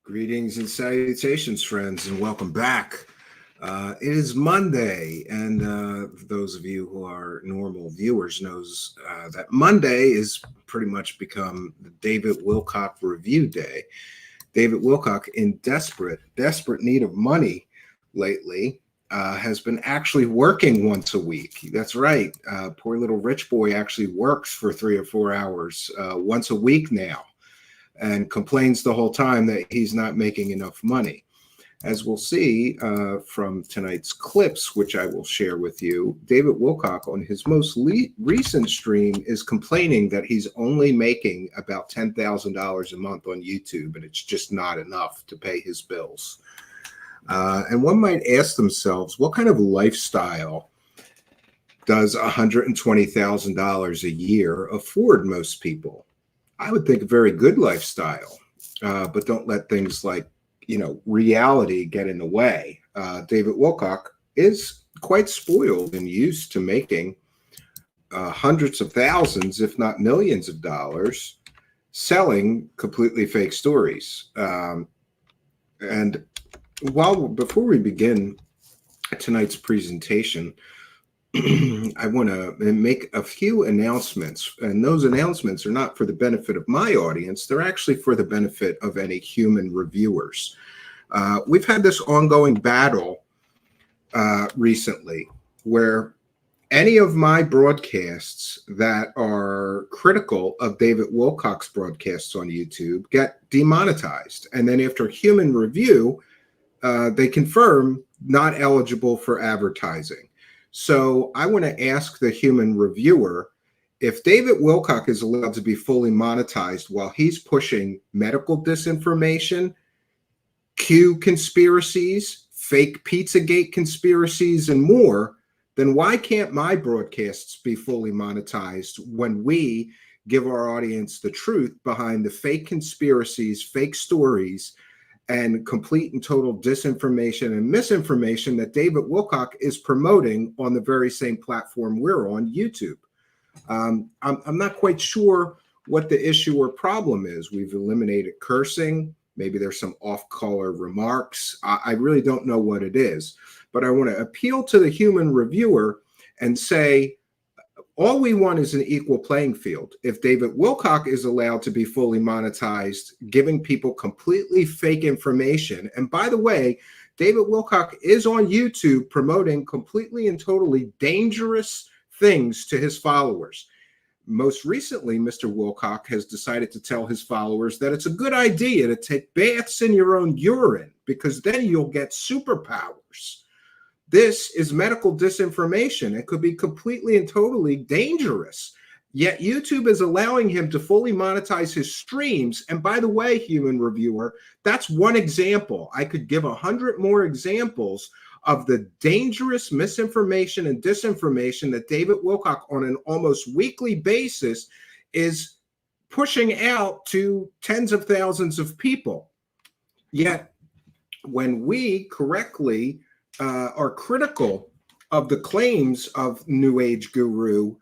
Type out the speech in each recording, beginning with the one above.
Greetings and salutations, friends, and welcome back. It is Monday, and those of you who are normal viewers knows that Monday is pretty much become the David Wilcock review day. David Wilcock, in desperate need of money lately, has been actually working once a week. That's right. Poor little rich boy actually works for 3 or 4 hours once a week now, and complains the whole time that he's not making enough money. As we'll see from tonight's clips, which I will share with you, David Wilcock on his most recent stream is complaining that he's only making about $10,000 a month on YouTube, and it's just not enough to pay his bills. And one might ask themselves, what kind of lifestyle does $120,000 a year afford most people? I would think a very good lifestyle, but don't let things like, reality get in the way. David Wilcock is quite spoiled and used to making hundreds of thousands, if not millions of dollars, selling completely fake stories. And before we begin tonight's presentation, I want to make a few announcements, and those announcements are not for the benefit of my audience. They're actually for the benefit of any human reviewers. We've had this ongoing battle recently where any of my broadcasts that are critical of David Wilcock's broadcasts on YouTube get demonetized. And then after human review, they confirm not eligible for advertising. So I want to ask the human reviewer, if David Wilcock is allowed to be fully monetized while he's pushing medical disinformation, Q conspiracies, fake Pizzagate conspiracies, and more, then why can't my broadcasts be fully monetized when we give our audience the truth behind the fake conspiracies, fake stories, and complete and total disinformation and misinformation that David Wilcock is promoting on the very same platform we're on, YouTube? I'm not quite sure what the issue or problem is. We've eliminated cursing. Maybe there's some off-color remarks. I really don't know what it is. But I want to appeal to the human reviewer and say, all we want is an equal playing field. If David Wilcock is allowed to be fully monetized, giving people completely fake information, and by the way, David Wilcock is on YouTube promoting completely and totally dangerous things to his followers. Most recently, Mr. Wilcock has decided to tell his followers that it's a good idea to take baths in your own urine because then you'll get superpowers. This is medical disinformation. It could be completely and totally dangerous. Yet YouTube is allowing him to fully monetize his streams. And by the way, human reviewer, that's one example. I could give 100 more examples of the dangerous misinformation and disinformation that David Wilcock on an almost weekly basis is pushing out to tens of thousands of people. Yet when we correctly are critical of the claims of New Age guru,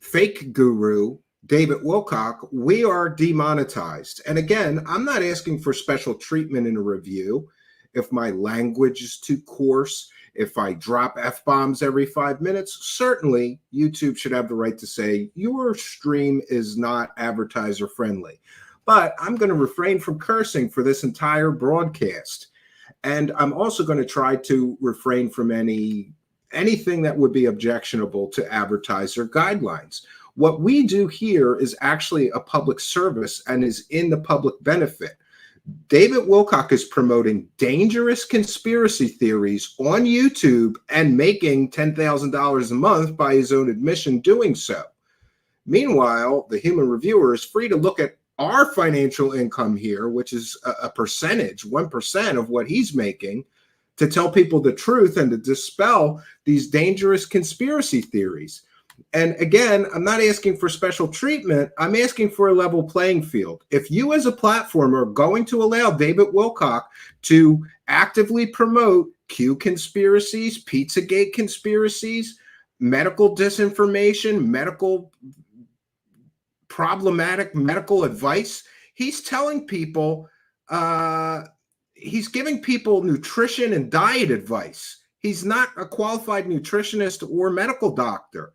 fake guru, David Wilcock, we are demonetized. And again, I'm not asking for special treatment in a review. If my language is too coarse, if I drop F-bombs every 5 minutes, certainly YouTube should have the right to say, your stream is not advertiser friendly. But I'm going to refrain from cursing for this entire broadcast. And I'm also going to try to refrain from anything that would be objectionable to advertiser guidelines. What we do here is actually a public service and is in the public benefit. David Wilcock is promoting dangerous conspiracy theories on YouTube and making $10,000 a month by his own admission doing so. Meanwhile, the human reviewer is free to look at our financial income here, which is a percentage, 1% of what he's making, to tell people the truth and to dispel these dangerous conspiracy theories. And again, I'm not asking for special treatment. I'm asking for a level playing field. If you as a platform are going to allow David Wilcock to actively promote Q conspiracies, Pizzagate conspiracies, medical disinformation, problematic medical advice, he's telling people he's giving people nutrition and diet advice. He's not a qualified nutritionist or medical doctor.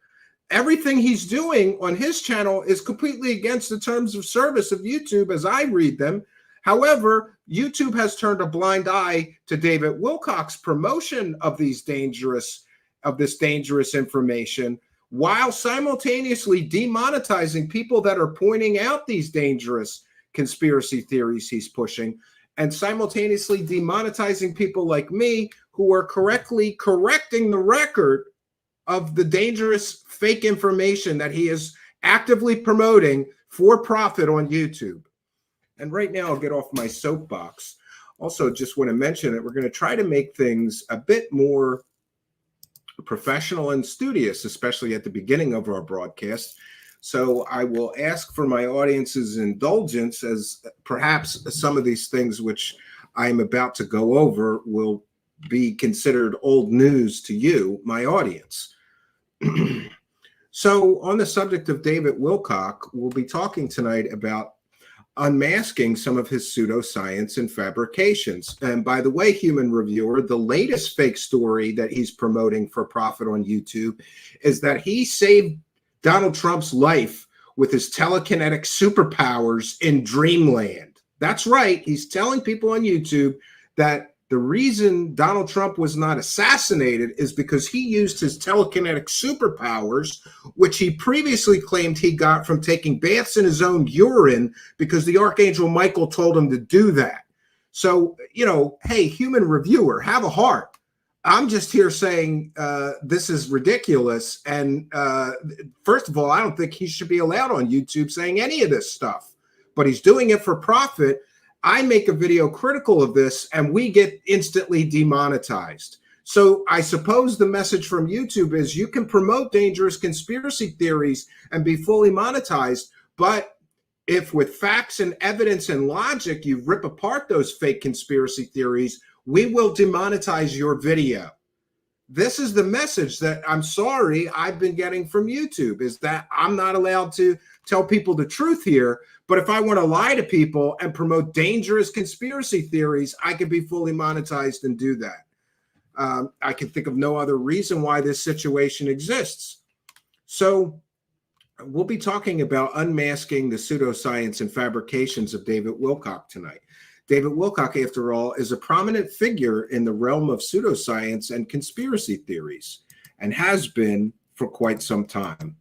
Everything he's doing on his channel is completely against the terms of service of YouTube as I read them. However, YouTube has turned a blind eye to David Wilcock's promotion of this dangerous information, while simultaneously demonetizing people that are pointing out these dangerous conspiracy theories he's pushing, and simultaneously demonetizing people like me who are correctly correcting the record of the dangerous fake information that he is actively promoting for profit on YouTube. And right now, I'll get off my soapbox. Also, just want to mention that we're going to try to make things a bit more professional and studious, especially at the beginning of our broadcast. So I will ask for my audience's indulgence, as perhaps some of these things which I'm about to go over will be considered old news to you, my audience. So on the subject of David Wilcock, we'll be talking tonight about unmasking some of his pseudoscience and fabrications. And by the way, human reviewer, the latest fake story that he's promoting for profit on YouTube is that he saved Donald Trump's life with his telekinetic superpowers in dreamland. That's right. He's telling people on YouTube that the reason Donald Trump was not assassinated is because he used his telekinetic superpowers, which he previously claimed he got from taking baths in his own urine because the Archangel Michael told him to do that. So, you know, hey, human reviewer, have a heart. I'm just here saying this is ridiculous. And first of all, I don't think he should be allowed on YouTube saying any of this stuff, but he's doing it for profit. I make a video critical of this and we get instantly demonetized. So I suppose the message from YouTube is you can promote dangerous conspiracy theories and be fully monetized, but if with facts and evidence and logic you rip apart those fake conspiracy theories, we will demonetize your video. This is the message that I'm sorry I've been getting from YouTube, is that I'm not allowed to tell people the truth here. But if I want to lie to people and promote dangerous conspiracy theories, I can be fully monetized and do that. I can think of no other reason why this situation exists. So we'll be talking about unmasking the pseudoscience and fabrications of David Wilcock tonight. David Wilcock, after all, is a prominent figure in the realm of pseudoscience and conspiracy theories, and has been for quite some time.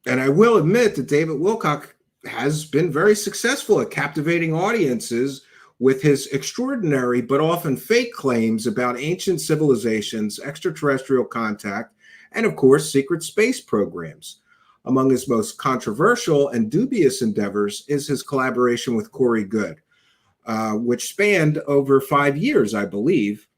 And I will admit that David Wilcock has been very successful at captivating audiences with his extraordinary but often fake claims about ancient civilizations, extraterrestrial contact, and of course, secret space programs. Among his most controversial and dubious endeavors is his collaboration with Corey Goode, which spanned over 5 years, I believe.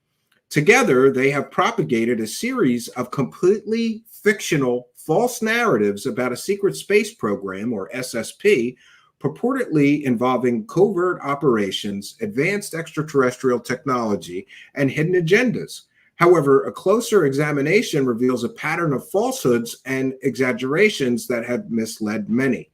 Together, they have propagated a series of completely fictional false narratives about a secret space program, or SSP, purportedly involving covert operations, advanced extraterrestrial technology, and hidden agendas. However, a closer examination reveals a pattern of falsehoods and exaggerations that have misled many.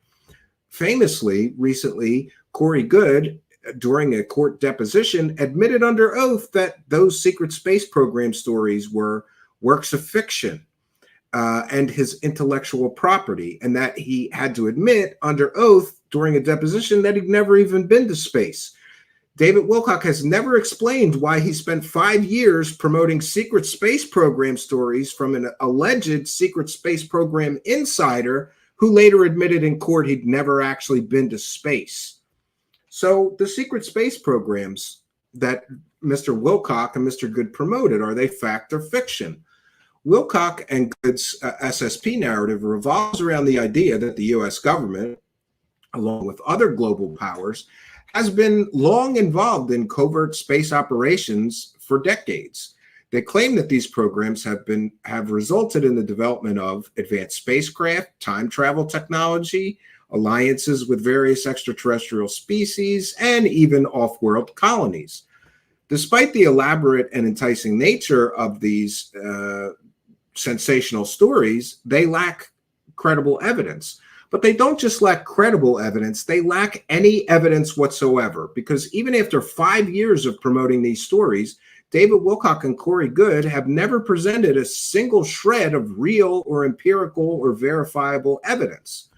Famously, recently, Corey Goode, during a court deposition, admitted under oath that those secret space program stories were works of fiction and his intellectual property, and that he had to admit under oath during a deposition that he'd never even been to space. David Wilcock has never explained why he spent 5 years promoting secret space program stories from an alleged secret space program insider who later admitted in court he'd never actually been to space. So the secret space programs that Mr. Wilcock and Mr. Goode promoted, are they fact or fiction? Wilcock and Goode's SSP narrative revolves around the idea that the U.S. government, along with other global powers, has been long involved in covert space operations for decades. They claim that these programs have resulted in the development of advanced spacecraft, time travel technology, alliances with various extraterrestrial species, and even off-world colonies. Despite the elaborate and enticing nature of these sensational stories, they lack credible evidence. But they don't just lack credible evidence, they lack any evidence whatsoever, because even after 5 years of promoting these stories, David Wilcock and Corey Goode have never presented a single shred of real or empirical or verifiable evidence.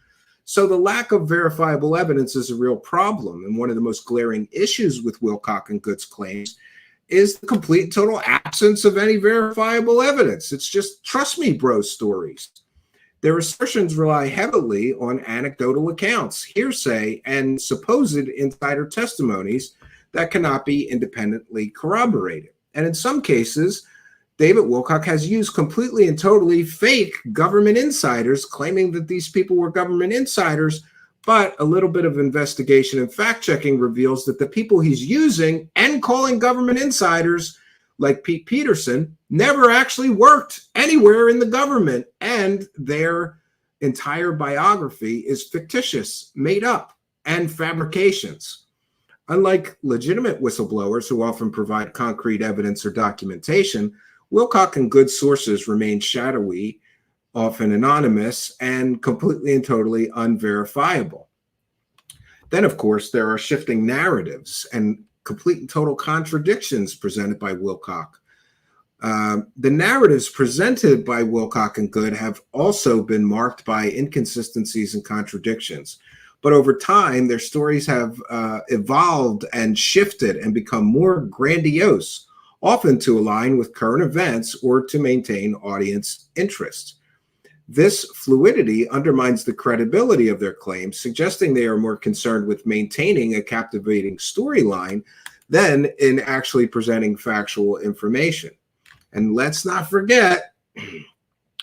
So the lack of verifiable evidence is a real problem. And one of the most glaring issues with Wilcock and Goode's claims is the complete and total absence of any verifiable evidence. It's just trust me, bro stories. Their assertions rely heavily on anecdotal accounts, hearsay, and supposed insider testimonies that cannot be independently corroborated. And in some cases, David Wilcock has used completely and totally fake government insiders, claiming that these people were government insiders, but a little bit of investigation and fact-checking reveals that the people he's using and calling government insiders, like Pete Peterson, never actually worked anywhere in the government, and their entire biography is fictitious, made up, and fabrications. Unlike legitimate whistleblowers who often provide concrete evidence or documentation, Wilcock and Goode sources remain shadowy, often anonymous, and completely and totally unverifiable. Then, of course, there are shifting narratives and complete and total contradictions presented by Wilcock. The narratives presented by Wilcock and Goode have also been marked by inconsistencies and contradictions. But over time, their stories have evolved and shifted and become more grandiose, often to align with current events or to maintain audience interest. This fluidity undermines the credibility of their claims, suggesting they are more concerned with maintaining a captivating storyline than in actually presenting factual information. And let's not forget,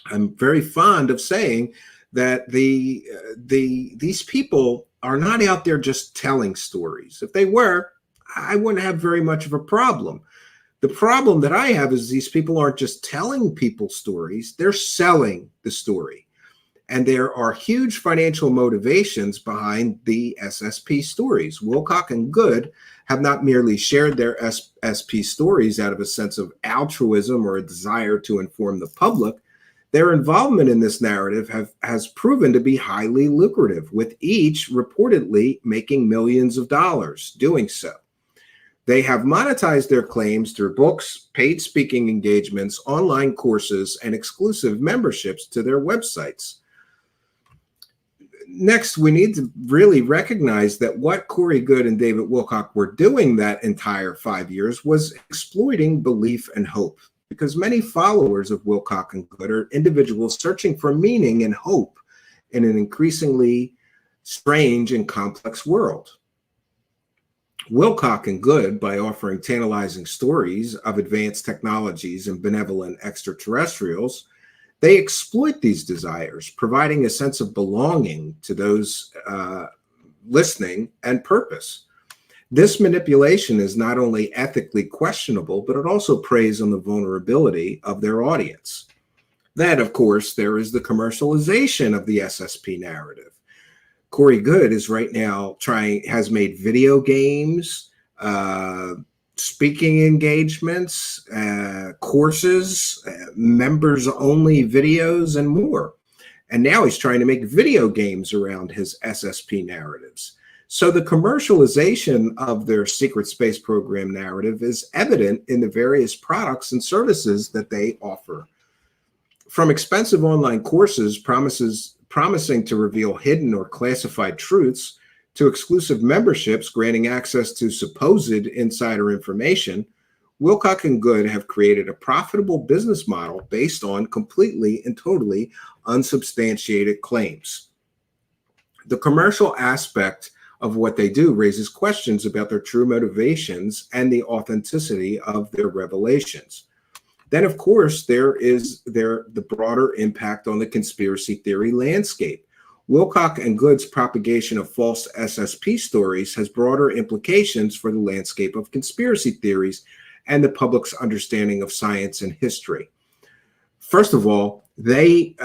I'm very fond of saying that these people are not out there just telling stories. If they were, I wouldn't have very much of a problem. The problem that I have is these people aren't just telling people stories, they're selling the story. And there are huge financial motivations behind the SSP stories. Wilcock and Goode have not merely shared their SSP stories out of a sense of altruism or a desire to inform the public. Their involvement in this narrative has proven to be highly lucrative, with each reportedly making millions of dollars doing so. They have monetized their claims through books, paid speaking engagements, online courses, and exclusive memberships to their websites. Next, we need to really recognize that what Corey Goode and David Wilcock were doing that entire 5 years was exploiting belief and hope, because many followers of Wilcock and Goode are individuals searching for meaning and hope in an increasingly strange and complex world. Wilcock and Goode, by offering tantalizing stories of advanced technologies and benevolent extraterrestrials, they exploit these desires, providing a sense of belonging to those listening and purpose. This manipulation is not only ethically questionable, but it also preys on the vulnerability of their audience. Then, of course, there is the commercialization of the SSP narrative. Corey Goode is right now has made video games, speaking engagements, courses, members-only videos, and more. And now he's trying to make video games around his SSP narratives. So the commercialization of their secret space program narrative is evident in the various products and services that they offer. From expensive online courses promising to reveal hidden or classified truths, to exclusive memberships granting access to supposed insider information, Wilcock and Goode have created a profitable business model based on completely and totally unsubstantiated claims. The commercial aspect of what they do raises questions about their true motivations and the authenticity of their revelations. Then, of course, there is the broader impact on the conspiracy theory landscape. Wilcock and Goode's propagation of false SSP stories has broader implications for the landscape of conspiracy theories and the public's understanding of science and history. First of all, they,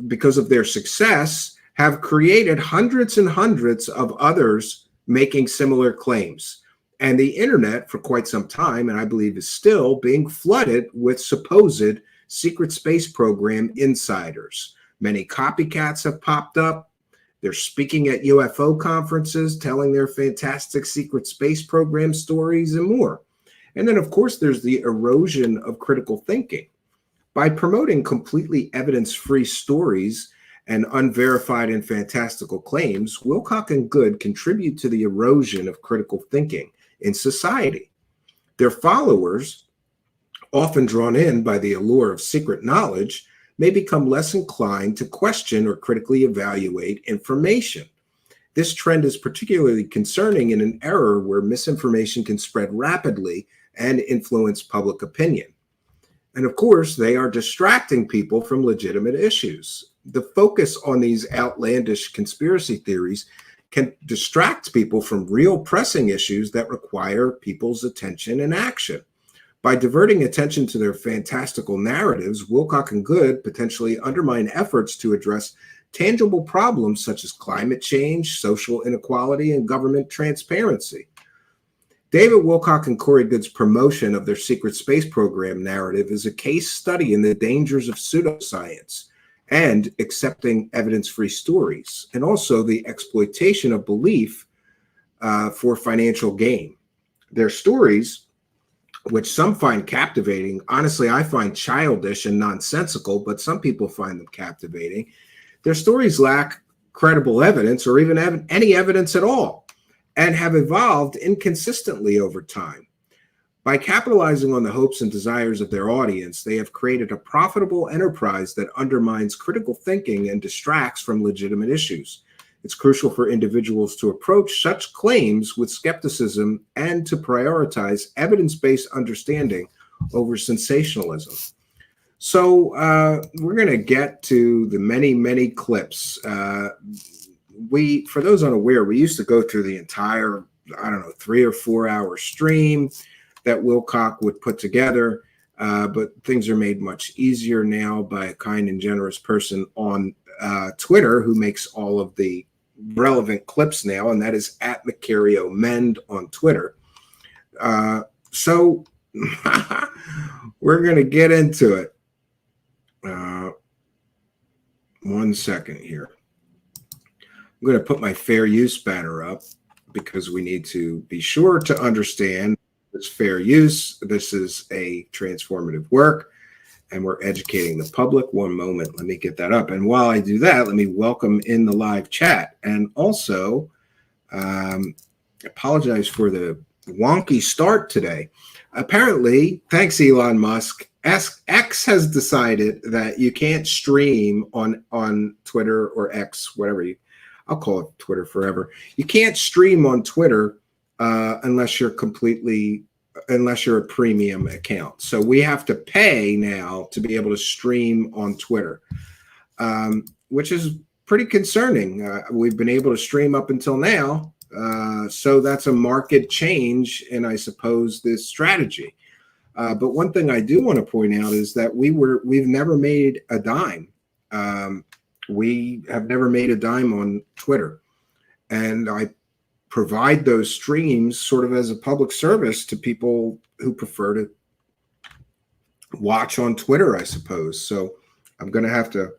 because of their success, have created hundreds and hundreds of others making similar claims. And the internet, for quite some time, and I believe is still, being flooded with supposed secret space program insiders. Many copycats have popped up. They're speaking at UFO conferences, telling their fantastic secret space program stories and more. And then, of course, there's the erosion of critical thinking. By promoting completely evidence-free stories and unverified and fantastical claims, Wilcock and Good contribute to the erosion of critical thinking in society. Their followers, often drawn in by the allure of secret knowledge, may become less inclined to question or critically evaluate information. This trend is particularly concerning in an era where misinformation can spread rapidly and influence public opinion. And of course, they are distracting people from legitimate issues. The focus on these outlandish conspiracy theories can distract people from real pressing issues that require people's attention and action. By diverting attention to their fantastical narratives, Wilcock and Good potentially undermine efforts to address tangible problems such as climate change, social inequality, and government transparency. David Wilcock and Corey Good's promotion of their secret space program narrative is a case study in the dangers of pseudoscience and accepting evidence-free stories, and also the exploitation of belief for financial gain. Their stories, which some find captivating, honestly, I find childish and nonsensical, but some people find them captivating. Their stories lack credible evidence or even any evidence at all, and have evolved inconsistently over time. By capitalizing on the hopes and desires of their audience, they have created a profitable enterprise that undermines critical thinking and distracts from legitimate issues. It's crucial for individuals to approach such claims with skepticism and to prioritize evidence-based understanding over sensationalism. So we're going to get to the many, many clips. For those unaware, we used to go through the entire, 3 or 4 hour stream that Wilcock would put together, but things are made much easier now by a kind and generous person on Twitter who makes all of the relevant clips now, and that is at Macario Mend on Twitter. So we're going to get into it. 1 second here. I'm going to put my fair use banner up because we need to be sure to understand it's fair use. This is a transformative work, and we're educating the public. 1 moment, let me get that up. And while I do that, let me welcome in the live chat. And also, apologize for the wonky start today. Apparently, thanks Elon Musk, X has decided that you can't stream on Twitter or X, whatever I'll call it Twitter forever. You can't stream on Twitter unless you're a premium account. So we have to pay now to be able to stream on Twitter, which is pretty concerning. We've been able to stream up until now. So that's a market change in, I suppose, this strategy. But one thing I do want to point out is that we've never made a dime. We have never made a dime on Twitter. And I provide those streams sort of as a public service to people who prefer to watch on Twitter, I suppose. So I'm going to have to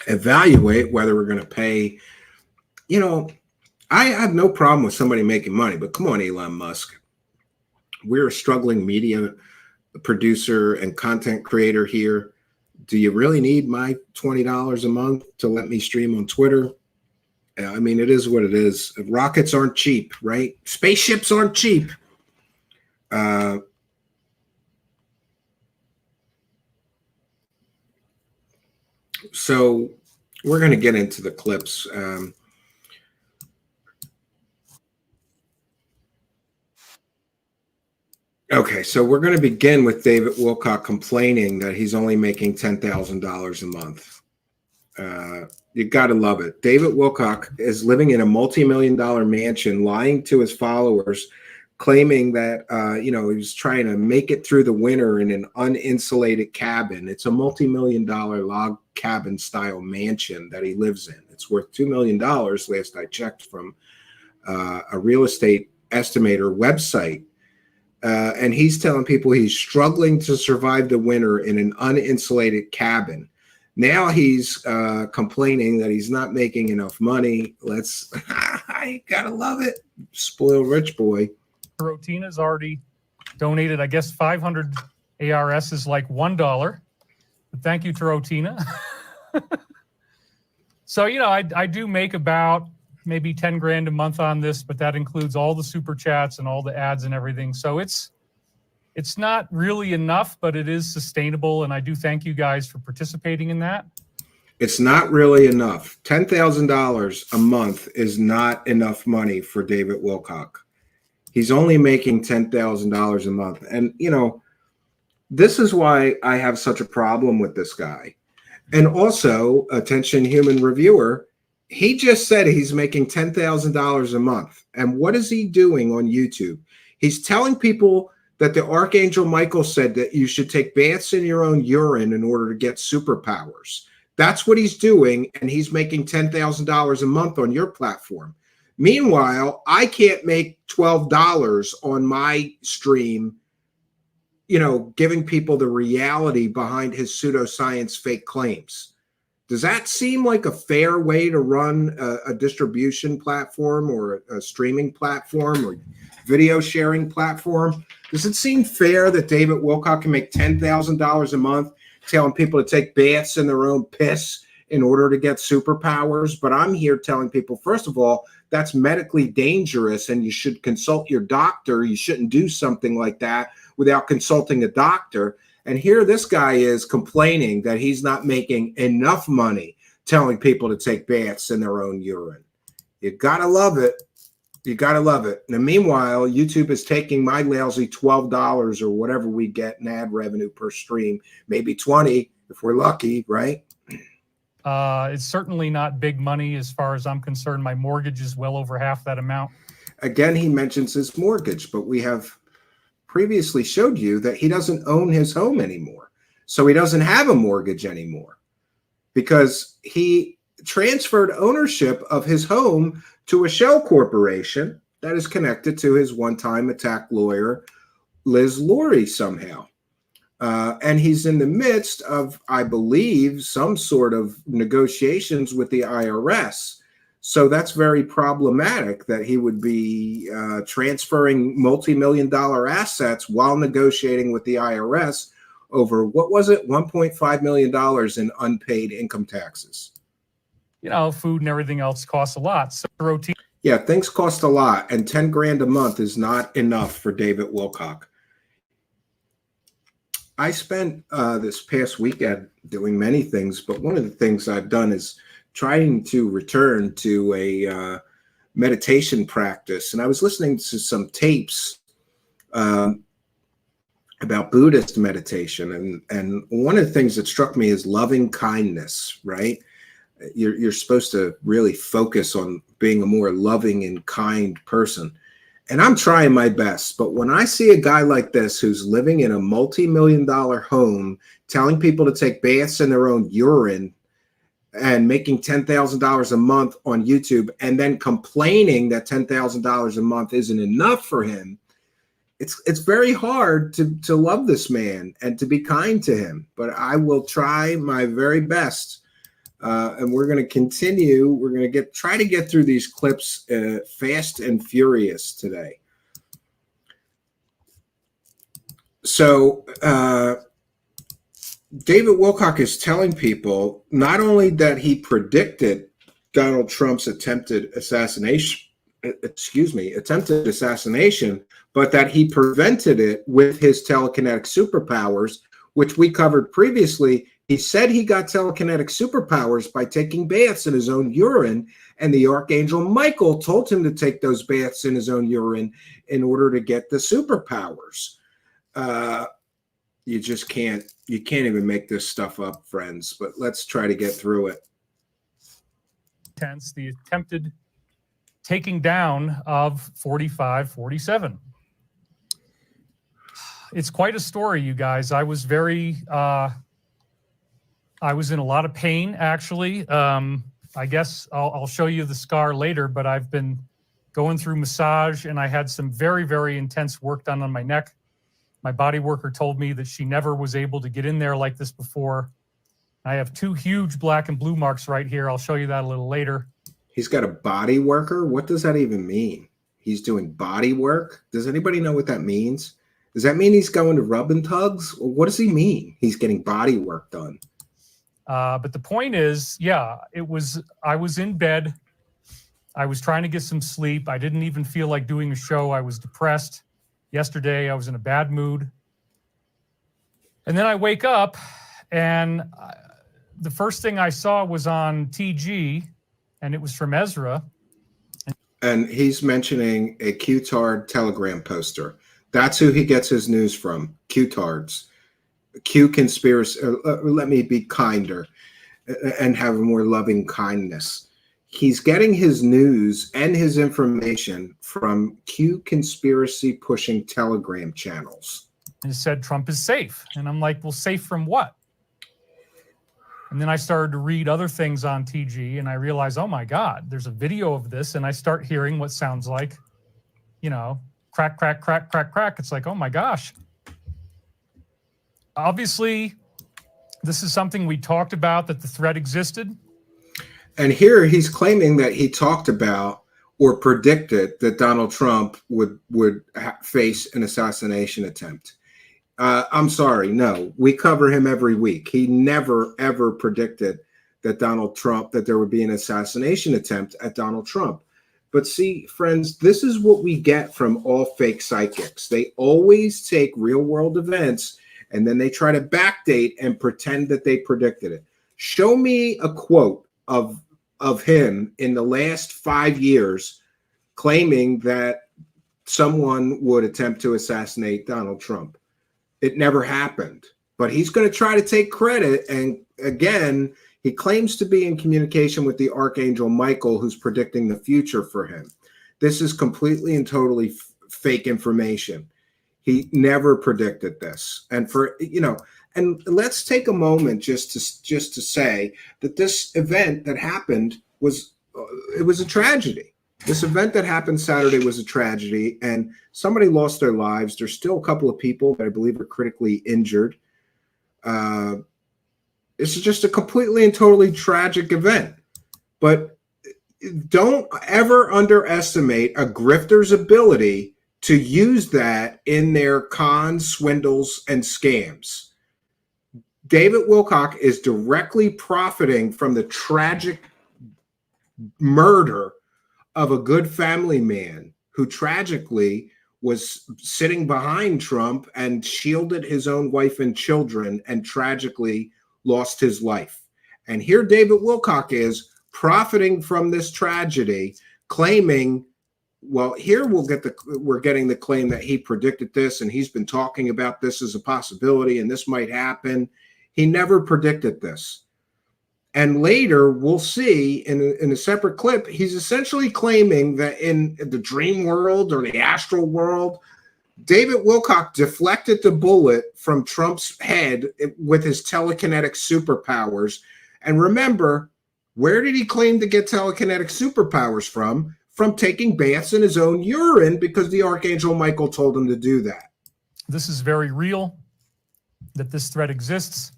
evaluate whether we're going to pay. I have no problem with somebody making money, but come on, Elon Musk. We're a struggling media producer and content creator here. Do you really need my $20 a month to let me stream on Twitter? I mean, it is what it is. Rockets aren't cheap, right? Spaceships aren't cheap. So we're going to get into the clips. Okay, so we're going to begin with David Wilcock complaining that he's only making $10,000 a month. You got to love it. David Wilcock is living in a multi-million-dollar mansion, lying to his followers, claiming that he was trying to make it through the winter in an uninsulated cabin. It's a multi-million-dollar log cabin style mansion that he lives in. It's worth $2 million last I checked from a real estate estimator website. And he's telling people he's struggling to survive the winter in an uninsulated cabin. Now he's complaining that he's not making enough money. I gotta love it. Spoiled rich boy. Rotina's already donated, I guess 500 ARS is like $1. But thank you to Rotina. So, you know, I do make about maybe 10 grand a month on this, but that includes all the super chats and all the ads and everything. So it's not really enough, but it is sustainable. And I do thank you guys for participating in that. It's not really enough. $10,000 a month is not enough money for David Wilcock. He's only making $10,000 a month. And, you know, this is why I have such a problem with this guy. And also, attention human reviewer, he just said he's making $10,000 a month. And what is he doing on YouTube? He's telling people that the Archangel Michael said that you should take baths in your own urine in order to get superpowers. That's what he's doing, and he's making $10,000 a month on your platform. Meanwhile, I can't make $12 on my stream, you know, giving people the reality behind his pseudoscience fake claims. Does that seem like a fair way to run a distribution platform or a streaming platform or video sharing platform? Does it seem fair that David Wilcock can make $10,000 a month telling people to take baths in their own piss in order to get superpowers? But I'm here telling people, first of all, that's medically dangerous and you should consult your doctor. You shouldn't do something like that without consulting a doctor. And here this guy is complaining that he's not making enough money telling people to take baths in their own urine. You gotta love it. You gotta love it. And meanwhile, YouTube is taking my lousy $12 or whatever we get in ad revenue per stream, maybe 20 if we're lucky, right? It's certainly not big money as far as I'm concerned. My mortgage is well over half that amount. Again, he mentions his mortgage, but we have previously showed you that he doesn't own his home anymore. So he doesn't have a mortgage anymore because he transferred ownership of his home to a shell corporation that is connected to his one-time attack lawyer, Liz Laurie, somehow. And he's in the midst of, I believe, some sort of negotiations with the IRS. So that's very problematic that he would be transferring multi-million-dollar assets while negotiating with the IRS over, what was it, $1.5 million in unpaid income taxes. You know, food and everything else costs a lot. So routine. Yeah, things cost a lot, and 10 grand a month is not enough for David Wilcock. I spent this past weekend doing many things, but one of the things I've done is trying to return to a meditation practice. And I was listening to some tapes about Buddhist meditation. And one of the things that struck me is loving kindness, right? You're supposed to really focus on being a more loving and kind person. And I'm trying my best. But when I see a guy like this who's living in a multi-million-dollar home, telling people to take baths in their own urine, and making $10,000 a month on YouTube, and then complaining that $10,000 a month isn't enough for him, it's very hard to love this man and to be kind to him. But I will try my very best. And we're going to continue. We're going to try to get through these clips fast and furious today. So David Wilcock is telling people not only that he predicted Donald Trump's attempted assassination, but that he prevented it with his telekinetic superpowers, which we covered previously. He said he got telekinetic superpowers by taking baths in his own urine, and the Archangel Michael told him to take those baths in his own urine in order to get the superpowers. You just can't even make this stuff up, friends, but let's try to get through it. The attempted taking down of 4547. It's quite a story, you guys. I was very, I was in a lot of pain, actually. I guess I'll show you the scar later, but I've been going through massage, and I had some very, very intense work done on my neck. My body worker told me that she never was able to get in there like this before. I have 2 huge black and blue marks right here. I'll show you that a little later. He's got a body worker. What does that even mean? He's doing body work. Does anybody know what that means? Does that mean he's going to rub and tugs? What does he mean? He's getting body work done. But the point is, yeah, I was in bed. I was trying to get some sleep. I didn't even feel like doing a show. I was depressed. Yesterday, I was in a bad mood. And then I wake up, and the first thing I saw was on TG, and it was from Ezra. And he's mentioning a Q-tard Telegram poster. That's who he gets his news from, Q-tards. Q conspiracy. Let me be kinder and have more loving kindness. He's getting his news and his information from Q conspiracy pushing Telegram channels. And it said Trump is safe. And I'm like, well, safe from what? And then I started to read other things on TG, and I realized, oh my God, there's a video of this. And I start hearing what sounds like, you know, crack, crack, crack, crack, crack. It's like, oh my gosh. Obviously, this is something we talked about, that the threat existed. And here he's claiming that he talked about or predicted that Donald Trump would face an assassination attempt. I'm sorry, no. We cover him every week. He never, ever predicted that that there would be an assassination attempt at Donald Trump. But see, friends, this is what we get from all fake psychics. They always take real-world events and then they try to backdate and pretend that they predicted it. Show me a quote of him in the last 5 years claiming that someone would attempt to assassinate Donald Trump. It never happened. But he's going to try to take credit. And again, he claims to be in communication with the Archangel Michael, who's predicting the future for him. This is completely and totally fake information. He never predicted this. And and let's take a moment just to say that this event that happened was a tragedy. This event that happened Saturday was a tragedy, and somebody lost their lives. There's still a couple of people that I believe are critically injured. This is just a completely and totally tragic event. But don't ever underestimate a grifter's ability to use that in their cons, swindles, and scams. David Wilcock is directly profiting from the tragic murder of a good family man who tragically was sitting behind Trump and shielded his own wife and children and tragically lost his life. And here David Wilcock is profiting from this tragedy, claiming, well, here we're getting the claim that he predicted this and he's been talking about this as a possibility and this might happen. He never predicted this. And later we'll see in a separate clip, he's essentially claiming that in the dream world or the astral world, David Wilcock deflected the bullet from Trump's head with his telekinetic superpowers. And remember, where did he claim to get telekinetic superpowers from? From taking baths in his own urine, because the Archangel Michael told him to do that. This is very real, that this threat exists.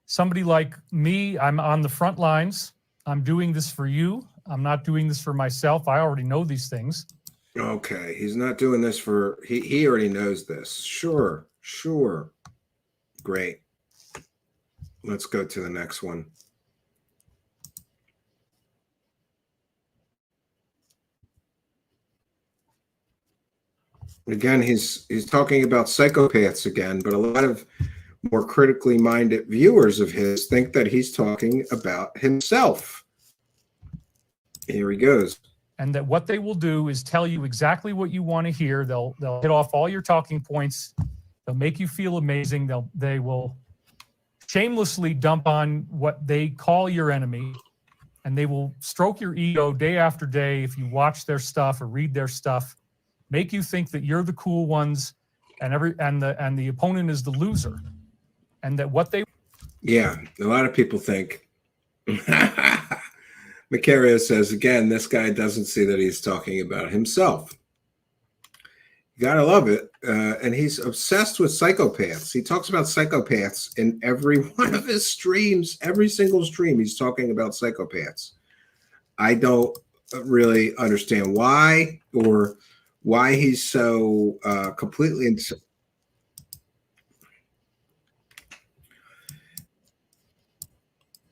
Somebody like me, I'm on the front lines. I'm doing this for you. I'm not doing this for myself. I already know these things. Okay, he's not doing this for, he already knows this. Sure. Great. Let's go to the next one. Again, he's talking about psychopaths again, but a lot of more critically minded viewers of his think that he's talking about himself. Here he goes. And that what they will do is tell you exactly what you want to hear. They'll hit off all your talking points. They'll make you feel amazing. They will shamelessly dump on what they call your enemy, and they will stroke your ego day after day if you watch their stuff or read their stuff, make you think that you're the cool ones and the opponent is the loser. And that what they... Yeah, a lot of people think... Macario says, again, this guy doesn't see that he's talking about himself. You gotta love it. And he's obsessed with psychopaths. He talks about psychopaths in every one of his streams. Every single stream, he's talking about psychopaths. I don't really understand why, or why he's so completely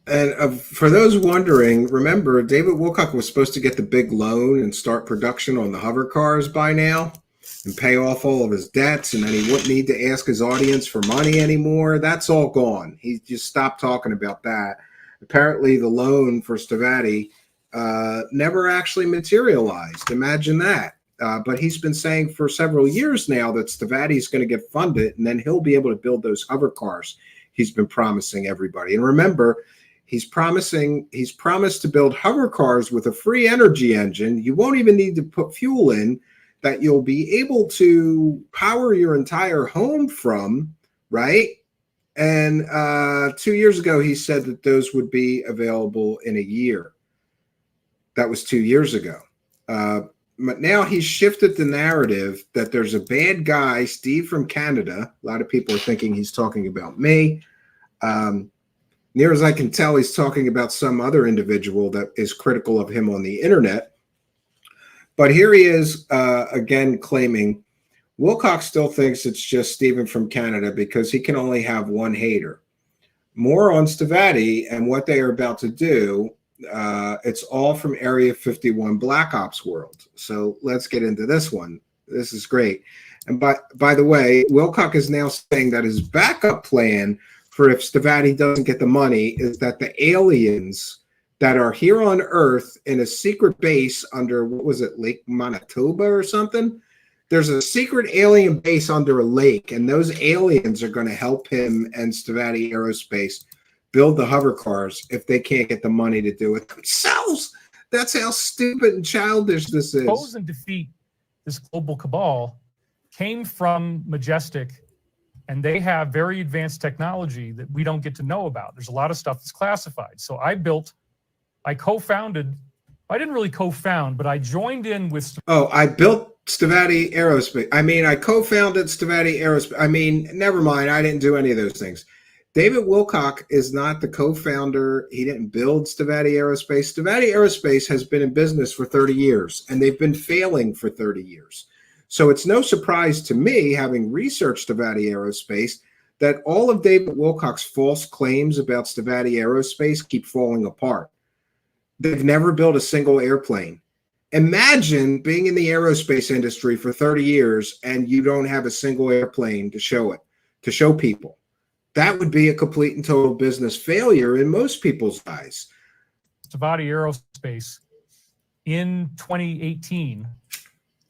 And for those wondering, remember, David Wilcock was supposed to get the big loan and start production on the hover cars by now and pay off all of his debts, and then he wouldn't need to ask his audience for money anymore. That's all gone. He just stopped talking about that. Apparently, the loan for Stavatti never actually materialized. Imagine that. But he's been saying for several years now that Stavatti's going to get funded, and then he'll be able to build those hover cars he's been promising everybody. And remember, he's promised to build hover cars with a free energy engine. You won't even need to put fuel in, that you'll be able to power your entire home from, right? And 2 years ago, he said that those would be available in a year. That was 2 years ago. But now he's shifted the narrative that there's a bad guy, Steve from Canada. A lot of people are thinking he's talking about me. Near as I can tell, he's talking about some other individual that is critical of him on the internet. But here he is again claiming Wilcock still thinks it's just Steven from Canada because he can only have one hater. More on Stavatti and what they are about to do. It's all from Area 51 Black Ops world. So let's get into this one. This is great. And by the way, Wilcock is now saying that his backup plan for if Stavatti doesn't get the money is that the aliens that are here on Earth in a secret base under, what was it, Lake Manitoba or something? There's a secret alien base under a lake, and those aliens are going to help him and Stavatti Aerospace build the hover cars if they can't get the money to do it themselves. That's how stupid and childish this is. Oppose and defeat this global cabal came from Majestic, and they have very advanced technology that we don't get to know about. There's a lot of stuff that's classified. So I co-founded, I didn't really co-found, but I joined in with... Oh, I built Stavatti Aerospace. I mean, I co-founded Stavatti Aerospace. I mean, never mind. I didn't do any of those things. David Wilcock is not the co-founder. He didn't build Stavatti Aerospace. Stavatti Aerospace has been in business for 30 years, and they've been failing for 30 years. So it's no surprise to me, having researched Stavatti Aerospace, that all of David Wilcock's false claims about Stavatti Aerospace keep falling apart. They've never built a single airplane. Imagine being in the aerospace industry for 30 years and you don't have a single airplane to show people. That would be a complete and total business failure in most people's eyes. Stavatti Aerospace in 2018.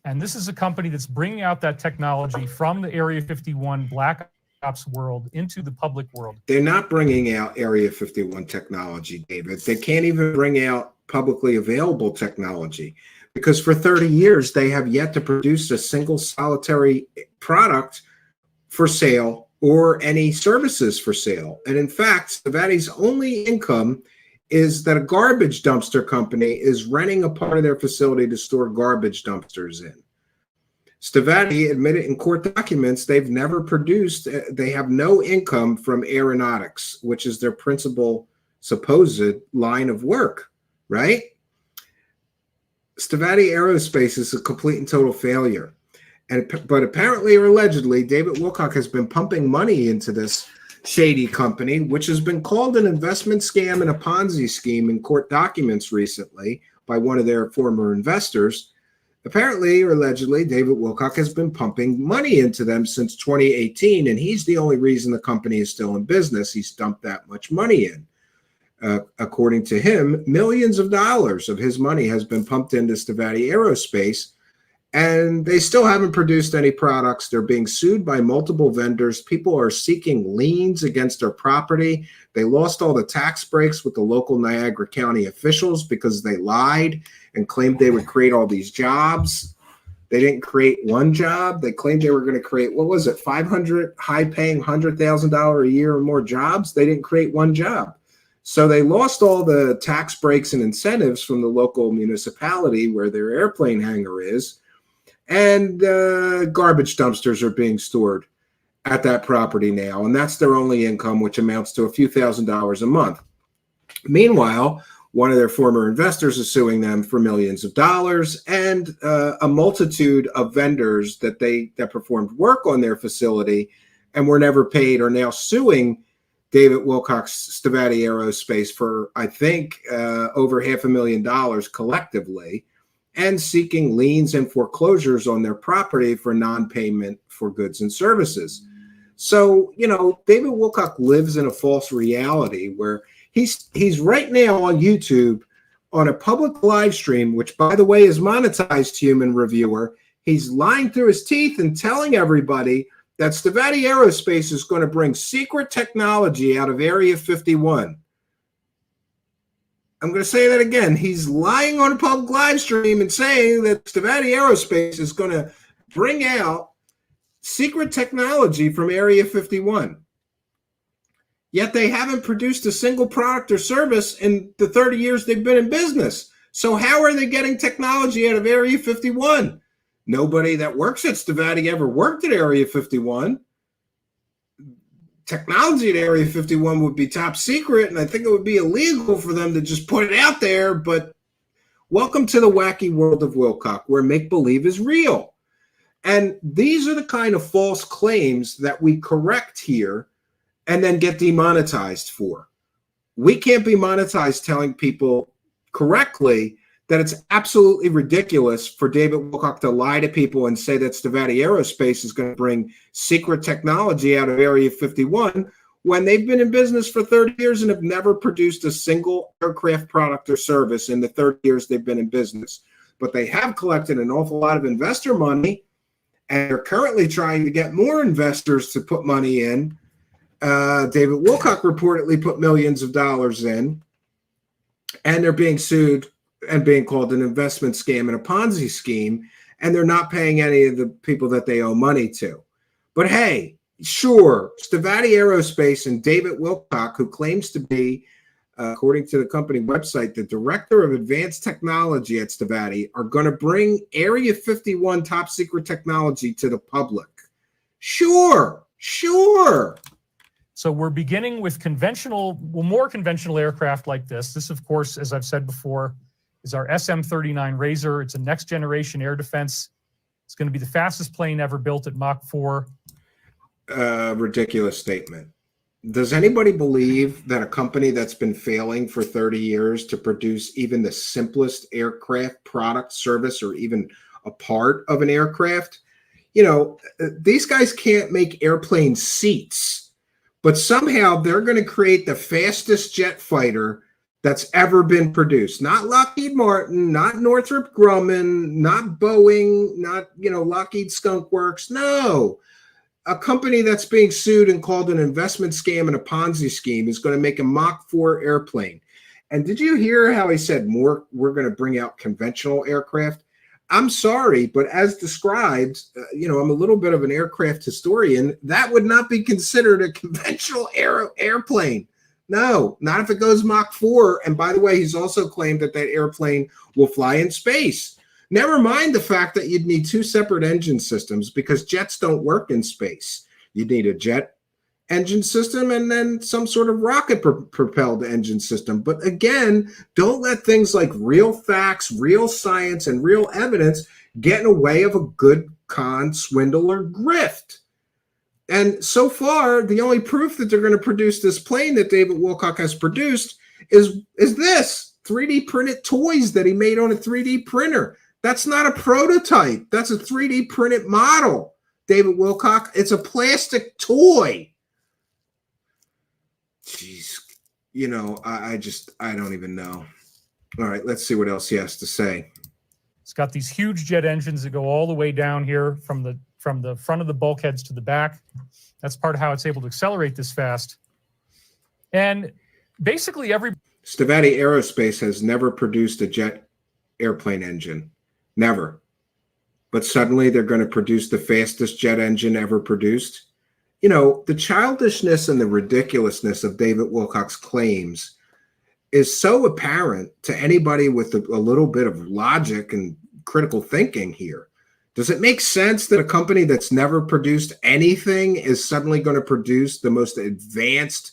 And this is a company that's bringing out that technology from the Area 51 Black Ops world into the public world. They're not bringing out Area 51 technology, David. They can't even bring out publicly available technology because for 30 years, they have yet to produce a single solitary product for sale or any services for sale. And in fact, Stavatti's only income is that a garbage dumpster company is renting a part of their facility to store garbage dumpsters in. Stavatti admitted in court documents they've never produced, they have no income from aeronautics, which is their principal supposed line of work, right? Stavatti Aerospace is a complete and total failure. But apparently or allegedly, David Wilcock has been pumping money into this shady company, which has been called an investment scam and a Ponzi scheme in court documents recently by one of their former investors. Apparently or allegedly, David Wilcock has been pumping money into them since 2018, and he's the only reason the company is still in business. He's dumped that much money in. According to him, millions of dollars of his money has been pumped into Stavatti Aerospace, and they still haven't produced any products. They're being sued by multiple vendors. People are seeking liens against their property. They lost all the tax breaks with the local Niagara County officials because they lied and claimed they would create all these jobs. They didn't create one job. They claimed they were going to create, what was it, 500 high-paying $100,000 a year or more jobs. They didn't create one job. So they lost all the tax breaks and incentives from the local municipality where their airplane hangar is. And garbage dumpsters are being stored at that property now, and that's their only income, which amounts to a few $1,000s a month. Meanwhile, one of their former investors is suing them for millions of dollars, and a multitude of vendors that performed work on their facility and were never paid are now suing David Wilcock's Stavatti Aerospace for, I think, over $500,000 collectively, and seeking liens and foreclosures on their property for non-payment for goods and services. So, David Wilcock lives in a false reality where he's right now on YouTube on a public live stream, which, by the way, is monetized, human reviewer. He's lying through his teeth and telling everybody that Stavatti Aerospace is going to bring secret technology out of Area 51. I'm going to say that again. He's lying on a public live stream and saying that Stavatti Aerospace is going to bring out secret technology from Area 51. Yet they haven't produced a single product or service in the 30 years they've been in business. So how are they getting technology out of Area 51? Nobody that works at Stavatti ever worked at Area 51. Technology at Area 51 would be top secret, and I think it would be illegal for them to just put it out there. But welcome to the wacky world of Wilcock, where make-believe is real. And these are the kind of false claims that we correct here and then get demonetized for. We can't be monetized telling people correctly that it's absolutely ridiculous for David Wilcock to lie to people and say that Stavatti Aerospace is going to bring secret technology out of Area 51 when they've been in business for 30 years and have never produced a single aircraft product or service in the 30 years they've been in business. But they have collected an awful lot of investor money, and they're currently trying to get more investors to put money in. David Wilcock reportedly put millions of dollars in, and they're being sued and being called an investment scam and a Ponzi scheme, and they're not paying any of the people that they owe money to. But hey, sure, Stavatti Aerospace and David Wilcock, who claims to be, according to the company website, the director of advanced technology at Stavatti, are going to bring Area 51 top secret technology to the public. Sure. So we're beginning with more conventional aircraft like this. This, of course, as I've said before, is our SM-39 Razor. It's a next generation air defense. It's going to be the fastest plane ever built at Mach 4. Ridiculous statement. Does anybody believe that a company that's been failing for 30 years to produce even the simplest aircraft product, service, or even a part of an aircraft? These guys can't make airplane seats, but somehow they're going to create the fastest jet fighter that's ever been produced. Not Lockheed Martin, not Northrop Grumman, not Boeing, not, Lockheed Skunk Works. No. A company that's being sued and called an investment scam and a Ponzi scheme is going to make a Mach 4 airplane. And did you hear how he said we're going to bring out conventional aircraft? I'm sorry, but as described, I'm a little bit of an aircraft historian. That would not be considered a conventional airplane. No, not if it goes Mach 4. And by the way, he's also claimed that airplane will fly in space. Never mind the fact that you'd need two separate engine systems because jets don't work in space. You'd need a jet engine system and then some sort of rocket propelled engine system. But again, don't let things like real facts, real science, and real evidence get in the way of a good con, swindle, or grift. And so far, the only proof that they're going to produce this plane that David Wilcock has produced is this 3D printed toys that he made on a 3D printer. That's not a prototype. That's a 3D printed model, David Wilcock. It's a plastic toy. Jeez, I don't even know. All right, let's see what else he has to say. It's got these huge jet engines that go all the way down here from the front of the bulkheads to the back. That's part of how it's able to accelerate this fast. And basically Stavatti Aerospace has never produced a jet airplane engine. Never. But suddenly they're going to produce the fastest jet engine ever produced. The childishness and the ridiculousness of David Wilcock's claims is so apparent to anybody with a little bit of logic and critical thinking here. Does it make sense that a company that's never produced anything is suddenly going to produce the most advanced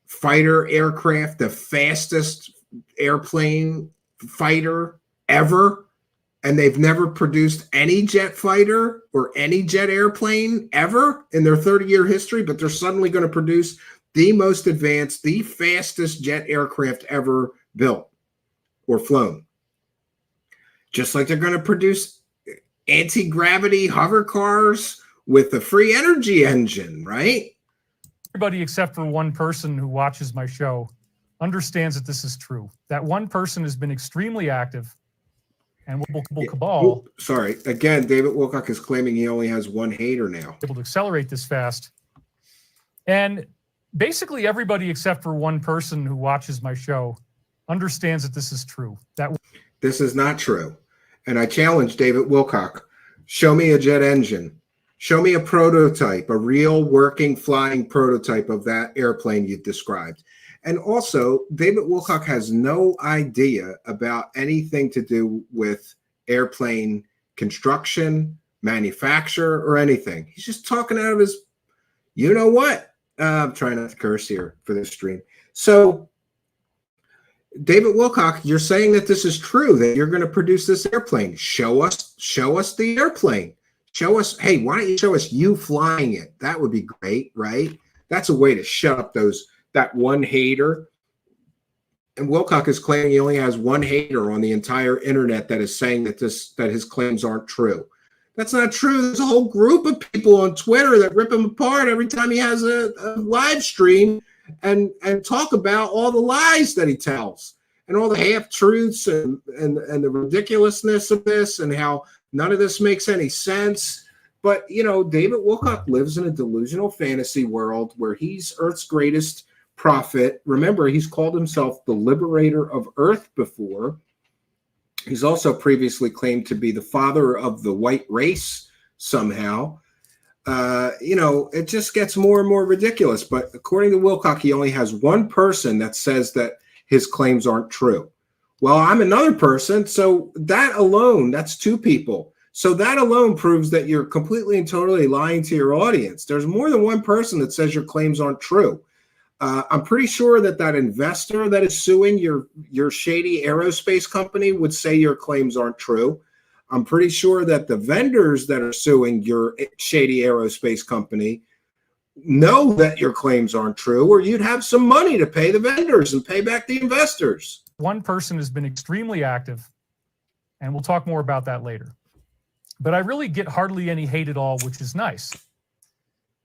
fighter aircraft, the fastest airplane fighter ever? And they've never produced any jet fighter or any jet airplane ever in their 30-year history, but they're suddenly going to produce the most advanced, the fastest jet aircraft ever built or flown. Just like they're going to produce anti-gravity hover cars with a free energy engine, right? Everybody except for one person who watches my show understands that this is true. That one person has been extremely active. And cabal. Sorry. Again, David Wilcock is claiming he only has one hater now. Able to accelerate this fast. And basically everybody except for one person who watches my show understands that this is true. This is not true. And I challenge David Wilcock. Show me a jet engine. Show me a prototype, a real working flying prototype of that airplane you described. And also, David Wilcock has no idea about anything to do with airplane construction, manufacture, or anything. He's just talking out of his, you know what? I'm trying not to curse here for this stream. So, David Wilcock, you're saying that this is true, that you're going to produce this airplane. Show us the airplane. Show us, hey, why don't you show us you flying it? That would be great, right? That's a way to shut up that one hater. And Wilcock is claiming he only has one hater on the entire internet that is saying that his claims aren't true. That's not true. There's a whole group of people on Twitter that rip him apart every time he has a live stream and talk about all the lies that he tells and all the half-truths and the ridiculousness of this and how none of this makes any sense. But, you know, David Wilcock lives in a delusional fantasy world where he's Earth's greatest prophet. Remember, he's called himself the liberator of Earth before. He's also previously claimed to be the father of the white race somehow. You know, it just gets more and more ridiculous. But according to Wilcock, he only has one person that says that his claims aren't true. Well, I'm another person. So that alone, that's two people. So that alone proves that you're completely and totally lying to your audience. There's more than one person that says your claims aren't true. I'm pretty sure that investor that is suing your shady aerospace company would say your claims aren't true. I'm pretty sure that the vendors that are suing your shady aerospace company know that your claims aren't true, or you'd have some money to pay the vendors and pay back the investors. One person has been extremely active, and we'll talk more about that later. But I really get hardly any hate at all, which is nice.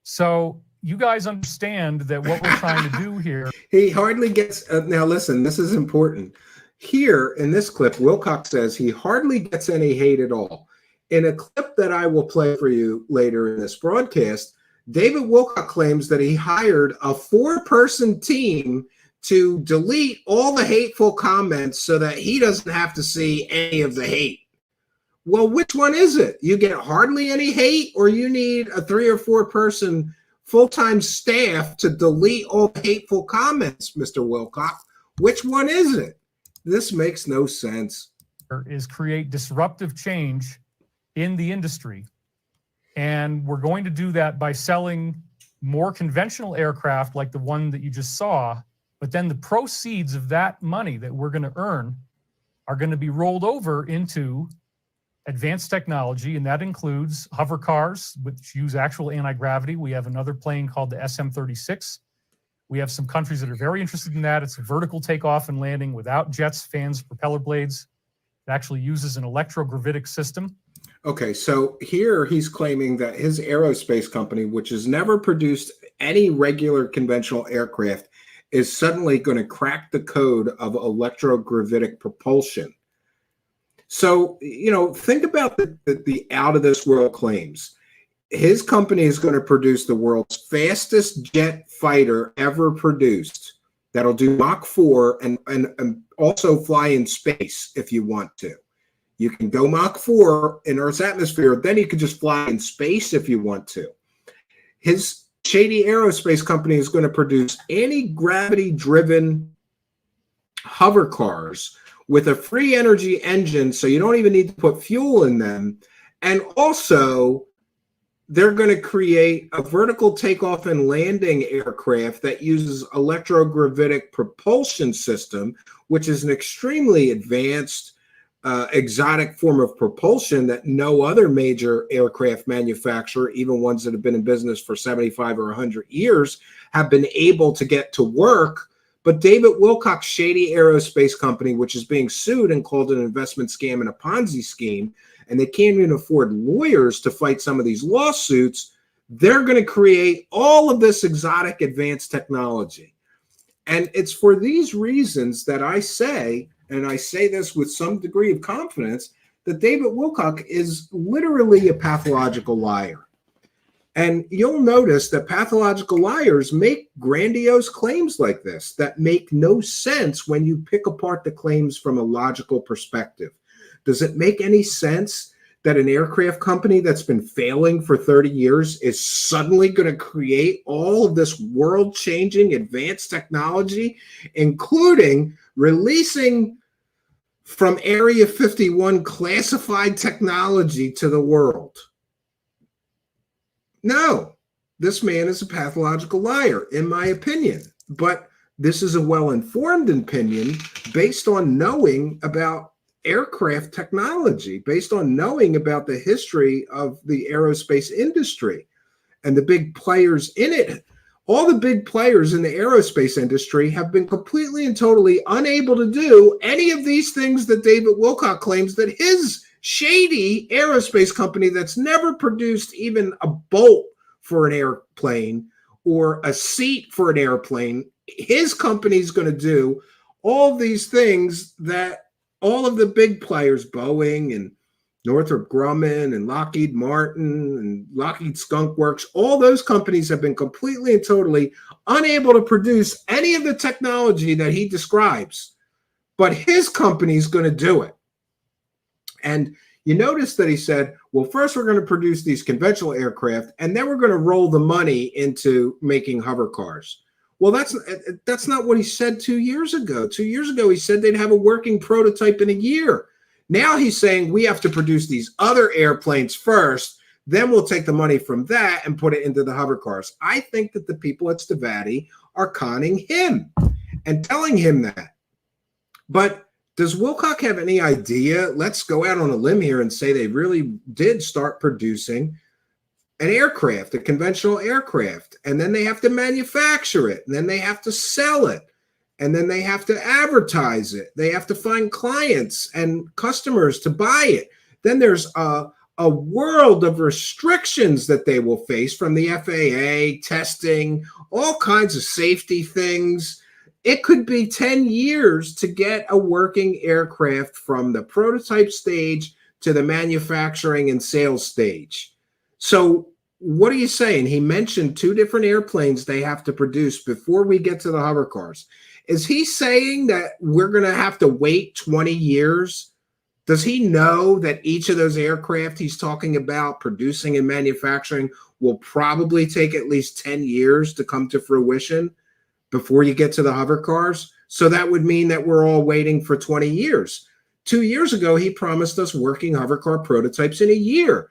So you guys understand that what we're trying to do here. He hardly gets, now listen, this is important. Here in this clip, Wilcock says he hardly gets any hate at all. In a clip that I will play for you later in this broadcast, David Wilcock claims that he hired a 4-person team to delete all the hateful comments so that he doesn't have to see any of the hate. Well, which one is it? You get hardly any hate, or you need a 3 or 4 person full-time staff to delete all the hateful comments, Mr. Wilcock? Which one is it? This makes no sense. Is create disruptive change in the industry. And we're going to do that by selling more conventional aircraft like the one that you just saw, but then the proceeds of that money that we're going to earn are going to be rolled over into advanced technology, and that includes hover cars, which use actual anti-gravity. We have another plane called the SM-36. We have some countries that are very interested in that. It's a vertical takeoff and landing without jets, fans, propeller blades. It actually uses an electrogravitic system. Okay, so here he's claiming that his aerospace company, which has never produced any regular conventional aircraft, is suddenly going to crack the code of electrogravitic propulsion. So, you know, think about the out of this world claims. His company is going to produce the world's fastest jet fighter ever produced that'll do Mach 4 and also fly in space if you want to. You can go Mach 4 in Earth's atmosphere, then you can just fly in space if you want to. His shady aerospace company is going to produce anti-gravity driven hover cars with a free energy engine, so you don't even need to put fuel in them, And also, they're going to create a vertical takeoff and landing aircraft that uses electrogravitic propulsion system, which is an extremely advanced, exotic form of propulsion that no other major aircraft manufacturer, even ones that have been in business for 75 or 100 years, have been able to get to work. But David Wilcock's shady aerospace company, which is being sued and called an investment scam and a Ponzi scheme, and they can't even afford lawyers to fight some of these lawsuits, they're going to create all of this exotic advanced technology. And it's for these reasons that I say, and I say this with some degree of confidence, that David Wilcock is literally a pathological liar. And you'll notice that pathological liars make grandiose claims like this that make no sense when you pick apart the claims from a logical perspective. Does it make any sense that an aircraft company that's been failing for 30 years is suddenly going to create all of this world-changing advanced technology, including releasing from Area 51 classified technology to the world? No, this man is a pathological liar, in my opinion. But this is a well-informed opinion based on knowing about aircraft technology, based on knowing about the history of the aerospace industry and the big players in it. All the big players in the aerospace industry have been completely and totally unable to do any of these things that David Wilcock claims that his shady aerospace company that's never produced even a bolt for an airplane or a seat for an airplane, his company's going to do all these things that all of the big players, Boeing and Northrop Grumman and Lockheed Martin and Lockheed Skunk Works, all those companies have been completely and totally unable to produce any of the technology that he describes. But his company's going to do it. And you notice that he said, well, first we're going to produce these conventional aircraft, and then we're going to roll the money into making hover cars. Well, that's not what he said 2 years ago. 2 years ago, he said they'd have a working prototype in a year. Now he's saying we have to produce these other airplanes first, then we'll take the money from that and put it into the hover cars. I think that the people at Stavatti are conning him and telling him that. But does Wilcock have any idea? Let's go out on a limb here and say they really did start producing an aircraft, a conventional aircraft, and then they have to manufacture it, and then they have to sell it, and then they have to advertise it. They have to find clients and customers to buy it. Then there's a world of restrictions that they will face from the FAA, testing, all kinds of safety things. It could be 10 years to get a working aircraft from the prototype stage to the manufacturing and sales stage. So what are you saying? He mentioned 2 different airplanes they have to produce before we get to the hover cars. Is he saying that we're going to have to wait 20 years? Does he know that each of those aircraft he's talking about producing and manufacturing will probably take at least 10 years to come to fruition before you get to the hover cars? So that would mean that we're all waiting for 20 years. 2 years ago, he promised us working hover car prototypes in a year.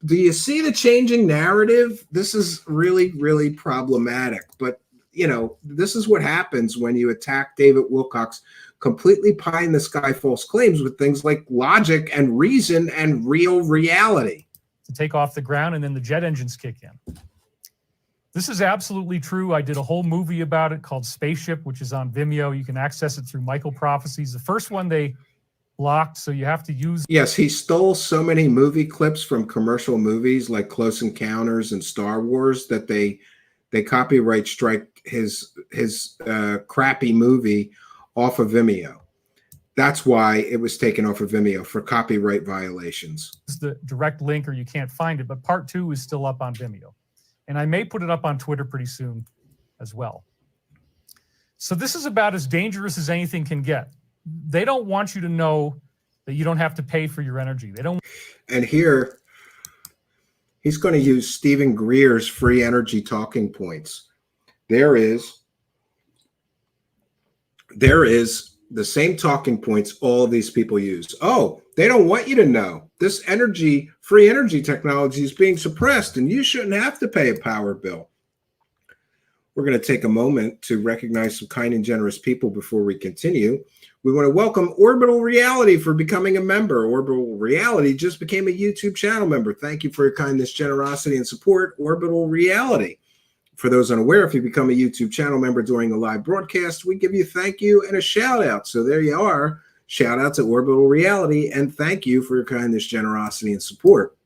Do you see the changing narrative? This is really, really problematic. But, you know, this is what happens when you attack David Wilcock's completely pie-in-the-sky false claims with things like logic and reason and real reality. To take off the ground and then the jet engines kick in. This is absolutely true. I did a whole movie about it called Spaceship, which is on Vimeo. You can access it through Michael Prophecies. The first one they blocked, so you have to use. Yes, he stole so many movie clips from commercial movies like Close Encounters and Star Wars that they copyright strike his crappy movie off of Vimeo. That's why it was taken off of Vimeo, for copyright violations. It's the direct link, or you can't find it, but part 2 is still up on Vimeo. And I may put it up on Twitter pretty soon as well. So this is about as dangerous as anything can get. They don't want you to know that you don't have to pay for your energy. They don't. And here, he's going to use Stephen Greer's free energy talking points. There is the same talking points all of these people use. Oh, they don't want you to know this energy, free energy technology is being suppressed and you shouldn't have to pay a power bill. We're going to take a moment to recognize some kind and generous people before we continue. We want to welcome Orbital Reality for becoming a member. Orbital Reality just became a YouTube channel member. Thank you for your kindness, generosity, and support, Orbital Reality. For those unaware, if you become a YouTube channel member during a live broadcast, we give you thank you and a shout out. So there you are. Shout out to Orbital Reality and thank you for your kindness, generosity, and support.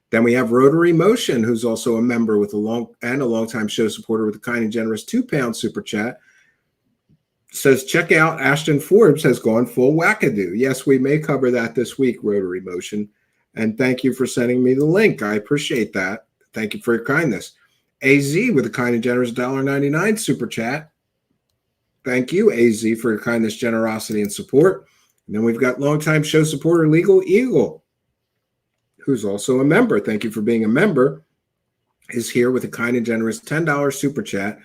Then we have Rotary Motion, who's also a member with a longtime show supporter with a kind and generous £2 super chat. Says, check out Ashton Forbes has gone full wackadoo. Yes, we may cover that this week, Rotary Motion. And thank you for sending me the link. I appreciate that. Thank you for your kindness. AZ with a kind and generous $1.99 super chat. Thank you, AZ, for your kindness, generosity, and support. And then we've got longtime show supporter Legal Eagle, who's also a member. Thank you for being a member. Is here with a kind and generous $10 super chat.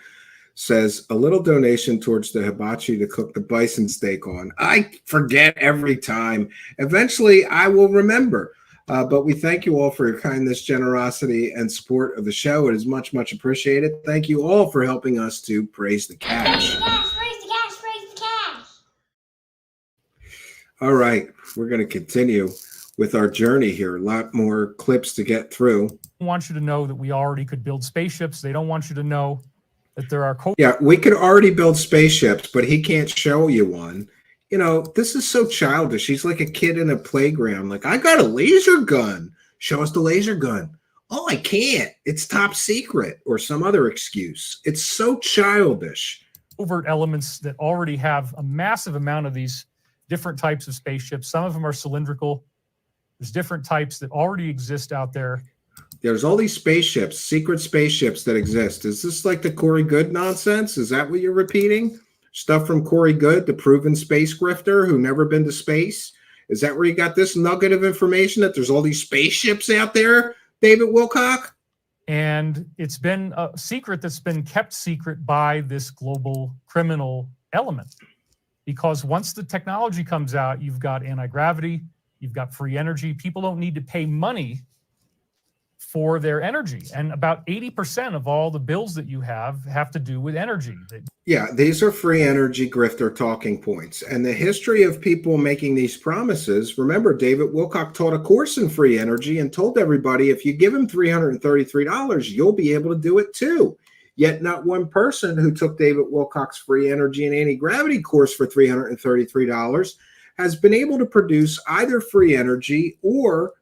Says, a little donation towards the hibachi to cook the bison steak on. I forget every time. Eventually, I will remember. But we thank you all for your kindness, generosity, and support of the show. It is much, much appreciated. Thank you all for helping us to praise the cash. Praise the cash, praise the cash, praise the cash. All right, we're going to continue with our journey here. A lot more clips to get through. They want you to know that we already could build spaceships. They don't want you to know that there are Yeah, we could already build spaceships, but he can't show you one. You know, this is so childish. He's like a kid in a playground. Like, I got a laser gun. Show us the laser gun. Oh, I can't. It's top secret, or some other excuse. It's so childish. overt elements that already have a massive amount of these different types of spaceships. Some of them are cylindrical. There's different types that already exist out there. There's all these spaceships, secret spaceships that exist. Is this like the Corey Good nonsense? Is that what you're repeating? Stuff from Corey Good, the proven space grifter who never been to space? Is that where you got this nugget of information that there's all these spaceships out there, David Wilcock? And it's been a secret that's been kept secret by this global criminal element. Because once the technology comes out, you've got anti-gravity, you've got free energy. People don't need to pay money for their energy. And about 80% of all the bills that you have to do with energy. Yeah, these are free energy grifter talking points. And the history of people making these promises, remember, David Wilcock taught a course in free energy and told everybody, if you give him $333, you'll be able to do it too. Yet not one person who took David Wilcock's free energy and anti-gravity course for $333 has been able to produce either free energy or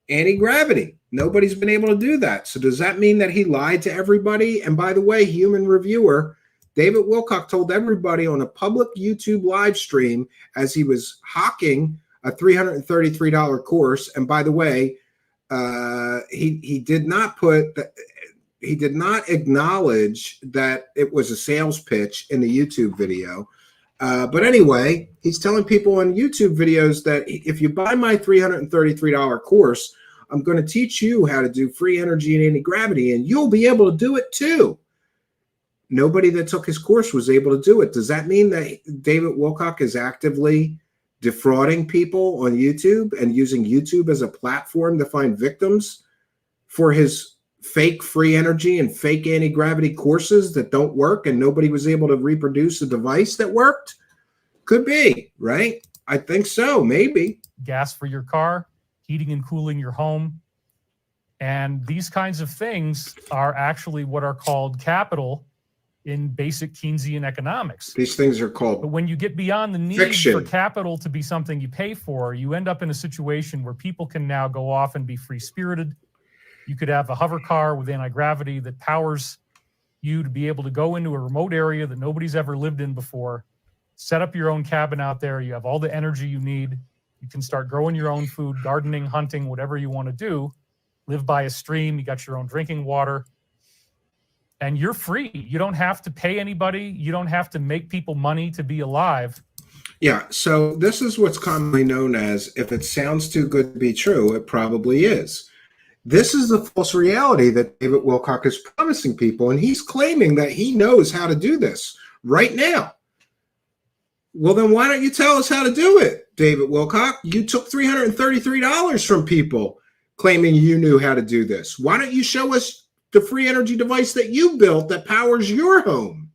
anti-gravity. Nobody's been able to do that. So does that mean that he lied to everybody? And by the way, human reviewer, David Wilcock told everybody on a public YouTube live stream as he was hawking a $333 course. And by the way, he did not acknowledge that it was a sales pitch in the YouTube video. But anyway, he's telling people on YouTube videos that if you buy my $333 course, I'm going to teach you how to do free energy and anti-gravity, and you'll be able to do it too. Nobody that took his course was able to do it. Does that mean that David Wilcock is actively defrauding people on YouTube and using YouTube as a platform to find victims for his fake free energy and fake anti-gravity courses that don't work and nobody was able to reproduce a device that worked? Could be, right? I think so, maybe. Gas for your car, heating and cooling your home. And these kinds of things are actually what are called capital in basic Keynesian economics. These things are called But when you get beyond the need fiction. for capital to be something you pay for, you end up in a situation where people can now go off and be free-spirited. You could have a hover car with anti-gravity that powers you to be able to go into a remote area that nobody's ever lived in before, set up your own cabin out there. You have all the energy you need. You can start growing your own food, gardening, hunting, whatever you want to do. Live by a stream. You got your own drinking water. And you're free. You don't have to pay anybody. You don't have to make people money to be alive. Yeah, so this is what's commonly known as, if it sounds too good to be true, it probably is. This is the false reality that David Wilcock is promising people, and he's claiming that he knows how to do this right now. Well, then why don't you tell us how to do it, David Wilcock? You took $333 from people claiming you knew how to do this. Why don't you show us the free energy device that you built that powers your home?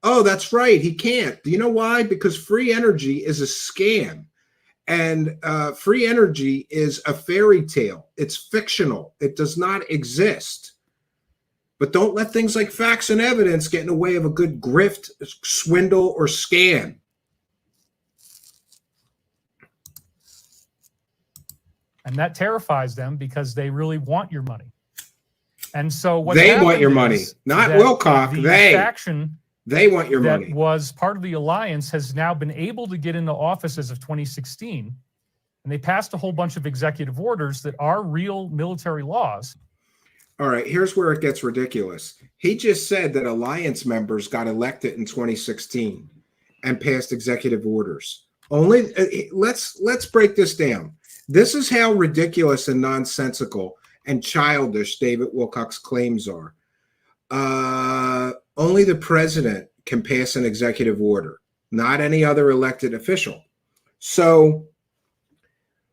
Oh, that's right. He can't. Do you know why? Because free energy is a scam. And free energy is a fairy tale. It's fictional. It does not exist. But don't let things like facts and evidence get in the way of a good grift, swindle, or scam. And that terrifies them because they really want your money. And so what they want your money, not Wilcock. The they faction they want your that money. Was part of the alliance has now been able to get into office as of 2016, and they passed a whole bunch of executive orders that are real military laws. All right, here's where it gets ridiculous. He just said that alliance members got elected in 2016 and passed executive orders. Only let's break this down. This is how ridiculous and nonsensical and childish David Wilcock's claims are. Only the president can pass an executive order, not any other elected official. So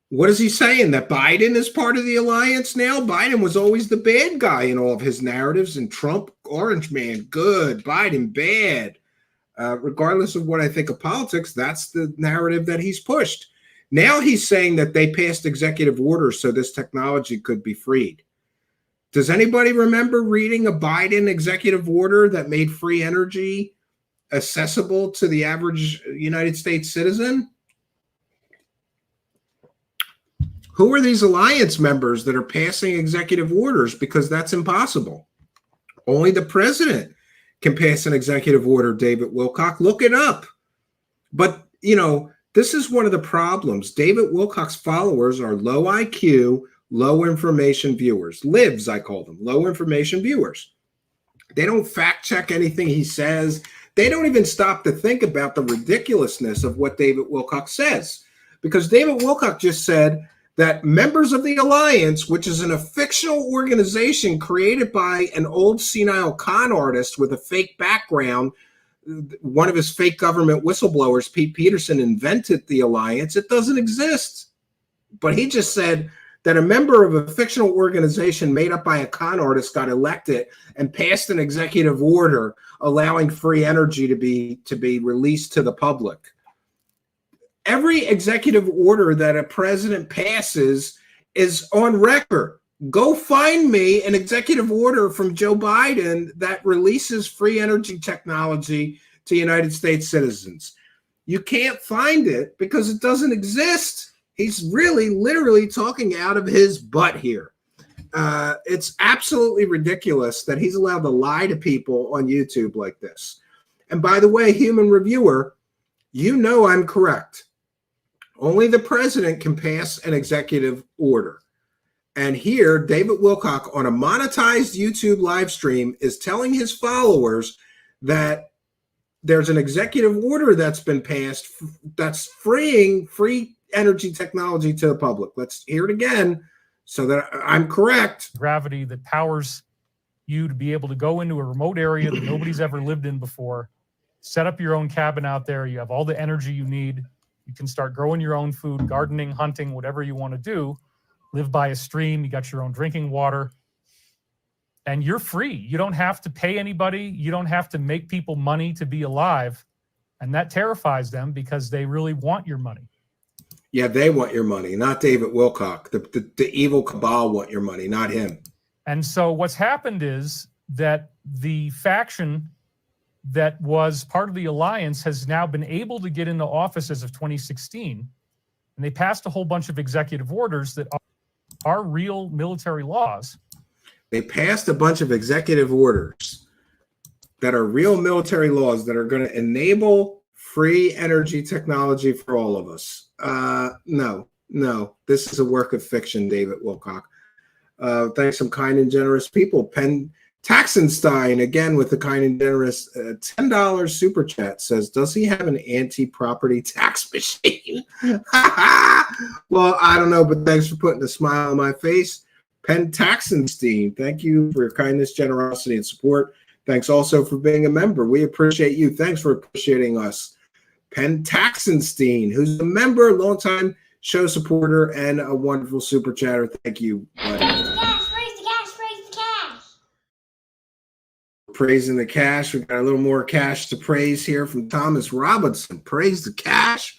what is he saying? That Biden is part of the alliance now? Biden was always the bad guy in all of his narratives, and Trump, orange man, good, Biden, bad. Regardless of what I think of politics, that's the narrative that he's pushed. Now he's saying that they passed executive orders so this technology could be freed. Does anybody remember reading a Biden executive order that made free energy accessible to the average United States citizen? Who are these alliance members that are passing executive orders? Because that's impossible. Only the president can pass an executive order, David Wilcock. Look it up. But, you know, this is one of the problems. David Wilcock's followers are low IQ, low information viewers. Libs, I call them, low information viewers. They don't fact check anything he says. They don't even stop to think about the ridiculousness of what David Wilcock says. Because David Wilcock just said that members of the alliance, which is a fictional organization created by an old senile con artist with a fake background, one of his fake government whistleblowers, Pete Peterson, invented the alliance. It doesn't exist. But he just said that a member of a fictional organization made up by a con artist got elected and passed an executive order allowing free energy to be released to the public. Every executive order that a president passes is on record. Go find me an executive order from Joe Biden that releases free energy technology to United States citizens. You can't find it because it doesn't exist. He's really literally talking out of his butt here. It's absolutely ridiculous that he's allowed to lie to people on YouTube like this. And by the way, human reviewer, you know I'm correct. Only the president can pass an executive order. And here, David Wilcock on a monetized YouTube live stream is telling his followers that there's an executive order that's been passed that's freeing free energy technology to the public. Let's hear it again so that I'm correct. Gravity that powers you to be able to go into a remote area that nobody's ever lived in before, set up your own cabin out there. You have all the energy you need. You can start growing your own food, gardening, hunting, whatever you want to do. Live by a stream. You got your own drinking water. And you're free. You don't have to pay anybody. You don't have to make people money to be alive. And that terrifies them because they really want your money. Yeah, they want your money, not David Wilcock. The evil cabal want your money, not him. And so what's happened is that the faction that was part of the alliance has now been able to get into office as of 2016. And they passed a whole bunch of executive orders that are real military laws. They passed a bunch of executive orders that are real military laws that are going to enable free energy technology for all of us. No, this is a work of fiction, David Wilcock. Thanks, some kind and generous people. Penn Taxenstein, again with the kind and generous $10 super chat, says, does he have an anti-property tax machine? Well, I don't know, but thanks for putting a smile on my face. Penn Taxenstein, thank you for your kindness, generosity, and support. Thanks also for being a member. We appreciate you. Thanks for appreciating us. Penn Taxenstein, who's a member, longtime show supporter, and a wonderful super chatter. Thank you, buddy. Praise the cash, praise the cash, praise the cash. Praising the cash. We got a little more cash to praise here from Thomas Robinson. Praise the cash.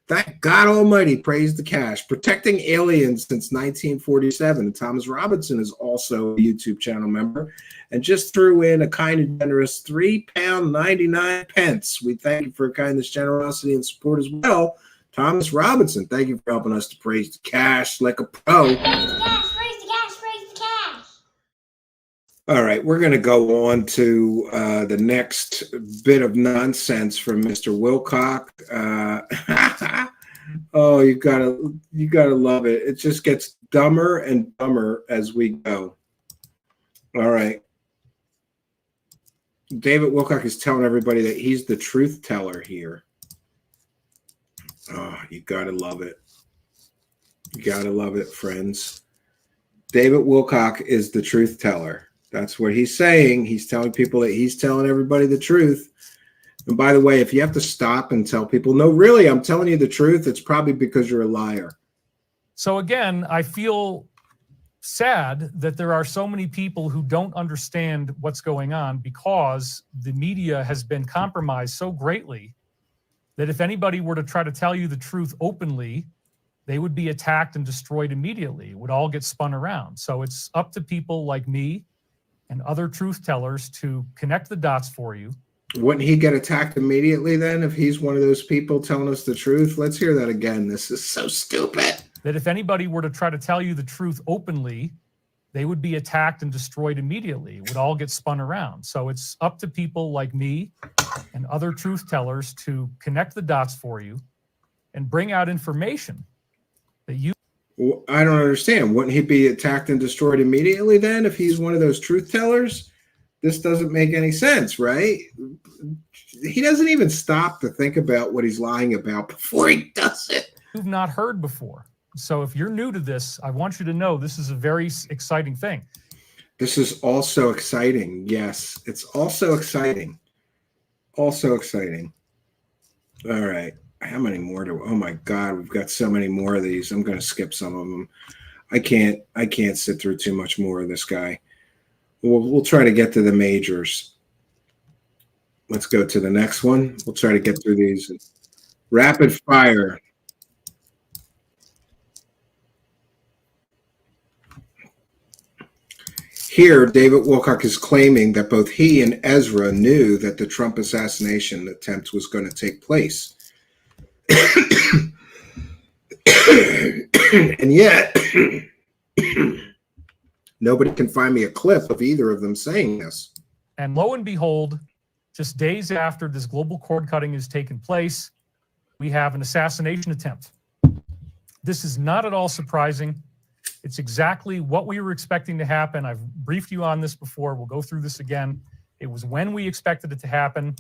Thank God Almighty. Praise the cash. Protecting aliens since 1947. And Thomas Robinson is also a YouTube channel member and just threw in a kind and generous £3.99. We thank you for your kindness, generosity, and support as well. Thomas Robinson, thank you for helping us to praise the cash like a pro. Praise the cash, praise the cash, praise the cash. All right, we're going to go on to the next bit of nonsense from Mr. Wilcock. Oh, you gotta love it. It just gets dumber and dumber as we go. All right. David Wilcock is telling everybody that he's the truth teller here. Oh, you gotta love it. You gotta love it, friends. David Wilcock is the truth teller. That's what he's saying. He's telling people that he's telling everybody the truth. And by the way, if you have to stop and tell people, no, really, I'm telling you the truth, it's probably because you're a liar. So again, I feel sad that there are so many people who don't understand what's going on because the media has been compromised so greatly that if anybody were to try to tell you the truth openly, they would be attacked and destroyed immediately. It would all get spun around. So it's up to people like me and other truth tellers to connect the dots for you. Wouldn't he get attacked immediately then if he's one of those people telling us the truth? Let's hear that again. This is so stupid. That if anybody were to try to tell you the truth openly, they would be attacked and destroyed immediately. It would all get spun around. So it's up to people like me and other truth tellers to connect the dots for you and bring out information that you... Well, I don't understand. Wouldn't he be attacked and destroyed immediately then if he's one of those truth tellers? This doesn't make any sense, right? He doesn't even stop to think about what he's lying about before he does it. You've not heard before. So if you're new to this, I want you to know this is a very exciting thing. This is also exciting. Yes, it's also exciting. Also exciting. All right. How many more do? Oh my God, we've got so many more of these. I'm going to skip some of them. I can't sit through too much more of this guy. We'll try to get to the majors. Let's go to the next one. We'll try to get through these. Rapid fire. Here, David Wilcock is claiming that both he and Ezra knew that the Trump assassination attempt was going to take place. And yet, nobody can find me a clip of either of them saying this. And lo and behold, just days after this global cord cutting has taken place, we have an assassination attempt. This is not at all surprising. It's exactly what we were expecting to happen. I've briefed you on this before. We'll go through this again. It was when we expected it to happen.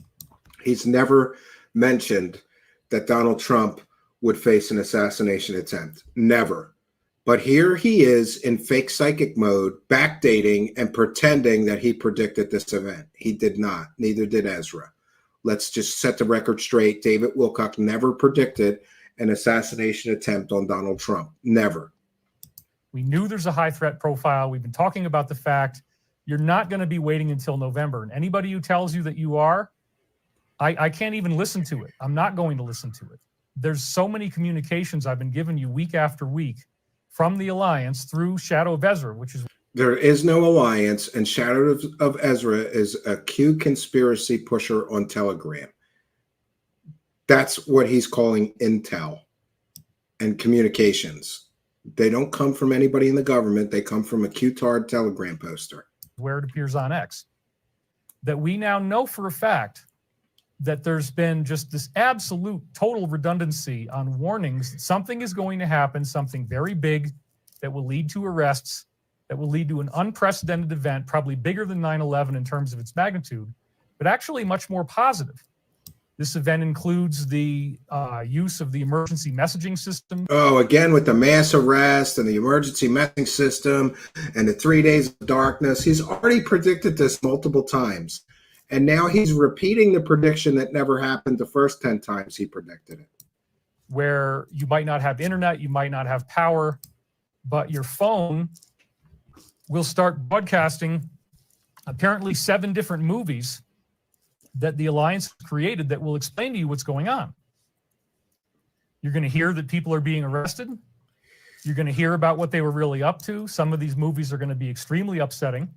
He's never mentioned that Donald Trump would face an assassination attempt. Never. But here he is in fake psychic mode, backdating and pretending that he predicted this event. He did not. Neither did Ezra. Let's just set the record straight. David Wilcock never predicted an assassination attempt on Donald Trump. Never. We knew there's a high threat profile. We've been talking about the fact you're not going to be waiting until November. And anybody who tells you that you are, I can't even listen to it. I'm not going to listen to it. There's so many communications I've been giving you week after week from the Alliance through Shadow of Ezra, which is... There is no alliance, and Shadow of Ezra is a Q conspiracy pusher on Telegram. That's what he's calling intel and communications. They don't come from anybody in the government. They come from a Q-tard Telegram poster. Where it appears on X. That we now know for a fact that there's been just this absolute total redundancy on warnings that something is going to happen, something very big that will lead to arrests, that will lead to an unprecedented event, probably bigger than 9/11 in terms of its magnitude, but actually much more positive. This event includes the use of the emergency messaging system. Oh, again, with the mass arrest and the emergency messaging system and the 3 days of darkness. He's already predicted this multiple times. And now he's repeating the prediction that never happened the first 10 times he predicted it. Where you might not have internet, you might not have power, but your phone will start broadcasting apparently 7 different movies that the Alliance created that will explain to you what's going on. You're going to hear that people are being arrested. You're going to hear about what they were really up to. Some of these movies are going to be extremely upsetting.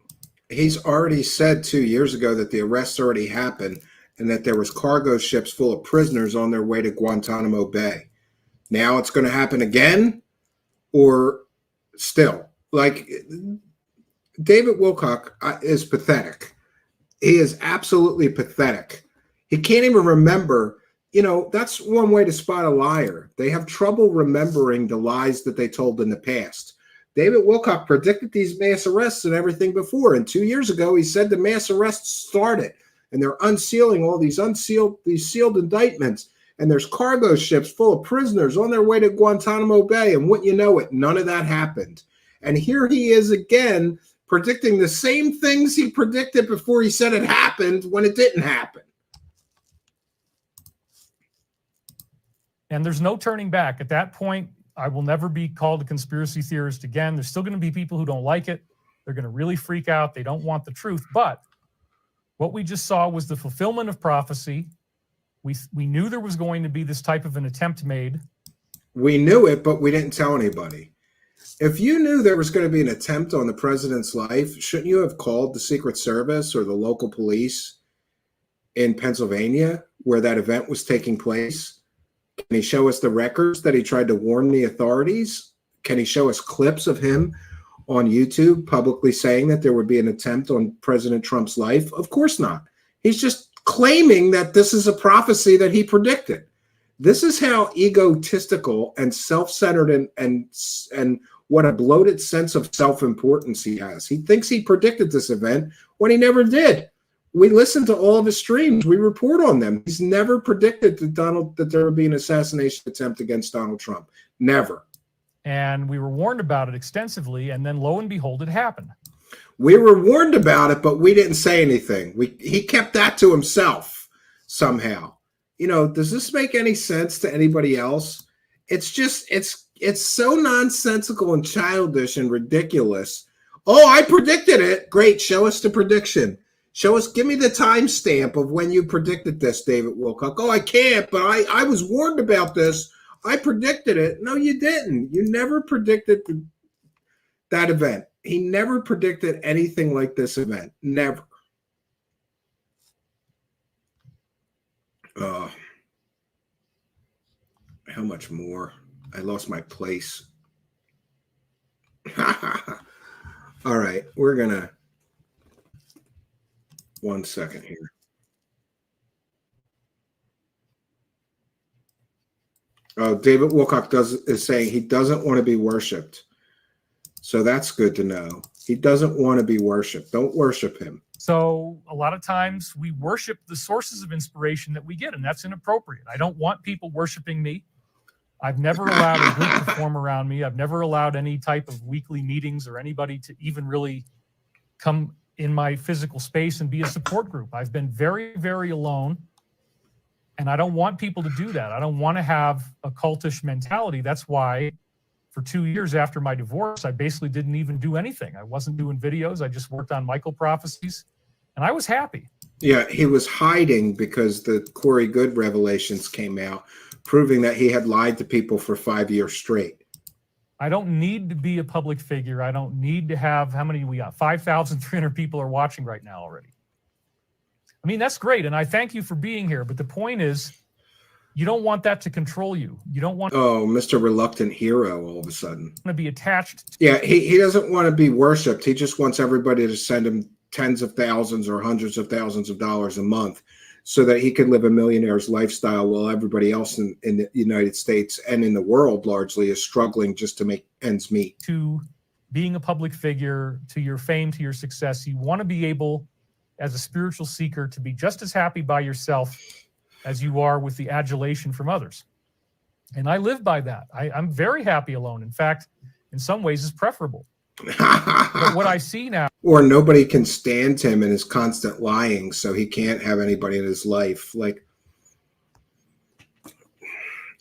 He's already said 2 years ago that the arrests already happened and that there was cargo ships full of prisoners on their way to Guantanamo Bay. Now it's going to happen again, or still? Like, David Wilcock is pathetic. He is absolutely pathetic. He can't even remember. You know, that's one way to spot a liar. They have trouble remembering the lies that they told in the past. David Wilcock predicted these mass arrests and everything before. And 2 years ago, he said the mass arrests started, and they're unsealing all these sealed indictments. And there's cargo ships full of prisoners on their way to Guantanamo Bay. And wouldn't you know it, none of that happened. And here he is again, predicting the same things he predicted before he said it happened when it didn't happen. And there's no turning back. At that point, I will never be called a conspiracy theorist again. There's still going to be people who don't like it. They're going to really freak out. They don't want the truth. But what we just saw was the fulfillment of prophecy. We knew there was going to be this type of an attempt made. We knew it, but we didn't tell anybody. If you knew there was going to be an attempt on the president's life, shouldn't you have called the Secret Service or the local police in Pennsylvania where that event was taking place? Can he show us the records that he tried to warn the authorities? Can he show us clips of him on YouTube publicly saying that there would be an attempt on President Trump's life? Of course not. He's just claiming that this is a prophecy that he predicted. This is how egotistical and self-centered and what a bloated sense of self-importance he has. He thinks he predicted this event when he never did. We listen to all of his streams. We report on them. He's never predicted that there would be an assassination attempt against Donald Trump. Never. And we were warned about it extensively, and then lo and behold, it happened. We were warned about it, but we didn't say anything. He kept that to himself somehow. You know, does this make any sense to anybody else? It's just, it's so nonsensical and childish and ridiculous. Oh, I predicted it. Great. Show us the prediction. Show us, give me the timestamp of when you predicted this, David Wilcock. Oh, I can't, but I was warned about this. I predicted it. No, you didn't. You never predicted that event. He never predicted anything like this event. Never. How much more? I lost my place. All right, we're going to... 1 second here. Oh, David Wilcock is saying he doesn't want to be worshipped. So that's good to know. He doesn't want to be worshipped. Don't worship him. So a lot of times we worship the sources of inspiration that we get, and that's inappropriate. I don't want people worshiping me. I've never allowed a group to form around me. I've never allowed any type of weekly meetings or anybody to even really come in my physical space and be a support group. I've been very, very alone, and I don't want people to do that. I don't want to have a cultish mentality. That's why for 2 years after my divorce, I basically didn't even do anything. I wasn't doing videos. I just worked on Michael prophecies, and I was happy. Yeah, he was hiding because the Corey Good revelations came out, proving that he had lied to people for 5 years straight. I don't need to be a public figure. I don't need to have, how many we got? 5,300 people are watching right now already. I mean, that's great. And I thank you for being here. But the point is, you don't want that to control you. You don't want Mr. Reluctant Hero all of a sudden. To be attached. Yeah, he doesn't want to be worshipped. He just wants everybody to send him tens of thousands or hundreds of thousands of dollars a month so that he can live a millionaire's lifestyle while everybody else in the United States and in the world largely is struggling just to make ends meet. To being a public figure, to your fame, to your success, you want to be able, as a spiritual seeker, to be just as happy by yourself as you are with the adulation from others. And I live by that. I'm very happy alone. In fact, in some ways, it's preferable. But what I see now, or nobody can stand him and his constant lying, so he can't have anybody in his life. Like,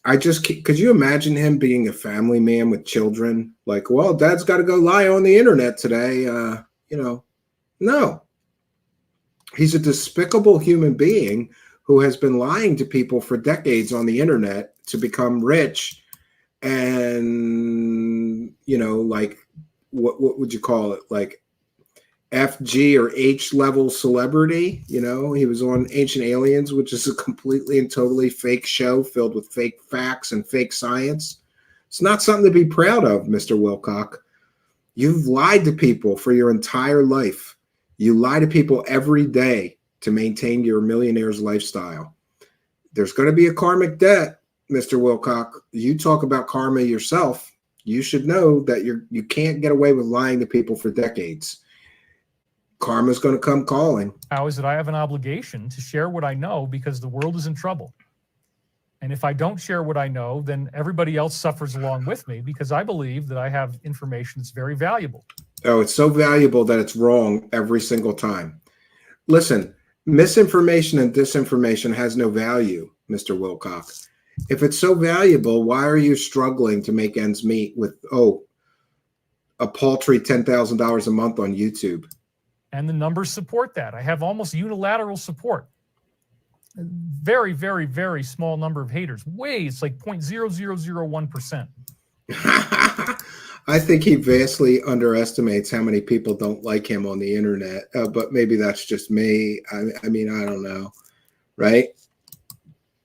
could you imagine him being a family man with children? Like, well, dad's got to go lie on the internet today. No. He's a despicable human being who has been lying to people for decades on the internet to become rich and, like, what would you call it? Like FG or H level celebrity. He was on Ancient Aliens, which is a completely and totally fake show filled with fake facts and fake science. It's not something to be proud of, Mr. Wilcock. You've lied to people for your entire life. You lie to people every day to maintain your millionaire's lifestyle. There's going to be a karmic debt, Mr. Wilcock. You talk about karma yourself. You should know that you can't get away with lying to people for decades. Karma's going to come calling. how is that I have an obligation to share what I know because the world is in trouble. And if I don't share what I know, then everybody else suffers along with me because I believe that I have information that's very valuable. Oh, it's so valuable that it's wrong every single time. Listen, misinformation and disinformation has no value, Mr. Wilcock. If it's so valuable, why are you struggling to make ends meet with, a paltry $10,000 a month on YouTube? And the numbers support that. I have almost unilateral support. Very, very, very small number of haters. It's like 0.0001%. I think he vastly underestimates how many people don't like him on the internet, but maybe that's just me. I mean, I don't know, right?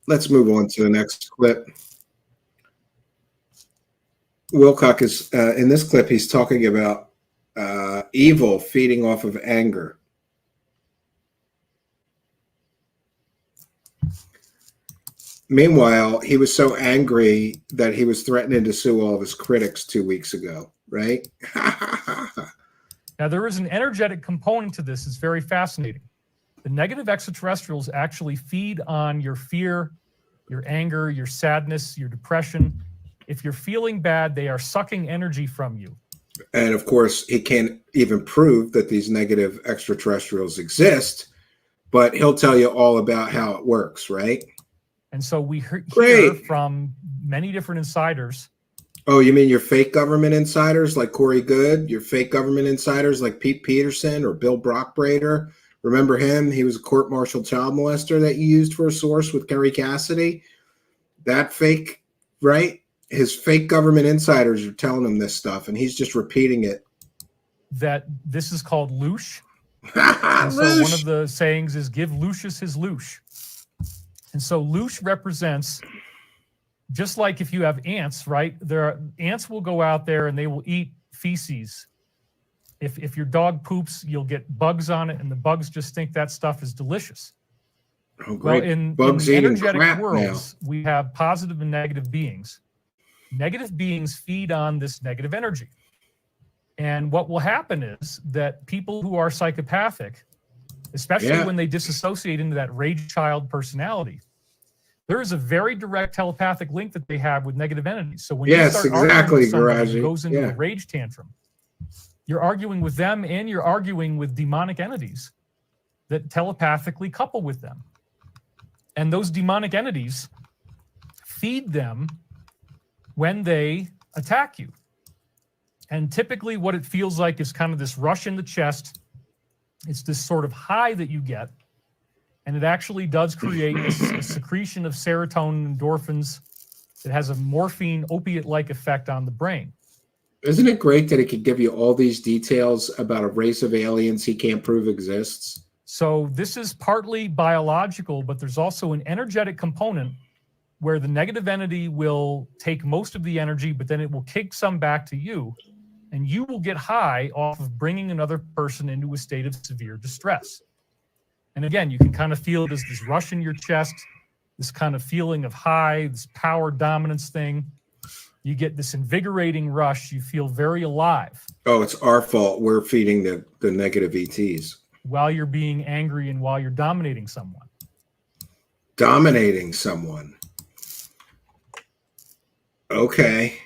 Let's move on to the next clip. Wilcock is, in this clip, he's talking about evil feeding off of anger. Meanwhile, he was so angry that he was threatening to sue all of his critics 2 weeks ago, right? Now, there is an energetic component to this. It's very fascinating. The negative extraterrestrials actually feed on your fear, your anger, your sadness, your depression. If you're feeling bad, they are sucking energy from you. And of course, he can't even prove that these negative extraterrestrials exist, but he'll tell you all about how it works, right? And so we hear from many different insiders. Oh, you mean your fake government insiders like Corey Good? Your fake government insiders like Pete Peterson or Bill Brockbrader? Remember him? He was a court-martialed child molester that you used for a source with Kerry Cassidy. That fake, right? His fake government insiders are telling him this stuff, and he's just repeating it. That this is called loosh. And so one of the sayings is give Lucius his loosh. And so loosh represents, just like if you have ants, right? Ants will go out there and they will eat feces. If your dog poops, you'll get bugs on it, and the bugs just think that stuff is delicious. Oh, great. Well, in Bugs the eating energetic crap worlds, now. we have positive and negative beings. Negative beings feed on this negative energy. And what will happen is that people who are psychopathic, especially when they disassociate into that rage child personality, there is a very direct telepathic link that they have with negative entities. So when you start arguing with somebody who goes into a rage tantrum, you're arguing with them and you're arguing with demonic entities that telepathically couple with them. And those demonic entities feed them when they attack you. And typically what it feels like is kind of this rush in the chest. It's this sort of high that you get. And it actually does create a secretion of serotonin, endorphins. It has a morphine opiate-like effect on the brain. Isn't it great that it could give you all these details about a race of aliens he can't prove exists? So this is partly biological, but there's also an energetic component where the negative entity will take most of the energy, but then it will kick some back to you, and you will get high off of bringing another person into a state of severe distress. And again, you can kind of feel it as this rush in your chest, this kind of feeling of high, this power dominance thing. You get this invigorating rush. You feel very alive. Oh, it's our fault. We're feeding the negative ETs. While you're being angry and while you're dominating someone. Dominating someone. Okay.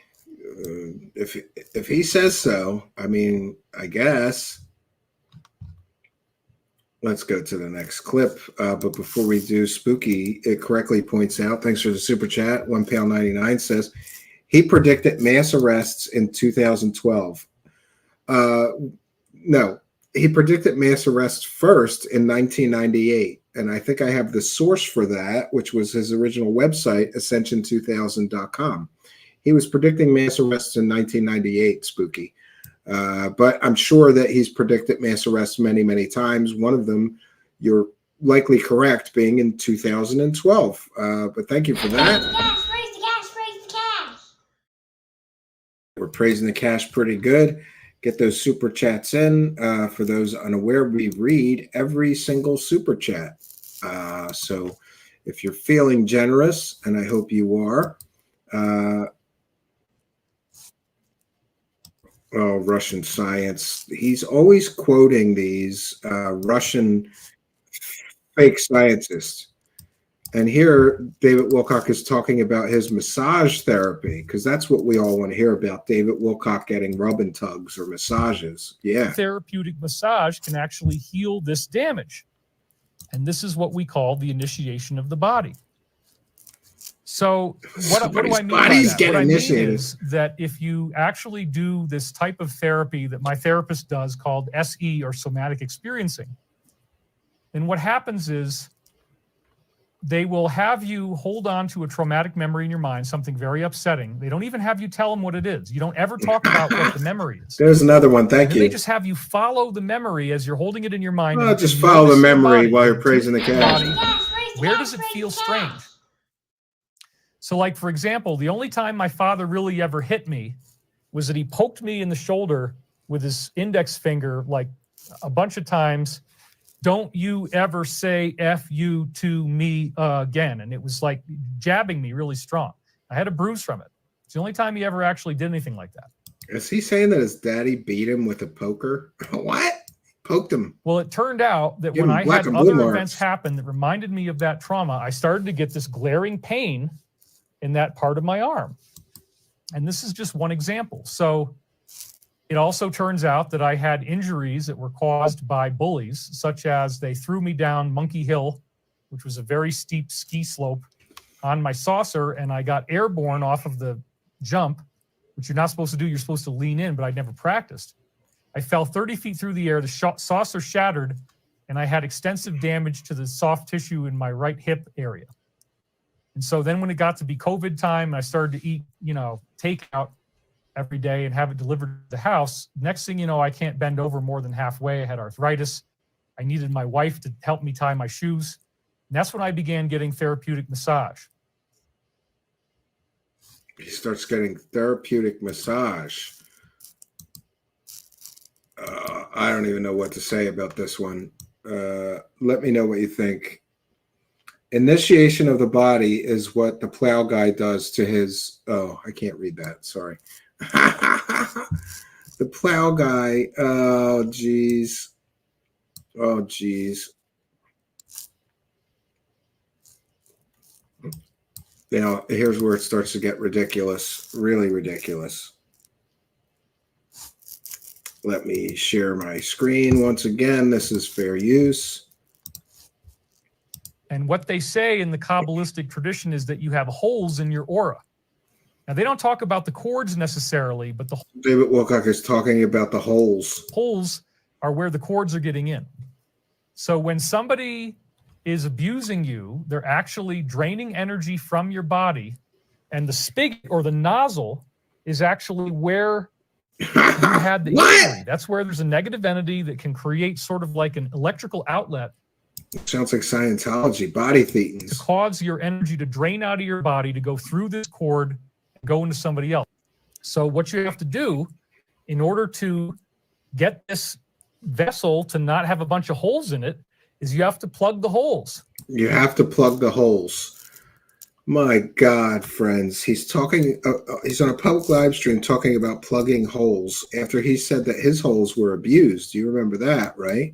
If he says so, I mean, I guess. Let's go to the next clip. But before we do, Spooky, it correctly points out, thanks for the super chat, £1.99 says, he predicted mass arrests in 2012. No, he predicted mass arrests first in 1998. And I think I have the source for that, which was his original website, ascension2000.com. He was predicting mass arrests in 1998, Spooky. But I'm sure that he's predicted mass arrests many, many times. One of them, you're likely correct, being in 2012. But thank you for that. Raise the cash, raise the cash. We're praising the cash pretty good. Get those super chats in. For those unaware, we read every single super chat. So if you're feeling generous, and I hope you are, Russian science. He's always quoting these Russian fake scientists. And here, David Wilcock is talking about his massage therapy, because that's what we all want to hear about, David Wilcock getting rub and tugs or massages. Yeah. Therapeutic massage can actually heal this damage. And this is what we call the initiation of the body. So what do I mean by that? What I mean is that if you actually do this type of therapy that my therapist does called SE, or somatic experiencing, then what happens is they will have you hold on to a traumatic memory in your mind, something very upsetting. They don't even have you tell them what it is. You don't ever talk about what the memory is. There's another one. Thank you. They just have you follow the memory as you're holding it in your mind. Oh, just follow the memory while you're praising the cash. Where does it feel strange? So, like, for example, the only time my father really ever hit me was that he poked me in the shoulder with his index finger, like a bunch of times. Don't you ever say F you to me again. And it was like jabbing me really strong. I had a bruise from it. It's the only time he ever actually did anything like that. Is he saying that his daddy beat him with a poker? What? Poked him. Well, it turned out that when I had other events happen that reminded me of that trauma, I started to get this glaring pain in that part of my arm. And this is just one example. So it also turns out that I had injuries that were caused by bullies, such as they threw me down Monkey Hill, which was a very steep ski slope, on my saucer, and I got airborne off of the jump, which you're not supposed to do. You're supposed to lean in, but I'd never practiced. I fell 30 feet through the air, the saucer shattered, and I had extensive damage to the soft tissue in my right hip area. And so then when it got to be COVID time, and I started to eat, takeout every day and have it delivered to the house. Next thing you know, I can't bend over more than halfway. I had arthritis. I needed my wife to help me tie my shoes. And that's when I began getting therapeutic massage. He starts getting therapeutic massage. I don't even know what to say about this one. Let me know what you think. Initiation of the body is what the plow guy does to his... Oh, I can't read that. Sorry. The plow guy. Oh, geez. Oh, geez. Here's where it starts to get ridiculous. Really ridiculous. Let me share my screen once again. This is fair use. And what they say in the Kabbalistic tradition is that you have holes in your aura. Now, they don't talk about the cords necessarily, but the David Wilcock is talking about the holes. Holes are where the cords are getting in. So when somebody is abusing you, they're actually draining energy from your body, and the spigot or the nozzle is actually where you had the injury. That's where there's a negative entity that can create sort of like an electrical outlet. Sounds like Scientology, body thetans. To cause your energy to drain out of your body, to go through this cord and go into somebody else. So what you have to do in order to get this vessel to not have a bunch of holes in it is you have to plug the holes. You have to plug the holes. My God, friends, he's talking. He's on a public live stream talking about plugging holes after he said that his holes were abused. You remember that, right?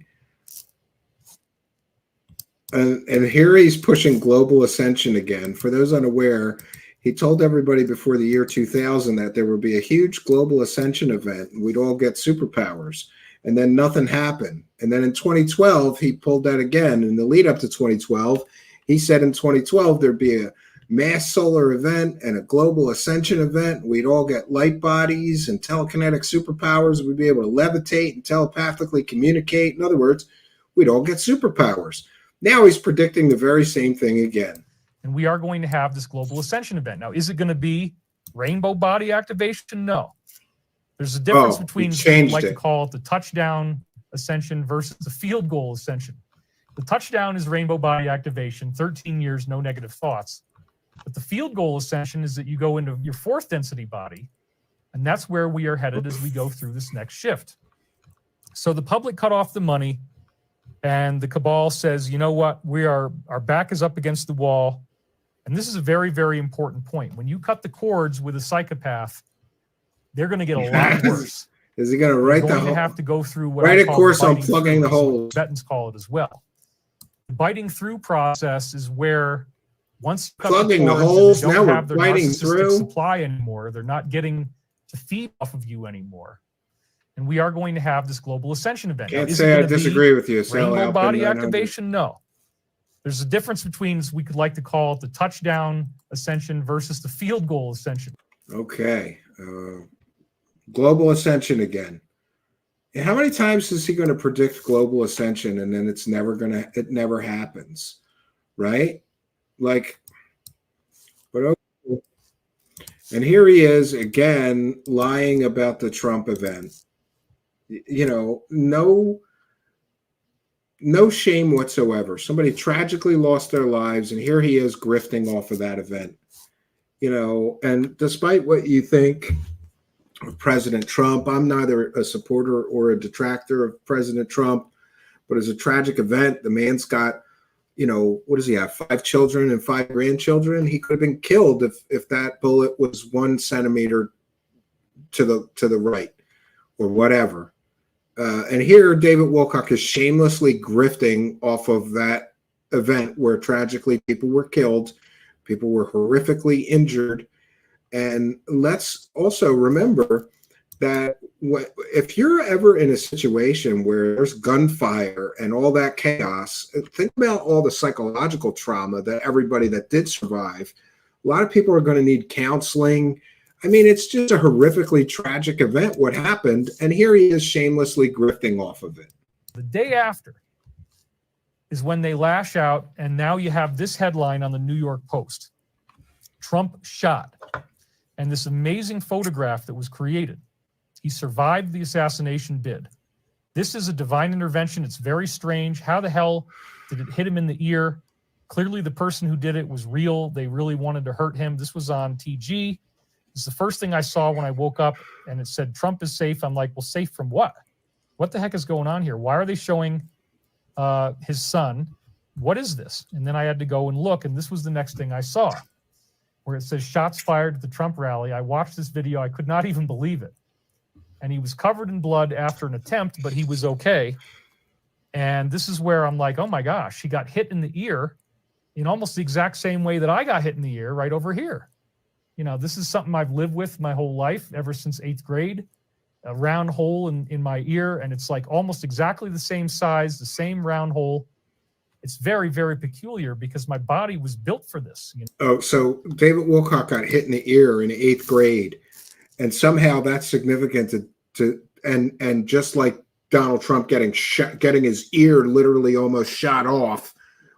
And here he's pushing global ascension again. For those unaware, He told everybody before the year 2000 that there would be a huge global ascension event and we'd all get superpowers. And then nothing happened. And then in 2012, he pulled that again. In the lead up to 2012, he said in 2012 there'd be a mass solar event and a global ascension event. We'd all get light bodies and telekinetic superpowers. We'd be able to levitate and telepathically communicate. In other words, we'd all get superpowers. Now he's predicting the very same thing again. And we are going to have this global ascension event. Now, is it going to be rainbow body activation? No. There's a difference between what we like to call it the touchdown ascension versus the field goal ascension. The touchdown is rainbow body activation, 13 years, no negative thoughts. But the field goal ascension is that you go into your fourth density body, and that's where we are headed as we go through this next shift. So the public cut off the money, and the cabal says, you know what, our back is up against the wall. And this is a very, very important point. When you cut the cords with a psychopath, they're going to get a lot worse. Is he going to write the hole? Going to have to go through what right, of course, I'm plugging the holes. Tibetans call it as well. The biting through process is where once you cut plugging the holes, now we're biting through supply anymore. They're not getting to feed off of you anymore. And we are going to have this global ascension event. Can't say I disagree with you. Rainbow body activation? No. There's a difference between, we could like to call it the touchdown ascension versus the field goal ascension. Okay. Global ascension again. And how many times is he going to predict global ascension and then it never happens, right? Like, but okay. And here he is again lying about the Trump event. You know, no shame whatsoever. Somebody tragically lost their lives, and here he is grifting off of that event. You know, and despite what you think of President Trump, I'm neither a supporter or a detractor of President Trump, but as a tragic event, the man's got, you know, what does he have? 5 children and 5 grandchildren. He could have been killed if that bullet was 1 centimeter to the right or whatever. And here, David Wilcock is shamelessly grifting off of that event where tragically people were killed, people were horrifically injured. And let's also remember that if you're ever in a situation where there's gunfire and all that chaos, think about all the psychological trauma that everybody that did survive. A lot of people are going to need counseling. I mean, it's just a horrifically tragic event, what happened, and here he is shamelessly grifting off of it. The day after is when they lash out, and now you have this headline on the New York Post. Trump shot. And this amazing photograph that was created. He survived the assassination bid. This is a divine intervention. It's very strange. How the hell did it hit him in the ear? Clearly the person who did it was real. They really wanted to hurt him. This was on TG. It's the first thing I saw when I woke up, and it said Trump is safe. I'm like, well, safe from what? What the heck is going on here? Why are they showing his son? What is this? And then I had to go and look, and this was the next thing I saw, where it says shots fired at the Trump rally. I watched this video. I could not even believe it. And he was covered in blood after an attempt, but he was okay. And this is where I'm like, oh my gosh, he got hit in the ear in almost the exact same way that I got hit in the ear right over here. You know, this is something I've lived with my whole life, ever since 8th grade, a round hole in my ear. And it's like almost exactly the same size, the same round hole. It's very, very peculiar because my body was built for this. You know? Oh, so David Wilcock got hit in the ear in 8th grade, and somehow that's significant and just like Donald Trump getting his ear literally almost shot off.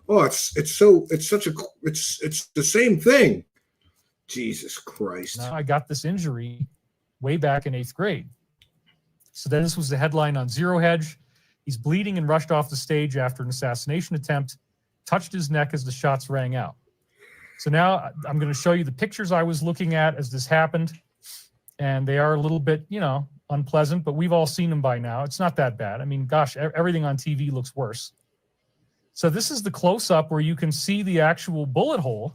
Oh, it's the same thing. Jesus Christ. Now I got this injury way back in 8th grade. So then this was the headline on Zero Hedge. He's bleeding and rushed off the stage after an assassination attempt, touched his neck as the shots rang out. So now I'm going to show you the pictures I was looking at as this happened. And they are a little bit, you know, unpleasant, but we've all seen them by now. It's not that bad. I mean, gosh, everything on TV looks worse. So this is the close-up where you can see the actual bullet hole,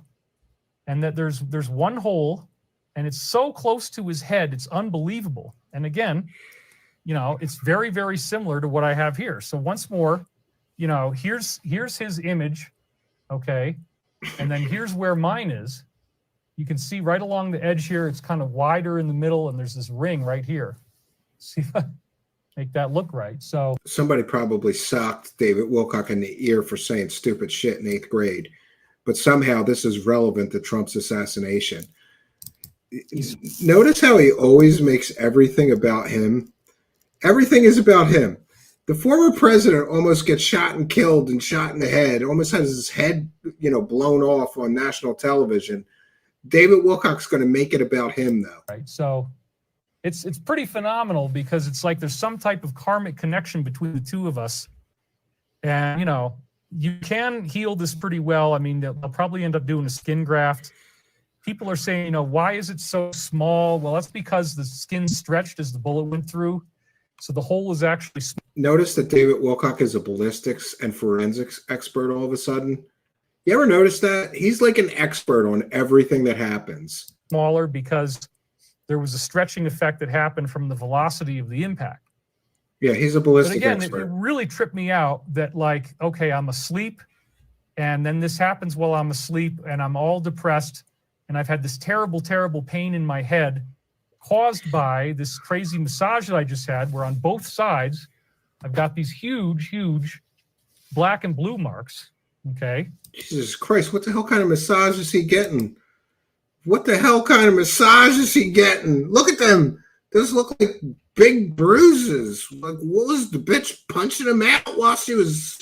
and that there's one hole, and it's so close to his head, it's unbelievable. And again, you know, it's very, very similar to what I have here. So once more, you know, here's his image, okay? And then here's where mine is. You can see right along the edge here, it's kind of wider in the middle, and there's this ring right here. See if I make that look right. So somebody probably socked David Wilcock in the ear for saying stupid shit in 8th grade, but somehow this is relevant to Trump's assassination. Notice how he always makes everything about him. Everything is about him. The former president almost gets shot and killed and shot in the head, almost has his head, blown off on national television. David Wilcock's going to make it about him, though. Right. So it's pretty phenomenal, because it's like there's some type of karmic connection between the two of us. And, you can heal this pretty well. I mean, they'll probably end up doing a skin graft. People are saying, why is it so small? Well, that's because the skin stretched as the bullet went through. So the hole is actually small. Notice that David Wilcock is a ballistics and forensics expert all of a sudden. You ever notice that? He's like an expert on everything that happens. Smaller because there was a stretching effect that happened from the velocity of the impact. Yeah, he's a ballistic but again, expert. It really tripped me out that, like, okay, I'm asleep, and then this happens while I'm asleep, and I'm all depressed, and I've had this terrible, terrible pain in my head caused by this crazy massage that I just had, where on both sides, I've got these huge, huge black and blue marks, okay? Jesus Christ, what the hell kind of massage is he getting? What the hell kind of massage is he getting? Look at them. Those look like big bruises. Like, what was the bitch punching him out while she was...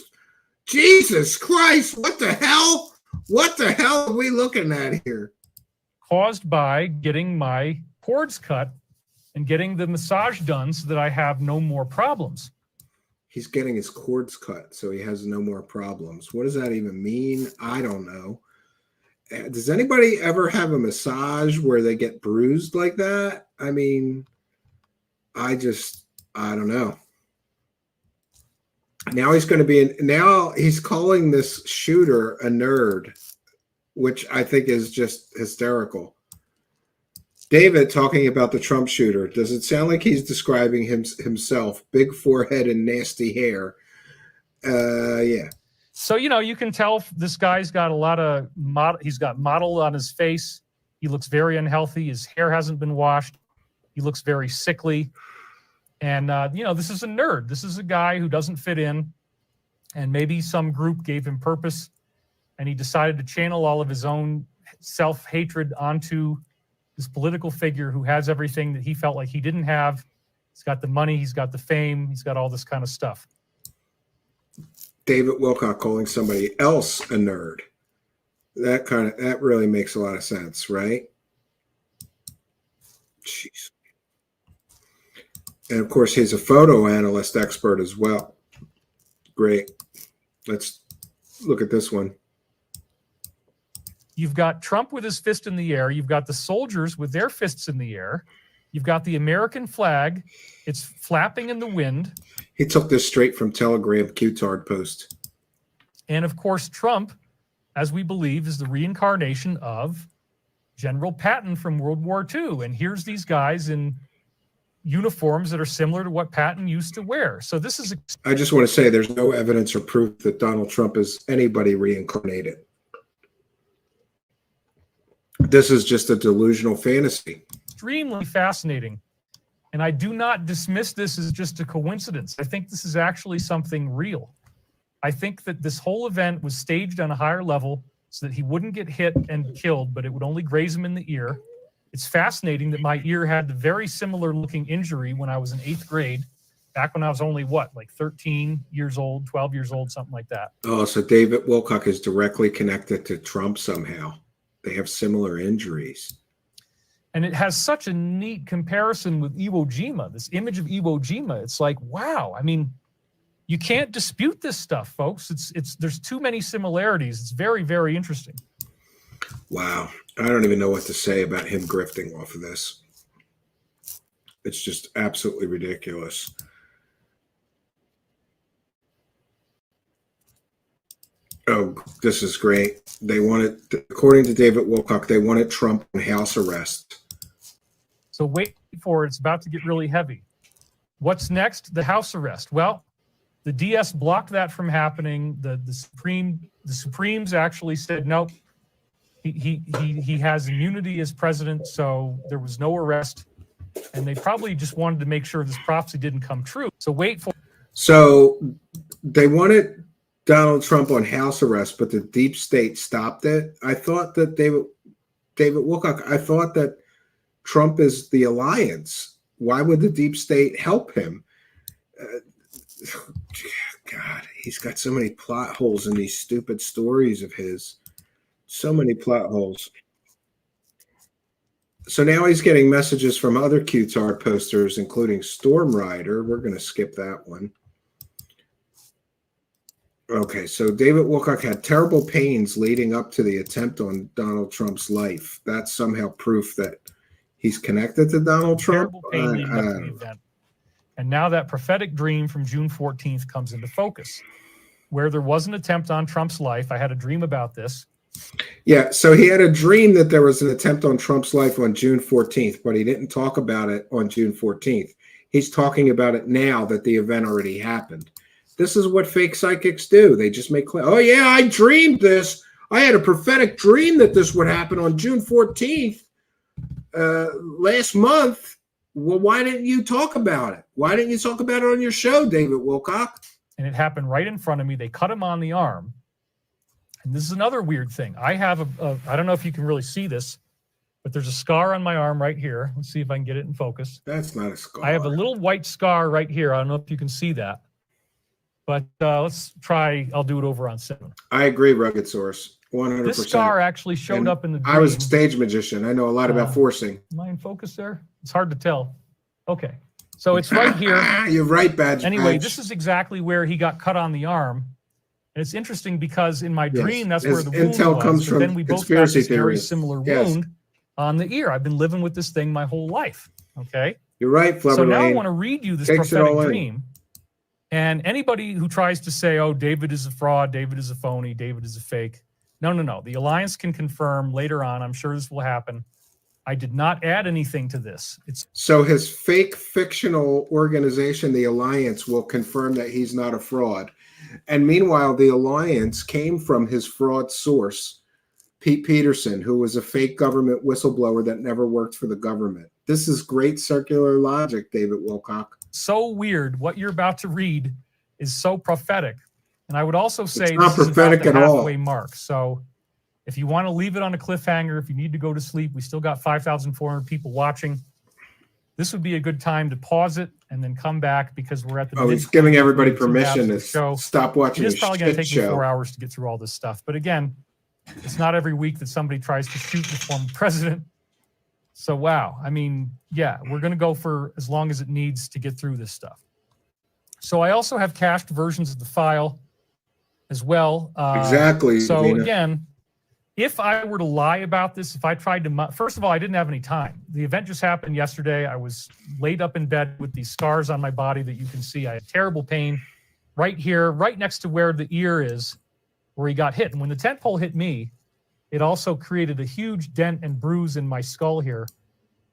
Jesus Christ, what the hell? What the hell are we looking at here? Caused by getting my cords cut and getting the massage done so that I have no more problems. He's getting his cords cut, so he has no more problems. What does that even mean? I don't know. Does anybody ever have a massage where they get bruised like that? I mean, I don't know. Now he's going to be now he's calling this shooter a nerd, which I think is just hysterical. David talking about the Trump shooter. Does it sound like he's describing himself? Big forehead and nasty hair. Yeah. So, you can tell this guy's got a lot of he's got mottled on his face. He looks very unhealthy. His hair hasn't been washed. He looks very sickly. And, this is a nerd. This is a guy who doesn't fit in. And maybe some group gave him purpose, and he decided to channel all of his own self-hatred onto this political figure who has everything that he felt like he didn't have. He's got the money, he's got the fame, he's got all this kind of stuff. David Wilcock calling somebody else a nerd. That really makes a lot of sense, right? Jeez. And of course, he's a photo analyst expert as well. Great. Let's look at this one. You've got Trump with his fist in the air. You've got the soldiers with their fists in the air. You've got the American flag. It's flapping in the wind. He took this straight from Telegram Q-Tard post. And of course, Trump, as we believe, is the reincarnation of General Patton from World War II. And here's these guys in uniforms that are similar to what Patton used to wear. So this is... I just want to say there's no evidence or proof that Donald Trump is anybody reincarnated. This is just a delusional fantasy. Extremely fascinating. And I do not dismiss this as just a coincidence. I think this is actually something real. I think that this whole event was staged on a higher level so that he wouldn't get hit and killed, but it would only graze him in the ear. It's fascinating that my ear had the very similar looking injury when I was in 8th grade, back when I was only, like 13 years old, 12 years old, something like that. Oh, so David Wilcock is directly connected to Trump somehow. They have similar injuries. And it has such a neat comparison with Iwo Jima, this image of Iwo Jima. It's like, wow. I mean, you can't dispute this stuff, folks. There's too many similarities. It's very, very interesting. Wow. I don't even know what to say about him grifting off of this. It's just absolutely ridiculous. Oh, this is great. They wanted, according to David Wilcock, they wanted Trump on house arrest. So wait for it. It's about to get really heavy. What's next? The house arrest. Well, the DS blocked that from happening. The Supremes actually said, nope, he has immunity as president, so there was no arrest, and they probably just wanted to make sure this prophecy didn't come true. So wait for. So they wanted Donald Trump on house arrest, but the deep state stopped it. I thought that David Wilcock, I thought that Trump is the alliance. Why would the deep state help him? God, he's got so many plot holes in these stupid stories of his. So many plot holes. So now he's getting messages from other QTAR posters, including Storm Rider. We're going to skip that one. Okay, so David Wilcock had terrible pains leading up to the attempt on Donald Trump's life. That's somehow proof that he's connected to Donald Trump. Terrible pain leading up to the event. And now that prophetic dream from June 14th comes into focus, where there was an attempt on Trump's life. I had a dream about this. Yeah, so he had a dream that there was an attempt on Trump's life on June 14th, but he didn't talk about it on June 14th. He's talking about it now that the event already happened. This is what fake psychics do. They just make claims. Oh, yeah, I dreamed this. I had a prophetic dream that this would happen on June 14th last month. Well, why didn't you talk about it? Why didn't you talk about it on your show, David Wilcock? And it happened right in front of me. They cut him on the arm. And this is another weird thing. I have I don't know if you can really see this, but there's a scar on my arm right here. Let's see if I can get it in focus. That's not a scar. I have a little white scar right here. I don't know if you can see that. But let's try. I'll do it over on 7. I agree, Rugged Source. 100%. This scar actually showed up in the dream. I was a stage magician. I know a lot about forcing. Am I in focus there? It's hard to tell. Okay. So it's right here. You're right, Badge. Anyway, Badge. this is exactly where he got cut on the arm. And it's interesting because in my dream, that's where the wound intel was. comes But from then we both got conspiracy this very theories. similar Yes. wound on the ear. I've been living with this thing my whole life. Okay. You're right, Flubber So now I Lane. want to read you this Takes it prophetic all in. dream. And anybody who tries to say, oh, David is a fraud, David is a phony, David is a fake. No, no, no. The Alliance can confirm later on. I'm sure this will happen. I did not add anything to this. It's So his fake fictional organization, the Alliance, will confirm that he's not a fraud. And meanwhile, the Alliance came from his fraud source, Pete Peterson, who was a fake government whistleblower that never worked for the government. This is great circular logic, David Wilcock. so weird. What you're about to read is so prophetic. And I would also say It's not this is about prophetic the at all. halfway mark. So if you want to leave it on a cliffhanger, if you need to go to sleep, we still got 5,400 people watching. This would be a good time to pause it and then come back because we're at the. Oh, he's giving everybody 2 halves permission of to the show. stop watching It is his probably going to shit take me show. 4 hours to get through all this stuff. But again, it's not every week that somebody tries to shoot the former president. So, wow. I mean, yeah, we're going to go for as long as it needs to get through this stuff. So I also have cached versions of the file as well. Exactly. So Nina. again, if I were to lie about this, if I tried to, first of all, I didn't have any time. The event just happened yesterday. I was laid up in bed with these scars on my body that you can see. I had terrible pain right here, right next to where the ear is, where he got hit. And when the tent pole hit me, it also created a huge dent and bruise in my skull here.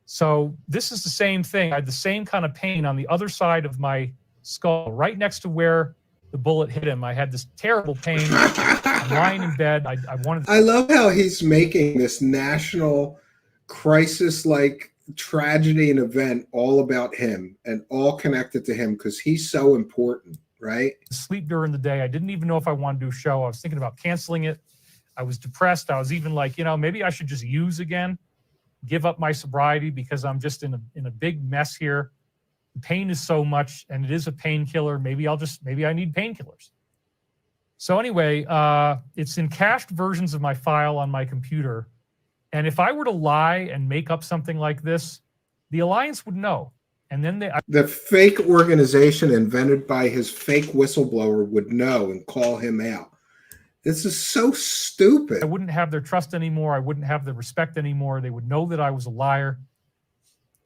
So this is the same thing. I had the same kind of pain on the other side of my skull, right next to where the bullet hit him. I had this terrible pain. I'm lying in bed. I wanted to. I love how he's making this national crisis-like tragedy and event all about him and all connected to him because he's so important, right? sleep during the day. I didn't even know if I wanted to do a show. I was thinking about canceling it. I was depressed. I was even like, maybe I should just use again, give up my sobriety because I'm just in a big mess here. The pain is so much, and it is a painkiller. Maybe I need painkillers. So anyway, it's in cached versions of my file on my computer. And if I were to lie and make up something like this, the Alliance would know. And then the fake organization invented by his fake whistleblower would know and call him out. This is so stupid. I wouldn't have their trust anymore. I wouldn't have the respect anymore. They would know that I was a liar.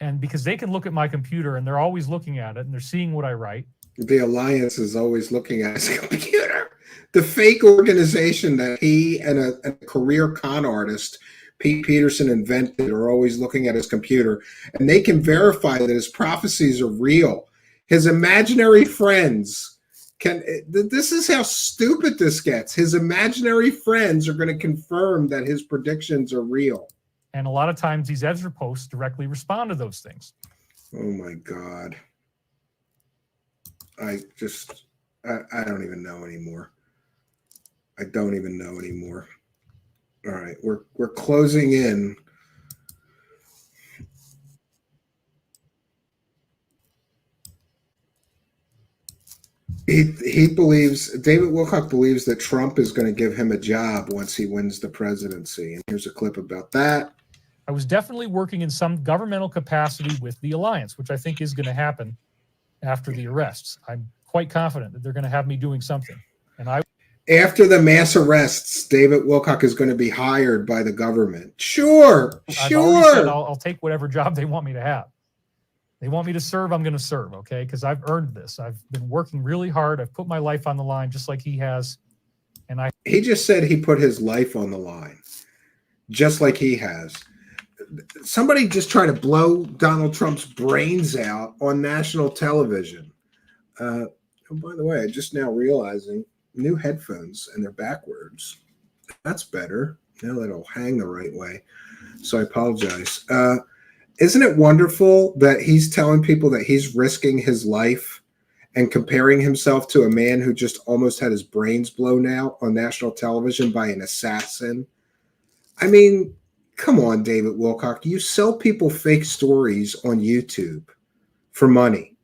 And because they can look at my computer and they're always looking at it and they're seeing what I write. The Alliance is always looking at his computer. The fake organization that he and a career con artist, Pete Peterson, invented are always looking at his computer. And they can verify that his prophecies are real. His imaginary friends This is how stupid this gets. His imaginary friends are going to confirm that his predictions are real. And a lot of times these Ezra posts directly respond to those things. Oh my God. I don't even know anymore. I don't even know anymore. All right, we're closing in. He believes, David Wilcock believes that Trump is going to give him a job once he wins the presidency. And here's a clip about that. I was definitely working in some governmental capacity with the alliance, which I think is going to happen after the arrests. I'm quite confident that they're going to have me doing something. And after the mass arrests, David Wilcock is going to be hired by the government. Sure. I've already said I'll take whatever job they want me to have. They want me to serve, I'm going to serve, okay? Because I've earned this. I've been working really hard. I've put my life on the line just like he has. And he just said he put his life on the line, just like he has. Somebody just tried to blow Donald Trump's brains out on national television. Oh, by the way, I just now realizing new headphones and they're backwards. That's better. Now that'll hang the right way. So I apologize. Isn't it wonderful that he's telling people that he's risking his life and comparing himself to a man who just almost had his brains blown out on national television by an assassin? I mean, come on, David Wilcock. You sell people fake stories on YouTube for money.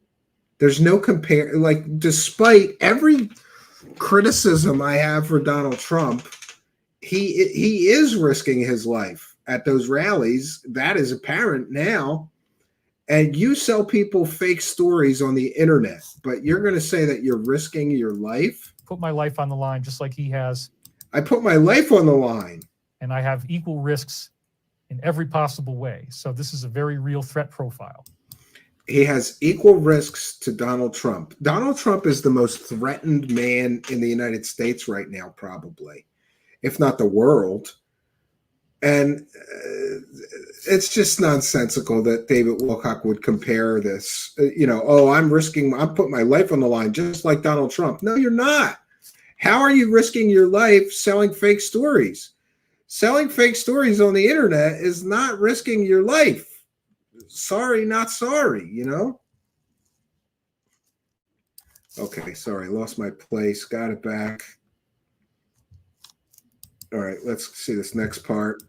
There's no compare. Like, despite every criticism I have for Donald Trump, he is risking his life at those rallies. That is apparent now. And you sell people fake stories on the internet, but you're going to say that you're risking your life? put my life on the line just like he has. I put my life on the line. And I have equal risks in every possible way. So this is a very real threat profile. He has equal risks to Donald Trump. Donald Trump is the most threatened man in the United States right now, probably, if not the world. And it's just nonsensical that David Wilcock would compare this, I'm putting my life on the line just like Donald Trump. No, you're not. How are you risking your life selling fake stories? Selling fake stories on the internet is not risking your life. Sorry, not sorry, Okay, sorry, lost my place, got it back. All right, let's see this next part.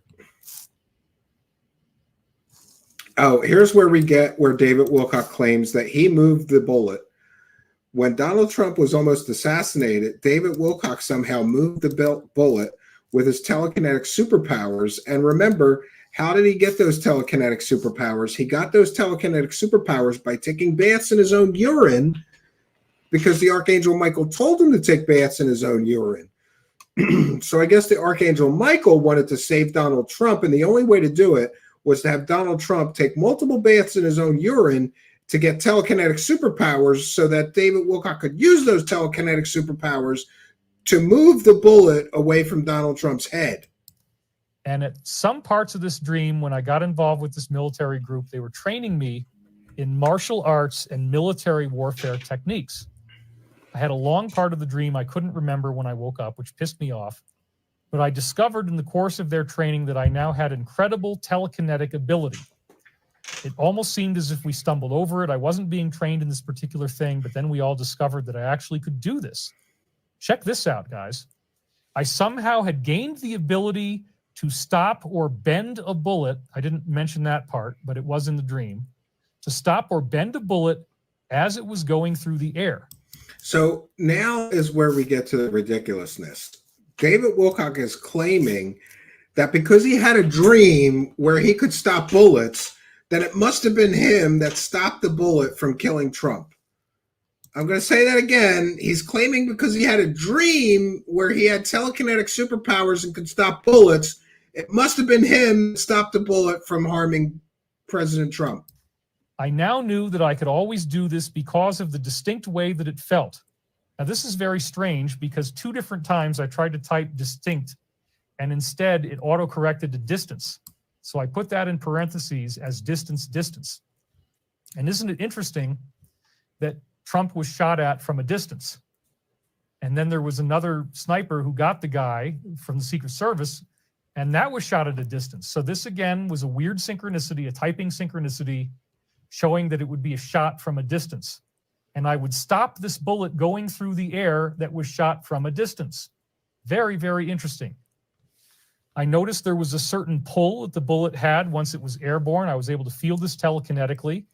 Oh, here's where we get where David Wilcock claims that he moved the bullet. When Donald Trump was almost assassinated, David Wilcock somehow moved the bullet with his telekinetic superpowers. And remember, how did he get those telekinetic superpowers? He got those telekinetic superpowers by taking baths in his own urine, because the Archangel Michael told him to take baths in his own urine. So I guess the Archangel Michael wanted to save Donald Trump, and the only way to do it was to have Donald Trump take multiple baths in his own urine to get telekinetic superpowers so that David Wilcock could use those telekinetic superpowers to move the bullet away from Donald Trump's head. And at some parts of this dream, when I got involved with this military group, they were training me in martial arts and military warfare techniques. I had a long part of the dream I couldn't remember when I woke up, which pissed me off. But I discovered in the course of their training that I now had incredible telekinetic ability. It almost seemed as if we stumbled over it. I wasn't being trained in this particular thing, but then we all discovered that I actually could do this. Check this out, guys. I somehow had gained the ability to stop or bend a bullet. I didn't mention that part, but it was in the dream. To stop or bend a bullet as it was going through the air. So now is where we get to the ridiculousness. David Wilcock is claiming that because he had a dream where he could stop bullets, that it must have been him that stopped the bullet from killing Trump. I'm going to say that again. He's claiming because he had a dream where he had telekinetic superpowers and could stop bullets, it must have been him that stopped the bullet from harming President Trump. I now knew that I could always do this because of the distinct way that it felt. Now, this is very strange because 2 different times I tried to type distinct and instead it auto-corrected to distance. So I put that in parentheses as distance, distance. And isn't it interesting that Trump was shot at from a distance? And then there was another sniper who got the guy from the Secret Service, and that was shot at a distance. So this again was a weird synchronicity, a typing synchronicity, showing that it would be a shot from a distance. And I would stop this bullet going through the air that was shot from a distance. Very, very interesting. I noticed there was a certain pull that the bullet had once it was airborne. I was able to feel this telekinetically.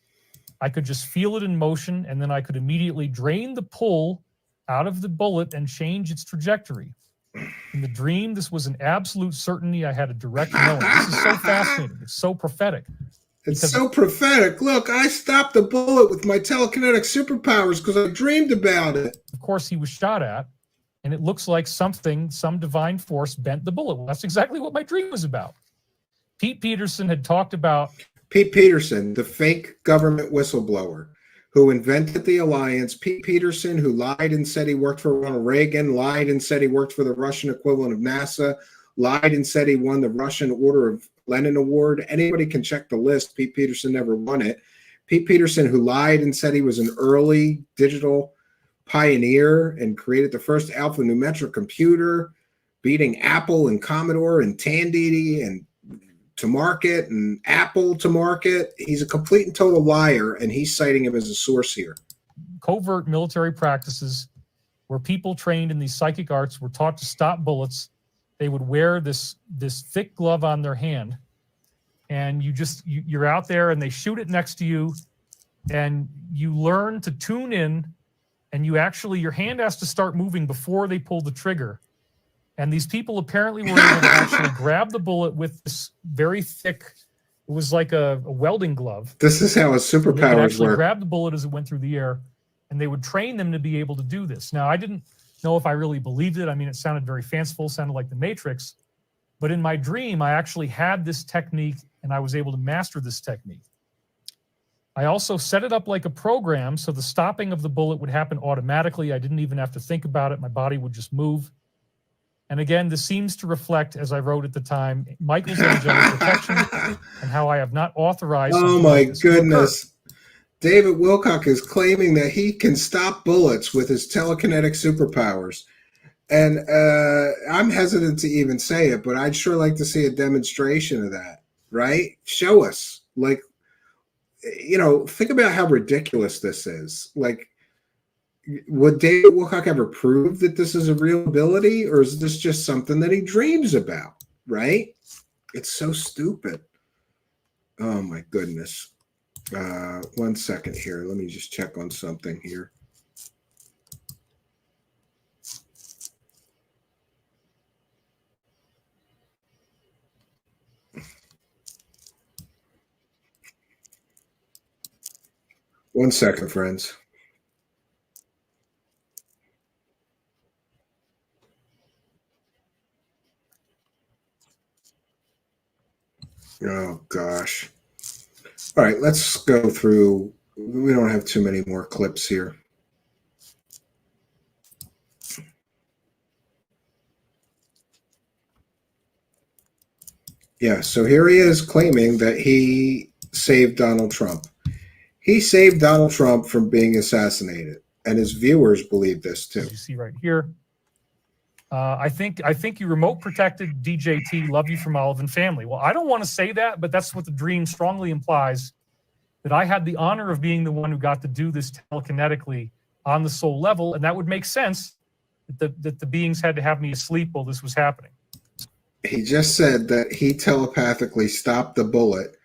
I could just feel it in motion, and then I could immediately drain the pull out of the bullet and change its trajectory. In the dream, this was an absolute certainty. I had a direct knowing. This is so fascinating. It's so prophetic. It's so prophetic. Look, I stopped the bullet with my telekinetic superpowers because I dreamed about it. Of course, he was shot at, and it looks like something, some divine force bent the bullet. Well, that's exactly what my dream was about. Pete Peterson had talked about... Pete Peterson, the fake government whistleblower who invented the alliance. Pete Peterson, who lied and said he worked for Ronald Reagan, lied and said he worked for the Russian equivalent of NASA, lied and said he won the Russian Order of Lenin Award. Anybody can check the list. Pete Peterson never won it. Pete Peterson, who lied and said he was an early digital pioneer and created the first alphanumeric computer, beating Apple and Commodore and Tandy and to market and Apple to market. He's a complete and total liar, and he's citing him as a source here. Covert military practices where people trained in these psychic arts were taught to stop bullets. They would wear this thick glove on their hand, and you're out there and they shoot it next to you, and you learn to tune in, and your hand has to start moving before they pull the trigger. And these people apparently were able to actually grab the bullet with this very thick, it was like a welding glove. This is how his superpowers actually work. Grab the bullet as it went through the air, and they would train them to be able to do this. Now, I didn't know if I really believed it. I mean, it sounded very fanciful, sounded like the Matrix. But in my dream, I actually had this technique, and I was able to master this technique. I also set it up like a program, so the stopping of the bullet would happen automatically. I didn't even have to think about it. My body would just move. And again, this seems to reflect, as I wrote at the time, Michael's angelic protection and how I have not authorized. Oh my goodness. David Wilcock is claiming that he can stop bullets with his telekinetic superpowers. And I'm hesitant to even say it, but I'd sure like to see a demonstration of that, right? Show us. Like, you know, think about how ridiculous this is. Like, would David Wilcock ever prove that this is a real ability, or is this just something that he dreams about, right? It's so stupid. Oh my goodness. 1 second here. Let me just check on something here. One second, friends. Oh, gosh. All right, let's go through. We don't have too many more clips here. Yeah, so here he is claiming that he saved Donald Trump. He saved Donald Trump from being assassinated, and his viewers believe this too. As you see right here. I think you remote protected DJT, love you from Olive and family. Well, I don't want to say that, but that's what the dream strongly implies, that I had the honor of being the one who got to do this telekinetically on the soul level, and that would make sense that the beings had to have me asleep while this was happening. He just said that he telepathically stopped the bullet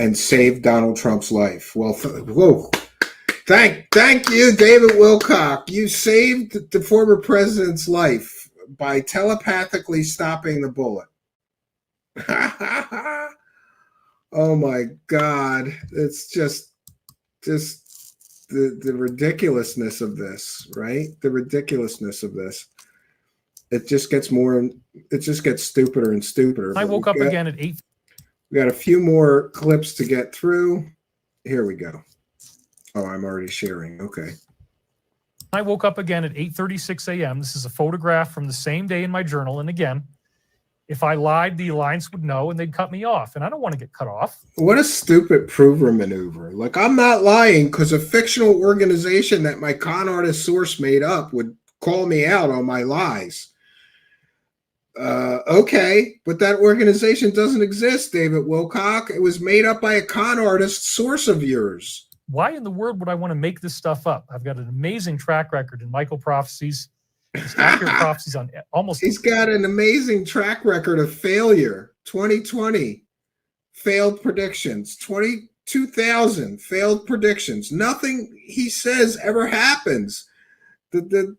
and saved Donald Trump's life. Well, whoa. Thank you, David Wilcock. You saved the former president's life by telepathically stopping the bullet. Oh my God. It's just the ridiculously of this, right? The ridiculousness of this. It just gets stupider and stupider. I woke up again at 8. We got a few more clips to get through. Here we go. Oh, I'm already sharing. Okay. I woke up again at 8:36 a.m. This is a photograph from the same day in my journal. And again, if I lied, the alliance would know and they'd cut me off. And I don't want to get cut off. What a stupid prover maneuver. Like, I'm not lying because a fictional organization that my con artist source made up would call me out on my lies. Okay, but that organization doesn't exist, David Wilcock. It was made up by a con artist source of yours. Why in the world would I want to make this stuff up? I've got an amazing track record in micro-prophecies. It's accurate prophecies on almost... He's got an amazing track record of failure. 2020, failed predictions. 2000, failed predictions. Nothing he says ever happens. The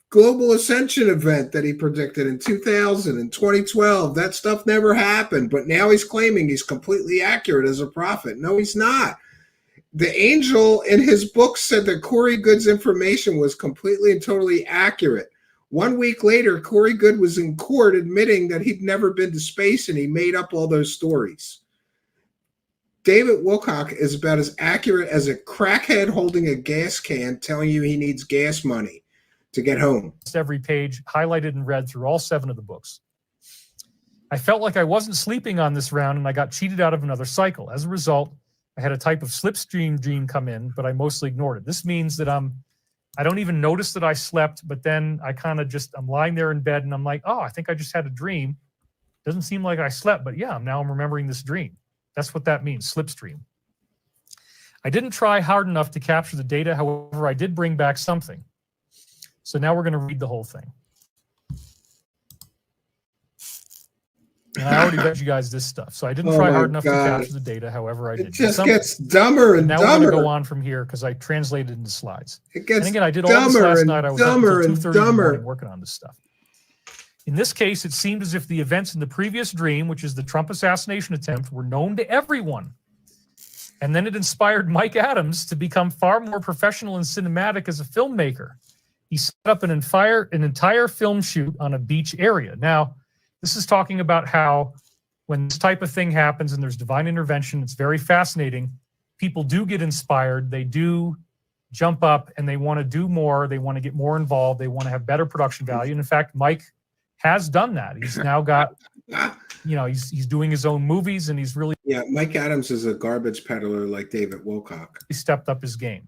global ascension event that he predicted in 2000 and 2012, that stuff never happened. But now he's claiming he's completely accurate as a prophet. No, he's not. The angel in his book said that Corey Good's information was completely and totally accurate. 1 week later, Corey Good was in court admitting that he'd never been to space and he made up all those stories. David Wilcock is about as accurate as a crackhead holding a gas can telling you he needs gas money to get home. Every page highlighted and read through all 7 of the books. I felt like I wasn't sleeping on this round and I got cheated out of another cycle. As a result, I had a type of slipstream dream come in, but I mostly ignored it. This means that I don't even notice that I slept, but then I kind of I'm lying there in bed and I'm like, oh, I think I just had a dream. Doesn't seem like I slept, but yeah, now I'm remembering this dream. That's what that means, slipstream. I didn't try hard enough to capture the data. However, I did bring back something. So now we're going to read the whole thing. And I already read you guys this stuff. So I didn't try hard enough to capture the data. However, I did. It just gets dumber and dumber. Now we're going to go on from here because I translated into slides. It gets and again, I did all this last night. I was up until 2:30 in the morning working on this stuff. In this case, it seemed as if the events in the previous dream, which is the Trump assassination attempt, were known to everyone. And then it inspired Mike Adams to become far more professional and cinematic as a filmmaker. He set up an entire film shoot on a beach area. Now, this is talking about how when this type of thing happens and there's divine intervention, it's very fascinating. People do get inspired. They do jump up and they want to do more. They want to get more involved. They want to have better production value. And in fact, Mike has done that. He's now got, he's doing his own movies and he's really... Yeah, Mike Adams is a garbage peddler like David Wilcock. He stepped up his game.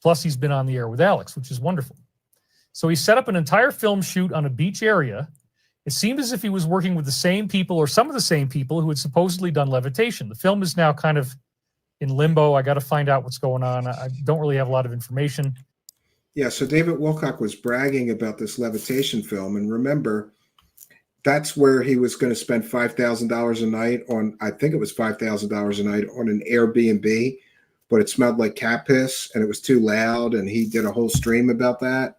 Plus, he's been on the air with Alex, which is wonderful. So he set up an entire film shoot on a beach area. It seemed as if he was working with the same people or some of the same people who had supposedly done levitation. The film is now kind of in limbo. I got to find out what's going on. I don't really have a lot of information. Yeah, so David Wilcock was bragging about this levitation film. And remember, that's where he was going to spend $5,000 a night on, I think it was $5,000 a night on an Airbnb, but it smelled like cat piss and it was too loud. And he did a whole stream about that.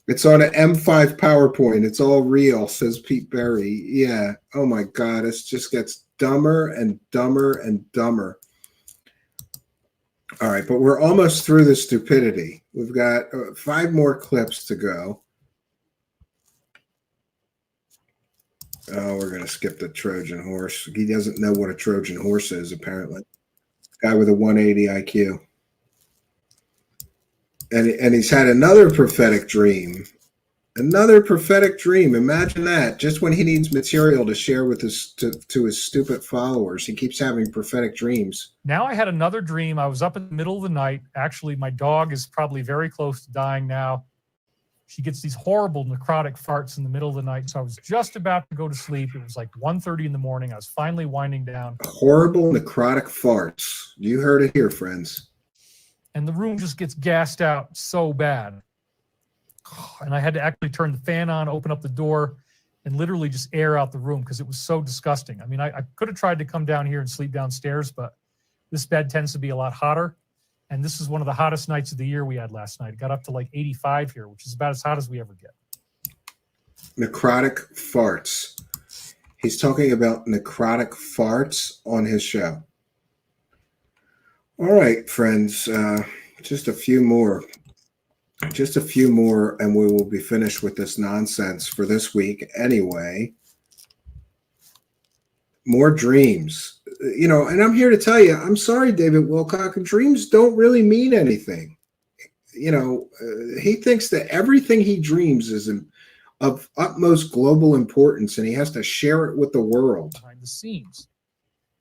It's on an M5 PowerPoint. It's all real, says Pete Berry. Yeah. Oh my God. It just gets dumber and dumber and dumber. All right. But we're almost through the stupidity. We've got 5 more clips to go. Oh, we're going to skip the Trojan horse. He doesn't know what a Trojan horse is, apparently. Guy with a 180 IQ. And he's had another prophetic dream. Another prophetic dream. Imagine that. Just when he needs material to share with to his stupid followers, he keeps having prophetic dreams. Now I had another dream. I was up in the middle of the night. Actually, my dog is probably very close to dying now. She gets these horrible necrotic farts in the middle of the night. So I was just about to go to sleep. It was like 1:30 in the morning. I was finally winding down. Horrible necrotic farts. You heard it here, friends. And the room just gets gassed out so bad. And I had to actually turn the fan on, open up the door, and literally just air out the room because it was so disgusting. I mean, I could have tried to come down here and sleep downstairs, but this bed tends to be a lot hotter. And this is one of the hottest nights of the year we had last night. It got up to like 85 here, which is about as hot as we ever get. Necrotic farts. He's talking about necrotic farts on his show. All right, friends, just a few more. Just a few more, and we will be finished with this nonsense for this week anyway. More dreams. And I'm here to tell you, I'm sorry, David Wilcock, dreams don't really mean anything. He thinks that everything he dreams is of utmost global importance, and he has to share it with the world. Behind the scenes.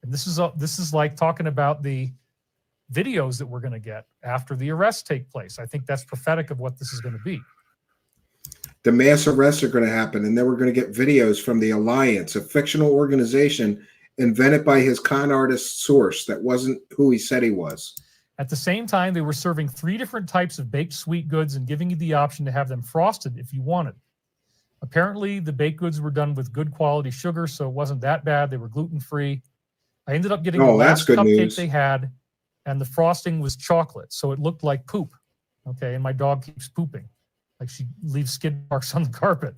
And this is like talking about the videos that we're going to get after the arrests take place. I think that's prophetic of what this is going to be. The mass arrests are going to happen, and then we're going to get videos from the Alliance, a fictional organization invented by his con artist source that wasn't who he said he was. At the same time, they were serving 3 different types of baked sweet goods and giving you the option to have them frosted if you wanted. Apparently, the baked goods were done with good quality sugar, so it wasn't that bad. They were gluten-free. I ended up getting the last good cupcake news. they had, and the frosting was chocolate, so it looked like poop. Okay, and my dog keeps pooping. Like she leaves skid marks on the carpet.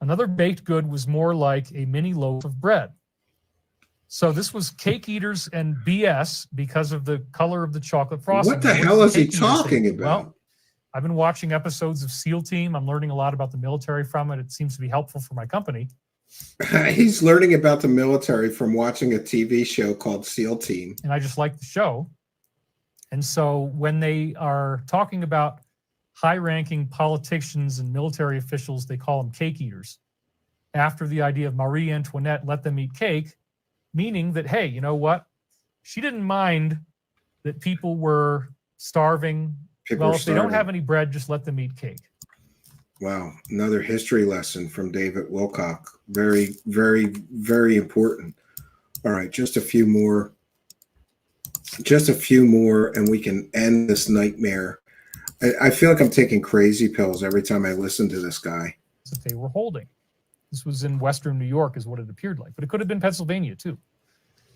Another baked good was more like a mini loaf of bread. So this was cake eaters and BS because of the color of the chocolate frosting. What the hell is he Cake eaters talking think? about? Well, I've been watching episodes of SEAL Team. I'm learning a lot about the military from it. It seems to be helpful for my company. He's learning about the military from watching a TV show called SEAL Team. And I just like the show. And so when they are talking about high-ranking politicians and military officials, they call them cake eaters. After the idea of Marie Antoinette, let them eat cake, meaning that, hey, you know what? She didn't mind that people were starving. If they don't have any bread, just let them eat cake. Wow. Another history lesson from David Wilcock. Very, very, very important. All right. Just a few more. Just a few more, and we can end this nightmare. I feel like I'm taking crazy pills every time I listen to this guy. That they were holding. This was in Western New York is what it appeared like, but it could have been Pennsylvania too.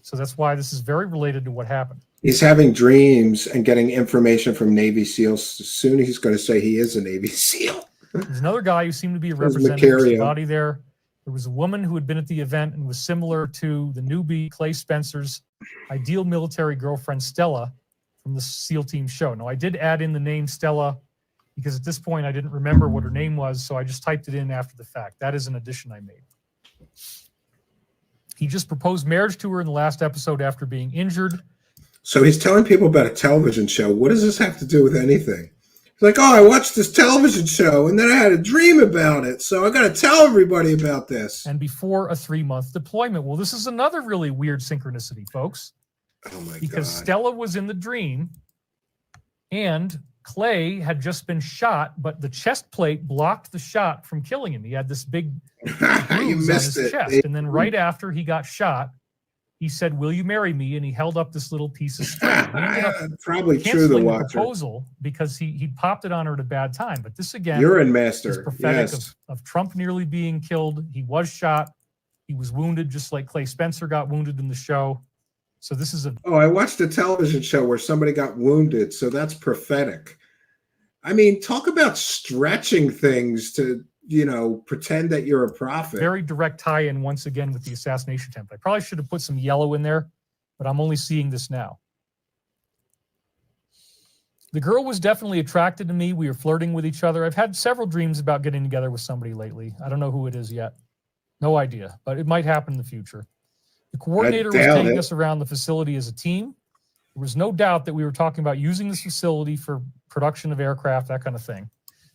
So that's why this is very related to what happened. He's having dreams and getting information from Navy SEALs. Soon he's going to say he is a Navy SEAL. There's another guy who seemed to be a representative of Stavatti there. There was a woman who had been at the event and was similar to the newbie Clay Spencer's ideal military girlfriend, Stella, from the SEAL Team show. Now, I did add in the name Stella because at this point I didn't remember what her name was, so I just typed it in after the fact. That is an addition I made. He just proposed marriage to her in the last episode after being injured. So he's telling people about a television show. What does this have to do with anything? He's like, oh, I watched this television show and then I had a dream about it. So I got to tell everybody about this. And before a 3-month deployment. Well, this is another really weird synchronicity, folks. Oh my God. Because Stella was in the dream and Clay had just been shot, but the chest plate blocked the shot from killing him. He had this big bruise on his chest. And then right after he got shot, he said, will you marry me? And he held up this little piece of string. He ended up probably true the watcher. Proposal because he popped it on her at a bad time. But this again Urine master is prophetic of Trump nearly being killed. He was shot. He was wounded just like Clay Spencer got wounded in the show. So this is I watched a television show where somebody got wounded. So that's prophetic. I mean, talk about stretching things to, pretend that you're a prophet. Very direct tie-in once again with the assassination attempt. I probably should have put some yellow in there, but I'm only seeing this now. The girl was definitely attracted to me. We were flirting with each other. I've had several dreams about getting together with somebody lately. I don't know who it is yet. No idea, but it might happen in the future. The coordinator was taking us around the facility as a team. There was no doubt that we were talking about using this facility for production of aircraft, that kind of thing.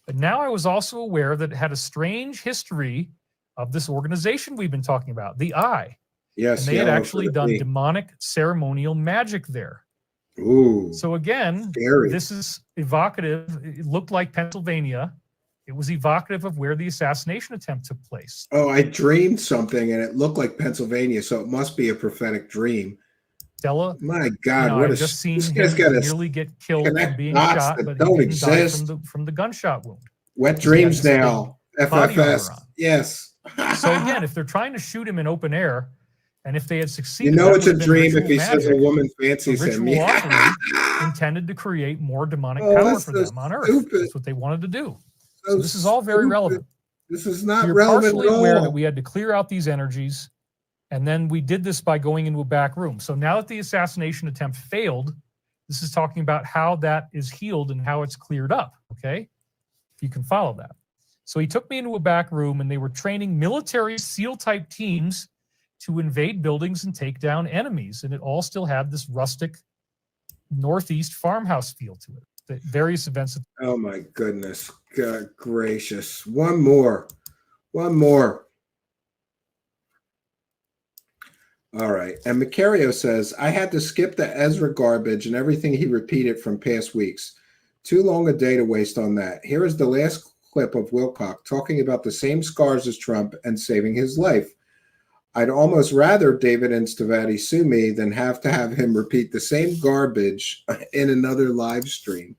But now I was also aware that it had a strange history of this organization we've been talking about, the Eye. Yes. And they had actually done demonic ceremonial magic there. Ooh. So again, scary. This is evocative. It looked like Pennsylvania. It was evocative of where the assassination attempt took place. Oh, I dreamed something and it looked like Pennsylvania, so it must be a prophetic dream. Stella, my God, what I've just seen him nearly get killed from being shot, but he didn't die from the gunshot wound. Wet dreams now. FFS. Yes. So again, if they're trying to shoot him in open air, and if they had succeeded, it's a dream if he says a woman fancies him. Intended to create more demonic power for them on Earth. That's what they wanted to do. So this is all very relevant. This is not We're relevant partially at all. aware that we had to clear out these energies, and then we did this by going into a back room. So now that the assassination attempt failed, this is talking about how that is healed and how it's cleared up, okay? You can follow that. So he took me into a back room, and they were training military SEAL-type teams to invade buildings and take down enemies, and it all still had this rustic Northeast farmhouse feel to it. The various events. Oh my goodness, God gracious! One more. All right. And Macario says, I had to skip the Ezra garbage and everything he repeated from past weeks. Too long a day to waste on that. Here is the last clip of Wilcock talking about the same scars as Trump and saving his life. I'd almost rather David and Stavatti sue me than have to have him repeat the same garbage in another live stream.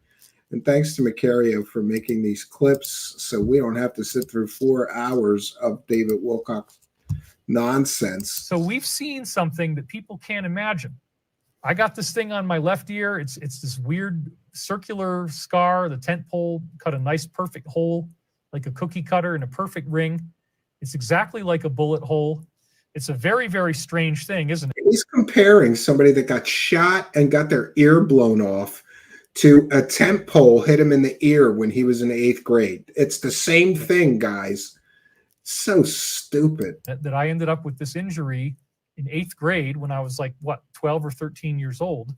And thanks to Macario for making these clips so we don't have to sit through 4 hours of David Wilcock nonsense. So we've seen something that people can't imagine. I got this thing on my left ear. It's this weird circular scar. The tent pole cut a nice perfect hole, like a cookie cutter in a perfect ring. It's exactly like a bullet hole. It's a very, very strange thing, isn't it? He's comparing somebody that got shot and got their ear blown off to a tent pole hit him in the ear when he was in 8th grade. It's the same thing, guys. So stupid. That I ended up with this injury in 8th grade when I was like, what, 12 or 13 years old.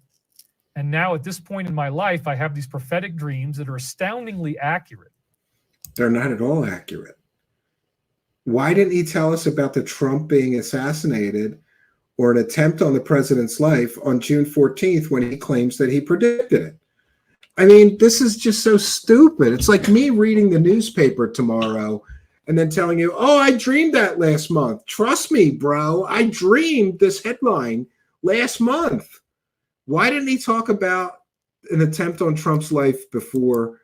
And now at this point in my life, I have these prophetic dreams that are astoundingly accurate. They're not at all accurate. Why didn't he tell us about the Trump being assassinated or an attempt on the president's life on June 14th when he claims that he predicted it? I mean, this is just so stupid. It's like me reading the newspaper tomorrow and then telling you, oh, I dreamed that last month. Trust me, bro. I dreamed this headline last month. Why didn't he talk about an attempt on Trump's life before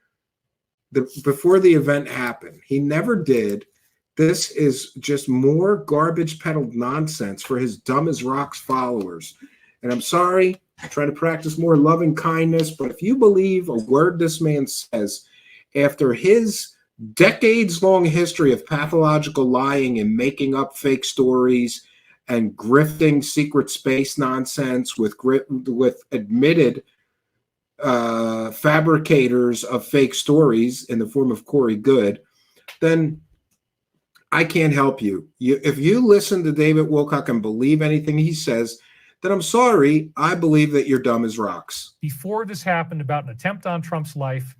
the event happened? He never did. This is just more garbage peddled nonsense for his dumb as rocks followers. And I'm sorry, I'm trying to practice more loving kindness, but if you believe a word this man says after his decades-long history of pathological lying and making up fake stories and grifting secret space nonsense with admitted fabricators of fake stories in the form of Corey Good, then I can't help you. If you listen to David Wilcock and believe anything he says, then I'm sorry, I believe that you're dumb as rocks. Before this happened, about an attempt on Trump's life,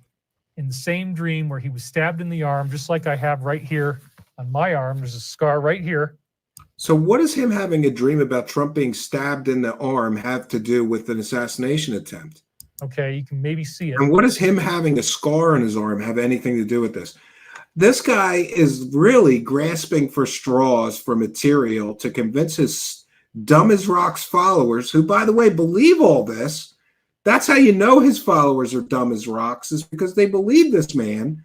in the same dream where he was stabbed in the arm, just like I have right here on my arm. There's a scar right here. So what does him having a dream about Trump being stabbed in the arm have to do with an assassination attempt? Okay, you can maybe see it. And what does him having a scar on his arm have anything to do with this? This guy is really grasping for straws for material to convince his dumb as rocks followers, who, by the way, believe all this. That's how you know his followers are dumb as rocks, is because they believe this man.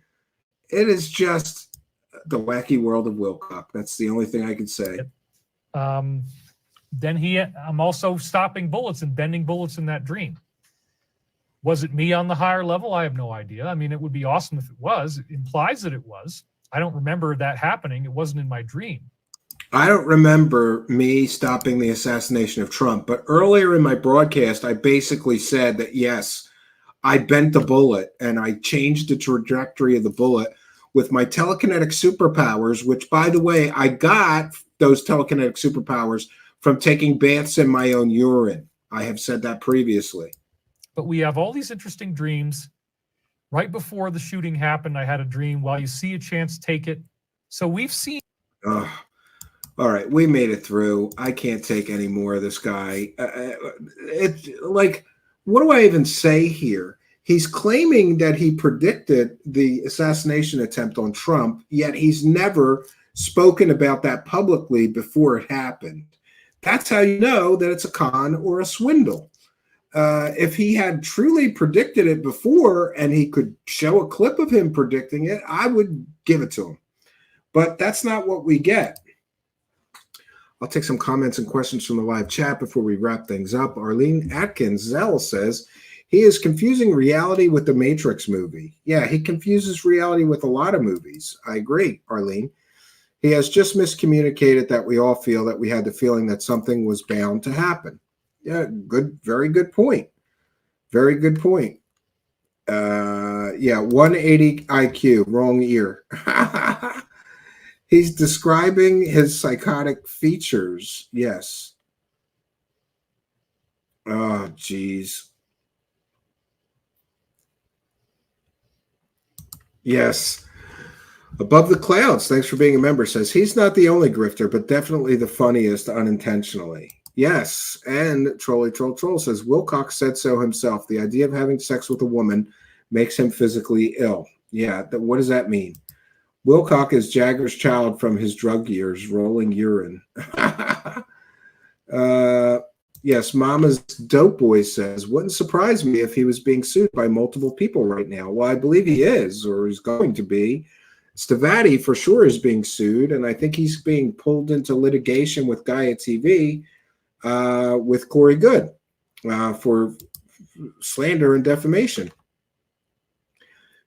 It is just the wacky world of Wilcock. That's the only thing I can say. Then I'm also stopping bullets and bending bullets in that dream. Was it me on the higher level? I have no idea. I mean, it would be awesome if it was. It implies that it was. I don't remember that happening. It wasn't in my dream. I don't remember me stopping the assassination of Trump, but earlier in my broadcast, I basically said that, yes, I bent the bullet and I changed the trajectory of the bullet with my telekinetic superpowers, which, by the way, I got those telekinetic superpowers from taking baths in my own urine. I have said that previously. But we have all these interesting dreams. Right before the shooting happened, I had a dream. While you see a chance, take it. So we've seen. All right, we made it through. I can't take any more of this guy. It's like, what do I even say here? He's claiming that he predicted the assassination attempt on Trump, yet he's never spoken about that publicly before it happened. That's how you know that it's a con or a swindle. If he had truly predicted it before and he could show a clip of him predicting it, I would give it to him. But that's not what we get. I'll take some comments and questions from the live chat before we wrap things up. Arlene Atkins Zell says, he is confusing reality with the Matrix movie. Yeah, he confuses reality with a lot of movies. I agree, Arlene. He has just miscommunicated that we all feel that we had the feeling that something was bound to happen. Yeah, good, very good point. Very good point. Yeah, 180 IQ, wrong ear. He's describing his psychotic features. Yes. Oh, geez. Yes. Above the Clouds, thanks for being a member, says he's not the only grifter, but definitely the funniest unintentionally. Yes, and Trolley Troll says Wilcock said so himself. The idea of having sex with a woman makes him physically ill. Yeah, what does that mean? Wilcock is Jagger's child from his drug years, rolling urine. Yes, Mama's Dope Boy says, wouldn't surprise me if he was being sued by multiple people right now. Well, I believe he is, or is going to be. Stavatti for sure is being sued, and I think he's being pulled into litigation with Gaia TV with Corey Good for slander and defamation.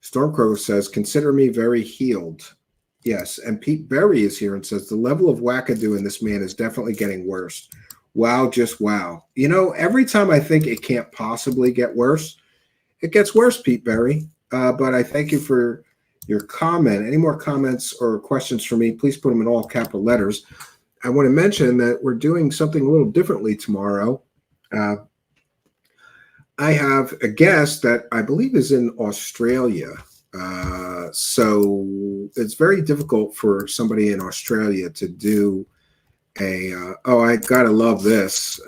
Stormcrow says, consider me very healed. Yes, and Pete Berry is here and says, the level of wackadoo in this man is definitely getting worse. Wow, just wow. You know, every time I think it can't possibly get worse, it gets worse, Pete Berry. But I thank you for your comment. Any more comments or questions for me, please put them in all capital letters. I want to mention that we're doing something a little differently tomorrow. I have a guest that I believe is in Australia. So it's very difficult for somebody in Australia to do I gotta love this.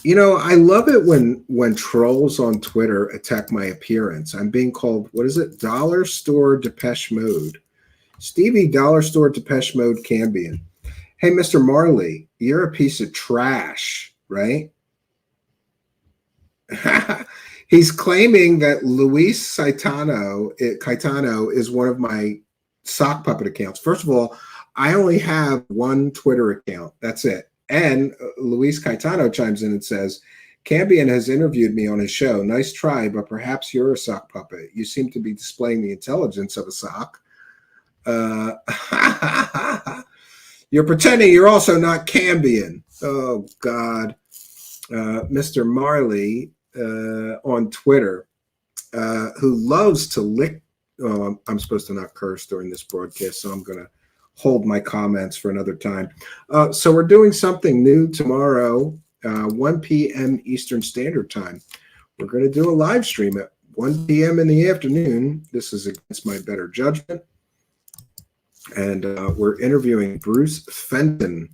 You know, I love it when trolls on Twitter attack my appearance. I'm being called, what is it? Dollar Store Depeche Mode. Stevie Dollar Store Depeche Mode Cambian. Hey, Mr. Marley, you're a piece of trash, right? He's claiming that Luis Caetano is one of my sock puppet accounts. First of all, I only have one Twitter account. That's it. And Luis Caetano chimes in and says, Cambian has interviewed me on his show. Nice try, but perhaps you're a sock puppet. You seem to be displaying the intelligence of a sock. You're pretending you're also not Cambian. Oh, God. Mr. Marley on Twitter, who loves to lick. Oh, I'm supposed to not curse during this broadcast, so I'm going to hold my comments for another time. So we're doing something new tomorrow, 1 p.m. Eastern Standard Time. We're going to do a live stream at 1 p.m. in the afternoon. This is against my better judgment. And we're interviewing Bruce Fenton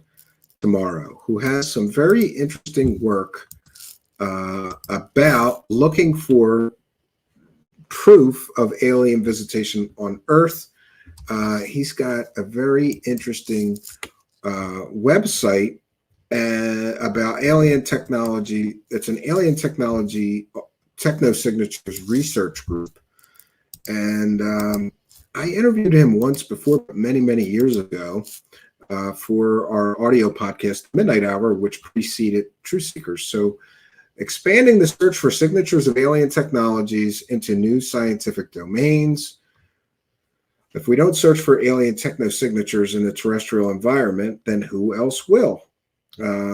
tomorrow, who has some very interesting work about looking for proof of alien visitation on Earth. He's got a very interesting website about alien technology. It's an alien technology technosignatures research group. And I interviewed him once before, many, many years ago, for our audio podcast, Midnight Hour, which preceded Truth Seekers. So expanding the search for signatures of alien technologies into new scientific domains. If we don't search for alien technosignatures in the terrestrial environment, then who else will?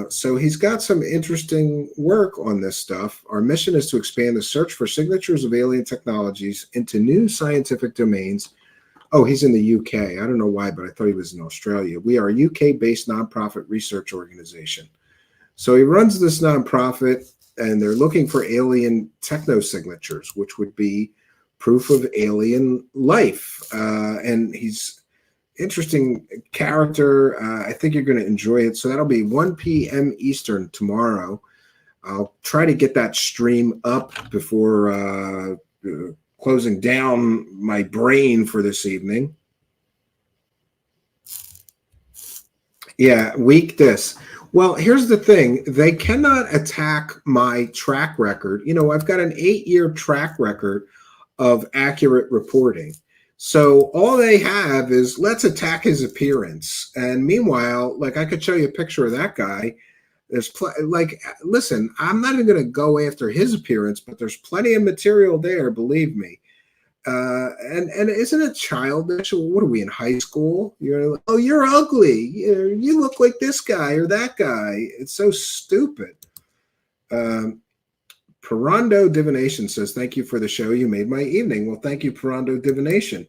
So he's got some interesting work on this stuff. Our mission is to expand the search for signatures of alien technologies into new scientific domains. Oh, he's in the UK. I don't know why, but I thought he was in Australia. We are a UK-based nonprofit research organization. So he runs this nonprofit, and they're looking for alien technosignatures, which would be proof of alien life. And he's interesting character. I think you're going to enjoy it. So that'll be 1 p.m. Eastern tomorrow. I'll try to get that stream up before closing down my brain for this evening. Yeah, weak this. Well, here's the thing. They cannot attack my track record. You know, I've got an 8-year track record of accurate reporting. So all they have is, let's attack his appearance. And meanwhile, like, I could show you a picture of that guy. There's listen, I'm not even going to go after his appearance, but there's plenty of material there, believe me. And isn't it childish? What are we in high school? You're like, oh, you're ugly. You look like this guy or that guy. It's so stupid. Perondo Divination says, thank you for the show. You made my evening. Well, thank you, Perondo Divination.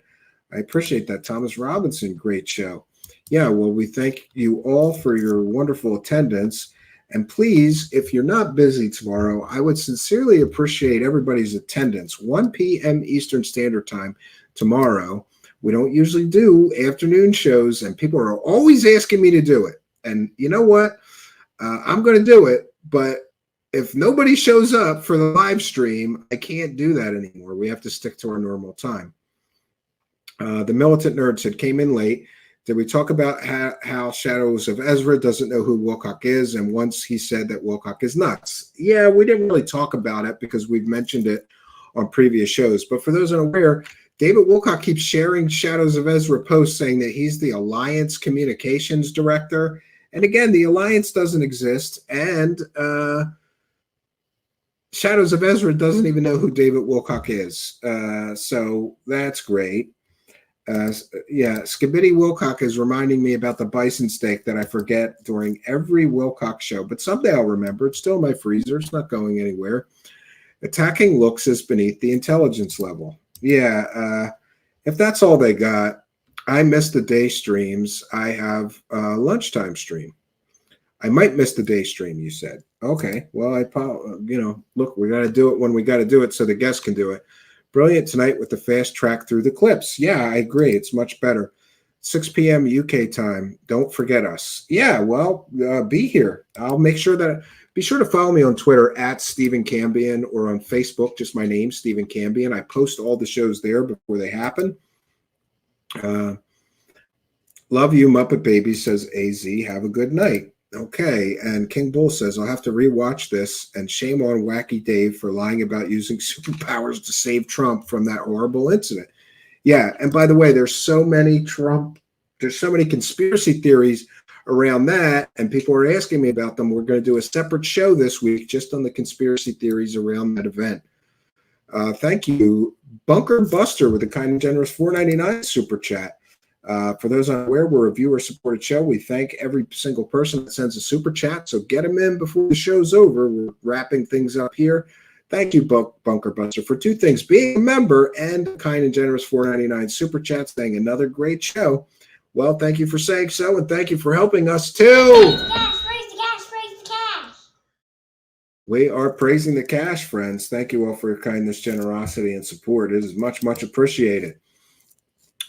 I appreciate that. Thomas Robinson, great show. Yeah, well, we thank you all for your wonderful attendance. And please, if you're not busy tomorrow, I would sincerely appreciate everybody's attendance. 1 p.m. Eastern Standard Time tomorrow. We don't usually do afternoon shows, and people are always asking me to do it. And you know what? I'm going to do it, but if nobody shows up for the live stream, I can't do that anymore. We have to stick to our normal time. The Militant Nerd said, came in late. Did we talk about how Shadows of Ezra doesn't know who Wilcock is? And once he said that Wilcock is nuts. Yeah, we didn't really talk about it because we've mentioned it on previous shows. But for those unaware, David Wilcock keeps sharing Shadows of Ezra posts saying that he's the Alliance Communications Director. And again, the Alliance doesn't exist. And Shadows of Ezra doesn't even know who David Wilcock is. So that's great. Yeah, Skibidi Wilcock is reminding me about the bison steak that I forget during every Wilcock show, but someday I'll remember. It's still in my freezer. It's not going anywhere. Attacking looks is beneath the intelligence level. Yeah, if that's all they got, I missed the day streams. I have a lunchtime stream. I might miss the day stream, you said. Okay, well, look, we got to do it when we got to do it so the guests can do it. Brilliant tonight with the fast track through the clips. Yeah, I agree. It's much better. 6 p.m. UK time. Don't forget us. Yeah, well, be here. I'll make sure that be sure to follow me on Twitter at Steven Cambian or on Facebook, just my name, Steven Cambian. I post all the shows there before they happen. Love you, Muppet Baby, says AZ. Have a good night. Okay, and King Bull says, I'll have to rewatch this, and shame on Wacky Dave for lying about using superpowers to save Trump from that horrible incident. Yeah, and by the way, there's so many conspiracy theories around that, and people are asking me about them. We're going to do a separate show this week just on the conspiracy theories around that event. Thank you, Bunker Buster, with a kind and generous $4.99 super chat. For those unaware, we're a viewer-supported show. We thank every single person that sends a super chat, so get them in before the show's over. We're wrapping things up here. Thank you, Bunker Buster, for two things, being a member and a kind and generous $4.99 super chat, saying another great show. Well, thank you for saying so, and thank you for helping us, too. Praise the cash, praise the cash, praise the cash. We are praising the cash, friends. Thank you all for your kindness, generosity, and support. It is much, much appreciated.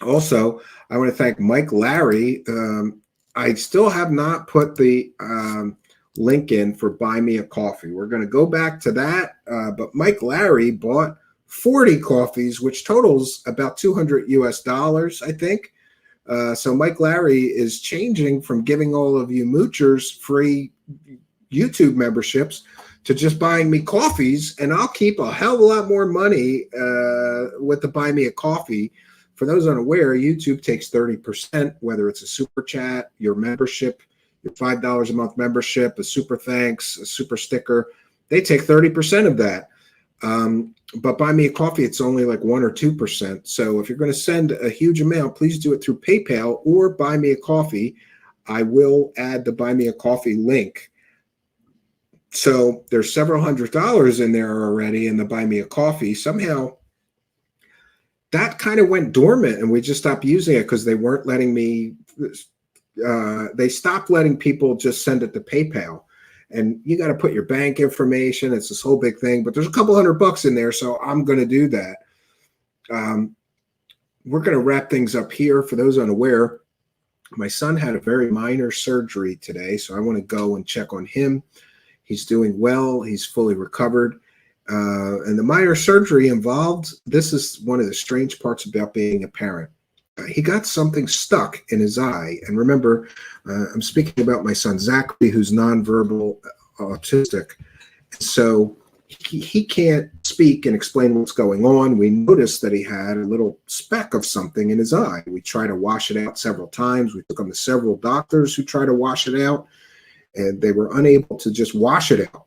Also, I want to thank Mike Larry. I still have not put the link in for Buy Me a Coffee. We're going to go back to that. But Mike Larry bought 40 coffees, which totals about $200 US, I think. So Mike Larry is changing from giving all of you moochers free YouTube memberships to just buying me coffees, and I'll keep a hell of a lot more money with the Buy Me a Coffee. For those unaware, YouTube takes 30%, whether it's a super chat, your membership, your $5 a month membership, a super thanks, a super sticker. They take 30% of that. But Buy Me a Coffee, it's only like 1 or 2%. So if you're going to send a huge amount, please do it through PayPal or Buy Me a Coffee. I will add the Buy Me a Coffee link. So there's several $100s in there already in the Buy Me a Coffee. Somehow that kind of went dormant and we just stopped using it because they weren't letting me, they stopped letting people just send it to PayPal. And you got to put your bank information. It's this whole big thing, but there's a couple $100 in there. So I'm going to do that. We're going to wrap things up here. For those unaware, my son had a very minor surgery today. So I want to go and check on him. He's doing well. He's fully recovered. And the minor surgery involved, this is one of the strange parts about being a parent. He got something stuck in his eye. And remember, I'm speaking about my son, Zachary, who's nonverbal autistic. So he can't speak and explain what's going on. We noticed that he had a little speck of something in his eye. We tried to wash it out several times. We took him to several doctors who tried to wash it out, and they were unable to just wash it out.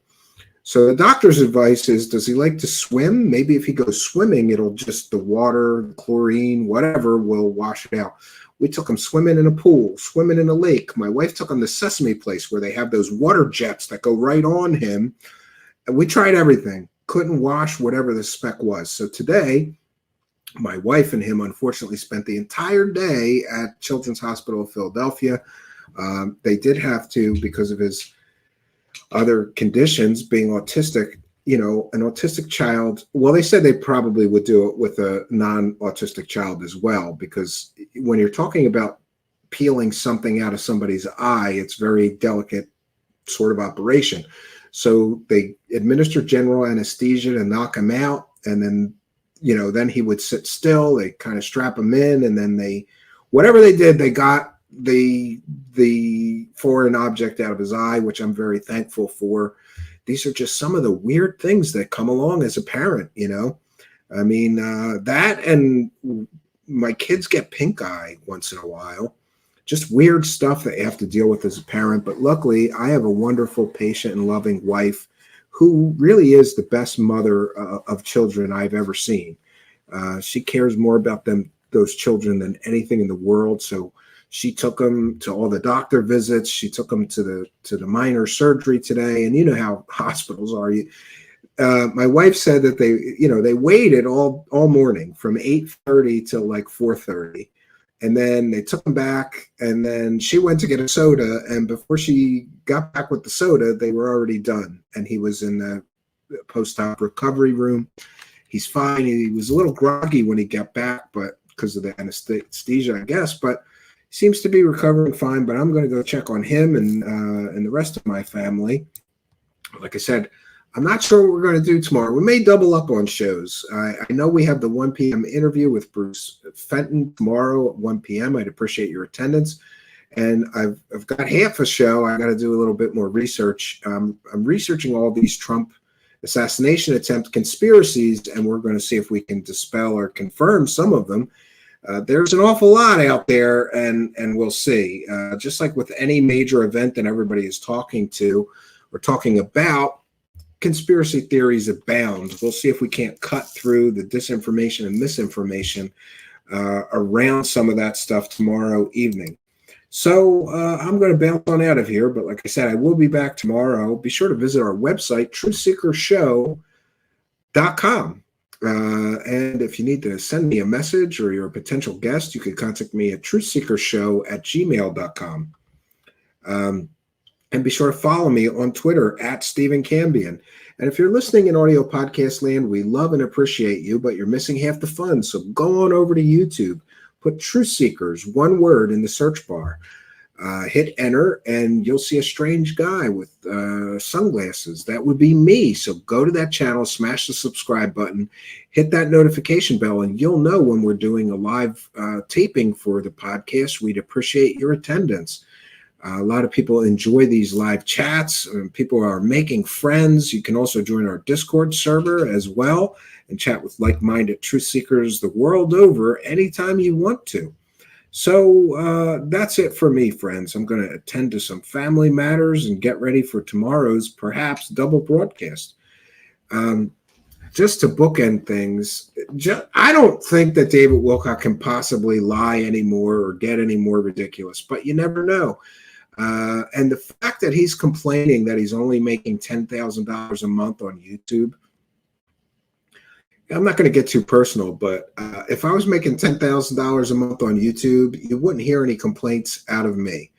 So the doctor's advice is, does he like to swim? Maybe if he goes swimming, it'll just, the water, chlorine, whatever, will wash it out. We took him swimming in a pool, swimming in a lake. My wife took him to Sesame Place where they have those water jets that go right on him. And we tried everything. Couldn't wash whatever the speck was. So today, my wife and him unfortunately spent the entire day at Children's Hospital of Philadelphia. They did have to, because of his other conditions, being autistic, you know, an autistic child, well, they said they probably would do it with a non-autistic child as well, because when you're talking about peeling something out of somebody's eye, it's very delicate sort of operation. So they administer general anesthesia to knock him out, and then, then he would sit still. They kind of strap him in, and then whatever they did, they got the foreign object out of his eye, which I'm very thankful for. These are just some of the weird things that come along as a parent, I mean, that, and my kids get pink eye once in a while. Just weird stuff that you have to deal with as a parent. But luckily, I have a wonderful, patient, and loving wife who really is the best mother of children I've ever seen. She cares more about those children than anything in the world. So she took them to all the doctor visits. She took them to the minor surgery today. And you know how hospitals are. My wife said that they waited all morning from 8:30 till like 4:30. And then they took him back, and then she went to get a soda. And before she got back with the soda, they were already done. And he was in the post-op recovery room. He's fine. He was a little groggy when he got back, but because of the anesthesia, I guess. But he seems to be recovering fine. But I'm going to go check on him and the rest of my family. Like I said, I'm not sure what we're going to do tomorrow. We may double up on shows. I know we have the 1 p.m. interview with Bruce Fenton tomorrow at 1 p.m. I'd appreciate your attendance. And I've got half a show. I got to do a little bit more research. I'm researching all these Trump assassination attempt conspiracies, and we're going to see if we can dispel or confirm some of them. There's an awful lot out there, and we'll see. Just like with any major event that everybody is talking about, conspiracy theories abound. We'll see if we can't cut through the disinformation and misinformation around some of that stuff tomorrow evening. So I'm going to bounce on out of here. But like I said, I will be back tomorrow. Be sure to visit our website, truthseekershow.com. And if you need to send me a message or you're a potential guest, you can contact me at truthseekershow@gmail.com. And be sure to follow me on Twitter at Steven Cambian. And if you're listening in audio podcast land, we love and appreciate you, but you're missing half the fun. So go on over to YouTube, put Truth Seekers, one word, in the search bar. Hit enter, and you'll see a strange guy with sunglasses. That would be me. So go to that channel, smash the subscribe button, hit that notification bell, and you'll know when we're doing a live taping for the podcast. We'd appreciate your attendance. A lot of people enjoy these live chats. People are making friends. You can also join our Discord server as well and chat with like-minded truth seekers the world over anytime you want to. So that's it for me, friends. I'm going to attend to some family matters and get ready for tomorrow's perhaps double broadcast. Just to bookend things, I don't think that David Wilcock can possibly lie anymore or get any more ridiculous, but you never know. And the fact that he's complaining that he's only making $10,000 a month on YouTube, I'm not going to get too personal, but if I was making $10,000 a month on YouTube, you wouldn't hear any complaints out of me.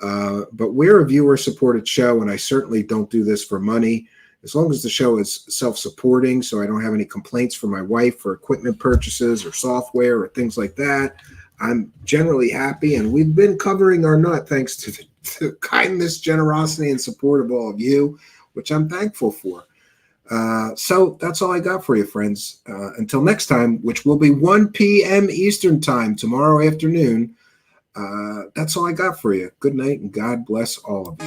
But we're a viewer-supported show, and I certainly don't do this for money. As long as the show is self-supporting, so I don't have any complaints from my wife for equipment purchases or software or things like that, I'm generally happy. And we've been covering our nut thanks to the kindness, generosity, and support of all of you, which I'm thankful for. So that's all I got for you, friends. Until next time, which will be 1 p.m. Eastern time tomorrow afternoon. That's all I got for you. Good night, and God bless all of you.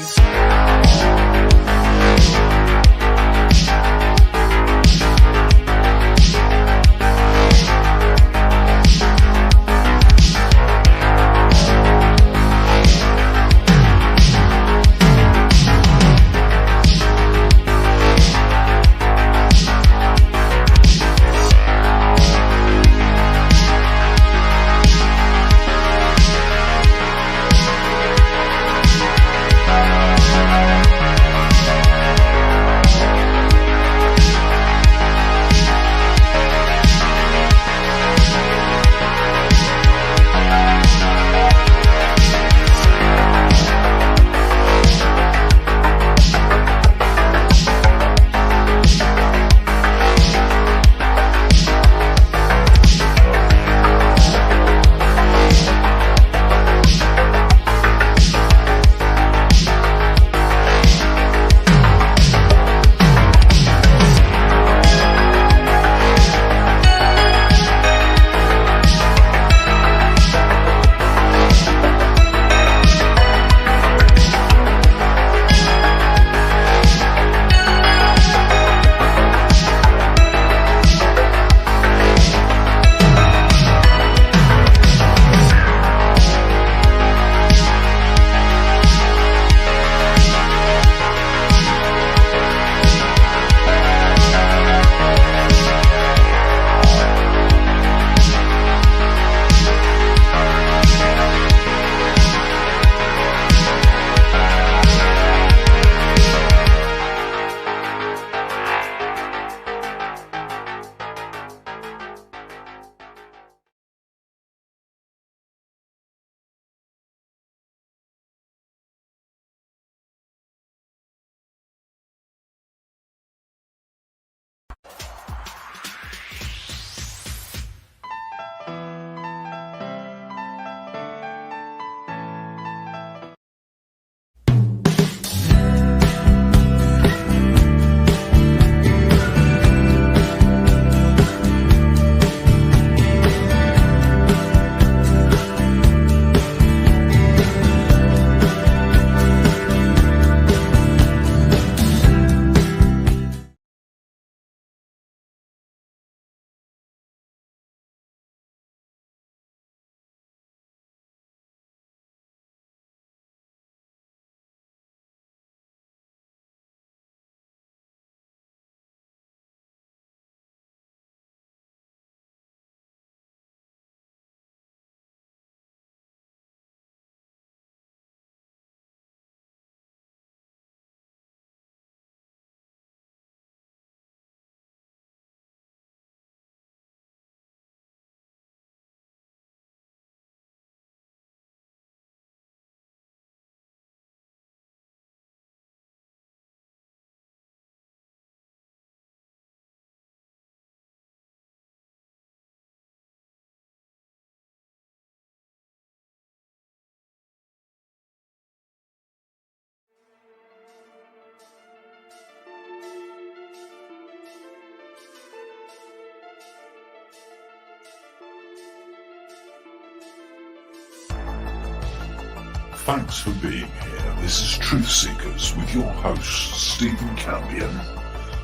Thanks for being here. This is Truth Seekers with your host, Steven Cambian.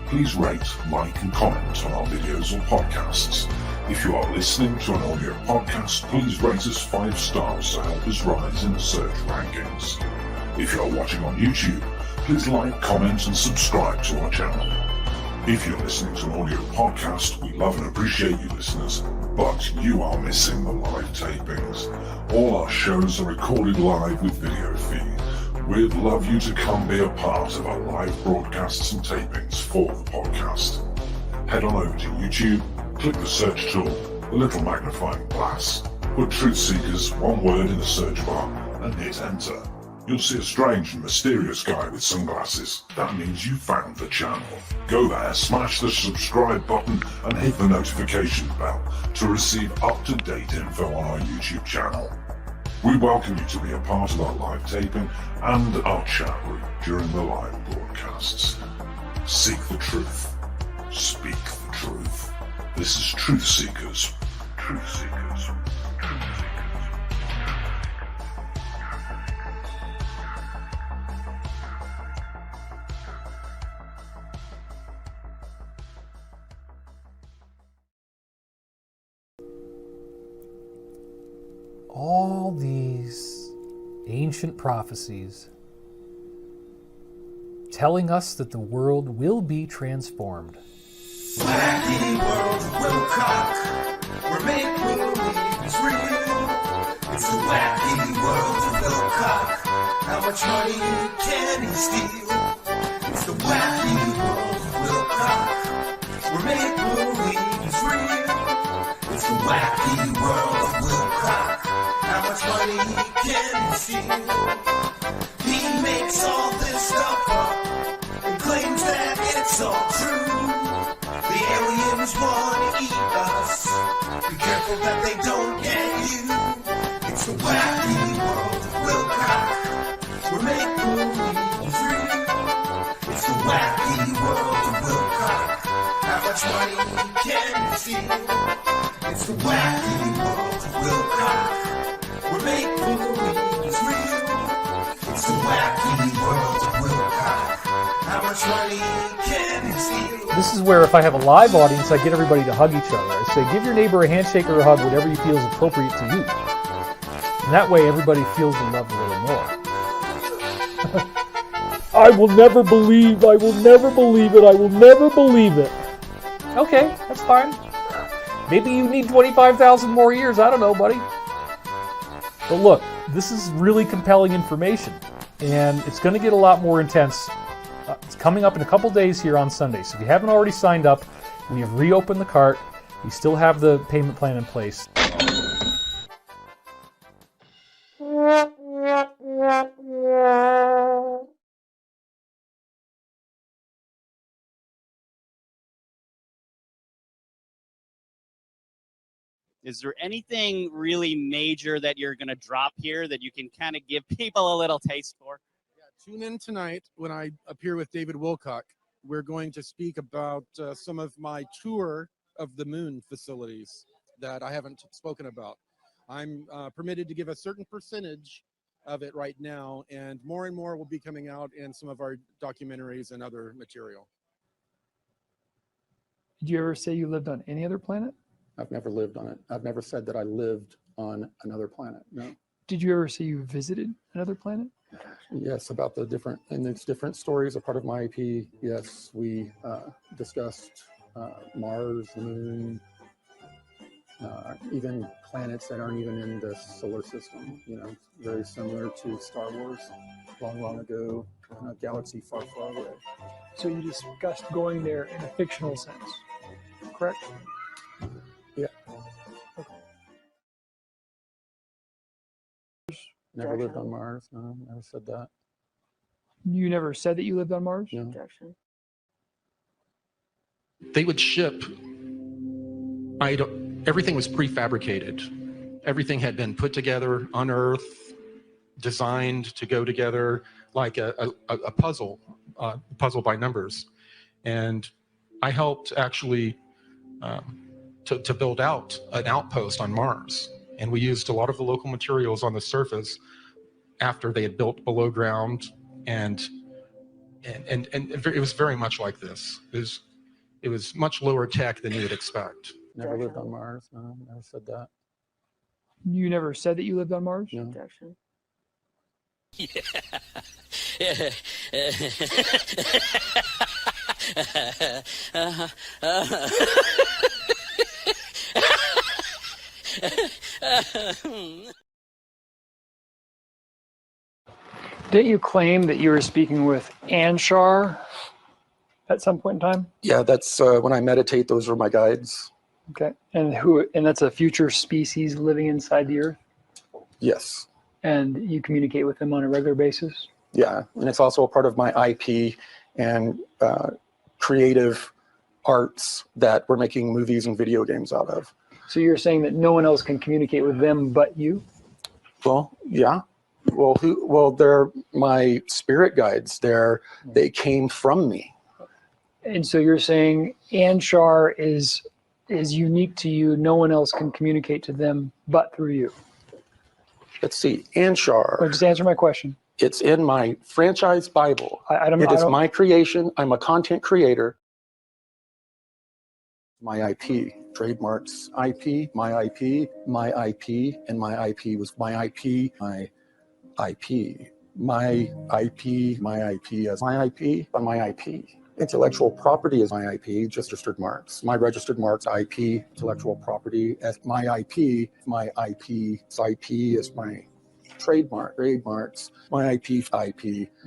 Please rate, like and comment on our videos or podcasts. If you are listening to an audio podcast, please rate us 5 stars to help us rise in the search rankings. If you are watching on YouTube, please like, comment and subscribe to our channel. If you're listening to an audio podcast, we love and appreciate you listeners, but you are missing the live tapings. All our shows are recorded live with video feed. We'd love you to come be a part of our live broadcasts and tapings for the podcast. Head on over to YouTube, click the search tool, the little magnifying glass, put Truth Seekers, one word in the search bar, and hit enter. You'll see a strange and mysterious guy with sunglasses. That means you found the channel. Go there, smash the subscribe button and hit the notification bell to receive up-to-date info on our YouTube channel. We welcome you to be a part of our live taping and our chat group during the live broadcasts. Seek the truth. Speak the truth. This is Truth Seekers. Truth Seekers. Truth Seekers. All these ancient prophecies telling us that the world will be transformed. Wacky world of Wilcock, where make-believe is real. It's the wacky world of Wilcock. How much money can he steal? It's the wacky world of Wilcock, where make-believe is real. It's the wacky world of Wilcock. How much money can he steal? He makes all this stuff up and claims that it's all true. The aliens want to eat us. Be careful that they don't get you. It's the wacky world of Wilcock, where make-believe is real. It's the wacky world of Wilcock. How much money can you steal? It's the wacky world of Wilcock, where make-believe is real. It's the wacky world of Wilcock. How much money can you steal? This is where if I have a live audience, I get everybody to hug each other. I say, give your neighbor a handshake or a hug, whatever you feel is appropriate to you. And that way everybody feels the love a little more. I will never believe it, I will never believe it. Okay, that's fine. Maybe you need 25,000 more years, I don't know, buddy. But look, this is really compelling information, and it's going to get a lot more intense. It's coming up in a couple days here on Sunday, so if you haven't already signed up, we have reopened the cart. We still have the payment plan in place. Is there anything really major that you're going to drop here that you can kind of give people a little taste for? Yeah, tune in tonight when I appear with David Wilcock. We're going to speak about some of my tour of the moon facilities that I haven't spoken about. I'm permitted to give a certain percentage of it right now, and more will be coming out in some of our documentaries and other material. Did you ever say you lived on any other planet? I've never lived on it. I've never said that I lived on another planet. No. Did you ever say you visited another planet? Yes, about the different, and it's different stories are part of my IP. Yes, we discussed Mars, the moon, even planets that aren't even in the solar system, you know, very similar to Star Wars, long ago, in a galaxy far away. So you discussed going there in a fictional sense, correct? Yeah. Okay. Never lived on Mars. No, never said that. You never said that you lived on Mars? No. They would ship, everything was prefabricated. Everything had been put together on Earth, designed to go together like a puzzle, puzzle by numbers. And I helped actually to build out an outpost on Mars. And we used a lot of the local materials on the surface after they had built below ground, and it was very much like this. It was much lower tech than you would expect. Never lived on Mars. No, never said that. You never said that you lived on Mars? No. Didn't you claim that you were speaking with Anshar at some point in time? Yeah, that's when I meditate. Those are my guides. Okay. And that's a future species living inside the Earth? Yes. And you communicate with them on a regular basis? Yeah, and it's also a part of my IP and creative arts that we're making movies and video games out of. So you're saying that no one else can communicate with them but you? Well, yeah. Well, they're my spirit guides. They came from me. And so you're saying Anshar is unique to you. No one else can communicate to them but through you. Let's see, Anshar. Just answer my question. It's in my franchise Bible. It is my creation. I'm a content creator. My IP, trademarks IP, my IP, my IP, and my IP was my IP, my IP, my IP, my IP as my IP, on my IP. Intellectual property is my IP, just registered marks. My registered marks, IP, intellectual property as my IP, so IP is my trademarks, my IP,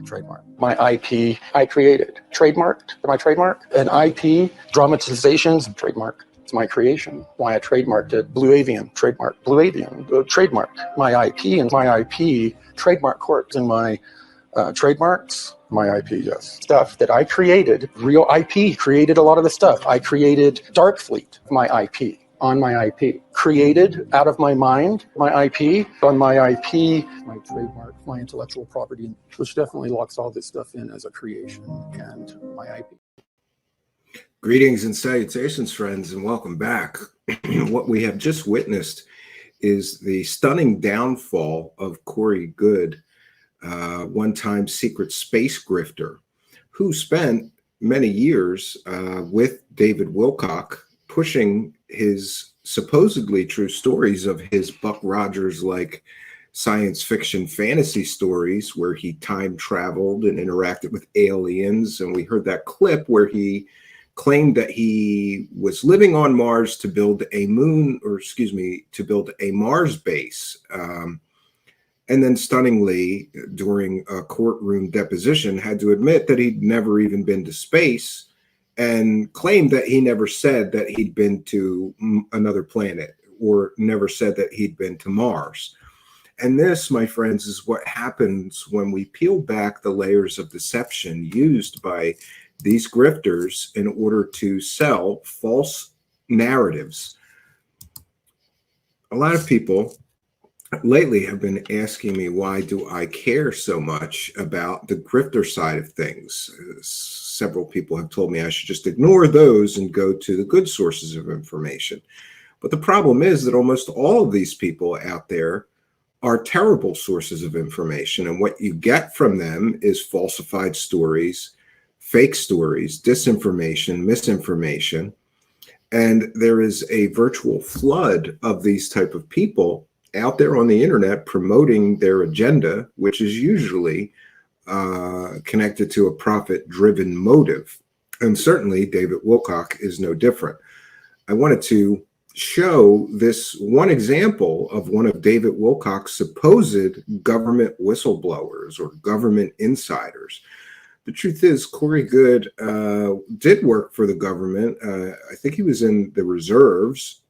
trademark. My IP, I created. Trademarked, my trademark. And IP, dramatizations, trademark. It's my creation. Why I trademarked it. Blue Avian, trademark. Blue Avian, trademark. My IP and my IP, trademark courts and my trademarks, my IP, yes. Stuff that I created, real IP, created a lot of the stuff. I created Darkfleet, my IP. On my IP, created out of my mind, my IP, on my IP, my trademark, my intellectual property, which definitely locks all this stuff in as a creation and my IP. Greetings and salutations, friends, and welcome back. What we have just witnessed is the stunning downfall of Corey Goode, one-time secret space grifter, who spent many years with David Wilcock, pushing his supposedly true stories of his Buck Rogers-like science fiction fantasy stories where he time traveled and interacted with aliens. And we heard that clip where he claimed that he was living on Mars to build a to build a Mars base. And then stunningly, during a courtroom deposition, had to admit that he'd never even been to space, and claimed that he never said that he'd been to another planet, or never said that he'd been to Mars. And this, my friends, is what happens when we peel back the layers of deception used by these grifters in order to sell false narratives. A lot of people lately have been asking me, why do I care so much about the grifter side of things? Several people have told me I should just ignore those and go to the good sources of information. But the problem is that almost all of these people out there are terrible sources of information. And what you get from them is falsified stories, fake stories, disinformation, misinformation. And there is a virtual flood of these type of people out there on the internet promoting their agenda, which is usually connected to a profit-driven motive. And certainly David Wilcock is no different. I wanted to show this one example of one of David Wilcock's supposed government whistleblowers or government insiders. The truth is, Corey Goode did work for the government. I think he was in the reserves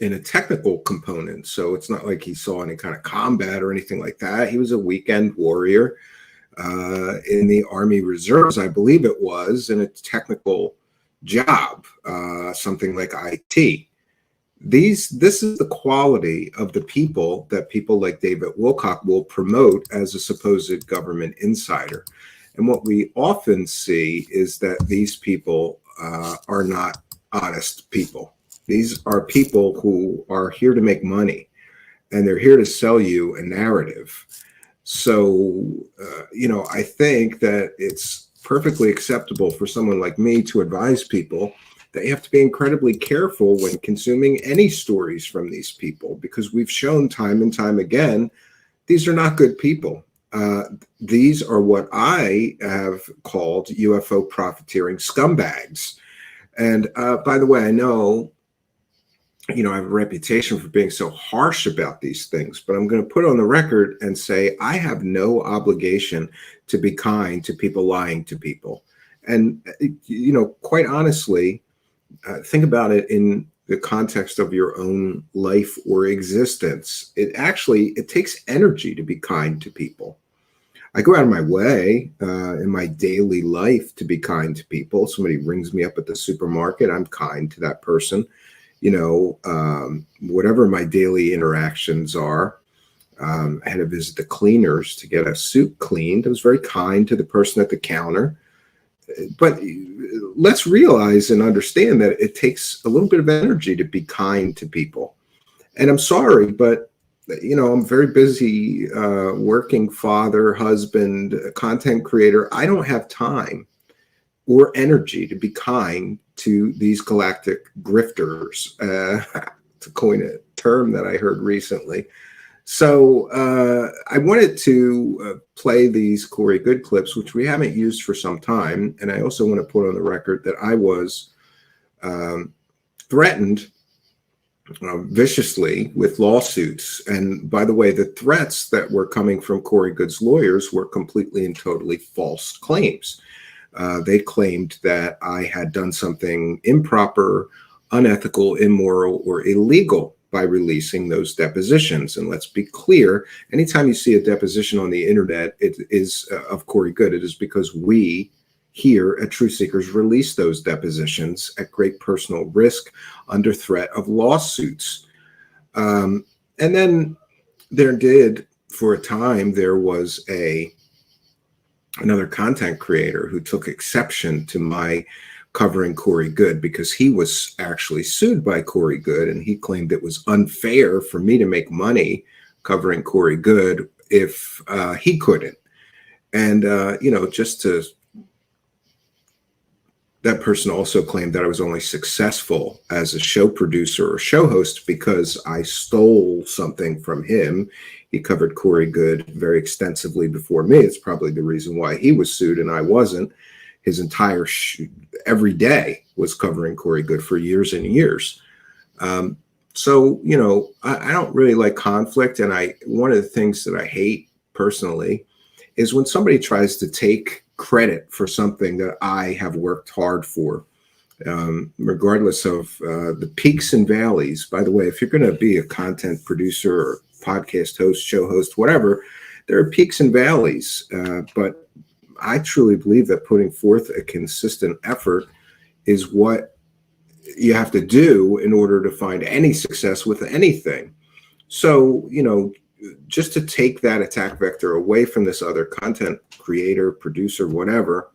in a technical component. So it's not like he saw any kind of combat or anything like that. He was a weekend warrior in the Army Reserves, I believe it was, in a technical job, something like IT. This is the quality of the people that people like David Wilcock will promote as a supposed government insider. And what we often see is that these people are not honest people. These are people who are here to make money, and they're here to sell you a narrative. So, I think that it's perfectly acceptable for someone like me to advise people that you have to be incredibly careful when consuming any stories from these people, because we've shown time and time again, these are not good people. These are what I have called UFO profiteering scumbags. And by the way, I know, I have a reputation for being so harsh about these things, but I'm going to put on the record and say I have no obligation to be kind to people lying to people. And, quite honestly, think about it in the context of your own life or existence. It takes energy to be kind to people. I go out of my way in my daily life to be kind to people. Somebody rings me up at the supermarket, I'm kind to that person. Whatever my daily interactions are. I had to visit the cleaners to get a suit cleaned. I was very kind to the person at the counter. But let's realize and understand that it takes a little bit of energy to be kind to people. And I'm sorry, but I'm very busy working father, husband, content creator. I don't have time or energy to be kind to these galactic grifters, to coin a term that I heard recently. So I wanted to play these Corey Good clips, which we haven't used for some time. And I also want to put on the record that I was threatened viciously with lawsuits. And by the way, the threats that were coming from Corey Good's lawyers were completely and totally false claims. They claimed that I had done something improper, unethical, immoral, or illegal by releasing those depositions. And let's be clear, anytime you see a deposition on the internet, it is of Corey Good, it is because we here at Truth Seekers release those depositions at great personal risk under threat of lawsuits. And then for a time, there was another content creator who took exception to my covering Corey Good because he was actually sued by Corey Good, and he claimed it was unfair for me to make money covering Corey Good if he couldn't. And, that person also claimed that I was only successful as a show producer or show host because I stole something from him. He covered Corey Good very extensively before me. It's probably the reason why he was sued and I wasn't. His entire every day was covering Corey Good for years and years. So, I don't really like conflict. And one of the things that I hate personally is when somebody tries to take credit for something that I have worked hard for, regardless of the peaks and valleys. By the way, if you're going to be a content producer or podcast host, show host, whatever, there are peaks and valleys. But I truly believe that putting forth a consistent effort is what you have to do in order to find any success with anything. So, just to take that attack vector away from this other content creator, producer, whatever,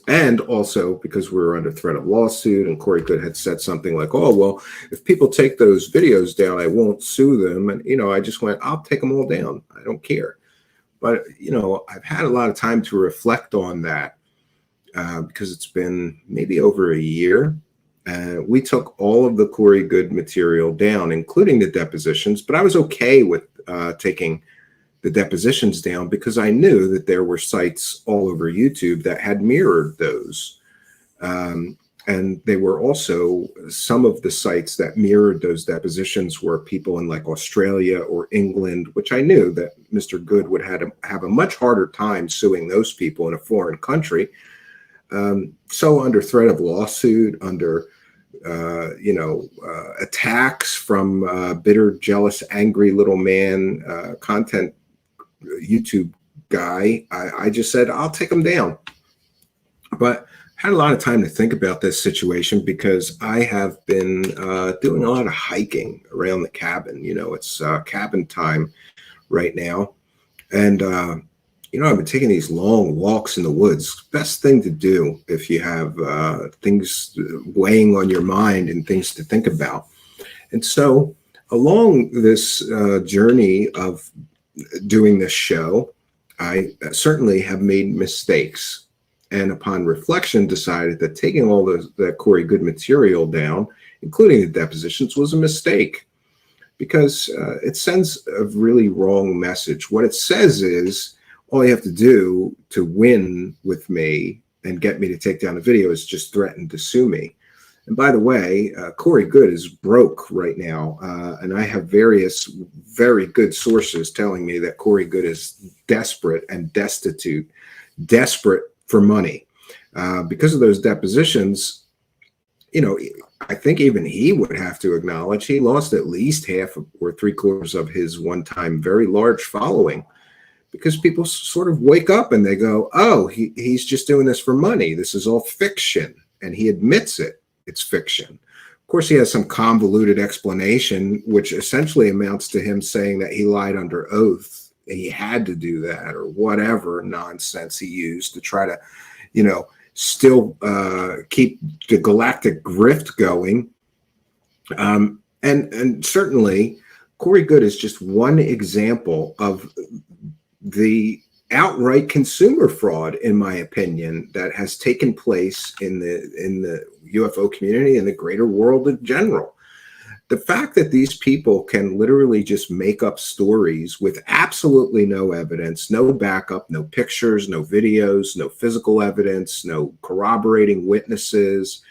and also because we were under threat of lawsuit and Corey Good had said something like, oh, well, if people take those videos down, I won't sue them. And, I just went, I'll take them all down. I don't care. But, I've had a lot of time to reflect on that because it's been maybe over a year. We took all of the Corey Good material down, including the depositions, but I was okay with taking the depositions down because I knew that there were sites all over YouTube that had mirrored those. And they were also, some of the sites that mirrored those depositions were people in like Australia or England, which I knew that Mr. Good would have a much harder time suing those people in a foreign country. So under threat of lawsuit, under attacks from bitter, jealous, angry little man, content YouTube guy, I just said, I'll take them down. But I had a lot of time to think about this situation because I have been doing a lot of hiking around the cabin. It's cabin time right now. And, I've been taking these long walks in the woods. Best thing to do if you have things weighing on your mind and things to think about. And so along this journey of doing this show, I certainly have made mistakes. And upon reflection, decided that taking all that Corey Good material down, including the depositions, was a mistake, because it sends a really wrong message. What it says is, all you have to do to win with me and get me to take down the video is just threaten to sue me. And by the way, Corey Good is broke right now, and I have various very good sources telling me that Corey Good is desperate and destitute, desperate for money. Because of those depositions, you know, I think even he would have to acknowledge he lost at least half or three-quarters of his one-time very large following, because people sort of wake up and they go, oh, he's just doing this for money. This is all fiction. And he admits it. It's fiction. Of course, he has some convoluted explanation, which essentially amounts to him saying that he lied under oath. He had to do that, or whatever nonsense he used to try to, you know, still keep the galactic grift going. And certainly, Corey Good is just one example of the outright consumer fraud, in my opinion, that has taken place in the UFO community and the greater world in general. The fact that these people can literally just make up stories with absolutely no evidence, no backup, no pictures, no videos, no physical evidence, no corroborating witnesses,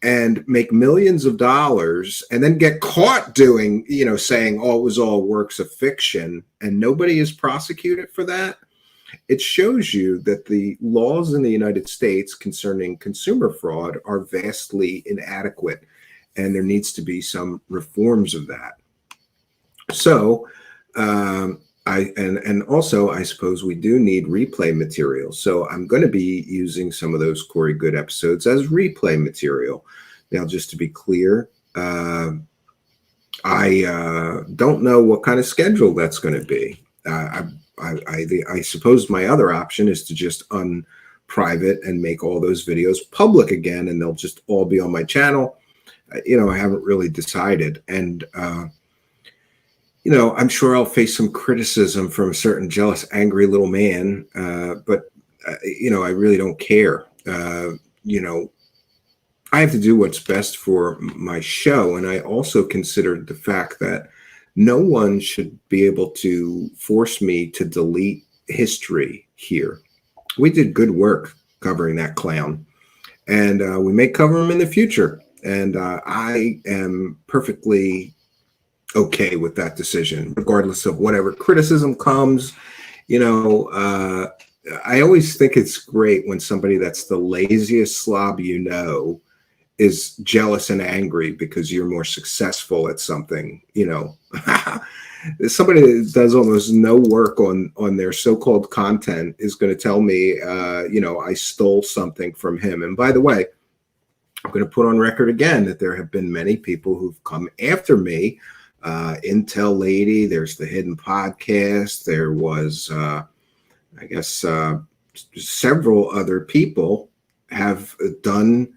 and make millions of dollars and then get caught doing, you know, saying, oh, it was all works of fiction, and nobody is prosecuted for that. It shows you that the laws in the United States concerning consumer fraud are vastly inadequate, and there needs to be some reforms of that. So, also, I suppose we do need replay material. So I'm going to be using some of those Corey Good episodes as replay material. Now, just to be clear, I don't know what kind of schedule that's going to be. I suppose my other option is to just unprivate and make all those videos public again, and they'll just all be on my channel. You know, I haven't really decided. And, you know, I'm sure I'll face some criticism from a certain jealous, angry little man. But you know, I really don't care. You know, I have to do what's best for my show. And I also considered the fact that no one should be able to force me to delete history here. We did good work covering that clown, and we may cover him in the future. And I am perfectly okay with that decision, regardless of whatever criticism comes. You know, I always think it's great when somebody that's the laziest slob you know is jealous and angry because you're more successful at something. You know, somebody that does almost no work on their so-called content is going to tell me, you know, I stole something from him. And by the way, I'm going to put on record again that there have been many people who've come after me. Intel Lady, there's the Hidden Podcast. There was, I guess, several other people have done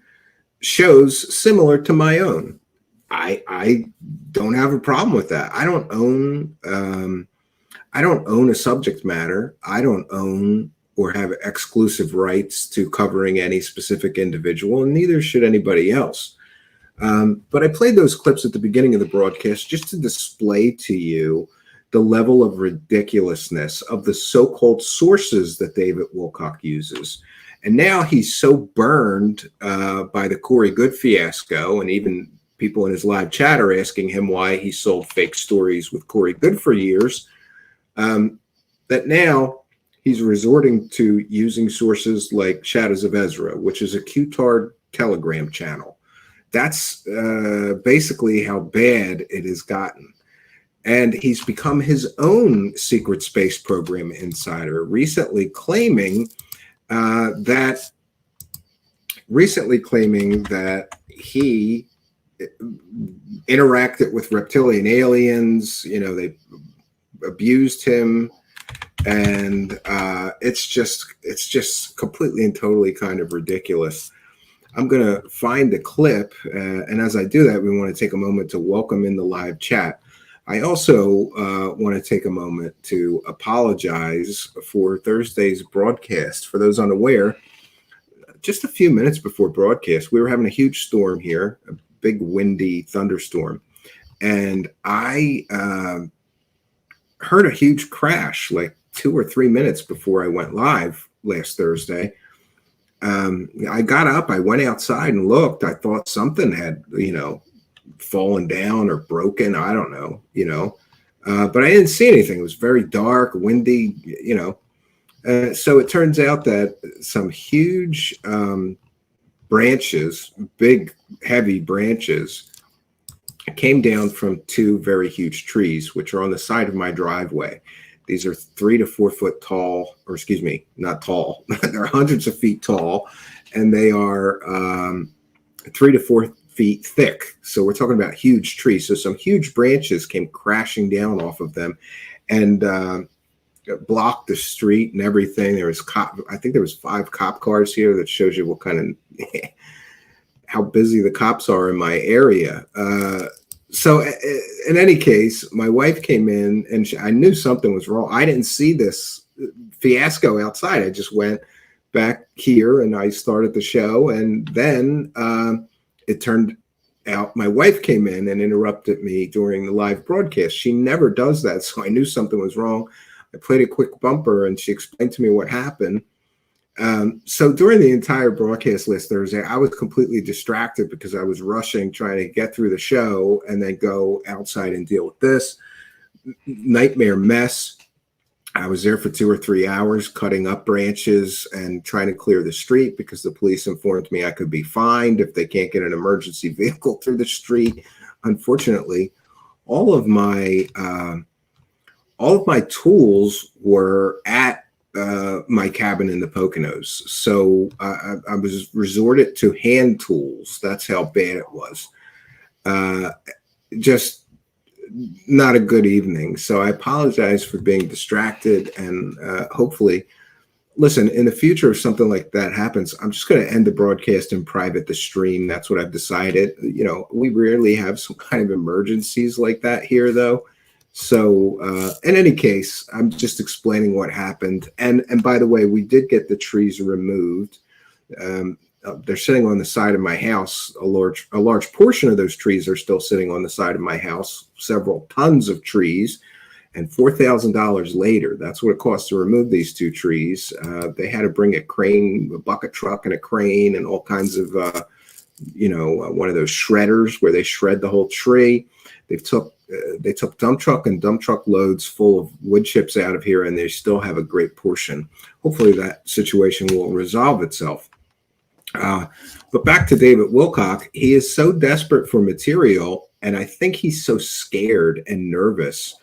shows similar to my own. I don't have a problem with that. I don't own a subject matter. I don't own or have exclusive rights to covering any specific individual, and neither should anybody else. But I played those clips at the beginning of the broadcast just to display to you the level of ridiculousness of the so-called sources that David Wilcock uses. And now he's so burned by the Corey Good fiasco, and even people in his live chat are asking him why he sold fake stories with Corey Good for years, that now he's resorting to using sources like Shadows of Ezra, which is a Q-Tard Telegram channel. That's basically how bad it has gotten. And he's become his own secret space program insider, recently claiming that he interacted with reptilian aliens. You know, they abused him, and it's just completely and totally kind of ridiculous. I'm going to find the clip, and as I do that, we want to take a moment to welcome in the live chat I also want to take a moment to apologize for Thursday's broadcast. For those unaware, just a few minutes before broadcast, we were having a huge storm here, a big windy thunderstorm. And I heard a huge crash like 2 or 3 minutes before I went live last Thursday. I got up, I went outside and looked. I thought something had, fallen down or broken. I don't know, but I didn't see anything. It was very dark, windy, so it turns out that some huge branches, big, heavy branches, came down from 2 very huge trees, which are on the side of my driveway. These are 3 to 4 foot tall, or excuse me, not tall. They're hundreds of feet tall, and they are 3 to 4 feet thick. So we're talking about huge trees. So some huge branches came crashing down off of them, and blocked the street and everything. There was I think there was 5 cop cars here. That shows you what kind of how busy the cops are in my area. So in any case, my wife came in and I knew something was wrong. I didn't see this fiasco outside. I just went back here and I started the show. And then it turned out my wife came in and interrupted me during the live broadcast. She never does that. So I knew something was wrong. I played a quick bumper and she explained to me what happened. So during the entire broadcast last Thursday, I was completely distracted because I was rushing, trying to get through the show and then go outside and deal with this nightmare mess. I was there for 2 or 3 hours, cutting up branches and trying to clear the street because the police informed me I could be fined if they can't get an emergency vehicle through the street. Unfortunately, all of my tools were at my cabin in the Poconos. So I was resorted to hand tools. That's how bad it was. Just not a good evening. So I apologize for being distracted, and hopefully, listen, in the future, if something like that happens, I'm just going to end the broadcast in private, the stream. That's what I've decided. We rarely have some kind of emergencies like that here, though. So in any case, I'm just explaining what happened. And by the way, we did get the trees removed. They're sitting on the side of my house. A large portion of those trees are still sitting on the side of my house, several tons of trees. And $4,000 later, that's what it costs to remove these 2 trees. They had to bring a crane, a bucket truck and a crane and all kinds of, one of those shredders where they shred the whole tree. They took dump truck and dump truck loads full of wood chips out of here, and they still have a great portion. Hopefully that situation will resolve itself. But back to David Wilcock, he is so desperate for material, and I think he's so scared and nervous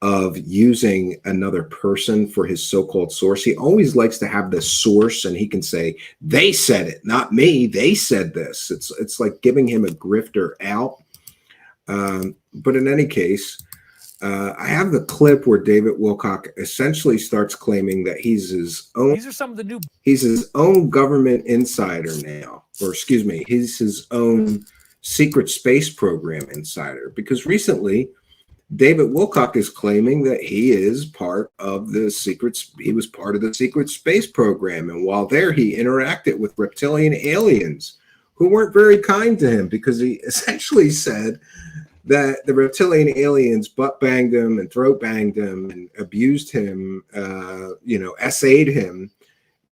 of using another person for his so-called source. He always likes to have the source, and he can say, they said it, not me. They said this. It's like giving him a grifter out. But in any case, I have the clip where David Wilcock essentially starts claiming that he's his own. These are some of the new. He's his own government insider now, or excuse me, he's his own secret space program insider. Because recently, David Wilcock is claiming that he is part of the secret. He was part of the secret space program, and while there, he interacted with reptilian aliens who weren't very kind to him because he essentially said that the reptilian aliens butt banged him and throat banged him and abused him, essayed him,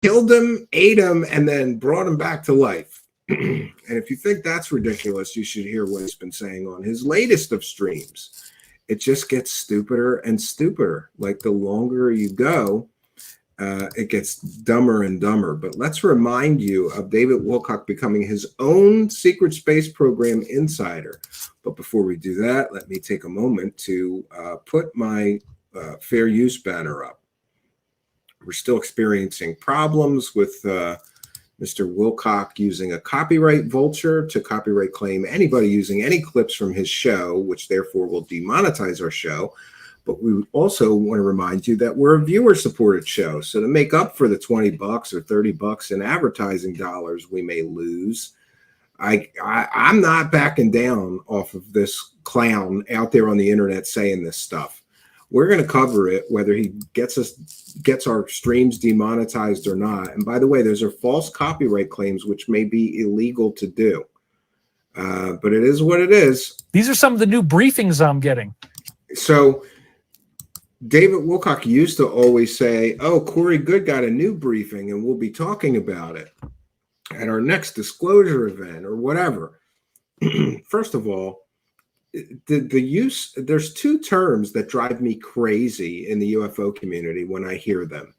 killed him, ate him, and then brought him back to life. And if you think that's ridiculous, you should hear what he's been saying on his latest of streams. It just gets stupider and stupider. Like the longer you go, it gets dumber and dumber. But let's remind you of David Wilcock becoming his own secret space program insider. But before we do that, let me take a moment to put my fair use banner up. We're still experiencing problems with Mr. Wilcock using a copyright vulture to copyright claim anybody using any clips from his show, which therefore will demonetize our show. But we also want to remind you that we're a viewer-supported show. So to make up for the $20 or $30 in advertising dollars we may lose, I'm not backing down off of this clown out there on the internet saying this stuff. We're going to cover it, whether he gets our streams demonetized or not. And by the way, those are false copyright claims, which may be illegal to do. But it is what it is. These are some of the new briefings I'm getting. So David Wilcock used to always say, oh, Corey Good got a new briefing and we'll be talking about it at our next disclosure event or whatever. First of all, there's two terms that drive me crazy in the UFO community when I hear them.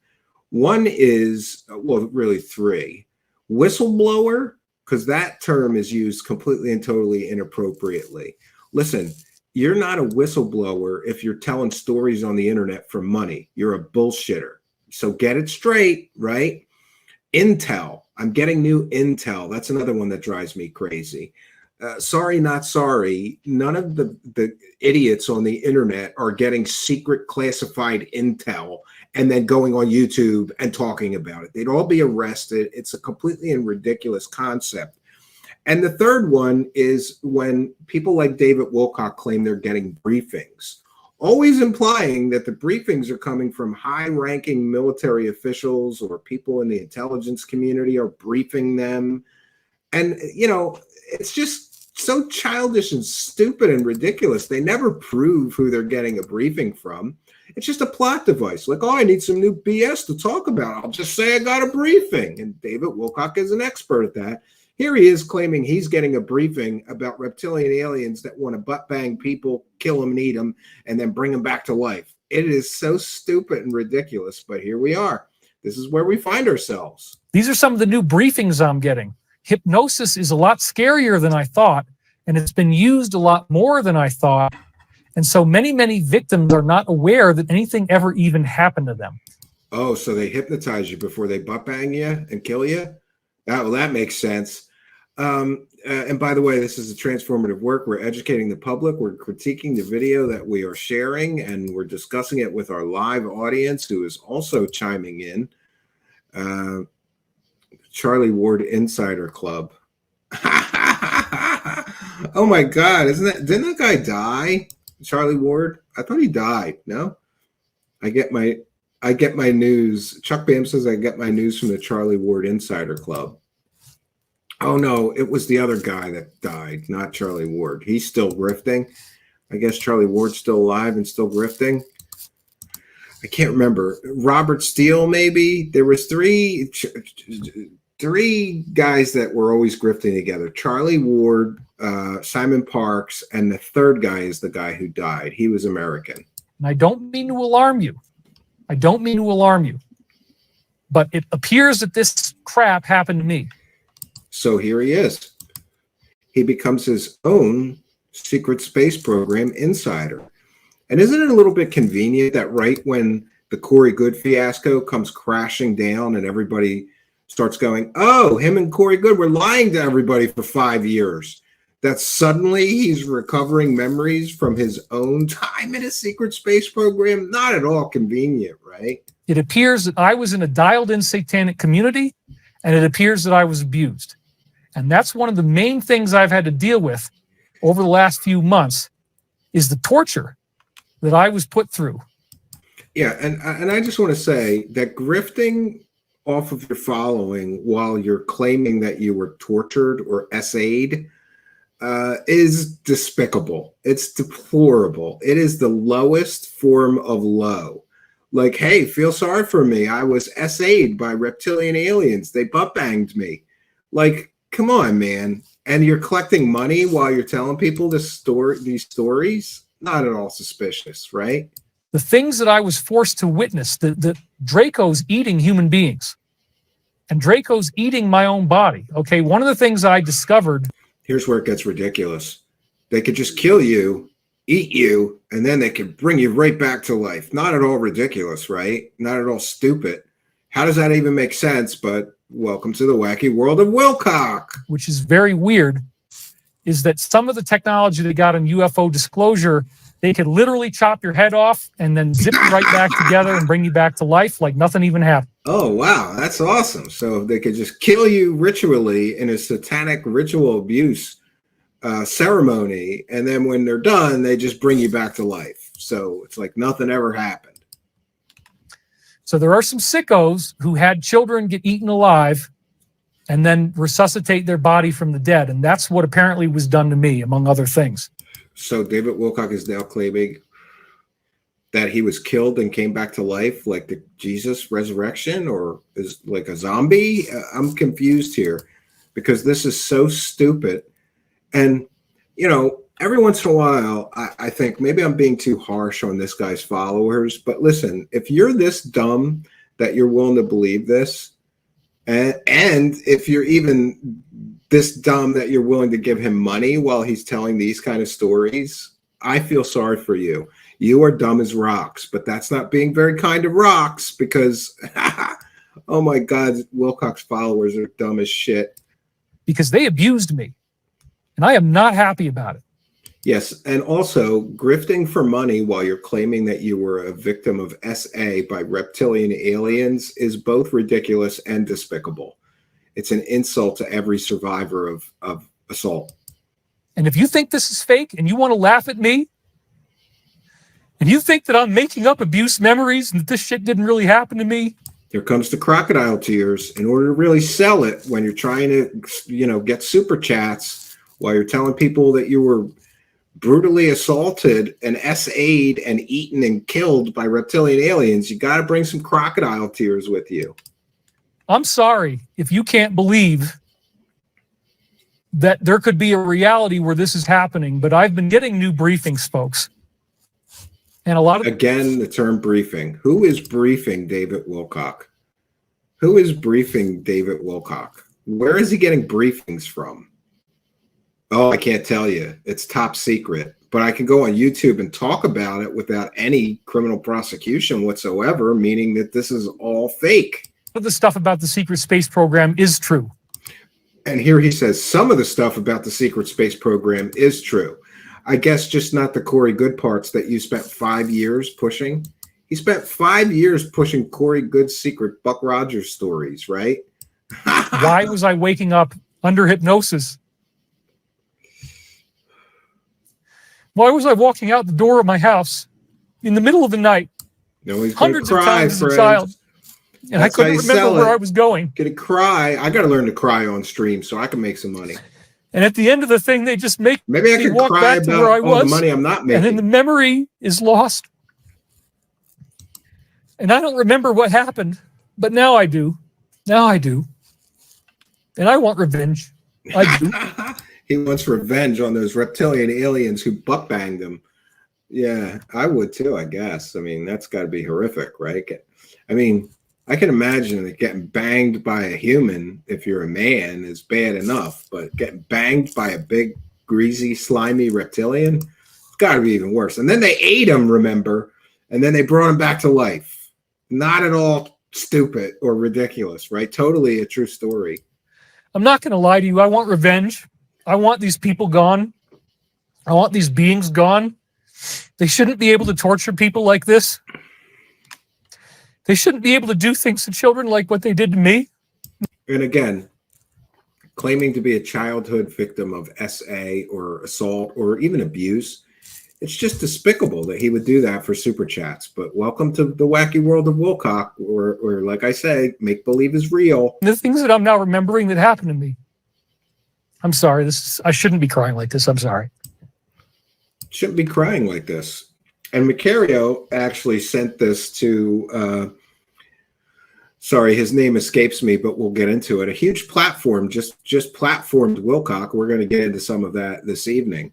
One is, well, really three. Whistleblower, because that term is used completely and totally inappropriately. Listen, you're not a whistleblower if you're telling stories on the internet for money. You're a bullshitter. So get it straight, right? Intel. I'm getting new intel. That's another one that drives me crazy. Sorry, not sorry. None of the idiots on the internet are getting secret classified intel and then going on YouTube and talking about it. They'd all be arrested. It's a completely and ridiculous concept. And the third one is when people like David Wilcock claim they're getting briefings, always implying that the briefings are coming from high-ranking military officials or people in the intelligence community are briefing them. And, you know, it's just so childish and stupid and ridiculous. They never prove who they're getting a briefing from. It's just a plot device. Like, oh, I need some new BS to talk about. I'll just say I got a briefing. And David Wilcock is an expert at that. Here he is claiming he's getting a briefing about reptilian aliens that want to butt bang people, kill them and eat them, and then bring them back to life. It is so stupid and ridiculous, but here we are. This is where we find ourselves. These are some of the new briefings I'm getting. Hypnosis is a lot scarier than I thought, and it's been used a lot more than I thought. And so many victims are not aware that anything ever even happened to them. Oh, so they hypnotize you before they butt bang you and kill you? That makes sense. And by the way, this is a transformative work. We're educating the public. We're critiquing the video that we are sharing, and we're discussing it with our live audience who is also chiming in. Charlie Ward Insider Club. Oh my God. Didn't that guy die? Charlie Ward? I thought he died. No? I get my news. Chuck Bam says I get my news from the Charlie Ward Insider Club. Oh no, it was the other guy that died, not Charlie Ward. He's still grifting. I guess Charlie Ward's still alive and still grifting. I can't remember. Robert Steele, maybe. There was three guys that were always grifting together. Charlie Ward, Simon Parks, and the third guy is the guy who died. He was American. And I don't mean to alarm you. But it appears that this crap happened to me. So here he is. He becomes his own secret space program insider. And isn't it a little bit convenient that right when the Corey Good fiasco comes crashing down and everybody starts going, oh, him and Corey Good were lying to everybody for 5 years, that suddenly he's recovering memories from his own time in a secret space program? Not at all convenient, right? It appears that I was in a dialed-in satanic community, and it appears that I was abused. And that's one of the main things I've had to deal with over the last few months is the torture that I was put through. Yeah, and I just want to say that grifting off of your following while you're claiming that you were tortured or SA'd is despicable. It's deplorable. It is the lowest form of low. Like, hey, feel sorry for me. I was SA'd by reptilian aliens. They butt banged me. Like, come on, man. And you're collecting money while you're telling people these stories? Not at all suspicious, right? The things that I was forced to witness, the Draco's eating human beings. And Draco's eating my own body. Okay, one of the things I discovered. Here's where it gets ridiculous. They could just kill you, eat you, and then they could bring you right back to life. Not at all ridiculous, right? Not at all stupid. How does that even make sense? But welcome to the wacky world of Wilcock. Which is very weird, is that some of the technology they got in UFO disclosure, they could literally chop your head off and then zip it right back together and bring you back to life like nothing even happened. Oh, wow. That's awesome. So they could just kill you ritually in a satanic ritual abuse ceremony, and then when they're done, they just bring you back to life. So it's like nothing ever happened. So there are some sickos who had children get eaten alive and then resuscitate their body from the dead. And that's what apparently was done to me, among other things. So David Wilcock is now claiming that he was killed and came back to life like the Jesus resurrection, or is like a zombie? I'm confused here because this is so stupid. And, you know, every once in a while, I think maybe I'm being too harsh on this guy's followers. But listen, if you're this dumb that you're willing to believe this, and if you're even this dumb that you're willing to give him money while he's telling these kind of stories, I feel sorry for you. You are dumb as rocks, but that's not being very kind of rocks because, oh my God, Wilcock's followers are dumb as shit. Because they abused me, and I am not happy about it. Yes, and also grifting for money while you're claiming that you were a victim of SA by reptilian aliens is both ridiculous and despicable. It's an insult to every survivor of assault. And if you think this is fake and you want to laugh at me, and you think that I'm making up abuse memories and that this shit didn't really happen to me, here comes the crocodile tears. In order to really sell it, when you're trying to, you know, get super chats while you're telling people that you were brutally assaulted and SA'd and eaten and killed by reptilian aliens, you got to bring some crocodile tears with you. I'm sorry if you can't believe that there could be a reality where this is happening, but I've been getting new briefings, folks. And a lot of again, the term briefing. Who is briefing David Wilcock? Who is briefing David Wilcock? Where is he getting briefings from? Oh, I can't tell you. It's top secret. But I can go on YouTube and talk about it without any criminal prosecution whatsoever, meaning that this is all fake. the stuff about the secret space program is true. And here he says some of the stuff about the secret space program is true. I guess just not the Corey Good parts that you spent 5 years pushing. He spent 5 years pushing Corey Good's secret Buck Rogers stories, right? Why was I waking up under hypnosis? Why was I walking out the door of my house in the middle of the night, No, he's hundreds gonna cry, of times as a friend. child, and That's I how couldn't you remember sell where it. I was going? Gonna cry. I gotta learn to cry on stream so I can make some money. And at the end of the thing, they just make Maybe I me could walk cry back to where I about all the was, money I'm not and then making. the memory is lost. And I don't remember what happened, but now I do. Now I do. And I want revenge. I do. He wants revenge on those reptilian aliens who butt banged him. Yeah, I would too, I guess. I mean, that's got to be horrific, right? I mean, I can imagine that getting banged by a human, if you're a man, is bad enough, but getting banged by a big, greasy, slimy reptilian, it's got to be even worse. And then they ate him, remember? And then they brought him back to life. Not at all stupid or ridiculous, right? Totally a true story. I'm not going to lie to you. I want revenge. I want these people gone. I want these beings gone. They shouldn't be able to torture people like this. They shouldn't be able to do things to children like what they did to me. And again, claiming to be a childhood victim of SA or assault or even abuse, it's just despicable that he would do that for super chats. But welcome to the wacky world of Wilcock, or like I say, make believe is real. The things that I'm now remembering that happened to me. I'm sorry. I shouldn't be crying like this. I'm sorry. Shouldn't be crying like this. And Macario actually sent this to, sorry, his name escapes me, but we'll get into it. A huge platform just platformed Wilcock. We're going to get into some of that this evening.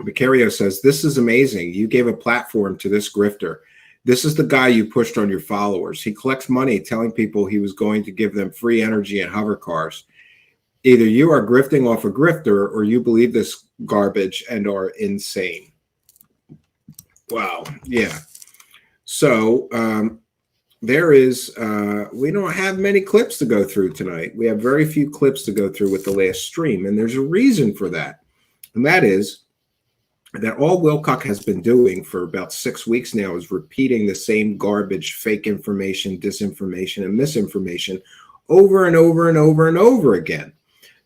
Macario says, this is amazing. You gave a platform to this grifter. This is the guy you pushed on your followers. He collects money telling people he was going to give them free energy and hover cars. Either you are grifting off a grifter or you believe this garbage and are insane. Wow. Yeah. So there is, we don't have many clips to go through tonight. We have very few clips to go through with the last stream. And there's a reason for that. And that is that all Wilcock has been doing for about 6 weeks now is repeating the same garbage, fake information, disinformation, and misinformation over and over and over and over again.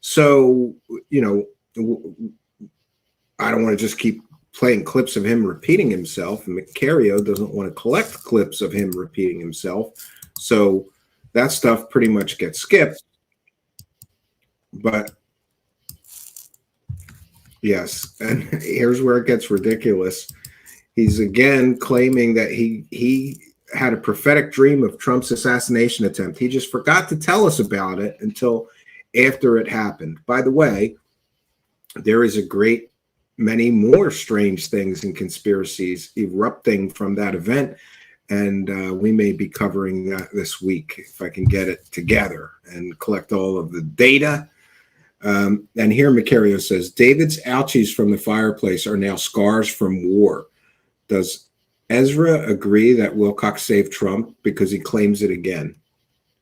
So, you know, I don't want to just keep playing clips of him repeating himself. And Macario doesn't want to collect clips of him repeating himself. So that stuff pretty much gets skipped. But yes, and here's where it gets ridiculous. He's again claiming that he had a prophetic dream of Trump's assassination attempt. He just forgot to tell us about it until after it happened. By the way, there is a great many more strange things and conspiracies erupting from that event, and we may be covering that this week if I can get it together and collect all of the data. And here Macario says, David's ouchies from the fireplace are now scars from war. Does Ezra agree that Wilcock saved Trump because he claims it again?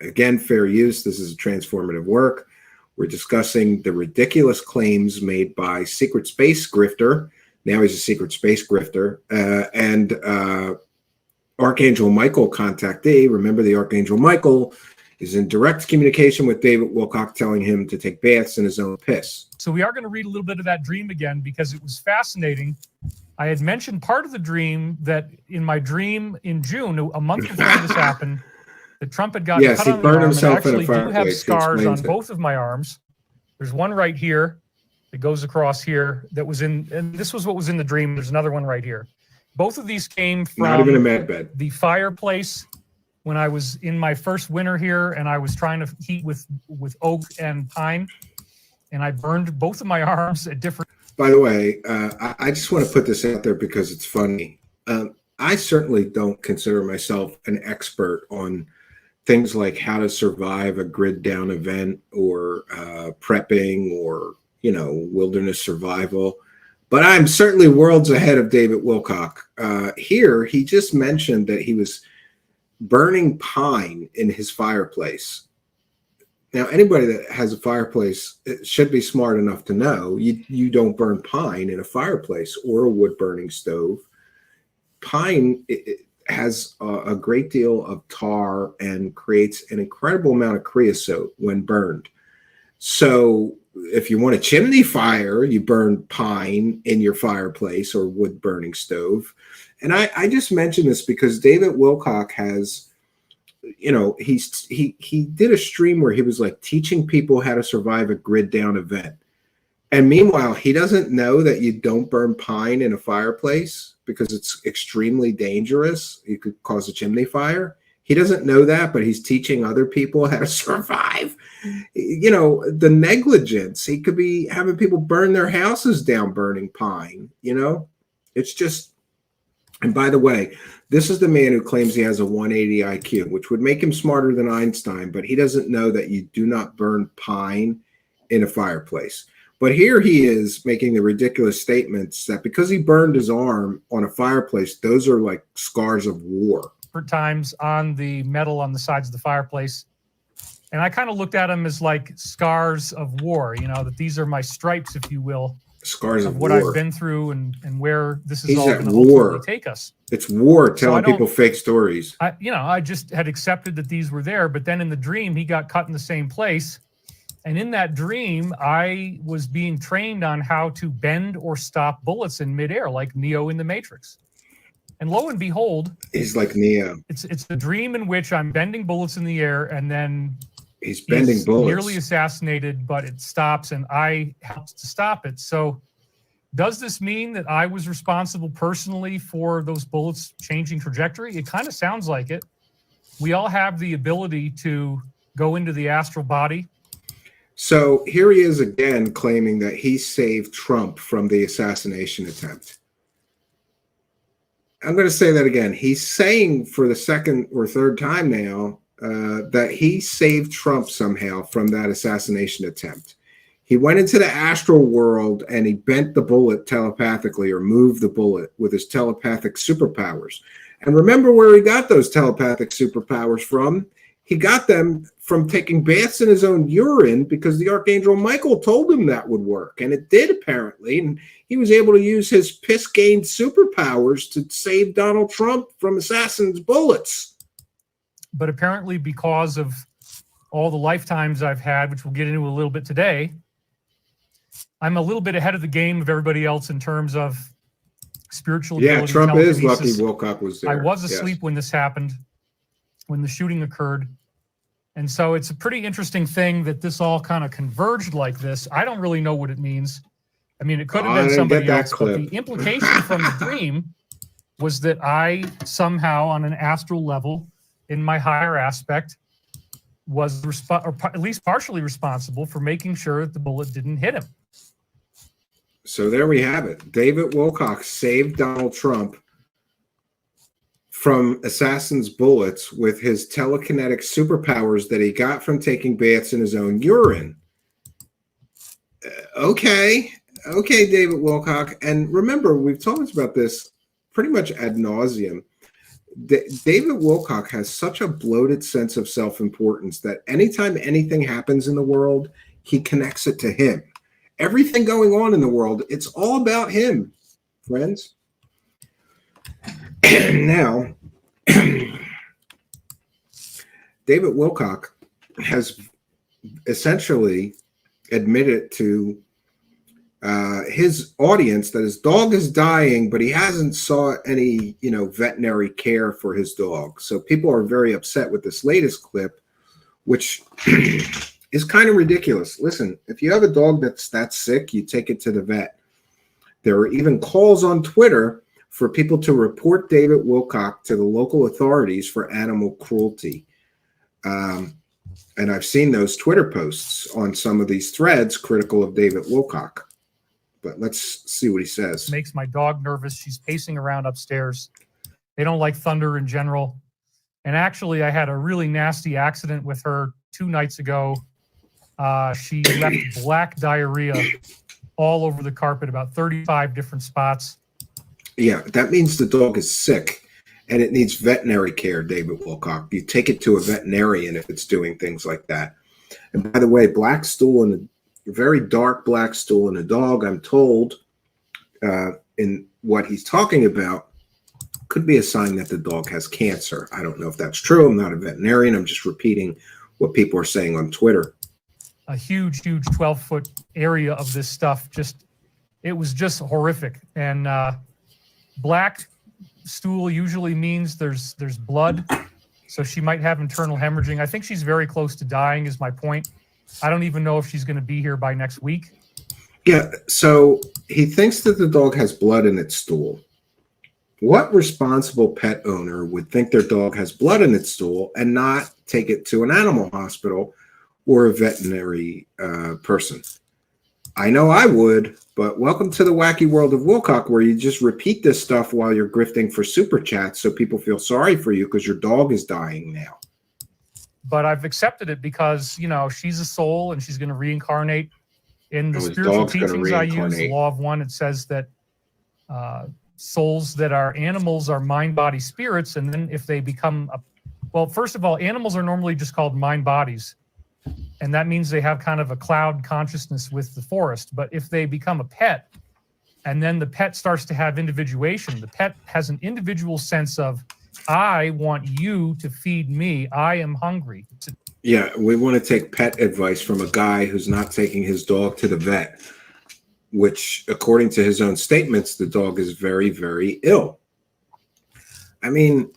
Again, fair use. This is a transformative work. We're discussing the ridiculous claims made by secret space grifter. Now he's a secret space grifter. And Archangel Michael contactee. Remember, the Archangel Michael is in direct communication with David Wilcock, telling him to take baths in his own piss. So we are going to read a little bit of that dream again because it was fascinating. I had mentioned part of the dream that in my dream in June, a month before this happened, that Trump had gotten cut on the arm, and I actually do have scars on both of my arms. There's one right here that goes across here that was in, and this was what was in the dream. There's another one right here. Both of these came from not even a med bed. The fireplace when I was in my first winter here, and I was trying to heat with oak and pine, and I burned both of my arms at different. By the way, I just want to put this out there because it's funny. I certainly don't consider myself an expert on things like how to survive a grid down event or prepping or, wilderness survival. But I'm certainly worlds ahead of David Wilcock. Here, he just mentioned that he was burning pine in his fireplace. Now, anybody that has a fireplace should be smart enough to know you don't burn pine in a fireplace or a wood-burning stove. Pine has a great deal of tar and creates an incredible amount of creosote when burned. So if you want a chimney fire, you burn pine in your fireplace or wood-burning stove. And I just mention this because David Wilcock has, he did a stream where he was like teaching people how to survive a grid down event. And meanwhile, he doesn't know that you don't burn pine in a fireplace because it's extremely dangerous. You could cause a chimney fire. He doesn't know that, but he's teaching other people how to survive. The negligence. He could be having people burn their houses down burning pine. It's just, and by the way, this is the man who claims he has a 180 IQ, which would make him smarter than Einstein, but he doesn't know that you do not burn pine in a fireplace. But here he is making the ridiculous statements that because he burned his arm on a fireplace, those are like scars of war. Times on the metal on the sides of the fireplace. And I kind of looked at them as like scars of war, that these are my stripes, if you will. Scars of what war. I've been through and where this is He's all at going to war. ultimately take us. It's war, telling people fake stories. I just had accepted that these were there, but then in the dream, he got cut in the same place. And in that dream, I was being trained on how to bend or stop bullets in midair, like Neo in the Matrix. And lo and behold, he's like Neo. It's a dream in which I'm bending bullets in the air, and then he's bending bullets. Nearly assassinated, but it stops, and I helped to stop it. So, does this mean that I was responsible personally for those bullets changing trajectory? It kind of sounds like it. We all have the ability to go into the astral body. So here he is again claiming that he saved Trump from the assassination attempt. I'm going to say that again. He's saying for the second or third time now that he saved Trump somehow from that assassination attempt. He went into the astral world and he bent the bullet telepathically or moved the bullet with his telepathic superpowers. And remember where he got those telepathic superpowers from? He got them from taking baths in his own urine because the Archangel Michael told him that would work. And it did, apparently. And he was able to use his piss-gained superpowers to save Donald Trump from assassins' bullets. But apparently because of all the lifetimes I've had, which we'll get into a little bit today, I'm a little bit ahead of the game of everybody else in terms of spiritual Yeah, ability, Trump is lucky telekinesis. Wilcock was there. I was Yes. asleep when this happened, when the shooting occurred. And so it's a pretty interesting thing that this all kind of converged like this. I don't really know what it means. I mean, it could have I been didn't somebody get that else, but clip. the implication from the dream was that I somehow, on an astral level, in my higher aspect, was or at least partially responsible for making sure that the bullet didn't hit him. So there we have it. David Wilcock saved Donald Trump from assassins' bullets with his telekinetic superpowers that he got from taking baths in his own urine. Okay, David Wilcock. And remember, we've talked about this pretty much ad nauseum. David Wilcock has such a bloated sense of self-importance that anytime anything happens in the world, he connects it to him. Everything going on in the world, it's all about him, friends. Now, David Wilcock has essentially admitted to his audience that his dog is dying, but he hasn't sought any, veterinary care for his dog. So people are very upset with this latest clip, which is kind of ridiculous. Listen, if you have a dog that's that sick, you take it to the vet. There are even calls on Twitter for people to report David Wilcock to the local authorities for animal cruelty. And I've seen those Twitter posts on some of these threads critical of David Wilcock. But let's see what he says. Makes my dog nervous. She's pacing around upstairs. They don't like thunder in general. And actually, I had a really nasty accident with her 2 nights ago. She left black diarrhea all over the carpet, about 35 different spots. Yeah, that means the dog is sick and it needs veterinary care, David Wilcock. You take it to a veterinarian if it's doing things like that. And by the way, black stool and a very dark black stool in a dog, I'm told, in what he's talking about, could be a sign that the dog has cancer. I don't know if that's true. I'm not a veterinarian. I'm just repeating what people are saying on Twitter. A huge 12-foot area of this stuff. It was just horrific. And black stool usually means there's blood. So she might have internal hemorrhaging. I think she's very close to dying is my point. I don't even know if she's going to be here by next week. Yeah, so he thinks that the dog has blood in its stool. What responsible pet owner would think their dog has blood in its stool and not take it to an animal hospital or a veterinary person? I know I would, but welcome to the wacky world of Wilcock, where you just repeat this stuff while you're grifting for super chats so people feel sorry for you because your dog is dying now. But I've accepted it because, she's a soul and she's going to reincarnate. In the spiritual teachings I use, the law of one, it says that souls that are animals are mind, body, spirits. And then if they become, first of all, animals are normally just called mind bodies. And that means they have kind of a cloud consciousness with the forest. But if they become a pet, and then the pet starts to have individuation, the pet has an individual sense of, I want you to feed me. I am hungry. Yeah, we want to take pet advice from a guy who's not taking his dog to the vet, which, according to his own statements, the dog is very, very ill. I mean,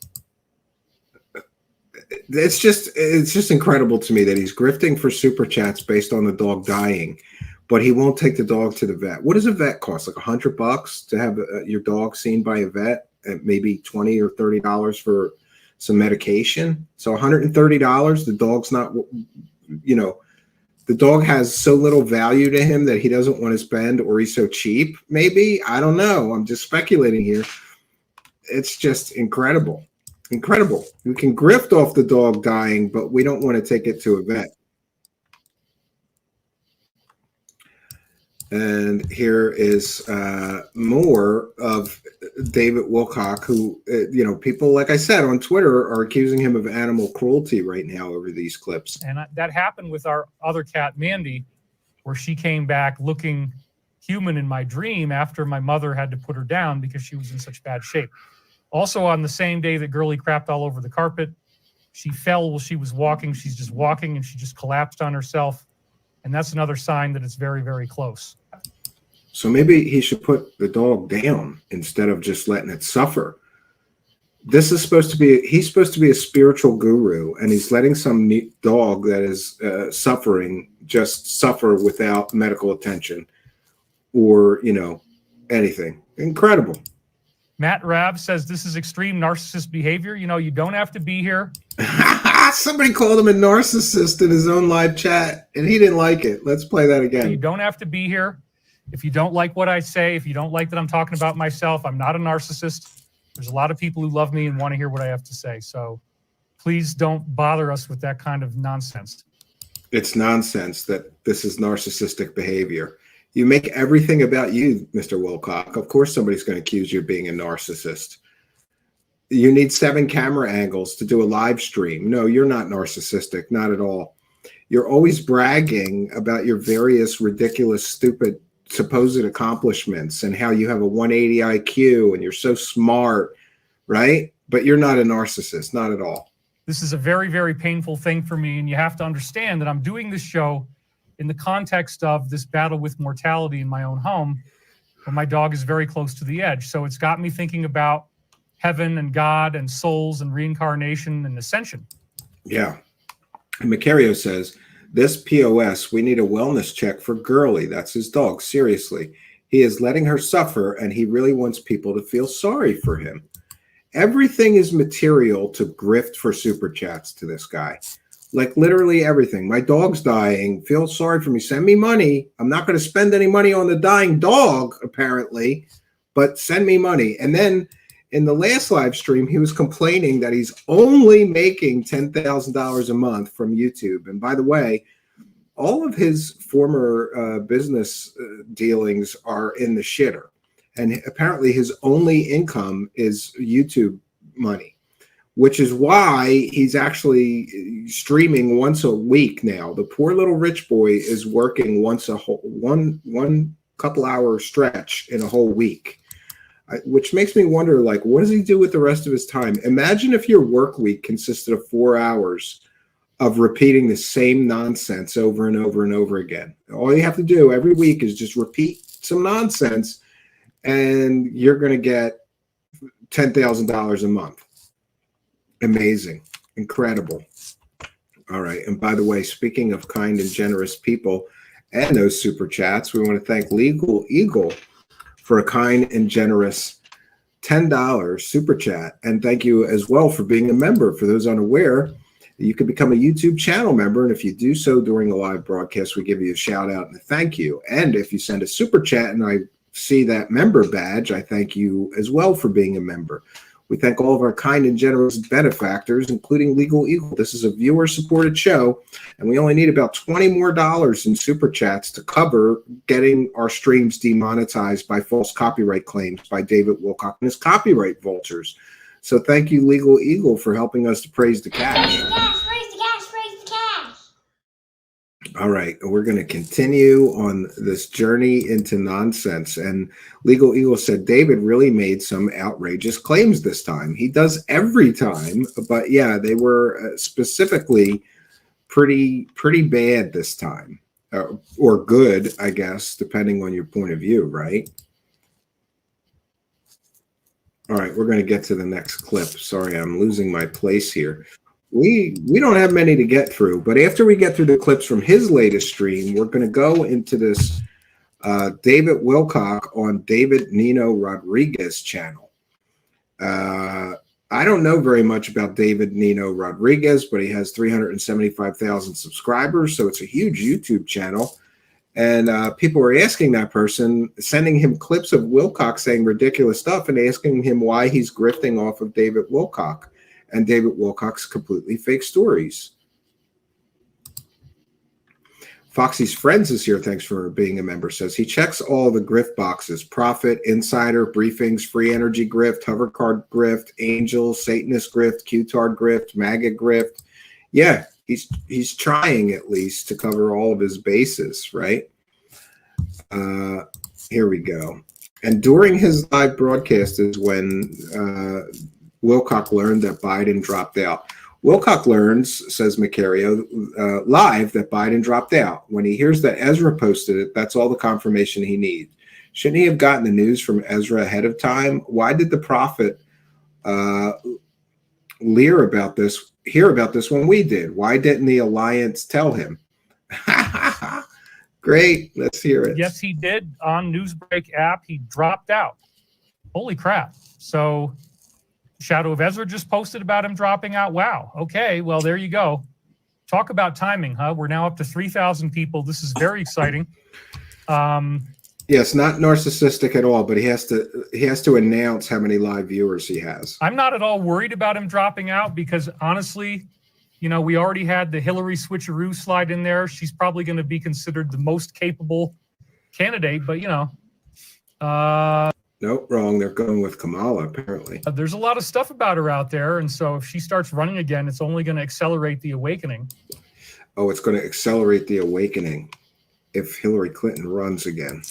it's just incredible to me that he's grifting for super chats based on the dog dying, but he won't take the dog to the vet. What does a vet cost? Like $100 to have your dog seen by a vet, and maybe $20 or $30 for some medication. So $130. The dog's not, the dog has so little value to him that he doesn't want to spend, or he's so cheap. Maybe, I don't know. I'm just speculating here. It's just incredible. Incredible. We can grift off the dog dying, but we don't want to take it to a vet. And here is more of David Wilcock, who, people, like I said, on Twitter are accusing him of animal cruelty right now over these clips. And that happened with our other cat, Mandy, where she came back looking human in my dream after my mother had to put her down because she was in such bad shape. Also, on the same day that Girlie crapped all over the carpet, she fell while she was walking. She's just walking and she just collapsed on herself. And that's another sign that it's very, very close. So maybe he should put the dog down instead of just letting it suffer. This is supposed to be, he's supposed to be a spiritual guru, and he's letting some dog that is suffering just suffer without medical attention or, you know, anything. Incredible. Matt Rav says this is extreme narcissist behavior. You know, you don't have to be here. Somebody called him a narcissist in his own live chat, and he didn't like it. Let's play that again. You don't have to be here. If you don't like what I say, if you don't like that I'm talking about myself, I'm not a narcissist. There's a lot of people who love me and want to hear what I have to say. So please don't bother us with that kind of nonsense. It's nonsense that this is narcissistic behavior. You make everything about you, Mr. Wilcock. Of course somebody's going to accuse you of being a narcissist. You need 7 camera angles to do a live stream. No, you're not narcissistic, not at all. You're always bragging about your various ridiculous, stupid, supposed accomplishments and how you have a 180 IQ and you're so smart, right? But you're not a narcissist, not at all. This is a very, very painful thing for me, and you have to understand that I'm doing this show in the context of this battle with mortality in my own home, where my dog is very close to the edge. So it's got me thinking about heaven and God and souls and reincarnation and ascension. Yeah. And Macario says, this POS, we need a wellness check for Girly. That's his dog. Seriously. He is letting her suffer, and he really wants people to feel sorry for him. Everything is material to grift for super chats to this guy. Like literally everything. My dog's dying. Feel sorry for me. Send me money. I'm not going to spend any money on the dying dog, apparently, but send me money. And then in the last live stream, he was complaining that he's only making $10,000 a month from YouTube. And by the way, all of his former business dealings are in the shitter. And apparently his only income is YouTube money, which is why he's actually streaming once a week now. The poor little rich boy is working once a whole one couple hour stretch in a whole week. Which makes me wonder, like, what does he do with the rest of his time? Imagine if your work week consisted of 4 hours of repeating the same nonsense over and over and over again. All you have to do every week is just repeat some nonsense, and you're going to get $10,000 a month. Amazing. Incredible. All right. And by the way, speaking of kind and generous people and those super chats, we want to thank Legal Eagle for a kind and generous $10 super chat. And thank you as well for being a member. For those unaware, you can become a YouTube channel member. And if you do so during a live broadcast, we give you a shout out and a thank you. And if you send a super chat and I see that member badge, I thank you as well for being a member. We thank all of our kind and generous benefactors, including Legal Eagle. This is a viewer-supported show, and we only need about $20 more in super chats to cover getting our streams demonetized by false copyright claims by David Wilcock and his copyright vultures. So thank you, Legal Eagle, for helping us to praise the cash. Praise the cash, praise the cash. All right, we're going to continue on this journey into nonsense. And Legal Eagle said David really made some outrageous claims this time. He does every time, but yeah, they were specifically pretty bad this time, or good, I guess, depending on your point of view, right? All right, we're going to get to the next clip. Sorry, I'm losing my place here. We don't have many to get through, but after we get through the clips from his latest stream, we're going to go into this David Wilcock on David Nino Rodriguez channel. I don't know very much about David Nino Rodriguez, but he has 375,000 subscribers, so it's a huge YouTube channel. And people are asking that person, sending him clips of Wilcock saying ridiculous stuff and asking him why he's grifting off of David Wilcock and David Wilcock's completely fake stories. Foxy's Friends is here. Thanks for being a member. Says he checks all the grift boxes: Prophet, Insider, Briefings, Free Energy Grift, Hover Card Grift, Angel, Satanist Grift, Qtard Grift, MAGA Grift. Yeah, he's trying at least to cover all of his bases, right? Here we go. And during his live broadcast is when Wilcock learned that Biden dropped out. Wilcock learns, says Macario, live that Biden dropped out. When he hears that Ezra posted it, that's all the confirmation he needs. Shouldn't he have gotten the news from Ezra ahead of time? Why did the prophet hear about this when we did? Why didn't the Alliance tell him? Great. Let's hear it. Yes, he did. On Newsbreak app, he dropped out. Holy crap. So Shadow of Ezra just posted about him dropping out. Wow. Okay. Well, there you go. Talk about timing, huh? We're now up to 3,000 people. This is very exciting. Yes, not narcissistic at all, but he has to announce how many live viewers he has. I'm not at all worried about him dropping out because honestly, you know, we already had the Hillary switcheroo slide in there. She's probably going to be considered the most capable candidate, but you know. Nope, wrong. They're going with Kamala, apparently. There's a lot of stuff about her out there, and so if she starts running again, it's only going to accelerate the awakening. Oh, it's going to accelerate the awakening if Hillary Clinton runs again.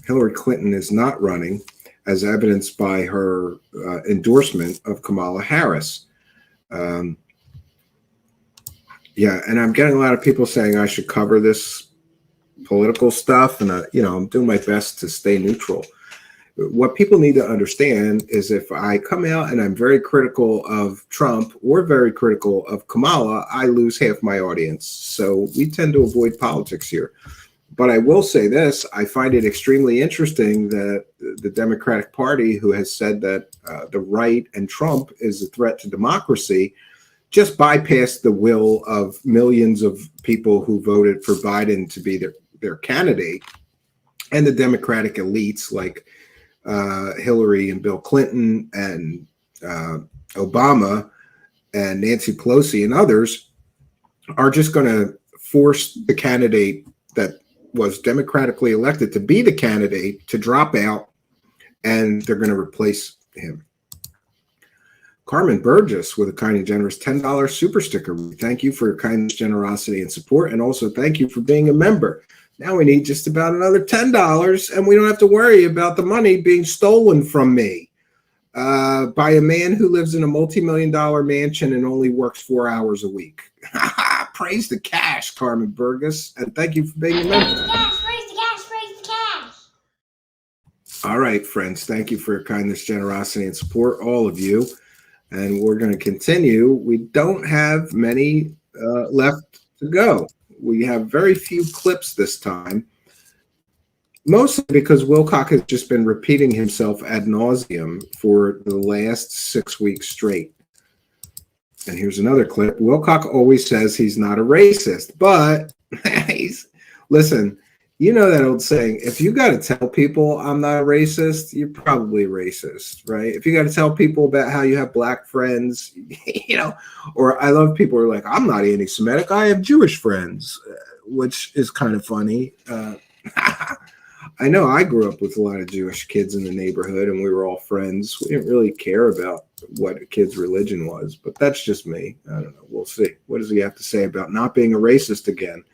Hillary Clinton is not running, as evidenced by her endorsement of Kamala Harris. Yeah, and I'm getting a lot of people saying I should cover this political stuff, and you know, I'm doing my best to stay neutral. What people need to understand is if I come out and I'm very critical of Trump or very critical of Kamala, I lose half my audience. So we tend to avoid politics here. But I will say this, I find it extremely interesting that the Democratic Party, who has said that the right and Trump is a threat to democracy, just bypassed the will of millions of people who voted for Biden to be their candidate, and the Democratic elites like Hillary and Bill Clinton and Obama and Nancy Pelosi and others are just going to force the candidate that was democratically elected to be the candidate to drop out, and they're going to replace him. Carmen Burgess with a kind and generous $10 super sticker. Thank you for your kindness, generosity, and support, and also thank you for being a member. Now we need just about another $10, and we don't have to worry about the money being stolen from me by a man who lives in a multi-million-dollar mansion and only works 4 hours a week. Praise the cash, Carmen Burgess, and thank you for being a member. Praise the cash, praise the cash, praise the cash. All right, friends, thank you for your kindness, generosity, and support, all of you. And we're going to continue. We don't have many left to go. We have very few clips this time, mostly because Wilcock has just been repeating himself ad nauseum for the last 6 weeks straight. And here's another clip. Wilcock always says he's not a racist, but listen, you know that old saying, if you got to tell people I'm not a racist, you're probably racist, right? If you got to tell people about how you have black friends, you know, or I love people who are like, I'm not anti-Semitic, I have Jewish friends, which is kind of funny. I know I grew up with a lot of Jewish kids in the neighborhood and we were all friends. We didn't really care about what a kid's religion was, but that's just me. I don't know. We'll see. What does he have to say about not being a racist again?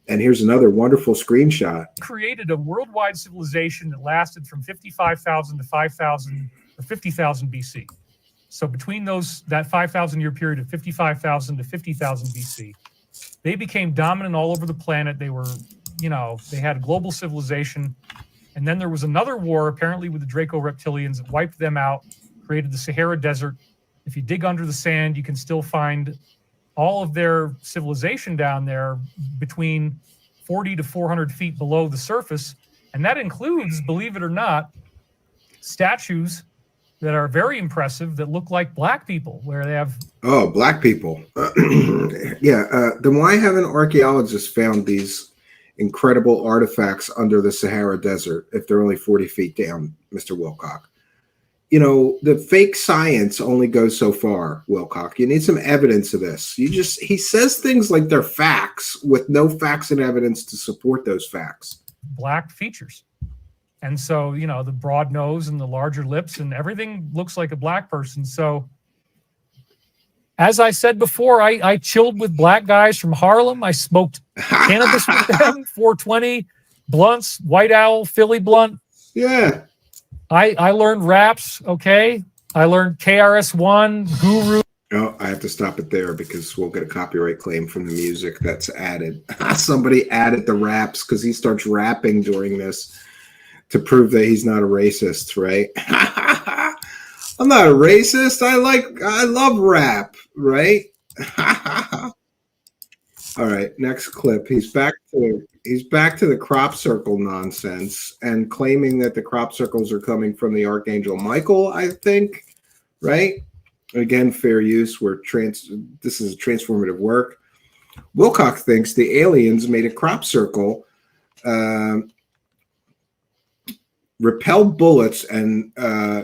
And here's another wonderful screenshot. Created a worldwide civilization that lasted from 55,000 to 5,000 or 50,000 BC. So between that 5,000 year period of 55,000 to 50,000 BC, they became dominant all over the planet. They were, you know, they had global civilization. And then there was another war, apparently with the Draco reptilians, that wiped them out, created the Sahara Desert. If you dig under the sand, you can still find all of their civilization down there between 40 to 400 feet below the surface. And that includes, believe it or not, statues that are very impressive that look like black people, where they have... Oh, black people. Yeah. Then why haven't archaeologists found these incredible artifacts under the Sahara Desert if they're only 40 feet down, Mr. Wilcock? You know, the fake science only goes so far, Wilcock. You need some evidence of this. He says things like they're facts with no facts and evidence to support those facts. Black features. And so, you know, the broad nose and the larger lips and everything looks like a black person. So, as I said before, I chilled with black guys from Harlem. I smoked cannabis with them, 420, blunts, White Owl, Philly blunt. Yeah. I learned raps, okay? I learned KRS-One, Guru. Oh, I have to stop it there because we'll get a copyright claim from the music that's added. Somebody added the raps because he starts rapping during this. to prove that he's not a racist, right? I'm not a racist. I love rap, right? All right, next clip. He's back to the crop circle nonsense and claiming that the crop circles are coming from the Archangel Michael, I think, right? Again, fair use. This is a transformative work. Wilcock thinks the aliens made a crop circle, repel bullets and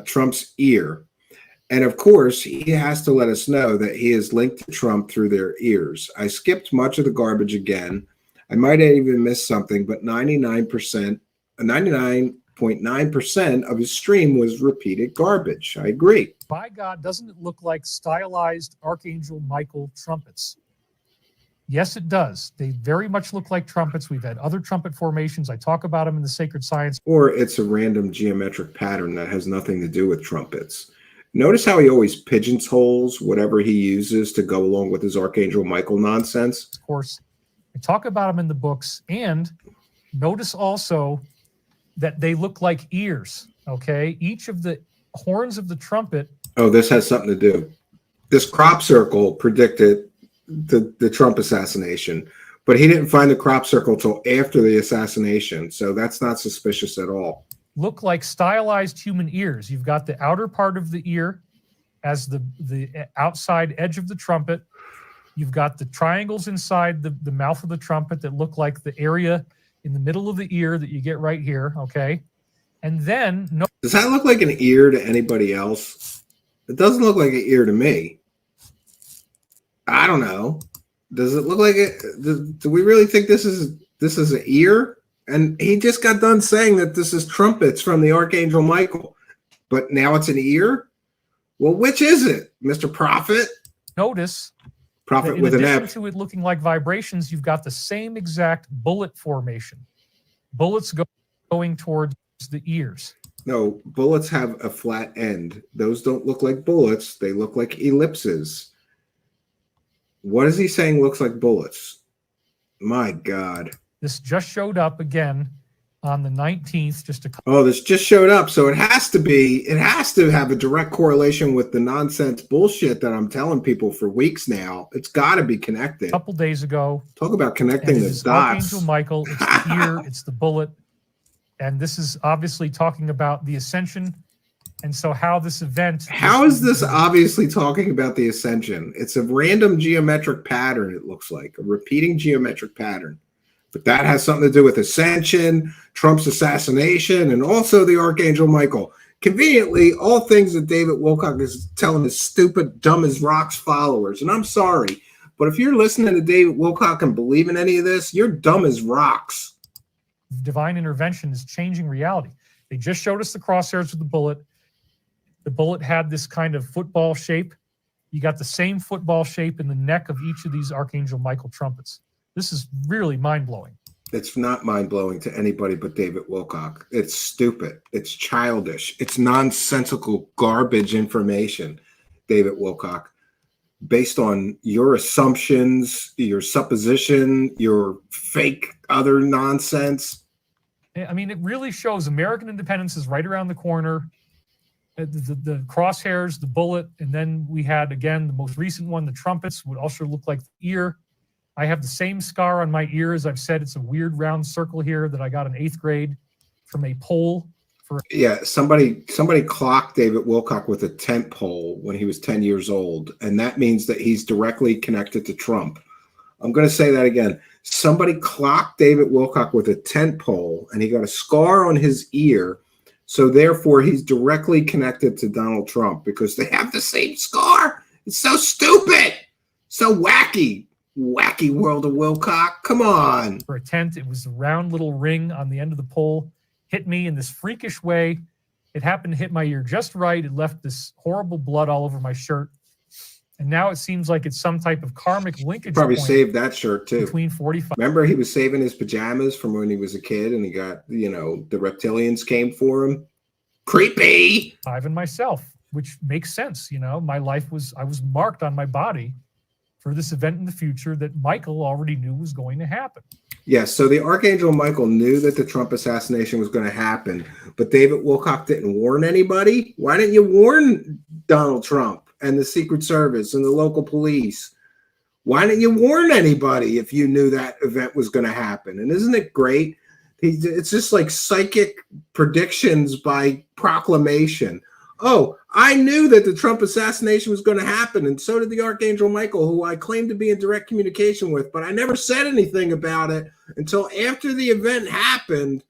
Trump's ear. And of course, he has to let us know that he is linked to Trump through their ears. I skipped much of the garbage again. I might have even missed something, but 99.9% of his stream was repeated garbage. I agree. By God, doesn't it look like stylized Archangel Michael trumpets? Yes, it does. They very much look like trumpets. We've had other trumpet formations. I talk about them in the Sacred Science. Or it's a random geometric pattern that has nothing to do with trumpets. Notice how he always pigeonholes whatever he uses to go along with his Archangel Michael nonsense. Of course, I talk about them in the books. And notice also that they look like ears, okay? Each of the horns of the trumpet. Oh, this has something to do. This crop circle predicted the Trump assassination, but he didn't find the crop circle till after the assassination. So that's not suspicious at all. Look like stylized human ears. You've got the outer part of the ear as the outside edge of the trumpet. You've got the triangles inside the mouth of the trumpet that look like the area in the middle of the ear that you get right here, okay? And then... Does that look like an ear to anybody else? It doesn't look like an ear to me. I don't know. Does it look like it? Do we really think this is an ear? And he just got done saying that this is trumpets from the Archangel Michael, but now it's an ear? Well, which is it, Mr. Prophet? Notice, Prophet with an F. In addition to it looking like vibrations, you've got the same exact bullet formation. Bullets going towards the ears. No, bullets have a flat end. Those don't look like bullets. They look like ellipses. What is he saying looks like bullets? My God. This just showed up again on the 19th. This just showed up. So it has to have a direct correlation with the nonsense bullshit that I'm telling people for weeks now. It's got to be connected. A couple days ago. Talk about connecting the dots. Archangel Michael, it's the ear, it's the bullet. And this is obviously talking about the ascension. And so how this event... How is this obviously talking about the ascension? It's a random geometric pattern, it looks like. A repeating geometric pattern. But that has something to do with ascension, Trump's assassination, and also the Archangel Michael. Conveniently, all things that David Wilcock is telling his stupid, dumb as rocks followers. And I'm sorry, but if you're listening to David Wilcock and believe in any of this, you're dumb as rocks. Divine intervention is changing reality. They just showed us the crosshairs with the bullet. The bullet had this kind of football shape. You got the same football shape in the neck of each of these Archangel Michael trumpets. This is really mind-blowing. It's not mind-blowing to anybody but David Wilcock. It's stupid. It's childish. It's nonsensical garbage information, David Wilcock, based on your assumptions, your supposition, your fake other nonsense. I mean, it really shows American independence is right around the corner. The crosshairs, the bullet, and then we had, again, the most recent one, the trumpets, would also look like the ear. I have the same scar on my ear. As I've said, it's a weird round circle here that I got in 8th grade from a pole. Yeah, somebody clocked David Wilcock with a tent pole when he was 10 years old, and that means that he's directly connected to Trump. I'm going to say that again. Somebody clocked David Wilcock with a tent pole, and he got a scar on his ear, so therefore he's directly connected to Donald Trump because they have the same scar. It's so stupid, so wacky. Wacky world of Wilcock. Come on. For a tent, it was a round little ring on the end of the pole. Hit me in this freakish way. It happened to hit my ear just right. It left this horrible blood all over my shirt. And now it seems like it's some type of karmic linkage. Probably saved that shirt too. Between 45. Remember, he was saving his pajamas from when he was a kid and he got, the reptilians came for him. Creepy. And myself, which makes sense. My life I was marked on my body for this event in the future that Michael already knew was going to happen. Yes, so the Archangel Michael knew that the Trump assassination was going to happen, but David Wilcock didn't warn anybody. Why didn't you warn Donald Trump and the Secret Service and the local police? Why didn't you warn anybody if you knew that event was going to happen? And isn't it great? It's just like psychic predictions by proclamation. Oh, I knew that the Trump assassination was going to happen, and so did the Archangel Michael, who I claim to be in direct communication with, but I never said anything about it until after the event happened.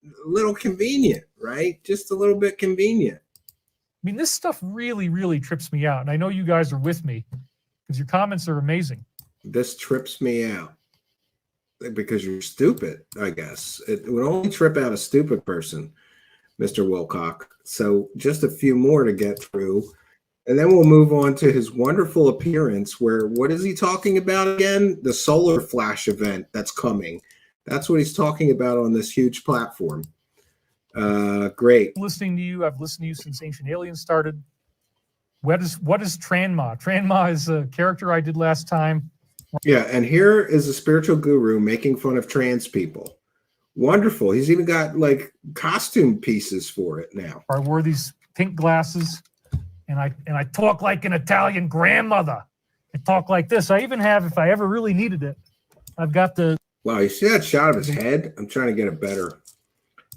A little convenient, right? Just a little bit convenient. I mean, this stuff really, really trips me out, and I know you guys are with me because your comments are amazing. This trips me out because you're stupid, I guess. It would only trip out a stupid person, Mr. Wilcock. So just a few more to get through, and then we'll move on to his wonderful appearance where, what is he talking about again? The solar flash event that's coming. That's what he's talking about on this huge platform. Great. Listening to you, I've listened to you since Ancient Aliens started. What is Tranma? Tranma is a character I did last time. Yeah, and here is a spiritual guru making fun of trans people. Wonderful. He's even got like costume pieces for it now. I wore these pink glasses, and I talk like an Italian grandmother. I talk like this. I even have, if I ever really needed it, I've got the. Wow, you see that shot of his head? I'm trying to get it better.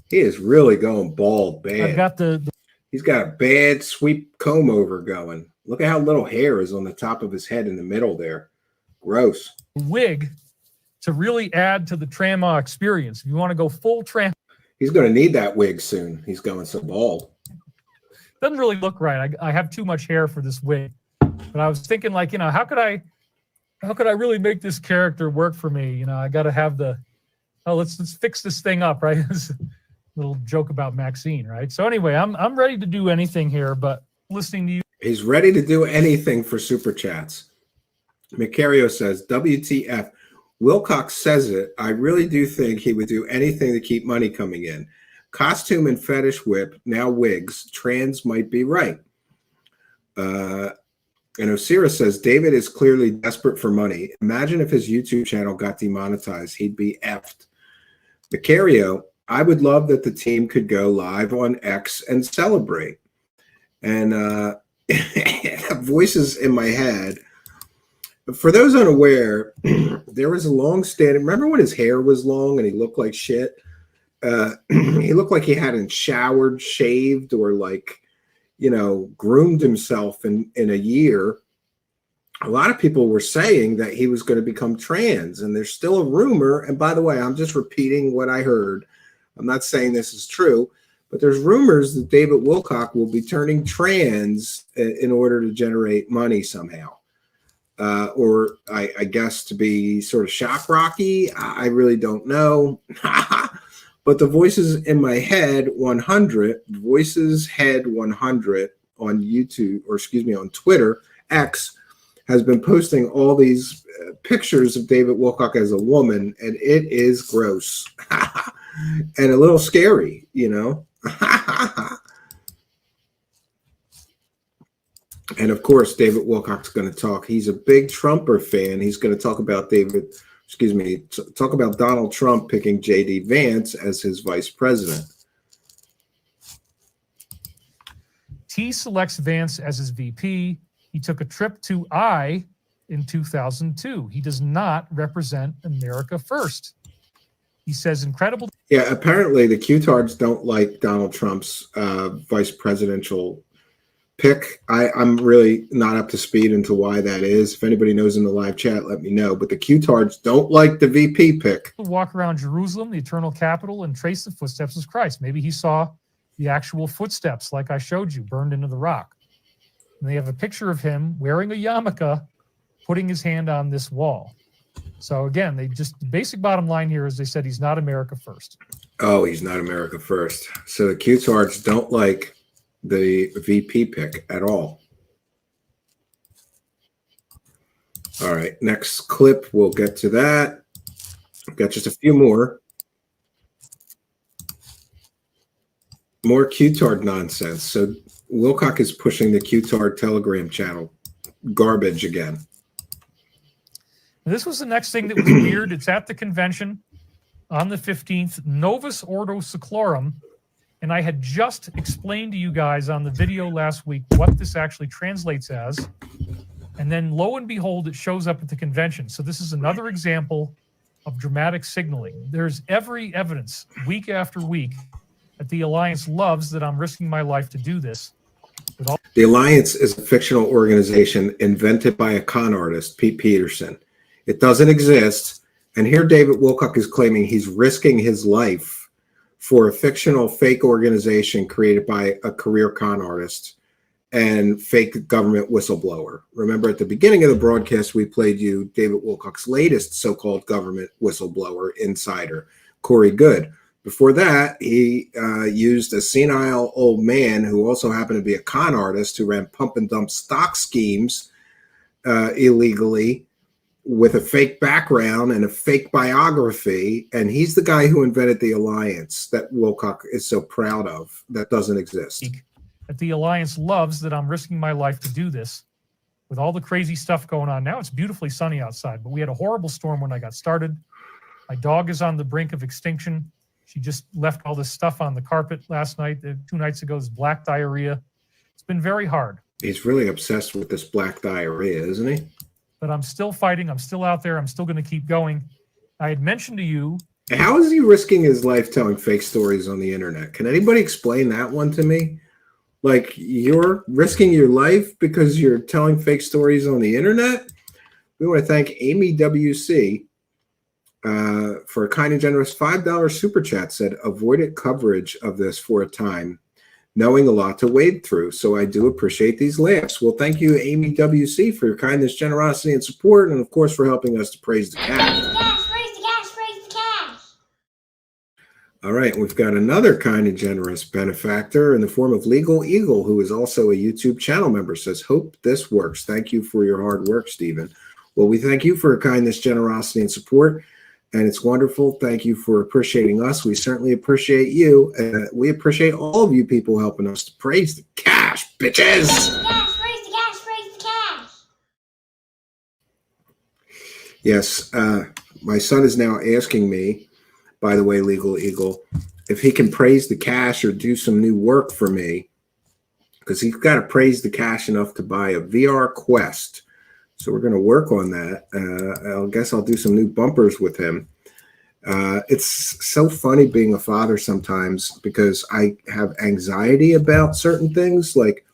He is really going bald bad. I've got the He's got a bad sweep comb over going. Look at how little hair is on the top of his head in the middle there. Gross. wig to really add to the Tranma experience. If you want to go full Tranma. He's going to need that wig soon. He's going so bald. Doesn't really look right. I have too much hair for this wig. But I was thinking, like, how could I really make this character work for me? I got to have let's fix this thing up, right? Little joke about Maxine, right? So anyway, I'm ready to do anything here, but listening to you. He's ready to do anything for super chats. Macario says, WTF. Wilcock says it. I really do think he would do anything to keep money coming in. Costume and fetish whip, now wigs. Trans might be right. And Osiris says, David is clearly desperate for money. Imagine if his YouTube channel got demonetized. He'd be effed. Macario, I would love that the team could go live on X and celebrate. And voices in my head. For those unaware, there was a long-standing. Remember when his hair was long and he looked like shit? He looked like he hadn't showered, shaved, or groomed himself in a year. A lot of people were saying that he was going to become trans, and there's still a rumor. And by the way, I'm just repeating what I heard. I'm not saying this is true, but there's rumors that David Wilcock will be turning trans in order to generate money somehow. Or I guess to be sort of shock rocky. I really don't know. But the Voices in My Head 100, Voices Head 100 on YouTube, or excuse me, on Twitter, X, has been posting all these pictures of David Wilcock as a woman, and it is gross and a little scary, And of course, David Wilcock's going to talk. He's a big Trumper fan. He's going to talk about talk about Donald Trump picking J.D. Vance as his vice president. T selects Vance as his VP. He took a trip to I in 2002. He does not represent America first. He says incredible. Yeah, apparently the Q-tards don't like Donald Trump's vice presidential pick. I'm really not up to speed into why that is. If anybody knows in the live chat, let me know. But the Q-tards don't like the VP pick. Walk around Jerusalem, the eternal capital, and trace the footsteps of Christ. Maybe he saw the actual footsteps, like I showed you, burned into the rock. And they have a picture of him wearing a yarmulke, putting his hand on this wall. So again, the basic bottom line here is they said he's not America first. Oh, he's not America first. So the Q-tards don't like the VP pick at all. All right, next clip, we'll get to that. I've got just a few more. More Q-tard nonsense. So Wilcock is pushing the Q-tard Telegram channel garbage again. This was the next thing that was weird. It's at the convention on the 15th, Novus Ordo Seclorum. And I had just explained to you guys on the video last week what this actually translates as. And then lo and behold, it shows up at the convention. So this is another example of dramatic signaling. There's every evidence week after week that the Alliance loves that I'm risking my life to do this. The Alliance is a fictional organization invented by a con artist, Pete Peterson. It doesn't exist. And here David Wilcock is claiming he's risking his life for a fictional fake organization created by a career con artist and fake government whistleblower. Remember, at the beginning of the broadcast, we played you David Wilcock's latest so-called government whistleblower insider, Corey Good. Before that, he used a senile old man who also happened to be a con artist who ran pump and dump stock schemes illegally with a fake background and a fake biography. And he's the guy who invented the Alliance that Wilcock is so proud of that doesn't exist. That the Alliance loves that I'm risking my life to do this with all the crazy stuff going on. Now it's beautifully sunny outside, but we had a horrible storm when I got started. My dog is on the brink of extinction. She just left all this stuff on the carpet last night. 2 nights ago, this black diarrhea. It's been very hard. He's really obsessed with this black diarrhea, isn't he? But I'm still fighting. I'm still out there. I'm still going to keep going. I had mentioned to you. How is he risking his life telling fake stories on the internet? Can anybody explain that one to me? Like, you're risking your life because you're telling fake stories on the internet? We want to thank Amy WC for a kind and generous $5 super chat. Said, avoided coverage of this for a time, knowing a lot to wade through. So I do appreciate these laughs. Well, thank you, Amy WC, for your kindness, generosity, and support. And, of course, for helping us to praise the cash. All right, we've got another kind and generous benefactor in the form of Legal Eagle, who is also a YouTube channel member, says, hope this works. Thank you for your hard work, Stephen. Well, we thank you for your kindness, generosity, and support, and it's wonderful. Thank you for appreciating us. We certainly appreciate you. We appreciate all of you people helping us to praise the cash, bitches. Praise the cash. Yes, my son is now asking me, by the way, Legal Eagle, if he can praise the cash or do some new work for me, because he's got to praise the cash enough to buy a VR Quest. So we're going to work on that. I guess I'll do some new bumpers with him. It's so funny being a father sometimes because I have anxiety about certain things. Like,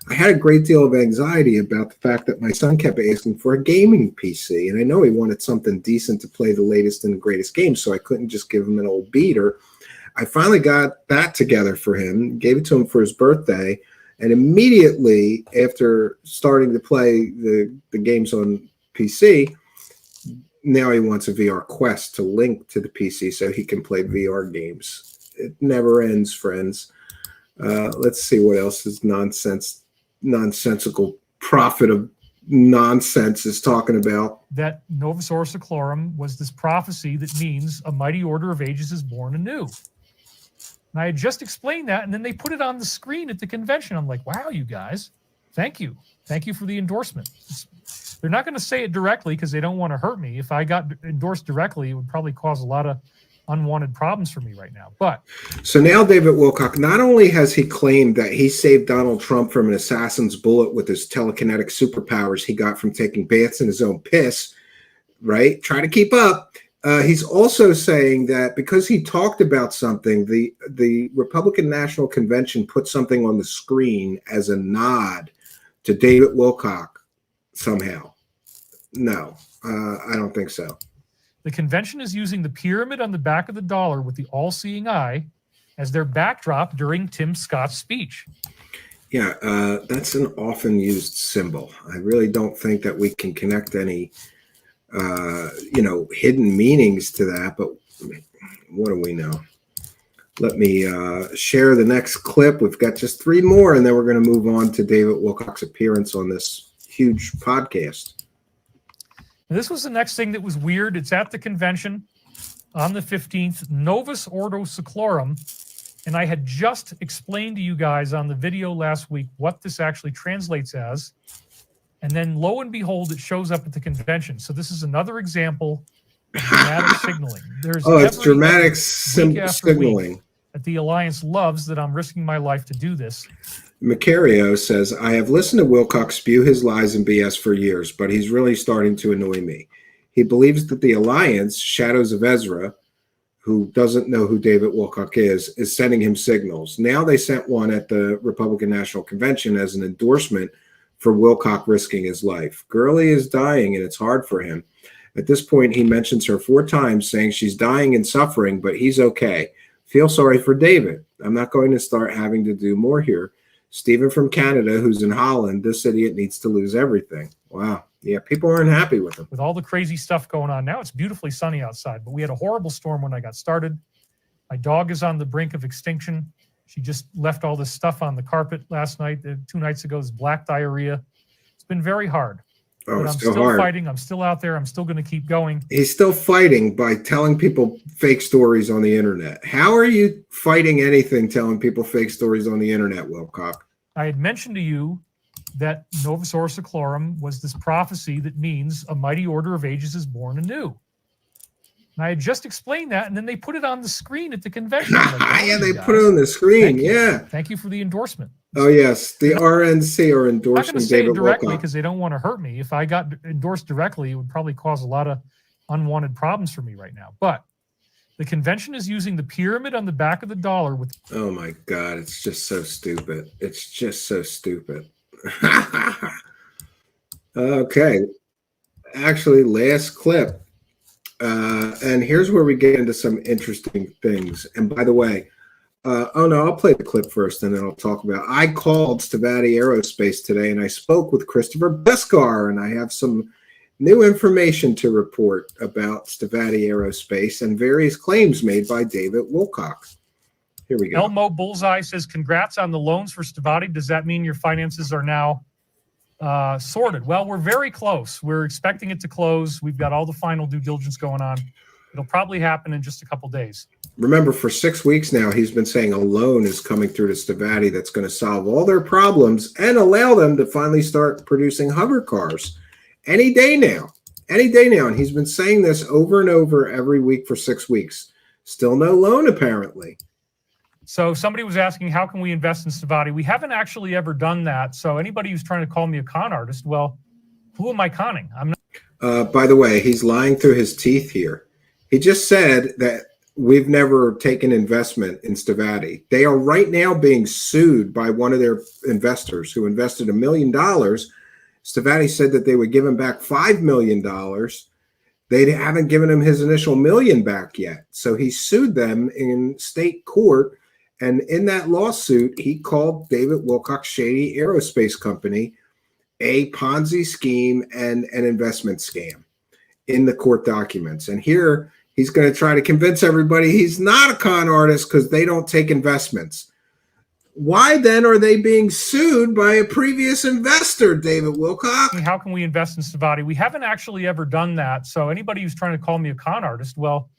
I had a great deal of anxiety about the fact that my son kept asking for a gaming PC. And I know he wanted something decent to play the latest and greatest games, so I couldn't just give him an old beater. I finally got that together for him, gave it to him for his birthday. And immediately after starting to play the games on PC, now he wants a VR Quest to link to the PC so he can play VR games. It never ends, friends. Let's see what else is nonsensical prophet of nonsense is talking about. That Novus Ordo Seclorum was this prophecy that means a mighty order of ages is born anew. And I had just explained that, and then they put it on the screen at the convention. I'm like, wow, you guys, thank you. Thank you for the endorsement. They're not going to say it directly because they don't want to hurt me. If I got endorsed directly, it would probably cause a lot of unwanted problems for me right now. But so now David Wilcock, not only has he claimed that he saved Donald Trump from an assassin's bullet with his telekinetic superpowers he got from taking baths in his own piss, right? Try to keep up. He's also saying that because he talked about something, the Republican National Convention put something on the screen as a nod to David Wilcock somehow. No, I don't think so. The convention is using the pyramid on the back of the dollar with the all-seeing eye as their backdrop during Tim Scott's speech. Yeah, that's an often used symbol. I really don't think that we can connect any hidden meanings to that, but what do we know? Let me share the next clip. We've got just 3 more, and then we're going to move on to David Wilcock's appearance on this huge podcast. This was the next thing that was weird. It's at the convention on the 15th, Novus Ordo Seclorum, and I had just explained to you guys on the video last week what this actually translates as. And then lo and behold, it shows up at the convention. So this is another example of dramatic signaling. There's it's every dramatic evidence, week after signaling. week, that the Alliance loves that I'm risking my life to do this. Macario says, I have listened to Wilcock spew his lies and BS for years, but he's really starting to annoy me. He believes that the Alliance, Shadows of Ezra, who doesn't know who David Wilcock is sending him signals. Now they sent one at the Republican National Convention as an endorsement for Wilcock risking his life. Gurley is dying, and it's hard for him. At this point, he mentions her 4 times, saying she's dying and suffering, but he's okay. Feel sorry for David. I'm not going to start having to do more here. Steven from Canada, who's in Holland, this idiot needs to lose everything. Wow. Yeah, people aren't happy with him. With all the crazy stuff going on now, it's beautifully sunny outside, but we had a horrible storm when I got started. My dog is on the brink of extinction. She just left all this stuff on the carpet last night. 2 nights ago, this black diarrhea. It's been very hard. Oh, but it's I'm still still hard. fighting. I'm still out there. I'm still going to keep going. He's still fighting by telling people fake stories on the internet. How are you fighting anything telling people fake stories on the internet, Wilcock? I had mentioned to you that Novus Orsiclorum was this prophecy that means a mighty order of ages is born anew. And I had just explained that, and then they put it on the screen at the convention. Like, oh, yeah, they put it on the screen. Yeah. Thank you for the endorsement. Oh, yes. The RNC are I'm not endorsing going to say it David directly Wilcock. because they don't want to hurt me. If I got endorsed directly, it would probably cause a lot of unwanted problems for me right now. But the convention is using the pyramid on the back of the dollar with. Oh, my God. It's just so stupid. It's just so stupid. Okay. Actually, last clip. And here's where we get into some interesting things. And by the way, oh no, I'll play the clip first and then I'll talk about it. I called Stavatti Aerospace today and I spoke with Christopher Beskar, and I have some new information to report about Stavatti Aerospace and various claims made by David Wilcock. Here we go. Elmo Bullseye says, congrats on the loans for Stavatti. Does that mean your finances are now sorted? Well, we're very close. We're expecting it to close. We've got all the final due diligence going on. It'll probably happen in just a couple days. Remember, for 6 weeks now, he's been saying a loan is coming through to Stavatti that's going to solve all their problems and allow them to finally start producing hover cars any day now. Any day now. And he's been saying this over and over every week for 6 weeks. Still no loan, apparently. So somebody was asking, how can we invest in Stavatti? We haven't actually ever done that. So anybody who's trying to call me a con artist, well, who am I conning? I'm not. By the way, he's lying through his teeth here. He just said that we've never taken investment in Stavatti. They are right now being sued by one of their investors who invested $1 million. Stavatti said that they would give him back $5 million. They haven't given him his initial $1 million back yet. So he sued them in state court. And in that lawsuit, he called David Wilcock's shady aerospace company a Ponzi scheme and an investment scam in the court documents. And here he's going to try to convince everybody he's not a con artist because they don't take investments. Why then are they being sued by a previous investor, David Wilcock? How can we invest in Stavatti? We haven't actually ever done that. So anybody who's trying to call me a con artist, well,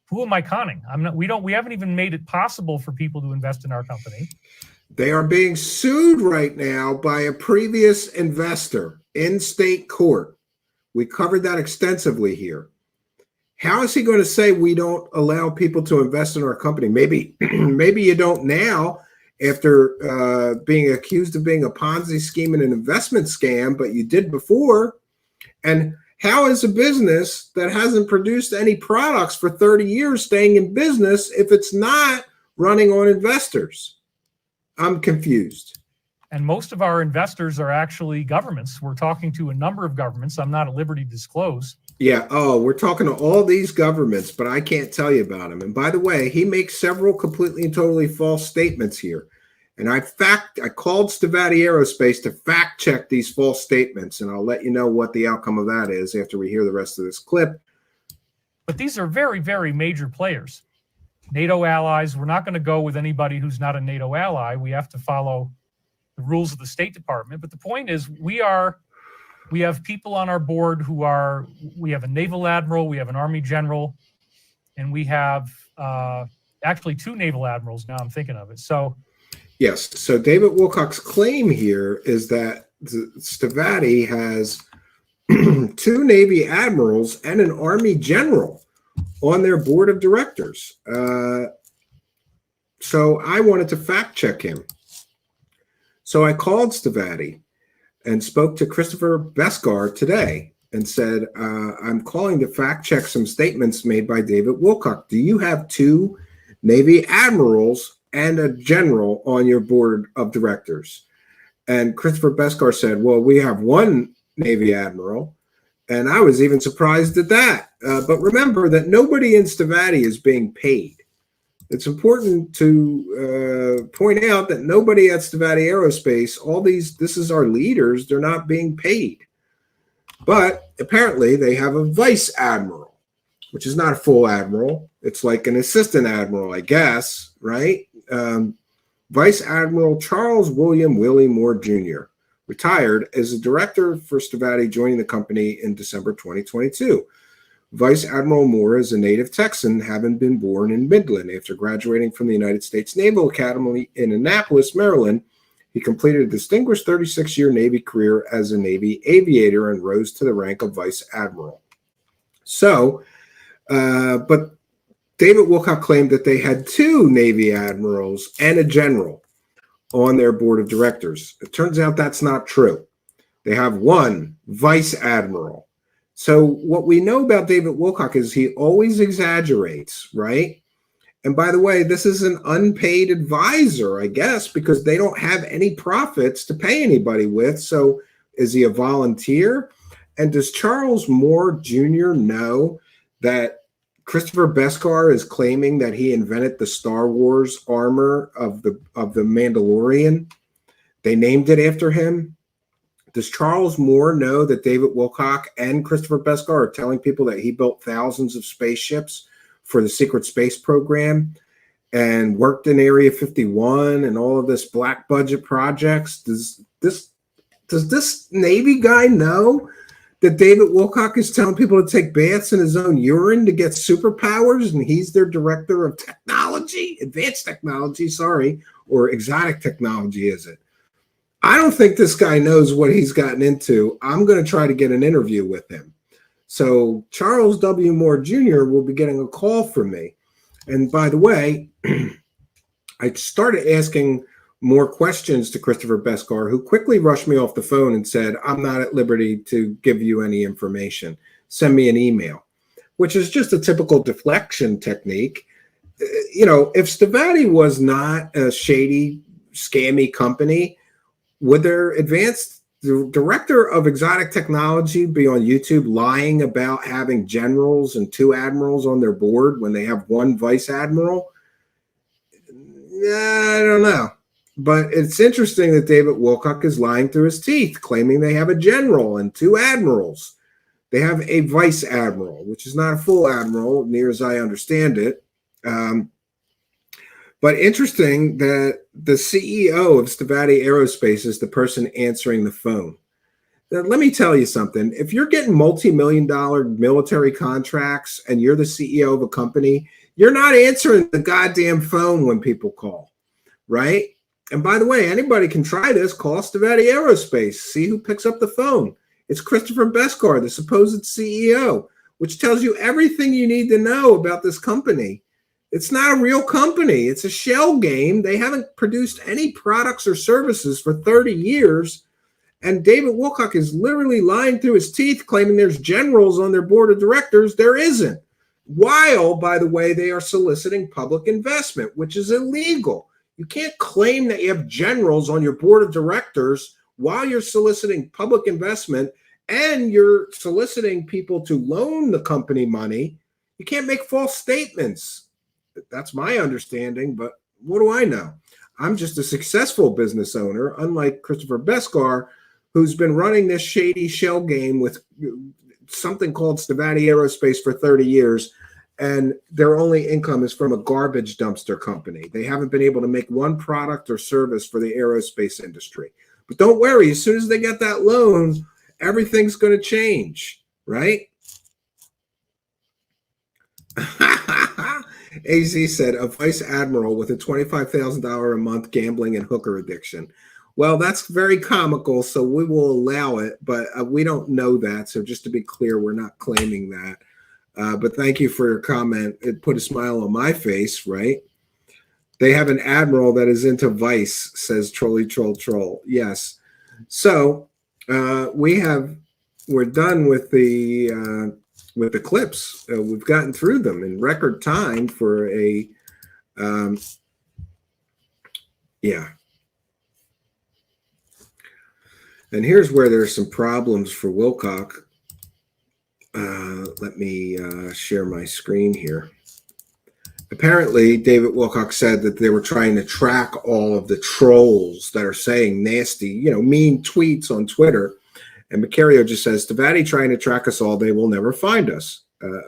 who am I conning? I'm not. We haven't even made it possible for people to invest in our company. They are being sued right now by a previous investor in state court. We covered that extensively here. How is he going to say we don't allow people to invest in our company? Maybe you don't now after being accused of being a Ponzi scheme and an investment scam, but you did before. And how is a business that hasn't produced any products for 30 years staying in business if it's not running on investors? I'm confused. And most of our investors are actually governments. We're talking to a number of governments. I'm not at liberty to disclose. Yeah. Oh, we're talking to all these governments, but I can't tell you about them. And by the way, he makes several completely and totally false statements here. And I called Stavatti Aerospace to fact check these false statements, and I'll let you know what the outcome of that is after we hear the rest of this clip. But these are very, very major players. NATO allies. We're not going to go with anybody who's not a NATO ally. We have to follow the rules of the State Department. But the point is, we have people on our board we have a naval admiral, we have an army general, and we have actually 2 naval admirals now I'm thinking of it. So yes. So David Wilcock's claim here is that Stavatti has 2 Navy admirals and an Army general on their board of directors. So I wanted to fact check him. So I called Stavatti and spoke to Christopher Beskar today and said, I'm calling to fact check some statements made by David Wilcock. Do you have 2 Navy admirals and a general on your board of directors? And Christopher Beskar said, well, we have 1 Navy admiral. And I was even surprised at that. But remember that nobody in Stavatti is being paid. It's important to point out that nobody at Stavatti Aerospace, this is our leaders, they're not being paid. But apparently they have a vice admiral, which is not a full admiral. It's like an assistant admiral, I guess, right? Vice Admiral Charles William Willie Moore Jr. retired as a director for Stavatti, joining the company in December 2022. Vice Admiral Moore is a native Texan, having been born in Midland. After graduating from the United States Naval Academy in Annapolis, Maryland, he completed a distinguished 36-year Navy career as a Navy aviator and rose to the rank of Vice Admiral. So, but David Wilcock claimed that they had 2 Navy admirals and a general on their board of directors. It turns out that's not true. They have 1 vice admiral. So what we know about David Wilcock is he always exaggerates, right? And by the way, this is an unpaid advisor, I guess, because they don't have any profits to pay anybody with. So is he a volunteer? And does Charles Moore Jr. know that Christopher Beskar is claiming that he invented the Star Wars armor of the Mandalorian? They named it after him. Does Charles Moore know that David Wilcock and Christopher Beskar are telling people that he built thousands of spaceships for the secret space program and worked in Area 51 and all of this black budget projects? Does this Navy guy know that David Wilcock is telling people to take baths in his own urine to get superpowers, and he's their director of technology, advanced technology, or exotic technology, is it? I don't think this guy knows what he's gotten into. I'm going to try to get an interview with him. So Charles W. Moore Jr. will be getting a call from me. And by the way, I started asking more questions to Christopher Beskar, who quickly rushed me off the phone and said, I'm not at liberty to give you any information. Send me an email, which is just a typical deflection technique. You know, if Stavatti was not a shady, scammy company, would their advanced director of exotic technology be on YouTube lying about having generals and 2 admirals on their board when they have 1 vice admiral? I don't know. But it's interesting that David Wilcock is lying through his teeth, claiming they have a general and 2 admirals. They have a vice admiral, which is not a full admiral, near as I understand it. But interesting that the CEO of Stavatti Aerospace is the person answering the phone. Now, let me tell you something. If you're getting multi-million-dollar military contracts and you're the CEO of a company, you're not answering the goddamn phone when people call, right? And by the way, anybody can try this. Call Stavatti Aerospace. See who picks up the phone. It's Christopher Beskar, the supposed CEO, which tells you everything you need to know about this company. It's not a real company. It's a shell game. They haven't produced any products or services for 30 years. And David Wilcock is literally lying through his teeth, claiming there's generals on their board of directors. There isn't. While, by the way, they are soliciting public investment, which is illegal. You can't claim that you have generals on your board of directors while you're soliciting public investment and you're soliciting people to loan the company money. You can't make false statements. That's my understanding, but what do I know? I'm just a successful business owner, unlike Christopher Beskar, who's been running this shady shell game with something called Stavatti Aerospace for 30 years, and their only income is from a garbage dumpster company. They haven't been able to make 1 product or service for the aerospace industry. But don't worry, as soon as they get that loan, everything's going to change, right? AZ said, a vice admiral with a $25,000 a month gambling and hooker addiction. Well, that's very comical, so we will allow it, but we don't know that. So just to be clear, we're not claiming that. But thank you for your comment. It put a smile on my face, right? They have an admiral that is into Vice, says Trolly Troll Troll. Yes. So we're done with the clips. We've gotten through them in record time for a yeah. And here's where there's some problems for Wilcock. Let me share my screen here. Apparently, David Wilcock said that they were trying to track all of the trolls that are saying nasty, mean tweets on Twitter. And Macario just says, Stavatti trying to track us all. They will never find us.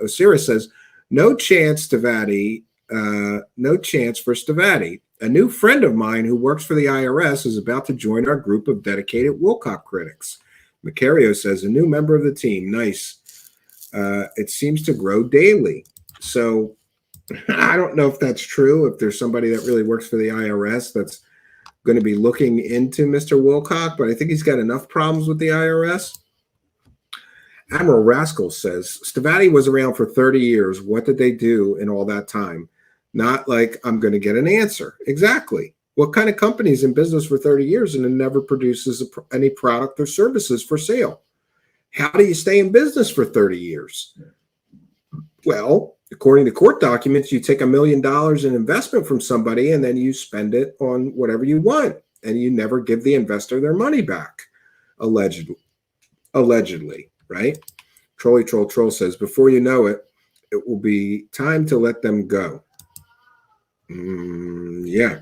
Osiris says, no chance, Stavatti. No chance for Stavatti. A new friend of mine who works for the IRS is about to join our group of dedicated Wilcock critics. Macario says, a new member of the team. Nice. It seems to grow daily. So I don't know if that's true, if there's somebody that really works for the IRS that's going to be looking into Mr. Wilcock, but I think he's got enough problems with the IRS. Admiral Rascal says, Stavatti was around for 30 years. What did they do in all that time? Not like I'm going to get an answer. Exactly. What kind of company is in business for 30 years and it never produces any product or services for sale? How do you stay in business for 30 years? Well, according to court documents, you take $1 million in investment from somebody and then you spend it on whatever you want, and you never give the investor their money back, allegedly, right? Trolly Troll Troll says, before you know it, it will be time to let them go. Yeah.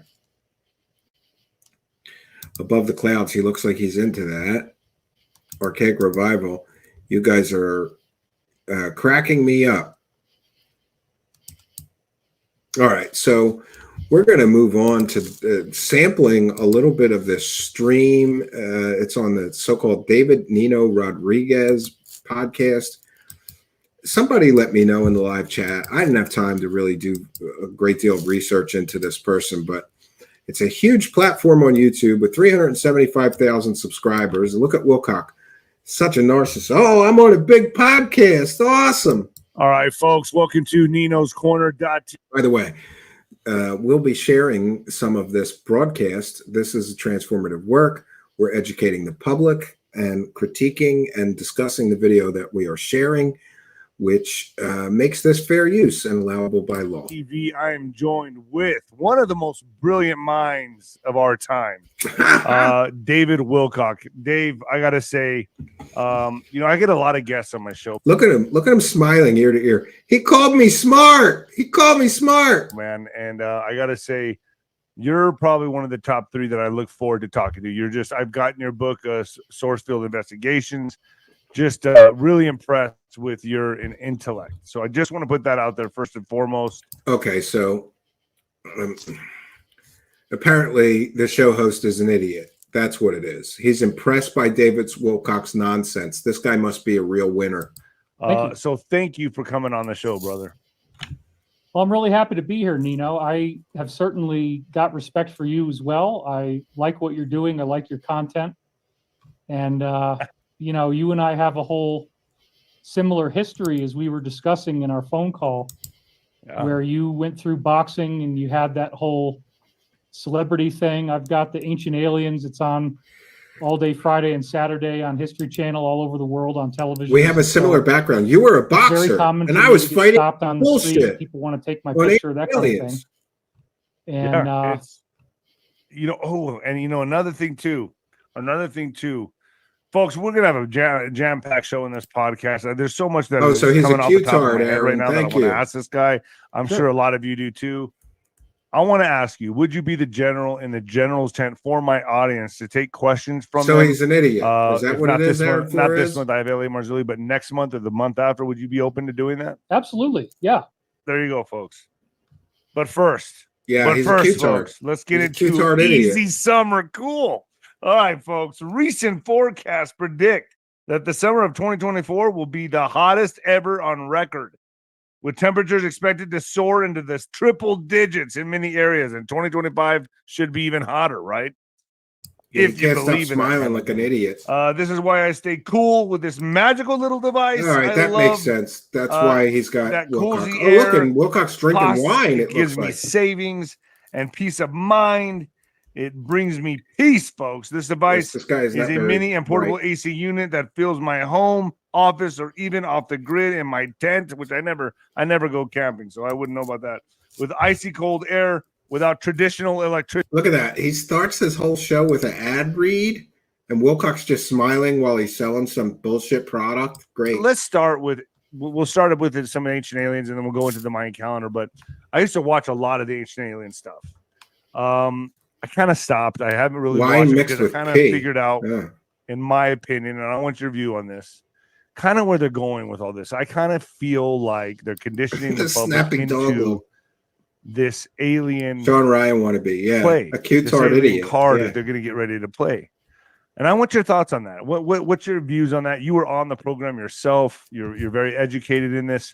Above the Clouds, he looks like he's into that. Archaic Revival, you guys are cracking me up. All right, so we're going to move on to sampling a little bit of this stream. It's on the so-called David Nino Rodriguez podcast. Somebody let me know in the live chat. I didn't have time to really do a great deal of research into this person, but it's a huge platform on YouTube with 375,000 subscribers. And look at Wilcock, such a narcissist. Oh, I'm on a big podcast. Awesome. All right, folks, welcome to Nino's Corner. By the way, we'll be sharing some of this broadcast. This is a transformative work. We're educating the public and critiquing and discussing the video that we are sharing, which makes this fair use and allowable by law. TV, I am joined with one of the most brilliant minds of our time, David Wilcock. Dave, I got to say, I get a lot of guests on my show. Look at him smiling ear to ear. He called me smart. Man, and I got to say, you're probably one of the top 3 that I look forward to talking to. I've gotten your book, Source Field Investigations, just really impressed with your intellect. So I just want to put that out there first and foremost. Okay, so apparently the show host is an idiot. That's what it is. He's impressed by David Wilcock's nonsense. This guy must be a real winner. So thank you for coming on the show, brother. Well, I'm really happy to be here, Nino. I have certainly got respect for you as well. I like what you're doing. I like your content. And, you and I have a whole similar history, as we were discussing in our phone call, where you went through boxing and you had that whole celebrity thing. I've got the Ancient Aliens. It's on all day Friday and Saturday on History Channel all over the world on television. We have a similar background. You were a boxer, and I was fighting on the bullshit. street. People want to take my picture, that kind of thing. And another thing too. Folks, we're gonna have a jam-packed show in this podcast. There's so much that he's coming a off the top of Q-tard, my head right now that I Thank want you. to ask this guy. I'm sure a lot of you do too. I want to ask you: would you be the general in the general's tent for my audience to take questions from? So them? he's an idiot. Is that what it is? Not this month. I have L.A. Marzulli, but next month or the month after, would you be open to doing that? Absolutely, yeah. There you go, folks. But first, he's a Q-tard. Folks, let's get into easy summer cool. All right, folks. Recent forecasts predict that the summer of 2024 will be the hottest ever on record, with temperatures expected to soar into the triple digits in many areas. And 2025 should be even hotter, right? You if you can't stop believe in that smiling kind of like an thing. idiot. This is why I stay cool with this magical little device. All right, I that love, makes sense. That's why he's got that Wilcock. cools the Oh, look, air, and Wilcock's drinking costs, wine. It It gives looks me like savings and peace of mind. It brings me peace, folks. This device this guy is is not a very mini and portable bright. AC unit that fills my home, office, or even off the grid in my tent, which I never go camping, so I wouldn't know about that. With icy cold air, without traditional electricity. Look at that. He starts his whole show with an ad read, and Wilcock's just smiling while he's selling some bullshit product. Great. Let's start with we'll start with some ancient aliens, and then we'll go into the Mayan calendar. But I used to watch a lot of the ancient alien stuff. I kind of stopped. I haven't really Wine watched it mixed because I with kind of pee. figured out, Yeah. in my opinion, and I want your view on this, kind of where they're going with all this. I kind of feel like they're conditioning the The public snapping dog into will- this alien Sean Ryan wannabe. Yeah. play, A cute this tart alien idiot. card Yeah. that they're going to get ready to play. And I want your thoughts on that. What's your views on that? You were on the program yourself. You're very educated in this.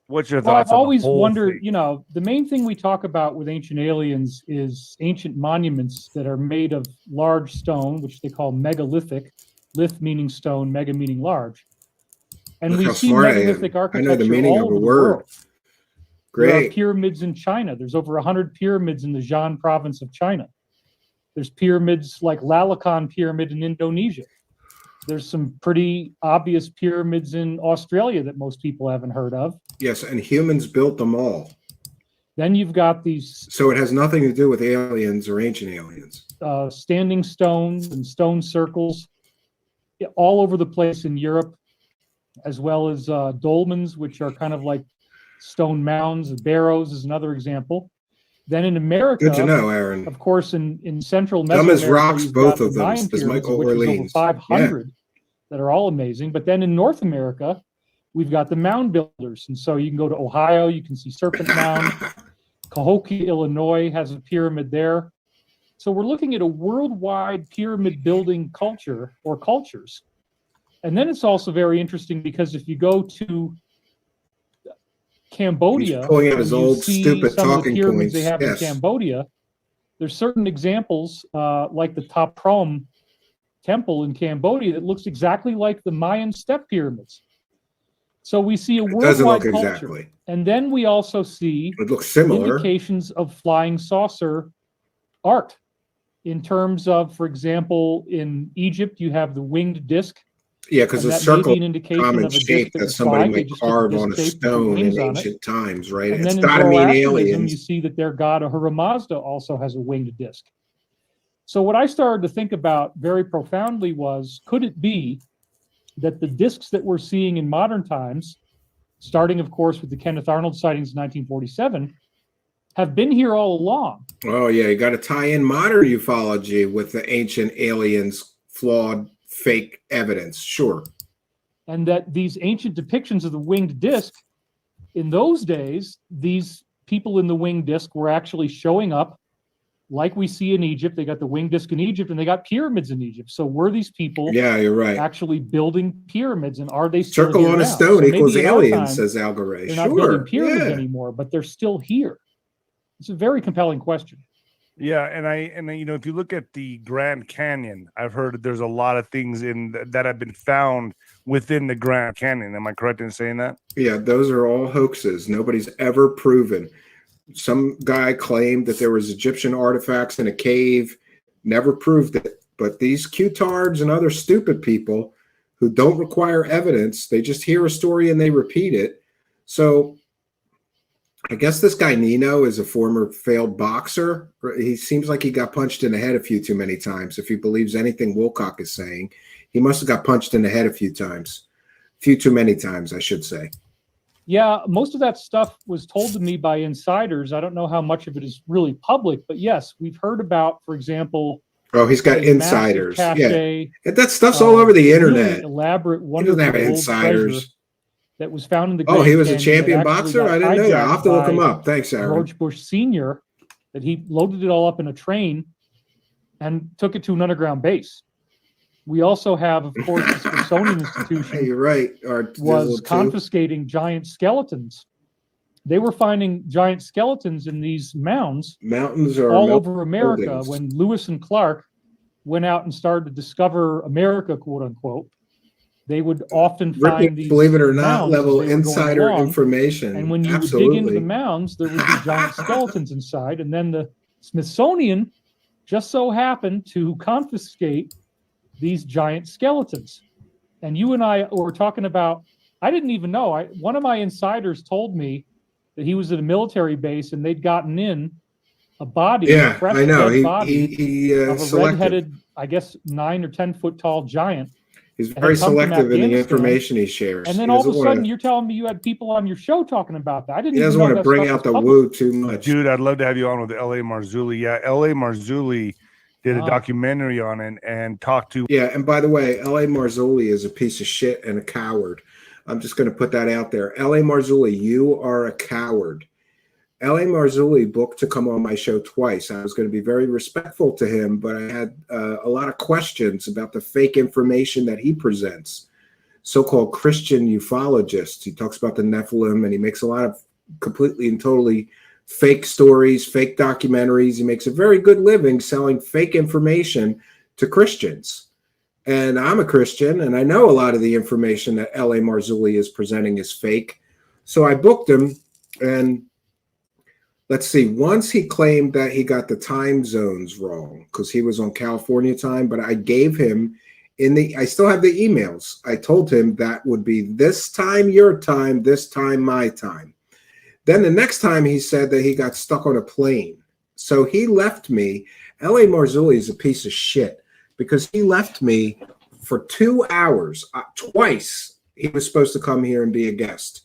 What's your Well, thoughts I've on always the whole wondered, thing? you know, the main thing we talk about with ancient aliens is ancient monuments that are made of large stone, which they call megalithic, lith meaning stone, mega meaning large. And Look we how see smart I am. megalithic I know architecture the meaning all of over a the word. world. There are Great. pyramids in China. There's over 100 pyramids in the Xi'an province of China. There's pyramids like Lalakan Pyramid in Indonesia. There's some pretty obvious pyramids in Australia that most people haven't heard of. Yes, and humans built them all. Then you've got these So it has nothing to do with aliens or ancient aliens. standing stones and stone circles all over the place in Europe, as well as dolmens, which are kind of like stone mounds. Barrows is another example. Then in America, Good to know, Aaron. of course, in central Dumb as Mesoamerica, rocks, you've both got of the them, Mayan says pyramids, Michael which is over Orleans. 500 that are all amazing. But then in North America, we've got the mound builders. And so you can go to Ohio, you can see Serpent Mound. Cahokia, Illinois has a pyramid there. So we're looking at a worldwide pyramid building culture or cultures. And then it's also very interesting because if you go to Cambodia, He's pulling out his and you old see stupid some of the talking pyramids points. they have Yes. in Cambodia, there's certain examples like the Ta Prohm temple in Cambodia that looks exactly like the Mayan step pyramids. So we see a It doesn't worldwide look culture. exactly. And then we also see It looks similar. indications of flying saucer art in terms of, for example, in Egypt, you have the winged disc. Yeah, because and a that may be circle an indication common of a shape disc that that was somebody flying. They might just took carve disc on a shape and put stone in wings on it. ancient times, right? And It's then in got to mean Zoroastrianism, aliens. you see that their god Ahura Mazda also has a winged disc. So what I started to think about very profoundly was, could it be that the discs that we're seeing in modern times, starting, of course, with the Kenneth Arnold sightings in 1947, have been here all along? Oh, yeah, you got to tie in modern ufology with the ancient aliens' flawed, fake evidence. Sure. And that these ancient depictions of the winged disc, in those days, these people in the winged disc were actually showing up like we see in Egypt. They got the winged disc in Egypt and they got pyramids in Egypt. So were these people Yeah, you're right. actually building pyramids, and are they still Circle here on a now? stone So maybe equals in our aliens, time, says Al Garay. they're not building Sure. pyramids Yeah. anymore, but they're still here. It's a very compelling question. Yeah, and you know, if you look at the Grand Canyon, I've heard there's a lot of things that have been found within the Grand Canyon. Am I correct in saying that? Yeah, those are all hoaxes. Nobody's ever proven. Some guy claimed that there was Egyptian artifacts in a cave, never proved it. But these Q-tards and other stupid people who don't require evidence, they just hear a story and they repeat it. So I guess this guy Nino is a former failed boxer. He seems like he got punched in the head a few too many times. If he believes anything Wilcock is saying, he must have got punched in the head a few times. A few too many times, I should say. Yeah, most of that stuff was told to me by insiders. I don't know how much of it is really public, but yes, we've heard about, for example, Oh, he's got a massive insiders. cache, Yeah, that stuff's all over the really internet. elaborate, He wonderful doesn't have gold insiders. treasure that was found in the Oh, Grand he was a Canyon champion that actually boxer? got I didn't know that. I'll hijacked have to look him by up. Thanks, Aaron. George Bush Sr., that he loaded it all up in a train and took it to an underground base. We also have, of course, the Smithsonian Hey, Institution you're right. Or was confiscating giant skeletons they were finding giant skeletons in these mounds Mountains are all over America. buildings. When Lewis and Clark went out and started to discover America, quote unquote, they would often find these, believe it or not, mounds as level they were going insider along. information. And when you would dig into the mounds, there would be giant skeletons inside. And then the Smithsonian just so happened to confiscate these giant skeletons. And you and I were talking about, I didn't even know. One of my insiders told me that he was at a military base and they'd gotten in a body, a fresh I know. dead body He of a selective. red-headed, I guess, 9 or 10 foot tall giant. He's very selective in the information he shares. And then He all of a doesn't sudden, wanna- you're telling me you had people on your show talking about that. I didn't he even doesn't know want to that bring stuff out the was woo too much. Dude, I'd love to have you on with L.A. Marzulli. Yeah, L.A. Marzulli did a Ah. documentary on it and talked to. Yeah, and by the way, L.A. Marzulli is a piece of shit and a coward. I'm just going to put that out there. L.A. Marzulli, you are a coward. L.A. Marzulli booked to come on my show twice. I was going to be very respectful to him, but I had a lot of questions about the fake information that he presents. So-called Christian ufologists. He talks about the Nephilim, and he makes a lot of completely and totally fake stories, fake documentaries. He makes a very good living selling fake information to Christians. And I'm a Christian, and I know a lot of the information that L.A. Marzulli is presenting is fake. So I booked him, and let's see, once he claimed that he got the time zones wrong because he was on California time, but I gave him I still have the emails. I told him that would be this time your time, this time my time. Then the next time he said that he got stuck on a plane. So he left me. L.A. Marzulli is a piece of shit because he left me for 2 hours. Twice he was supposed to come here and be a guest.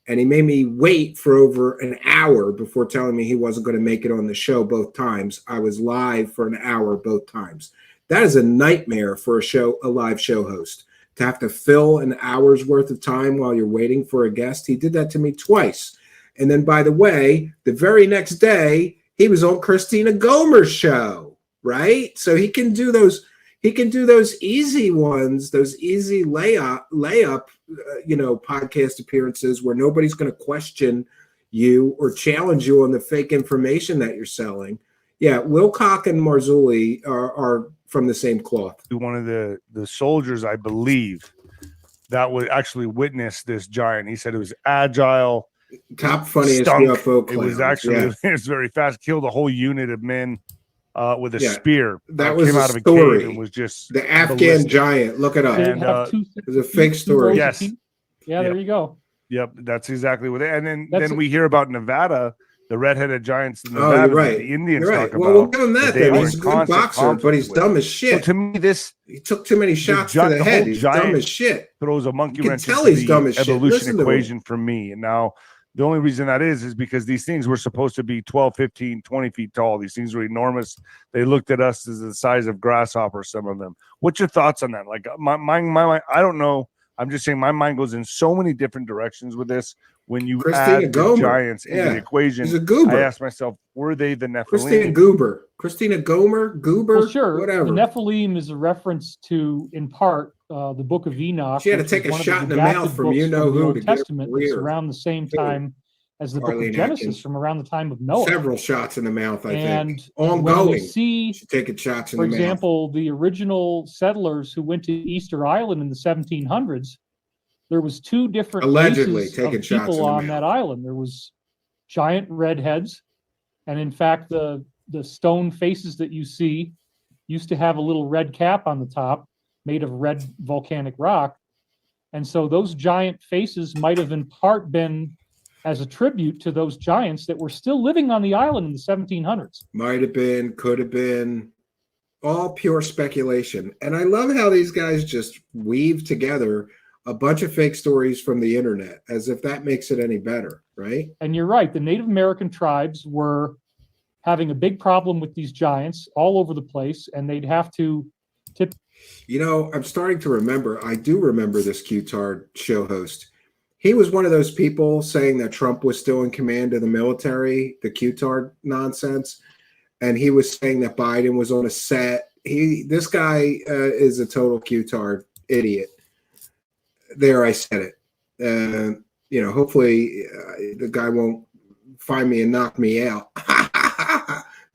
And he made me wait for over an hour before telling me he wasn't going to make it on the show both times. I was live for an hour both times. That is a nightmare for a live show host, to have to fill an hour's worth of time while you're waiting for a guest. He did that to me twice. And then, by the way, the very next day, he was on Christina Gomer's show, right? So he can do those easy ones, those easy layup, podcast appearances where nobody's going to question you or challenge you on the fake information that you're selling. Yeah, Wilcock and Marzulli are from the same cloth. One of the soldiers, I believe, that would actually witness this giant. He said it was agile, top funniest stunk. UFO clowns. It was actually yeah. it was very fast. Killed a whole unit of men with a Yeah, spear. That was came a out of a story. cave and was just the Afghan ballistic. giant. Look it up. Did it And, have two It was a fake story. rows of Yes. teeth? Yeah, there you go. Yep, that's exactly what. And That's then we hear about Nevada, the redheaded giants in Oh, Nevada you're that right. the Indians You're right. talk Well, about. we'll give him that they then. were He's in a good constant boxer, conflict but he's with. dumb as So shit. to me, this He took too many shots to the the whole head. He's dumb giant as shit. throws a monkey You can wrench tell into he's dumb the as shit. evolution Listen to him. equation for me. And now the only reason that is because these things were supposed to be 12, 15, 20 feet tall. These things were enormous. They looked at us as the size of grasshoppers, some of them. What's your thoughts on that? Like my I don't know. I'm just saying my mind goes in so many different directions with this. When you Christina add the Gomer. giants into Yeah. the equation, He's a goober. I ask myself, were they the Nephilim? Christina Gomer, Goober, Well, sure. whatever. The Nephilim is a reference to, in part, the Book of Enoch. She had to which take is a one of shot in the mouth redacted from books you-know-who the Old to get her Testament. It's career. around the same time as the Book Arlene of Genesis, Atkins. from around the time of Noah. Several shots in the mouth, I And think. when Ongoing. we see, She's taking shots in for the example, the original settlers who went to Easter Island in the 1700s, there was two different Allegedly races taking of shots people in the on mouth. that island. There was giant redheads, and in fact, the stone faces that you see used to have a little red cap on the top, made of red volcanic rock. And so those giant faces might have in part been as a tribute to those giants that were still living on the island in the 1700s. Might have been, could have been, all pure speculation. And I love how these guys just weave together a bunch of fake stories from the internet as if that makes it any better, right? And you're right, the Native American tribes were having a big problem with these giants all over the place, and they'd have to tip. You know, I'm starting to remember, I do remember this Q-Tard show host. He was one of those people saying that Trump was still in command of the military, the Q-Tard nonsense. And he was saying that Biden was on a set. This guy is a total Q-Tard idiot. There, I said it. Hopefully the guy won't find me and knock me out.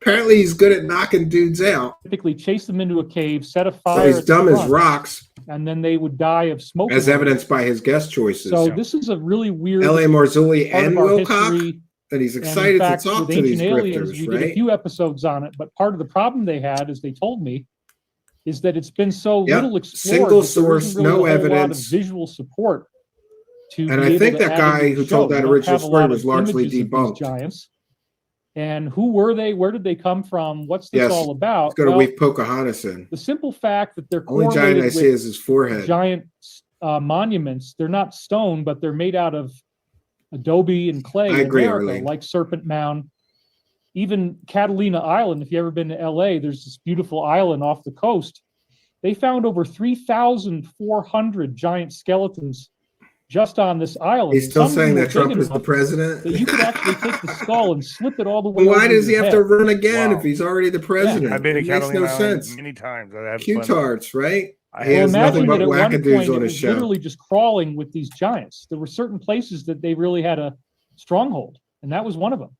Apparently he's good at knocking dudes out. Typically chase them into a cave, set a So fire. he's at the dumb as front, rocks, and then they would die of smoke. as evidenced by his guest choices. So this is a really weird L.A. Marzulli part and of our Wilcock, history. and he's And in excited fact, to talk with to these Ancient Aliens, grifters, we did a right? few episodes on it, but part of the problem they had, as they told me, is that it's been so Yep. little explored. Single that there source, isn't really no a whole lot of evidence. visual support. To And be I able think to that add guy into who the told show. that We don't original have a story lot was of largely images of these debunked. giants. And who were they? Where did they come from? What's this Yes. all about? Let's go to Well, weave Pocahontas in. the simple fact that they're Only giant correlated I see with is his forehead. giant monuments. They're not stone, but they're made out of adobe and clay. I in agree, America, Arlene. like Serpent Mound. Even Catalina Island, if you've ever been to LA, there's this beautiful island off the coast. They found over 3,400 giant skeletons just on this island. He's still Some saying were that Trump big is the enough president. that you could actually take the skull and slip it all the way Well, why over does he your have to head. run again Wow. if he's already the president? I've been to It makes Catalina no Island sense. many times. I had fun. Q-tarts, right? He Well, has nothing imagine but that at one wackadoos point on it his was show. literally just crawling with these giants. There were certain places that they really had a stronghold, and that was one of them.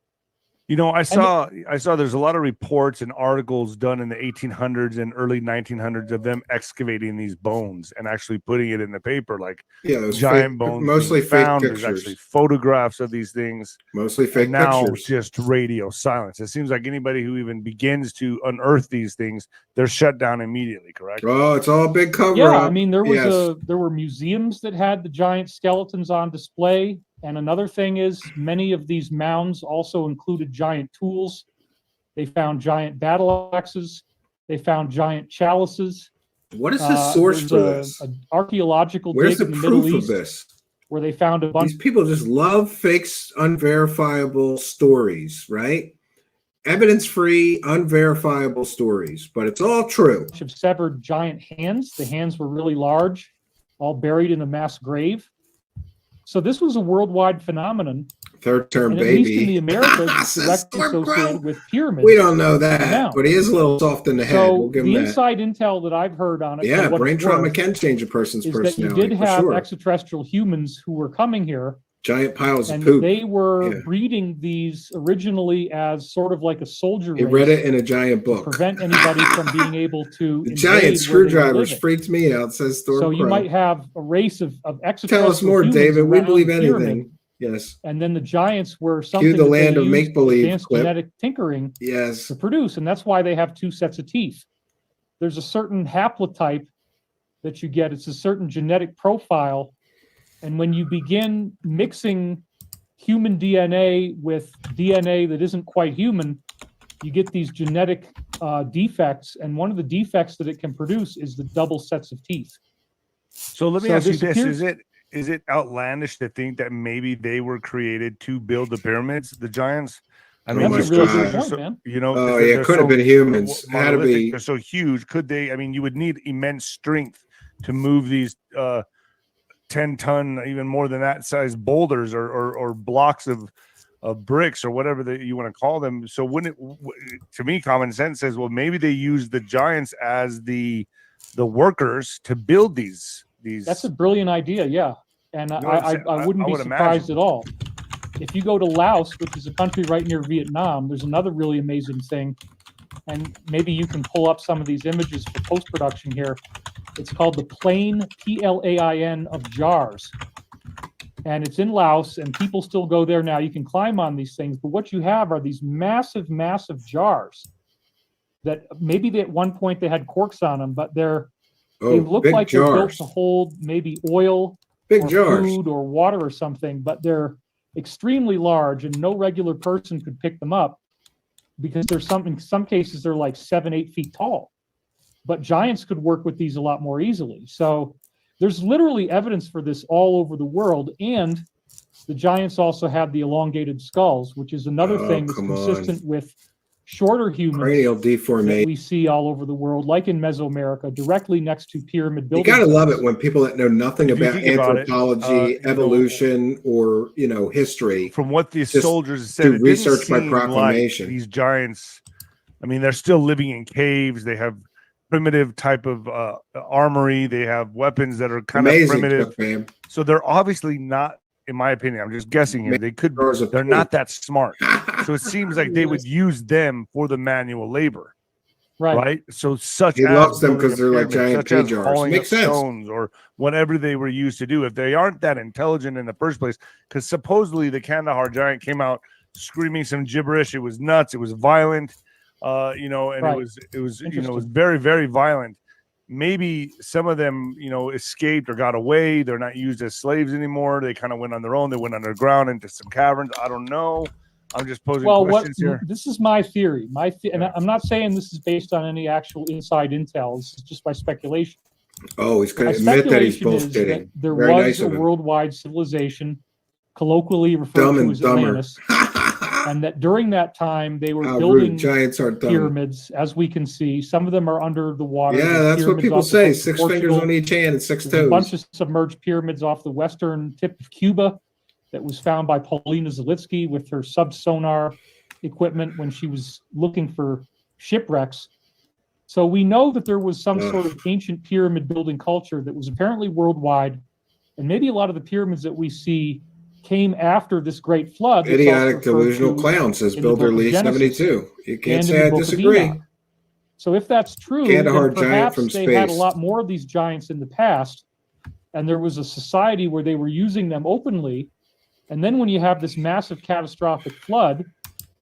You know, I saw there's a lot of reports and articles done in the 1800s and early 1900s of them excavating these bones and actually putting it in the paper, like Yeah, those giant fake, bones mostly being fake found. pictures. There's actually photographs of these things. Mostly fake And now pictures. just radio silence. It seems like anybody who even begins to unearth these things, they're shut down immediately, correct? Oh, it's all a big cover Yeah, up. I mean there was Yes. there were museums that had the giant skeletons on display, and another thing is many of these mounds also included giant tools. They found giant battle axes. They found giant chalices. What is the source There's for a- this? an archaeological Where's dig the in the Middle proof of East this? where they found a bunch These people just love fake, unverifiable stories, right? Evidence-free, unverifiable stories, but it's all true. of severed giant hands. The hands were really large, all buried in a mass grave. So this was a worldwide phenomenon. Third term And at least in baby. the Americas, it's Says directly Storm Crow. associated with pyramids. We don't know that, Now, but he is a little soft in the head. so We'll give the him that. inside intel that I've heard on it, for Yeah, what brain it's trauma worth, can change a person's is that you personality. did for have sure. extraterrestrial humans who were coming here, Giant piles of and poop. they were Yeah. breeding these originally as sort of like a soldier He race read it in a giant to book. prevent anybody from being able to The invade giant where they were screwdrivers living. freaked me out, says Storm So you Crow. might have a race of extraterrestrial Tell us more, humans David. We around believe the pyramid, anything. Yes. and then the giants were something Cue the that they land of used make-believe advanced clip. genetic tinkering Yes. to produce, and that's why they have two sets of teeth. There's a certain haplotype that you get. It's a certain genetic profile, and when you begin mixing human DNA with DNA that isn't quite human, you get these genetic defects, and one of the defects that it can produce is the double sets of teeth. So let me So ask you this this: appears- is it outlandish to think that maybe they were created to build the pyramids, the giants? I Oh mean, my these God. structures are Point, so, man. you know, Oh, they're yeah, it could have been humans. Had to monolithic, be. they're so huge. Could they? I mean, you would need immense strength to move these 10-ton, even more than that size boulders or blocks of bricks or whatever that you want to call them. So wouldn't it, to me, common sense says, well, maybe they use the giants as the workers to build these. That's a brilliant idea, yeah. And You know what I'm saying? I wouldn't I be would surprised imagine. at all. If you go to Laos, which is a country right near Vietnam, there's another really amazing thing. And maybe you can pull up some of these images for post-production here. It's called the Plain, Plain, of jars. And it's in Laos, and people still go there now. You can climb on these things, but what you have are these massive, massive jars that maybe at one point they had corks on them, but they look big like they're built jars. to hold maybe oil Big or jars. food or water or something, but they're extremely large, and no regular person could pick them up because there's in some cases they're like 7-8 feet tall. But giants could work with these a lot more easily. So there's literally evidence for this all over the world, and the giants also have the elongated skulls, which is another Oh, thing that's come on. consistent with shorter humans Cranial that deformation. we see all over the world, like in Mesoamerica, directly next to pyramid You building. gotta love sites. it when people that know nothing If you about think about it, anthropology, you know, evolution, or history. From what these Just soldiers said, do it didn't research by seem proclamation. like these giants. I mean, they're still living in caves. They have primitive type of armory. They have weapons that are kind of Amazing, primitive. Chuck, man. So they're obviously not in my opinion. I'm just guessing here. There's a They're point. not that smart. So it seems like they would use them for the manual labor. Right. So such He as loves them building because a they're like pyramid, giant such as pay jars. hauling Makes up sense. stones or whatever they were used to do. If they aren't that intelligent in the first place, because supposedly the Kandahar giant came out screaming some gibberish. It was nuts. It was violent. You know, and it was you know, it was very, very violent. Maybe some of them, you know, escaped or got away. They're not used as slaves anymore. They kind of went on their own. They went underground into some caverns. I don't know. I'm just posing questions here. This is my theory. And I'm not saying this is based on any actual inside intel. This is just my speculation. Oh, he's going to admit that he's bullshitting. There Very was nice a of him. worldwide civilization, colloquially referred Dumb to and as dumber. Atlantis, and that during that time they were How building rude. Giants are dumb. pyramids, as we can see. Some of them are under the water. Yeah, There's that's what pyramids people off the say. coast of 6 fingers Portugal. on each hand and 6 There's a bunch toes. of submerged pyramids off the western tip of Cuba that was found by Paulina Zalitsky with her sub-sonar equipment when she was looking for shipwrecks. So we know that there was some sort of ancient pyramid building culture that was apparently worldwide, and maybe a lot of the pyramids that we see came after this great flood. that's Idiotic, also referred delusional to clown, says in the Builder book of Lee Genesis 72. You can't and in say the I book of disagree. Enoch. So if that's true, Kandahar then giant perhaps from they had a space. lot more of these giants in the past, and there was a society where they were using them openly. And then when you have this massive catastrophic flood,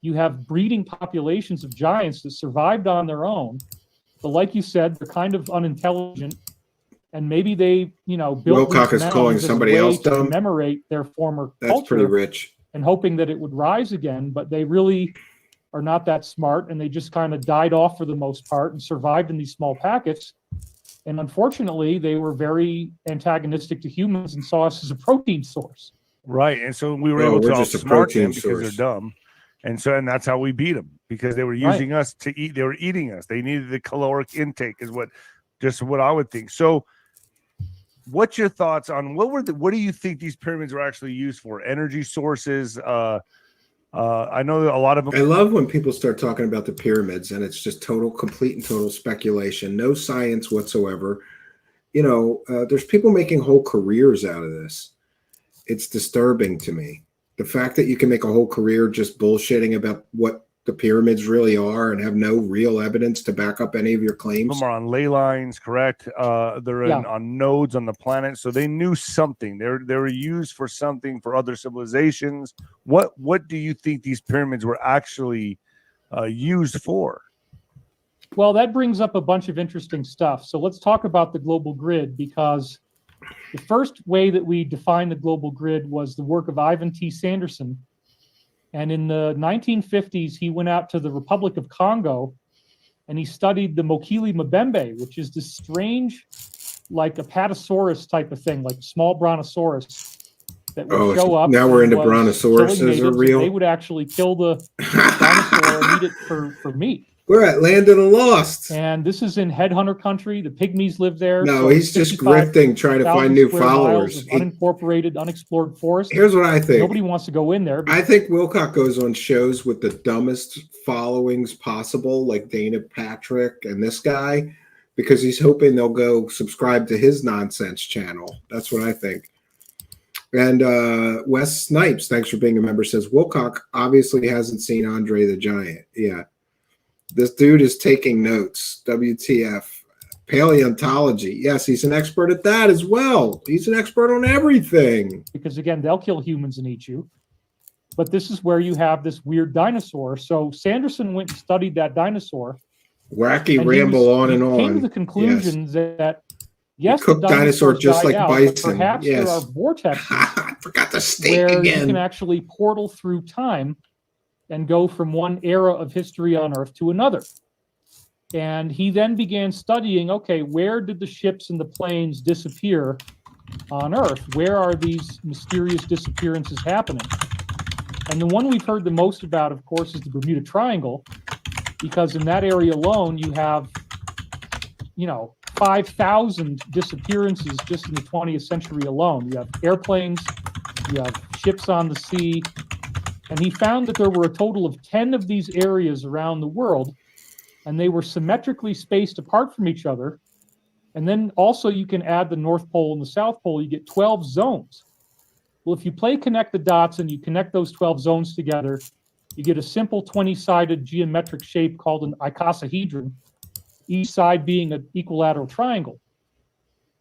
you have breeding populations of giants that survived on their own. But like you said, they're kind of unintelligent, and maybe they, you know, built Wilcock these is calling mounds as a somebody way else to dumb. commemorate their former That's culture, pretty rich. and hoping that it would rise again. But they really are not that smart, and they just kind of died off for the most part and survived in these small packets. And unfortunately, they were very antagonistic to humans and saw us as a protein source. Right. And so we were Oh, able we're to just a outsmart protein them because source. they're dumb. And that's how we beat them, because they were using us to eat. They were eating us. They needed the caloric intake is what I would think. So what's your thoughts on what do you think these pyramids were actually used for? Energy sources? I know that a lot of them. I love when people start talking about the pyramids and it's just complete and total speculation, no science whatsoever. You know, there's people making whole careers out of this. It's disturbing to me. The fact that you can make a whole career just bullshitting about what the pyramids really are and have no real evidence to back up any of your claims. Some are on ley lines, correct? They're on nodes on the planet, so they knew something. They were used for something for other civilizations. What do you think these pyramids were actually used for? Well, that brings up a bunch of interesting stuff. So let's talk about the global grid, because the first way that we defined the global grid was the work of Ivan T. Sanderson. And in the 1950s, he went out to the Republic of Congo and he studied the Mokili Mbembe, which is this strange, like a Apatosaurus type of thing, like small brontosaurus that would show up. Now we're into and was brontosauruses killing are natives, real. and they would actually kill the dinosaur and eat it for meat. We're at Land of the Lost. And this is in Headhunter country. The Pygmies live there. No, So he's just grifting, trying to find new followers. Unincorporated, unexplored forest. Here's what I think. Nobody wants to go in there. I think Wilcock goes on shows with the dumbest followings possible, like Dana Patrick and this guy, because he's hoping they'll go subscribe to his nonsense channel. That's what I think. And Wes Snipes, thanks for being a member, says Wilcock obviously hasn't seen Andre the Giant yet. This dude is taking notes. WTF. Paleontology. Yes, he's an expert at that as well. He's an expert on everything. Because again, they'll kill humans and eat you. But this is where you have this weird dinosaur. So Sanderson went and studied that dinosaur. Wacky ramble on and on. He came to the conclusion that yes, cooked the dinosaur just like out, bison. Perhaps Yes. there are vortexes I forgot the steak where again. you can actually portal through time and go from one era of history on Earth to another. And he then began studying, okay, where did the ships and the planes disappear on Earth? Where are these mysterious disappearances happening? And the one we've heard the most about, of course, is the Bermuda Triangle, because in that area alone, you have, 5,000 disappearances just in the 20th century alone. You have airplanes, you have ships on the sea, and he found that there were a total of 10 of these areas around the world, and they were symmetrically spaced apart from each other. And then also you can add the North Pole and the South Pole, you get 12 zones. Well, if you play connect the dots and you connect those 12 zones together, you get a simple 20-sided geometric shape called an icosahedron, each side being an equilateral triangle.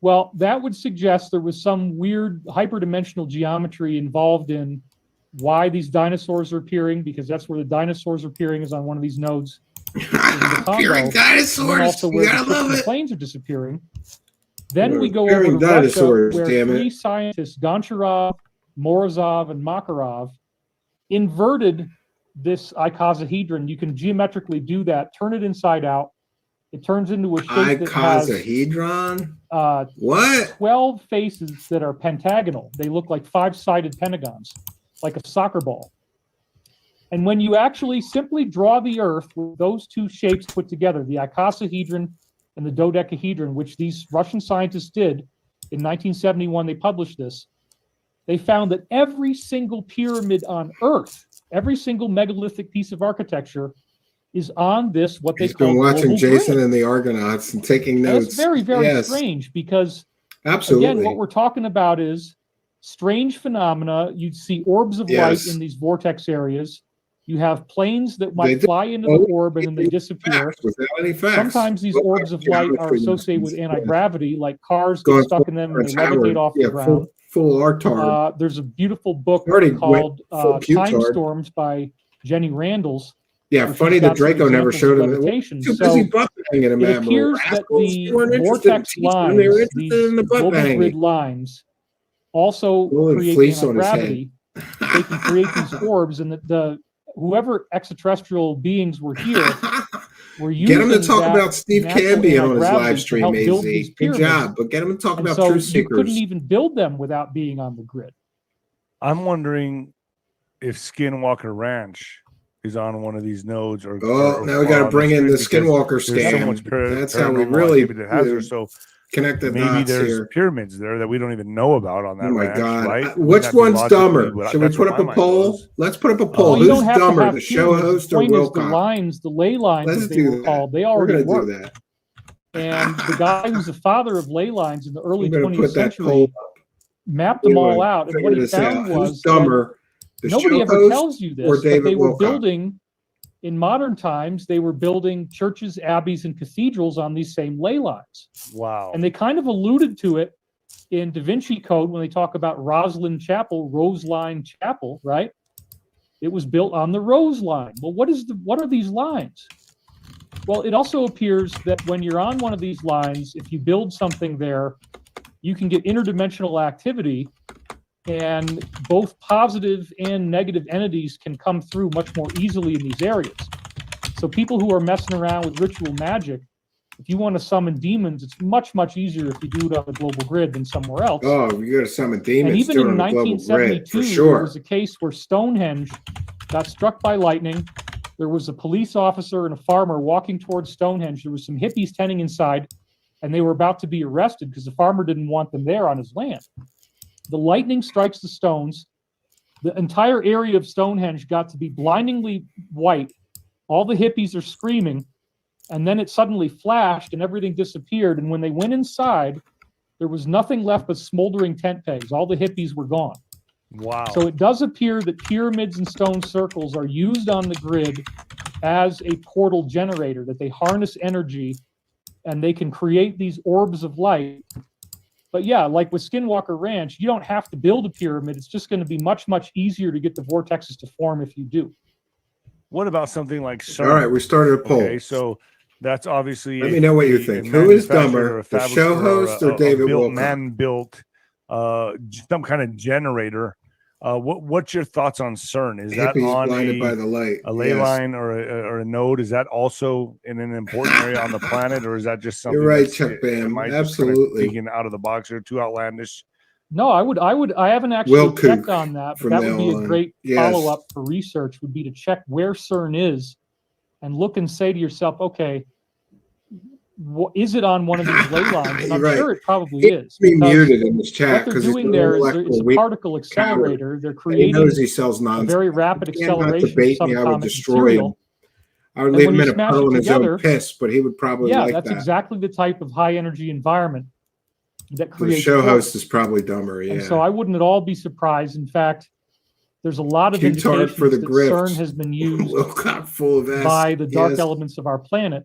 Well, that would suggest there was some weird hyperdimensional geometry involved in why these dinosaurs are appearing, because that's where the dinosaurs are appearing, is on one of these nodes. Appearing dinosaurs. Also where You gotta the ships love and it. planes are disappearing. Then We're we go over to appearing dinosaurs, Russia, where damn it. 3 scientists, Goncharov, Morozov, and Makarov, inverted this icosahedron. You can geometrically do that, turn it inside out. It turns into a shape that has Icosahedron? What? 12 faces that are pentagonal. They look like 5-sided pentagons, like a soccer ball. And when you actually simply draw the Earth with those two shapes put together, the icosahedron and the dodecahedron, which these Russian scientists did in 1971, they published this, they found that every single pyramid on Earth, every single megalithic piece of architecture is on this, what they call been watching global Jason grid. and the Argonauts and taking notes. It's very, very Yes. strange because, Absolutely. again, what we're talking about is strange phenomena. You'd see orbs of Yes. light in these vortex areas. You have planes that They might don't fly into the orb and then they disappear. Without any facts. Sometimes these Look orbs up of light are geometry associated with lessons. anti-gravity, like cars Going get stuck in them and they forward, levitate off yeah, the ground. full artard. There's a beautiful book Already went called full Time Q-tard. Storms by Jenny Randalls. Yeah, where funny she's that got some Draco never examples showed of him. levitation. Too So busy butt banging him, it Admiral appears that Rascals. the You weren't interested in vortex teaching them, lines, they were interested these in the butt global banging. grid lines, also Little create fleece on his anti-gravity. They can create these orbs, and the whoever extraterrestrial beings were here were using Get him to talk that about Steve natural Cambian on his anti-gravity live to stream, help build AZ. these Good pyramids. job. But get him to talk And about so truth you couldn't seekers. even build them without being on the grid. I'm wondering if Skinwalker Ranch is on one of these nodes, or Now we got to on bring in the street, because Skinwalker there's so scam. much That's how we paranormal really activity that has there. So connect the maybe dots there's here. pyramids there that we don't even know about on that Oh my ranch, God. right? Which Wouldn't that be one's logically dumber? what- Should we that's put where up a my mind poll? goes. Let's put up a poll. Well, you don't Who's have to dumber, have the show pyramids. host The or point is the Wilcock? lines, the ley lines, Let's as they do were that. called, they We're already going to worked. do that. And the guy who's the father of ley lines in the early I'm going to 20th put that century poll up. mapped them all Anyway, out. And figure what he this found out. Who's was that dumber, the nobody show ever host tells you or this, but David they were Wilcock? building, in modern times, they were building churches, abbeys, and cathedrals on these same ley lines. Wow. And they kind of alluded to it in Da Vinci Code when they talk about Roseline Chapel, Roseline Chapel, right? It was built on the Rose Line. Well, what are these lines? Well, it also appears that when you're on one of these lines, if you build something there, you can get interdimensional activity, and both positive and negative entities can come through much more easily in these areas. So people who are messing around with ritual magic, if you want to summon demons, it's much, much easier if you do it on the global grid than somewhere else. Oh, you got to summon demons. And even doing in it on the global grid, 1972, for there sure. was a case where Stonehenge got struck by lightning. There was a police officer and a farmer walking towards Stonehenge. There was some hippies tending inside, and they were about to be arrested because the farmer didn't want them there on his land. The lightning strikes the stones. The entire area of Stonehenge got to be blindingly white. All the hippies are screaming, and then it suddenly flashed and everything disappeared. And when they went inside, there was nothing left but smoldering tent pegs. All the hippies were gone. Wow. So it does appear that pyramids and stone circles are used on the grid as a portal generator, that they harness energy and they can create these orbs of light. But yeah, like with Skinwalker Ranch, you don't have to build a pyramid. It's just going to be much, much easier to get the vortexes to form if you do. What about something like CERN? All right, we started a poll. Okay, so that's obviously. Let me know what you think. Who is dumber, the show host or David Wilcock? Man-built, some kind of generator. What's your thoughts on CERN? Is that Hippies on blinded by the light. a ley Yes. line or a node? Is that also in an important area on the planet, or is that just something? You're right, that's- Chuck Bam. am I just kinda Absolutely. thinking out of the box here, too outlandish? No, I haven't actually Wilcock checked on that, but from that would be now a on. great Yes. follow-up for research, would be to check where CERN is and look and say to yourself, okay, is it on one of these ley lines? And I'm You're right. sure it probably He's is. being because muted in this chat what they're because he's doing an there is intellectual it's a weak particle accelerator. They're He creating knows he sells a nonsense. very rapid He cannot acceleration of debate me. I would subatomic destroy material. him. I would And leave when him you in a smash puddle it in his together, own piss, but he would probably yeah, like that's that. exactly the type of high energy environment that The creates show order. host is probably dumber. Yeah. And so I wouldn't at all be surprised. In fact, there's a lot of Too tart indications for the that grift. CERN has been used Wilcock full of S. by the dark Yes. elements of our planet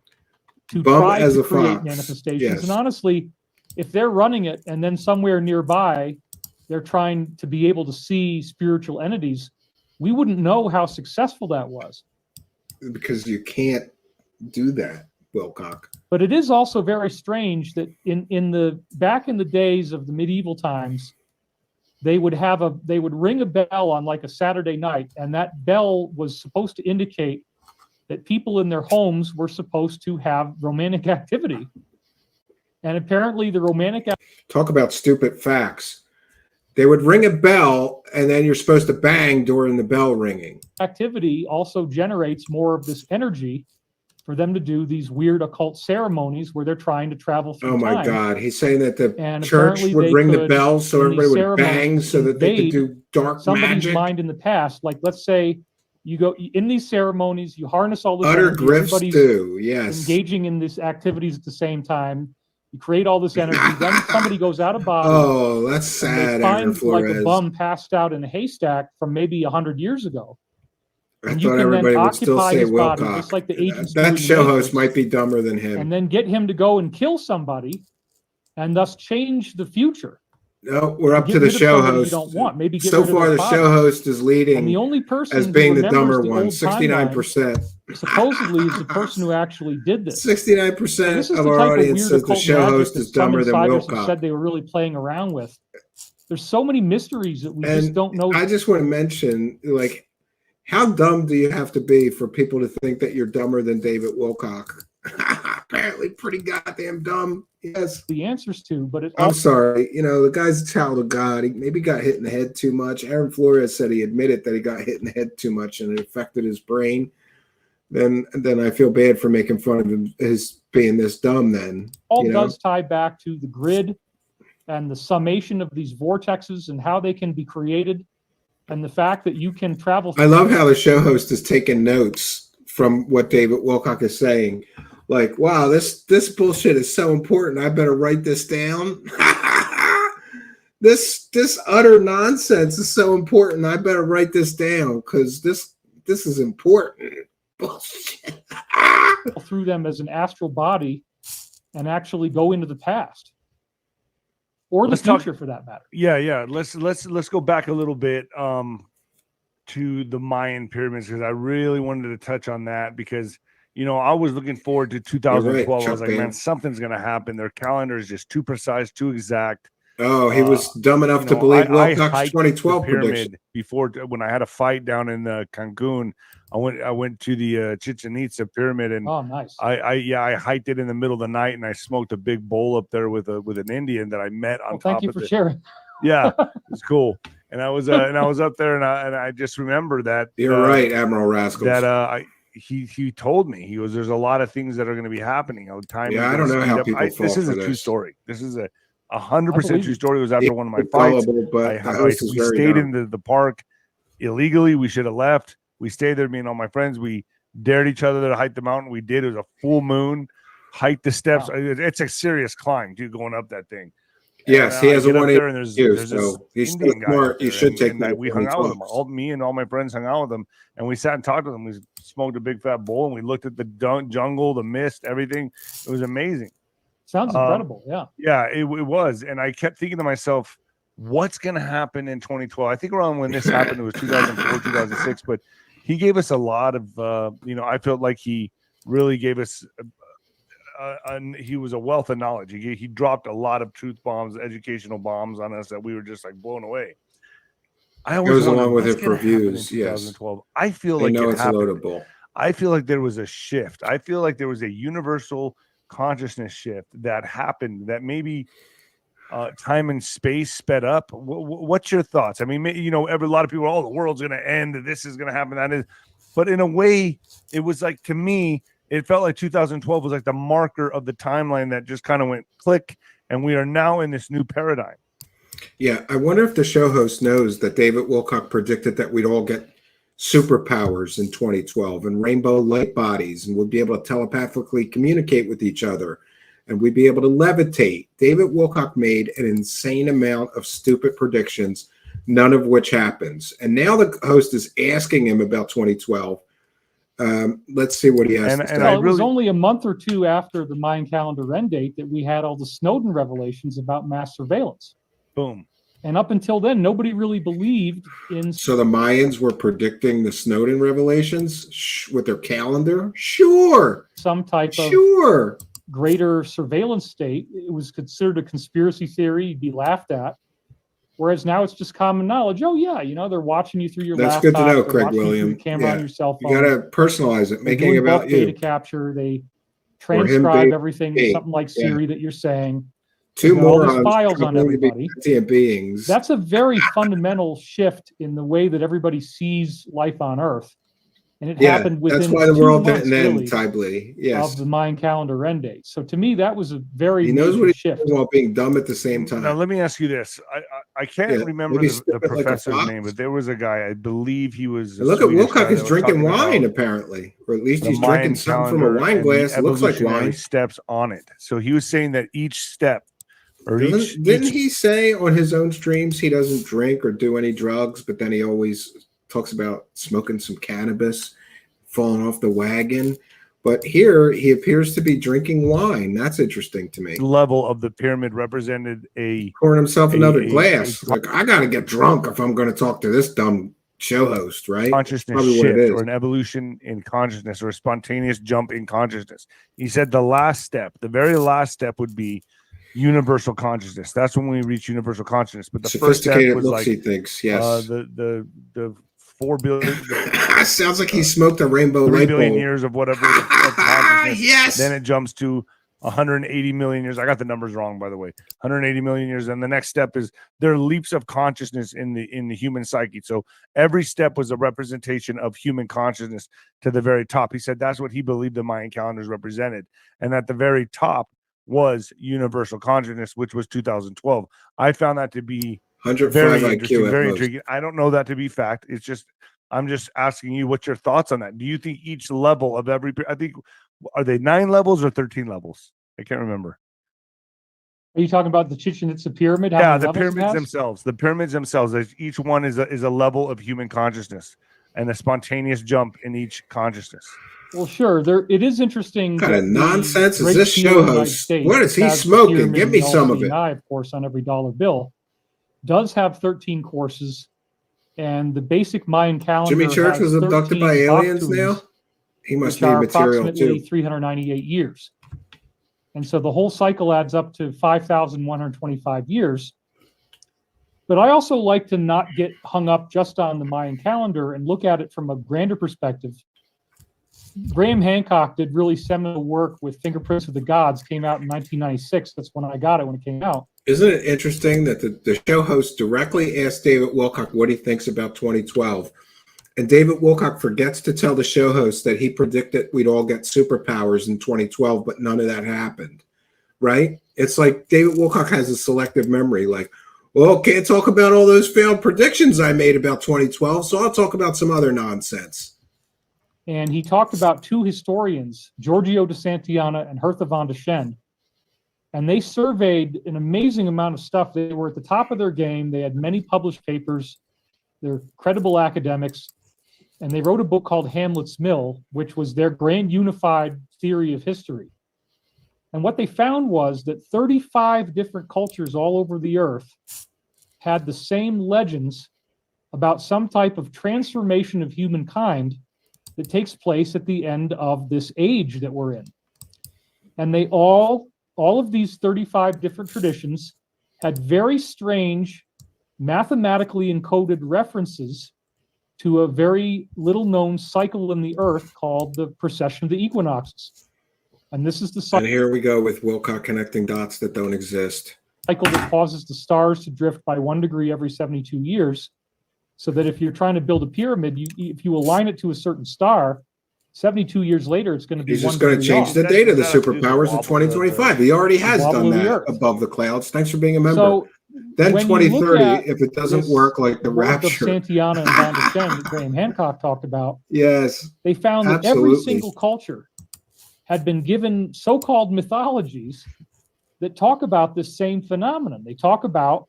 to Bum try as to a create fox. manifestations. Yes. And honestly, if they're running it and then somewhere nearby they're trying to be able to see spiritual entities, we wouldn't know how successful that was. Because you can't do that, Wilcock. But it is also very strange that back in the days of the medieval times, they would ring a bell on like a Saturday night, and that bell was supposed to indicate that people in their homes were supposed to have romantic activity. And apparently the romantic Talk about stupid facts. They would ring a bell, and then you're supposed to bang during the bell ringing. activity also generates more of this energy for them to do these weird occult ceremonies where they're trying to travel through Oh my time. God. He's saying that the And church apparently would they ring the could, bell so in these everybody would bang ceremonies, so that they could invade do dark somebody's magic. mind in the past. Like, let's say you go in these ceremonies, you harness all this Utter energy, grifts everybody's too, yes. engaging in these activities at the same time. You create all this energy, then somebody goes out of body. Oh, that's and sad, they find Aaron like a Flores. bum passed out in a haystack from maybe 100 years ago. I And you thought can everybody then would still occupy say his body, Wilcock. just like the agents do in That the show Matrix, host might be dumber than him. and then get him to go and kill somebody, and thus change the future. No, we're up Get to the rid of show somebody you host. don't want. Maybe get So rid of far, their the father. show host is leading And the only person as who being the remembers dumber the one, old 69%. supposedly is the person who actually did this. 69% So this is of the our type audience weird says the occult show magic host that is some dumber than insiders have Wilcock. said they were really playing around with. There's so many mysteries that we just And don't know. I just want to mention, like, how dumb do you have to be for people to think that you're dumber than David Wilcock? Apparently pretty goddamn dumb. Yes. The answers to, but it I'm sorry. You know, the guy's a child of God. He maybe got hit in the head too much. Aaron Flores said he admitted that he got hit in the head too much and it affected his brain. Then I feel bad for making fun of him his being this dumb then. all you know? does tie back to the grid and the summation of these vortexes and how they can be created, and the fact that you can travel. I love how the show host is taking notes from what David Wilcock is saying. Like, wow, this bullshit is so important. I better write this down. This utter nonsense is so important. I better write this down because this is important. Bullshit. through them as an astral body and actually go into the past or the future for that matter. Yeah. Let's go back a little bit to the Mayan pyramids, because I really wanted to touch on that, because I was looking forward to 2012. Right, I was like, man, something's gonna happen. Their calendar is just too precise, too exact. Oh, he was dumb enough to believe Wilcock's 2012 prediction. Before, when I had a fight down in Cancun, I went to the Chichen Itza pyramid, and oh, nice. I hiked it in the middle of the night, and I smoked a big bowl up there with an Indian that I met on top of it. Thank you for sharing. Yeah, it's cool. And I was up there, and I just remember that. You're right, Admiral Rascals. That he told me, he goes, there's a lot of things that are going to be happening. Time. Yeah, I don't know how people fall This is for a true this. story. This is a 100% true story. It was after one of my fights. We stayed in the park illegally. We should have left. We stayed there, me and all my friends. We dared each other to hike the mountain. We did. It was a full moon. Hiked the steps. Wow. It's a serious climb, dude, going up that thing. Yes, he has a 180. There's so he's Indian guy smart. You should take that. We hung out with him. Me and all my friends hung out with him, and we sat and talked to them. We smoked a big fat bowl, and we looked at the jungle, the mist, everything. It was amazing. Sounds incredible. Yeah, it was. And I kept thinking to myself, what's going to happen in 2012? I think around when this happened, it was 2004, 2006. But he gave us a lot of, I felt like he really gave us, he was a wealth of knowledge. He dropped a lot of truth bombs, educational bombs on us that we were just like blown away. I always goes along with it for views. Yes. 2012. I feel like it's happened. loadable. I feel like there was a shift. I feel like there was a universal consciousness shift that happened, that maybe time and space sped up. What's your thoughts? I mean, a lot of people, the world's going to end, this is going to happen, that is. But in a way, it was like, to me, it felt like 2012 was like the marker of the timeline that just kind of went click, and we are now in this new paradigm. Yeah, I wonder if the show host knows that David Wilcock predicted that we'd all get superpowers in 2012 and rainbow light bodies, and would be able to telepathically communicate with each other and we'd be able to levitate. David Wilcock made an insane amount of stupid predictions, none of which happens. And now the host is asking him about 2012. Let's see what he has to say. It was only a month or two after the Mayan calendar end date that we had all the Snowden revelations about mass surveillance. Boom. And up until then, nobody really believed in. So the Mayans were predicting the Snowden revelations with their calendar? Sure. Some type of greater surveillance state. It was considered a conspiracy theory. You'd be laughed at. Whereas now it's just common knowledge. Oh, yeah, you know, they're watching you through your laptop. That's good to know, they're Craig watching you through William. the camera on your cell phone. You got to personalize it, make it about you. Data capture. They transcribe everything to something like Siri that you're saying. Two more all these files on everybody. Beings. That's a very fundamental shift in the way that everybody sees life on Earth. And it happened within that's why the 2 world months, didn't end, really, Ty Bleedy. Yes. of the Mayan calendar end date. So to me, that was a very He knows major what he's shift. doing while being dumb at the same time. Now, let me ask you this. I can't remember maybe the stupid like a professor's fox. name, but there was a guy, I believe he was. And look at Wilcock is drinking wine, apparently. Or at least he's drinking something from a wine glass. It looks like wine. Steps on it. So he was saying that each step, or Didn't he say on his own streams he doesn't drink or do any drugs, but then he always talks about smoking some cannabis, falling off the wagon? But here he appears to be drinking wine. That's interesting to me. level of the pyramid represented pouring himself another glass. Like, I got to get drunk if I'm going to talk to this dumb show host, right? Consciousness Probably what it shift, is. or an evolution in consciousness, or a spontaneous jump in consciousness. He said the last step, the very last step, would be universal consciousness. That's when we reach universal consciousness. But the first step Sophisticated was looks, like he thinks, yes. the 4 billion. Sounds like he smoked a rainbow 3 light billion bulb. years of whatever of consciousness. Yes. Then it jumps to 180 million years. I got the numbers wrong, by the way. 180 million years. And the next step is there are leaps of consciousness in the human psyche. So every step was a representation of human consciousness to the very top. He said that's what he believed the Mayan calendars represented. And at the very top was universal consciousness, which was 2012. I found that to be 105 very IQ interesting, at very most. intriguing. I don't know that to be fact. It's just, I'm just asking you what's your thoughts on that. Do you think each level of every, I think, are they 9 levels or 13 levels? I can't remember. Are you talking about the Chichen Itza pyramid? How Yeah, many the levels it pyramids has? themselves. The pyramids themselves. Each one is a level of human consciousness and a spontaneous jump in each consciousness. Well, sure. It is interesting. What kind of that the nonsense is Great this Seal show of the United host? States What is he has the smoking? pyramid Give me in the some of it. LCNI, of course, on every dollar bill. Does have 13 courses, and the basic Mayan calendar. Jimmy Church has was abducted 13 by aliens Baktuns, now? He must which need are material approximately too. 398 years. And so the whole cycle adds up to 5,125 years. But I also like to not get hung up just on the Mayan calendar and look at it from a grander perspective. Graham Hancock did really seminal work with Fingerprints of the Gods, came out in 1996. That's when I got it, when it came out. Isn't it interesting that the show host directly asked David Wilcock what he thinks about 2012? And David Wilcock forgets to tell the show host that he predicted we'd all get superpowers in 2012, but none of that happened, right? It's like David Wilcock has a selective memory, like, well, can't talk about all those failed predictions I made about 2012, so I'll talk about some other nonsense. And he talked about 2 historians, Giorgio de Santillana and Hertha von de Schend. And they surveyed an amazing amount of stuff. They were at the top of their game. They had many published papers. They're credible academics. And they wrote a book called Hamlet's Mill, which was their grand unified theory of history. And what they found was that 35 different cultures all over the earth had the same legends about some type of transformation of humankind that takes place at the end of this age that we're in. And they all of these 35 different traditions had very strange, mathematically encoded references to a very little known cycle in the earth called the precession of the equinoxes. And this is the cycle. And here we go with Wilcock connecting dots that don't exist. Cycle that causes the stars to drift by 1 degree every 72 years. So that if you're trying to build a pyramid, if you align it to a certain star, 72 years later, it's going to be He's one just going to degree change off. the date of the superpowers in 2025. He already has done that above the clouds. Thanks for being a member. So then when you look 2030, at if it doesn't this work like the work of rapture. Santillana and Von de Schend that Graham Hancock talked about, Yes, they found that every absolutely. single culture had been given so-called mythologies that talk about this same phenomenon. They talk about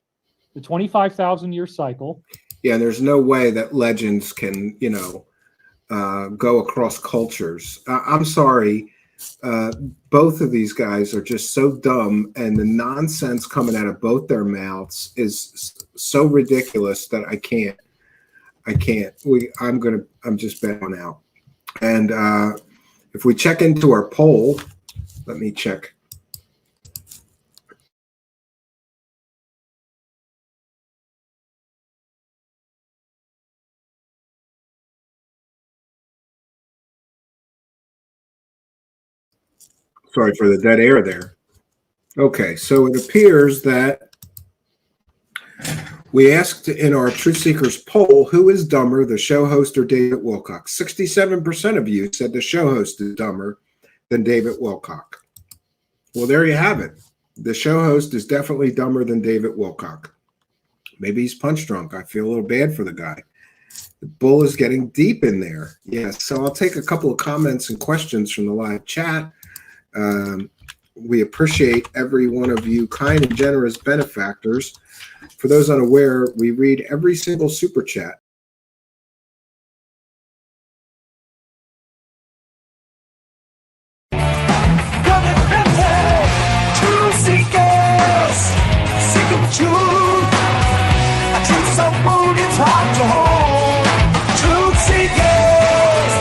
the 25,000-year cycle. Yeah, there's no way that legends can, go across cultures. I'm sorry. Both of these guys are just so dumb, and the nonsense coming out of both their mouths is so ridiculous that I can't. I'm just bowing out. And if we check into our poll, let me check. Sorry for the dead air there. Okay, so it appears that we asked in our Truth Seekers poll, who is dumber, the show host or David Wilcock? 67% of you said the show host is dumber than David Wilcock. Well, there you have it. The show host is definitely dumber than David Wilcock. Maybe he's punch drunk. I feel a little bad for the guy. The bull is getting deep in there. Yes, so I'll take a couple of comments and questions from the live chat. We appreciate every one of you kind and generous benefactors. For those unaware, we read every single super chat. Truth seekers, seeking the truth. A truth so bold it's hard to hold. Truth seekers,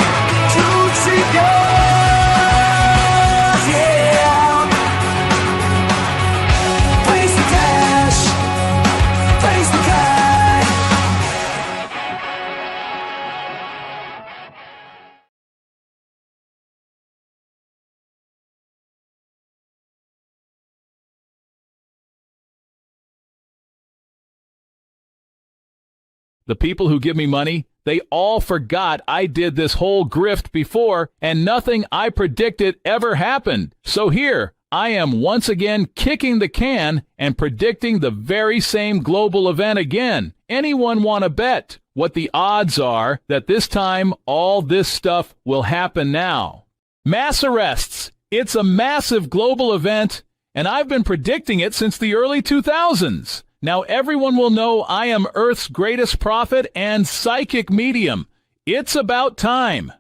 yeah. Place the cash, place the cash. The people who give me money, they all forgot I did this whole grift before, and nothing I predicted ever happened. So here, I am once again kicking the can and predicting the very same global event again. Anyone want to bet what the odds are that this time all this stuff will happen now? Mass arrests. It's a massive global event, and I've been predicting it since the early 2000s. Now everyone will know I am Earth's greatest prophet and psychic medium. It's about time.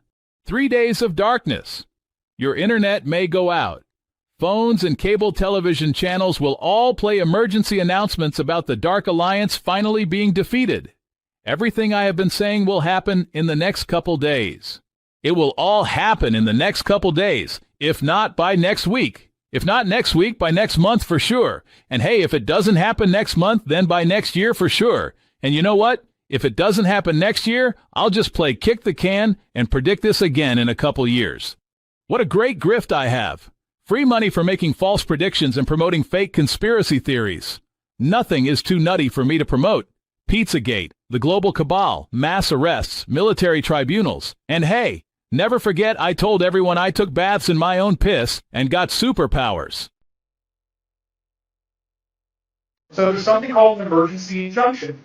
3 days of darkness. Your internet may go out. Phones and cable television channels will all play emergency announcements about the Dark Alliance finally being defeated. Everything I have been saying will happen in the next couple days. It will all happen in the next couple days, if not by next week. If not next week, by next month for sure. And hey, if it doesn't happen next month, then by next year for sure. And you know what? If it doesn't happen next year, I'll just play kick the can and predict this again in a couple years. What a great grift I have. Free money for making false predictions and promoting fake conspiracy theories. Nothing is too nutty for me to promote. Pizzagate, the global cabal, mass arrests, military tribunals. And hey, never forget I told everyone I took baths in my own piss and got superpowers. So there's something called an emergency injunction.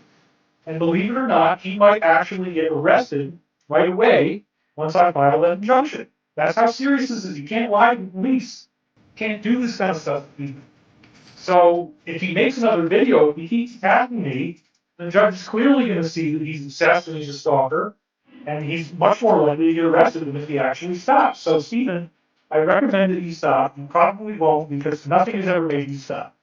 And believe it or not, he might actually get arrested right away once I file that injunction. That's how serious this is. You can't lie to the police. Can't do this kind of stuff. So if he makes another video, if he keeps attacking me, the judge is clearly going to see that he's obsessed and he's a stalker, and he's much more likely to get arrested than if he actually stops. So Steven, I recommend that you stop. You probably won't, because nothing has ever made you stop.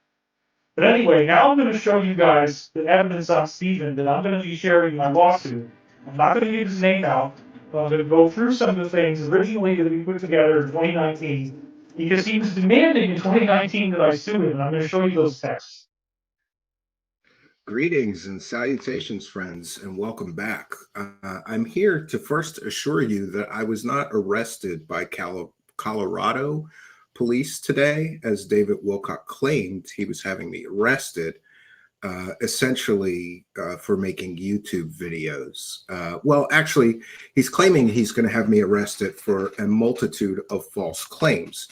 But anyway, now I'm going to show you guys the evidence on Steven that I'm going to be sharing in my lawsuit. I'm not going to give his name out, but I'm going to go through some of the things originally that we put together in 2019, because he was demanding in 2019 that I sue him, and I'm going to show you those texts. Greetings and salutations, friends, and welcome back. I'm here to first assure you that I was not arrested by Colorado police today, as David Wilcock claimed he was having me arrested, essentially for making YouTube videos. Well, actually, he's claiming he's going to have me arrested for a multitude of false claims.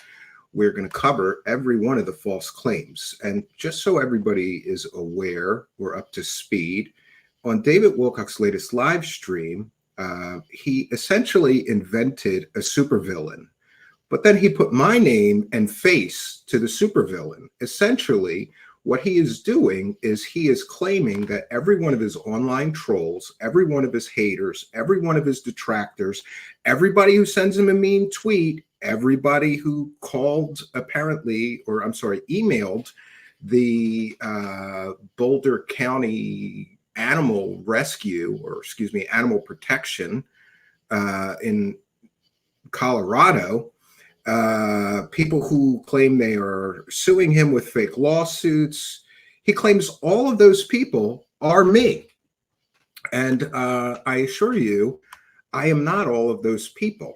We're going to cover every one of the false claims. And just so everybody is aware, we're up to speed. On David Wilcock's latest live stream, he essentially invented a supervillain But then he put my name and face to the supervillain. Essentially, what he is doing is he is claiming that every one of his online trolls, every one of his haters, every one of his detractors, everybody who sends him a mean tweet, everybody who called apparently, or I'm sorry, emailed the Boulder County Animal Rescue, or excuse me, Animal Protection in Colorado, people who claim they are suing him with fake lawsuits. He claims all of those people are me. And I assure you, I am not all of those people.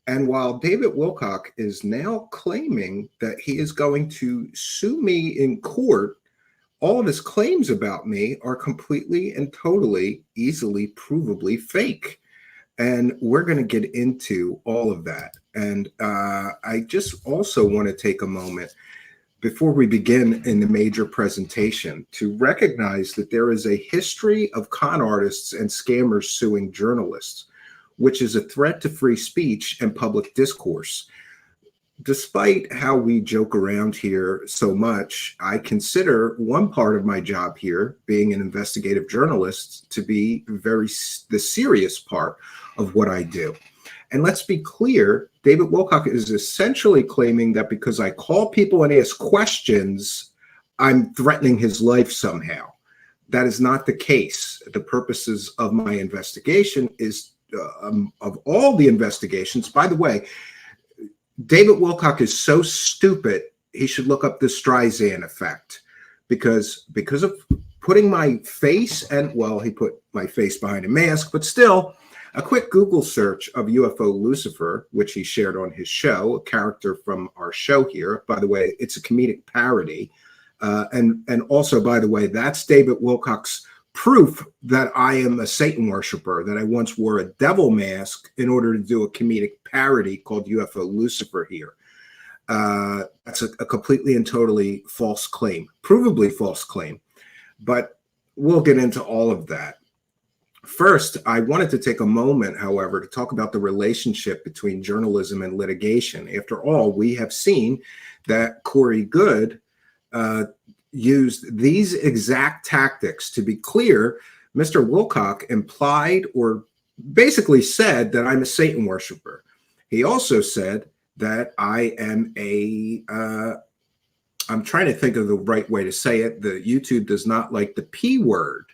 And while David Wilcock is now claiming that he is going to sue me in court, all of his claims about me are completely and totally, easily, provably fake. And we're going to get into all of that. And I just also want to take a moment before we begin in the major presentation to recognize that there is a history of con artists and scammers suing journalists, which is a threat to free speech and public discourse. Despite how we joke around here so much, I consider one part of my job here, being an investigative journalist, to be the serious part of what I do. And let's be clear, David Wilcock is essentially claiming that because I call people and ask questions, I'm threatening his life somehow. That is not the case. The purposes of my investigation is, of all the investigations, by the way, David Wilcock is so stupid, he should look up the Streisand effect, because of putting my face, and well, he put my face behind a mask, but still, a quick Google search of UFO Lucifer, which he shared on his show, a character from our show here. By the way, it's a comedic parody. And also, by the way, that's David Wilcock's proof that I am a Satan worshiper, that I once wore a devil mask in order to do a comedic parody called UFO Lucifer here. That's a completely and totally false claim, provably false claim. But we'll get into all of that. First, I wanted to take a moment, however, to talk about the relationship between journalism and litigation. After all, we have seen that Corey Goode used these exact tactics. To be clear, Mr. Wilcock implied or basically said that I'm a Satan worshiper. He also said that I am I'm trying to think of the right way to say it. The YouTube does not like the P word.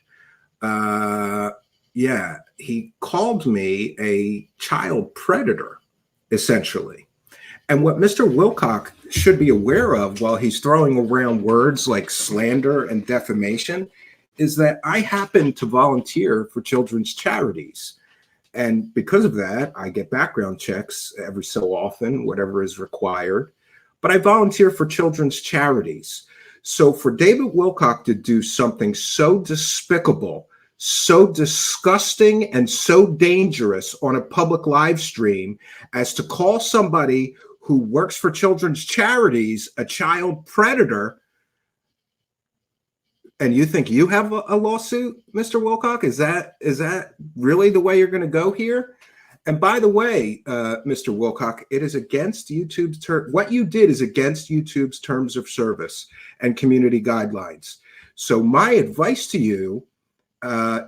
Yeah, he called me a child predator, essentially. And what Mr. Wilcock should be aware of while he's throwing around words like slander and defamation is that I happen to volunteer for children's charities. And because of that, I get background checks every so often, whatever is required. But I volunteer for children's charities. So for David Wilcock to do something so despicable, so disgusting, and so dangerous on a public live stream as to call somebody who works for children's charities a child predator, and you think you have a lawsuit, Mr. Wilcock? Is that really the way you're going to go here? And by the way, Mr. Wilcock, it is against YouTube's what you did is against YouTube's terms of service and community guidelines. So my advice to you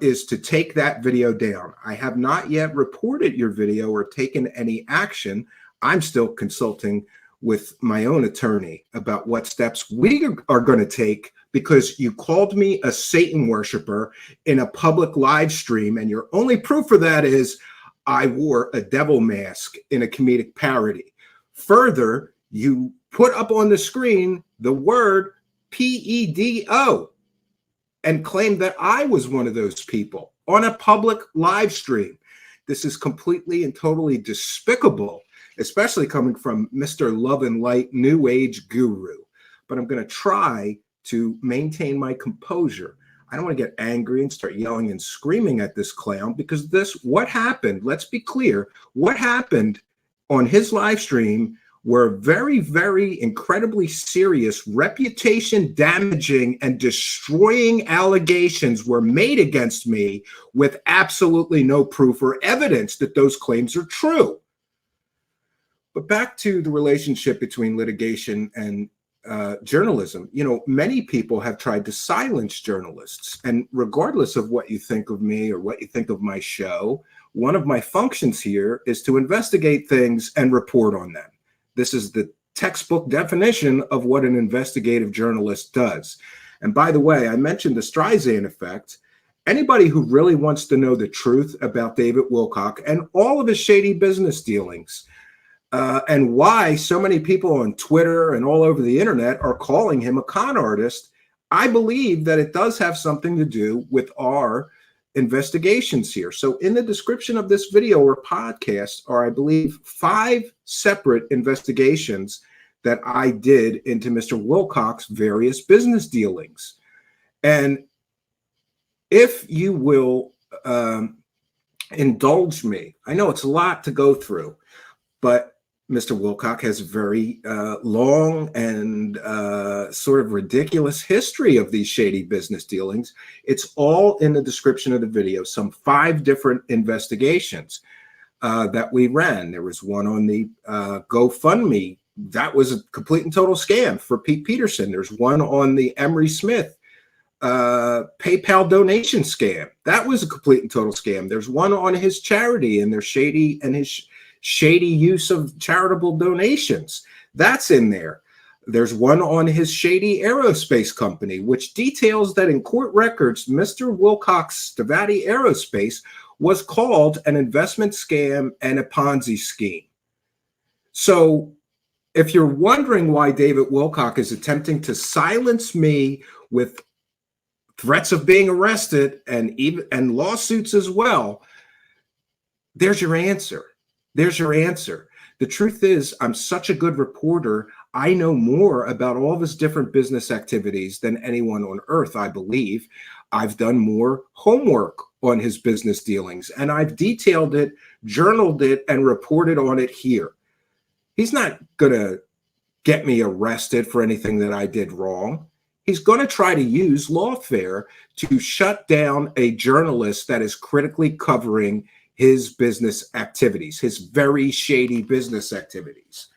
is to take that video down. I have not yet reported your video or taken any action. I'm still consulting with my own attorney about what steps we are going to take, because you called me a Satan worshiper in a public live stream, and your only proof for that is I wore a devil mask in a comedic parody. Further, you put up on the screen the word PEDO and claimed that I was one of those people on a public live stream. This is completely and totally despicable, especially coming from Mr. Love and Light New Age guru. But I'm going to try to maintain my composure. I don't want to get angry and start yelling and screaming at this clown, because what happened, let's be clear, what happened on his live stream were very, very incredibly serious, reputation damaging and destroying allegations were made against me with absolutely no proof or evidence that those claims are true. But back to the relationship between litigation and journalism. You know, many people have tried to silence journalists. And regardless of what you think of me or what you think of my show, one of my functions here is to investigate things and report on them. This is the textbook definition of what an investigative journalist does. And by the way, I mentioned the Streisand effect. Anybody who really wants to know the truth about David Wilcock and all of his shady business dealings, and why so many people on Twitter and all over the internet are calling him a con artist, I believe that it does have something to do with our investigations here. So in the description of this video or podcast are, I believe, 5 separate investigations that I did into Mr. Wilcock's various business dealings. And if you will indulge me, I know it's a lot to go through, but Mr. Wilcock has a very long and sort of ridiculous history of these shady business dealings. It's all in the description of the video, some 5 different investigations that we ran. There was one on the GoFundMe. That was a complete and total scam for Pete Peterson. There's one on the Emery Smith PayPal donation scam. That was a complete and total scam. There's one on his charity and their shady use of charitable donations. That's in there. There's one on his shady aerospace company, which details that in court records, Mr. Wilcock's Stavatti Aerospace was called an investment scam and a Ponzi scheme. So if you're wondering why David Wilcock is attempting to silence me with threats of being arrested and lawsuits as well, there's your answer. There's your answer. The truth is, I'm such a good reporter. I know more about all of his different business activities than anyone on earth, I believe. I've done more homework on his business dealings, and I've detailed it, journaled it, and reported on it here. He's not going to get me arrested for anything that I did wrong. He's going to try to use lawfare to shut down a journalist that is critically covering his business activities, his very shady business activities.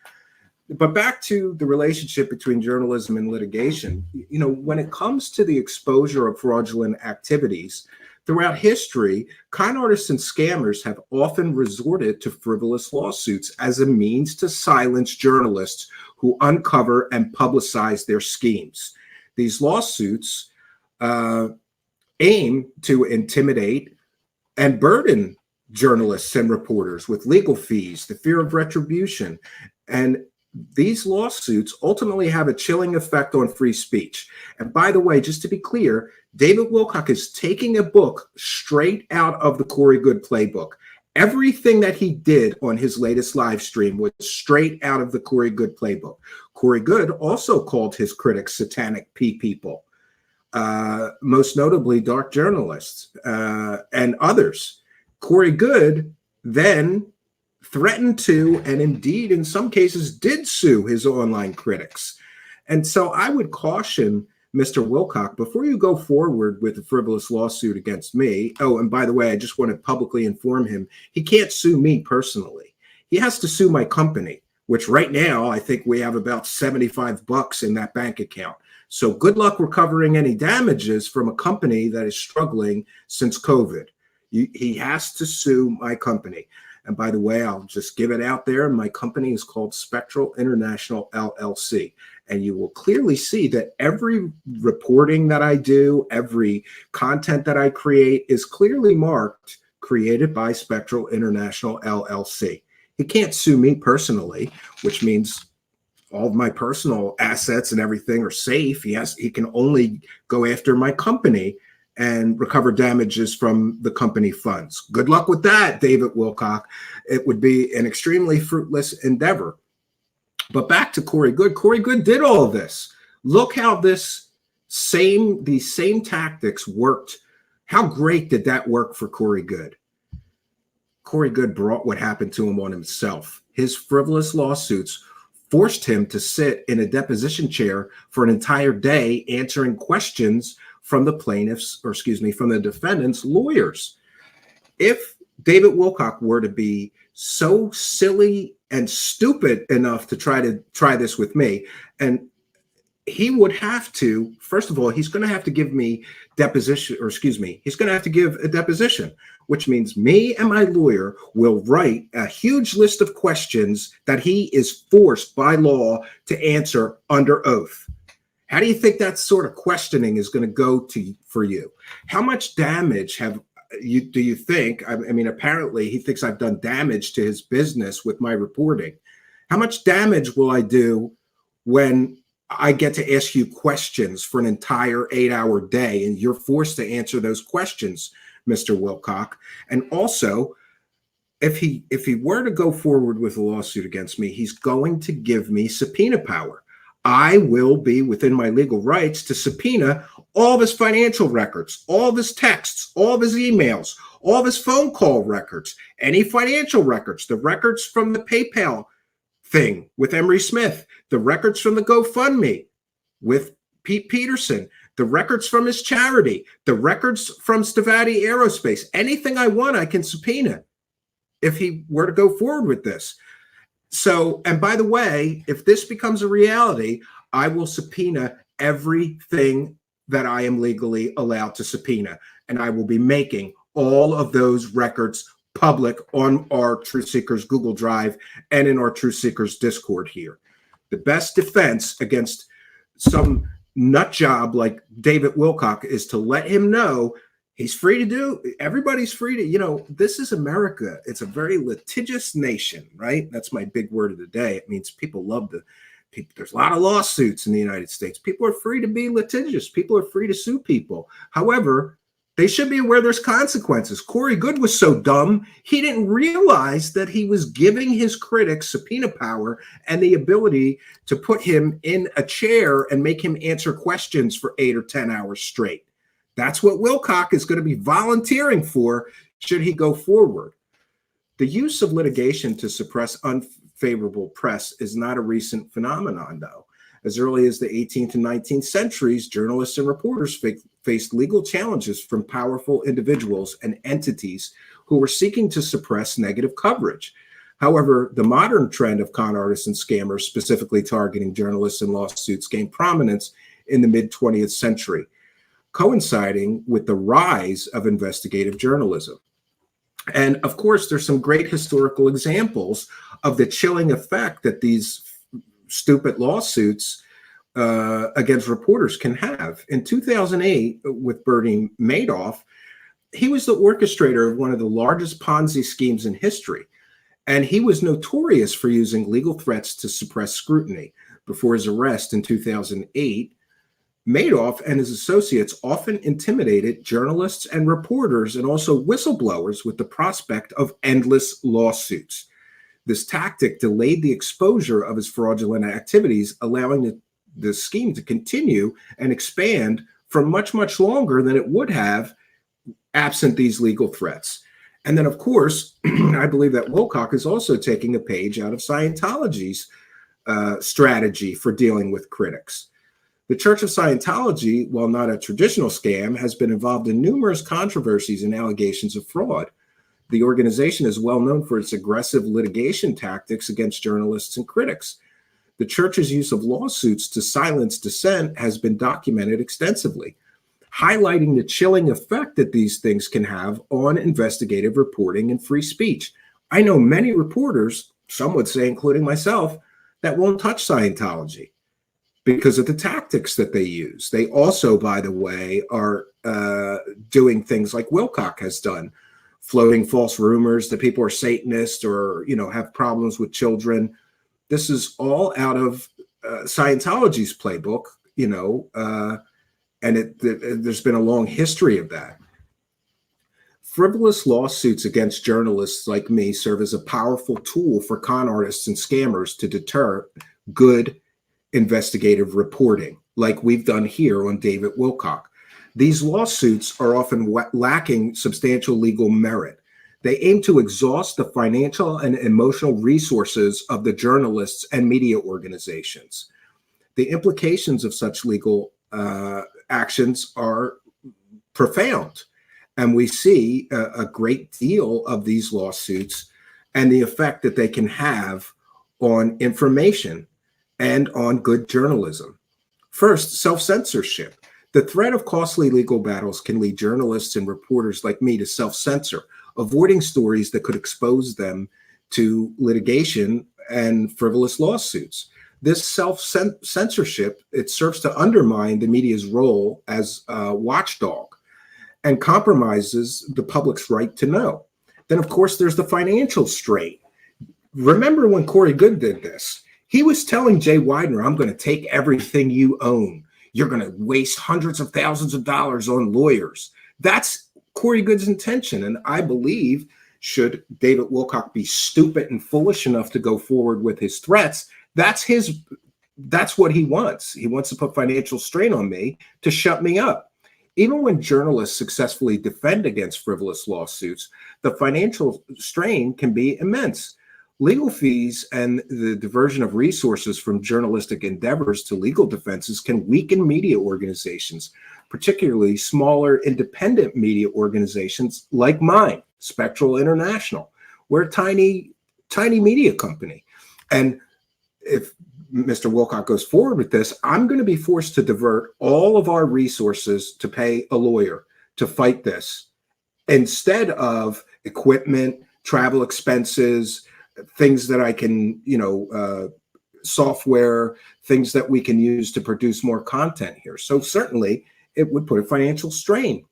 But back to the relationship between journalism and litigation, you know, when it comes to the exposure of fraudulent activities, throughout history, con artists and scammers have often resorted to frivolous lawsuits as a means to silence journalists who uncover and publicize their schemes. These lawsuits aim to intimidate and burden journalists and reporters with legal fees, the fear of retribution. And these lawsuits ultimately have a chilling effect on free speech. And by the way, just to be clear, David Wilcock is taking a book straight out of the Corey Good playbook. Everything that he did on his latest live stream was straight out of the Corey Good playbook. Corey Good also called his critics satanic pea people, most notably dark journalists and others. Corey Good then threatened to, and indeed in some cases did sue his online critics. And so I would caution Mr. Wilcock, before you go forward with a frivolous lawsuit against me. Oh, and by the way, I just want to publicly inform him, he can't sue me personally. He has to sue my company, which right now I think we have about $75 in that bank account. So good luck recovering any damages from a company that is struggling since COVID. He has to sue my company. And by the way, I'll just give it out there. My company is called Spectral International, LLC. And you will clearly see that every reporting that I do, every content that I create is clearly marked, created by Spectral International, LLC. He can't sue me personally, which means all of my personal assets and everything are safe. He can only go after my company and recover damages from the company funds. Good luck with that, David Wilcock. It would be an extremely fruitless endeavor. But back to Corey Good. Corey Good did all of this. Look how these same tactics worked. How great did that work for Corey Good? Corey Good brought what happened to him on himself. His frivolous lawsuits forced him to sit in a deposition chair for an entire day answering questions from the from the defendant's lawyers. If David Wilcock were to be so silly and stupid enough to try this with me. And he would have to, first of all, he's going to have to give me deposition, or excuse me, he's going to have to give a deposition, which means me and my lawyer will write a huge list of questions that he is forced by law to answer under oath. How do you think that sort of questioning is going to go for you? How much damage do you think? I mean, apparently he thinks I've done damage to his business with my reporting. How much damage will I do when I get to ask you questions for an entire 8-hour day and you're forced to answer those questions, Mr. Wilcock? And also, if he were to go forward with a lawsuit against me, he's going to give me subpoena power. I will be within my legal rights to subpoena all of his financial records, all of his texts, all of his emails, all of his phone call records, any financial records, the records from the PayPal thing with Emery Smith, the records from the GoFundMe with Pete Peterson, the records from his charity, the records from Stavatti Aerospace. Anything I want, I can subpoena if he were to go forward with this. So, and by the way, if this becomes a reality, I will subpoena everything that I am legally allowed to subpoena. And I will be making all of those records public on our Truth Seekers Google Drive and in our Truth Seekers Discord here. The best defense against some nut job like David Wilcock is to let him know he's free to do. Everybody's free to, this is America. It's a very litigious nation, right? That's my big word of the day. It means people love there's a lot of lawsuits in the United States. People are free to be litigious. People are free to sue people. However, they should be aware there's consequences. Corey Good was so dumb, he didn't realize that he was giving his critics subpoena power and the ability to put him in a chair and make him answer questions for 8 or 10 hours straight. That's what Wilcock is going to be volunteering for should he go forward. The use of litigation to suppress unfavorable press is not a recent phenomenon, though. As early as the 18th and 19th centuries, journalists and reporters faced legal challenges from powerful individuals and entities who were seeking to suppress negative coverage. However, the modern trend of con artists and scammers specifically targeting journalists and lawsuits gained prominence in the mid-20th century, coinciding with the rise of investigative journalism. And of course, there's some great historical examples of the chilling effect that these stupid lawsuits against reporters can have. In 2008, with Bernie Madoff, he was the orchestrator of one of the largest Ponzi schemes in history. And he was notorious for using legal threats to suppress scrutiny. Before his arrest in 2008, Madoff and his associates often intimidated journalists and reporters and also whistleblowers with the prospect of endless lawsuits. This tactic delayed the exposure of his fraudulent activities, allowing the scheme to continue and expand for much, much longer than it would have absent these legal threats. And then, of course, I believe that Wilcock is also taking a page out of Scientology's strategy for dealing with critics. The Church of Scientology, while not a traditional scam, has been involved in numerous controversies and allegations of fraud. The organization is well known for its aggressive litigation tactics against journalists and critics. The church's use of lawsuits to silence dissent has been documented extensively, highlighting the chilling effect that these things can have on investigative reporting and free speech. I know many reporters, some would say including myself, that won't touch Scientology because of the tactics that they use. They also, by the way, are doing things like Wilcock has done, floating false rumors that people are Satanists or, have problems with children. This is all out of Scientology's playbook, and there's been a long history of that. Frivolous lawsuits against journalists like me serve as a powerful tool for con artists and scammers to deter good investigative reporting, like we've done here on David Wilcock. These lawsuits are often lacking substantial legal merit. They aim to exhaust the financial and emotional resources of the journalists and media organizations. The implications of such legal actions are profound, and we see a great deal of these lawsuits and the effect that they can have on information and on good journalism. First, self-censorship. The threat of costly legal battles can lead journalists and reporters like me to self-censor, avoiding stories that could expose them to litigation and frivolous lawsuits. This self-censorship, it serves to undermine the media's role as a watchdog and compromises the public's right to know. Then, of course, there's the financial strain. Remember when Corey Goode did this? He was telling Jay Weidner, I'm going to take everything you own. You're going to waste hundreds of thousands of dollars on lawyers. That's Corey Goode's intention. And I believe, should David Wilcock be stupid and foolish enough to go forward with his threats, that's what he wants. He wants to put financial strain on me to shut me up. Even when journalists successfully defend against frivolous lawsuits, the financial strain can be immense. Legal fees and the diversion of resources from journalistic endeavors to legal defenses can weaken media organizations, particularly smaller independent media organizations like mine, Spectral International. We're a tiny media company. And if Mr. Wilcock goes forward with this, I'm going to be forced to divert all of our resources to pay a lawyer to fight this instead of equipment, travel expenses, things that I can, software, things that we can use to produce more content here. So certainly it would put a financial strain.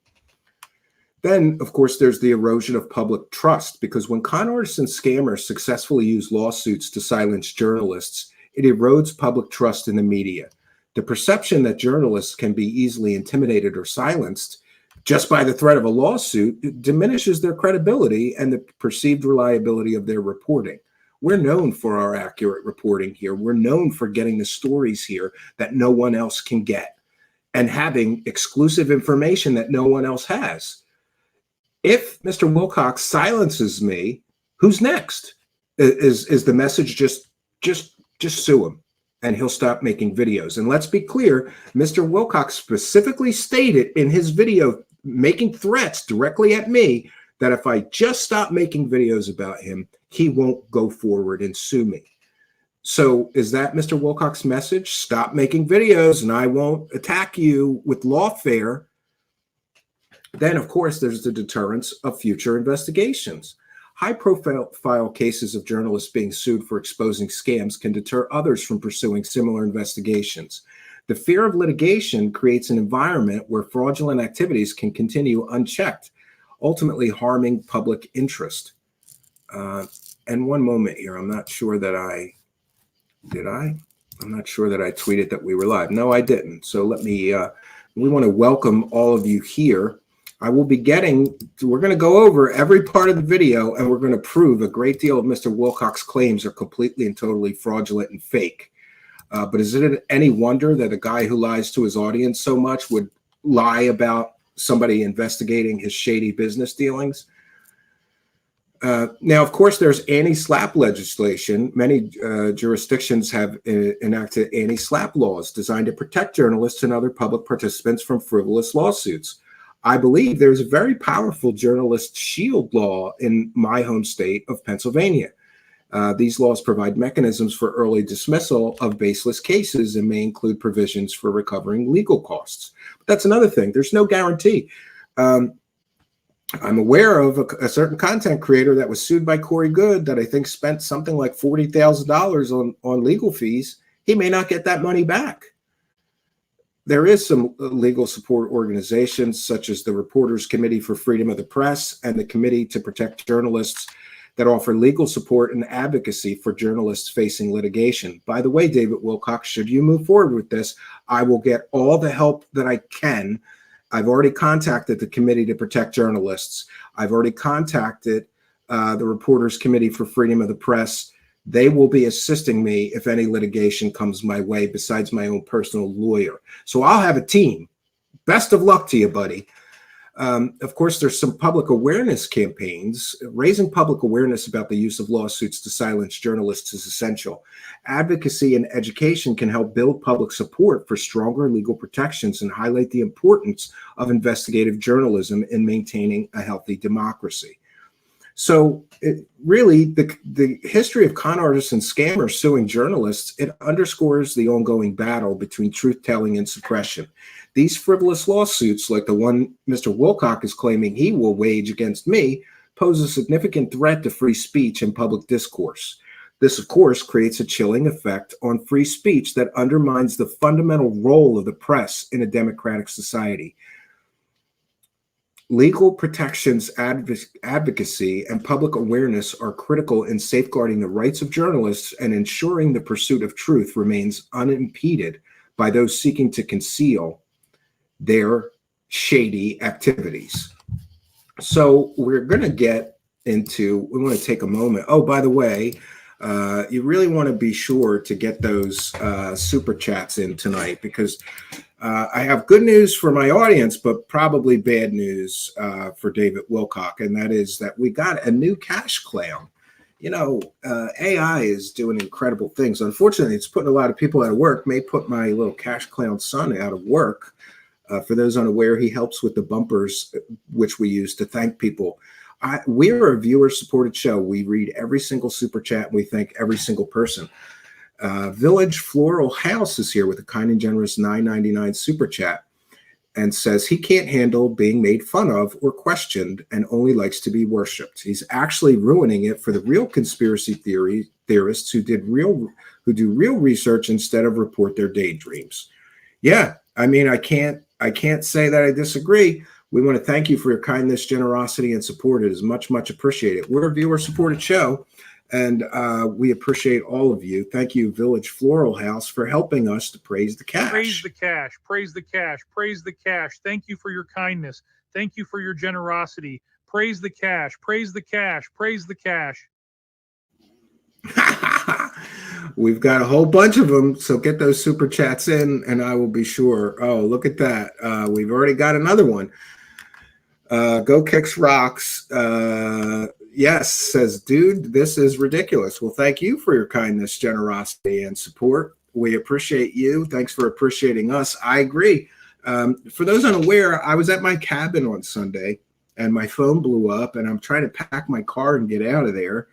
Then, of course, there's the erosion of public trust, because when con artists and scammers successfully use lawsuits to silence journalists, it erodes public trust in the media. The perception that journalists can be easily intimidated or silenced just by the threat of a lawsuit diminishes their credibility and the perceived reliability of their reporting. We're known for our accurate reporting here. We're known for getting the stories here that no one else can get and having exclusive information that no one else has. If Mr. Wilcock silences me, who's next? Is the message just sue him and he'll stop making videos? And let's be clear, Mr. Wilcock specifically stated in his video making threats directly at me that if I just stop making videos about him, he won't go forward and sue me. So is that Mr. Wilcock's message? Stop making videos and I won't attack you with lawfare. Then, of course, there's the deterrence of future investigations. High-profile cases of journalists being sued for exposing scams can deter others from pursuing similar investigations. The fear of litigation creates an environment where fraudulent activities can continue unchecked, ultimately harming public interest. And one moment here, I'm not sure that I'm not sure that I tweeted that we were live. No, I didn't. So we want to welcome all of you here. We're going to go over every part of the video and we're going to prove a great deal of Mr. Wilcock's claims are completely and totally fraudulent and fake. But is it any wonder that a guy who lies to his audience so much would lie about somebody investigating his shady business dealings? Now, of course, there's anti-SLAPP legislation. Many jurisdictions have enacted anti-SLAPP laws designed to protect journalists and other public participants from frivolous lawsuits. I believe there's a very powerful journalist shield law in my home state of Pennsylvania. These laws provide mechanisms for early dismissal of baseless cases and may include provisions for recovering legal costs. But that's another thing. There's no guarantee. I'm aware of a certain content creator that was sued by Corey Goode that I think spent something like $40,000 on legal fees. He may not get that money back. There is some legal support organizations such as the Reporters Committee for Freedom of the Press and the Committee to Protect Journalists that offer legal support and advocacy for journalists facing litigation. By the way, David Wilcock, should you move forward with this, I will get all the help that I can. I've already contacted the Committee to Protect Journalists. I've already contacted the Reporters Committee for Freedom of the Press. They will be assisting me if any litigation comes my way besides my own personal lawyer. So I'll have a team. Best of luck to you, buddy. Of course, there's some public awareness campaigns. Raising public awareness about the use of lawsuits to silence journalists is essential. Advocacy and education can help build public support for stronger legal protections and highlight the importance of investigative journalism in maintaining a healthy democracy. So really, the history of con artists and scammers suing journalists, it underscores the ongoing battle between truth-telling and suppression. These frivolous lawsuits, like the one Mr. Wilcock is claiming he will wage against me, pose a significant threat to free speech and public discourse. This, of course, creates a chilling effect on free speech that undermines the fundamental role of the press in a democratic society. Legal protections, advocacy, and public awareness are critical in safeguarding the rights of journalists and ensuring the pursuit of truth remains unimpeded by those seeking to conceal their shady activities. So we're going to get into, we want to take a moment. Oh, by the way, you really want to be sure to get those super chats in tonight, because I have good news for my audience, but probably bad news for David Wilcock, and that is that we got a new cash clown. You know, AI is doing incredible things. Unfortunately, it's putting a lot of people out of work, may put my little cash clown son out of work. For those unaware, he helps with the bumpers, which we use to thank people. We're a viewer-supported show. We read every single super chat, and we thank every single person. Village Floral House is here with a kind and generous $9.99 super chat and says he can't handle being made fun of or questioned and only likes to be worshipped. He's actually ruining it for the real conspiracy theorists who do real research instead of report their daydreams. Yeah, I mean, I can't say that I disagree. We want to thank you for your kindness, generosity, and support. It is much, much appreciated. We're a viewer-supported show, and we appreciate all of you. Thank you, Village Floral House, for helping us to praise the cash. Praise the cash. Praise the cash. Praise the cash. Thank you for your kindness. Thank you for your generosity. Praise the cash. Praise the cash. Praise the cash. We've got a whole bunch of them, so get those super chats in, and I will be sure. Oh, look at that. We've already got another one. Go Kicks Rocks. Yes, says, dude, this is ridiculous. Well, thank you for your kindness, generosity, and support. We appreciate you. Thanks for appreciating us. I agree. For those unaware, I was at my cabin on Sunday, and my phone blew up, and I'm trying to pack my car and get out of there.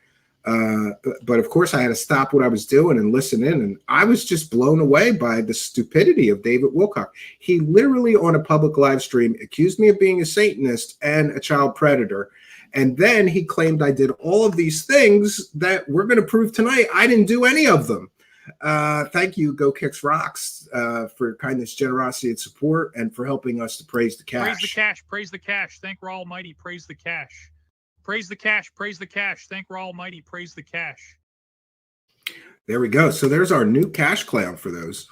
But of course, I had to stop what I was doing and listen in. And I was just blown away by the stupidity of David Wilcock. He literally, on a public live stream, accused me of being a Satanist and a child predator. And then he claimed I did all of these things that we're going to prove tonight. I didn't do any of them. Thank you, Go Kicks Rocks, for your kindness, generosity, and support, and for helping us to praise the cash. Praise the cash. Praise the cash. Thank Ra Almighty. Praise the cash. Praise the cash. Praise the cash. Thank Ra Almighty. Praise the cash. There we go. So there's our new cash clown for those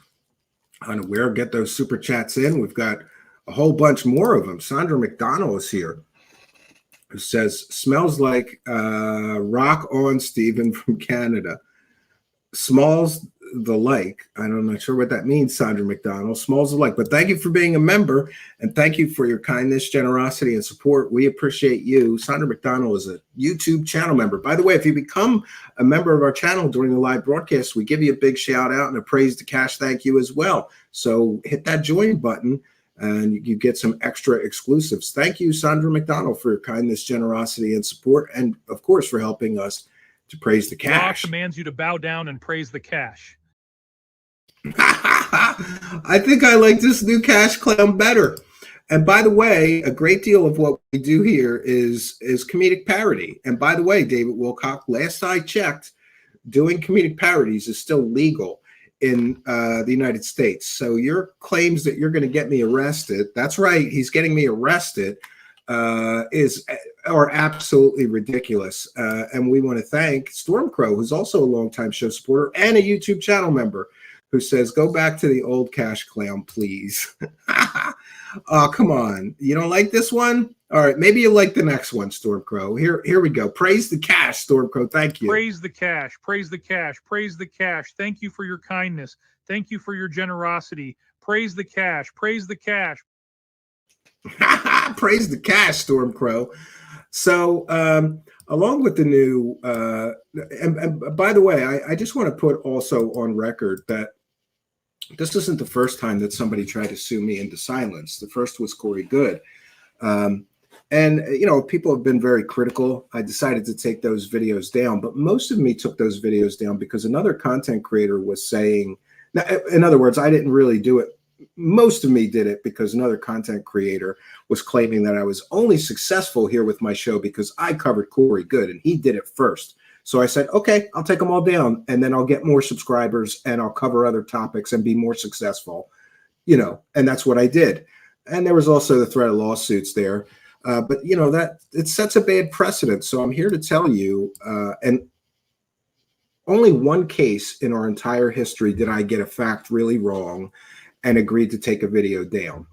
unaware. Get those super chats in. We've got a whole bunch more of them. Sandra McDonald is here, who says, smells like rock on Steven from Canada. Smalls the like. I'm not sure what that means, Sandra McDonald. Smalls the like. But thank you for being a member, and thank you for your kindness, generosity, and support. We appreciate you. Sandra McDonald is a YouTube channel member. By the way, if you become a member of our channel during the live broadcast, we give you a big shout out and a praise to cash thank you as well. So hit that join button, and you get some extra exclusives. Thank you, Sandra McDonald, for your kindness, generosity, and support, and of course for helping us to praise the cash. Ra commands you to bow down and praise the cash. I think I like this new cash clown better. And by the way, a great deal of what we do here is comedic parody. And by the way, David Wilcock, last I checked, doing comedic parodies is still legal in the United States. So your claims that you're going to get me arrested, that's right, he's getting me arrested, are absolutely ridiculous. And we want to thank Stormcrow, who's also a longtime show supporter and a YouTube channel member, who says, go back to the old cash clown, please. Oh, come on. You don't like this one? All right, maybe you like the next one, Stormcrow. Here we go. Praise the cash, Stormcrow. Thank you. Praise the cash. Praise the cash. Praise the cash. Thank you for your kindness. Thank you for your generosity. Praise the cash. Praise the cash. Praise the cash, Stormcrow. So, along with the new, and by the way, I just want to put also on record that this isn't the first time that somebody tried to sue me into silence. The first was Corey Good. And, people have been very critical. I decided to take those videos down, but most of me took those videos down because another content creator was saying, now, in other words, I didn't really do it. Most of me did it because another content creator was claiming that I was only successful here with my show because I covered Corey good and he did it first. So I said, okay, I'll take them all down and then I'll get more subscribers and I'll cover other topics and be more successful, and that's what I did. And there was also the threat of lawsuits there. But that it sets a bad precedent. So I'm here to tell you, and only one case in our entire history did I get a fact really wrong and agreed to take a video down.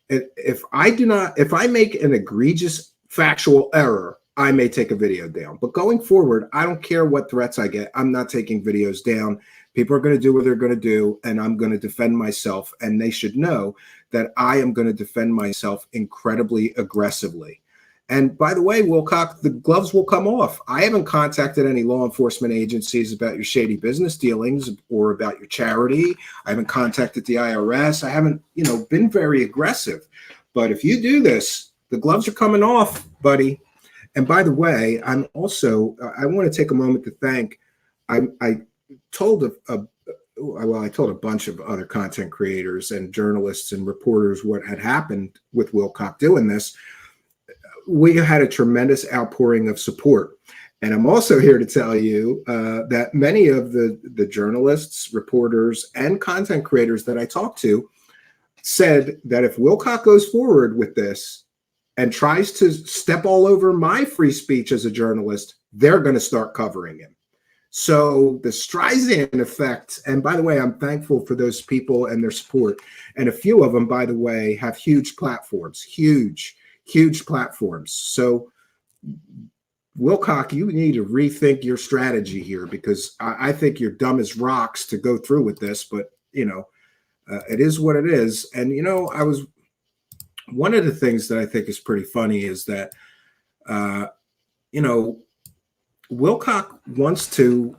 If I make an egregious factual error, I may take a video down. But going forward, I don't care what threats I get. I'm not taking videos down. People are going to do what they're going to do, and I'm going to defend myself. And they should know that I am going to defend myself incredibly aggressively. And by the way, Wilcock, the gloves will come off. I haven't contacted any law enforcement agencies about your shady business dealings or about your charity. I haven't contacted the IRS. I haven't, been very aggressive. But if you do this, the gloves are coming off, buddy. And by the way, I want to take a moment to thank, I told a bunch of other content creators and journalists and reporters what had happened with Wilcock doing this. We had a tremendous outpouring of support. And I'm also here to tell you that many of the journalists, reporters, and content creators that I talked to said that if Wilcock goes forward with this and tries to step all over my free speech as a journalist, they're going to start covering him. So the Streisand effect, and by the way, I'm thankful for those people and their support. And a few of them, by the way, have huge platforms, huge platforms. So Wilcock, you need to rethink your strategy here because I think you're dumb as rocks to go through with this, but it is what it is. And, one of the things that I think is pretty funny is that, Wilcock wants to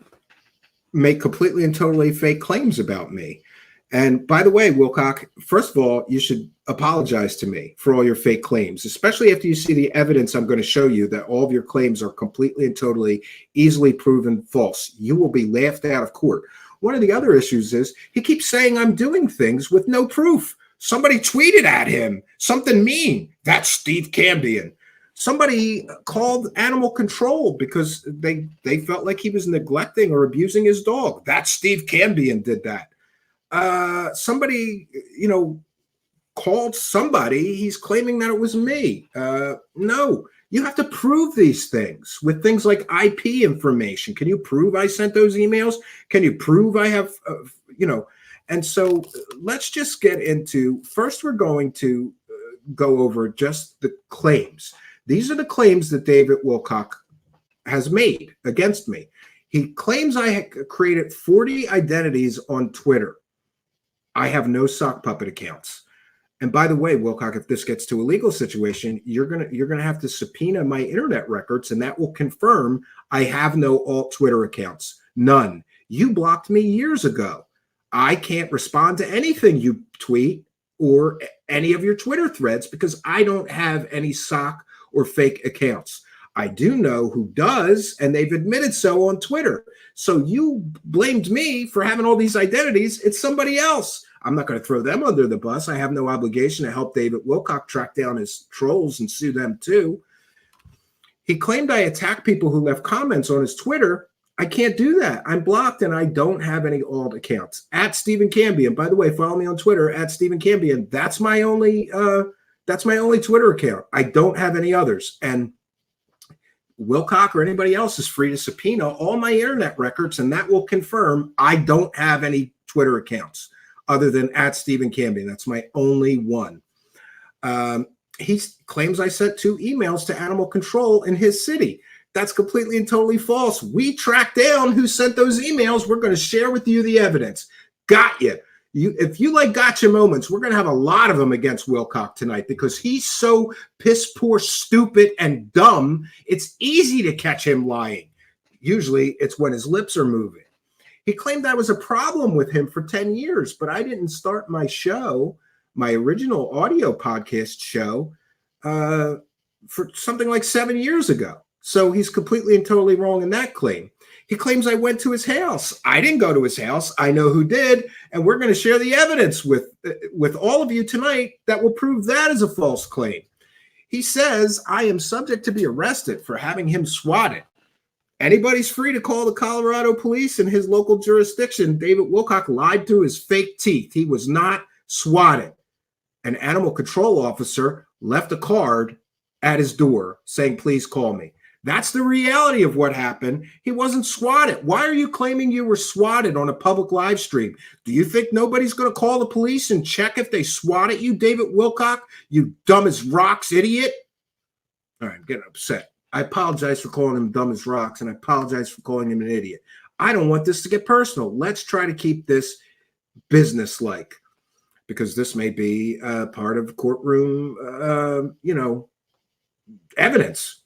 make completely and totally fake claims about me. And by the way, Wilcock, first of all, you should apologize to me for all your fake claims, especially after you see the evidence I'm going to show you that all of your claims are completely and totally easily proven false. You will be laughed out of court. One of the other issues is he keeps saying I'm doing things with no proof. Somebody tweeted at him something mean. That's Steve Cambian. Somebody called animal control because they felt like he was neglecting or abusing his dog. That's Steve Cambian did that. Somebody, called somebody. He's claiming that it was me. No, you have to prove these things with things like IP information. Can you prove I sent those emails? Can you prove I have, And so let's just get into, first we're going to go over just the claims. These are the claims that David Wilcock has made against me. He claims I created 40 identities on Twitter. I have no sock puppet accounts. And by the way, Wilcock, if this gets to a legal situation, you're gonna have to subpoena my internet records, and that will confirm I have no alt Twitter accounts. None. You blocked me years ago. I can't respond to anything you tweet or any of your Twitter threads because I don't have any sock or fake accounts. I do know who does, and they've admitted so on Twitter. So you blamed me for having all these identities. It's somebody else. I'm not going to throw them under the bus. I have no obligation to help David Wilcock track down his trolls and sue them too. He claimed I attacked people who left comments on his Twitter. I can't do that. I'm blocked and I don't have any alt accounts. At Steven Cambian. By the way, follow me on Twitter at Steven Cambian. That's my only Twitter account. I don't have any others. And Wilcock or anybody else is free to subpoena all my internet records, and that will confirm I don't have any Twitter accounts other than at Steven Cambian. That's my only one. He claims I sent 2 emails to animal control in his city. That's completely and totally false. We tracked down who sent those emails. We're going to share with you the evidence. Got you. If you like gotcha moments, we're going to have a lot of them against Wilcock tonight because he's so piss poor, stupid, and dumb. It's easy to catch him lying. Usually it's when his lips are moving. He claimed that was a problem with him for 10 years, but I didn't start my show, my original audio podcast show, for something like 7 years ago. So he's completely and totally wrong in that claim. He claims I went to his house. I didn't go to his house. I know who did, and we're going to share the evidence with all of you tonight that will prove that is a false claim. He says I am subject to be arrested for having him swatted. Anybody's free to call the Colorado police in his local jurisdiction. David Wilcock lied through his fake teeth. He was not swatted. An animal control officer left a card at his door saying, please call me. That's the reality of what happened. He wasn't swatted. Why are you claiming you were swatted on a public live stream? Do you think nobody's going to call the police and check if they swatted you, David Wilcock? You dumb as rocks idiot. All right, I'm getting upset. I apologize for calling him dumb as rocks, and I apologize for calling him an idiot. I don't want this to get personal. Let's try to keep this business-like, because this may be part of courtroom, evidence.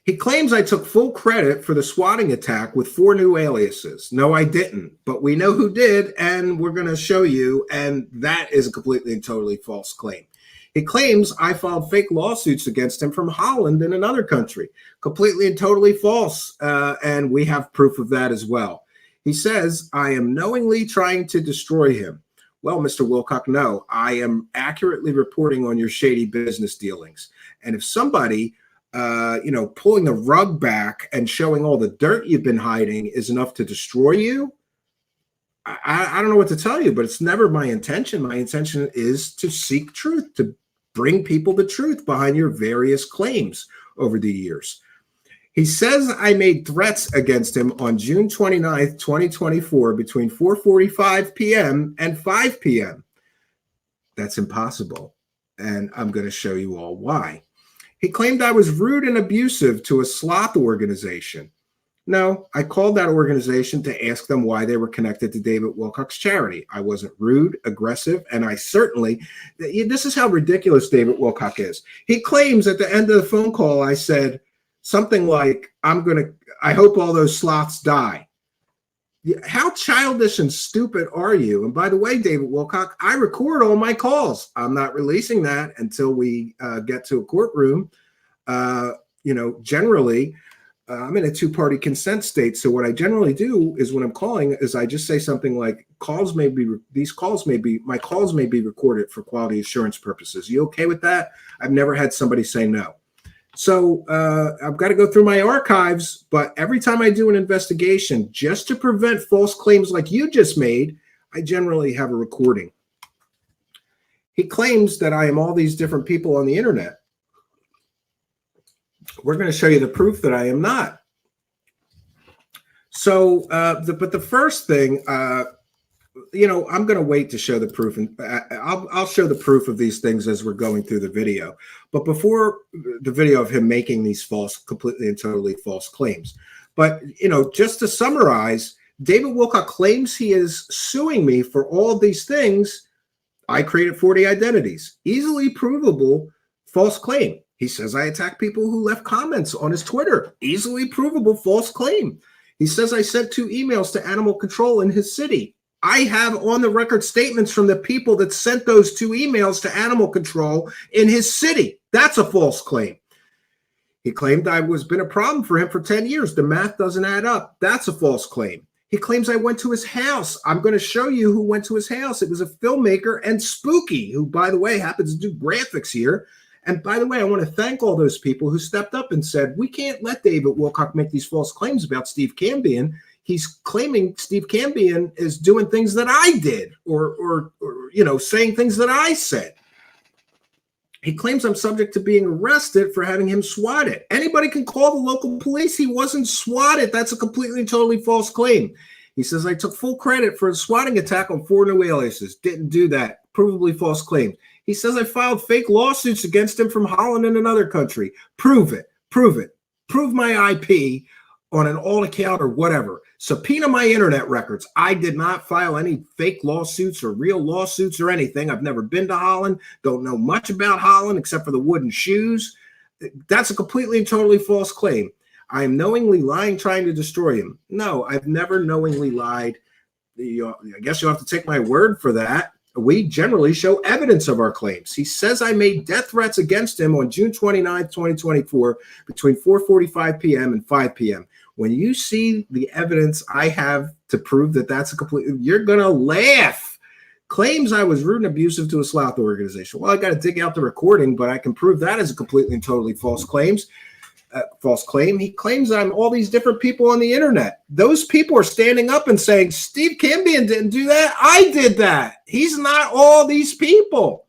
He claims I took full credit for the swatting attack with 4 new aliases. No, I didn't, but we know who did, and we're going to show you, and that is a completely and totally false claim. He claims I filed fake lawsuits against him from Holland and another country. Completely and totally false, and we have proof of that as well. He says I am knowingly trying to destroy him. Well, Mr. Wilcock, no, I am accurately reporting on your shady business dealings. And if somebody pulling the rug back and showing all the dirt you've been hiding is enough to destroy you, I don't know what to tell you, but it's never my intention. My intention is to seek truth, to bring people the truth behind your various claims over the years. He says I made threats against him on June 29th, 2024, between 4:45 p.m. and 5 p.m. That's impossible, and I'm going to show you all why. He claimed I was rude and abusive to a sloth organization. No, I called that organization to ask them why they were connected to David Wilcock's charity. I wasn't rude, aggressive, and I certainly, this is how ridiculous David Wilcock is. He claims at the end of the phone call, I said something like, I hope all those sloths die. How childish and stupid are you? And by the way, David Wilcock, I record all my calls. I'm not releasing that until we get to a courtroom. Generally, I'm in a two-party consent state. So what I generally do is when I'm calling is I just say something like, my calls may be recorded for quality assurance purposes. You okay with that? I've never had somebody say no. So I've got to go through my archives, but every time I do an investigation, just to prevent false claims like you just made, I generally have a recording. He claims that I am all these different people on the internet. We're going to show you the proof that I am not. So, but the first thing, I'm going to wait to show the proof, and I'll show the proof of these things as we're going through the video. But before the video of him making these completely and totally false claims. But, just to summarize, David Wilcock claims he is suing me for all of these things. I created 40 identities. Easily provable false claim. He says I attack people who left comments on his Twitter. Easily provable false claim. He says I sent 2 emails to animal control in his city. I have on the record statements from the people that sent those 2 emails to animal control in his city. That's a false claim. He claimed I was been a problem for him for 10 years. The math doesn't add up. That's a false claim. He claims I went to his house. I'm going to show you who went to his house. It was a filmmaker and Spooky, who, by the way, happens to do graphics here. And by the way, I want to thank all those people who stepped up and said, we can't let David Wilcock make these false claims about Steve Cambian. He's claiming Steve Cambian is doing things that I did or saying things that I said. He claims I'm subject to being arrested for having him swatted. Anybody can call the local police. He wasn't swatted. That's a completely and totally false claim. He says I took full credit for a swatting attack on 4 new aliases. Didn't do that. Provably false claim. He says I filed fake lawsuits against him from Holland and another country. Prove it. Prove it. Prove my IP on an alt account or whatever. Subpoena my internet records. I did not file any fake lawsuits or real lawsuits or anything. I've never been to Holland. Don't know much about Holland except for the wooden shoes. That's a completely and totally false claim. I am knowingly lying, trying to destroy him. No, I've never knowingly lied. I guess you'll have to take my word for that. we generally show evidence of our claims. He says I made death threats against him on June 29th, 2024, between 4:45 p.m. and 5 p.m. When you see the evidence I have to prove that that's a complete, you're going to laugh. Claims I was rude and abusive to a sloth organization. Well, I got to dig out the recording, but I can prove that is a completely and totally false claim. He claims I'm all these different people on the internet. Those people are standing up and saying, Steve Cambian didn't do that. I did that. He's not all these people.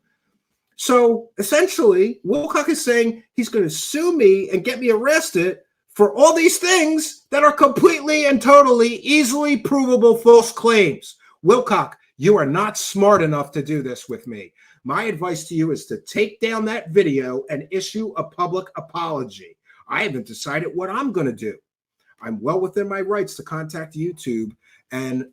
So essentially, Wilcock is saying he's going to sue me and get me arrested for all these things that are completely and totally easily provable false claims. Wilcock, you are not smart enough to do this with me. My advice to you is to take down that video and issue a public apology. I haven't decided what I'm going to do. I'm well within my rights to contact YouTube and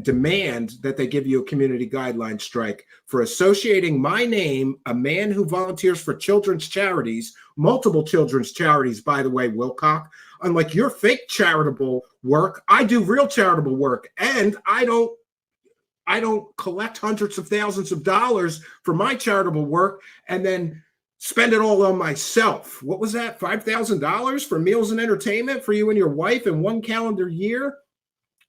demand that they give you a community guideline strike for associating my name, a man who volunteers for children's charities, multiple children's charities, by the way, Wilcock. Unlike your fake charitable work, I do real charitable work, and I don't collect hundreds of thousands of dollars for my charitable work and then spend it all on myself. What was that? $5,000 for meals and entertainment for you and your wife in one calendar year?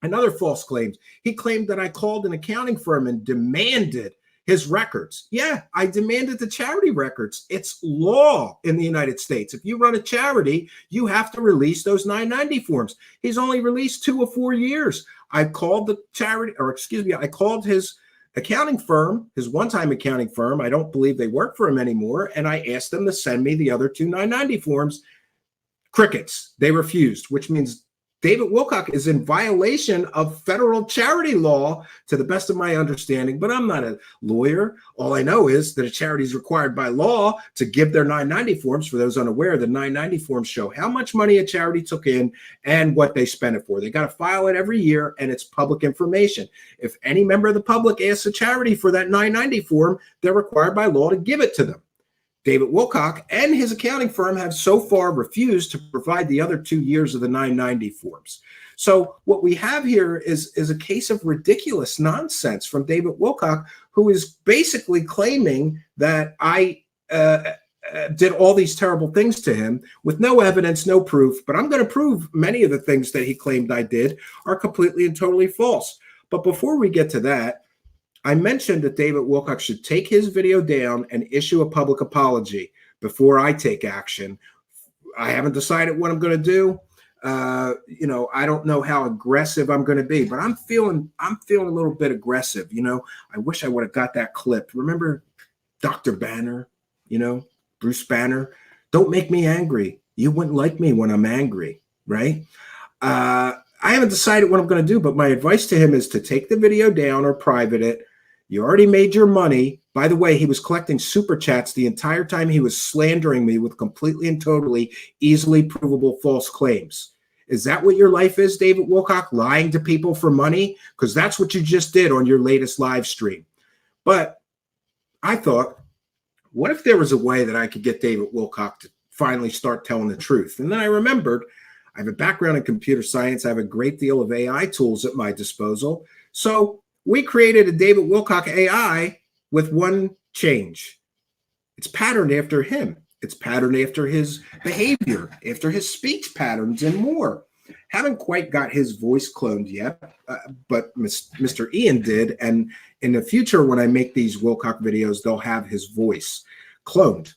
Another false claim. He claimed that I called an accounting firm and demanded his records. Yeah, I demanded the charity records. It's law in the United States. If you run a charity, you have to release those 990 forms. He's only released 2 or 4 years. I called the charity, or excuse me, I called his accounting firm, his one-time accounting firm. I don't believe they work for him anymore. And I asked them to send me the other 2 990 forms. Crickets. They refused, which means David Wilcock is in violation of federal charity law, to the best of my understanding, but I'm not a lawyer. All I know is that a charity is required by law to give their 990 forms. For those unaware, the 990 forms show how much money a charity took in and what they spent it for. They got to file it every year, and it's public information. If any member of the public asks a charity for that 990 form, they're required by law to give it to them. David Wilcock and his accounting firm have so far refused to provide the other 2 years of the 990 forms. So what we have here is a case of ridiculous nonsense from David Wilcock, who is basically claiming that I did all these terrible things to him with no evidence, no proof. But I'm going to prove many of the things that he claimed I did are completely and totally false. But before we get to that, I mentioned that David Wilcock should take his video down and issue a public apology before I take action. I haven't decided what I'm going to do. I don't know how aggressive I'm going to be, but I'm feeling a little bit aggressive. I wish I would have got that clip. Remember Dr. Banner, Bruce Banner? Don't make me angry. You wouldn't like me when I'm angry, right? I haven't decided what I'm going to do, but my advice to him is to take the video down or private it. You already made your money. By the way, he was collecting super chats the entire time he was slandering me with completely and totally easily provable false claims. Is that what your life is, David Wilcock? Lying to people for money? Because that's what you just did on your latest live stream. But I thought, what if there was a way that I could get David Wilcock to finally start telling the truth? And then I remembered I have a background in computer science. I have a great deal of AI tools at my disposal. So we created a David Wilcock AI with one change. It's patterned after him. It's patterned after his behavior, after his speech patterns, and more. Haven't quite got his voice cloned yet, but Mr. Ian did. And in the future, when I make these Wilcock videos, they'll have his voice cloned.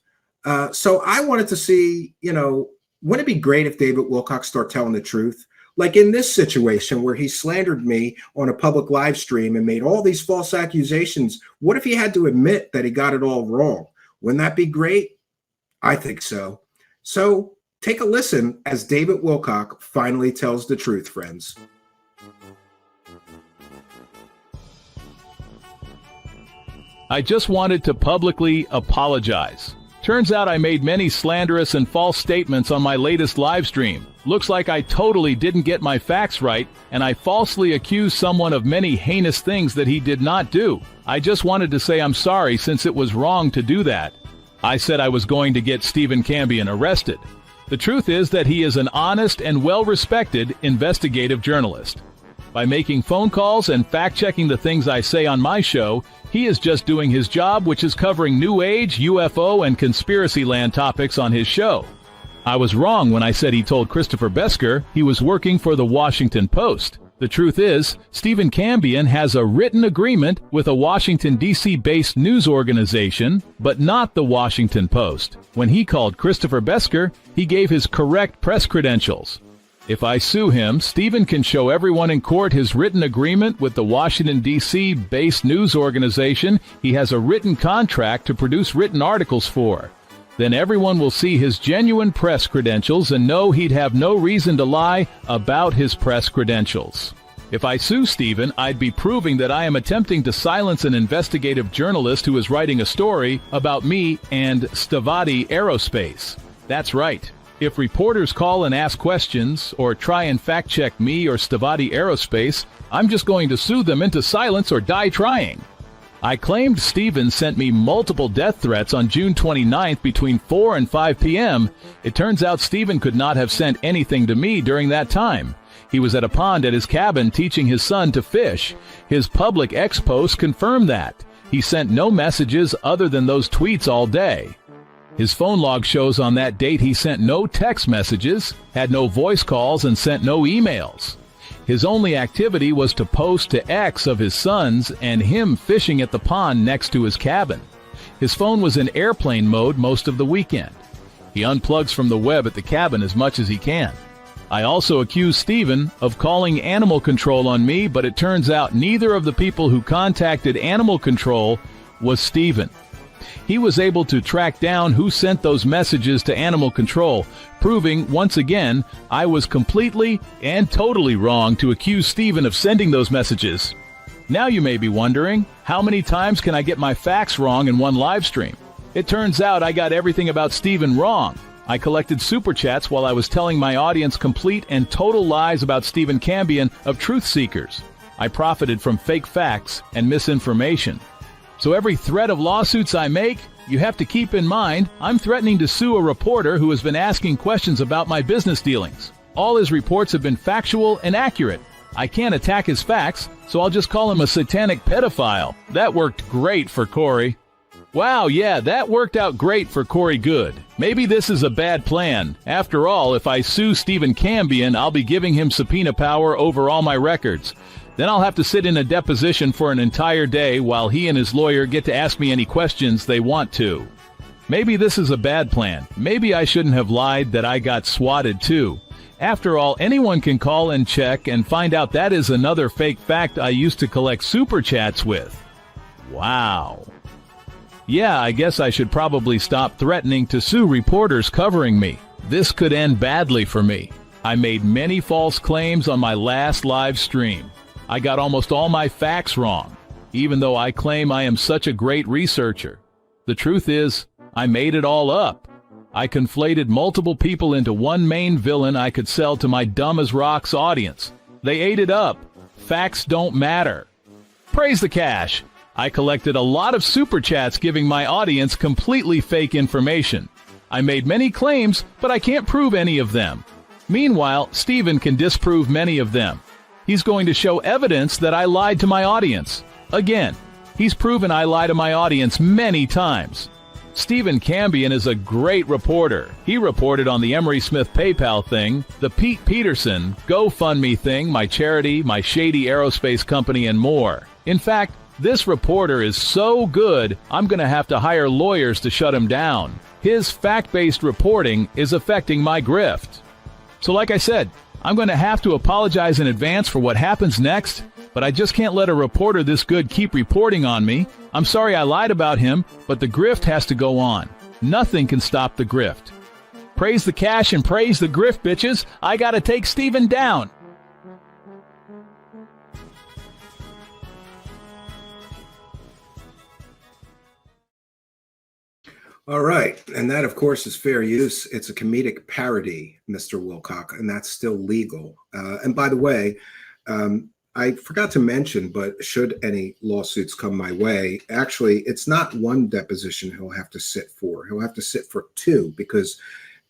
So I wanted to see, wouldn't it be great if David Wilcock start telling the truth? Like in this situation where he slandered me on a public live stream and made all these false accusations. What if he had to admit that he got it all wrong? Wouldn't that be great? I think so. So take a listen as David Wilcock finally tells the truth, friends. I just wanted to publicly apologize. Turns out I made many slanderous and false statements on my latest live stream. Looks like I totally didn't get my facts right, and I falsely accused someone of many heinous things that he did not do. I just wanted to say I'm sorry since it was wrong to do that. I said I was going to get Steven Cambian arrested. The truth is that he is an honest and well-respected investigative journalist. By making phone calls and fact-checking the things I say on my show, he is just doing his job, which is covering New Age, UFO, and conspiracy land topics on his show. I was wrong when I said he told Christopher Besker he was working for the Washington Post. The truth is, Steven Cambian has a written agreement with a Washington, D.C.-based news organization, but not the Washington Post. When he called Christopher Besker, he gave his correct press credentials. If I sue him, Steven can show everyone in court his written agreement with the Washington, D.C.-based news organization he has a written contract to produce written articles for. Then everyone will see his genuine press credentials and know he'd have no reason to lie about his press credentials. If I sue Steven, I'd be proving that I am attempting to silence an investigative journalist who is writing a story about me and Stavatti Aerospace. That's right. If reporters call and ask questions or try and fact-check me or Stavatti Aerospace, I'm just going to sue them into silence or die trying. I claimed Steven sent me multiple death threats on June 29th between 4 and 5 p.m. It turns out Steven could not have sent anything to me during that time. He was at a pond at his cabin teaching his son to fish. His public X post confirmed that. He sent no messages other than those tweets all day. His phone log shows on that date he sent no text messages, had no voice calls, and sent no emails. His only activity was to post to X of his sons and him fishing at the pond next to his cabin. His phone was in airplane mode most of the weekend. He unplugs from the web at the cabin as much as he can. I also accused Steven of calling animal control on me, but it turns out neither of the people who contacted animal control was Steven. He was able to track down who sent those messages to animal control, proving, once again, I was completely and totally wrong to accuse Steven of sending those messages. Now you may be wondering, how many times can I get my facts wrong in one live stream? It turns out I got everything about Steven wrong. I collected super chats while I was telling my audience complete and total lies about Steven Cambian of truth seekers. I profited from fake facts and misinformation. So every threat of lawsuits I make, you have to keep in mind, I'm threatening to sue a reporter who has been asking questions about my business dealings. All his reports have been factual and accurate. I can't attack his facts, so I'll just call him a satanic pedophile. That worked great for Corey. Wow, yeah, that worked out great for Corey Good. Maybe this is a bad plan. After all, if I sue Steven Cambian, I'll be giving him subpoena power over all my records. Then I'll have to sit in a deposition for an entire day while he and his lawyer get to ask me any questions they want to. Maybe this is a bad plan. Maybe I shouldn't have lied that I got swatted too. After all, anyone can call and check and find out that is another fake fact I used to collect super chats with. Wow. Yeah, I guess I should probably stop threatening to sue reporters covering me. This could end badly for me. I made many false claims on my last live stream. I got almost all my facts wrong, even though I claim I am such a great researcher. The truth is, I made it all up. I conflated multiple people into one main villain I could sell to my dumb as rocks audience. They ate it up. Facts don't matter. Praise the cash. I collected a lot of super chats giving my audience completely fake information. I made many claims, but I can't prove any of them. Meanwhile, Steven can disprove many of them. He's going to show evidence that I lied to my audience. Again, he's proven I lie to my audience many times. Steven Cambian is a great reporter. He reported on the Emery Smith PayPal thing, the Pete Peterson GoFundMe thing, my charity, my shady aerospace company, and more. In fact, this reporter is so good, I'm going to have to hire lawyers to shut him down. His fact-based reporting is affecting my grift. So like I said, I'm going to have to apologize in advance for what happens next, but I just can't let a reporter this good keep reporting on me. I'm sorry I lied about him, but the grift has to go on. Nothing can stop the grift. Praise the cash and praise the grift, bitches. I got to take Steven down. All right. And that, of course, is fair use. It's a comedic parody, Mr. Wilcock, and that's still legal. And by the way, I forgot to mention, but should any lawsuits come my way, actually, it's not one deposition he'll have to sit for. He'll have to sit for two, because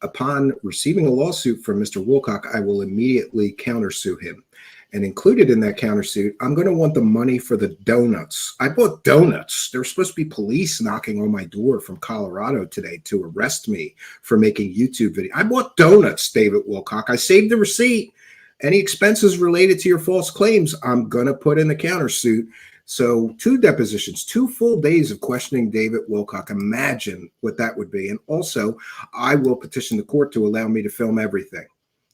upon receiving a lawsuit from Mr. Wilcock, I will immediately countersue him. And included in that countersuit, I'm going to want the money for the donuts. I bought donuts. There were supposed to be police knocking on my door from Colorado today to arrest me for making YouTube video. I bought donuts, David Wilcock. I saved the receipt. Any expenses related to your false claims, I'm going to put in the countersuit. So 2 depositions, 2 full days of questioning David Wilcock. Imagine what that would be. And also, I will petition the court to allow me to film everything.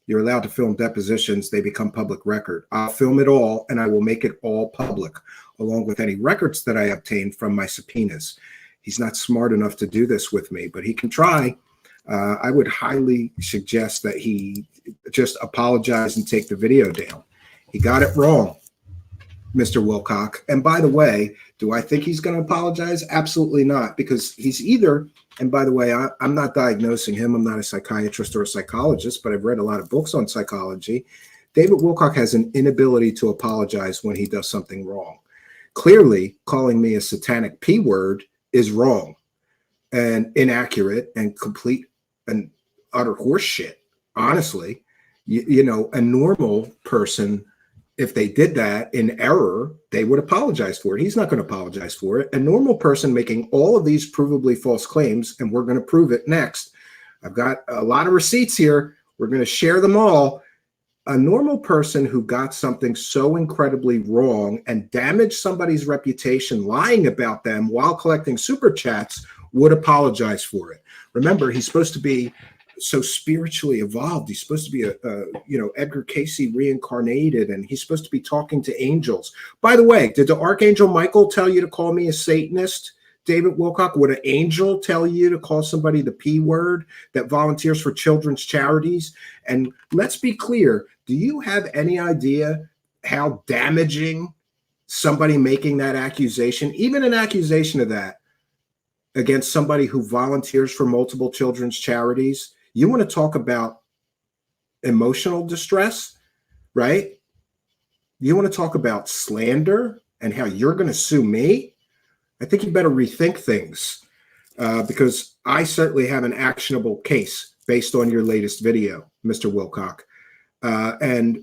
You're allowed to film depositions. They become public record. I'll film it all, and I will make it all public, along with any records that I obtained from my subpoenas. He's not smart enough to do this with me, but he can try. I would highly suggest that he just apologize and take the video down. He got it wrong, Mr. Wilcock. And by the way, do I think he's going to apologize? Absolutely not, because he's either, and by the way, I'm not diagnosing him. I'm not a psychiatrist or a psychologist, but I've read a lot of books on psychology. David Wilcock has an inability to apologize when he does something wrong. Clearly, calling me a satanic P word is wrong and inaccurate and complete and utter horse shit. Honestly, you know, a normal person, if they did that in error, they would apologize for it. He's not going to apologize for it. A normal person making all of these provably false claims, and we're going to prove it next. I've got a lot of receipts here. We're going to share them all. A normal person who got something so incredibly wrong and damaged somebody's reputation lying about them while collecting super chats would apologize for it. Remember, he's supposed to be so spiritually evolved. He's supposed to be Edgar Casey reincarnated, and he's supposed to be talking to angels. By the way, did the Archangel Michael tell you to call me a Satanist, David Wilcock? Would an angel tell you to call somebody the P word that volunteers for children's charities? And let's be clear, do you have any idea how damaging somebody making that accusation, even an accusation of that, against somebody who volunteers for multiple children's charities? You want to talk about emotional distress, right? You want to talk about slander and how you're going to sue me? I think you better rethink things because I certainly have an actionable case based on your latest video, Mr. Wilcock. And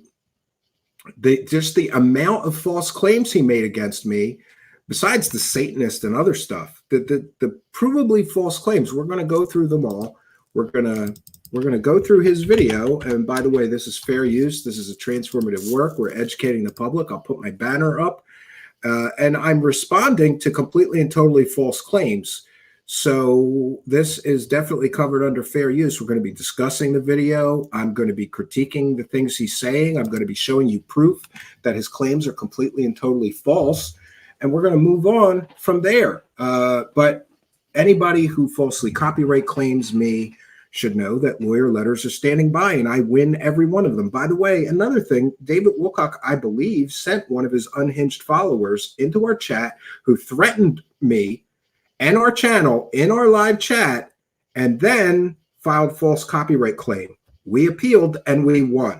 just the amount of false claims he made against me, besides the Satanist and other stuff, the provably false claims, we're going to go through them all. We're gonna go through his video. And by the way, this is fair use. This is a transformative work. We're educating the public. I'll put my banner up. And I'm responding to completely and totally false claims. So this is definitely covered under fair use. We're going to be discussing the video. I'm going to be critiquing the things he's saying. I'm going to be showing you proof that his claims are completely and totally false. And we're going to move on from there. But anybody who falsely copyright claims me should know that lawyer letters are standing by, and I win every one of them. By the way, another thing, David Wilcock, I believe, sent one of his unhinged followers into our chat who threatened me and our channel in our live chat and then filed false copyright claim. We appealed and we won.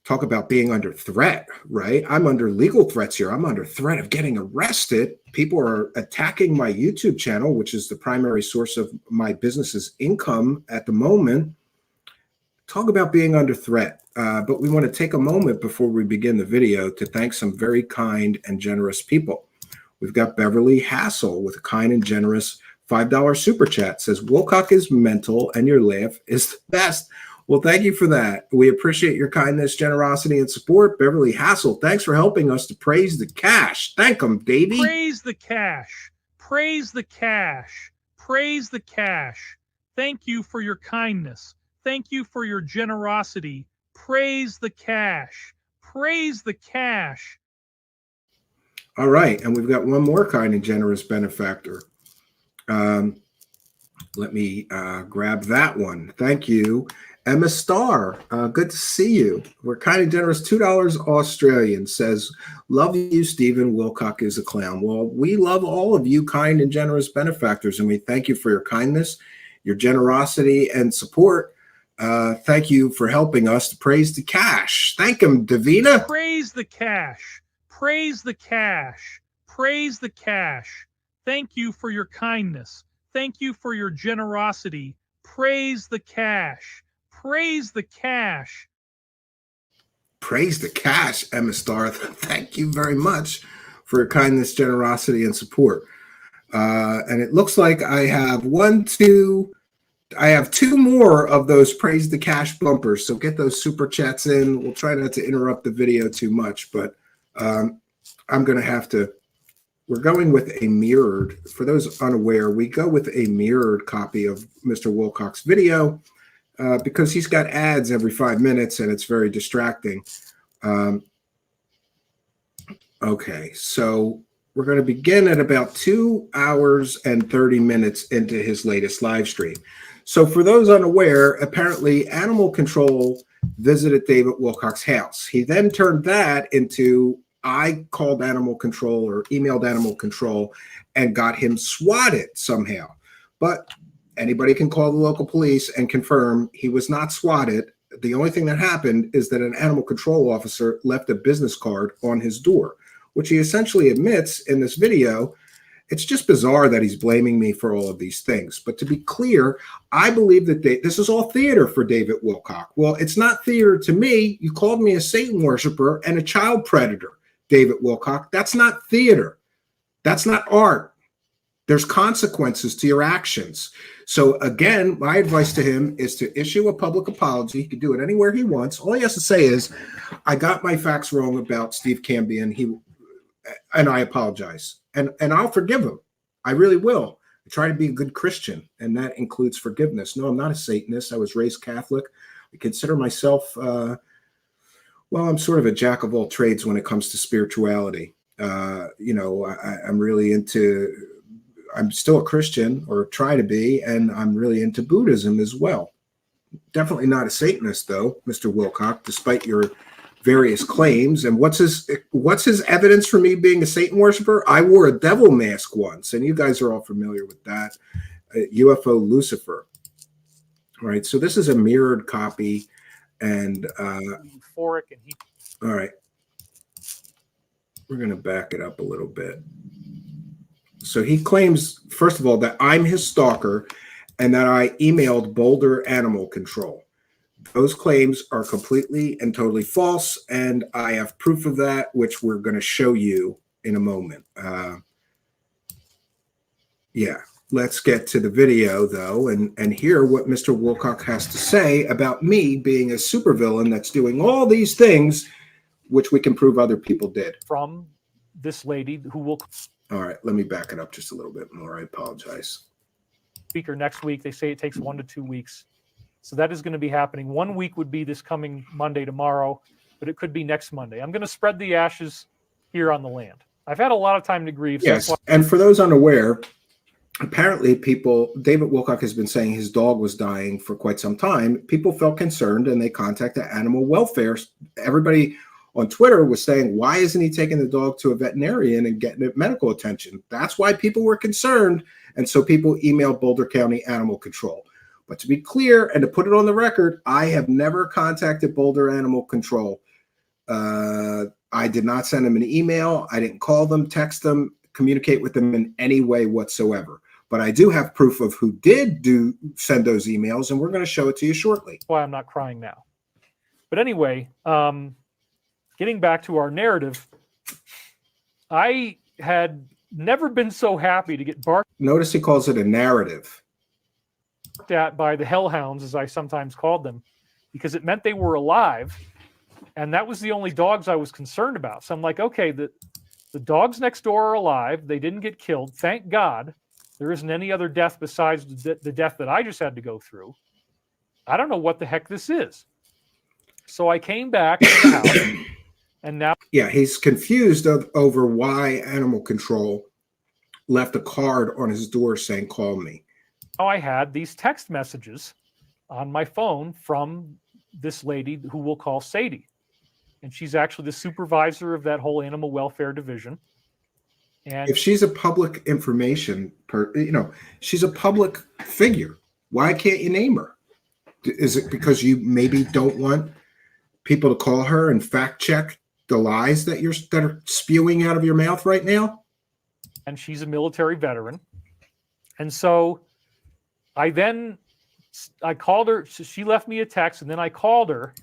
Talk about being under threat, right? I'm under legal threats here. I'm under threat of getting arrested. People are attacking my YouTube channel, which is the primary source of my business's income at the moment. Talk about being under threat. But we want to take a moment before we begin the video to thank some very kind and generous people. We've got Beverly Hassel with a kind and generous $5 super chat. Says, Wilcock is mental and your laugh is the best. Well, thank you for that. We appreciate your kindness, generosity, and support. Beverly Hassel, thanks for helping us to praise the cash. Thank them, Davey. Praise the cash. Praise the cash. Praise the cash. Thank you for your kindness. Thank you for your generosity. Praise the cash. Praise the cash. All right, and we've got one more kind and generous benefactor. Let me grab that one. Thank you. Emma Starr, good to see you. We're kind of generous. $2 Australian says, love you, Steven. Wilcock is a clown. Well, we love all of you kind and generous benefactors, and we thank you for your kindness, your generosity, and support. Thank you for helping us to praise the cash. Thank him, Davina. Praise the cash. Praise the cash. Praise the cash. Thank you for your kindness. Thank you for your generosity. Praise the cash. Praise the cash. Praise the cash, Emma Star. Thank you very much for your kindness, generosity, and support. And it looks like I have I have two more of those praise the cash bumpers. So get those super chats in. We'll try not to interrupt the video too much, but I'm going to have to. We're going with a mirrored. For those unaware, we go with a mirrored copy of Mr. Wilcock's video because he's got ads every 5 minutes and it's very distracting. Okay, so we're going to begin at about 2 hours and 30 minutes into his latest live stream. So for those unaware, apparently Animal Control visited David Wilcock's house. He then turned that into I called Animal Control or emailed Animal Control and got him swatted somehow. But anybody can call the local police and confirm he was not swatted. The only thing that happened is that an Animal Control officer left a business card on his door, which he essentially admits in this video. It's just bizarre that he's blaming me for all of these things. But to be clear, I believe that this is all theater for David Wilcock. Well, it's not theater to me. You called me a Satan worshiper and a child predator, David Wilcock. That's not theater. That's not art. There's consequences to your actions. So again, my advice to him is to issue a public apology. He can do it anywhere he wants. All he has to say is, I got my facts wrong about Steve Cambian. And I apologize. And I'll forgive him. I really will. I try to be a good Christian, and that includes forgiveness. No, I'm not a Satanist. I was raised Catholic. I consider myself, well, I'm sort of a jack of all trades when it comes to spirituality. You know, I'm still a Christian, or try to be, and I'm really into Buddhism as well. Definitely not a Satanist, though, Mr. Wilcock, despite your various claims. And what's his evidence for me being a Satan worshiper? I wore a devil mask once, and you guys are all familiar with that. UFO Lucifer. All right, so this is a mirrored copy, and Euphoric, and he. All right, we're going to back it up a little bit. So he claims, first of all, that I'm his stalker and that I emailed Boulder Animal Control. Those claims are completely and totally false, and I have proof of that, which we're going to show you in a moment. Yeah, let's get to the video, though, and hear what Mr. Wilcock has to say about me being a supervillain that's doing all these things, which we can prove other people did. From this lady who will... All right, let me back it up just a little bit more. I apologize. Speaker next week. They say it takes 1 to 2 weeks. So that is going to be happening. 1 week would be this coming Monday tomorrow, but it could be next Monday. I'm going to spread the ashes here on the land. I've had a lot of time to grieve. Yes, and for those unaware, apparently David Wilcock has been saying his dog was dying for quite some time. People felt concerned and they contacted animal welfare. Everybody on Twitter was saying, why isn't he taking the dog to a veterinarian and getting it medical attention? That's why people were concerned. And so people emailed Boulder County Animal Control. But to be clear and to put it on the record, I have never contacted Boulder Animal Control. I did not send them an email. I didn't call them, text them, communicate with them in any way whatsoever. But I do have proof of who did send those emails, and we're going to show it to you shortly. That's why I'm not crying now. But anyway, getting back to our narrative, I had never been so happy to get barked. Notice he calls it a narrative. At by the hellhounds, as I sometimes called them, because it meant they were alive, and that was the only dogs I was concerned about. So I'm like, okay, the dogs next door are alive. They didn't get killed. Thank God there isn't any other death besides the death that I just had to go through. I don't know what the heck this is. So I came back to the house, and now... Yeah, he's confused over why Animal Control left a card on his door saying, call me. I had these text messages on my phone from this lady who we'll call Sadie. And she's actually the supervisor of that whole animal welfare division. And if she's a public information, she's a public figure. Why can't you name her? Is it because you maybe don't want people to call her and fact check the lies that are spewing out of your mouth right now? And she's a military veteran. And so I called her. She left me a text, and then I called her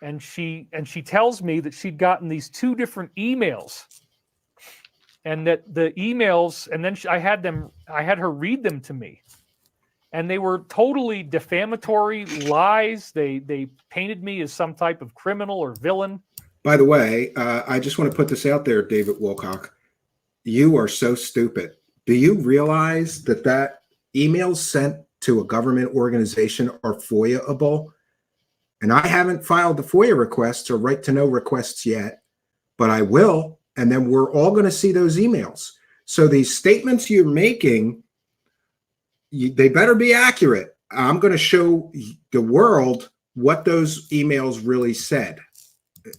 and she tells me that she'd gotten these 2 different emails, and that the emails, and then I had her read them to me, and they were totally defamatory lies. They painted me as some type of criminal or villain. By the way, I just want to put this out there, David Wilcock. You are so stupid. Do you realize that emails sent to a government organization are FOIA-able? And I haven't filed the FOIA requests or right to know requests yet, but I will. And then we're all going to see those emails. So these statements you're making, they better be accurate. I'm going to show the world what those emails really said.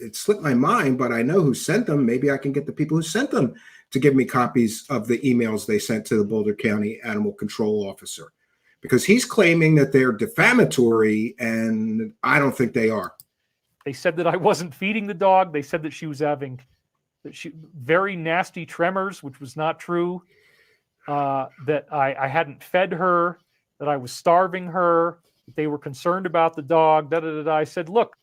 It slipped my mind, but I know who sent them. Maybe I can get the people who sent them to give me copies of the emails they sent to the Boulder County Animal Control Officer, because he's claiming that they're defamatory, and I don't think they are. They said that I wasn't feeding the dog. They said that she was having very nasty tremors, which was not true. That I hadn't fed her, that I was starving her. That they were concerned about the dog. I said, look,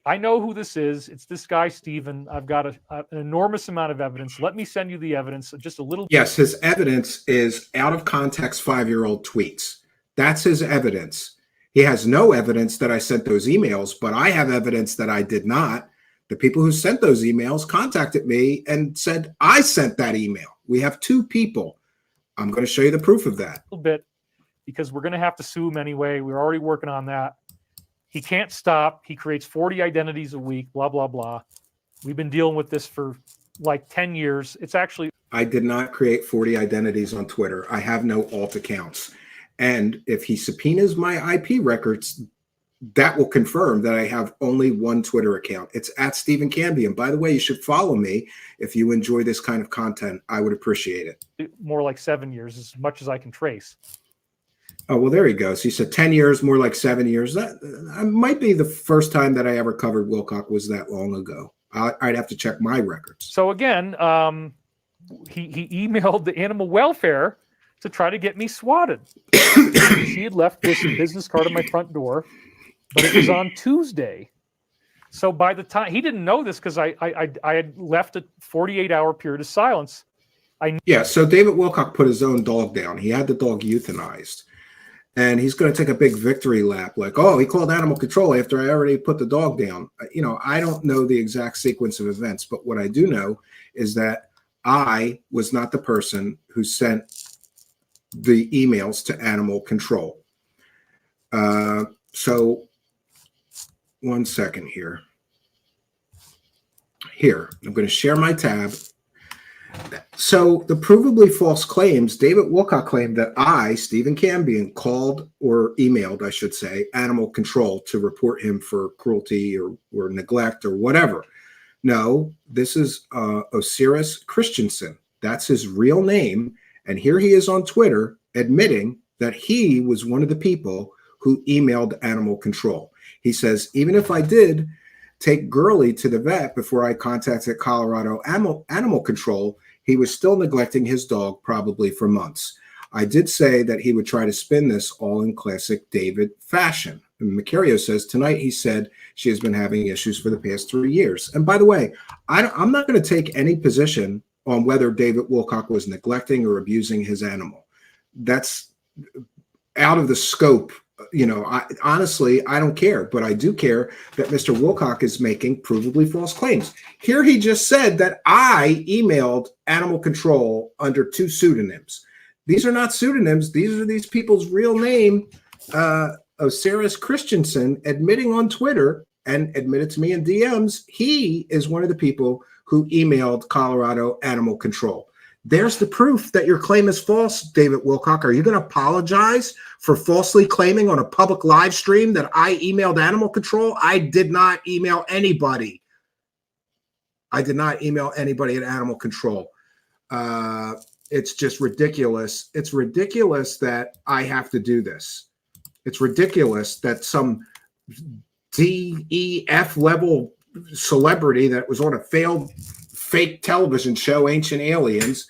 I know who this is. It's this guy, Steven. I've got an enormous amount of evidence. Let me send you the evidence, just a little. Yes, his evidence is out of context 5-year-old tweets. That's his evidence. He has no evidence that I sent those emails, but I have evidence that I did not. The people who sent those emails contacted me and said, I sent that email. We have 2 people. I'm going to show you the proof of that. A little bit, because we're going to have to sue him anyway. We're already working on that. He can't stop. He creates 40 identities a week, blah, blah, blah. We've been dealing with this for like 10 years. It's actually... I did not create 40 identities on Twitter. I have no alt accounts. And if he subpoenas my IP records, that will confirm that I have only one Twitter account. It's at Steven Cambian. By the way, you should follow me if you enjoy this kind of content. I would appreciate it. More like 7 years, as much as I can trace. Oh, well, there he goes. He said 10 years, more like 7 years. That might be the first time that I ever covered Wilcock was that long ago. I'd have to check my records. So again, he emailed the animal welfare to try to get me swatted. She had left this business card on my front door, but it was on Tuesday. So by the time, he didn't know this because I had left a 48-hour period of silence. Yeah, so David Wilcock put his own dog down. He had the dog euthanized. And he's going to take a big victory lap, like, oh, he called animal control after I already put the dog down. You know, I don't know the exact sequence of events, but what I do know is that I was not the person who sent the emails to animal control. So 1 second here. Here, I'm going to share my tab. So the provably false claims, David Wilcock claimed that I, Steven Cambian, called or emailed, I should say, animal control to report him for cruelty or neglect or whatever. No, this is Osiris Christensen. That's his real name. And here he is on Twitter admitting that he was one of the people who emailed animal control. He says, even if I did take Gurley to the vet before I contacted Colorado Animal Control, he was still neglecting his dog probably for months. I did say that he would try to spin this all in classic David fashion. And Macario says, tonight he said she has been having issues for the past 3 years. And by the way, I'm not going to take any position on whether David Wilcock was neglecting or abusing his animal. That's out of the scope. You know, honestly, I don't care, but I do care that Mr. Wilcock is making provably false claims. Here he just said that I emailed animal control under 2 pseudonyms. These are not pseudonyms. These are these people's real name. Osiris Christensen admitting on Twitter and admitted to me in DMs, he is one of the people who emailed Colorado Animal Control. There's the proof that your claim is false, David Wilcock. Are you going to apologize for falsely claiming on a public live stream that I emailed animal control? I did not email anybody. I did not email anybody at animal control. It's just ridiculous. It's ridiculous that I have to do this. It's ridiculous that some DEF level celebrity that was on a failed fake television show, Ancient Aliens.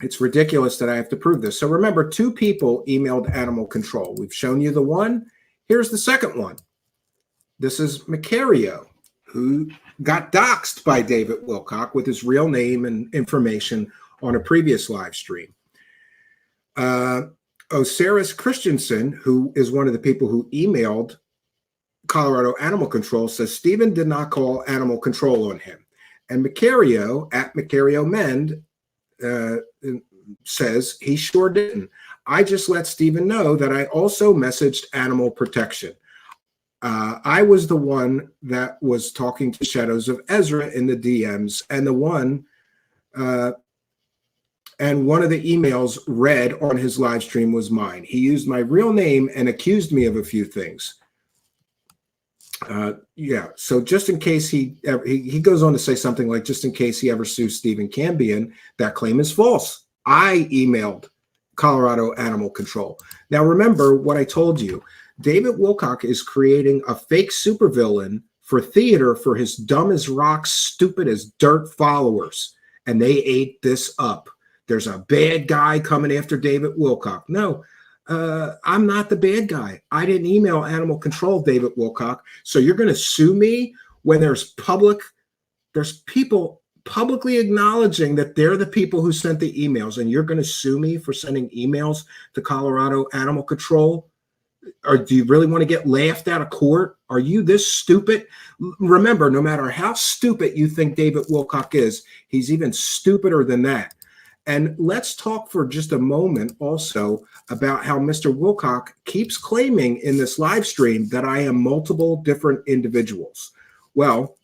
It's ridiculous that I have to prove this. So remember, 2 people emailed animal control. We've shown you the one. Here's the second one. This is Macario, who got doxxed by David Wilcock with his real name and information on a previous live stream. Osiris Christensen, who is one of the people who emailed Colorado Animal Control, says Steven did not call Animal Control on him. And Macario, at Macario Mend, says he sure didn't. I just let Steven know that I also messaged Animal Protection. I was the one that was talking to Shadows of Ezra in the DMs, and one of the emails read on his live stream was mine. He used my real name and accused me of a few things. Yeah, so just in case he goes on to say something like, just in case he ever sues Steven Cambian, that claim is false. I emailed Colorado Animal Control. Now remember what I told you. David Wilcock is creating a fake supervillain for theater for his dumb as rocks, stupid as dirt followers. And they ate this up. There's a bad guy coming after David Wilcock. No, I'm not the bad guy. I didn't email Animal Control, David Wilcock. So you're going to sue me when there's people publicly acknowledging that they're the people who sent the emails, and you're going to sue me for sending emails to Colorado Animal Control? Or do you really want to get laughed out of court? Are you this stupid? Remember, no matter how stupid you think David Wilcock is, he's even stupider than that. And let's talk for just a moment also about how Mr. Wilcock keeps claiming in this live stream that I am multiple different individuals. Well,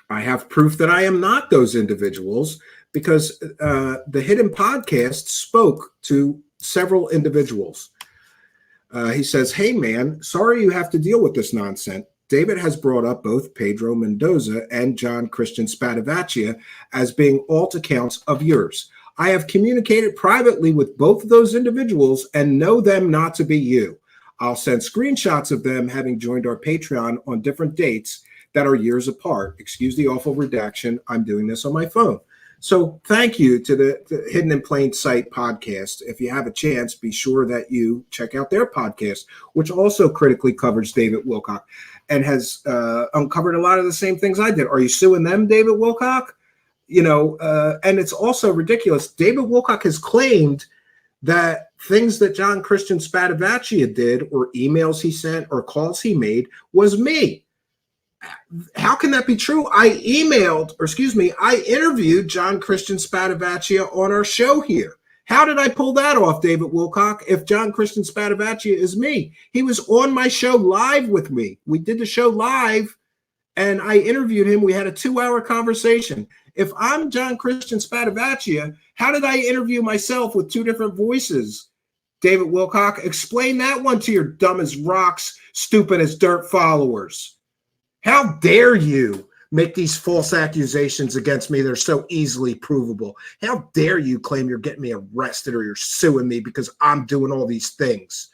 I have proof that I am not those individuals because the Hidden Podcast spoke to several individuals. He says, hey, man, sorry you have to deal with this nonsense. David has brought up both Pedro Mendoza and John Christian Spadavaccia as being alt accounts of yours. I have communicated privately with both of those individuals and know them not to be you. I'll send screenshots of them having joined our Patreon on different dates that are years apart. Excuse the awful redaction. I'm doing this on my phone. So thank you to the Hidden in Plain Sight podcast. If you have a chance, be sure that you check out their podcast, which also critically covers David Wilcock and has uncovered a lot of the same things I did. Are you suing them, David Wilcock? And it's also ridiculous. David Wilcock has claimed that things that John Christian Spadavaccia did or emails he sent or calls he made was me. How can that be true? I interviewed John Christian Spadavaccia on our show here. How did I pull that off, David Wilcock, if John Christian Spadavaccia is me? He was on my show live with me. We did the show live, and I interviewed him. We had a 2-hour conversation. If I'm John Christian Spadavaccia, how did I interview myself with 2 different voices? David Wilcock, explain that one to your dumb as rocks, stupid as dirt followers. How dare you make these false accusations against me that are so easily provable? How dare you claim you're getting me arrested or you're suing me because I'm doing all these things?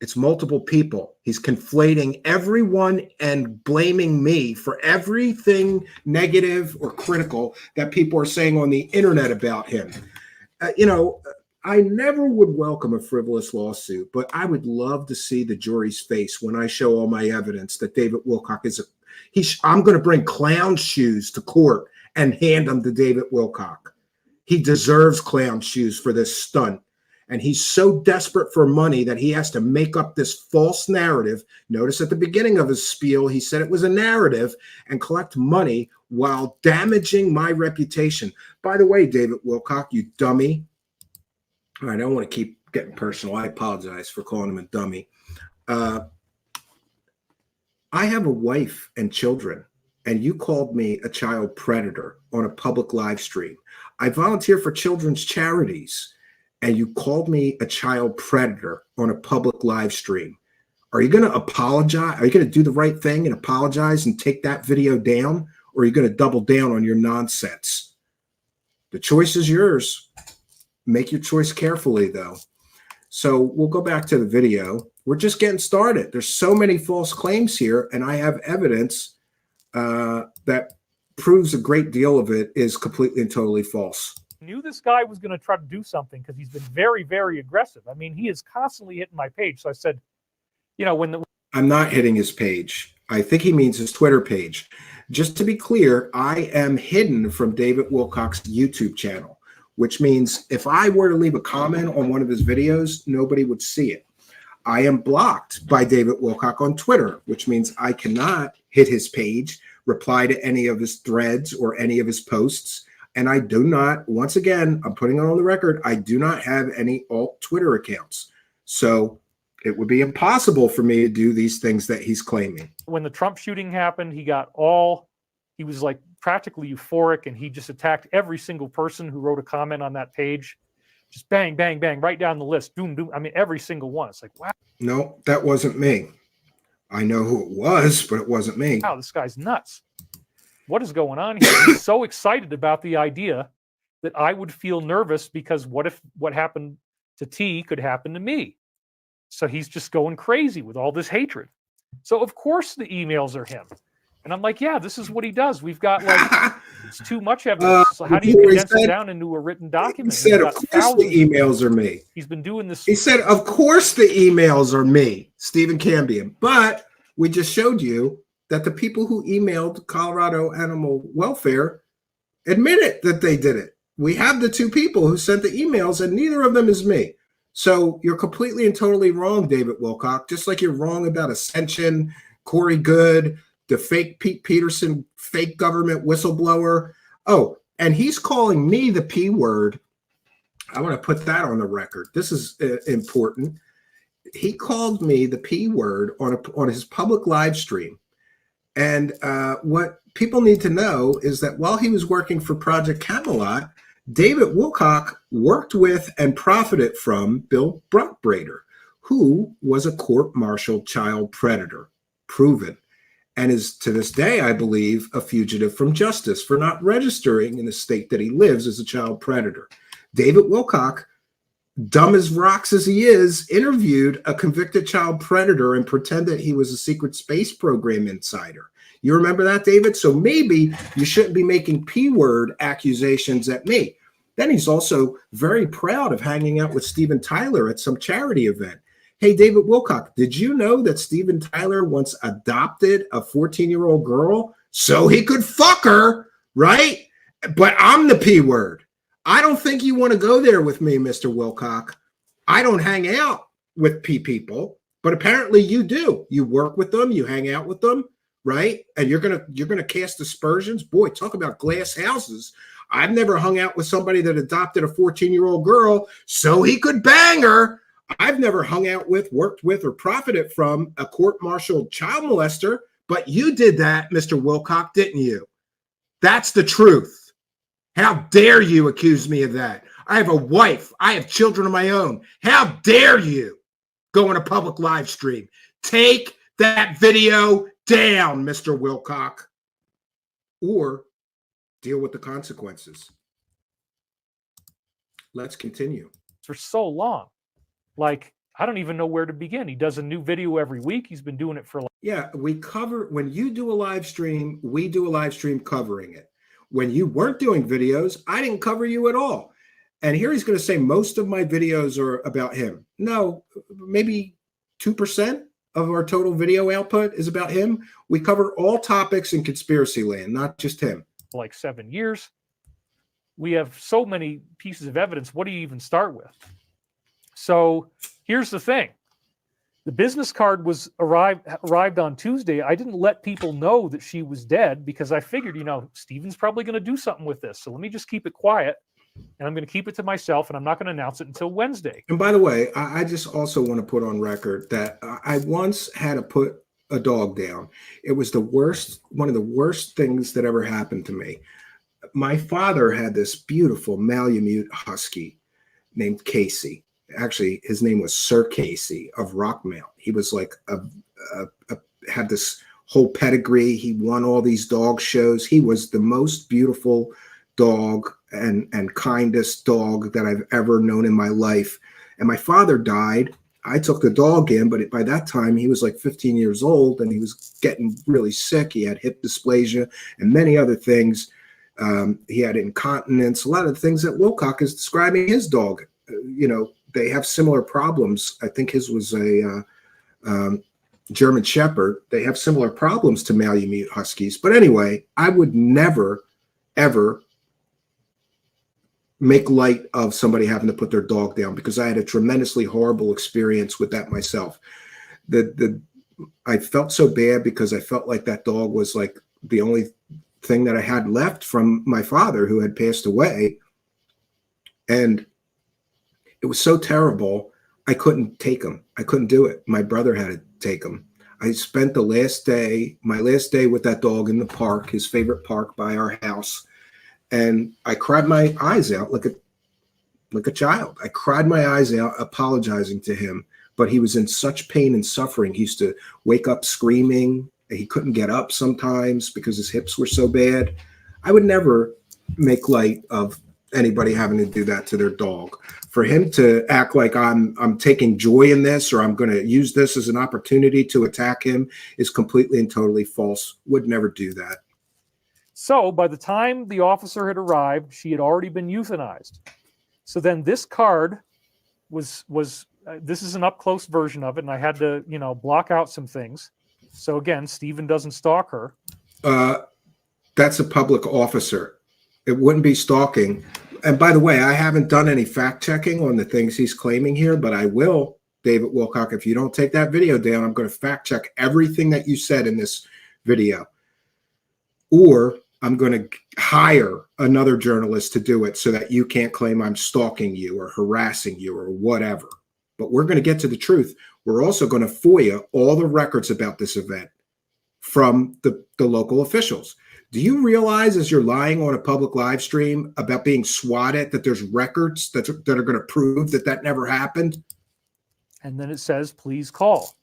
It's multiple people. He's conflating everyone and blaming me for everything negative or critical that people are saying on the internet about him. I never would welcome a frivolous lawsuit, but I would love to see the jury's face when I show all my evidence that David Wilcock is I'm going to bring clown shoes to court and hand them to David Wilcock. He deserves clown shoes for this stunt. And he's so desperate for money that he has to make up this false narrative. Notice at the beginning of his spiel, he said it was a narrative and collect money while damaging my reputation. By the way, David Wilcock, you dummy. All right, I don't want to keep getting personal. I apologize for calling him a dummy. I have a wife and children, and you called me a child predator on a public live stream. I volunteer for children's charities, and you called me a child predator on a public live stream. Are you going to apologize? Are you going to do the right thing and apologize and take that video down? Or are you going to double down on your nonsense? The choice is yours. Make your choice carefully, though. So we'll go back to the video. We're just getting started. There's so many false claims here, and I have evidence that proves a great deal of it is completely and totally false. Knew this guy was going to try to do something because he's been very, very aggressive. I mean, he is constantly hitting my page. So I said, when I'm not hitting his page. I think he means his Twitter page. Just to be clear, I am hidden from David Wilcock's YouTube channel, which means if I were to leave a comment on one of his videos, nobody would see it. I am blocked by David Wilcock on Twitter, which means I cannot hit his page, reply to any of his threads or any of his posts. And I do not, once again, I'm putting it on the record, I do not have any alt Twitter accounts. So it would be impossible for me to do these things that he's claiming. When the Trump shooting happened, he was like practically euphoric, and he just attacked every single person who wrote a comment on that page. Just bang, bang, bang, right down the list. Boom, boom. I mean, every single one. It's like, wow. No, that wasn't me. I know who it was, but it wasn't me. Wow, this guy's nuts. What is going on here? He's so excited about the idea that I would feel nervous because what if what happened to T could happen to me? So he's just going crazy with all this hatred. So of course the emails are him. And I'm like, yeah, this is what he does. We've got like, it's too much evidence. So how do you condense it down into a written document? He said, of course the emails are me. He's been doing this. He said, of course the emails are me, Steven Cambian. But we just showed you that the people who emailed Colorado Animal Welfare admitted that they did it. We have the two people who sent the emails, and neither of them is me. So you're completely and totally wrong, David Wilcock, just like you're wrong about Ascension, Corey Good, the fake Pete Peterson, fake government whistleblower. Oh, and he's calling me the P word. I want to put that on the record. This is important. He called me the P word on his public live stream. And what people need to know is that while he was working for Project Camelot, David Wilcock worked with and profited from Bill Bruckbrader, who was a court-martialed child predator, proven, and is to this day, I believe, a fugitive from justice for not registering in the state that he lives as a child predator. David Wilcock, dumb as rocks as he is, interviewed a convicted child predator and pretended he was a secret space program insider. You remember that, David? So maybe you shouldn't be making P-word accusations at me. Then he's also very proud of hanging out with Steven Tyler at some charity event. Hey, David Wilcock, did you know that Steven Tyler once adopted a 14-year-old girl so he could fuck her, right? But I'm the P-word. I don't think you want to go there with me, Mr. Wilcock. I don't hang out with P people, but apparently you do. You work with them, you hang out with them, right? And you're gonna cast aspersions. Boy, talk about glass houses. I've never hung out with somebody that adopted a 14-year-old girl so he could bang her. I've never hung out with, worked with, or profited from a court-martialed child molester, but you did that, Mr. Wilcock, didn't you? That's the truth. How dare you accuse me of that? I have a wife. I have children of my own. How dare you go on a public live stream? Take that video down, Mr. Wilcock, or deal with the consequences. Let's continue. For so long. Like, I don't even know where to begin. He does a new video every week. He's been doing it for like... Yeah, we cover, when you do a live stream, we do a live stream covering it. When you weren't doing videos, I didn't cover you at all. And here he's going to say most of my videos are about him. No, maybe 2% of our total video output is about him. We cover all topics in conspiracy land, not just him. Like 7 years. We have so many pieces of evidence. What do you even start with? So here's the thing. The business card was arrived on Tuesday. I didn't let people know that she was dead because I figured, you know, Steven's probably going to do something with this. So let me just keep it quiet, and I'm going to keep it to myself, and I'm not going to announce it until Wednesday. And by the way, I just also want to put on record that I once had to put a dog down. It was the worst, one of the worst things that ever happened to me. My father had this beautiful Malamute husky named Casey. Actually, his name was Sir Casey of Rockmount. He was like had this whole pedigree. He won all these dog shows. He was the most beautiful dog and kindest dog that I've ever known in my life. And my father died. I took the dog in, but by that time he was like 15 years old and he was getting really sick. He had hip dysplasia and many other things. He had incontinence, a lot of the things that Wilcock is describing his dog. You know, they have similar problems. I think his was a, German Shepherd. They have similar problems to Malamute Huskies. But anyway, I would never, ever make light of somebody having to put their dog down, because I had a tremendously horrible experience with that myself. I felt so bad because I felt like that dog was like the only thing that I had left from my father, who had passed away. And it was so terrible. I couldn't take him. I couldn't do it. My brother had to take him. I spent my last day with that dog in the park, his favorite park by our house. And I cried my eyes out like a child. I cried my eyes out apologizing to him, but he was in such pain and suffering. He used to wake up screaming. He couldn't get up sometimes because his hips were so bad. I would never make light of anybody having to do that to their dog. For him to act like I'm taking joy in this, or I'm going to use this as an opportunity to attack him, is completely and totally false. Would never do that. So by the time the officer had arrived, she had already been euthanized. So then this card was this is an up close version of it, and I had to, block out some things. So again, Steven doesn't stalk her. That's a public officer. It wouldn't be stalking. And by the way, I haven't done any fact checking on the things he's claiming here, but I will, David Wilcock. If you don't take that video down, I'm going to fact check everything that you said in this video. Or I'm going to hire another journalist to do it so that you can't claim I'm stalking you or harassing you or whatever. But we're going to get to the truth. We're also going to FOIA all the records about this event from the local officials. Do you realize, as you're lying on a public live stream about being swatted, that there's records that are going to prove that never happened? And then it says, please call.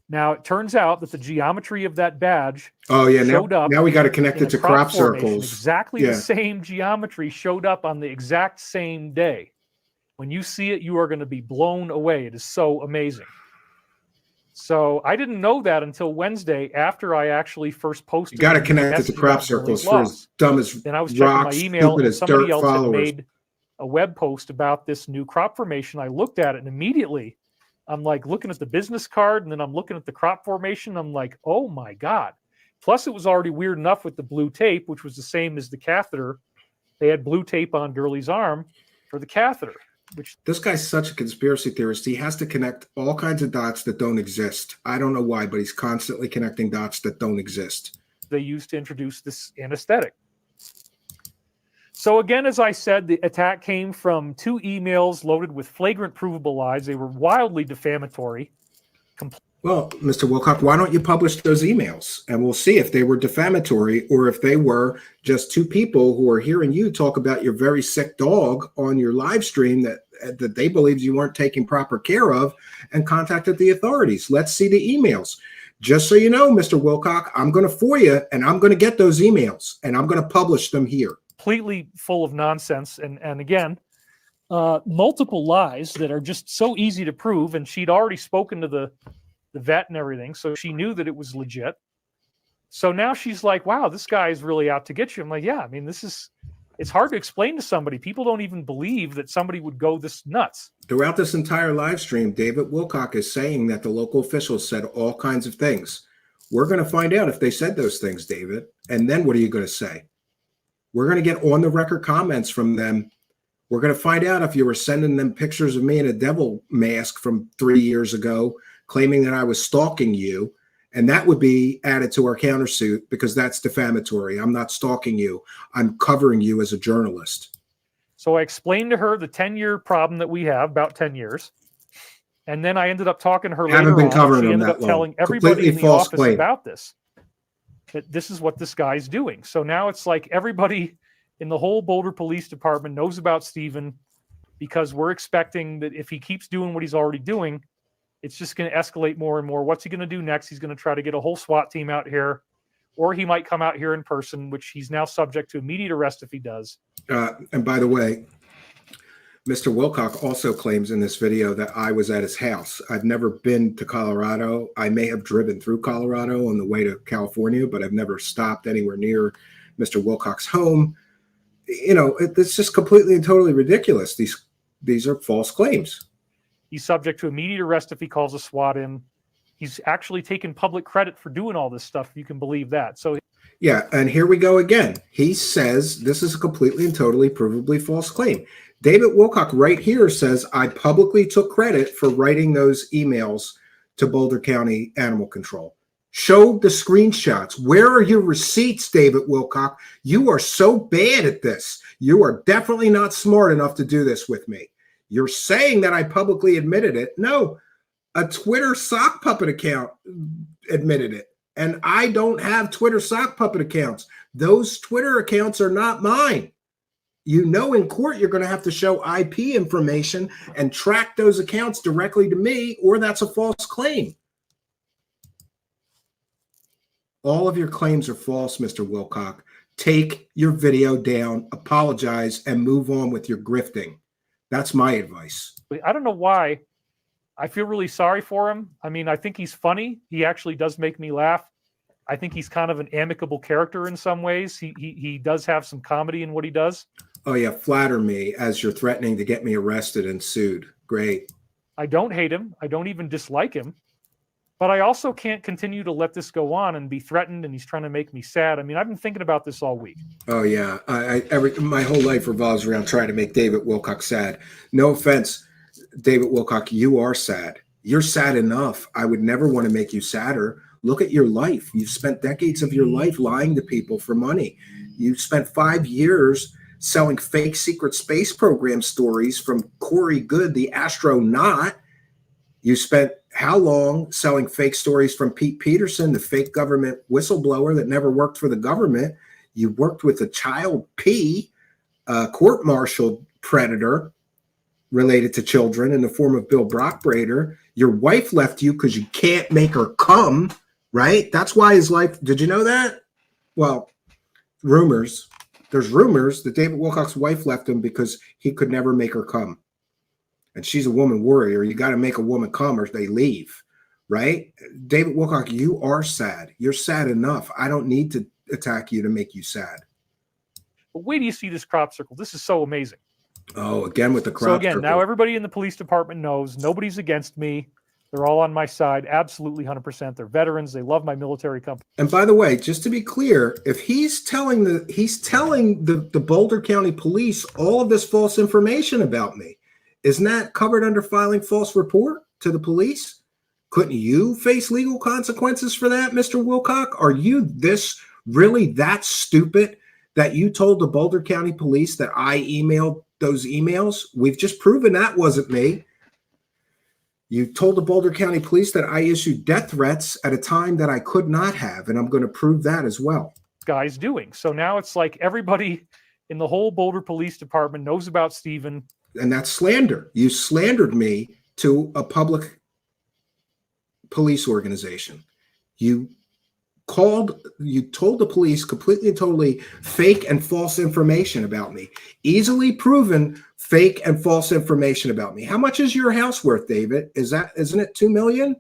Now, it turns out that the geometry of that badge showed up. Now we got to connect it to crop circles. Exactly the same geometry showed up on the exact same day. When you see it, you are going to be blown away. It is so amazing. So I didn't know that until Wednesday, after I actually first posted. You got to connect it to crop circles for as dumb as then I was checking rocks, my email, stupid and as somebody dirt else followers. had made a web post about this new crop formation. I looked at it, and immediately I'm like looking at the business card, and then I'm looking at the crop formation. I'm like, oh my God. Plus, it was already weird enough with the blue tape, which was the same as the catheter. They had blue tape on Gurley's arm for the catheter. This guy's such a conspiracy theorist. He has to connect all kinds of dots that don't exist. I don't know why, but he's constantly connecting dots that don't exist. They used to introduce this anesthetic. So again, as I said, the attack came from 2 emails loaded with flagrant provable lies. They were wildly defamatory. Well, Mr. Wilcock, why don't you publish those emails? And we'll see if they were defamatory or if they were just 2 people who are hearing you talk about your very sick dog on your live stream that they believed you weren't taking proper care of and contacted the authorities. Let's see the emails. Just so you know, Mr. Wilcock, I'm going to FOIA and I'm going to get those emails and I'm going to publish them here. Completely full of nonsense. And again, multiple lies that are just so easy to prove. And she'd already spoken to the vet and everything, so she knew that it was legit. So now she's like, wow, this guy is really out to get you. I'm like, yeah, I mean, it's hard to explain to somebody. People don't even believe that somebody would go this nuts. Throughout this entire live stream, David Wilcock is saying that the local officials said all kinds of things. We're going to find out if they said those things, David. And then what are you going to say? We're going to get on the record comments from them. We're going to find out if you were sending them pictures of me in a devil mask from 3 years ago, claiming that I was stalking you, and that would be added to our countersuit because that's defamatory. I'm not stalking you. I'm covering you as a journalist. So I explained to her the 10-year problem that we have, about 10 years. And then I ended up talking to her later Haven't been on. covering She them ended that up long. telling everybody Completely in the false office claim. about this, that this is what this guy's doing. So now it's like everybody in the whole Boulder Police Department knows about Steven, because we're expecting that if he keeps doing what he's already doing, it's just going to escalate more and more. What's he going to do next? He's going to try to get a whole SWAT team out here, or he might come out here in person, which he's now subject to immediate arrest if he does. And by the way, Mr. Wilcock also claims in this video that I was at his house. I've never been to Colorado. I may have driven through Colorado on the way to California, but I've never stopped anywhere near Mr. Wilcock's home. You know, it's just completely and totally ridiculous. These are false claims. He's subject to immediate arrest if he calls a SWAT in. He's actually taken public credit for doing all this stuff. You can believe that. So Yeah, and here we go again. He says this is a completely and totally provably false claim. David Wilcock right here says, I publicly took credit for writing those emails to Boulder County Animal Control. Show the screenshots. Where are your receipts, David Wilcock? You are so bad at this. You are definitely not smart enough to do this with me. You're saying that I publicly admitted it. No, a Twitter sock puppet account admitted it. And I don't have Twitter sock puppet accounts. Those Twitter accounts are not mine. You know, in court, you're going to have to show IP information and track those accounts directly to me, or that's a false claim. All of your claims are false, Mr. Wilcock. Take your video down, apologize, and move on with your grifting. That's my advice. I don't know why. I feel really sorry for him. I mean, I think he's funny. He actually does make me laugh. I think he's kind of an amicable character in some ways. He does have some comedy in what he does. Oh, yeah, flatter me as you're threatening to get me arrested and sued. Great. I don't hate him. I don't even dislike him. But I also can't continue to let this go on and be threatened, and he's trying to make me sad. I mean, I've been thinking about this all week. Oh, yeah. My whole life revolves around trying to make David Wilcock sad. No offense, David Wilcock, you are sad. You're sad enough. I would never want to make you sadder. Look at your life. You've spent decades of your life lying to people for money. You spent 5 years selling fake secret space program stories from Corey Good, the astronaut. You spent how long selling fake stories from Pete Peterson, the fake government whistleblower that never worked for the government? You worked with a child P, court-martialed predator related to children in the form of Bill Brockbrader. Your wife left you because you can't make her come, right? That's why his life, did you know that? Well, rumors. There's rumors that David Wilcock's wife left him because he could never make her come. And she's a woman warrior. You got to make a woman come or they leave, right? David Wilcock, you are sad. You're sad enough. I don't need to attack you to make you sad. But wait do you see this crop circle? This is so amazing. Oh, again with the crop So again, circle. now everybody in the police department knows nobody's against me. They're all on my side. Absolutely 100%. They're veterans. They love my military company. And by the way, just to be clear, if he's telling the Boulder County Police all of this false information about me, isn't that covered under filing false report to the police? Couldn't you face legal consequences for that, Mr. Wilcock? Are you really that stupid that you told the Boulder County Police that I emailed those emails? We've just proven that wasn't me. You told the Boulder County Police that I issued death threats at a time that I could not have, and I'm going to prove that as well. Guy's doing. So now it's like everybody in the whole Boulder Police Department knows about Steven. And that's slander. You slandered me to a public police organization. You told the police completely and totally fake and false information about me. Easily proven fake and false information about me. How much is your house worth, David? Isn't it $2 million?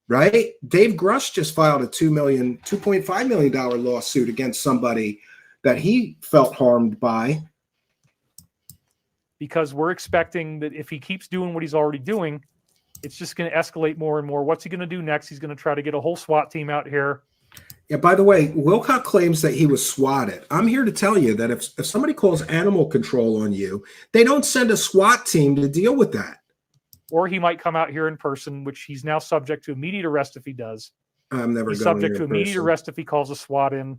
Right? Dave Grush just filed a $2.5 million lawsuit against somebody that he felt harmed by. Because we're expecting that if he keeps doing what he's already doing, it's just going to escalate more and more. What's he going to do next? He's going to try to get a whole SWAT team out here. Yeah, by the way, Wilcock claims that he was swatted. I'm here to tell you that if somebody calls animal control on you, they don't send a SWAT team to deal with that. Or he might come out here in person, which he's now subject to immediate arrest if he does. I'm never He's going subject here to in immediate person. arrest if he calls a SWAT in.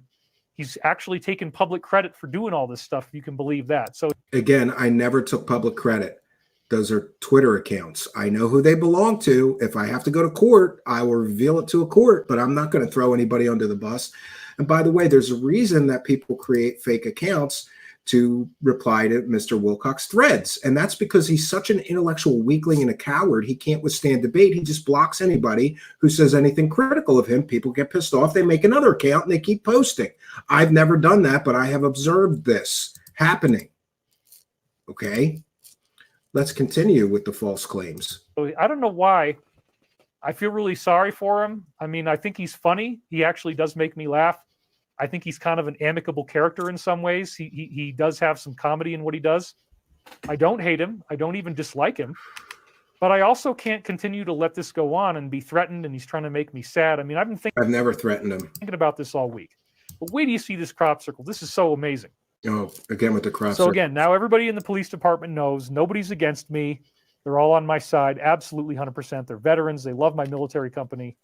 He's actually taken public credit for doing all this stuff. You can believe that. So Again, I never took public credit. Those are Twitter accounts. I know who they belong to. If I have to go to court, I will reveal it to a court, but I'm not going to throw anybody under the bus. And by the way, there's a reason that people create fake accounts to reply to Mr. Wilcock's threads. And that's because he's such an intellectual weakling and a coward. He can't withstand debate. He just blocks anybody who says anything critical of him. People get pissed off. They make another account and they keep posting. I've never done that, but I have observed this happening. Okay. Let's continue with the false claims. I don't know why. I feel really sorry for him. I mean, I think he's funny. He actually does make me laugh. I think he's kind of an amicable character in some ways. He does have some comedy in what he does. I don't hate him. I don't even dislike him. But I also can't continue to let this go on and be threatened, and he's trying to make me sad. I mean, I've been I've never threatened him. thinking about this all week. But wait till you see this crop circle. This is so amazing. Oh, again with the crop So circle. again, now everybody in the police department knows nobody's against me. They're all on my side, absolutely 100%. They're veterans. They love my military company.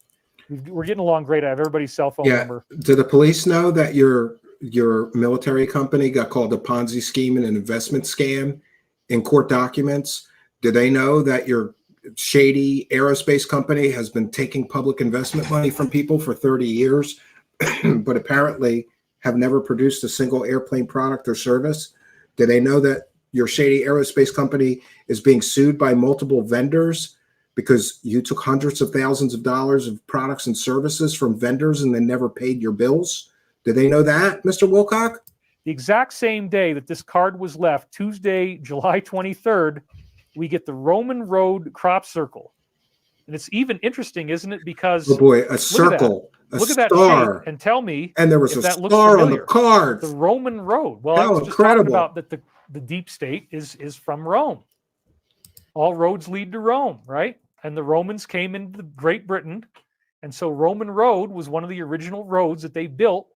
We're getting along great. I have everybody's cell phone number. Do the police know that your military company got called a Ponzi scheme and an investment scam in court documents? Do they know that your shady aerospace company has been taking public investment money from people for 30 years, but apparently have never produced a single airplane product or service? Do they know that your shady aerospace company is being sued by multiple vendors because you took hundreds of thousands of dollars of products and services from vendors and then never paid your bills? Do they know that, Mr. Wilcock? The exact same day that this card was left, Tuesday, July 23rd, we get the Roman Road crop circle. And it's even interesting, isn't it? Because oh boy, a circle, look at a that star, shape, and tell me and there was if a that looks star on the familiar. card. The Roman Road. Well, How I was just incredible. talking about that the deep state is from Rome. All roads lead to Rome, right? And the Romans came into Great Britain. And so Roman Road was one of the original roads that they built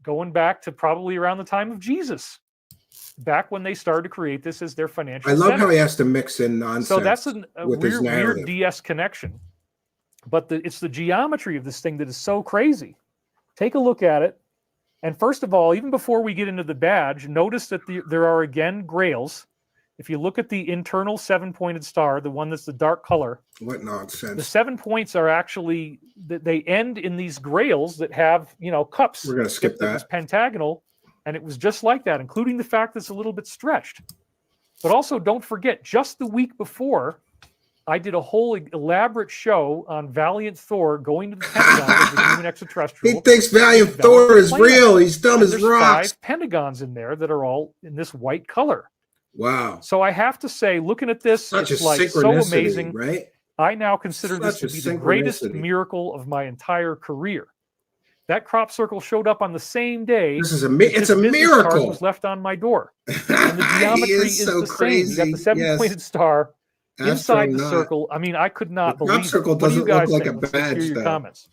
going back to probably around the time of Jesus, back when they started to create this as their financial I love center. how he has to mix in nonsense. So that's a with his weird narrative. DS connection. But it's the geometry of this thing that is so crazy. Take a look at it. And first of all, even before we get into the badge, notice that there are again grails. If you look at the internal 7-pointed star, the one that's the dark color, What nonsense. the 7 points are actually, they end in these grails that have, cups. We're going to skip It was that. pentagonal, and it was just like that, including the fact that it's a little bit stretched. But also, don't forget, just the week before, I did a whole elaborate show on Valiant Thor going to the Pentagon as a human extraterrestrial. He thinks Valiant Thor is real. He's dumb And as there's rocks. 5 pentagons in there that are all in this white color. Wow. So I have to say, looking at this, Such it's a like so synchronicity, amazing. right? I now consider this Such to a be the greatest synchronicity. miracle of my entire career. That crop circle showed up on the same day. This is a that it's this a business card miracle. was left on my door. And the geometry is so the same. You got the crazy. 7-pointed Yes. star inside the Astronaut. circle. I mean, I could not The believe crop circle it. What do you doesn't guys look like think? a Let's hear badge, your though. comments.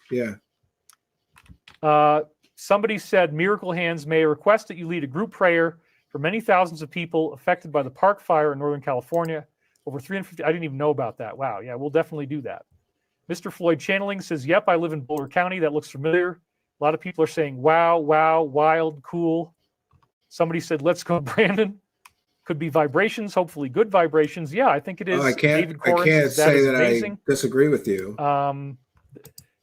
Yeah. Somebody said, Miracle Hands may request that you lead a group prayer for many thousands of people affected by the Park Fire in Northern California. Over 350. I didn't even know about that. Wow. Yeah, we'll definitely do that. Mr. Floyd Channeling says, yep, I live in Boulder County. That looks familiar. A lot of people are saying, wow, wild, cool. Somebody said, let's go, Brandon. Could be vibrations, hopefully good vibrations. Yeah, I think it is. Oh, I can't Corinth says, say is that amazing. I disagree with you.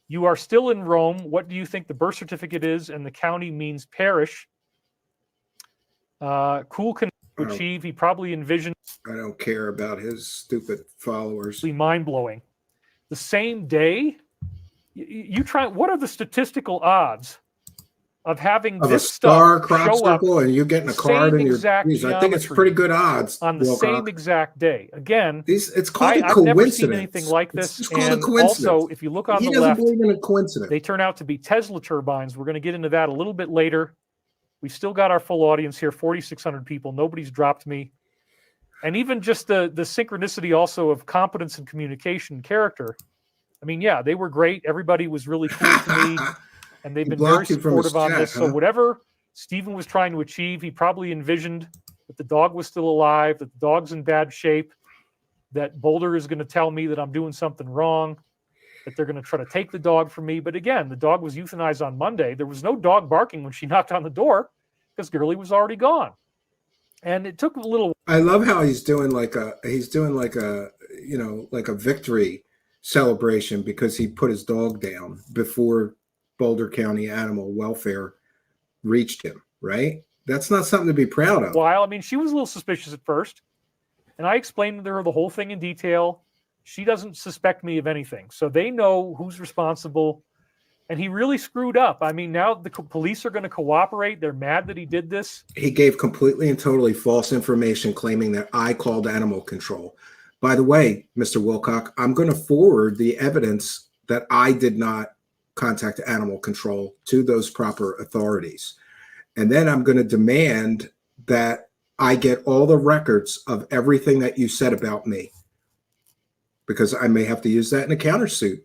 You are still in Rome. What do you think the birth certificate is? And the county means parish. Cool can achieve. He probably envisioned. I don't care about his stupid followers. Mind blowing. The same day, you try. What are the statistical odds of having Of a this star stuff crop show up circle and you getting a the card same and you're exact geez, I think it's geometry pretty good odds on the Wilcock. same exact day? Again, it's called a I've never seen coincidence. anything like this. It's called a And coincidence. also, if you look on He the doesn't left, believe in a coincidence. they turn out to be Tesla turbines. We're going to get into that a little bit later. We've still got our full audience here, 4,600 people. Nobody's dropped me. And even just the synchronicity also of competence and communication and character. I mean, yeah, they were great. Everybody was really cool to me. And they've He been very blocked you from his supportive on chat, this. So huh? whatever Steven was trying to achieve, he probably envisioned that the dog was still alive, that the dog's in bad shape, that Boulder is going to tell me that I'm doing something wrong, that they're going to try to take the dog from me. But again, the dog was euthanized on Monday. There was no dog barking when she knocked on the door because Gurley was already gone. And it took a little. I love how he's doing like a victory celebration because he put his dog down before Boulder County Animal Welfare reached him, right? That's not something to be proud of. While I mean, she was a little suspicious at first, and I explained to her the whole thing in detail. She doesn't suspect me of anything, so they know who's responsible. And he really screwed up. I mean, now the police are going to cooperate. They're mad that he did this. He gave completely and totally false information claiming that I called animal control. By the way, Mr. Wilcock, I'm going to forward the evidence that I did not contact animal control to those proper authorities. And then I'm going to demand that I get all the records of everything that you said about me. because I may have to use that in a countersuit.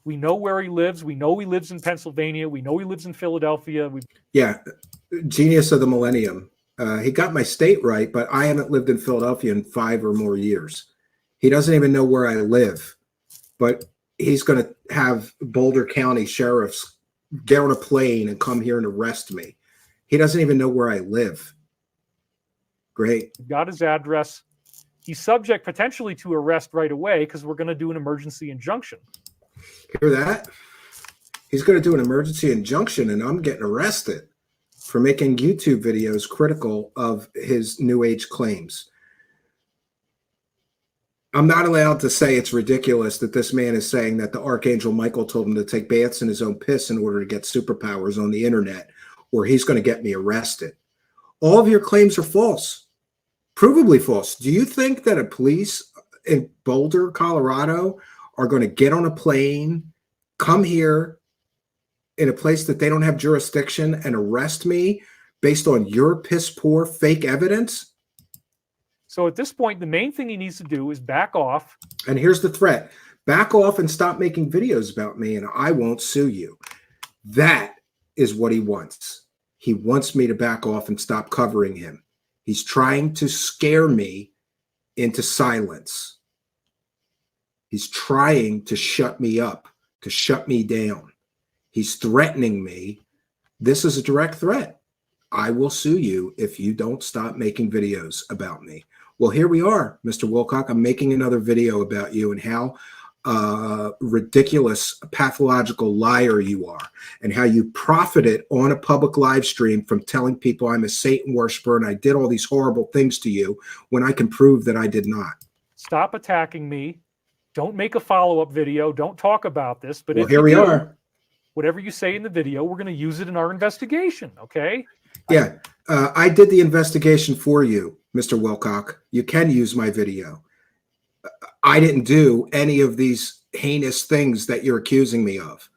We know where he lives. We know he lives in Pennsylvania. We know he lives in Philadelphia. Yeah, genius of the millennium. He got my state right, but I haven't lived in Philadelphia in 5 or more years. He doesn't even know where I live, but he's going to have Boulder County sheriffs get on a plane and come here and arrest me. He doesn't even know where I live. Great. Got his address. He's subject potentially to arrest right away because we're going to do an emergency injunction. Hear that? He's going to do an emergency injunction, and I'm getting arrested for making YouTube videos critical of his New Age claims. I'm not allowed to say it's ridiculous that this man is saying that the Archangel Michael told him to take baths in his own piss in order to get superpowers on the internet, or he's going to get me arrested. All of your claims are false, provably false. Do you think that a police in Boulder, Colorado, are going to get on a plane, come here in a place that they don't have jurisdiction and arrest me based on your piss poor fake evidence? So at this point, the main thing he needs to do is back off. And here's the threat. Back off and stop making videos about me and I won't sue you. That is what he wants. He wants me to back off and stop covering him. He's trying to scare me into silence. He's trying to shut me up, to shut me down. He's threatening me. This is a direct threat. I will sue you if you don't stop making videos about me. Well, here we are, Mr. Wilcock. I'm making another video about you and how ridiculous, pathological liar you are, and how you profited on a public live stream from telling people I'm a Satan worshiper and I did all these horrible things to you when I can prove that I did not. Stop attacking me. Don't make a follow-up video. Don't talk about this. But well, if here we are. Whatever you say in the video, we're going to use it in our investigation, okay? Yeah, I did the investigation for you, Mr. Wilcock. You can use my video. I didn't do any of these heinous things that you're accusing me of.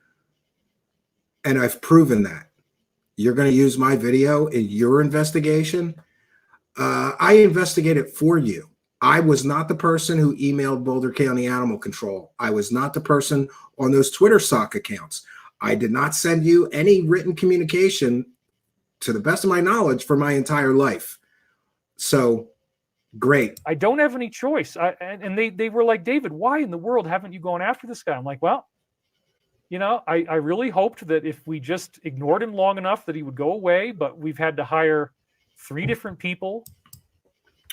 And I've proven that. You're going to use my video in your investigation? I investigated for you. I was not the person who emailed Boulder County Animal Control. I was not the person on those Twitter sock accounts. I did not send you any written communication, to the best of my knowledge, for my entire life. So, great. I don't have any choice. And they were like, David, why in the world haven't you gone after this guy? I'm like, well, you know, I really hoped that if we just ignored him long enough that he would go away, but we've had to hire 3 different people.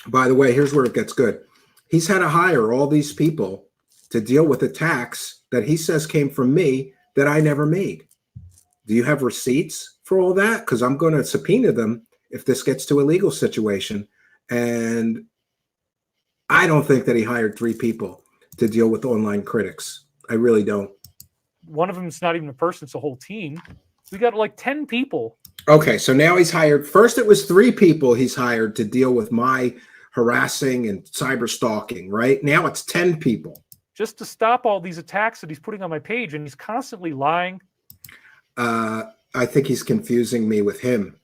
By the way, here's where it gets good. He's had to hire all these people to deal with attacks that he says came from me that I never made. Do you have receipts for all that? Because I'm going to subpoena them if this gets to a legal situation. And I don't think that he hired 3 people to deal with online critics. I really don't. One of them is not even a person, it's a whole team. We got like 10 people. Okay, so now he's hired. First, it was 3 people he's hired to deal with my harassing and cyber stalking, right? Now it's 10 people. Just to stop all these attacks that he's putting on my page, and he's constantly lying. I think he's confusing me with him.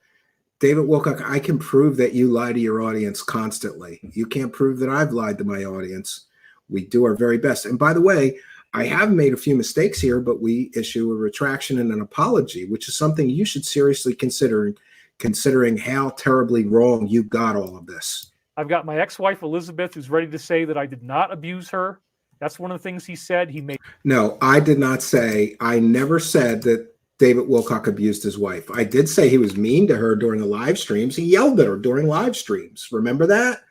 David Wilcock, I can prove that you lie to your audience constantly. You can't prove that I've lied to my audience. We do our very best. And by the way, I have made a few mistakes here, but we issue a retraction and an apology, which is something you should seriously consider, considering how terribly wrong you got all of this. I've got my ex-wife, Elizabeth, who's ready to say that I did not abuse her. That's one of the things he said. He made. No, I did not say. I never said that David Wilcock abused his wife. I did say he was mean to her during the live streams. He yelled at her during live streams. Remember that?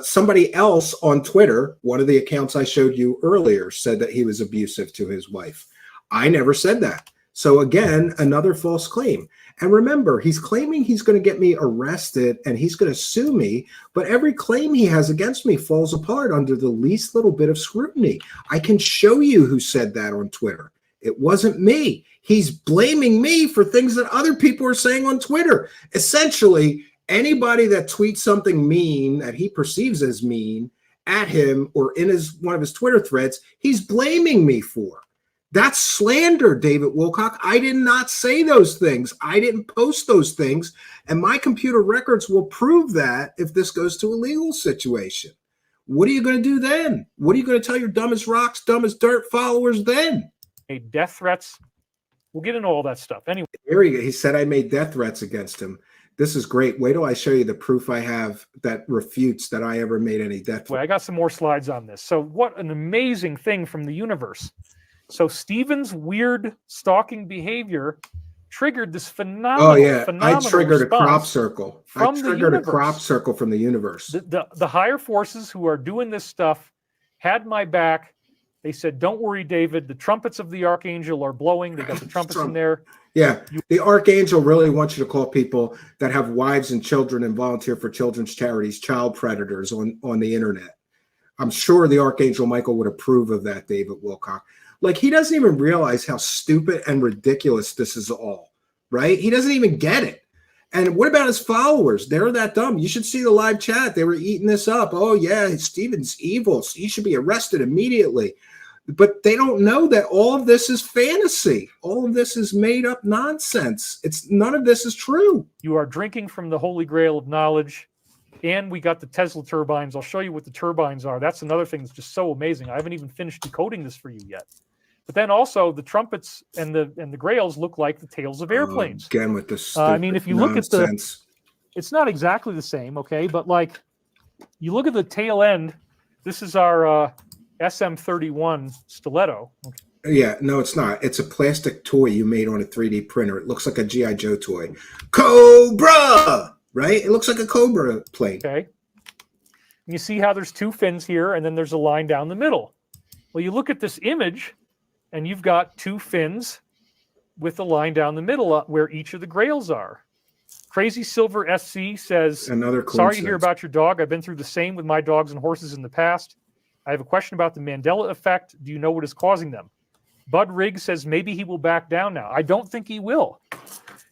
Somebody else on Twitter, one of the accounts I showed you earlier, said that he was abusive to his wife. I never said that. So again, another false claim. And remember, he's claiming he's going to get me arrested and he's going to sue me, but every claim he has against me falls apart under the least little bit of scrutiny. I can show you who said that on Twitter. It wasn't me. He's blaming me for things that other people are saying on Twitter. Essentially, anybody that tweets something mean that he perceives as mean at him or in one of his Twitter threads, he's blaming me for. That's slander, David Wilcock. I did not say those things. I didn't post those things. And my computer records will prove that if this goes to a legal situation. what are you going to do then? What are you going to tell your dumb as rocks, dumb as dirt followers then? Made death threats. We'll get into all that stuff. Anyway. Here he said I made death threats against him. This is great. Wait till I show you the proof I have that refutes that I ever made any death threats. I got some more slides on this. So what an amazing thing from the universe. So Steven's weird stalking behavior triggered this phenomenal. Oh yeah, phenomenal I triggered a crop response circle. from I the triggered a universe. crop circle from the universe. The higher forces who are doing this stuff had my back. They said, "Don't worry, David. The trumpets of the archangel are blowing. They got the trumpets in there." Yeah, the archangel really wants you to call people that have wives and children and volunteer for children's charities child predators on the internet. I'm sure the archangel Michael would approve of that, David Wilcock. Like, he doesn't even realize how stupid and ridiculous this is all, right? He doesn't even get it. And what about his followers? They're that dumb. You should see the live chat. They were eating this up. Oh, yeah, Steven's evil. So he should be arrested immediately. But they don't know that all of this is fantasy. All of this is made up nonsense. None of this is true. You are drinking from the holy grail of knowledge. And we got the Tesla turbines. I'll show you what the turbines are. That's another thing that's just so amazing. I haven't even finished decoding this for you yet. But then also the trumpets and the grails look like the tails of airplanes. Again with this. I mean, if you look at it's not exactly the same, okay? But like, you look at the tail end. This is our SM31 stiletto. Yeah, no, it's not. It's a plastic toy you made on a 3D printer. It looks like a G.I. Joe toy. Cobra, right? It looks like a Cobra plane. Okay. And you see how there's two fins here, and then there's a line down the middle. Well, you look at this image, and you've got two fins with a line down the middle where each of the grails are. Crazy Silver SC says, Another sorry to hear about your dog. I've been through the same with my dogs and horses in the past. I have a question about the Mandela effect. Do you know what is causing them? Bud Riggs says maybe he will back down now. I don't think he will.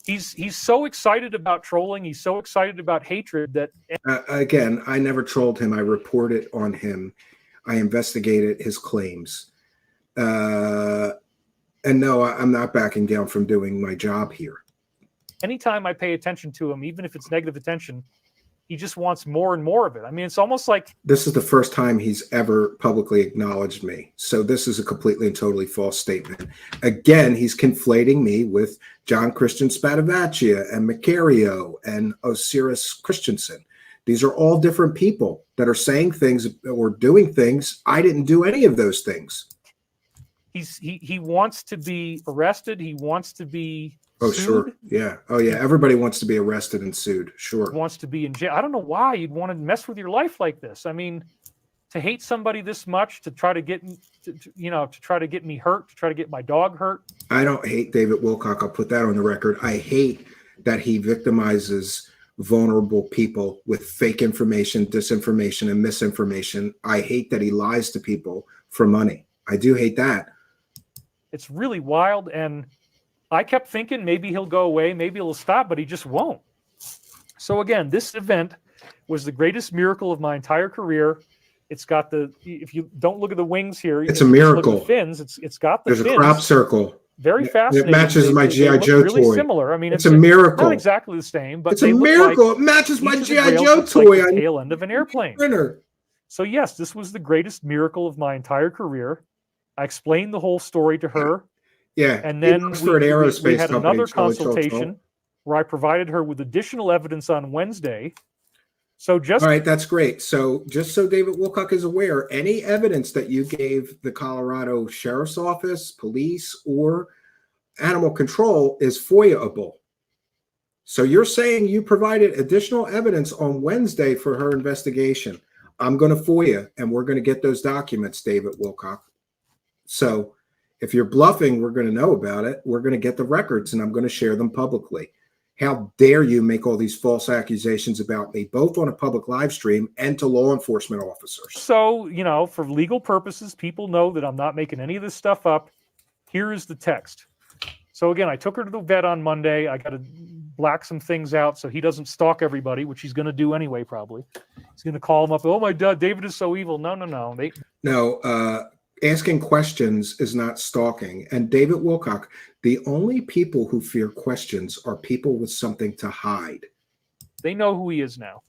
He's so excited about trolling. He's so excited about hatred that... Again, I never trolled him. I reported on him. I investigated his claims. And no, I'm not backing down from doing my job here. Anytime I pay attention to him, even if it's negative attention, he just wants more and more of it. I mean, it's almost like... This is the first time he's ever publicly acknowledged me. So this is a completely and totally false statement. Again, he's conflating me with John Christian Spadavaccia and Macario and Osiris Christensen. These are all different people that are saying things or doing things. I didn't do any of those things. He wants to be arrested. He wants to be Oh, sued. sure. Yeah. Oh, yeah. Everybody wants to be arrested and sued. Sure. Wants to be in jail. I don't know why you'd want to mess with your life like this. I mean, to hate somebody this much, to try to get, to try to get me hurt, to try to get my dog hurt. I don't hate David Wilcock. I'll put that on the record. I hate that he victimizes vulnerable people with fake information, disinformation, and misinformation. I hate that he lies to people for money. I do hate that. It's really wild, and I kept thinking maybe he'll go away, maybe he'll stop, but he just won't. So again, this event was the greatest miracle of my entire career. It's got if you don't look at the wings here, it's a miracle. Look at the fins. It's got the fins. There's a crop circle. Very fascinating. It matches my G.I. Joe really toy. Similar. I mean, it's a miracle. Not exactly the same, but it's a miracle. It matches my G.I. Joe toy. Like the tail end of an airplane. Printer. So yes, this was the greatest miracle of my entire career. I explained the whole story to her. Yeah. And then we had another consultation where I provided her with additional evidence on Wednesday. So just all right, that's great. So just so David Wilcock is aware, any evidence that you gave the Colorado Sheriff's Office, police, or animal control is FOIA-able. So you're saying you provided additional evidence on Wednesday for her investigation. I'm going to FOIA, and we're going to get those documents, David Wilcock. So if you're bluffing, we're going to know about it. We're going to get the records, and I'm going to share them publicly. How dare you make all these false accusations about me, both on a public live stream and to law enforcement officers? So, for legal purposes, people know that I'm not making any of this stuff up. Here is the text. So again, I took her to the vet on Monday. I got to black some things out so he doesn't stalk everybody, which he's going to do anyway, probably. He's going to call him up. Oh, my God, David is so evil. No. No, asking questions is not stalking. And David Wilcock, the only people who fear questions are people with something to hide. They know who he is now.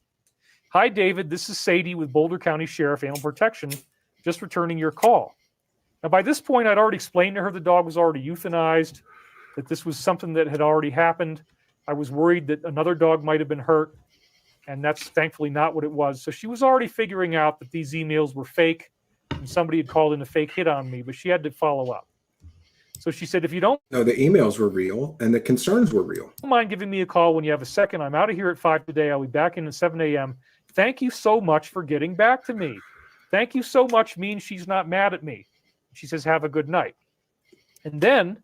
Hi, David. This is Sadie with Boulder County Sheriff Animal Protection, just returning your call. Now, by this point, I'd already explained to her the dog was already euthanized, that this was something that had already happened. I was worried that another dog might have been hurt, and that's thankfully not what it was. So she was already figuring out that these emails were fake, and somebody had called in a fake hit on me, but she had to follow up. So she said, if you don't No, the emails were real and the concerns were real. mind giving me a call when you have a second, I'm out of here at 5 today. I'll be back in at 7 a.m. Thank you so much for getting back to me. Thank you so much means she's not mad at me. She says, have a good night. And then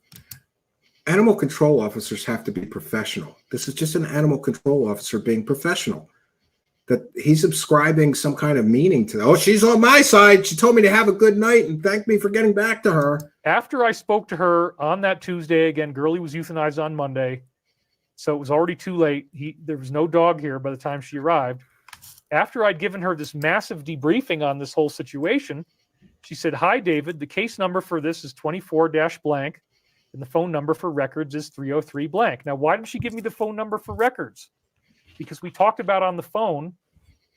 Animal control officers have to be professional. This is just an animal control officer being professional. That he's subscribing some kind of meaning to, oh, she's on my side. She told me to have a good night and thank me for getting back to her. after I spoke to her on that Tuesday, again, Girlie was euthanized on Monday, so it was already too late. There was no dog here by the time she arrived. After I'd given her this massive debriefing on this whole situation, she said, hi, David, the case number for this is 24-blank, and the phone number for records is 303 blank. Now, why did she give me the phone number for records? Because we talked about on the phone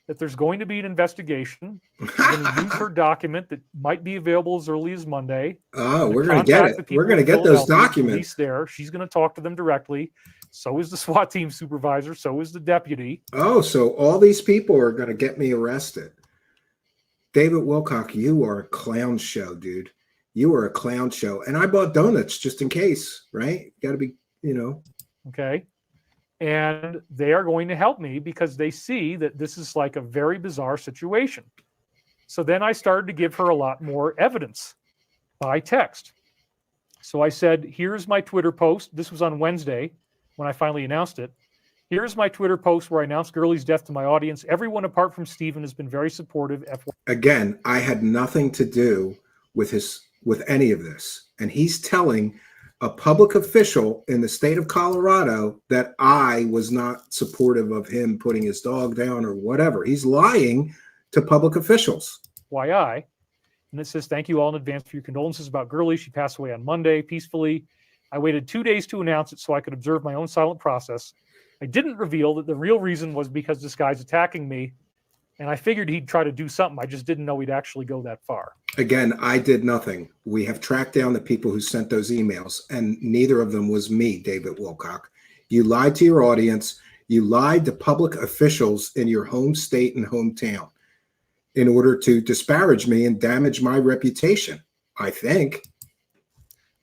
that there's going to be an investigation. We're going to use her document that might be available as early as Monday. Oh, we're going to get it. We're going to get those documents. There. She's going to talk to them directly. So is the SWAT team supervisor. So is the deputy. Oh, so all these people are going to get me arrested. David Wilcock, you are a clown show, dude. You are a clown show. And I bought donuts just in case, right? Got to be, Okay. And they are going to help me because they see that this is like a very bizarre situation. So then I started to give her a lot more evidence by text. So I said, here's my Twitter post. This was on Wednesday when I finally announced it. Here's my Twitter post where I announced Girlie's death to my audience. Everyone apart from Steven has been very supportive. Again, I had nothing to do with any of this. And he's telling a public official in the state of Colorado that I was not supportive of him putting his dog down or whatever. He's lying to public officials. YI. And it says, thank you all in advance for your condolences about Girlie. She passed away on Monday peacefully. I waited 2 days to announce it so I could observe my own silent process. I didn't reveal that the real reason was because this guy's attacking me. And I figured he'd try to do something. I just didn't know he'd actually go that far. Again, I did nothing. We have tracked down the people who sent those emails, and neither of them was me, David Wilcock. You lied to your audience. You lied to public officials in your home state and hometown in order to disparage me and damage my reputation, I think.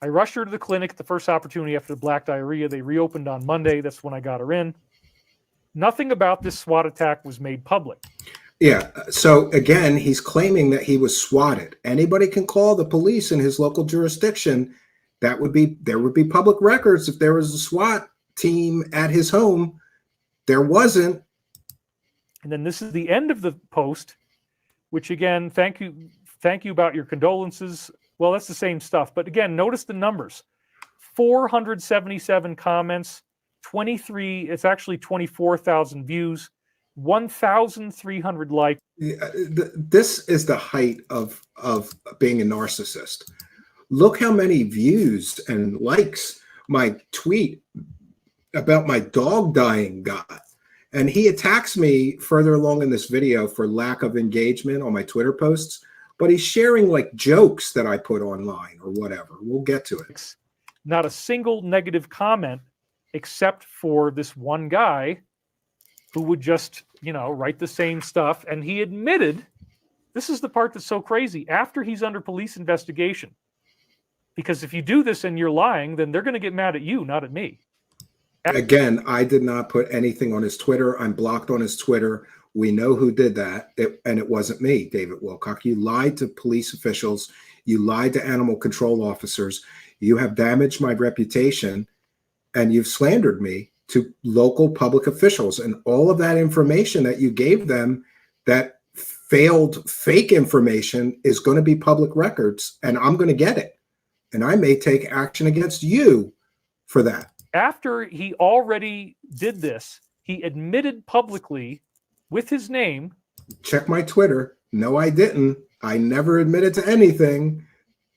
I rushed her to the clinic at the first opportunity after the black diarrhea. They reopened on Monday. That's when I got her in. Nothing about this SWAT attack was made public. Yeah. So again, he's claiming that he was swatted. Anybody can call the police in his local jurisdiction. There would be public records if there was a SWAT team at his home. There wasn't. And then this is the end of the post, which again, thank you about your condolences. Well, that's the same stuff. But again, notice the numbers. 477 comments, it's actually 24,000 views. 1,300 likes. This is the height of being a narcissist. Look how many views and likes my tweet about my dog dying got. And he attacks me further along in this video for lack of engagement on my Twitter posts, but he's sharing like jokes that I put online or whatever. We'll get to it. Not a single negative comment except for this one guy who would just, write the same stuff. And he admitted, this is the part that's so crazy, after he's under police investigation. Because if you do this and you're lying, then they're going to get mad at you, not at me. Again, I did not put anything on his Twitter. I'm blocked on his Twitter. We know who did that. And it wasn't me, David Wilcock. You lied to police officials. You lied to animal control officers. You have damaged my reputation. And you've slandered me to local public officials, and all of that information that you gave them, that failed fake information, is going to be public records, and I'm going to get it. And I may take action against you for that. After he already did this, he admitted publicly with his name. Check my Twitter. No, I didn't. I never admitted to anything.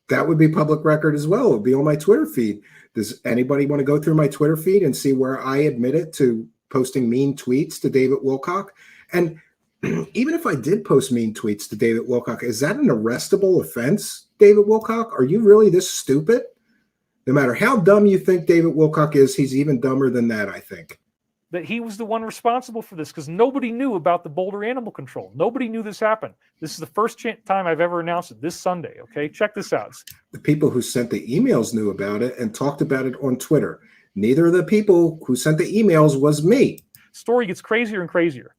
That would be public record as well. It would be on my Twitter feed. Does anybody want to go through my Twitter feed and see where I admitted to posting mean tweets to David Wilcock? And even if I did post mean tweets to David Wilcock, is that an arrestable offense, David Wilcock? Are you really this stupid? No matter how dumb you think David Wilcock is, he's even dumber than that, I think. That he was the one responsible for this because nobody knew about the Boulder Animal Control. Nobody knew this happened. This is the first time I've ever announced it, this Sunday, okay? Check this out. The people who sent the emails knew about it and talked about it on Twitter. Neither of the people who sent the emails was me. Story gets crazier and crazier.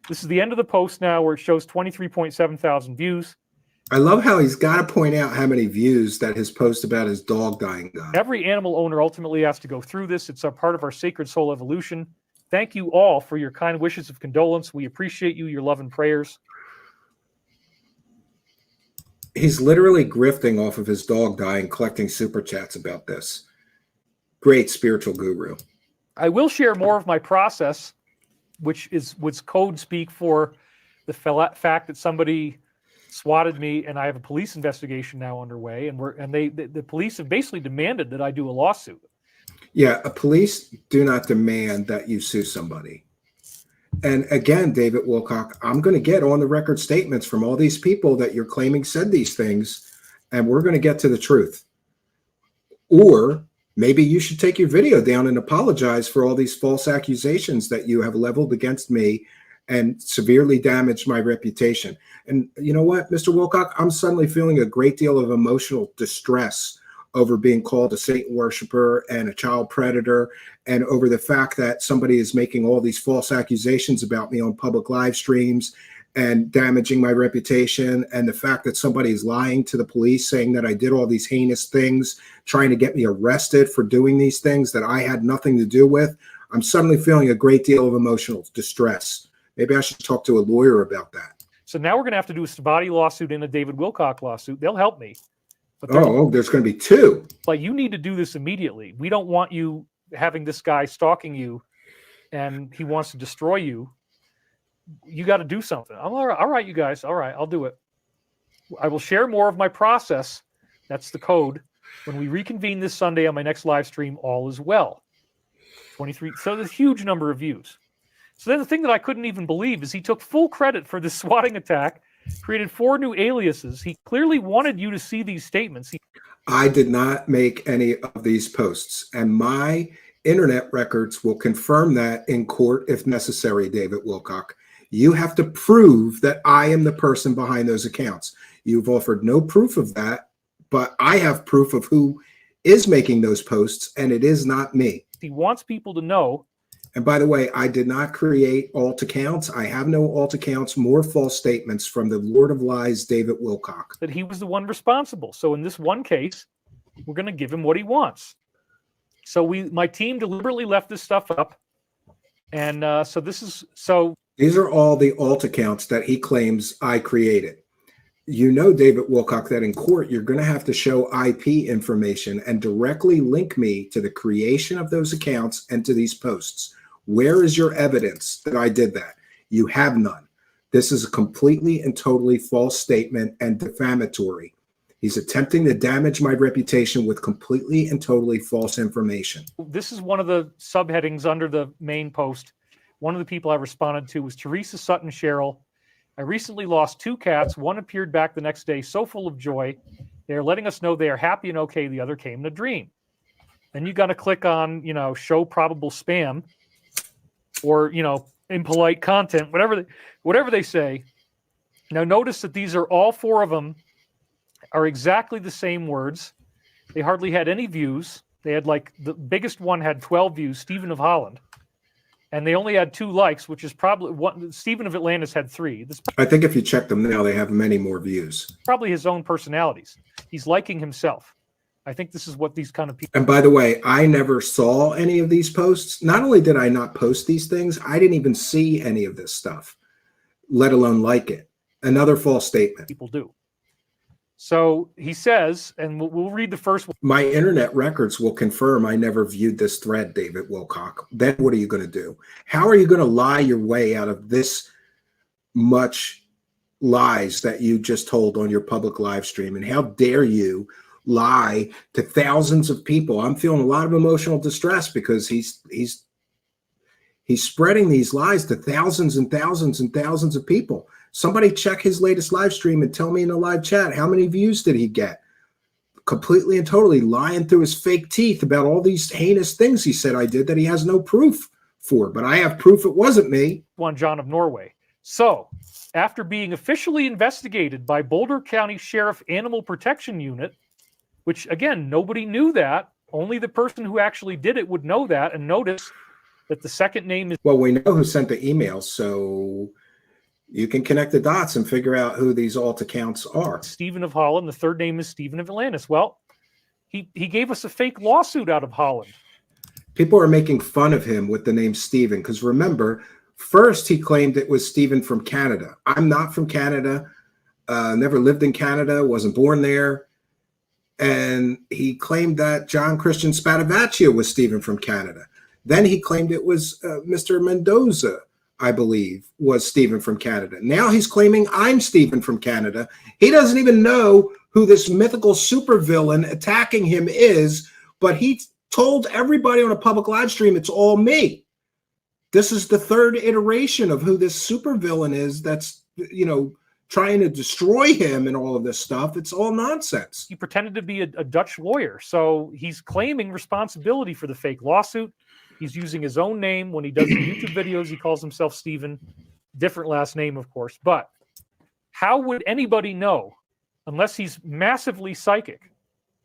This is the end of the post now where it shows 23.7 thousand views. I love how he's got to point out how many views that his post about his dog dying got. Every animal owner ultimately has to go through this. It's a part of our sacred soul evolution. Thank you all for your kind wishes of condolence. We appreciate you, your love and prayers. He's literally grifting off of his dog dying, collecting super chats about this. Great spiritual guru. I will share more of my process, which is what's code speak for the fact that somebody swatted me, and I have a police investigation now underway, and the police have basically demanded that I do a lawsuit. Yeah, police do not demand that you sue somebody. And again, David Wilcock, I'm going to get on the record statements from all these people that you're claiming said these things, and we're going to get to the truth. Or maybe you should take your video down and apologize for all these false accusations that you have leveled against me and severely damaged my reputation. And you know what, Mr. Wilcock, I'm suddenly feeling a great deal of emotional distress over being called a Satan worshiper and a child predator, and over the fact that somebody is making all these false accusations about me on public live streams and damaging my reputation, and the fact that somebody is lying to the police saying that I did all these heinous things, trying to get me arrested for doing these things that I had nothing to do with. I'm suddenly feeling a great deal of emotional distress. Maybe I should talk to a lawyer about that. So now we're going to have to do a Stavatti lawsuit and a David Wilcock lawsuit. They'll help me. But there's going to be two. Like, you need to do this immediately. We don't want you having this guy stalking you and he wants to destroy you. You got to do something. I'm all right, you guys. All right, I'll do it. I will share more of my process. That's the code. When we reconvene this Sunday on my next live stream, all is well. 23. So there's a huge number of views. So then the thing that I couldn't even believe is he took full credit for this swatting attack, created 4 new aliases. He clearly wanted you to see these statements. I did not make any of these posts, and my internet records will confirm that in court if necessary, David Wilcock. You have to prove that I am the person behind those accounts. You've offered no proof of that, but I have proof of who is making those posts, and it is not me. He wants people to know. And by the way, I did not create alt accounts. I have no alt accounts, more false statements from the Lord of Lies, David Wilcock. That he was the one responsible. So in this one case, we're going to give him what he wants. So my team deliberately left this stuff up. And these are all the alt accounts that he claims I created. You know, David Wilcock, that in court, you're going to have to show IP information and directly link me to the creation of those accounts and to these posts. Where is your evidence that I did that? You have none. This is a completely and totally false statement and defamatory. He's attempting to damage my reputation with completely and totally false information. This is one of the subheadings under the main post. One of the people I responded to was Teresa Sutton Sherrill. I recently lost 2 cats. One appeared back the next day, so full of joy. They are letting us know they are happy and okay. The other came in a dream. Then you got to click on, show probable spam, or, impolite content, whatever they say. Now notice that these are all 4 of them are exactly the same words. They hardly had any views. They had the biggest one had 12 views, Stephen of Holland. And they only had 2 likes, which is probably one. Stephen of Atlantis had 3. I think if you check them now, they have many more views. Probably his own personalities. He's liking himself. I think this is what these kind of people. And by the way, I never saw any of these posts. Not only did I not post these things, I didn't even see any of this stuff, let alone like it. Another false statement. People do. So he says, and we'll read the first one. My internet records will confirm I never viewed this thread, David Wilcock. Then what are you going to do? How are you going to lie your way out of this much lies that you just told on your public live stream? And how dare you lie to thousands of people? I'm feeling a lot of emotional distress because he's He's spreading these lies to thousands and thousands and thousands of people. Somebody check his latest live stream and tell me in the live chat, how many views did he get? Completely and totally lying through his fake teeth about all these heinous things he said I did that he has no proof for. But I have proof it wasn't me. One John of Norway. So, after being officially investigated by Boulder County Sheriff Animal Protection Unit, which again, nobody knew that, only the person who actually did it would know that, and notice that the second name is... Well, we know who sent the email, so you can connect the dots and figure out who these alt accounts are. Stephen of Holland. The third name is Stephen of Atlantis. Well, he gave us a fake lawsuit out of Holland. People are making fun of him with the name Stephen, because remember, first he claimed it was Stephen from Canada. I'm not from Canada, never lived in Canada, wasn't born there. And he claimed that John Christian Spadavaccio was Stephen from Canada. Then he claimed it was Mr. Mendoza, I believe, was Stephen from Canada. Now he's claiming I'm Stephen from Canada. He doesn't even know who this mythical supervillain attacking him is, but he told everybody on a public live stream it's all me. This is the third iteration of who this supervillain is that's, you know, trying to destroy him and all of this stuff. It's all nonsense. He pretended to be a Dutch lawyer, so he's claiming responsibility for the fake lawsuit. He's using his own name. When he does the YouTube videos, he calls himself Stephen. Different last name, of course. But how would anybody know unless he's massively psychic?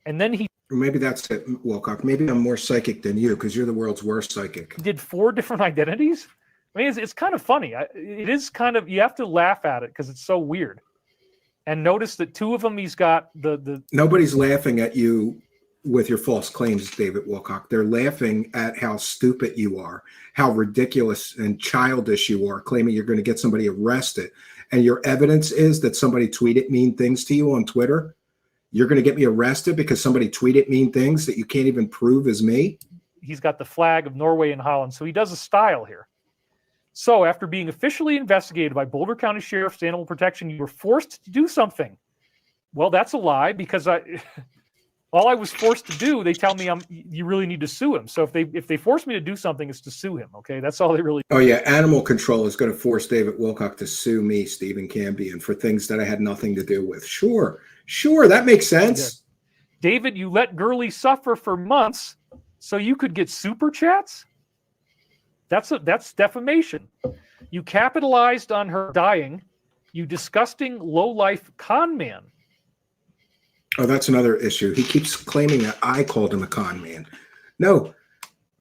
And then he... Maybe that's it, Wilcock. Maybe I'm more psychic than you because you're the world's worst psychic. Did 4 different identities? I mean, it's kind of funny. It is kind of... You have to laugh at it because it's so weird. And notice that 2 of them, he's got the... Nobody's laughing at you with your false claims, David Wilcock. They're laughing at how stupid you are, how ridiculous and childish you are, claiming you're going to get somebody arrested. And your evidence is that somebody tweeted mean things to you on Twitter. You're going to get me arrested because somebody tweeted mean things that you can't even prove is me? He's got the flag of Norway and Holland, so he does a style here. So after being officially investigated by Boulder County Sheriff's Animal Protection, you were forced to do something. Well, that's a lie because all I was forced to do, they tell me you really need to sue him. So if they force me to do something, it's to sue him. Okay, that's all they really. Oh yeah, animal control is going to force David Wilcock to sue me, Steven Cambian, for things that I had nothing to do with. Sure, that makes sense. Yeah. David, you let Gurley suffer for months so you could get super chats. That's defamation. You capitalized on her dying. You disgusting low-life con man. Oh, that's another issue. He keeps claiming that I called him a con man. No,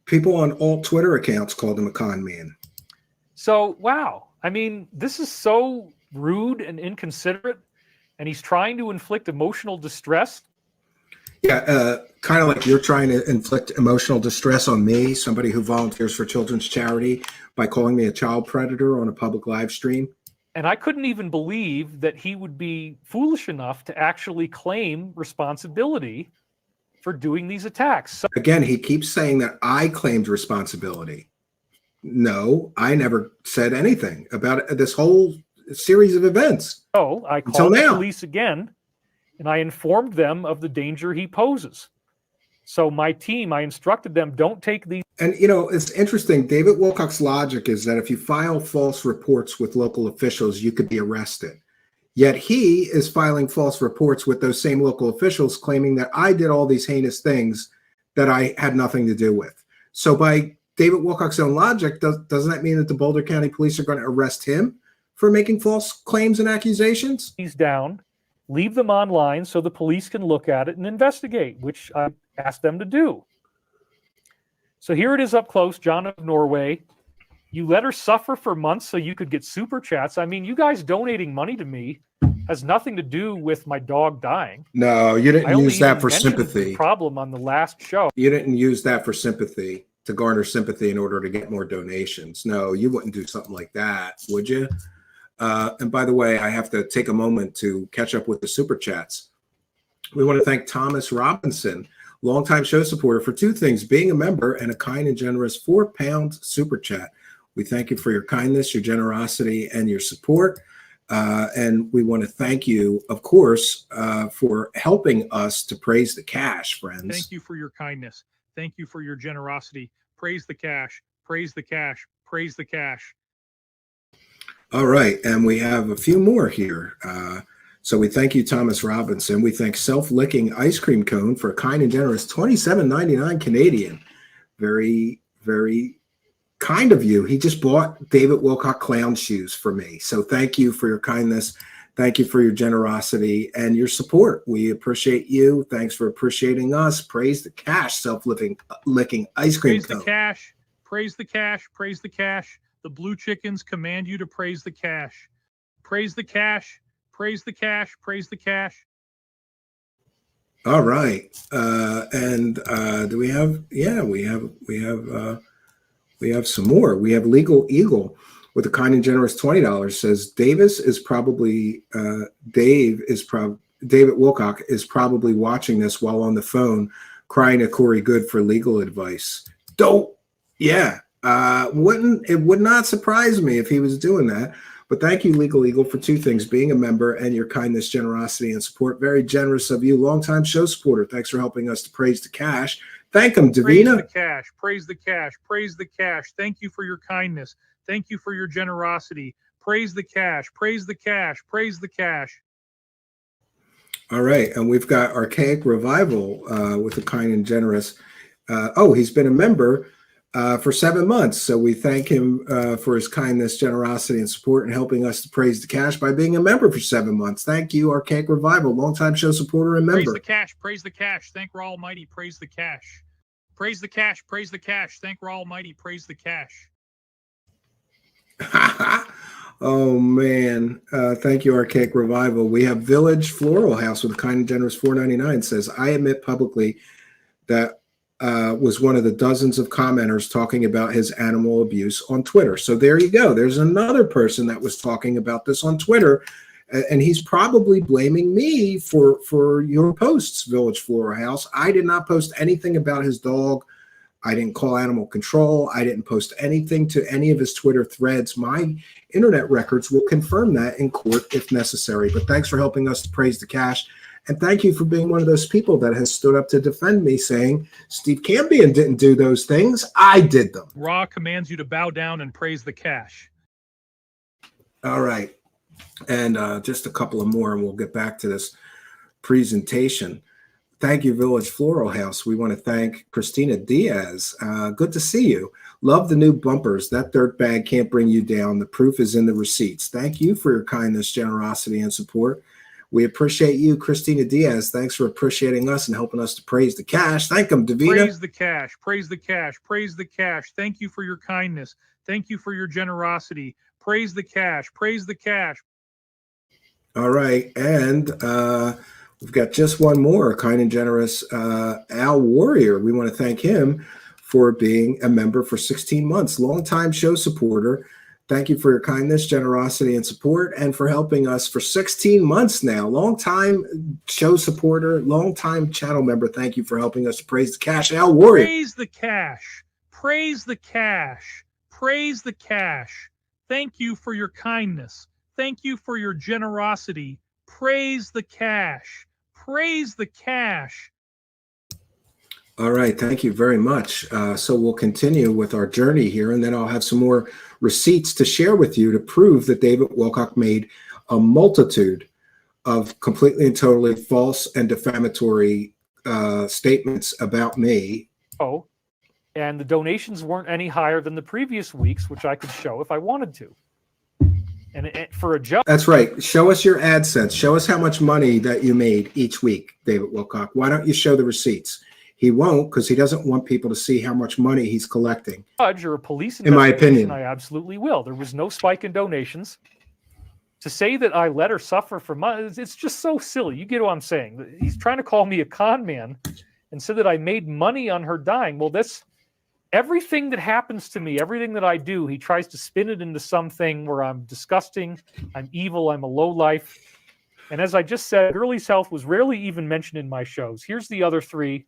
people on all Twitter accounts called him a con man. So, wow. I mean, this is so rude and inconsiderate, and he's trying to inflict emotional distress. Yeah, kind of like you're trying to inflict emotional distress on me, somebody who volunteers for children's charity, by calling me a child predator on a public live stream. And I couldn't even believe that he would be foolish enough to actually claim responsibility for doing these attacks. So again, he keeps saying that I claimed responsibility. No, I never said anything about this whole series of events. So I called the police again, and I informed them of the danger he poses. So my team, I instructed them, don't take these. And, you know, it's interesting. David Wilcock's logic is that if you file false reports with local officials, you could be arrested. Yet he is filing false reports with those same local officials claiming that I did all these heinous things that I had nothing to do with. So by David Wilcock's own logic, doesn't that mean that the Boulder County Police are going to arrest him for making false claims and accusations? He's down, leave them online so the police can look at it and investigate, which I asked them to do. So here it is up close, John of Norway. You let her suffer for months so you could get super chats. I mean, you guys donating money to me has nothing to do with my dog dying. No, you didn't use that for sympathy. The problem on the last show. You didn't use that for sympathy, to garner sympathy in order to get more donations. No, you wouldn't do something like that, would you? And by the way, I have to take a moment to catch up with the super chats. We want to thank Thomas Robinson, longtime show supporter, for 2 things: being a member and a kind and generous £4 super chat. We thank you for your kindness, your generosity, and your support. And we want to thank you, of course, for helping us to praise the cash, friends. Thank you for your kindness. Thank you for your generosity. Praise the cash. Praise the cash. Praise the cash. All right, and we have a few more here. So we thank you, Thomas Robinson. We thank Self-Licking Ice Cream Cone for a kind and generous $27.99 Canadian. Very, very kind of you. He just bought David Wilcock clown shoes for me. So thank you for your kindness. Thank you for your generosity and your support. We appreciate you. Thanks for appreciating us. Praise the cash, Self-Licking Ice Cream Praise Cone. the cash. Praise the cash. Praise the cash. The blue chickens command you to praise the cash. Praise the cash. Praise the cash. Praise the cash. All right. Do we have, yeah, we have some more. We have Legal Eagle with a kind and generous $20 says David Wilcock is probably watching this while on the phone crying to Corey Good for legal advice. Dope. Yeah. It would not surprise me if he was doing that. But thank you, Legal Eagle, for two things: being a member and your kindness, generosity, and support. Very generous of you. Longtime show supporter. Thanks for helping us to praise the cash. Thank him, Davina. Praise the cash. Praise the cash. Praise the cash. Thank you for your kindness. Thank you for your generosity. Praise the cash. Praise the cash. Praise the cash. All right. And we've got Archaic Revival with a kind and generous. He's been a member for 7 months. So we thank him for his kindness, generosity, and support and helping us to praise the cash by being a member for 7 months. Thank you, Archaic Revival, longtime show supporter and member. Praise the cash. Praise the cash. Thank Ra Almighty. Praise the cash. Praise the cash. Praise the cash. Thank Ra Almighty. Praise the cash. Oh, man. Thank you, Archaic Revival. We have Village Floral House with a kind and generous $4.99 says, I admit publicly that was one of the dozens of commenters talking about his animal abuse on Twitter. So there you go. There's another person that was talking about this on Twitter, and he's probably blaming me for your posts, Village Floral House. I did not post anything about his dog. I didn't call animal control. I didn't post anything to any of his Twitter threads. My internet records will confirm that in court if necessary. But thanks for helping us to praise the cash. And thank you for being one of those people that has stood up to defend me, saying Steve Cambian didn't do those things. I did them. Ra commands you to bow down and praise the cash. All right. And just a couple of more, and we'll get back to this presentation. Thank you, Village Floral House. We want to thank Christina Diaz. Good to see you. Love the new bumpers. That dirtbag can't bring you down. The proof is in the receipts. Thank you for your kindness, generosity, and support. We appreciate you, Christina Diaz. Thanks for appreciating us and helping us to praise the cash. Thank them, Davina. Praise the cash. Praise the cash. Praise the cash. Thank you for your kindness. Thank you for your generosity. Praise the cash. Praise the cash. All right. And we've got just one more, kind and generous Al Warrior. We want to thank him for being a member for 16 months. Longtime show supporter. Thank you for your kindness, generosity, and support, and for helping us for 16 months now. Long-time show supporter, long-time channel member. Thank you for helping us to praise the cash. Al Warrior. Praise the cash. Praise the cash. Praise the cash. Thank you for your kindness. Thank you for your generosity. Praise the cash. Praise the cash. All right. Thank you very much. So we'll continue with our journey here, and then I'll have some more receipts to share with you to prove that David Wilcock made a multitude of completely and totally false and defamatory statements about me. Oh, and the donations weren't any higher than the previous weeks, which I could show if I wanted to. And for a judge. That's right. Show us your AdSense. Show us how much money that you made each week, David Wilcock. Why don't you show the receipts? He won't, because he doesn't want people to see how much money he's collecting. Judge or a police in my opinion, I absolutely will. There was no spike in donations. To say that I let her suffer for money, it's just so silly. You get what I'm saying. He's trying to call me a con man and said that I made money on her dying. Well, that's everything that happens to me, everything that I do, he tries to spin it into something where I'm disgusting, I'm evil, I'm a lowlife. And as I just said, Gurley's health was rarely even mentioned in my shows. Here's the other three.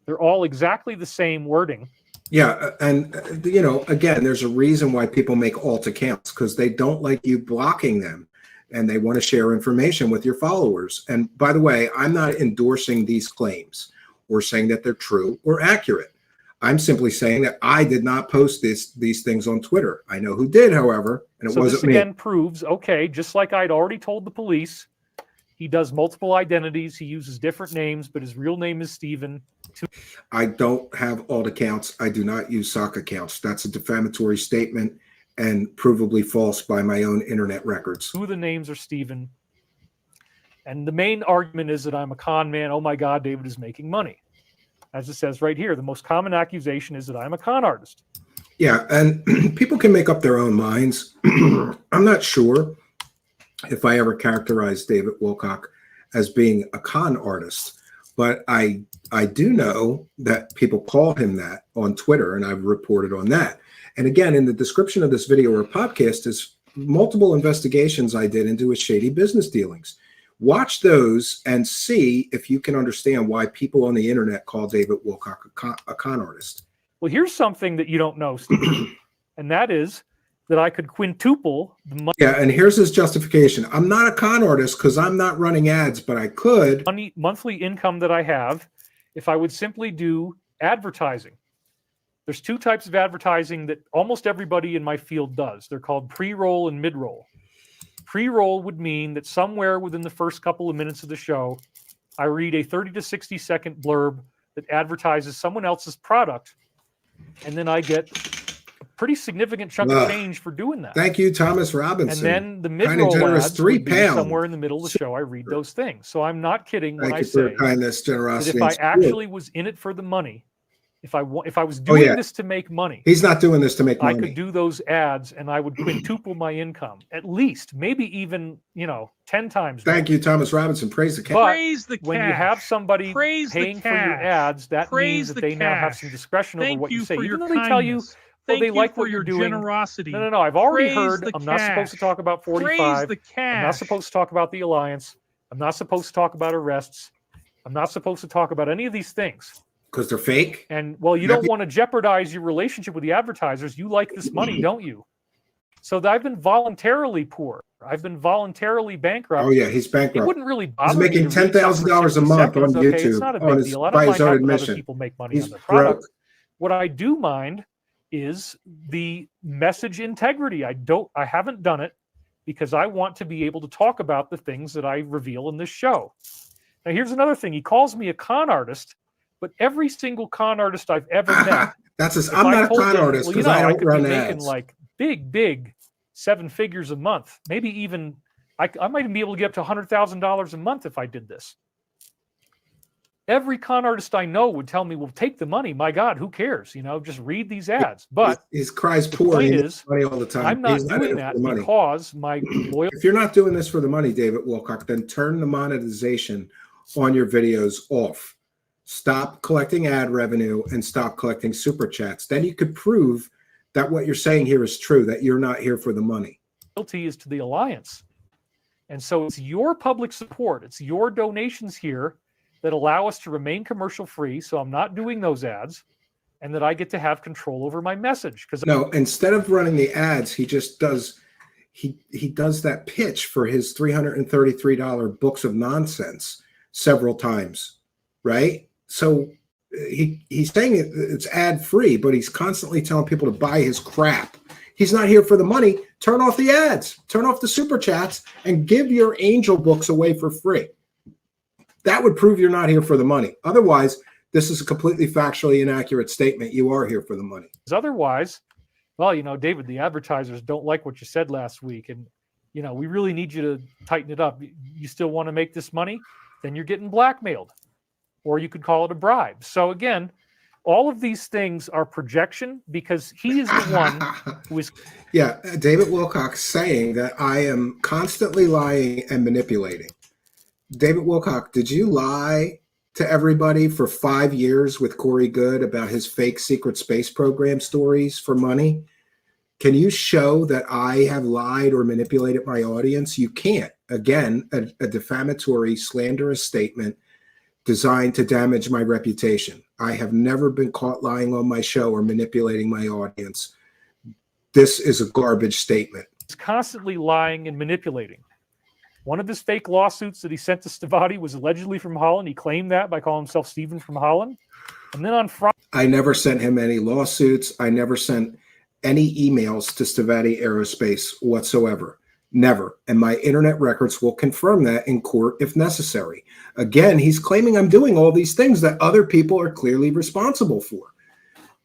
They're all exactly the same wording. Yeah, and you know, again, there's a reason why people make alt accounts, because they don't like you blocking them, and they want to share information with your followers. And by the way, I'm not endorsing these claims or saying that they're true or accurate. I'm simply saying that I did not post these things on Twitter. I know who did, however, and it So wasn't this again me. proves, okay, just like I'd already told the police, he does multiple identities. He uses different names, but his real name is Steven. I don't have alt accounts. I do not use sock accounts. That's a defamatory statement and provably false by my own internet records. Two of the names are Steven. And the main argument is that I'm a con man. Oh my God, David is making money. As it says right here, the most common accusation is that I'm a con artist. Yeah, and people can make up their own minds. I'm not sure if I ever characterized David Wilcock as being a con artist, but I do know that people call him that on Twitter, and I've reported on that. And again, in the description of this video or podcast is multiple investigations I did into his shady business dealings. Watch those and see if you can understand why people on the internet call David Wilcock a con artist. Well, here's something that you don't know, Steve, and that is that I could quintuple the money. Yeah, and here's his justification. I'm not a con artist because I'm not running ads, but I could. Monthly income that I have if I would simply do advertising. There's two types of advertising that almost everybody in my field does. They're called pre-roll and mid-roll. Pre-roll would mean that somewhere within the first couple of minutes of the show, I read a 30 to 60 second blurb that advertises someone else's product, and then I get a pretty significant chunk of change for doing that. Thank you, Thomas Robinson. And then the mid-roll generous, ads £3 would be somewhere in the middle of the show. I read those things. So I'm not kidding when I say kindness, generosity, that if I actually was in it for the money, if I was doing this to make money, he's not doing this to make money. I could do those ads and I would quintuple my income, at least, maybe even 10 times. Thank you, Thomas Robinson. Praise the cash. But Praise the when cash. you have somebody Praise the paying for your cash. ads, that Praise means that the they now have cash. some discretion over Thank what you say. for Even your though they tell you, kindness. well, Thank they you like for what your you're doing. generosity. No. I've already Praise heard the I'm not supposed to cash. talk about 45. Praise the I'm not cash. supposed to talk about the alliance. I'm not supposed to talk about arrests. I'm not supposed to talk about any of these things. Because they're fake? And, well, you don't want to jeopardize your relationship with the advertisers. You like this money, don't you? So I've been voluntarily poor. I've been voluntarily bankrupt. Oh, yeah, he's bankrupt. It wouldn't really bother He's making me to read something $10,000 for a month 60 seconds, on okay? YouTube It's not a on big his, deal. I by don't his mind own helping other admission. people make money He's on their product. broke. What I do mind is the message integrity. I haven't done it because I want to be able to talk about the things that I reveal in this show. Now, here's another thing. He calls me a con artist, but every single con artist I've ever met. I'm not a con artist because I don't run making ads. like big 7 figures a month, maybe even I might even be able to get up to $100,000 a month if I did this. Every con artist I know would tell me, well, take the money. My God, who cares? Just read these ads. But he cries the poor point and he is, makes money all the time. I'm not He's not in doing it that for the money. because my loyal. If you're not doing this for the money, David Wilcock, then turn the monetization on your videos off. Stop collecting ad revenue and stop collecting super chats. Then you could prove that what you're saying here is true, that you're not here for the money. Loyalty is to the alliance. And so it's your public support, it's your donations here that allow us to remain commercial free. So I'm not doing those ads, and that I get to have control over my message. Because no, instead of running the ads, he just does he does that pitch for his $333 books of nonsense several times, right? So he's saying it's ad free, but he's constantly telling people to buy his crap. He's not here for the money. Turn off the ads, turn off the super chats, and give your angel books away for free. That would prove you're not here for the money. Otherwise, this is a completely factually inaccurate statement. You are here for the money. Otherwise, well, David, the advertisers don't like what you said last week, and we really need you to tighten it up. You still want to make this money? Then you're getting blackmailed, or you could call it a bribe. So again, all of these things are projection because he is the one who is. Yeah, David Wilcock saying that I am constantly lying and manipulating. David Wilcock, did you lie to everybody for 5 years with Corey Good about his fake secret space program stories for money? Can you show that I have lied or manipulated my audience? You can't. Again, a defamatory, slanderous statement designed to damage my reputation. I have never been caught lying on my show or manipulating my audience. This is a garbage statement. He's constantly lying and manipulating. One of his fake lawsuits that he sent to Stavatti was allegedly from Holland. He claimed that by calling himself Steven from Holland. And then on Friday, I never sent him any lawsuits. I never sent any emails to Stavatti Aerospace whatsoever. Never. And my internet records will confirm that in court if necessary. Again, he's claiming I'm doing all these things that other people are clearly responsible for.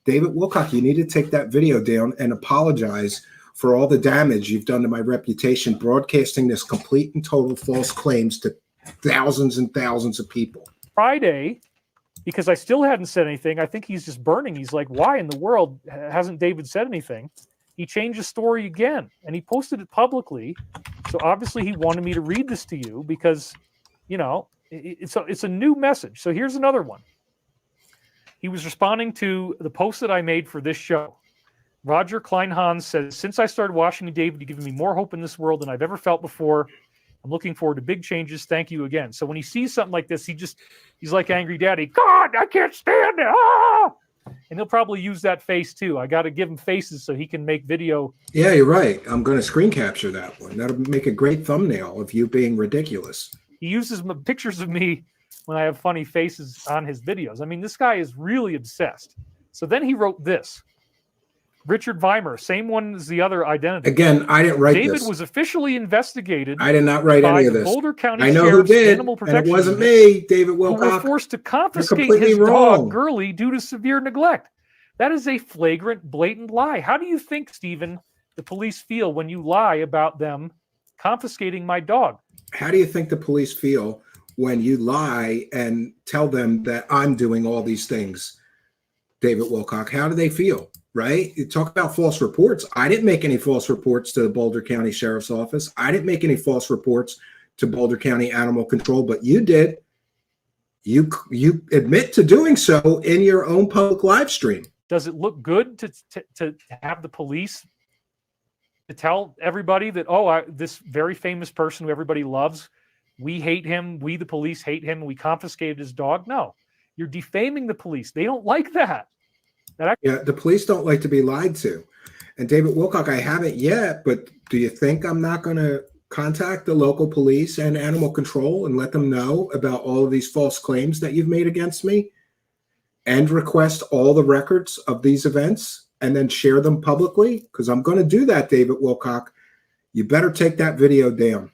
David Wilcock, you need to take that video down and apologize for all the damage you've done to my reputation, broadcasting this complete and total false claims to thousands and thousands of people. Friday, because I still hadn't said anything, I think he's just burning. He's like, why in the world hasn't David said anything? He changed the story again, and he posted it publicly. So obviously he wanted me to read this to you because, you know, it's a new message. So here's another one. He was responding to the post that I made for this show. Roger Kleinhans says, since I started watching you, David, you've given me more hope in this world than I've ever felt before. I'm looking forward to big changes. Thank you again. So when he sees something like this, he's like Angry Daddy. God, I can't stand it. Ah! And he'll probably use that face too. I got to give him faces so he can make video. Yeah, you're right. I'm going to screen capture that one. That'll make a great thumbnail of you being ridiculous. He uses pictures of me when I have funny faces on his videos. I mean, this guy is really obsessed. So then he wrote this. Richard Weimer, same one as the other identity. Again, I didn't write David this. was officially investigated. I did not write any of this. Boulder County I know Sheriff's who did, Animal and Protection it wasn't Unit, me, David who were Wilcock. forced to confiscate completely his wrong. dog, Gurley, due to severe neglect. That is a flagrant, blatant lie. How do you think, Stephen, the police feel when you lie about them confiscating my dog? How do you think the police feel when you lie and tell them that I'm doing all these things, David Wilcock? How do they feel, right? You talk about false reports. I didn't make any false reports to the Boulder County Sheriff's Office. I didn't make any false reports to Boulder County Animal Control, but you did. You admit to doing so in your own public live stream. Does it look good to have the police to tell everybody that, oh, this very famous person who everybody loves, we hate him, we the police hate him, and we confiscated his dog? No, you're defaming the police. They don't like that. Yeah, the police don't like to be lied to. And David Wilcock, I haven't yet, but do you think I'm not going to contact the local police and animal control and let them know about all of these false claims that you've made against me and request all the records of these events and then share them publicly? Because I'm going to do that, David Wilcock. You better take that video down.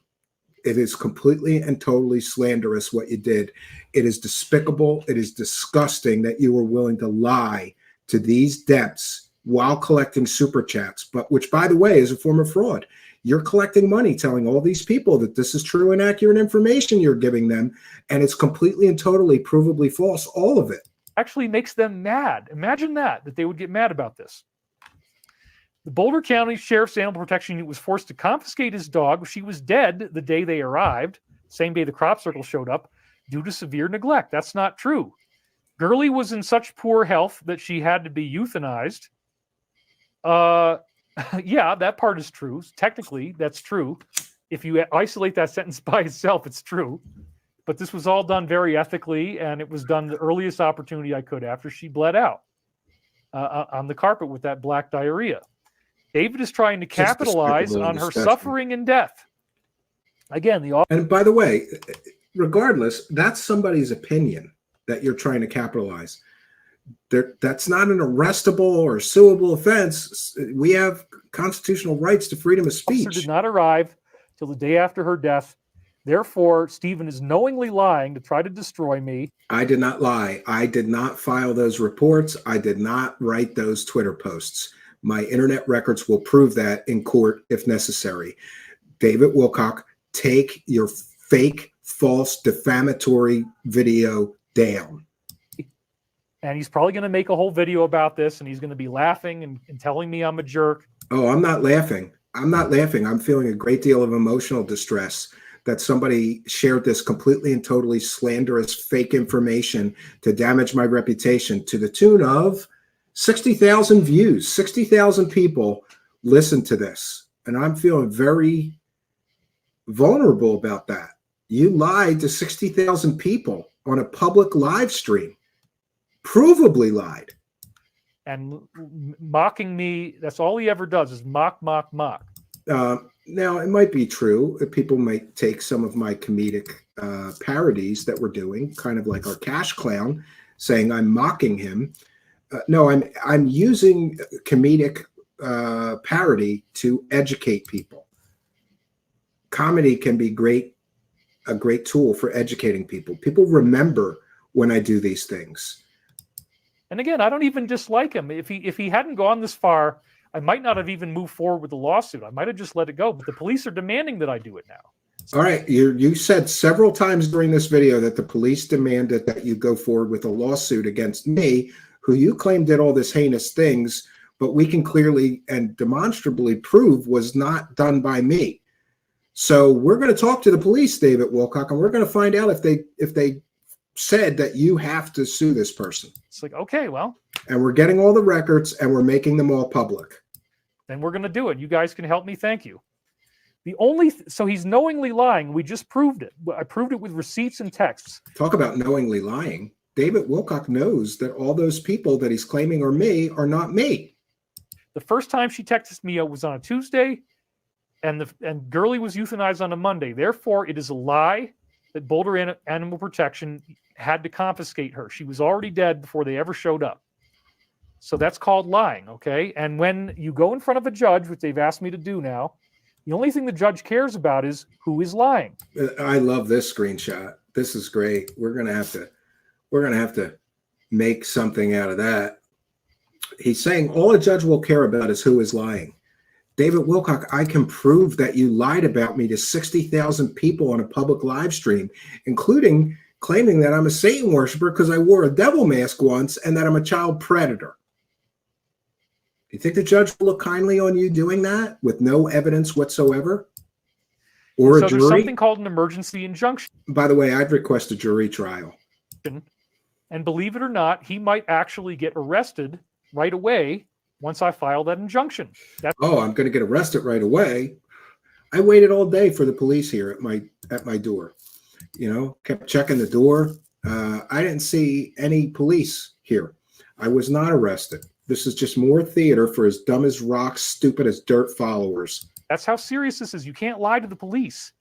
It is completely and totally slanderous what you did. It is despicable. It is disgusting that you were willing to lie to these depths while collecting super chats, but which, by the way, is a form of fraud. You're collecting money telling all these people that this is true and accurate information you're giving them, and it's completely and totally provably false, all of it. Actually makes them mad. Imagine that they would get mad about this. The Boulder County Sheriff's Animal Protection Unit was forced to confiscate his dog. She was dead the day they arrived, same day the crop circle showed up, due to severe neglect. That's not true. Gurley was in such poor health that she had to be euthanized. Yeah, that part is true. Technically, that's true. If you isolate that sentence by itself, it's true. But this was all done very ethically, and it was done the earliest opportunity I could after she bled out on the carpet with that black diarrhea. David is trying to capitalize on her suffering and death. Again, and by the way, regardless, that's somebody's opinion that you're trying to capitalize. That's not an arrestable or suable offense. We have constitutional rights to freedom of speech. Officer did not arrive till the day after her death. Therefore, Stephen is knowingly lying to try to destroy me. I did not lie. I did not file those reports. I did not write those Twitter posts. My internet records will prove that in court if necessary. David Wilcock, take your fake, false, defamatory video down. And he's probably going to make a whole video about this, and he's going to be laughing and telling me I'm a jerk. Oh, I'm not laughing. I'm not laughing. I'm feeling a great deal of emotional distress that somebody shared this completely and totally slanderous fake information to damage my reputation to the tune of 60,000 views. 60,000 people listened to this, and I'm feeling very vulnerable about that. You lied to 60,000 people on a public live stream. Provably lied. And mocking me, that's all he ever does is mock, mock, mock. Now, it might be true. People might take some of my comedic parodies that we're doing, kind of like our Cash Clown, saying I'm mocking him. No, I'm using comedic parody to educate people. Comedy can be a great tool for educating people. People remember when I do these things. And again, I don't even dislike him. If he hadn't gone this far, I might not have even moved forward with the lawsuit. I might have just let it go. But the police are demanding that I do it now. All right, you said several times during this video that the police demanded that you go forward with a lawsuit against me, who you claim did all this heinous things, but we can clearly and demonstrably prove was not done by me. So we're going to talk to the police, David Wilcock, and we're going to find out if they said that you have to sue this person. It's like, okay, well. And we're getting all the records and we're making them all public. Then we're going to do it. You guys can help me. Thank you. So he's knowingly lying. We just proved it. I proved it with receipts and texts. Talk about knowingly lying. David Wilcock knows that all those people that he's claiming are me are not me. The first time she texted me was on a Tuesday, and Gurley was euthanized on a Monday. Therefore, it is a lie that Boulder Animal Protection had to confiscate her. She was already dead before they ever showed up. So that's called lying, okay? And when you go in front of a judge, which they've asked me to do now, the only thing the judge cares about is who is lying. I love this screenshot. This is great. We're gonna have to make something out of that. He's saying all a judge will care about is who is lying. David Wilcock, I can prove that you lied about me to 60,000 people on a public live stream, including claiming that I'm a Satan worshiper because I wore a devil mask once and that I'm a child predator. Do you think the judge will look kindly on you doing that with no evidence whatsoever? Or a jury? There's something called an emergency injunction. By the way, I'd request a jury trial. And believe it or not, he might actually get arrested right away once I file that injunction. Oh, I'm going to get arrested right away. I waited all day for the police here at my door. You know, kept checking the door. I didn't see any police here. I was not arrested. This is just more theater for as dumb as rocks, stupid as dirt followers. That's how serious this is. You can't lie to the police.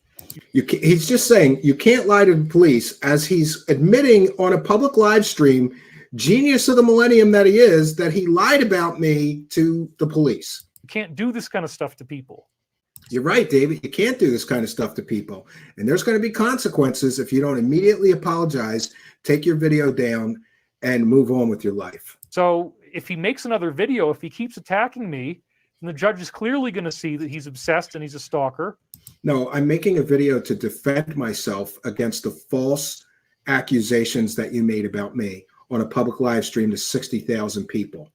He's just saying you can't lie to the police, as he's admitting on a public live stream, genius of the millennium that he is, that he lied about me to the police. You can't do this kind of stuff to people. You're right, David. You can't do this kind of stuff to people. And there's going to be consequences if you don't immediately apologize, take your video down, and move on with your life. So if he makes another video, if he keeps attacking me, then the judge is clearly going to see that he's obsessed and he's a stalker. No, I'm making a video to defend myself against the false accusations that you made about me on a public live stream to 60,000 people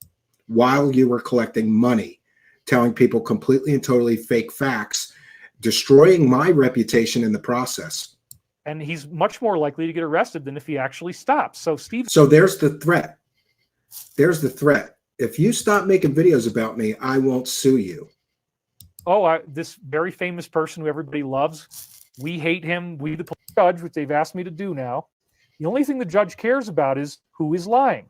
while you were collecting money, telling people completely and totally fake facts, destroying my reputation in the process. And he's much more likely to get arrested than if he actually stops. So, Steve. So there's the threat. There's the threat. If you stop making videos about me, I won't sue you. Oh, this very famous person who everybody loves, we hate him. We, the judge, which they've asked me to do now. The only thing the judge cares about is who is lying.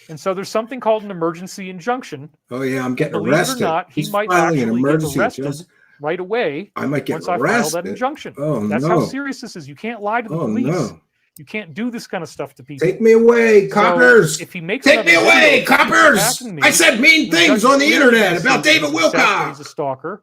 And so there's something called an emergency injunction. Oh, yeah, I'm getting Believe arrested. It or not, he might actually get arrested right away. I might get once arrested. I file that injunction. Oh, That's no. how serious this is. You can't lie to the police. No. You can't do this kind of stuff to people. Take me away, coppers. So if he makes Take me away, coppers. I said mean things on the internet about David Wilcock. He's a stalker,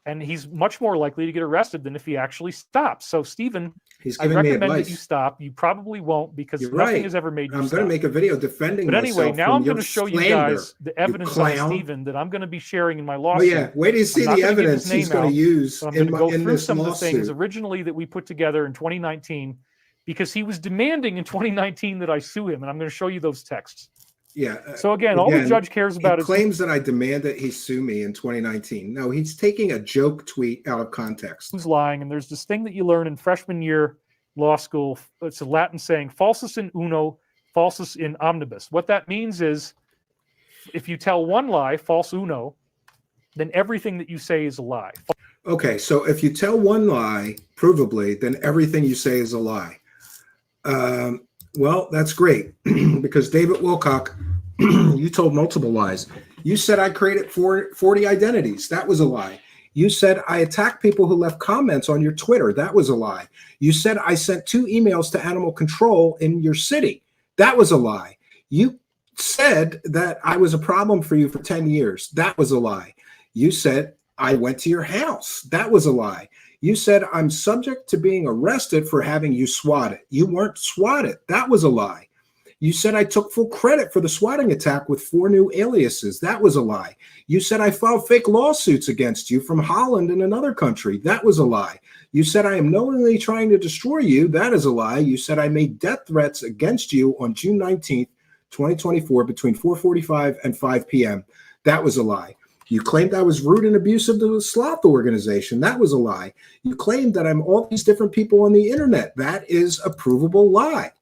and he's much more likely to get arrested than if he actually stops. So, Stephen, I recommend that you stop. You probably won't, because nothing has ever made you stop. I'm going to make a video defending myself. But anyway, now I'm going to show slander, you guys the evidence on Stephen that I'm going to be sharing in my lawsuit. Oh, yeah. Wait till you see the evidence he's going to use I'm going to go through some lawsuit. of the things originally that we put together in 2019, because he was demanding in 2019 that I sue him, and I'm going to show you those texts. Yeah. So again, all the judge cares about is claims that I demand that he sue me in 2019. No, he's taking a joke tweet out of context. Who's lying? And there's this thing that you learn in freshman year law school. It's a Latin saying, falsus in uno, falsus in omnibus. What that means is, if you tell one lie, false uno, then everything that you say is a lie. Okay, so if you tell one lie, provably, then everything you say is a lie. Well, that's great, because David Wilcock, you told multiple lies. You said I created 40 identities. That was a lie. You said I attacked people who left comments on your Twitter. That was a lie. You said I sent 2 emails to animal control in your city. That was a lie. You said that I was a problem for you for 10 years. That was a lie. You said I went to your house. That was a lie. You said I'm subject to being arrested for having you swatted. You weren't swatted. That was a lie. You said I took full credit for the swatting attack with 4 new aliases. That was a lie. You said I filed fake lawsuits against you from Holland and another country. That was a lie. You said I am knowingly trying to destroy you. That is a lie. You said I made death threats against you on June 19th, 2024 between 4:45 and 5 p.m. That was a lie. You claimed I was rude and abusive to the Sloth organization. That was a lie. You claimed that I'm all these different people on the internet. That is a provable lie.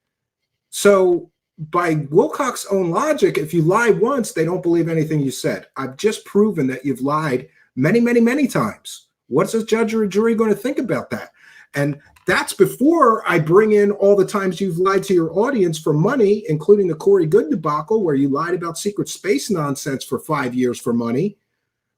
So by Wilcock's own logic, if you lie once, they don't believe anything you said. I've just proven that you've lied many, many, many times. What's a judge or a jury going to think about that? And that's before I bring in all the times you've lied to your audience for money, including the Corey Good debacle, where you lied about secret space nonsense for 5 years for money.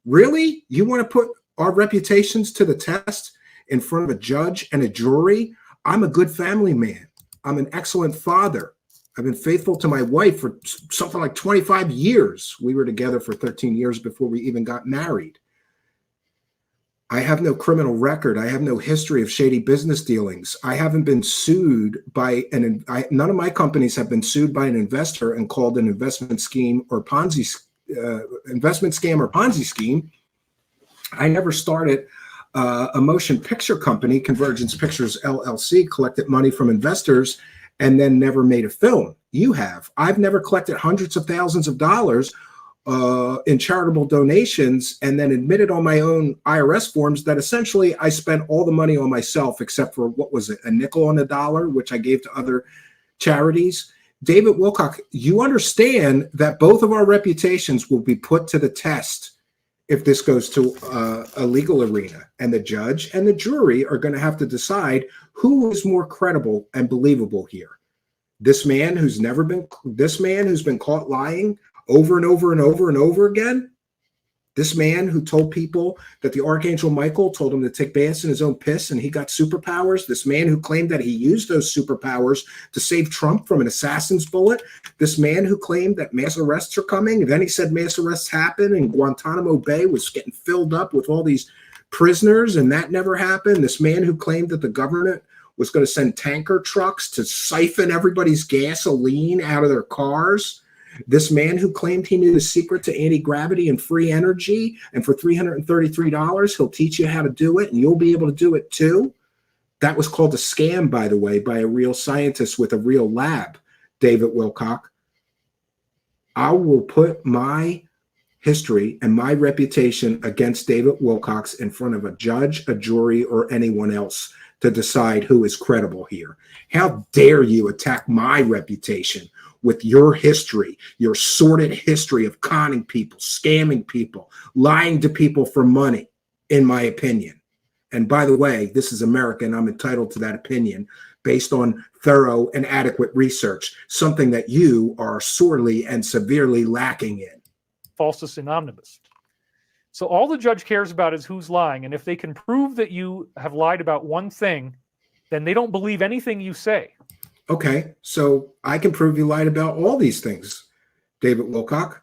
Really? You want to put our reputations to the test in front of a judge and a jury? I'm a good family man. I'm an excellent father. I've been faithful to my wife for something like 25 years. We were together for 13 years before we even got married. I have no criminal record. I have no history of shady business dealings. I haven't been sued by none of my companies have been sued by an investor and called an investment scheme or Ponzi investment scam or Ponzi scheme. I never started a motion picture company, Convergence Pictures LLC, collected money from investors and then never made a film. You have. I've never collected hundreds of thousands of dollars in charitable donations and then admitted on my own IRS forms that essentially I spent all the money on myself except for, what was it, a nickel on a dollar, which I gave to other charities. David Wilcock, you understand that both of our reputations will be put to the test if this goes to a legal arena, and the judge and the jury are going to have to decide who is more credible and believable here. This man who's been caught lying over and over and over and over again. This man who told people that the Archangel Michael told him to take baths in his own piss and he got superpowers. This man who claimed that he used those superpowers to save Trump from an assassin's bullet. This man who claimed that mass arrests are coming. And then he said mass arrests happen and Guantanamo Bay was getting filled up with all these prisoners and that never happened. This man who claimed that the government was going to send tanker trucks to siphon everybody's gasoline out of their cars. This man who claimed he knew the secret to anti-gravity and free energy, and for $333, he'll teach you how to do it, and you'll be able to do it too. That was called a scam, by the way, by a real scientist with a real lab, David Wilcock. I will put my history and my reputation against David Wilcock's in front of a judge, a jury, or anyone else to decide who is credible here. How dare you attack my reputation with your history, your sordid history of conning people, scamming people, lying to people for money, in my opinion. And by the way, this is America, and I'm entitled to that opinion based on thorough and adequate research, something that you are sorely and severely lacking in. Falsus in omnibus. So all the judge cares about is who's lying. And if they can prove that you have lied about one thing, then they don't believe anything you say. Okay, so I can prove you lied about all these things, David Wilcock.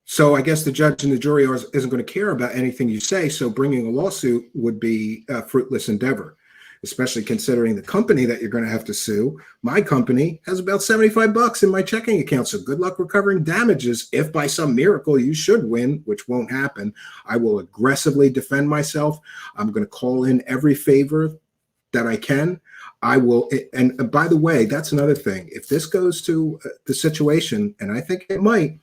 So I guess the judge and the jury isn't going to care about anything you say, so bringing a lawsuit would be a fruitless endeavor, especially considering the company that you're going to have to sue. My company has about $75 in my checking account, so good luck recovering damages. If by some miracle you should win, which won't happen, I will aggressively defend myself. I'm going to call in every favor that I can. I will, and by the way, that's another thing. If this goes to the situation, and I think it might,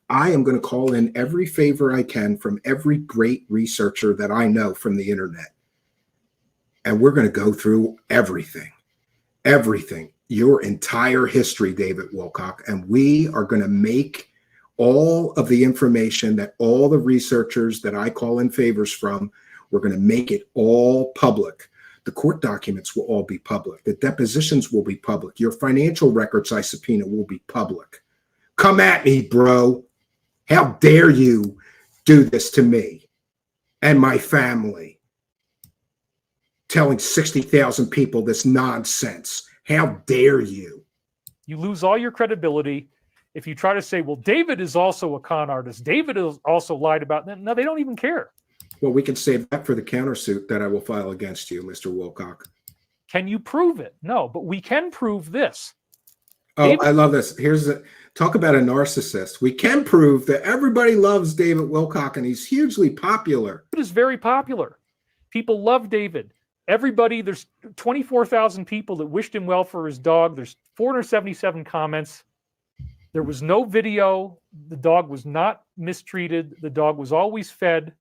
I am going to call in every favor I can from every great researcher that I know from the internet. And we're going to go through everything, your entire history, David Wilcock. And we are going to make all of the information that all the researchers that I call in favors from, we're going to make it all public. The court documents will all be public. The depositions will be public. Your financial records I subpoena will be public. Come at me, bro. How dare you do this to me? and my family, telling 60,000 people this nonsense. How dare you? You lose all your credibility if you try to say, well, David is also a con artist. David has also lied about it. No, they don't even care. Well, we can save that for the countersuit that I will file against you, Mr. Wilcock. Can you prove it? No, but we can prove this. Oh, David, I love this. Talk about a narcissist. We can prove that everybody loves David Wilcock and he's hugely popular. David is very popular. People love David. Everybody, there's 24,000 people that wished him well for his dog. There's 477 comments. There was no video. The dog was not mistreated. The dog was always fed.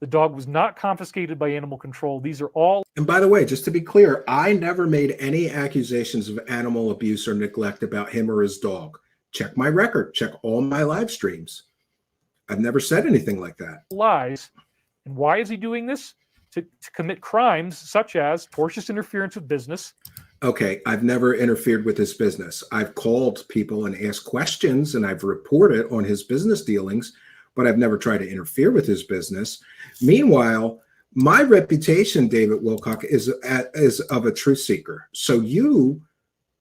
The dog was not confiscated by animal control. These are all. And by the way, just to be clear, I never made any accusations of animal abuse or neglect about him or his dog. Check my record. Check all my live streams. I've never said anything like that. Lies. And why is he doing this? To commit crimes such as tortious interference with business. Okay, I've never interfered with his business. I've called people and asked questions, and I've reported on his business dealings, but I've never tried to interfere with his business. Meanwhile, my reputation, David Wilcock, is of a truth seeker. So you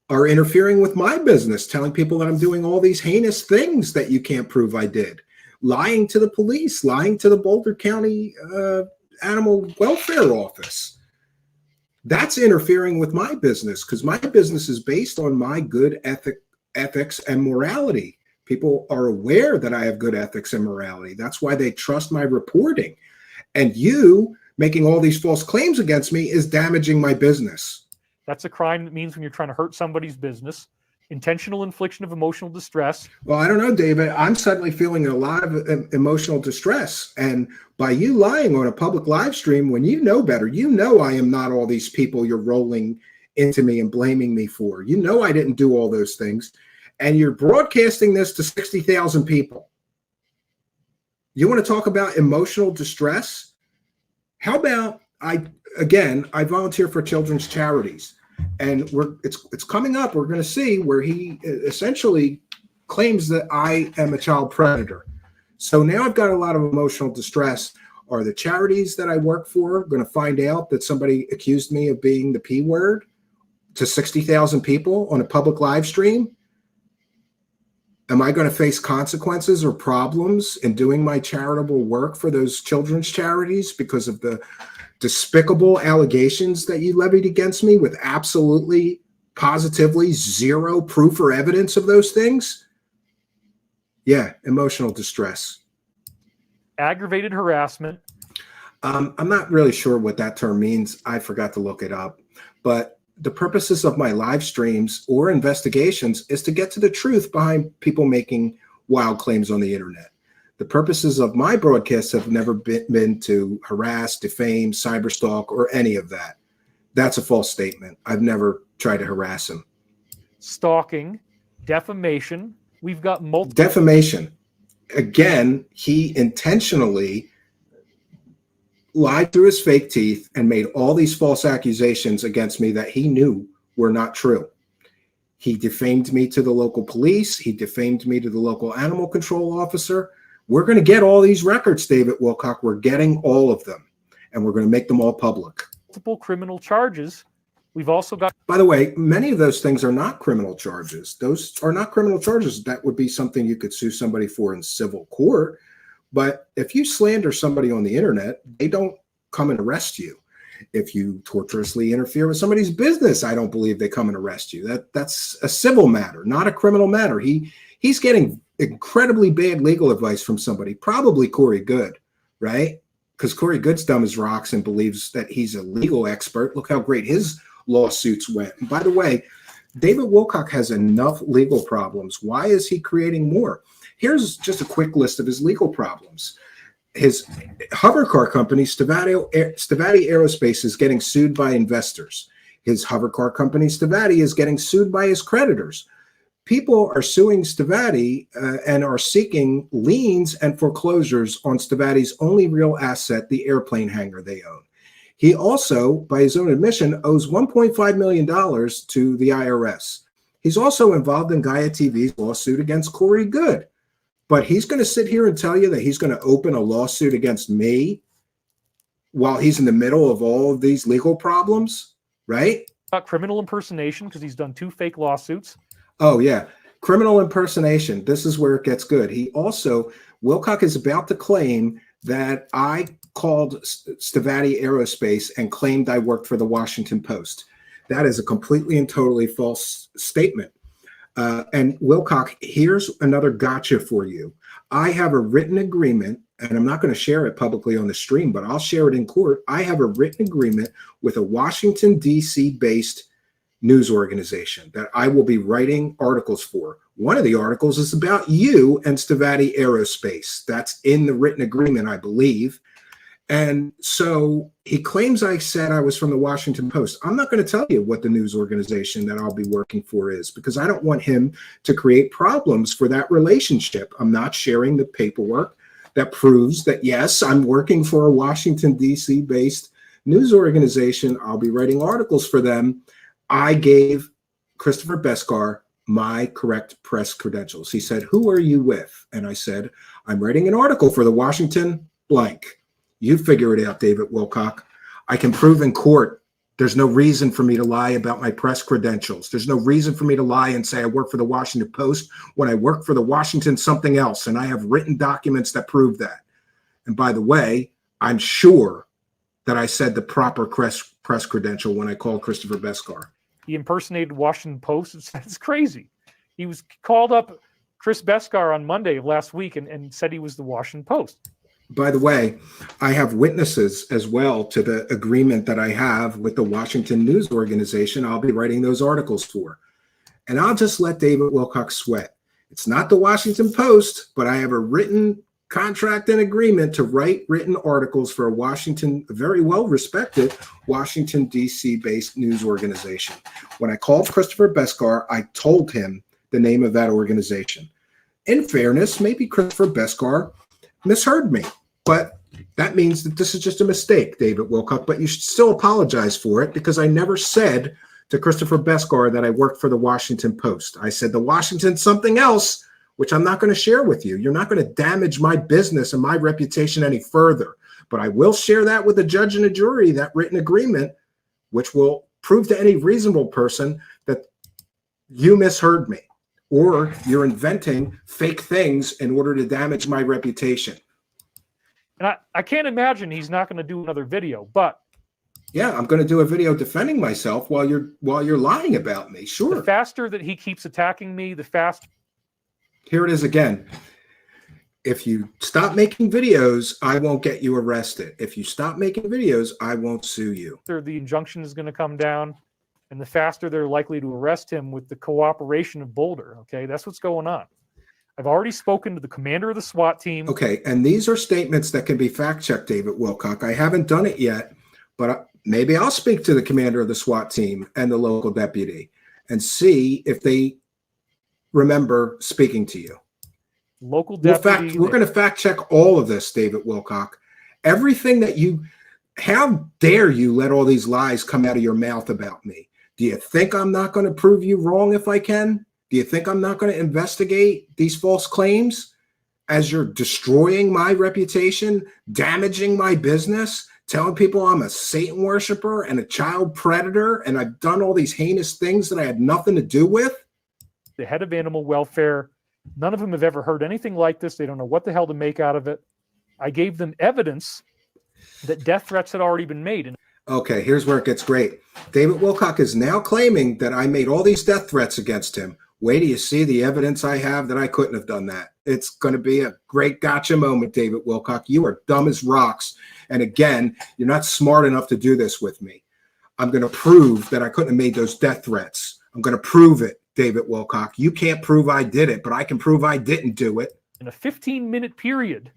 are interfering with my business, telling people that I'm doing all these heinous things that you can't prove I did. Lying to the police, lying to the Boulder County Animal Welfare Office. That's interfering with my business because my business is based on my good ethics and morality. People are aware that I have good ethics and morality. That's why they trust my reporting. And you making all these false claims against me is damaging my business. That's a crime. That means when you're trying to hurt somebody's business. Intentional infliction of emotional distress. Well, I don't know, David. I'm suddenly feeling a lot of emotional distress. And by you lying on a public live stream, when you know better, you know I am not all these people you're rolling into me and blaming me for. You know I didn't do all those things. And you're broadcasting this to 60,000 people. You want to talk about emotional distress? How about I volunteer for children's charities. And it's coming up. We're going to see where he essentially claims that I am a child predator. So now I've got a lot of emotional distress. Are the charities that I work for going to find out that somebody accused me of being the P word to 60,000 people on a public live stream? Am I going to face consequences or problems in doing my charitable work for those children's charities because of the despicable allegations that you levied against me with absolutely, positively zero proof or evidence of those things? Yeah, emotional distress. Aggravated harassment. I'm not really sure what that term means. I forgot to look it up. But the purposes of my live streams or investigations is to get to the truth behind people making wild claims on the internet. The purposes of my broadcasts have never been to harass, defame, cyberstalk, or any of that. That's a false statement. I've never tried to harass him. Stalking, defamation. We've got multiple. Defamation. Again, he intentionally lied through his fake teeth and made all these false accusations against me that he knew were not true. He defamed me to the local police. He defamed me to the local animal control officer. We're going to get all these records, David Wilcock. We're getting all of them, and we're going to make them all public. Multiple criminal charges. We've also got. By the way, many of those things are not criminal charges. Those are not criminal charges. That would be something you could sue somebody for in civil court. But if you slander somebody on the internet, they don't come and arrest you. If you torturously interfere with somebody's business, I don't believe they come and arrest you. That's a civil matter, not a criminal matter. He's getting incredibly bad legal advice from somebody, probably Corey Good, right? Because Corey Good's dumb as rocks and believes that he's a legal expert. Look how great his lawsuits went. And by the way, David Wilcock has enough legal problems. Why is he creating more? Here's just a quick list of his legal problems. His hover car company, Stavatti Aerospace, is getting sued by investors. His hover car company, Stavatti, is getting sued by his creditors. People are suing Stavatti and are seeking liens and foreclosures on Stavatti's only real asset, the airplane hangar they own. He also, by his own admission, owes $1.5 million to the IRS. He's also involved in Gaia TV's lawsuit against Corey Good. But he's going to sit here and tell you that he's going to open a lawsuit against me while he's in the middle of all of these legal problems, right? Criminal impersonation, because he's done 2 fake lawsuits. Oh, yeah. Criminal impersonation. This is where it gets good. He also, Wilcock is about to claim that I called Stavatti Aerospace and claimed I worked for the Washington Post. That is a completely and totally false statement. And Wilcock, here's another gotcha for you. I have a written agreement, and I'm not going to share it publicly on the stream, but I'll share it in court. I have a written agreement with a Washington, D.C. based news organization that I will be writing articles for. One of the articles is about you and Stavatti Aerospace. That's in the written agreement, I believe. And so he claims I said I was from the Washington Post. I'm not going to tell you what the news organization that I'll be working for is, because I don't want him to create problems for that relationship. I'm not sharing the paperwork that proves that, yes, I'm working for a Washington, D.C. based news organization. I'll be writing articles for them. I gave Christopher Beskar my correct press credentials. He said, "Who are you with?" And I said, "I'm writing an article for the Washington blank." You figure it out, David Wilcock. I can prove in court there's no reason for me to lie about my press credentials. There's no reason for me to lie and say I work for the Washington Post when I work for the Washington something else, and I have written documents that prove that. And by the way, I'm sure that I said the proper press credential when I called Christopher Beskar. He impersonated Washington Post. It's crazy. He was called up Chris Beskar on Monday of last week and said he was the Washington Post. By the way, I have witnesses as well to the agreement that I have with the Washington News Organization I'll be writing those articles for. And I'll just let David Wilcock sweat. It's not the Washington Post, but I have a written contract and agreement to write written articles for a very well-respected Washington, D.C. based news organization. When I called Christopher Beskar, I told him the name of that organization. In fairness, maybe Christopher Beskar misheard me, but that means that this is just a mistake, David Wilcock, but you should still apologize for it, because I never said to Christopher Beskar that I worked for the Washington Post. I said the Washington something else, which I'm not going to share with you. You're not going to damage my business and my reputation any further, but I will share that with a judge and a jury, that written agreement, which will prove to any reasonable person that you misheard me, or you're inventing fake things in order to damage my reputation. And I can't imagine he's not going to do another video, but yeah, I'm going to do a video defending myself while you're lying about me. Sure. The faster that he keeps attacking me, the faster. Here it is again. If you stop making videos, I won't get you arrested. If you stop making videos, I won't sue you. The injunction is going to come down, and the faster they're likely to arrest him with the cooperation of Boulder. Okay, that's what's going on. I've already spoken to the commander of the SWAT team. Okay, and these are statements that can be fact-checked, David Wilcock. I haven't done it yet, but maybe I'll speak to the commander of the SWAT team and the local deputy and see if they remember speaking to you. Local deputy. We're going to fact-check all of this, David Wilcock. Everything that you... How dare you let all these lies come out of your mouth about me? Do you think I'm not going to prove you wrong if I can? Do you think I'm not going to investigate these false claims as you're destroying my reputation, damaging my business, telling people I'm a Satan worshiper and a child predator, and I've done all these heinous things that I had nothing to do with? The head of animal welfare, none of them have ever heard anything like this. They don't know what the hell to make out of it. I gave them evidence that death threats had already been made. Okay, here's where it gets great. David Wilcock is now claiming that I made all these death threats against him. Wait till you see the evidence I have that I couldn't have done that. It's going to be a great gotcha moment, David Wilcock. You are dumb as rocks. And again, you're not smart enough to do this with me. I'm going to prove that I couldn't have made those death threats. I'm going to prove it, David Wilcock. You can't prove I did it, but I can prove I didn't do it. In a 15-minute period,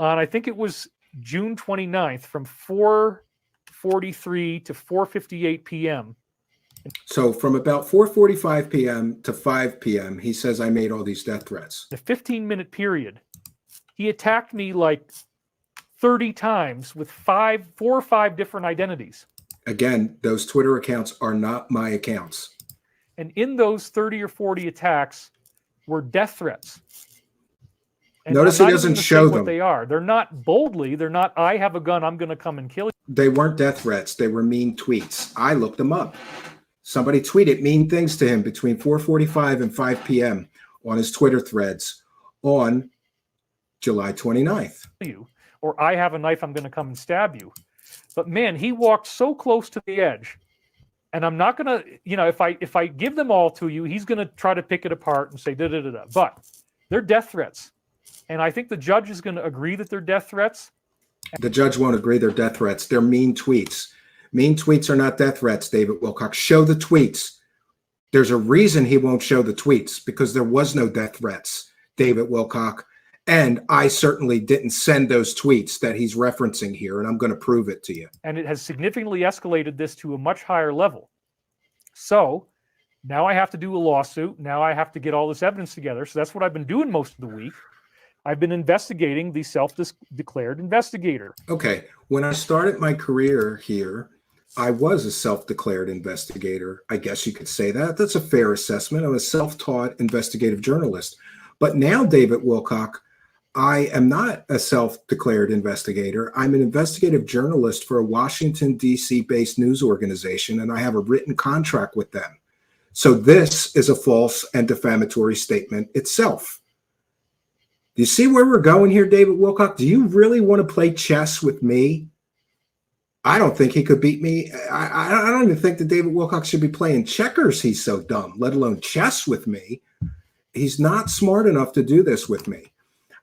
on I think it was June 29th, from 4:43 to 4:58 p.m. So from about 4:45 p.m. to 5 p.m., he says I made all these death threats. In a 15-minute period, he attacked me like 30 times with 4 or 5 different identities. Again, those Twitter accounts are not my accounts. And in those 30 or 40 attacks were death threats. And Notice I'm he not doesn't even gonna say show what them. they are. They're not boldly. They're not, I have a gun, I'm going to come and kill you. They weren't death threats. They were mean tweets. I looked them up. Somebody tweeted mean things to him between 4:45 and 5 p.m. on his Twitter threads on July 29th. Or I have a knife, I'm going to come and stab you. But man, he walked so close to the edge. And I'm not going to, if I give them all to you, he's going to try to pick it apart and say da da da da. But they're death threats. And I think the judge is going to agree that they're death threats. The judge won't agree they're death threats. They're mean tweets. Mean tweets are not death threats, David Wilcock. Show the tweets. There's a reason he won't show the tweets, because there was no death threats, David Wilcock. And I certainly didn't send those tweets that he's referencing here, and I'm going to prove it to you. And it has significantly escalated this to a much higher level. So now I have to do a lawsuit. Now I have to get all this evidence together. So that's what I've been doing most of the week. I've been investigating the self-declared investigator. Okay. When I started my career here, I was a self-declared investigator. I guess you could say that. That's a fair assessment. I'm a self-taught investigative journalist. But now, David Wilcock, I am not a self-declared investigator. I'm an investigative journalist for a Washington, D.C. based news organization, and I have a written contract with them. So this is a false and defamatory statement itself. Do you see where we're going here, David Wilcock? Do you really want to play chess with me? I don't think he could beat me. I don't even think that David Wilcock should be playing checkers. He's so dumb, let alone chess with me. He's not smart enough to do this with me.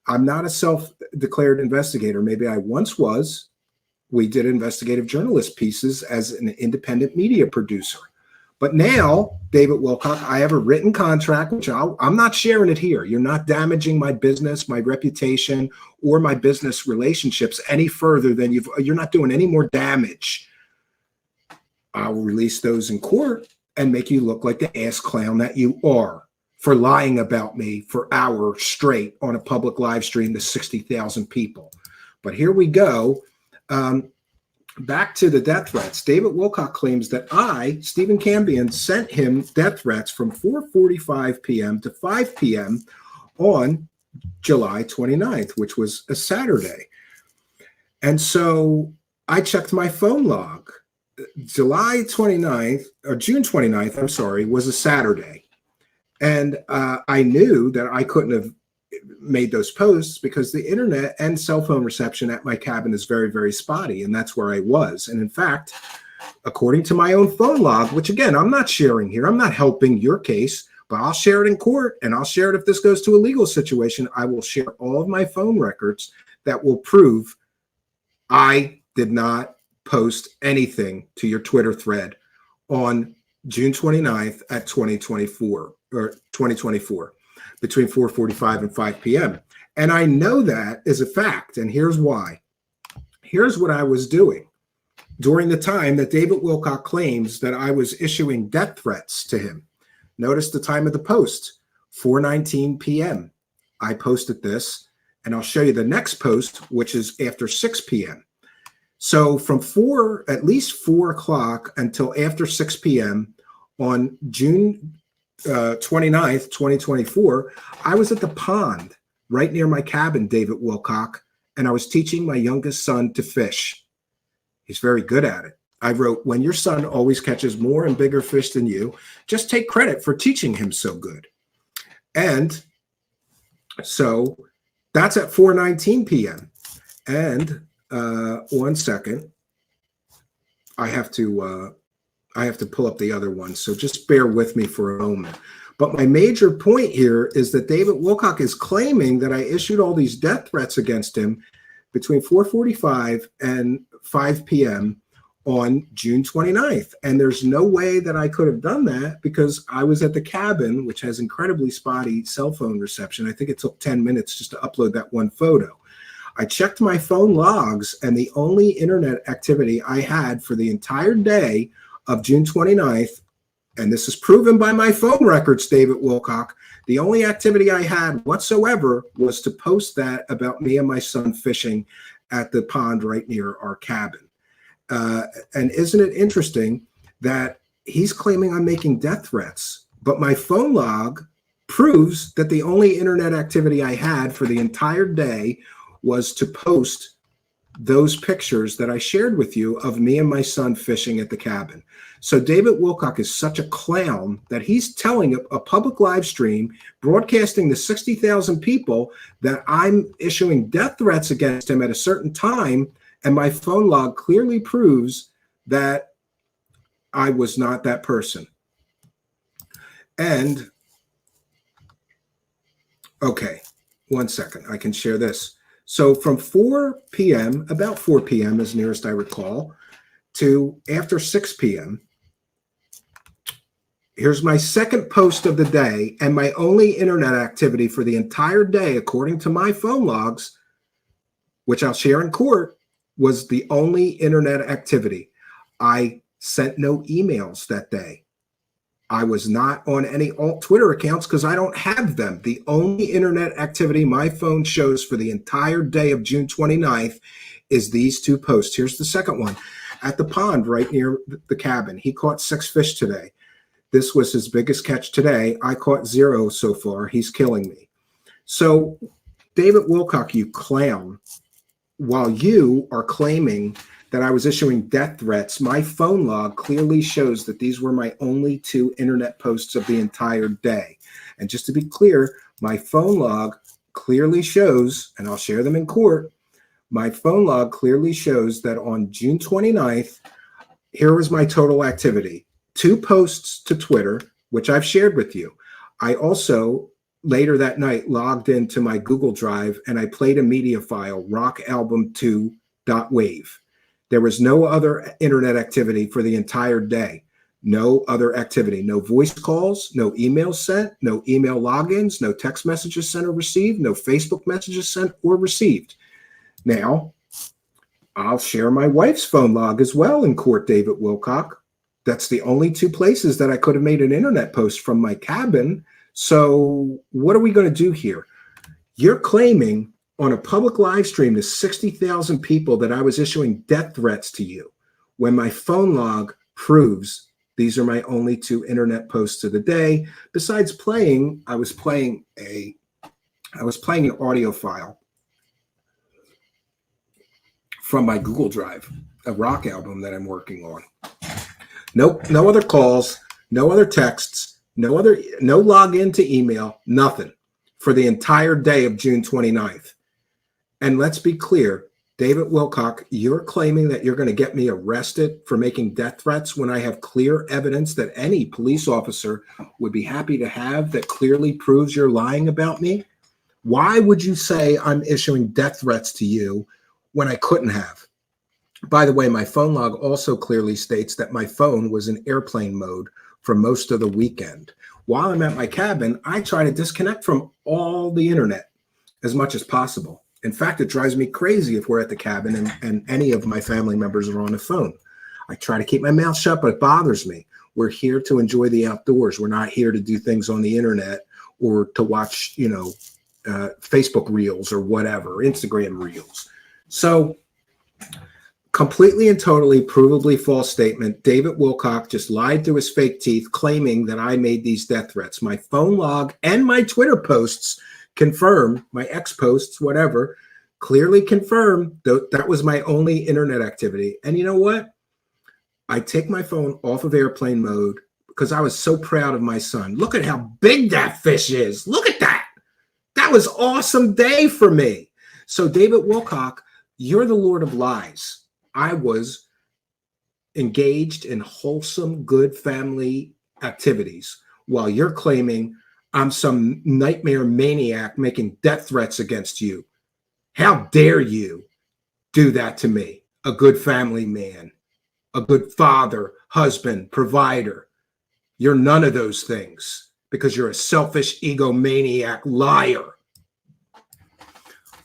I'm not a self-declared investigator. Maybe I once was. We did investigative journalist pieces as an independent media producer. But now, David Wilcock, I have a written contract, which I'm not sharing it here. You're not damaging my business, my reputation, or my business relationships any further than you're not doing any more damage. I'll release those in court and make you look like the ass clown that you are for lying about me for hours straight on a public live stream to 60,000 people. But here we go. Back to the death threats. David Wilcock claims that I, Steven Cambian, sent him death threats from 4:45 p.m. to 5 p.m. on July 29th, which was a Saturday. And so I checked my phone log. July 29th, or June 29th, I'm sorry, was a Saturday. And I knew that I couldn't have made those posts because the internet and cell phone reception at my cabin is very, very spotty. And that's where I was. And in fact, according to my own phone log, which again, I'm not sharing here, I'm not helping your case, but I'll share it in court, and I'll share it if this goes to a legal situation. I will share all of my phone records that will prove I did not post anything to your Twitter thread on June 29th at 2024 between 4:45 and 5 p.m. And I know that is a fact. And here's why. Here's what I was doing during the time that David Wilcock claims that I was issuing death threats to him. Notice the time of the post, 4:19 p.m. I posted this, and I'll show you the next post, which is after 6 p.m. So from at least 4 o'clock until after 6 p.m. on June 29th, 2024, I was at the pond right near my cabin, David Wilcock, and I was teaching my youngest son to fish. He's very good at it. I wrote, when your son always catches more and bigger fish than you, just take credit for teaching him so good. And so that's at 4:19 p.m. And 1 second, I have to pull up the other one. So just bear with me for a moment. But my major point here is that David Wilcock is claiming that I issued all these death threats against him between 4:45 and 5 p.m. on June 29th. And there's no way that I could have done that because I was at the cabin, which has incredibly spotty cell phone reception. I think it took 10 minutes just to upload that one photo. I checked my phone logs, and the only internet activity I had for the entire day of June 29th, and this is proven by my phone records, David Wilcock, the only activity I had whatsoever was to post that about me and my son fishing at the pond right near our cabin. And isn't it interesting that he's claiming I'm making death threats, but my phone log proves that the only internet activity I had for the entire day was to post those pictures that I shared with you of me and my son fishing at the cabin. So David Wilcock is such a clown that he's telling a public live stream, broadcasting to 60,000 people, that I'm issuing death threats against him at a certain time, and my phone log clearly proves that I was not that person. And, okay, one second, I can share this. So from 4 p.m., about 4 p.m. as nearest I recall, to after 6 p.m., here's my second post of the day, and my only internet activity for the entire day, according to my phone logs, which I'll share in court, was the only internet activity. I sent no emails that day. I was not on any alt Twitter accounts because I don't have them. The only internet activity my phone shows for the entire day of June 29th is these two posts. Here's the second one. At the pond right near the cabin, he caught 6 fish today. This was his biggest catch today. I caught 0 so far. He's killing me. So, David Wilcock, you clown, while you are claiming that I was issuing death threats, my phone log clearly shows that these were my only 2 internet posts of the entire day. And just to be clear, my phone log clearly shows, and I'll share them in court, my phone log clearly shows that on June 29th, here was my total activity. 2 posts to Twitter, which I've shared with you. I also, later that night, logged into my Google Drive and I played a media file, rockalbum2.wave. There was no other internet activity for the entire day. No other activity. No voice calls, no emails sent, no email logins, no text messages sent or received, no Facebook messages sent or received. Now, I'll share my wife's phone log as well in court, David Wilcock. That's the only 2 places that I could have made an internet post from my cabin. So what are we going to do here? You're claiming on a public live stream to 60,000 people that I was issuing death threats to you when my phone log proves these are my only 2 internet posts of the day. Besides playing, I was playing an audio file from my Google Drive, a rock album that I'm working on. Nope, no other calls, no other texts, no login to email, nothing for the entire day of June 29th. And let's be clear, David Wilcock, you're claiming that you're going to get me arrested for making death threats when I have clear evidence that any police officer would be happy to have that clearly proves you're lying about me? Why would you say I'm issuing death threats to you when I couldn't have? By the way, my phone log also clearly states that my phone was in airplane mode for most of the weekend. While I'm at my cabin, I try to disconnect from all the internet as much as possible. In fact, it drives me crazy if we're at the cabin and any of my family members are on the phone. I try to keep my mouth shut, but it bothers me. We're here to enjoy the outdoors. We're not here to do things on the internet or to watch, Facebook reels or whatever, Instagram reels. So, completely and totally provably false statement. David Wilcock just lied through his fake teeth, claiming that I made these death threats. My phone log and my Twitter posts confirm, my X posts, whatever, clearly confirm that was my only internet activity. And you know what? I take my phone off of airplane mode because I was so proud of my son. Look at how big that fish is. Look at that. That was an awesome day for me. So David Wilcock, you're the Lord of Lies. I was engaged in wholesome, good family activities while you're claiming I'm some nightmare maniac making death threats against you. How dare you do that to me, a good family man, a good father, husband, provider. You're none of those things because you're a selfish egomaniac liar.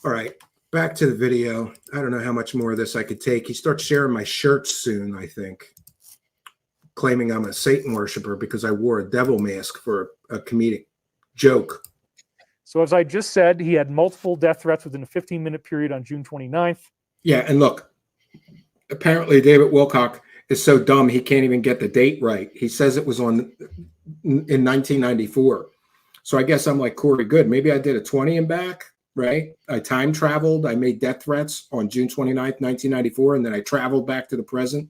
All right. Back to the video. I don't know how much more of this I could take. He starts sharing my shirts soon, I think, claiming I'm a Satan worshiper because I wore a devil mask for a comedic joke. So as I just said, he had multiple death threats within a 15-minute period on June 29th. Yeah, and look, apparently David Wilcock is so dumb he can't even get the date right. He says it was in 1994. So I guess I'm like Corey Good. Maybe I did a 20 and back, right? I time traveled. I made death threats on June 29th, 1994, and then I traveled back to the present.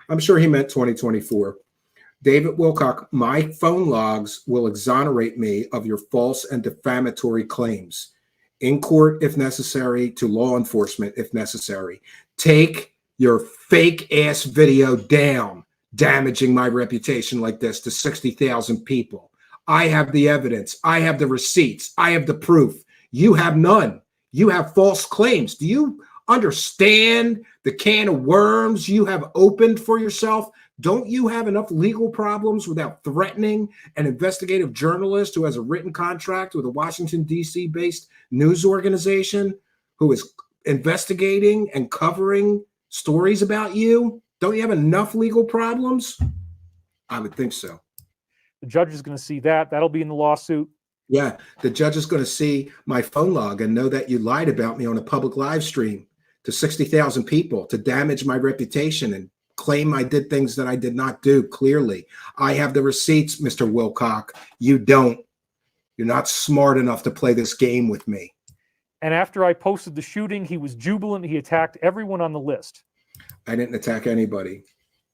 I'm sure he meant 2024. David Wilcock, my phone logs will exonerate me of your false and defamatory claims. In court, if necessary, to law enforcement, if necessary. Take your fake ass video down, damaging my reputation like this to 60,000 people. I have the evidence. I have the receipts. I have the proof. You have none. You have false claims. Do you understand the can of worms you have opened for yourself? Don't you have enough legal problems without threatening an investigative journalist who has a written contract with a Washington, D.C. based news organization who is investigating and covering stories about you? Don't you have enough legal problems? I would think so. The judge is going to see that. That'll be in the lawsuit. Yeah, the judge is going to see my phone log and know that you lied about me on a public live stream to 60,000 people to damage my reputation and claim I did things that I did not do. Clearly, I have the receipts, Mr. Wilcock. You don't. You're not smart enough to play this game with me. And after I posted the shooting, he was jubilant. He attacked everyone on the list. I didn't attack anybody.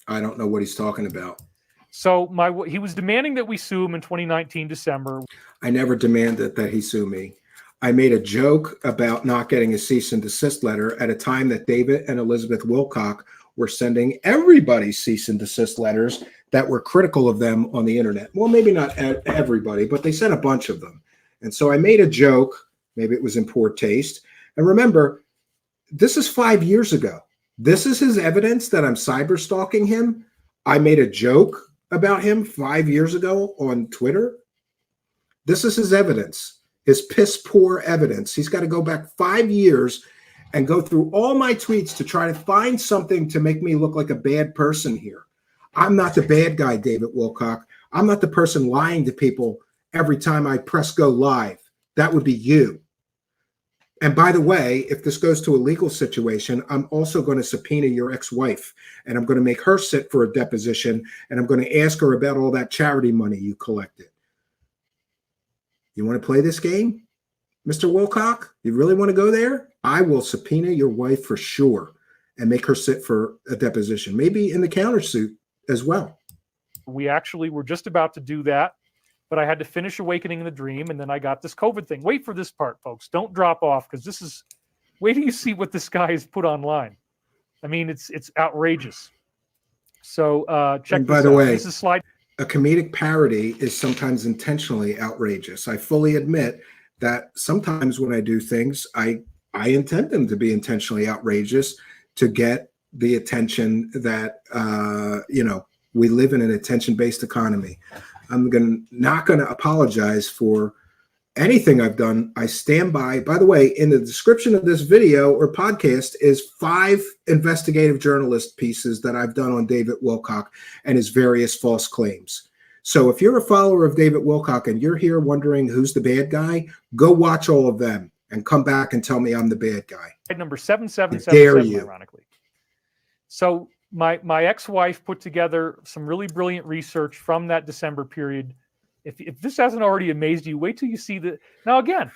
I don't know what he's talking about. So he was demanding that we sue him in 2019, December. I never demanded that he sue me. I made a joke about not getting a cease and desist letter at a time that David and Elizabeth Wilcock were sending everybody cease and desist letters that were critical of them on the internet. Well, maybe not everybody, but they sent a bunch of them. And so I made a joke. Maybe it was in poor taste. And remember, this is 5 years ago. This is his evidence that I'm cyber stalking him. I made a joke about him 5 years ago on Twitter. This is his evidence, his piss poor evidence. He's got to go back 5 years and go through all my tweets to try to find something to make me look like a bad person here. I'm not the bad guy, David Wilcock. I'm not the person lying to people every time I press go live. That would be you. And by the way, if this goes to a legal situation, I'm also going to subpoena your ex-wife, and I'm going to make her sit for a deposition, and I'm going to ask her about all that charity money you collected. You want to play this game, Mr. Wilcock? You really want to go there? I will subpoena your wife for sure and make her sit for a deposition, maybe in the countersuit as well. We actually were just about to do that, but I had to finish Awakening in the Dream, and then I got this COVID thing. Wait for this part, folks. Don't drop off, because this is... Wait till you see what this guy has put online. I mean, it's outrageous. So check this out. By the way, this is slide... A comedic parody is sometimes intentionally outrageous. I fully admit that sometimes when I do things, I intend them to be intentionally outrageous to get the attention that, we live in an attention-based economy. I'm not going to apologize for anything I've done. I stand by. By the way, in the description of this video or podcast is 5 investigative journalist pieces that I've done on David Wilcock and his various false claims. So if you're a follower of David Wilcock and you're here wondering who's the bad guy, go watch all of them and come back and tell me I'm the bad guy. Number 7777, ironically. So my ex-wife put together some really brilliant research from that December period. If this hasn't already amazed you, wait till you see the... Now, again,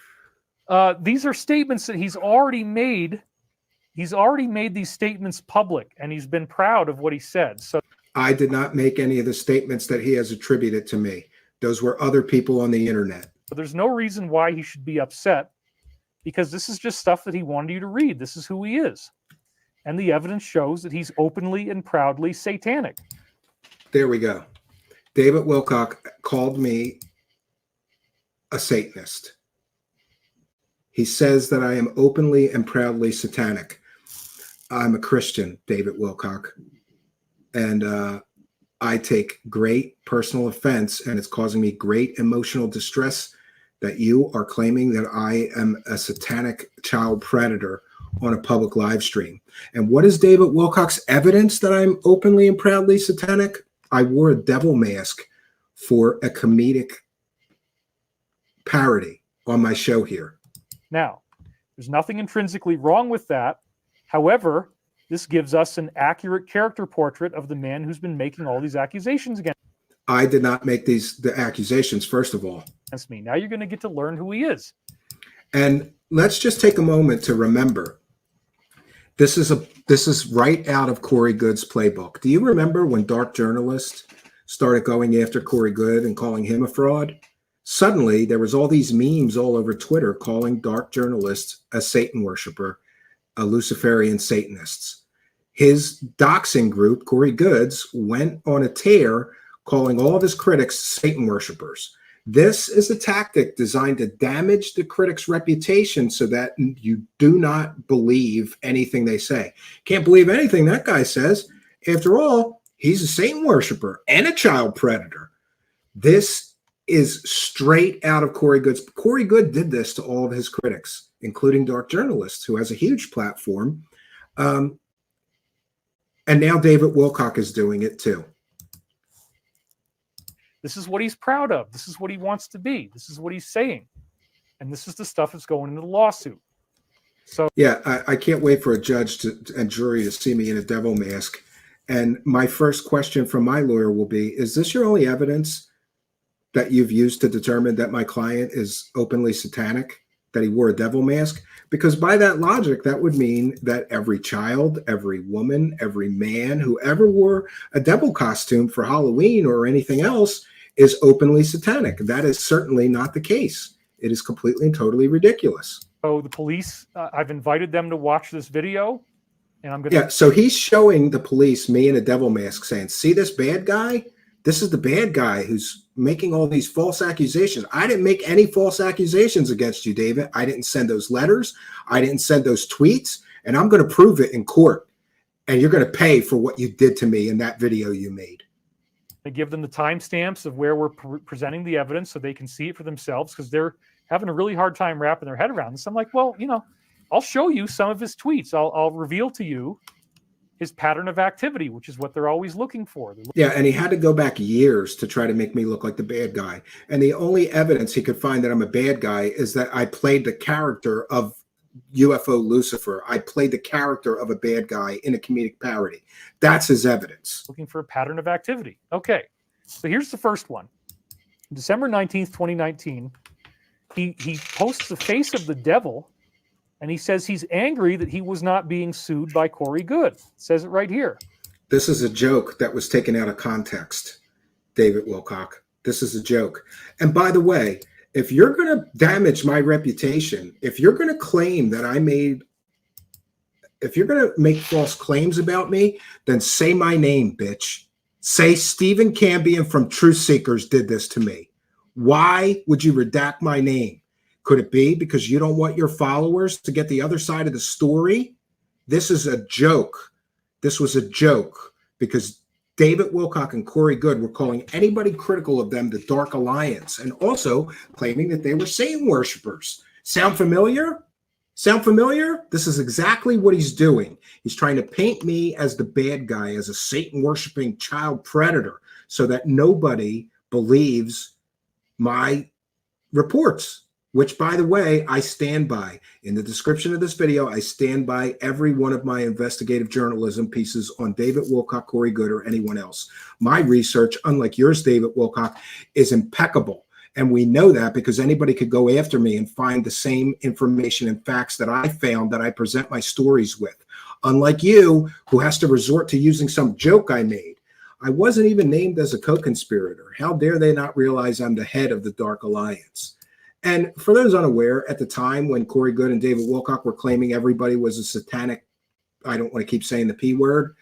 these are statements that he's already made. He's already made these statements public, and he's been proud of what he said. So I did not make any of the statements that he has attributed to me. Those were other people on the internet. But there's no reason why he should be upset, because this is just stuff that he wanted you to read. This is who he is. And the evidence shows that he's openly and proudly satanic. There we go. David Wilcock called me a Satanist. He says that I am openly and proudly satanic. I'm a Christian, David Wilcock. And I take great personal offense, and it's causing me great emotional distress that you are claiming that I am a satanic child predator on a public live stream. And what is David Wilcock's evidence that I'm openly and proudly satanic? I wore a devil mask for a comedic parody on my show here. Now, there's nothing intrinsically wrong with that. However, this gives us an accurate character portrait of the man who's been making all these accusations against. I did not make the accusations, first of all. Against me. Now you're going to get to learn who he is. And let's just take a moment to remember, this is right out of Corey Good's playbook. Do you remember when dark journalists started going after Corey Good and calling him a fraud? Suddenly, there was all these memes all over Twitter calling dark journalists a Satan worshiper, a Luciferian Satanists. His doxing group, Corey Goods, went on a tear calling all of his critics Satan worshipers. This is a tactic designed to damage the critic's reputation so that you do not believe anything they say. Can't believe anything that guy says. After all, he's a Satan worshiper and a child predator. This is straight out of Corey Good's. Corey Good did this to all of his critics, including dark journalists, who has a huge platform. And now David Wilcock is doing it too. This is what he's proud of. This is what he wants to be. This is what he's saying. And this is the stuff that's going into the lawsuit. So yeah, I can't wait for a judge and jury to see me in a devil mask. And my first question from my lawyer will be, is this your only evidence that you've used to determine that my client is openly satanic, that he wore a devil mask? Because by that logic, that would mean that every child, every woman, every man who ever wore a devil costume for Halloween or anything else is openly satanic. That is certainly not the case. It is completely and totally ridiculous. the police, I've invited them to watch this video. And I'm going to. Yeah, so he's showing the police me in a devil mask saying, see this bad guy? This is the bad guy who's making all these false accusations. I didn't make any false accusations against you, David. I didn't send those letters. I didn't send those tweets. And I'm going to prove it in court. And you're going to pay for what you did to me in that video you made. I give them the timestamps of where we're presenting the evidence so they can see it for themselves, because they're having a really hard time wrapping their head around this. I'm like, well, I'll show you some of his tweets. I'll reveal to you his pattern of activity, which is what they're always looking for. Yeah, and he had to go back years to try to make me look like the bad guy. And the only evidence he could find that I'm a bad guy is that I played the character of UFO Lucifer. I played the character of a bad guy in a comedic parody. That's his evidence. Looking for a pattern of activity. Okay, so here's the first one. December 19th, 2019, he posts the face of the devil, and he says he's angry that he was not being sued by Corey Good. It says it right here. This is a joke that was taken out of context, David Wilcock. This is a joke. And by the way, if you're going to damage my reputation, if you're going to claim that if you're going to make false claims about me, then say my name, bitch. Say Steven Cambian from Truth Seekers did this to me. Why would you redact my name? Could it be because you don't want your followers to get the other side of the story? This is a joke. This was a joke because David Wilcock and Corey Good were calling anybody critical of them the Dark Alliance, and also claiming that they were Satan worshipers. Sound familiar? Sound familiar? This is exactly what he's doing. He's trying to paint me as the bad guy, as a Satan worshiping child predator, so that nobody believes my reports, which, by the way, I stand by. In the description of this video, I stand by every one of my investigative journalism pieces on David Wilcock, Corey Good, or anyone else. My research, unlike yours, David Wilcock, is impeccable. And we know that because anybody could go after me and find the same information and facts that I found that I present my stories with. Unlike you, who has to resort to using some joke I made. I wasn't even named as a co-conspirator. How dare they not realize I'm the head of the Dark Alliance? And for those unaware, at the time when Corey Good and David Wilcock were claiming everybody was a satanic, I don't want to keep saying the P word,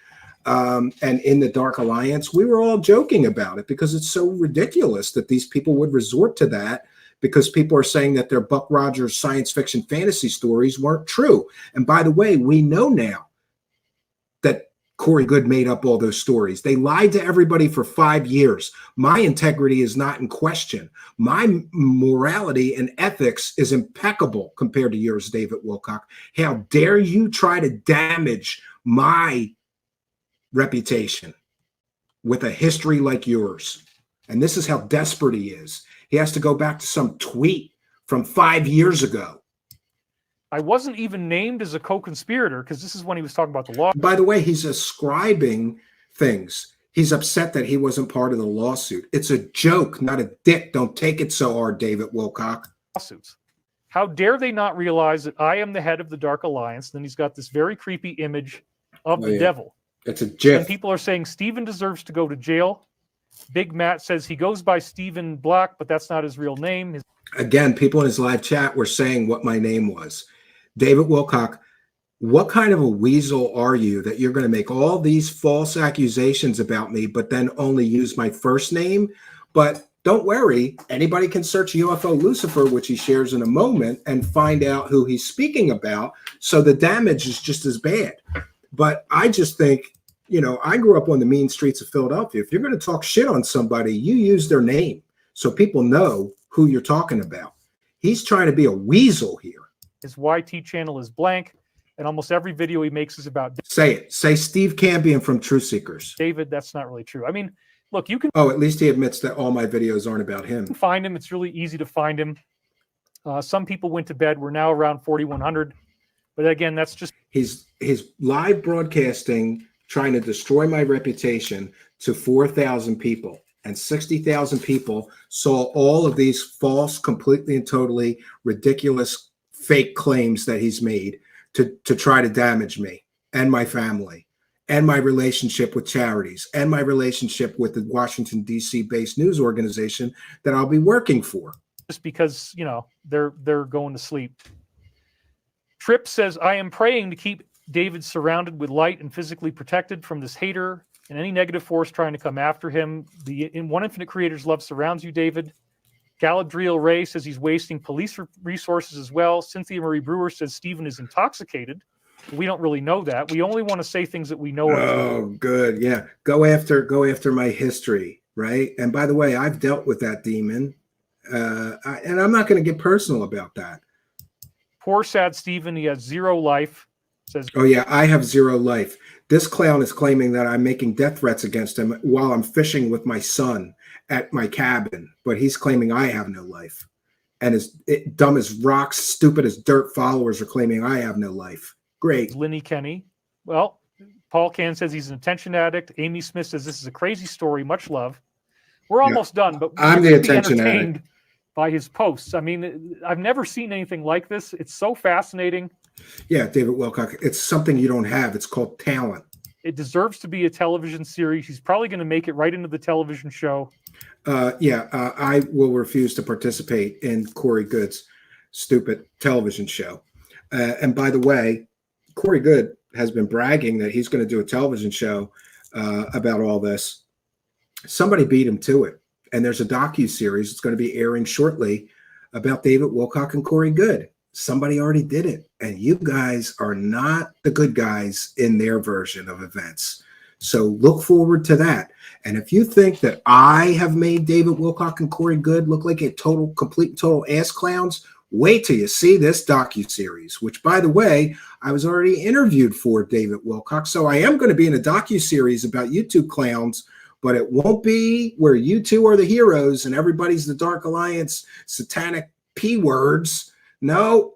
and in the Dark Alliance, we were all joking about it because it's so ridiculous that these people would resort to that because people are saying that their Buck Rogers science fiction fantasy stories weren't true. And by the way, we know now that Corey Good made up all those stories. They lied to everybody for 5 years. My integrity is not in question. My morality and ethics is impeccable compared to yours, David Wilcock. How dare you try to damage my reputation with a history like yours? And this is how desperate he is. He has to go back to some tweet from 5 years ago. I wasn't even named as a co-conspirator because this is when he was talking about the law. By the way, he's ascribing things. He's upset that he wasn't part of the lawsuit. It's a joke, not a dick. Don't take it so hard, David Wilcock. Lawsuits. How dare they not realize that I am the head of the Dark Alliance? Then he's got this very creepy image of the devil. It's a gif. And people are saying Steven deserves to go to jail. Big Matt says he goes by Steven Black, but that's not his real name. Again, people in his live chat were saying what my name was. David Wilcock, what kind of a weasel are you that you're going to make all these false accusations about me, but then only use my first name? But don't worry, anybody can search UFO Lucifer, which he shares in a moment, and find out who he's speaking about. So the damage is just as bad. But I just think, you know, I grew up on the mean streets of Philadelphia. If you're going to talk shit on somebody, you use their name so people know who you're talking about. He's trying to be a weasel here. His YT channel is blank, and almost every video he makes is about... Say it. Say Steve Cambian from Truth Seekers. David, that's not really true. I mean, look, you can... Oh, at least he admits that all my videos aren't about him. Find him. It's really easy to find him. Some people went to bed. We're now around 4,100. But again, that's just... He's live broadcasting, trying to destroy my reputation to 4,000 people. And 60,000 people saw all of these false, completely and totally ridiculous fake claims that he's made to try to damage me and my family and my relationship with charities and my relationship with the Washington, D.C. based news organization that I'll be working for. Just because, you know, they're going to sleep. Tripp says, I am praying to keep David surrounded with light and physically protected from this hater and any negative force trying to come after him. The One Infinite Creator's love surrounds you, David. Galadriel Ray says he's wasting police resources as well. Cynthia Marie Brewer says Steven is intoxicated. We don't really know that. We only want to say things that we know. Oh, good. Yeah. Go after my history, right? And by the way, I've dealt with that demon. And I'm not going to get personal about that. Poor sad Steven. He has 0 life. Says, oh, yeah, I have 0 life. This clown is claiming that I'm making death threats against him while I'm fishing with my son at my cabin, but he's claiming I have no life. And as dumb as rocks, stupid as dirt followers are claiming I have no life. Great. Lenny Kenny. Well, Paul Can says he's an attention addict. Amy Smith says this is a crazy story. Much love. We're almost done, but I'm the attention addict by his posts. I mean, I've never seen anything like this. It's so fascinating. Yeah, David Wilcock, it's something you don't have. It's called talent. It deserves to be a television series. He's probably going to make it right into the television show. I will refuse to participate in Corey Good's stupid television show. And by the way, Corey Good has been bragging that he's going to do a television show about all this. Somebody beat him to it. And there's a docu-series that's going to be airing shortly about David Wilcock and Corey Good. Somebody already did it. And you guys are not the good guys in their version of events. So look forward to that. And if you think that I have made David Wilcock and Corey Good look like a complete total ass clowns, wait till you see this docu-series, which, by the way, I was already interviewed for David Wilcock. So I am going to be in a docu-series about you two clowns, but it won't be where you two are the heroes and everybody's the Dark Alliance satanic P-words. No.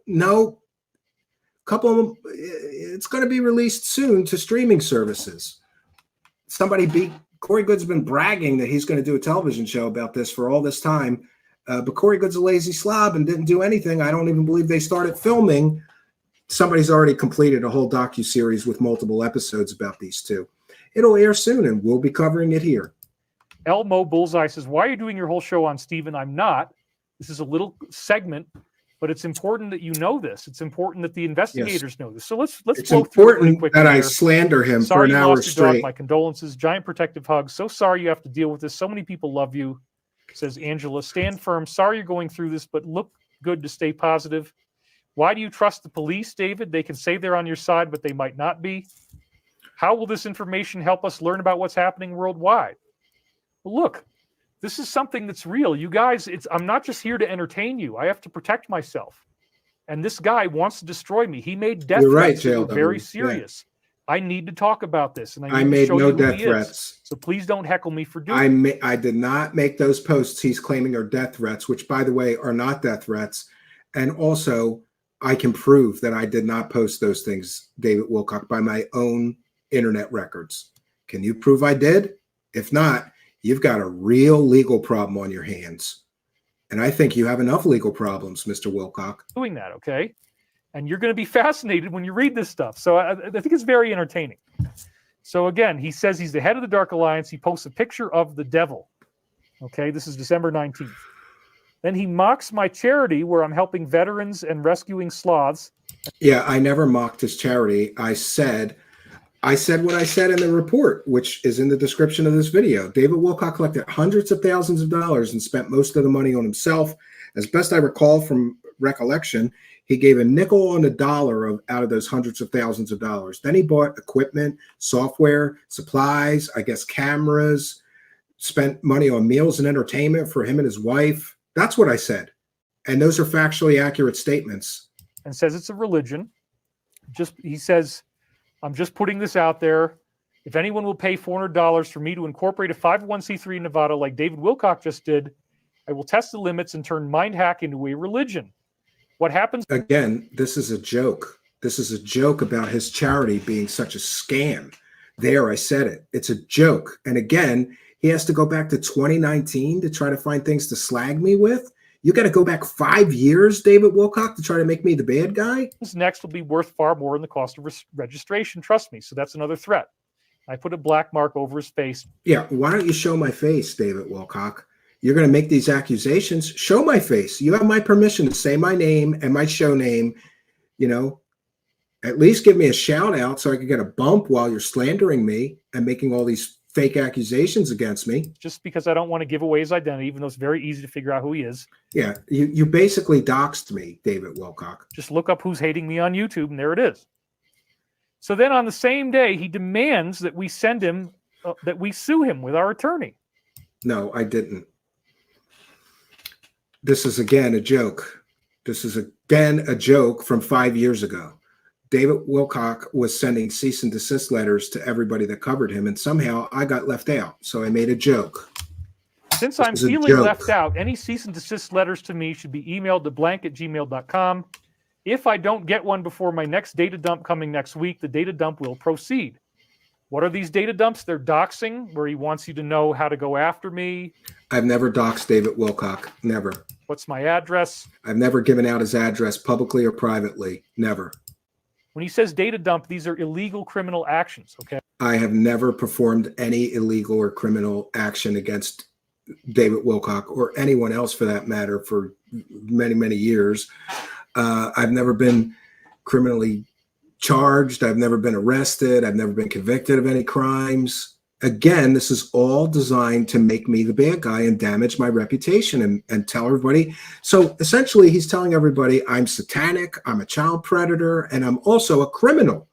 Couple of them, it's going to be released soon to streaming services. Corey Good's been bragging that he's going to do a television show about this for all this time. But Corey Good's a lazy slob and didn't do anything. I don't even believe they started filming. Somebody's already completed a whole docu-series with multiple episodes about these two. It'll air soon, and we'll be covering it here. Elmo Bullseye says, why are you doing your whole show on Steven? I'm not. This is a little segment, but it's important that you know this. It's important that the investigators know this. So let's it's go through it really important quickly that I here. slander him Sorry for an you hour lost your dog. straight. My condolences. Giant protective hug. So sorry you have to deal with this. So many people love you, says Angela. Stand firm. Sorry you're going through this, but look good to stay positive. Why do you trust the police, David? They can say they're on your side, but they might not be. How will this information help us learn about what's happening worldwide? Well, look, this is something that's real. You guys, I'm not just here to entertain you. I have to protect myself. And this guy wants to destroy me. He made death threats that were very serious. Yeah. I need to talk about this. And I made no death threats. So please don't heckle me for doing it. I did not make those posts he's claiming are death threats, which, by the way, are not death threats. And also, I can prove that I did not post those things, David Wilcock, by my own internet records. Can you prove I did? If not, you've got a real legal problem on your hands. And I think you have enough legal problems, Mr. Wilcock. Doing that, okay? And you're going to be fascinated when you read this stuff. So I think it's very entertaining. So again, he says he's the head of the Dark Alliance. He posts a picture of the devil. Okay, this is December 19th. Then he mocks my charity where I'm helping veterans and rescuing sloths. Yeah, I never mocked his charity. I said what I said in the report, which is in the description of this video. David Wilcock collected hundreds of thousands of dollars and spent most of the money on himself. As best I recall from recollection, he gave a nickel on the dollar out of those hundreds of thousands of dollars. Then he bought equipment, software, supplies, I guess cameras, spent money on meals and entertainment for him and his wife. That's what I said. And those are factually accurate statements. And says it's a religion. He says, I'm just putting this out there. If anyone will pay $400 for me to incorporate a 501c3 in Nevada like David Wilcock just did, I will test the limits and turn mind hack into a religion. What happens? Again, this is a joke. This is a joke about his charity being such a scam. There, I said it. It's a joke. And again, he has to go back to 2019 to try to find things to slag me with. You got to go back 5 years, David Wilcock, to try to make me the bad guy? Next will be worth far more than the cost of registration. Trust me. So that's another threat. I put a black mark over his face. Yeah, why don't you show my face, David Wilcock? You're going to make these accusations. Show my face. You have my permission to say my name and my show name. You know, at least give me a shout out so I can get a bump while you're slandering me and making all these fake accusations against me. Just because I don't want to give away his identity, even though it's very easy to figure out who he is. Yeah, you basically doxed me, David Wilcock. Just look up who's hating me on YouTube, and there it is. So then on the same day, he demands that we send him, that we sue him with our attorney. No, I didn't. This is again a joke. This is again a joke from 5 years ago. David Wilcock was sending cease and desist letters to everybody that covered him, and somehow I got left out. So I made a joke. Since I'm feeling left out, any cease and desist letters to me should be emailed to blank@gmail.com. If I don't get one before my next data dump coming next week, the data dump will proceed. What are these data dumps? They're doxing, where he wants you to know how to go after me. I've never doxed David Wilcock. Never. What's my address? I've never given out his address publicly or privately. Never. When he says data dump, these are illegal criminal actions, okay? I have never performed any illegal or criminal action against David Wilcock or anyone else for that matter for many, many years. I've never been criminally charged. I've never been arrested. I've never been convicted of any crimes. Again, this is all designed to make me the bad guy and damage my reputation and tell everybody. So essentially, he's telling everybody I'm satanic, I'm a child predator, and I'm also a criminal.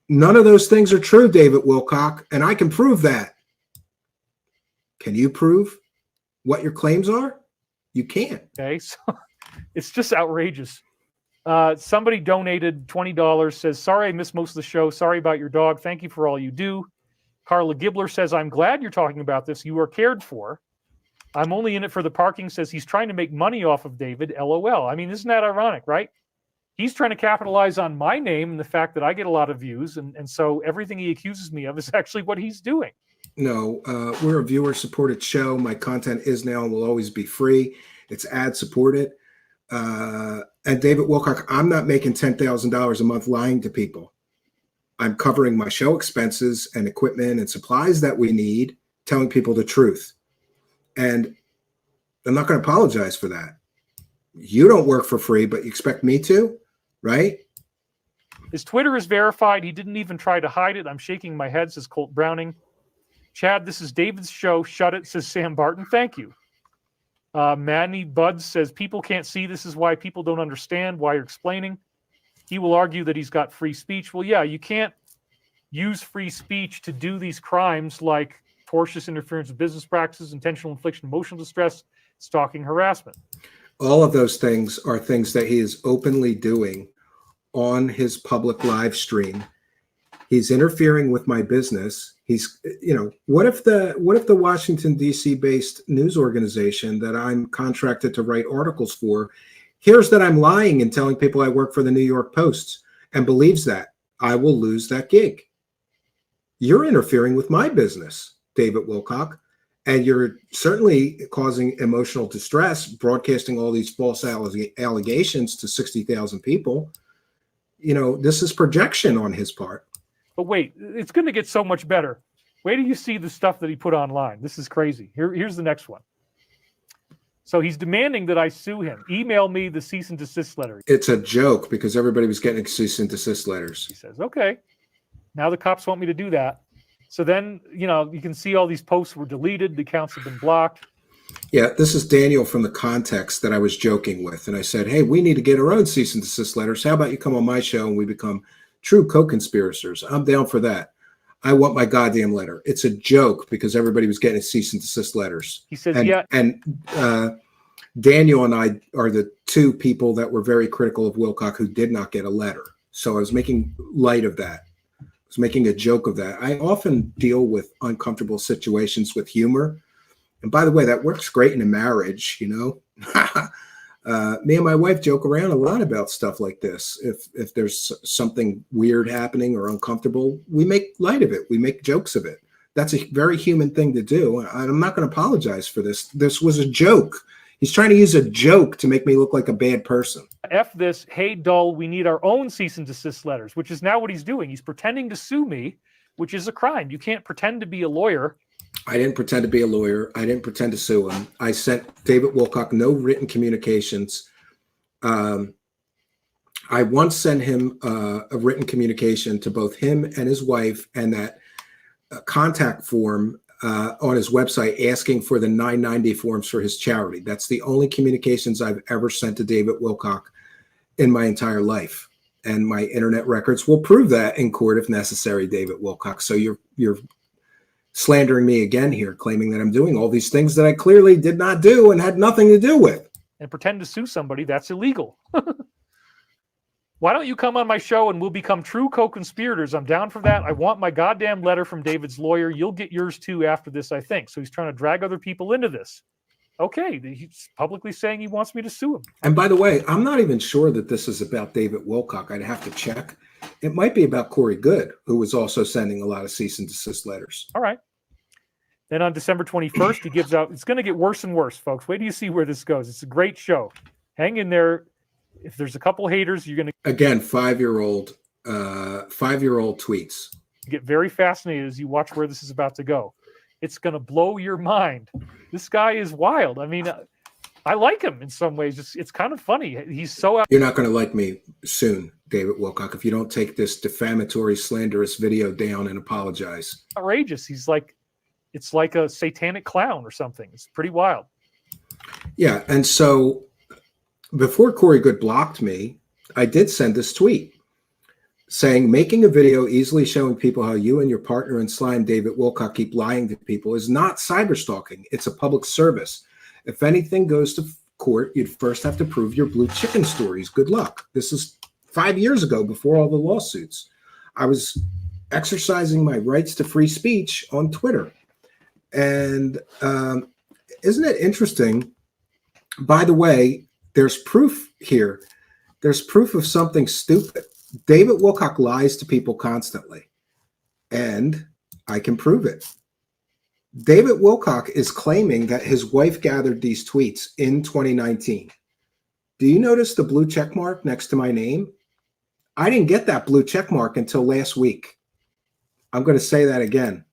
None of those things are true, David Wilcock, and I can prove that. Can you prove what your claims are? You can't. Okay, so it's just outrageous. Somebody donated $20, says, sorry I missed most of the show. Sorry about your dog. Thank you for all you do. Carla Gibbler says, I'm glad you're talking about this. You are cared for. I'm only in it for the parking, says he's trying to make money off of David. LOL. I mean, isn't that ironic, right? He's trying to capitalize on my name and the fact that I get a lot of views. And so everything he accuses me of is actually what he's doing. No, we're a viewer-supported show. My content is now and will always be free. It's ad-supported. And David Wilcock, I'm not making $10,000 a month lying to people. I'm covering my show expenses and equipment and supplies that we need, telling people the truth. And I'm not going to apologize for that. You don't work for free, but you expect me to, right? His Twitter is verified. He didn't even try to hide it. I'm shaking my head, says Colt Browning. Chad, this is David's show. Shut it, says Sam Barton. Thank you. Manny Buds says, people can't see. This is why people don't understand why you're explaining. He will argue that he's got free speech. Well, yeah, you can't use free speech to do these crimes like tortious interference with business practices, intentional infliction of emotional distress, stalking, harassment. All of those things are things that he is openly doing on his public live stream. He's interfering with my business. He's, what if the Washington, D.C. based news organization that I'm contracted to write articles for hears that I'm lying and telling people I work for the New York Post and believes that, I will lose that gig. you're interfering with my business, David Wilcock, and you're certainly causing emotional distress, broadcasting all these false allegations to 60,000 people. This is projection on his part. But wait, it's going to get so much better. Wait till you see the stuff that he put online. This is crazy. Here's the next one. So he's demanding that I sue him. Email me the cease and desist letter. It's a joke because everybody was getting cease and desist letters. He says, okay, now the cops want me to do that. So then, you can see all these posts were deleted. The accounts have been blocked. Yeah, this is Daniel from the context that I was joking with. And I said, hey, we need to get our own cease and desist letters. How about you come on my show and we become true co-conspirators? I'm down for that. I want my goddamn letter. It's a joke because everybody was getting cease and desist letters. He says, and Daniel and I are the two people that were very critical of Wilcock who did not get a letter. So I was making light of that. I was making a joke of that. I often deal with uncomfortable situations with humor. And by the way, that works great in a marriage, Me and my wife joke around a lot about stuff like this. If there's something weird happening or uncomfortable, we make light of it. We make jokes of it. That's a very human thing to do. I'm not going to apologize for this. This was a joke. He's trying to use a joke to make me look like a bad person. F this, hey, dull, we need our own cease and desist letters, which is now what he's doing. He's pretending to sue me, which is a crime. You can't pretend to be a lawyer. I didn't pretend to be a lawyer. I didn't pretend to sue him. I sent David Wilcock no written communications. I once sent him a written communication to both him and his wife and that contact form on his website asking for the 990 forms for his charity. That's the only communications I've ever sent to David Wilcock in my entire life. And my internet records will prove that in court if necessary, David Wilcock. So you're slandering me again here, claiming that I'm doing all these things that I clearly did not do and had nothing to do with. And pretend to sue somebody, that's illegal. Why don't you come on my show and we'll become true co-conspirators? I'm down for that. I want my goddamn letter from David's lawyer. You'll get yours too after this, I think. So he's trying to drag other people into this. Okay, he's publicly saying he wants me to sue him. And by the way, I'm not even sure that this is about David Wilcock. I'd have to check. It might be about Corey Good, who was also sending a lot of cease and desist letters. All right. Then on December 21st, he gives out, it's going to get worse and worse, folks. Wait till you see where this goes. It's a great show. Hang in there. If there's a couple haters, you're going to... Again, five-year-old tweets. Get very fascinated as you watch where this is about to go. It's going to blow your mind. This guy is wild. I mean, I like him in some ways. It's kind of funny. He's so... You're not going to like me soon, David Wilcock, if you don't take this defamatory, slanderous video down and apologize. Outrageous. It's like a satanic clown or something. It's pretty wild. Yeah, and so before Corey Good blocked me, I did send this tweet saying, making a video easily showing people how you and your partner in slime, David Wilcock, keep lying to people is not cyberstalking. It's a public service. If anything goes to court, you'd first have to prove your blue chicken stories. Good luck. This is 5 years ago, before all the lawsuits. I was exercising my rights to free speech on Twitter. And isn't it interesting? By the way, there's proof here. There's proof of something stupid. David Wilcock lies to people constantly, and I can prove it. David Wilcock is claiming that his wife gathered these tweets in 2019. Do you notice the blue check mark next to my name? I didn't get that blue check mark until last week. I'm going to say that again.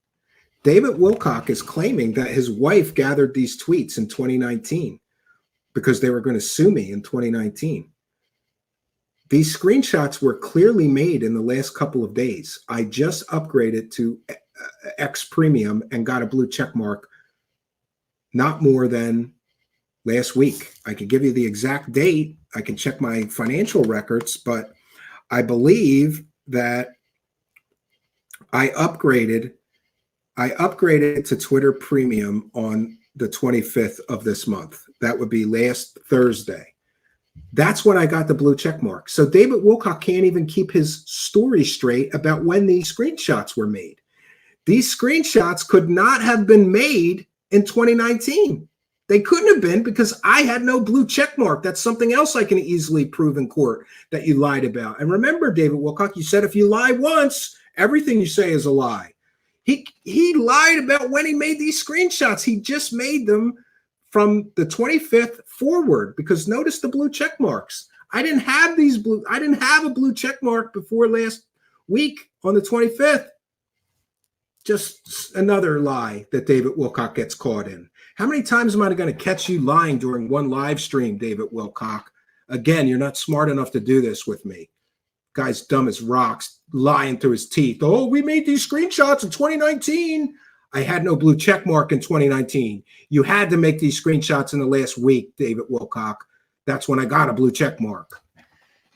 David Wilcock is claiming that his wife gathered these tweets in 2019 because they were going to sue me in 2019. These screenshots were clearly made in the last couple of days. I just upgraded to X Premium and got a blue check mark not more than last week. I can give you the exact date. I can check my financial records, but I believe that I upgraded to Twitter Premium on the 25th of this month. That would be last Thursday. That's when I got the blue check mark. So David Wilcock can't even keep his story straight about when these screenshots were made. These screenshots could not have been made in 2019. They couldn't have been because I had no blue check mark. That's something else I can easily prove in court that you lied about. And remember, David Wilcock, you said if you lie once, everything you say is a lie. He lied about when he made these screenshots. He just made them from the 25th forward, because notice the blue check marks. I didn't have a blue check mark before last week on the 25th. Just another lie that David Wilcock gets caught in. How many times am I going to catch you lying during one live stream, David Wilcock? Again, you're not smart enough to do this with me. Guy's dumb as rocks, lying through his teeth. Oh, we made these screenshots in 2019. I had no blue check mark in 2019. You had to make these screenshots in the last week, David Wilcock. That's when I got a blue check mark.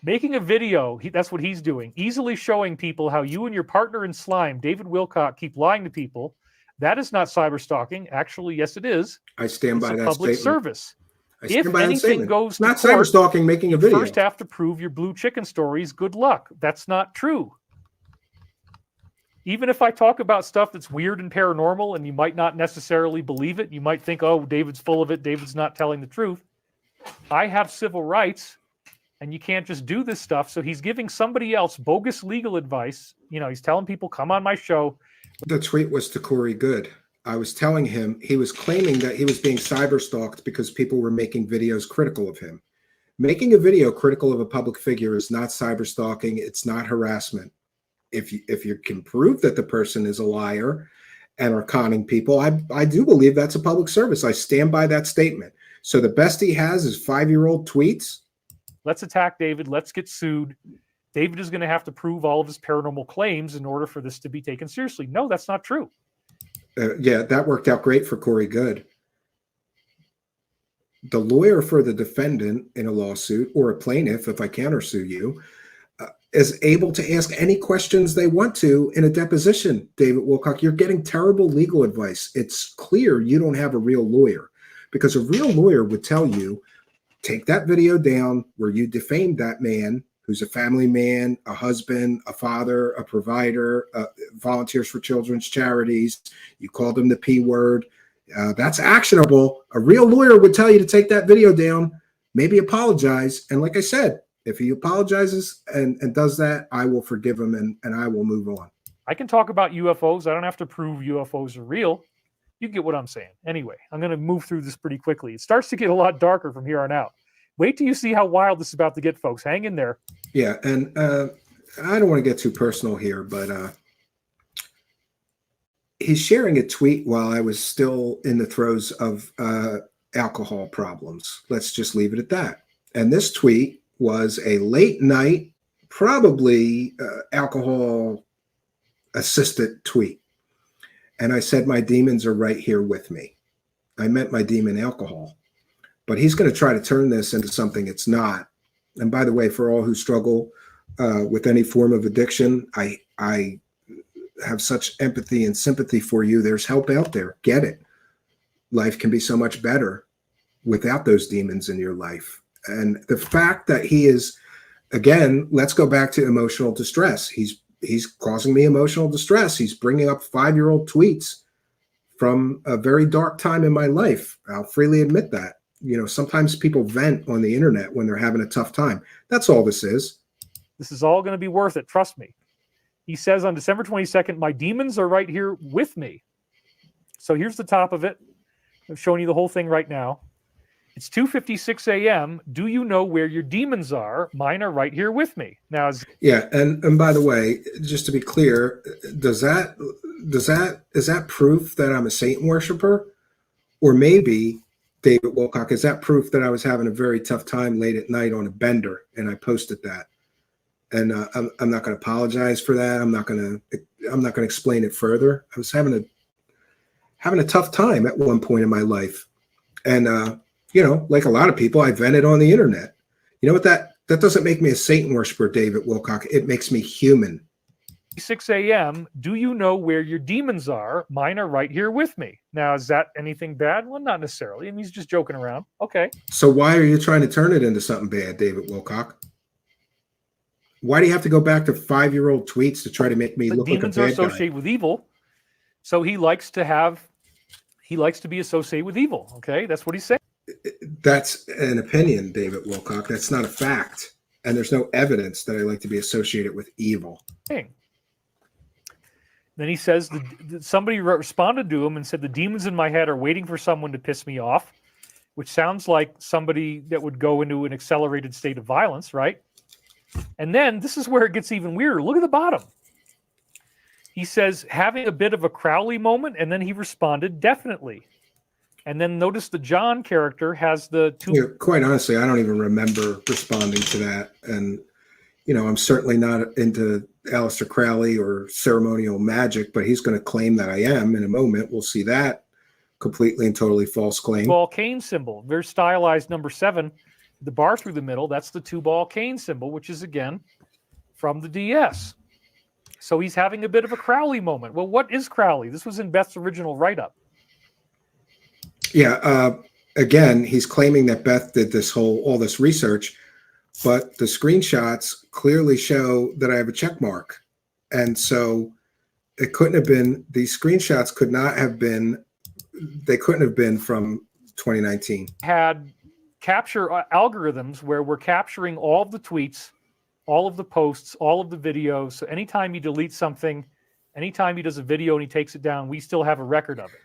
Making a video, that's what he's doing. Easily showing people how you and your partner in slime, David Wilcock, keep lying to people. That is not cyber stalking. Actually, yes, it is. I stand by that public statement. Service. I stand If by that anything statement. goes It's not to court, cyber stalking making a video. You first have to prove your blue chicken stories. Good luck. That's not true. Even if I talk about stuff that's weird and paranormal and you might not necessarily believe it, you might think, oh, David's full of it, David's not telling the truth. I have civil rights, and you can't just do this stuff. So he's giving somebody else bogus legal advice. You know, he's telling people, come on my show. The tweet was to Corey Good. I was telling him, he was claiming that he was being cyber stalked because people were making videos critical of him. Making a video critical of a public figure is not cyber stalking. It's not harassment. If you can prove that the person is a liar and are conning people, I do believe that's a public service. I stand by that statement. So the best he has is 5-year-old tweets. Let's attack David. Let's get sued. David is going to have to prove all of his paranormal claims in order for this to be taken seriously. No, that's not true. Yeah, that worked out great for Corey Good. The lawyer for the defendant in a lawsuit, or a plaintiff, if I countersue you, is able to ask any questions they want to in a deposition. David Wilcock, you're getting terrible legal advice. It's clear you don't have a real lawyer, because a real lawyer would tell you, take that video down where you defamed that man who's a family man, a husband, a father, a provider, volunteers for children's charities. You called him the P word. That's actionable. A real lawyer would tell you to take that video down, maybe apologize. And like I said, if he apologizes and does that, I will forgive him and I will move on. I can talk about UFOs. I don't have to prove UFOs are real. You get what I'm saying. Anyway, I'm going to move through this pretty quickly. It starts to get a lot darker from here on out. Wait till you see how wild this is about to get, folks. Hang in there. Yeah, and I don't want to get too personal here, but he's sharing a tweet while I was still in the throes of alcohol problems. Let's just leave it at that. And this tweet was a late night, probably alcohol assisted tweet. And I said, my demons are right here with me. I meant my demon alcohol. But he's going to try to turn this into something it's not. And by the way, for all who struggle with any form of addiction, I have such empathy and sympathy for you. There's help out there. Get it. Life can be so much better without those demons in your life. And the fact that he is, again, let's go back to emotional distress. He's causing me emotional distress. He's bringing up 5-year-old tweets from a very dark time in my life. I'll freely admit that. You know, sometimes people vent on the internet when they're having a tough time. That's all this is. This is all going to be worth it. Trust me. He says on December 22nd, my demons are right here with me. So here's the top of it. I'm showing you the whole thing right now. It's 2:56 a.m. Do you know where your demons are? Mine are right here with me. Now, yeah, and by the way, just to be clear, is that proof that I'm a Satan worshiper? Or maybe, David Wilcock, is that proof that I was having a very tough time late at night on a bender and I posted that? And I'm not going to apologize for that. I'm not going to explain it further. I was having a tough time at one point in my life, and you know, like a lot of people, I vented on the internet. You know what? That doesn't make me a Satan worshiper, David Wilcock. It makes me human. 6 a.m. Do you know where your demons are? Mine are right here with me. Now, is that anything bad? Well, not necessarily. I mean, he's just joking around. Okay. So why are you trying to turn it into something bad, David Wilcock? Why do you have to go back to 5-year-old tweets to try to make me look like a bad guy? Demons are associated with evil, so he likes to be associated with evil. Okay, that's what he's saying. That's an opinion, David Wilcock. That's not a fact, and there's no evidence that I like to be associated with evil. Then he says somebody responded to him and said, the demons in my head are waiting for someone to piss me off, which sounds like somebody that would go into an accelerated state of violence, right? And then this is where it gets even weirder. Look at the bottom. He says, having a bit of a Crowley moment, and then he responded, definitely. And then notice the John character has the two. Yeah, quite honestly, I don't even remember responding to that. And, you know, I'm certainly not into Aleister Crowley or ceremonial magic, but he's going to claim that I am in a moment. We'll see that completely and totally false claim. Ball cane symbol, very stylized number 7, the bar through the middle. That's the 2-ball cane symbol, which is again from the DS. So he's having a bit of a Crowley moment. Well, what is Crowley? This was in Beth's original write-up. Yeah. Again, he's claiming that Beth did all this research, but the screenshots clearly show that I have a check mark. And so it couldn't have been, these screenshots could not have been, they couldn't have been from 2019. Had capture algorithms where we're capturing all of the tweets, all of the posts, all of the videos. So anytime he deletes something, anytime he does a video and he takes it down, we still have a record of it.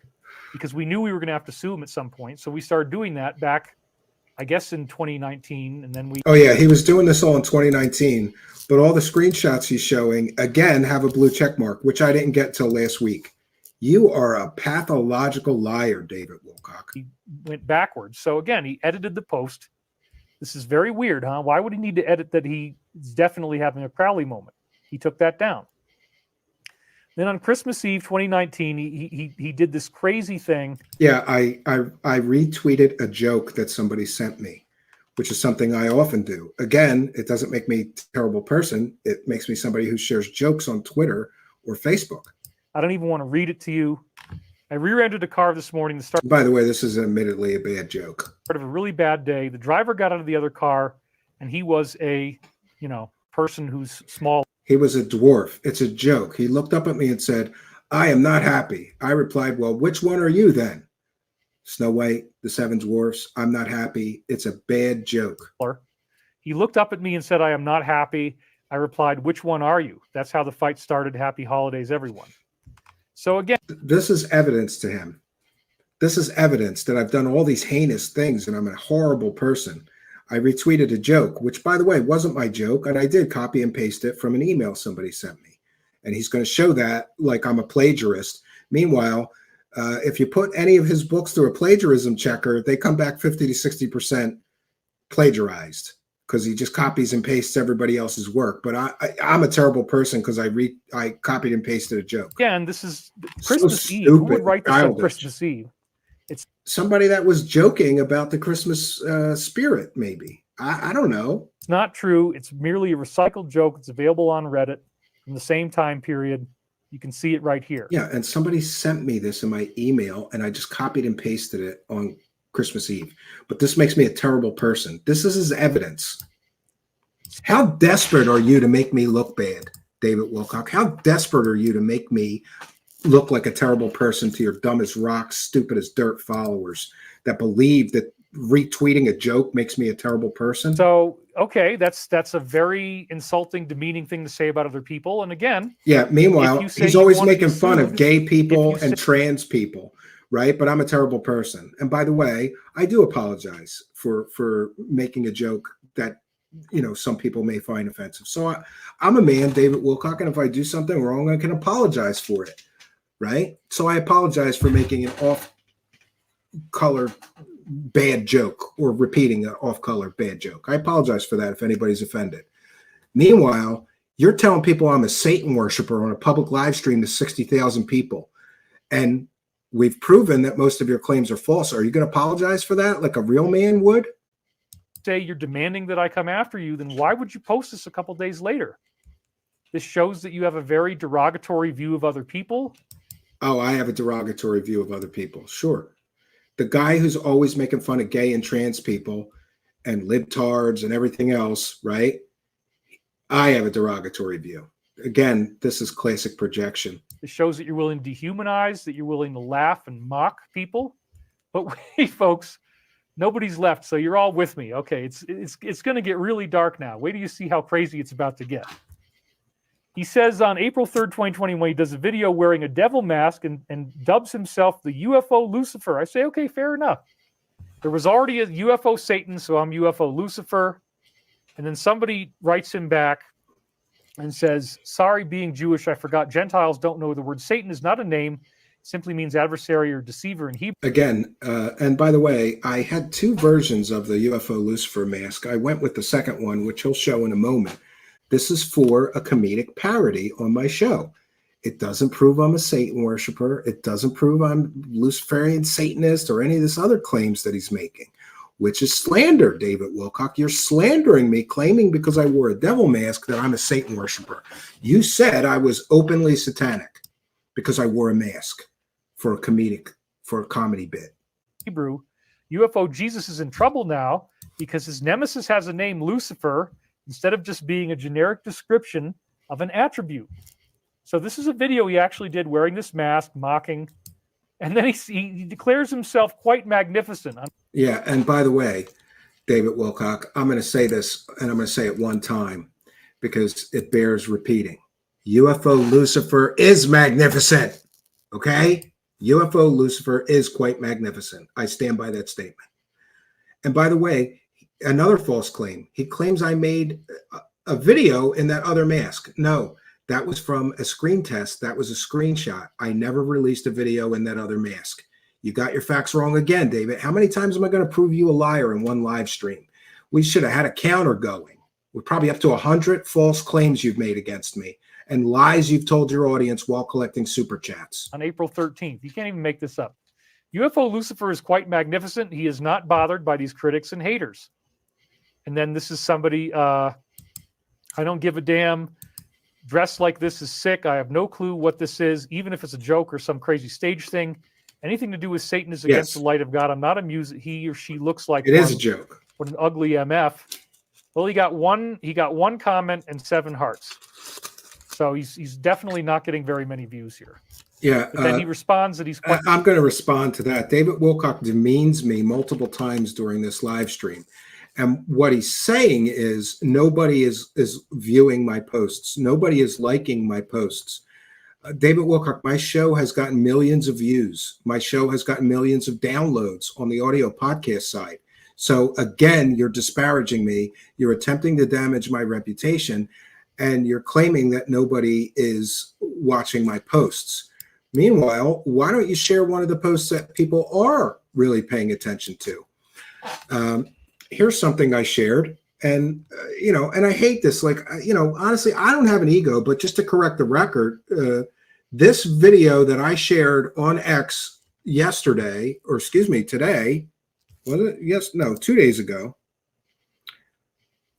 Because we knew we were going to have to sue him at some point. So we started doing that back, I guess, in 2019. And then we... Oh, yeah. He was doing this all in 2019. But all the screenshots he's showing, again, have a blue check mark, which I didn't get till last week. You are a pathological liar, David Wilcock. He went backwards. So again, he edited the post. This is very weird, huh? Why would he need to edit that he's definitely having a Crowley moment? He took that down. Then on Christmas Eve 2019, he did this crazy thing. Yeah, I retweeted a joke that somebody sent me, which is something I often do. Again, it doesn't make me a terrible person. It makes me somebody who shares jokes on Twitter or Facebook. I don't even want to read it to you. I rear-ended a car this morning to start. By the way, this is admittedly a bad joke. Part of a really bad day. The driver got out of the other car, and he was a, person who's small. He was a dwarf. It's a joke. He looked up at me and said, I am not happy. I replied, well, which one are you then? Snow White, the 7 dwarfs. I'm not happy. It's a bad joke. He looked up at me and said, I am not happy. I replied, which one are you? That's how the fight started. Happy holidays, everyone. So again, this is evidence to him. This is evidence that I've done all these heinous things and I'm a horrible person. I retweeted a joke, which, by the way, wasn't my joke, and I did copy and paste it from an email somebody sent me. And he's going to show that like I'm a plagiarist. Meanwhile, if you put any of his books through a plagiarism checker, they come back 50 to 60% plagiarized because he just copies and pastes everybody else's work. But I'm a terrible person because I copied and pasted a joke. Again, this is So Christmas Eve. Who would stupid, write this on childish. Christmas Eve? It's somebody that was joking about the Christmas spirit, maybe. I don't know. It's not true. It's merely a recycled joke. It's available on Reddit from the same time period. You can see it right here. Yeah, and somebody sent me this in my email, and I just copied and pasted it on Christmas Eve. But this makes me a terrible person. This is his evidence. How desperate are you to make me look bad, David Wilcock? How desperate are you to make me look like a terrible person to your dumb as rocks, stupid as dirt followers that believe that retweeting a joke makes me a terrible person? So, okay, that's a very insulting, demeaning thing to say about other people. And again, yeah, meanwhile, he's always making fun of gay people and say, trans people, right? But I'm a terrible person. And by the way, I do apologize for making a joke that, some people may find offensive. So I'm a man, David Wilcock, and if I do something wrong, I can apologize for it. Right? So I apologize for making an off-color bad joke or repeating an off-color bad joke. I apologize for that if anybody's offended. Meanwhile, you're telling people I'm a Satan worshiper on a public live stream to 60,000 people. And we've proven that most of your claims are false. Are you going to apologize for that like a real man would? Say you're demanding that I come after you, then why would you post this a couple days later? This shows that you have a very derogatory view of other people. Oh, I have a derogatory view of other people. Sure. The guy who's always making fun of gay and trans people and libtards and everything else, right? I have a derogatory view. Again, this is classic projection. It shows that you're willing to dehumanize, that you're willing to laugh and mock people. But wait, folks, nobody's left, so you're all with me. Okay, it's going to get really dark now. Wait till you see how crazy it's about to get. He says on April 3rd, 2021, he does a video wearing a devil mask and dubs himself the UFO Lucifer. I say, okay, fair enough. There was already a UFO Satan, so I'm UFO Lucifer. And then somebody writes him back and says, sorry, being Jewish, I forgot Gentiles don't know the word Satan is not a name. It simply means adversary or deceiver in Hebrew. Again, and by the way, I had two versions of the UFO Lucifer mask. I went with the second one, which he'll show in a moment. This is for a comedic parody on my show. It doesn't prove I'm a Satan worshiper. It doesn't prove I'm Luciferian Satanist or any of this other claims that he's making, which is slander, David Wilcock. You're slandering me, claiming because I wore a devil mask that I'm a Satan worshiper. You said I was openly satanic because I wore a mask for a comedy bit. Hebrew, UFO Jesus is in trouble now because his nemesis has a name, Lucifer, instead of just being a generic description of an attribute. So this is a video he actually did wearing this mask, mocking, and then he declares himself quite magnificent. Yeah, and by the way, David Wilcock, I'm going to say this, and I'm going to say it one time because it bears repeating. UFO Lucifer is magnificent, okay? UFO Lucifer is quite magnificent. I stand by that statement. And by the way, another false claim. He claims I made a video in that other mask. No, that was from a screen test. That was a screenshot. I never released a video in that other mask. You got your facts wrong again, David. How many times am I going to prove you a liar in one live stream? We should have had a counter going. We're probably up to 100 false claims you've made against me and lies you've told your audience while collecting super chats. On April 13th. You can't even make this up. UFO Lucifer is quite magnificent. He is not bothered by these critics and haters. And then this is somebody, I don't give a damn. Dressed like this is sick. I have no clue what this is, even if it's a joke or some crazy stage thing. Anything to do with Satan is against the light of God. I'm not amused. He or she looks like it is a joke. What an ugly MF. Well, he got one comment and 7 hearts. So he's definitely not getting very many views here. Yeah. But then he responds that he's quite I'm going to respond to that. David Wilcock demeans me multiple times during this live stream. And what he's saying is nobody is viewing my posts. Nobody is liking my posts. David Wilcock, my show has gotten millions of views. My show has gotten millions of downloads on the audio podcast side. So again, you're disparaging me. You're attempting to damage my reputation. And you're claiming that nobody is watching my posts. Meanwhile, why don't you share one of the posts that people are really paying attention to? Here's something I shared. And, and I hate this. Like, honestly, I don't have an ego, but just to correct the record, this video that I shared on X today, was it? Yes, no, 2 days ago.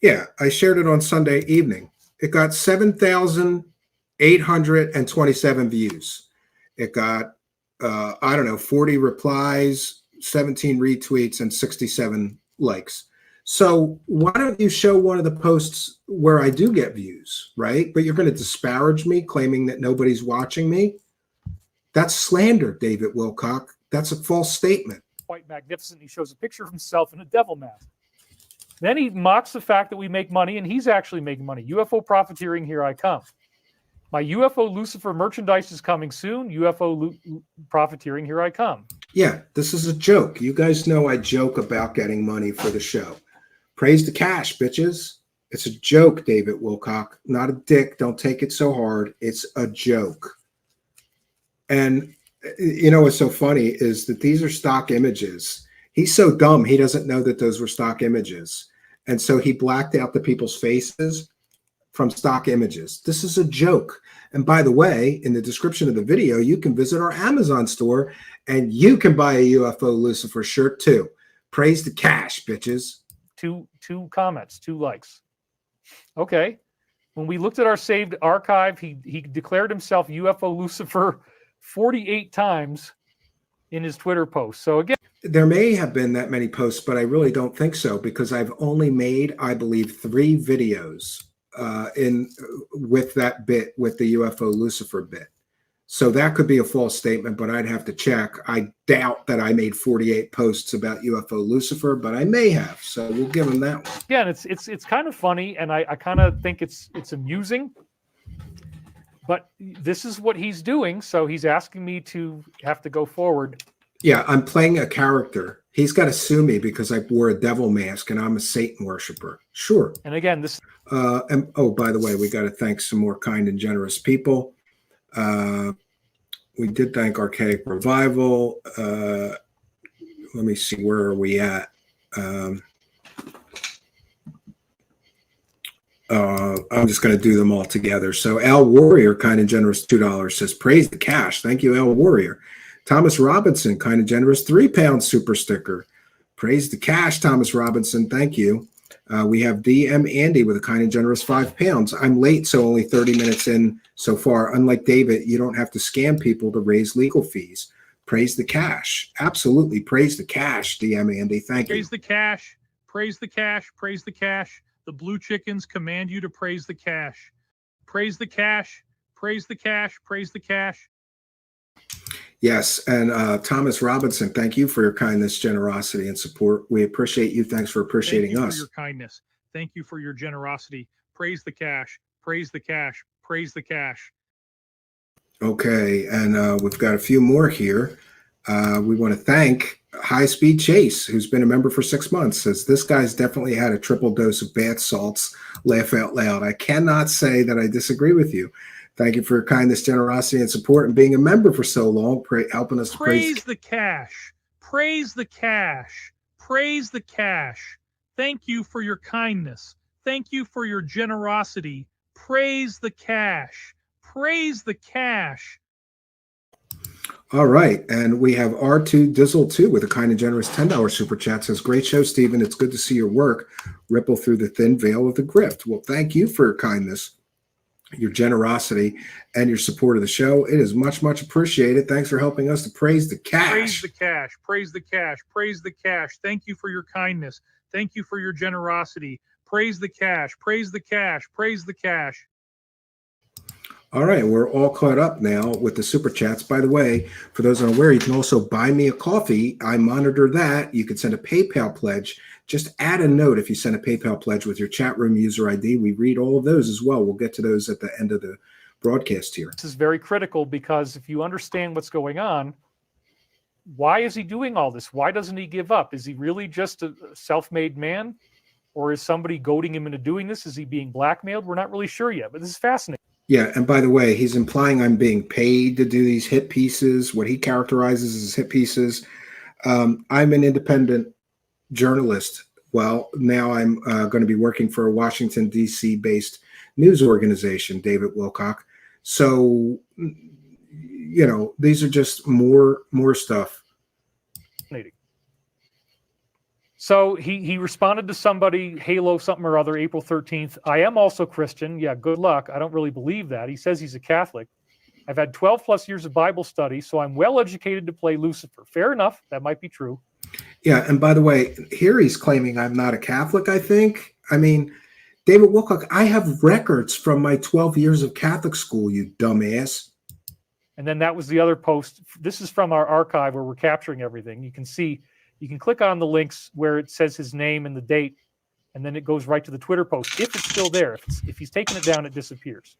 Yeah, I shared it on Sunday evening. It got 7,827 views. It got, 40 replies, 17 retweets, and 67 likes. So why don't you show one of the posts where I do get views, right? But you're going to disparage me, claiming that nobody's watching me? That's slander, David Wilcock. That's a false statement. quite magnificent. He shows a picture of himself in a devil mask. Then he mocks the fact that we make money, and he's actually making money. UFO profiteering, here I come. My UFO Lucifer merchandise is coming soon. UFO profiteering, here I come. Yeah, this is a joke. You guys know I joke about getting money for the show. Praise the cash, bitches. It's a joke, David Wilcock. Not a dick. Don't take it so hard. It's a joke. And you know what's so funny is that these are stock images. He's so dumb, he doesn't know that those were stock images. And so he blacked out the people's faces from stock images. This is a joke. And by the way, in the description of the video, you can visit our Amazon store and you can buy a UFO Lucifer shirt too. Praise the cash, bitches. Two comments, 2 likes. Okay. When we looked at our saved archive, he declared himself UFO Lucifer 48 times in his Twitter post. So again, there may have been that many posts, but I really don't think so, because I've only made, I believe, 3 videos with that bit, with the UFO Lucifer bit. So that could be a false statement, but I'd have to check. I doubt that I made 48 posts about UFO Lucifer, but I may have. So we'll give him that one. Again, it's kind of funny, and I kind of think it's amusing. But this is what he's doing, so he's asking me to have to go forward. Yeah, I'm playing a character. He's got to sue me because I wore a devil mask and I'm a Satan worshiper. Sure. And again, this. And oh, by the way, we got to thank some more kind and generous people. We did thank Archaic Revival. Let me see, where are we at? I'm just going to do them all together. So Al Warrior, kind and generous, $2, says, praise the cash. Thank you, Al Warrior. Thomas Robinson, kind and generous, £3 super sticker. Praise the cash, Thomas Robinson. Thank you. We have DM Andy with a kind and generous £5. I'm late, so only 30 minutes in so far. Unlike David, you don't have to scam people to raise legal fees. Praise the cash. Absolutely. Praise the cash, DM Andy. Thank you. Praise the cash. Praise the cash. Praise the cash. The blue chickens command you to praise the cash. Praise the cash. Praise the cash. Praise the cash. Yes, and Thomas Robinson, thank you for your kindness, generosity, and support. We appreciate you. Thanks for appreciating Thank you us. for your kindness. Thank you for your generosity. Praise the cash. Praise the cash. Praise the cash. Okay, and we've got a few more here. We want to thank High Speed Chase, who's been a member for 6 months, says this guy's definitely had a triple dose of bath salts. Laugh out loud. I cannot say that I disagree with you. Thank you for your kindness, generosity, and support, and being a member for so long, helping us praise the cash. Praise the cash. Praise the cash. Thank you for your kindness. Thank you for your generosity. Praise the cash. Praise the cash. All right, and we have R2 Dizzle 2 with a kind and generous $10 super chat. Says, great show, Stephen. It's good to see your work ripple through the thin veil of the grift. Well, thank you for your kindness, your generosity, and your support of the show. It is much, much appreciated. Thanks for helping us to praise the cash. Praise the cash. Praise the cash. Praise the cash. Thank you for your kindness. Thank you for your generosity. Praise the cash. Praise the cash. Praise the cash. All right, we're all caught up now with the super chats. By the way, for those unaware, you can also buy me a coffee. I monitor that. You can send a PayPal pledge. Just add a note if you send a PayPal pledge with your chat room user ID. We read all of those as well. We'll get to those at the end of the broadcast here. This is very critical because if you understand what's going on, why is he doing all this? Why doesn't he give up? Is he really just a self-made man? Or is somebody goading him into doing this? Is he being blackmailed? We're not really sure yet, but this is fascinating. Yeah, and by the way, he's implying I'm being paid to do these hit pieces, what he characterizes as hit pieces. I'm an independent journalist. Well, now I'm going to be working for a Washington, D.C. based news organization, David Wilcock. So, you know, these are just more stuff. So he responded to somebody, Halo something or other, April 13th. I am also Christian. Yeah, good luck. I don't really believe that. He says he's a Catholic. I've had 12 plus years of Bible study, so I'm well educated to play Lucifer. Fair enough. That might be true. Yeah, and by the way, here he's claiming I'm not a Catholic, I think. I mean, David Wilcock, I have records from my 12 years of Catholic school, you dumbass. And then that was the other post. This is from our archive where we're capturing everything. You can see, you can click on the links where it says his name and the date, and then it goes right to the Twitter post. If it's still there, if he's taken it down, it disappears.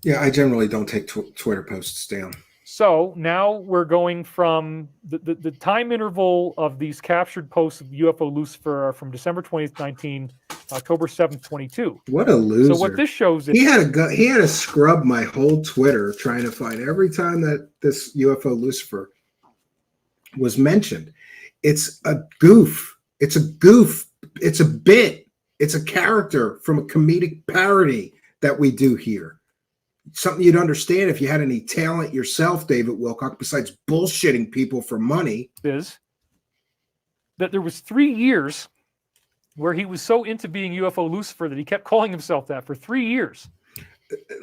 Yeah, I generally don't take Twitter posts down. So now we're going from the time interval of these captured posts of UFO Lucifer are from December 20th, 19, October 7th, 22. What a loser. So what this shows is he had to scrub my whole Twitter trying to find every time that this UFO Lucifer was mentioned. It's a goof. It's a goof. It's a bit. It's a character from a comedic parody that we do here. Something you'd understand if you had any talent yourself, David Wilcock, besides bullshitting people for money. Is that there was 3 years where he was so into being UFO Lucifer that he kept calling himself that for 3 years.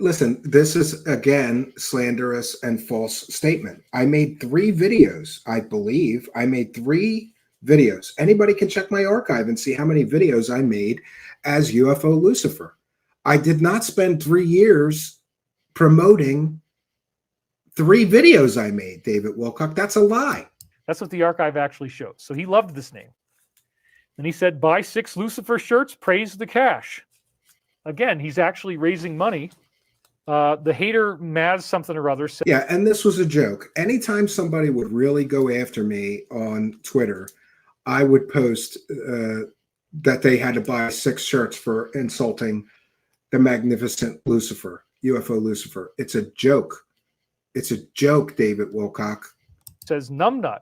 Listen, this is, again, slanderous and false statement. I made 3 videos, I believe. I made 3 videos. Anybody can check my archive and see how many videos I made as UFO Lucifer. I did not spend 3 years promoting 3 videos I made, David Wilcock. That's a lie. That's what the archive actually shows. So he loved this name. And he said, buy 6 Lucifer shirts, praise the cash. Again, he's actually raising money The hater Maz something or other said, Yeah, and this was a joke. Anytime somebody would really go after me on Twitter, I would post that they had to buy 6 shirts for insulting the magnificent Lucifer, UFO Lucifer. It's a joke. It's a joke, David Wilcock. says, Numbnut,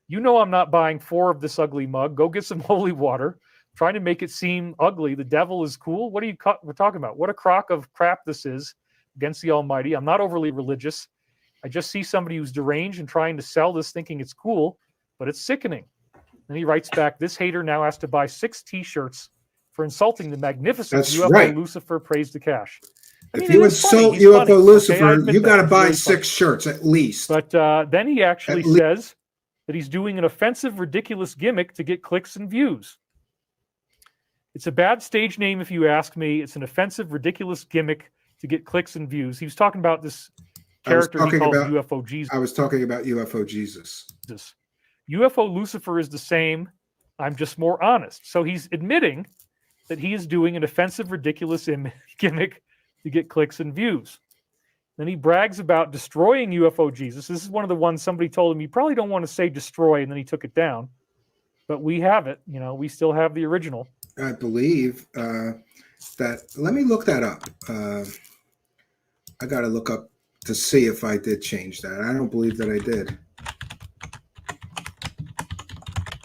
you know I'm not buying 4 of this ugly mug. Go get some holy water. Trying to make it seem ugly. The devil is cool. What are you we're talking about? What a crock of crap this is against the Almighty. I'm not overly religious. I just see somebody who's deranged and trying to sell this thinking it's cool, but it's sickening. Then he writes back, this hater now has to buy 6 T-shirts for insulting the magnificent UFO Lucifer, praise the cash. I mean, if you insult UFO Lucifer, you got to buy really 6 shirts at least. But then he actually says that he's doing an offensive, ridiculous gimmick to get clicks and views. It's a bad stage name, if you ask me. It's an offensive, ridiculous gimmick to get clicks and views. He was talking about this character he called UFO Jesus. I was talking about UFO Jesus. UFO Lucifer is the same. I'm just more honest. So he's admitting that he is doing an offensive, ridiculous gimmick to get clicks and views. Then he brags about destroying UFO Jesus. This is one of the ones somebody told him, you probably don't want to say destroy, and then he took it down. But we have it. You know, we still have the original. I believe that. Let me look that up. I got to look up to see if I did change that. I don't believe that I did.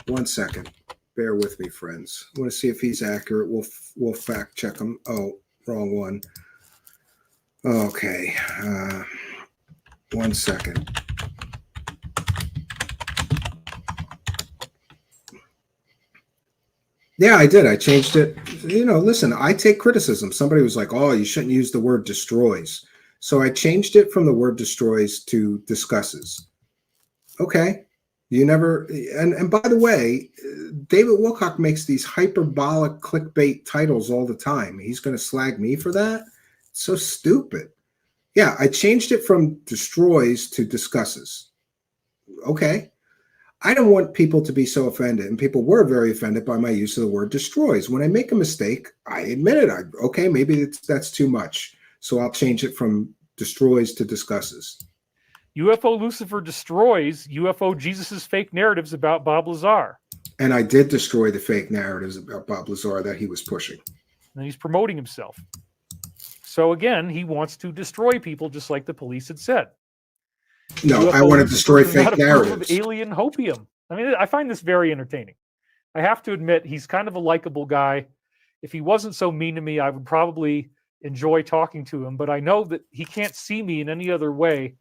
1 second. Bear with me, friends. I want to see if he's accurate. We'll fact check him. Oh, wrong one. Okay. 1 second. Yeah, I did. I changed it. You know, listen, I take criticism. Somebody was like, oh, you shouldn't use the word destroys. So I changed it from the word destroys to discusses. Okay. You never, and by the way, David Wilcock makes these hyperbolic clickbait titles all the time. He's going to slag me for that? It's so stupid. Yeah, I changed it from destroys to discusses. Okay. I don't want people to be so offended, and people were very offended by my use of the word destroys. When I make a mistake, I admit it. Okay, maybe that's too much. So I'll change it from destroys to discusses. UFO Lucifer destroys UFO Jesus's fake narratives about Bob Lazar. And I did destroy the fake narratives about Bob Lazar that he was pushing. And he's promoting himself. So again, he wants to destroy people just like the police had said. No, UFO I want to destroy Lucifer fake narratives. Of alien hopium. I mean, I find this very entertaining. I have to admit, he's kind of a likable guy. If he wasn't so mean to me, I would probably enjoy talking to him. But I know that he can't see me in any other way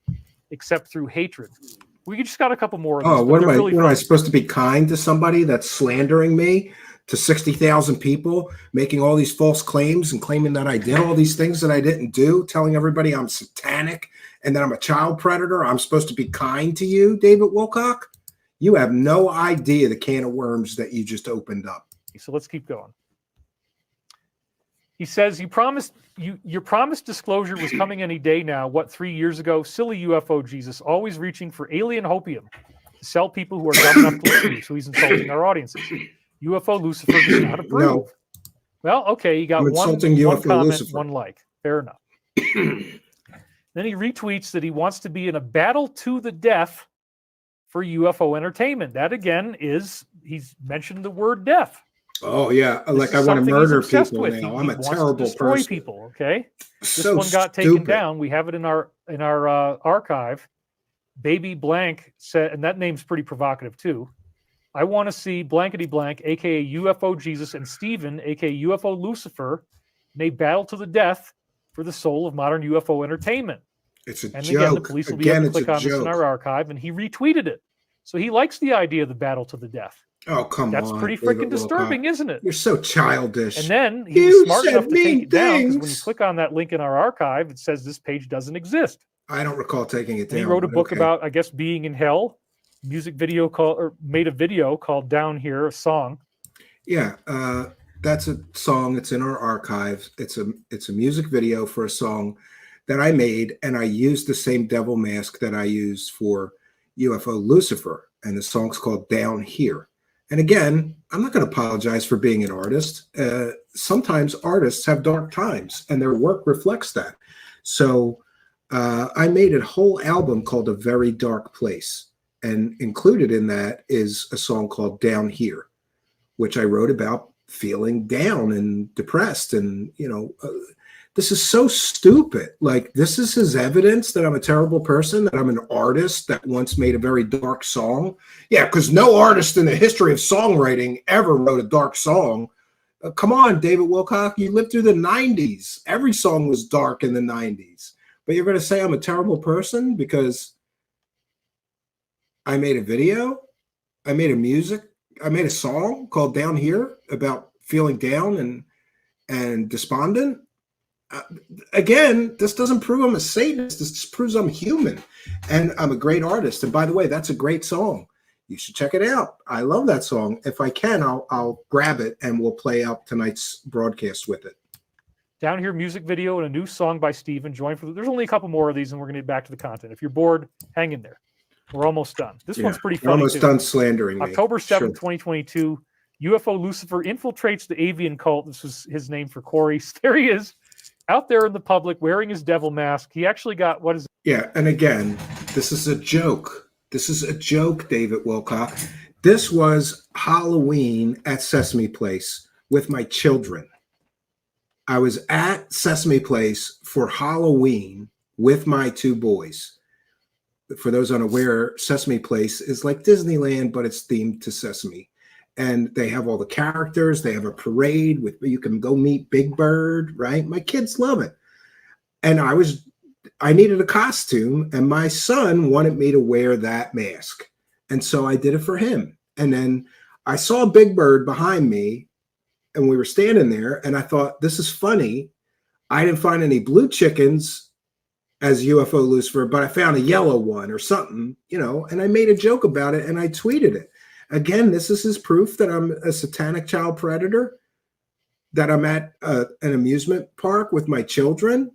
except through hatred. We just got a couple more of these. Oh, what am I supposed to be kind to somebody that's slandering me to 60,000 people, making all these false claims and claiming that I did all these things that I didn't do, telling everybody I'm satanic and that I'm a child predator? I'm supposed to be kind to you, David Wilcock? You have no idea the can of worms that you just opened up. So let's keep going. He says, your promised disclosure was coming any day now. What, 3 years ago? Silly UFO Jesus, always reaching for alien hopium to sell people who are dumb enough to listen to you. So he's insulting our audiences. UFO Lucifer does not approve. No. Well, okay, you got one comment, Lucifer. One like. Fair enough. Then he retweets that he wants to be in a battle to the death for UFO entertainment. That again is, he's mentioned the word death. Oh yeah, like I want to murder people now. I'm a terrible person. People, okay. This so one got stupid. taken down. We have it in our archive. Baby Blank said, and that name's pretty provocative too. I want to see blankety blank, aka UFO Jesus, and Steven, aka UFO Lucifer, may battle to the death for the soul of modern UFO entertainment. It's a and joke. Again, the police will be able to click on this in our archive, and he retweeted it. So he likes the idea of the battle to the death. Oh, come on. That's pretty freaking disturbing, isn't it? You're so childish. And then he was smart enough to take it down, because when you click on that link in our archive, it says this page doesn't exist. I don't recall taking it down. And he wrote a book about, I guess, being in hell. Music video made a video called Down Here, a song. Yeah, that's a song. It's in our archives. It's a music video for a song that I made, and I used the same devil mask that I use for UFO Lucifer, and the song's called Down Here. And again, I'm not going to apologize for being an artist. Sometimes artists have dark times, and their work reflects that. So I made a whole album called A Very Dark Place. And included in that is a song called Down Here, which I wrote about feeling down and depressed. And, this is so stupid. Like, this is his evidence that I'm a terrible person, that I'm an artist that once made a very dark song. Yeah, because no artist in the history of songwriting ever wrote a dark song. Come on, David Wilcock, you lived through the 90s. Every song was dark in the 90s. But you're going to say I'm a terrible person because I made a video? I made a song called Down Here about feeling down and despondent? Again, this doesn't prove I'm a Satanist. This just proves I'm human and I'm a great artist. And by the way, that's a great song. You should check it out. I love that song. If I can, I'll grab it and we'll play out tonight's broadcast with it. Down Here music video and a new song by Steven. There's only a couple more of these and we're going to get back to the content. If you're bored, hang in there. We're almost done. This one's pretty funny. We're almost done slandering me. October 7th, 2022, UFO Lucifer infiltrates the avian cult. This was his name for Corey. There he is, out there in the public wearing his devil mask. He actually got, what is it? Yeah, and again, this is a joke. This is a joke, David Wilcock. This was Halloween at Sesame Place with my children. I was at Sesame Place for Halloween with my two boys. For those unaware, Sesame Place is like Disneyland, but it's themed to Sesame. And they have all the characters. They have a parade with, you can go meet Big Bird, right? My kids love it. And I needed a costume, and my son wanted me to wear that mask. And so I did it for him. And then I saw Big Bird behind me, and we were standing there, and I thought, this is funny. I didn't find any blue chickens as UFO Lucifer, but I found a yellow one or something, and I made a joke about it and I tweeted it. Again, this is his proof that I'm a satanic child predator, that I'm at an amusement park with my children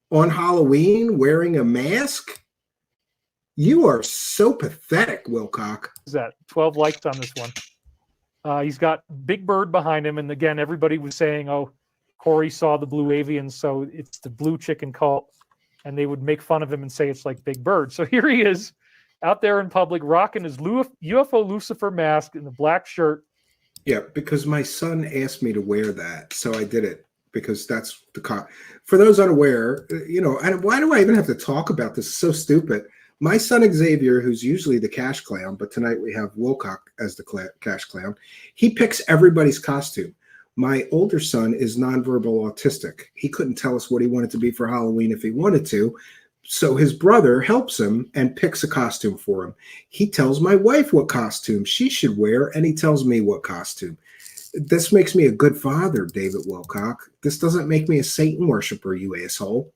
on Halloween wearing a mask. You are so pathetic, Wilcock. Is that 12 likes on this one? He's got Big Bird behind him. And again, everybody was saying, oh, Corey saw the blue avian, so it's the blue chicken cult. And they would make fun of him and say it's like Big Bird. So here he is out there in public rocking his UFO Lucifer mask in the black shirt. Yeah, because my son asked me to wear that. So I did it because that's the for those unaware, and why do I even have to talk about this? It's so stupid. My son Xavier, who's usually the cash clown, but tonight we have Wilcock as the cash clown, he picks everybody's costume. My older son is nonverbal autistic. He couldn't tell us what he wanted to be for Halloween if he wanted to. So his brother helps him and picks a costume for him. He tells my wife what costume she should wear, and he tells me what costume. This makes me a good father, David Wilcock. This doesn't make me a Satan worshiper, you asshole.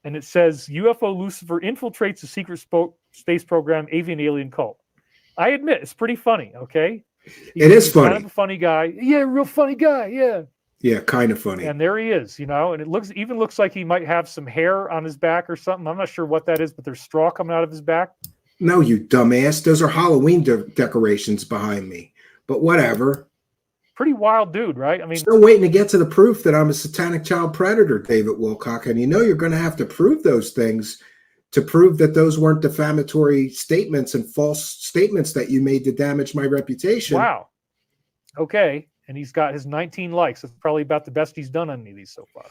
And it says, UFO Lucifer infiltrates the secret space program avian alien cult. I admit, it's pretty funny, okay? It is funny. Kind of a funny guy. Yeah, real funny guy. Yeah. Yeah, kind of funny. And there he is, and it looks like he might have some hair on his back or something. I'm not sure what that is, but there's straw coming out of his back. No, you dumbass. Those are Halloween decorations behind me. But whatever. Pretty wild dude, right? I mean, still waiting to get to the proof that I'm a satanic child predator, David Wilcock. And you're going to have to prove those things to prove that those weren't defamatory statements and false statements that you made to damage my reputation. Wow. Okay. And he's got his 19 likes. That's probably about the best he's done on any of these so far.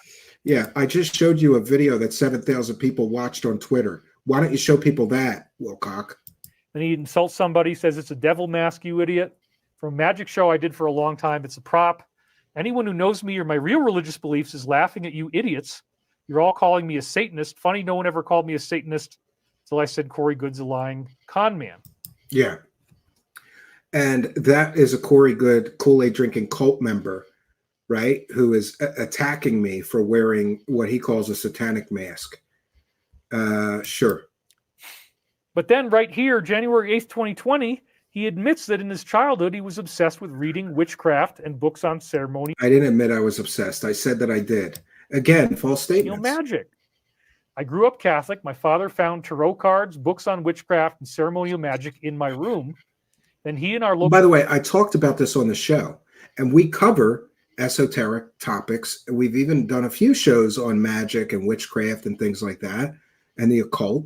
Yeah. I just showed you a video that 7,000 people watched on Twitter. Why don't you show people that, Wilcock? And he insults somebody, says it's a devil mask, you idiot. From a magic show I did for a long time, it's a prop. Anyone who knows me or my real religious beliefs is laughing at you idiots. You're all calling me a Satanist. Funny, no one ever called me a Satanist until I said Corey Good's a lying con man. Yeah. And that is a Corey Good Kool-Aid drinking cult member, right? Who is attacking me for wearing what he calls a satanic mask. Sure. But then right here, January 8th, 2020, he admits that in his childhood, he was obsessed with reading witchcraft and books on ceremony. I didn't admit I was obsessed. I said that I did. Again, false statements. Magic. I grew up Catholic. My father found tarot cards, books on witchcraft, and ceremonial magic in my room. Then he and our local... By the way, I talked about this on the show, and we cover esoteric topics. We've even done a few shows on magic and witchcraft and things like that, and the occult.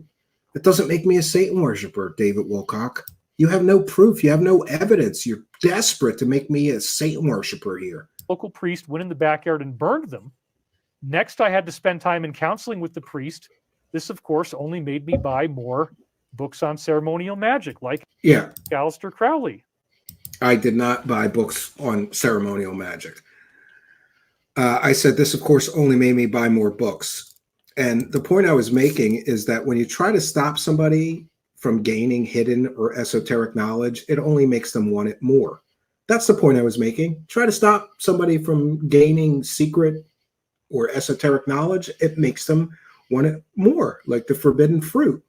It doesn't make me a Satan worshiper, David Wilcock. You have no proof. You have no evidence. You're desperate to make me a Satan worshiper here. Local priest went in the backyard and burned them. Next, I had to spend time in counseling with the priest. This, of course, only made me buy more books on ceremonial magic, like Aleister Crowley. I did not buy books on ceremonial magic. I said this, of course, only made me buy more books. And the point I was making is that when you try to stop somebody from gaining hidden or esoteric knowledge, it only makes them want it more. That's the point I was making. Try to stop somebody from gaining secret or esoteric knowledge, it makes them want it more, like the forbidden fruit.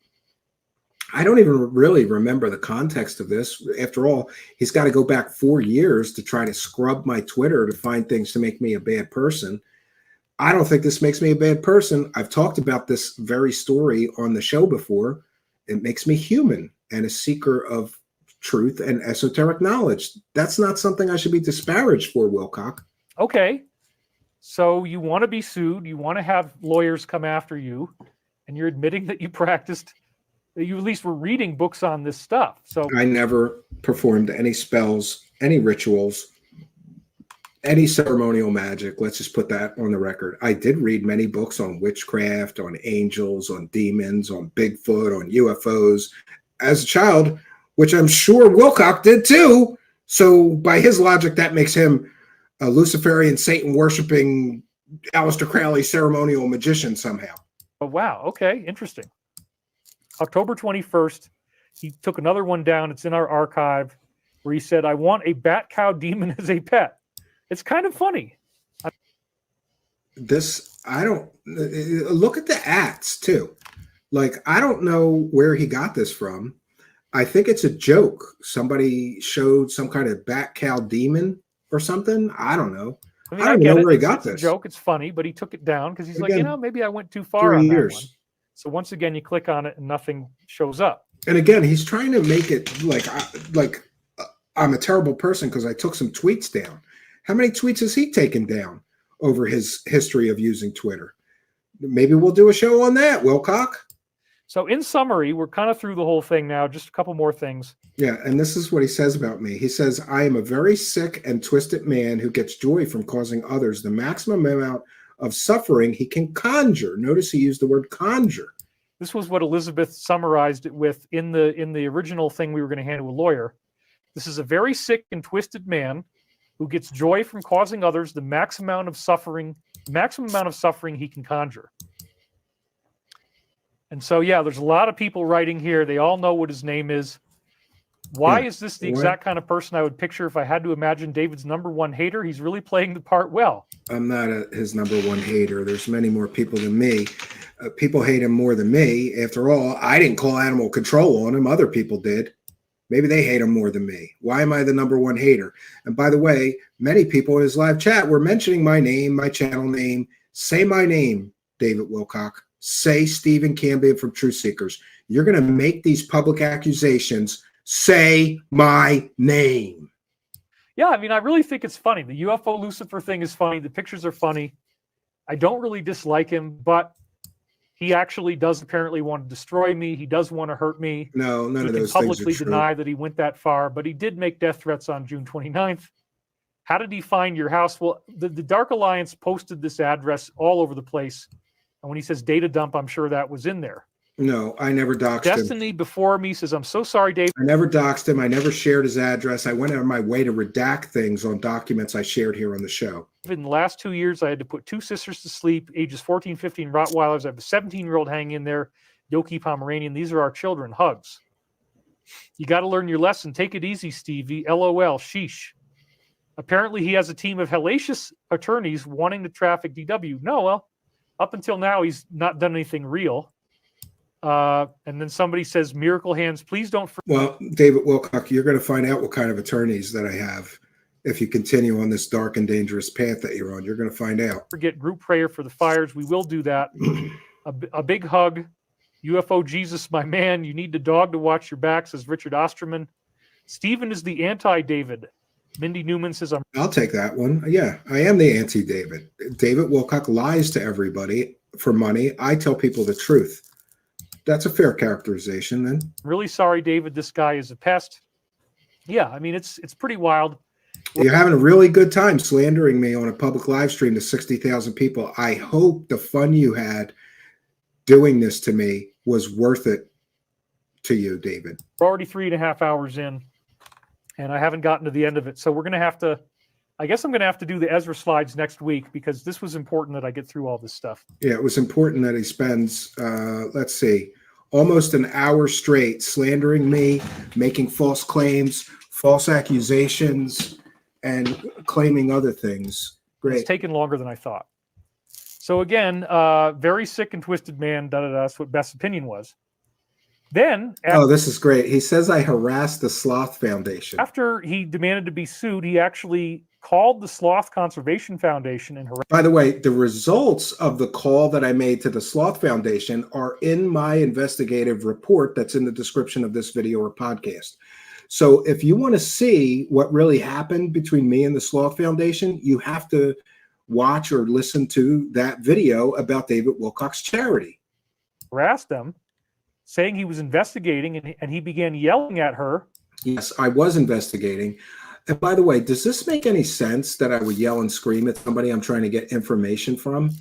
I don't even really remember the context of this. After all, he's got to go back 4 years to try to scrub my Twitter to find things to make me a bad person. I don't think this makes me a bad person. I've talked about this very story on the show before. It makes me human and a seeker of truth and esoteric knowledge. That's not something I should be disparaged for, Wilcock. Okay. So you want to be sued, you want to have lawyers come after you, and you're admitting that you practiced, that you at least were reading books on this stuff. So I never performed any spells, any rituals, any ceremonial magic. Let's just put that on the record. I did read many books on witchcraft, on angels, on demons, on Bigfoot, on UFOs as a child, which I'm sure Wilcock did too. So by his logic, that makes him a Luciferian, Satan-worshipping Aleister Crowley ceremonial magician somehow. Oh, wow. Okay. Interesting. October 21st, he took another one down. It's in our archive where he said, I want a bat cow demon as a pet. It's kind of funny. I don't look at the acts too. Like, I don't know where he got this from. I think it's a joke. Somebody showed some kind of bat cow demon or something. I don't know. I mean, I don't know where he got it's this. a joke. It's funny, but he took it down because he's Again, like, maybe I went too far 3 on years. that one. So once again, you click on it and nothing shows up. And again, he's trying to make it like I'm a terrible person because I took some tweets down. How many tweets has he taken down over his history of using Twitter? Maybe we'll do a show on that, Wilcock. So in summary, we're kind of through the whole thing now. Just a couple more things. Yeah, and this is what he says about me. He says, I am a very sick and twisted man who gets joy from causing others the maximum amount of suffering he can conjure. Notice he used the word conjure. This was what Elizabeth summarized it with in the original thing we were going to hand to a lawyer. This is a very sick and twisted man who gets joy from causing others the maximum amount of suffering he can conjure. And so, yeah, there's a lot of people writing here. They all know what his name is. Why is this the exact kind of person I would picture if I had to imagine David's number one hater? He's really playing the part well. I'm not his number one hater. There's many more people than me. People hate him more than me. After all, I didn't call animal control on him. Other people did. Maybe they hate him more than me. Why am I the number one hater? And by the way, many people in his live chat were mentioning my name, my channel name. Say my name, David Wilcock. Say Steven Cambian from Truth Seekers. You're going to make these public accusations. Say my name. Yeah, I mean, I really think it's funny. The UFO Lucifer thing is funny. The pictures are funny. I don't really dislike him, but he actually does apparently want to destroy me. He does want to hurt me. No, none of those things are things publicly are true. deny that he went that far, but he did make death threats on June 29th. How did he find your house? Well, the Dark Alliance posted this address all over the place. And when he says data dump, I'm sure that was in there. No, I never doxed him. Destiny before me says, I'm so sorry, Dave. I never doxed him. I never shared his address. I went out of my way to redact things on documents I shared here on the show. In the last 2 years, I had to put 2 sisters to sleep, ages 14, 15 Rottweilers. I have a 17-year-old hanging in there, Yoki Pomeranian. These are our children. Hugs. You got to learn your lesson. Take it easy, Stevie. LOL. Sheesh. Apparently, he has a team of hellacious attorneys wanting to traffic DW. No, well, up until now, he's not done anything real. And then somebody says, miracle hands, please don't. Well, David Wilcock, you're going to find out what kind of attorneys that I have. If you continue on this dark and dangerous path that you're on, you're going to find out. Forget group prayer for the fires. We will do that. A big hug. UFO Jesus, my man. You need the dog to watch your back, says Richard Osterman. Stephen is the anti-David. Mindy Newman says, I'll take that one. Yeah, I am the anti-David. David Wilcock lies to everybody for money. I tell people the truth. That's a fair characterization, then. really sorry, David, this guy is a pest. Yeah, I mean, it's pretty wild. You're having a really good time slandering me on a public live stream to 60,000 people. I hope the fun you had doing this to me was worth it to you, David. We're already 3.5 hours in, and I haven't gotten to the end of it. So we're going to have to, I guess I'm going to have to do the Ezra slides next week because this was important that I get through all this stuff. Yeah, it was important that he spends, let's see, almost an hour straight slandering me, making false claims, false accusations, and claiming other things. Great. It's taken longer than I thought. So again, very sick and twisted man, that's what Beth's opinion was. Then, this is great. He says I harassed the Sloth Foundation. After he demanded to be sued, he actually called the Sloth Conservation Foundation and harassed. By the way, the results of the call that I made to the Sloth Foundation are in my investigative report that's in the description of this video or podcast. So if you want to see what really happened between me and the Sloth Foundation, you have to watch or listen to that video about David Wilcock's charity. Harassed them, saying he was investigating, and he began yelling at her. Yes, I was investigating. And by the way, does this make any sense that I would yell and scream at somebody I'm trying to get information from?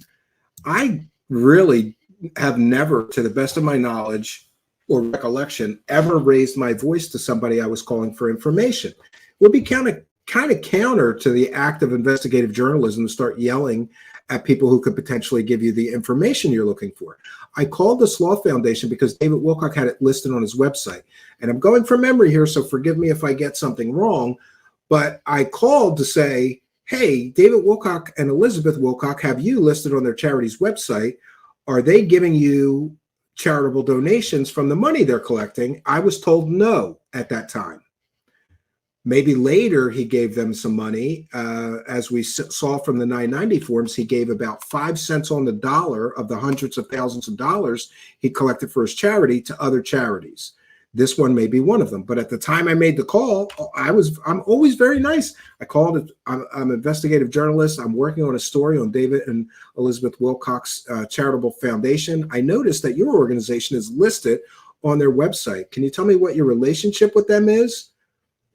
I really have never, to the best of my knowledge or recollection, ever raised my voice to somebody I was calling for information. It would be kind of counter to the act of investigative journalism to start yelling at people who could potentially give you the information you're looking for. I called the Sloth Foundation because David Wilcock had it listed on his website. And I'm going from memory here, so forgive me if I get something wrong, but I called to say, hey, David Wilcock and Elizabeth Wilcock have you listed on their charity's website. Are they giving you charitable donations from the money they're collecting? I was told no at that time. Maybe later he gave them some money. As we saw from the 990 forms, he gave about 5 cents on the dollar of the hundreds of thousands of dollars he collected for his charity to other charities. This one may be one of them. But at the time I made the call, I'm always very nice. I called it. I'm an investigative journalist. I'm working on a story on David and Elizabeth Wilcock's charitable foundation. I noticed that your organization is listed on their website. Can you tell me what your relationship with them is?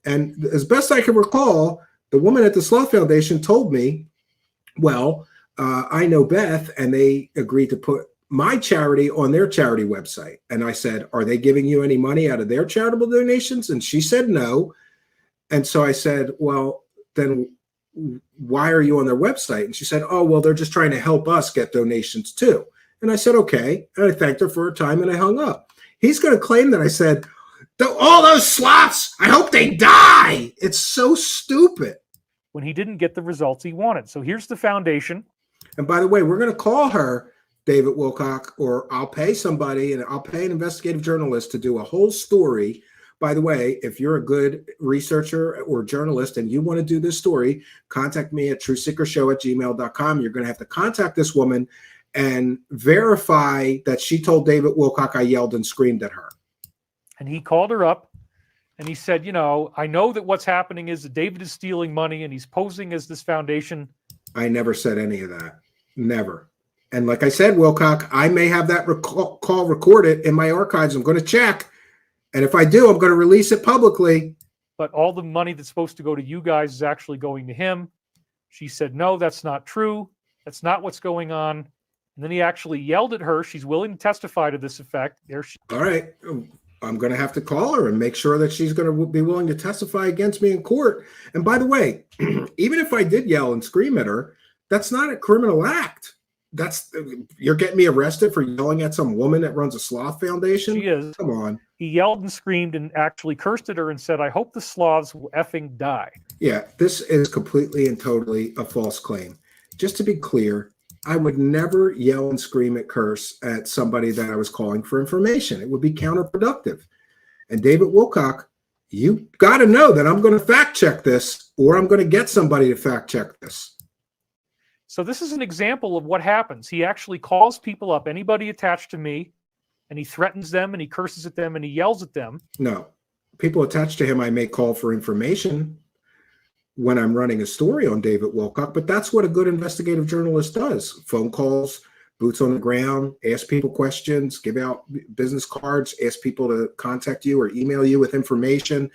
And as best I can recall, the woman at the Sloth Foundation told me, well, I know Beth, and they agreed to put my charity on their charity website. And I said, are they giving you any money out of their charitable donations? And she said no. And so I said, well, then why are you on their website? And she said, oh, well, they're just trying to help us get donations too. And I said, okay. And I thanked her for her time and I hung up. He's going to claim that I said, all those sloths, I hope they die. It's so stupid. When he didn't get the results he wanted. So here's the foundation. And by the way, we're going to call her David Wilcock, or I'll pay somebody, and I'll pay an investigative journalist to do a whole story. By the way, if you're a good researcher or journalist and you want to do this story, contact me at truthseekershow@gmail.com. You're going to have to contact this woman and verify that she told David Wilcock I yelled and screamed at her. And he called her up and he said, you know, I know that what's happening is that David is stealing money and he's posing as this foundation. I never said any of that. Never. And like I said, Wilcock, I may have that call recorded in my archives. I'm going to check. And if I do, I'm going to release it publicly. But all the money that's supposed to go to you guys is actually going to him. She said, no, that's not true. That's not what's going on. And then he actually yelled at her. She's willing to testify to this effect. There she. All right. I'm going to have to call her and make sure that she's going to be willing to testify against me in court. And by the way, even if I did yell and scream at her, that's not a criminal act. You're getting me arrested for yelling at some woman that runs a sloth foundation? She is. Come on. He yelled and screamed and actually cursed at her and said, I hope the sloths will effing die. Yeah, this is completely and totally a false claim. Just to be clear, I would never yell and scream and curse at somebody that I was calling for information. It would be counterproductive. And David Wilcock, you got to know that I'm going to fact check this, or I'm going to get somebody to fact check this. So this is an example of what happens. He actually calls people up, anybody attached to me, and he threatens them and he curses at them and he yells at them. No, people attached to him, I may call for information. when I'm running a story on David Wilcock, but that's what a good investigative journalist does. Phone calls, boots on the ground, ask people questions, give out business cards, ask people to contact you or email you with information.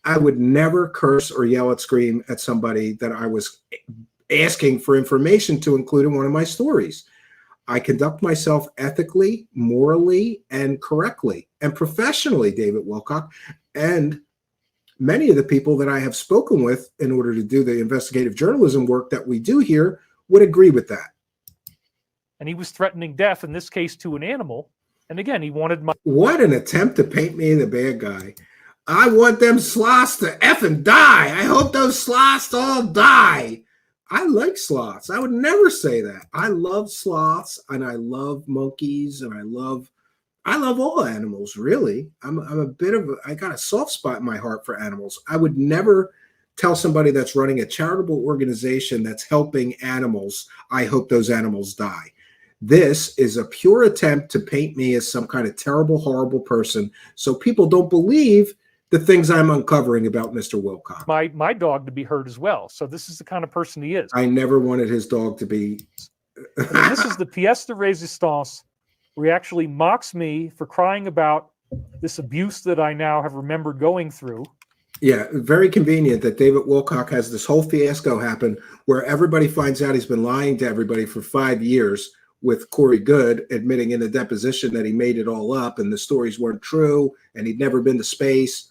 I would never curse or yell at scream at somebody that I was asking for information to include in one of my stories. I conduct myself ethically, morally, and correctly and professionally, David Wilcock. And many of the people that I have spoken with in order to do the investigative journalism work that we do here would agree with that. And he was threatening death, in this case, to an animal. And again, he wanted my... What an attempt to paint me the bad guy. I want them sloths to effing die. I hope those sloths all die. I like sloths. I would never say that. I love sloths, and I love monkeys, and I love all animals, really. I got a soft spot in my heart for animals. I would never tell somebody that's running a charitable organization that's helping animals, I hope those animals die. This is a pure attempt to paint me as some kind of terrible, horrible person, so people don't believe the things I'm uncovering about Mr. Wilcock. My dog to be hurt as well. So this is the kind of person he is. I never wanted his dog to be... I mean, this is the pièce de résistance, where he actually mocks me for crying about this abuse that I now have remembered going through. Yeah, very convenient that David Wilcock has this whole fiasco happen where everybody finds out he's been lying to everybody for 5 years, with Corey Good admitting in a deposition that he made it all up and the stories weren't true and he'd never been to space.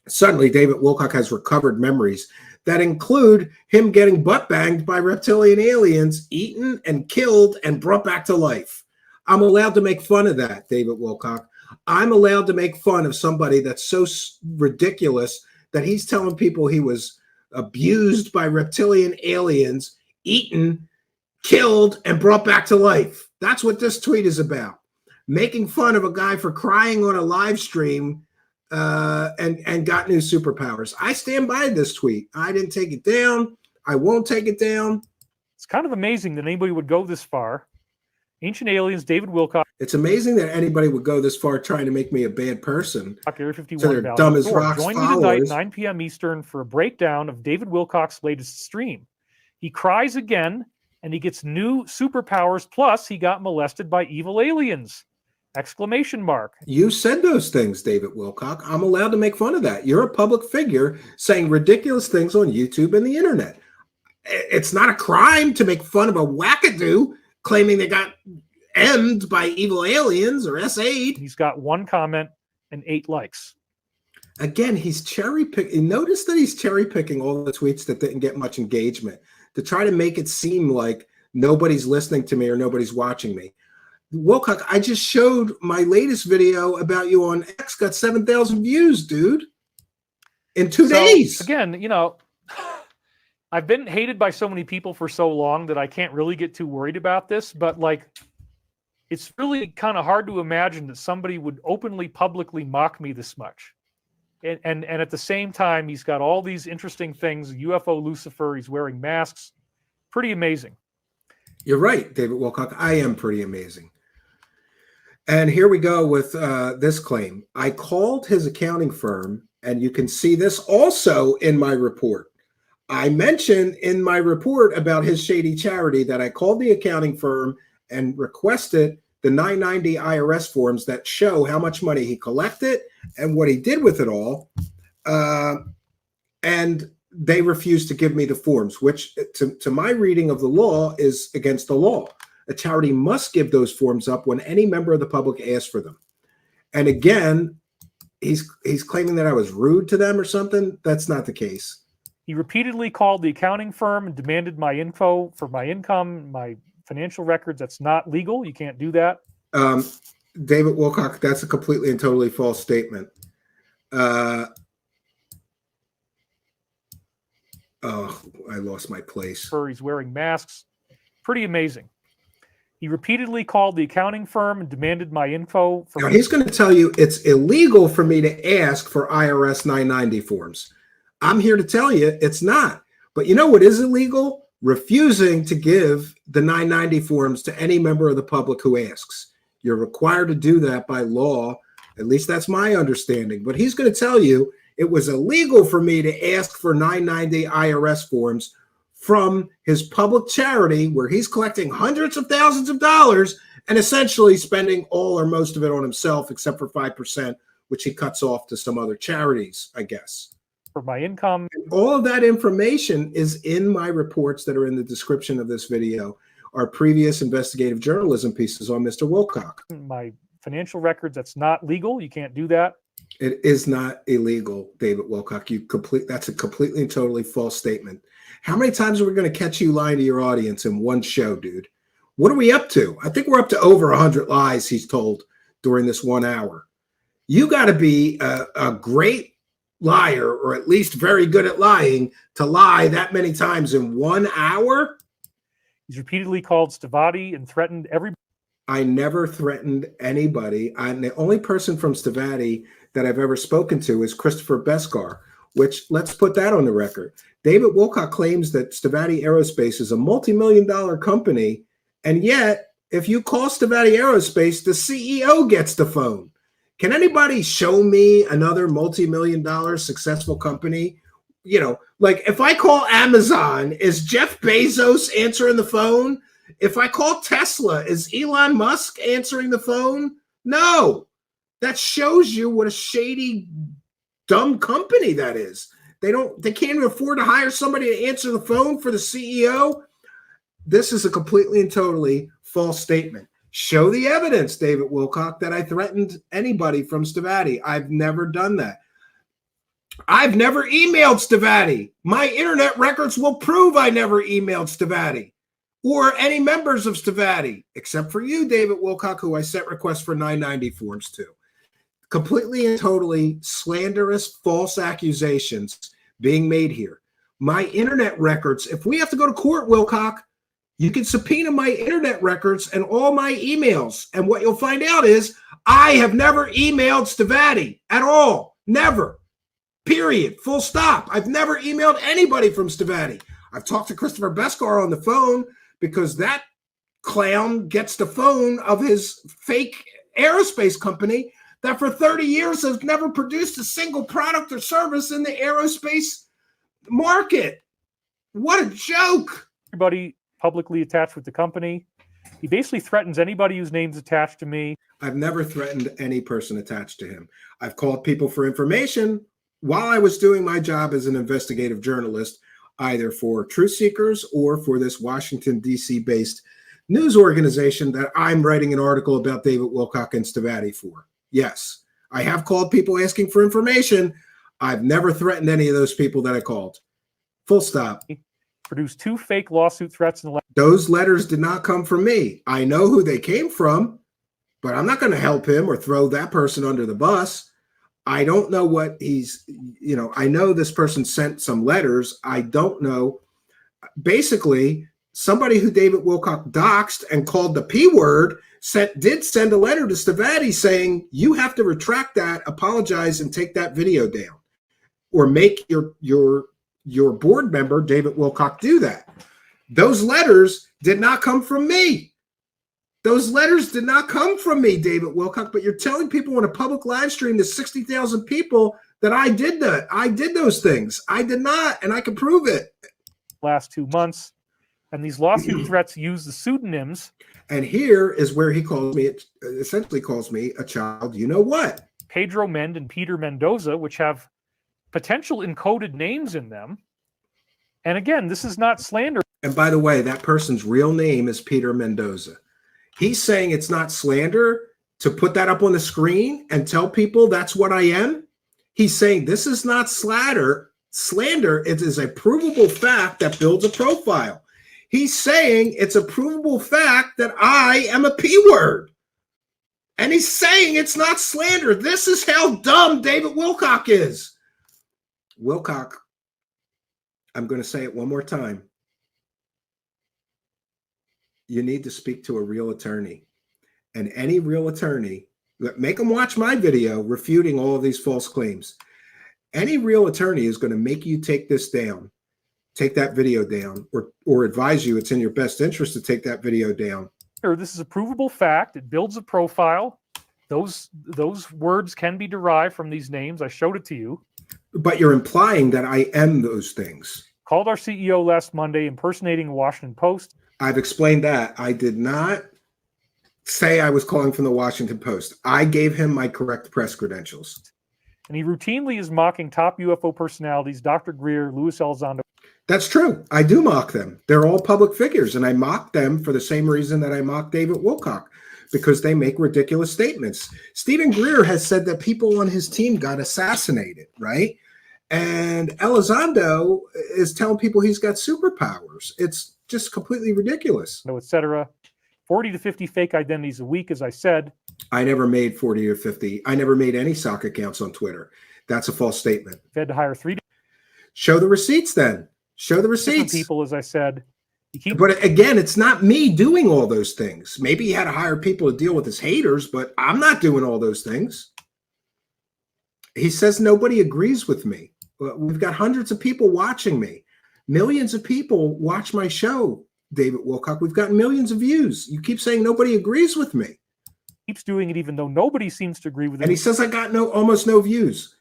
Suddenly, David Wilcock has recovered memories that include him getting butt banged by reptilian aliens, eaten and killed and brought back to life. I'm allowed to make fun of that, David Wilcock. I'm allowed to make fun of somebody that's so ridiculous that he's telling people he was abused by reptilian aliens, eaten, killed, and brought back to life. That's what this tweet is about. Making fun of a guy for crying on a live stream and got new superpowers. I stand by this tweet. I didn't take it down. I won't take it down. It's kind of amazing that anybody would go this far. Ancient Aliens, David Wilcock. It's amazing that anybody would go this far trying to make me a bad person. Area 51 so they're dumb as rocks. Join me tonight, 9 p.m. Eastern, for a breakdown of David Wilcock's latest stream. He cries again, and he gets new superpowers, plus he got molested by evil aliens! Exclamation mark. You said those things, David Wilcock. I'm allowed to make fun of that. You're a public figure saying ridiculous things on YouTube and the internet. It's not a crime to make fun of a wackadoo claiming they got emmed by evil aliens or S8. He's got 1 comment and 8 likes. Again, he's cherry picking. Notice that he's cherry picking all the tweets that didn't get much engagement to try to make it seem like nobody's listening to me or nobody's watching me. Wilcock, I just showed my latest video about you on X, got 7,000 views, dude, in 2 days. Again, you know, I've been hated by so many people for so long that I can't really get too worried about this, but like, it's really kind of hard to imagine that somebody would openly, publicly mock me this much. And at the same time, he's got all these interesting things, UFO Lucifer, he's wearing masks. Pretty amazing. You're right, David Wilcock. I am pretty amazing. And here we go with this claim. I called his accounting firm, and you can see this also in my report. I mentioned in my report about his shady charity that I called the accounting firm and requested the 990 IRS forms that show how much money he collected and what he did with it all. And they refused to give me the forms, which to my reading of the law is against the law. A charity must give those forms up when any member of the public asks for them. And again, he's claiming that I was rude to them or something. That's not the case. He repeatedly called the accounting firm and demanded my info for my income, my financial records. That's not legal. You can't do that. David Wilcock, that's a completely and totally false statement. Oh, I lost my place. He's wearing masks. Pretty amazing. He repeatedly called the accounting firm and demanded my info. Now, he's going to tell you it's illegal for me to ask for IRS 990 forms. I'm here to tell you it's not. But you know what is illegal? Refusing to give the 990 forms to any member of the public who asks. You're required to do that by law. At least that's my understanding. But he's going to tell you It was illegal for me to ask for 990 IRS forms from his public charity where he's collecting hundreds of thousands of dollars and essentially spending all or most of it on himself, except for 5%, which he cuts off to some other charities, I guess. For my income. And all of that information is in my reports that are in the description of this video, our previous investigative journalism pieces on Mr. Wilcock. My financial records, that's not legal. You can't do that. It is not illegal, David Wilcock. That's a completely and totally false statement. How many times are we going to catch you lying to your audience in one show, dude? What are we up to? I think we're up to over 100 lies he's told during this 1 hour. You got to be a great liar, or at least very good at lying, to lie that many times in 1 hour. He's repeatedly called Stavatti and threatened everybody. I never threatened anybody. I'm the only person from Stavatti that I've ever spoken to is Christopher Beskar, which, let's put that on the record. David Wilcock claims that Stavatti Aerospace is a multi-million-dollar company, and yet, if you call Stavatti Aerospace, the CEO gets the phone. Can anybody show me another multi-million-dollar successful company? You know, like if I call Amazon, is Jeff Bezos answering the phone? If I call Tesla, is Elon Musk answering the phone? No. That shows you what a shady, dumb company that is. They can't even afford to hire somebody to answer the phone for the CEO. This is a completely and totally false statement. Show the evidence, David Wilcock, that I threatened anybody from Stavatti. I've never done that. I've never emailed Stavatti. My internet records will prove I never emailed Stavatti or any members of Stavatti, except for you, David Wilcock, who I sent requests for 990 forms to. Completely and totally slanderous, false accusations being made here. My internet records, if we have to go to court, Wilcock, you can subpoena my internet records and all my emails. And what you'll find out is I have never emailed Stavatti at all. Never. Period. Full stop. I've never emailed anybody from Stavatti. I've talked to Christopher Beskar on the phone because that clown gets the phone of his fake aerospace company that for 30 years has never produced a single product or service in the aerospace market. What a joke. Everybody publicly attached with the company. He basically threatens anybody whose name's attached to me. I've never threatened any person attached to him. I've called people for information while I was doing my job as an investigative journalist, either for truth seekers or for this Washington, D.C. based news organization that I'm writing an article about David Wilcock and Stavatti for. Yes, I have called people asking for information. I've never threatened any of those people that I called. Full stop. Produced 2 fake lawsuit threats in the Those letters did not come from me. I know who they came from, but I'm not going to help him or throw that person under the bus. I don't know what I know this person sent some letters. I don't know. Basically, somebody who David Wilcock doxed and called the P word did send a letter to Stavatti saying, you have to retract that, apologize, and take that video down, or make your board member, David Wilcock, do that. Those letters did not come from me. Those letters did not come from me, David Wilcock, but you're telling people on a public live stream to 60,000 people that I did that. I did those things. I did not, and I can prove it. Last 2 months. And these lawsuit threats use the pseudonyms. And here is where he essentially calls me a child. You know what? Pedro Mend and Peter Mendoza, which have potential encoded names in them. And again, this is not slander. And by the way, that person's real name is Peter Mendoza. He's saying it's not slander to put that up on the screen and tell people that's what I am. He's saying this is not slander. It is a provable fact that builds a profile. He's saying it's a provable fact that I am a P word. And he's saying it's not slander. This is how dumb David Wilcock is. Wilcock, I'm going to say it one more time. You need to speak to a real attorney. And any real attorney, make them watch my video refuting all of these false claims. Any real attorney is going to make you take this down, take that video down, or advise you it's in your best interest to take that video down. This is a provable fact. It builds a profile. Those words can be derived from these names. I showed it to you. But you're implying that I am those things. Called our CEO last Monday, impersonating Washington Post. I've explained that. I did not say I was calling from the Washington Post. I gave him my correct press credentials. And he routinely is mocking top UFO personalities, Dr. Greer, Luis Elizondo. That's true. I do mock them. They're all public figures, and I mock them for the same reason that I mock David Wilcock, because they make ridiculous statements. Steven Greer has said that people on his team got assassinated, right? And Elizondo is telling people he's got superpowers. It's just completely ridiculous. Et cetera. 40 to 50 fake identities a week, as I said. I never made 40 or 50. I never made any sock accounts on Twitter. That's a false statement. Had to hire 3. Show the receipts then. Show the receipts. People, as I said. But again, it's not me doing all those things. Maybe he had to hire people to deal with his haters, but I'm not doing all those things. He says nobody agrees with me. We've got hundreds of people watching me. Millions of people watch my show, David Wilcock. We've got millions of views. You keep saying nobody agrees with me. Keeps doing it even though nobody seems to agree with him. And he says I got almost no views.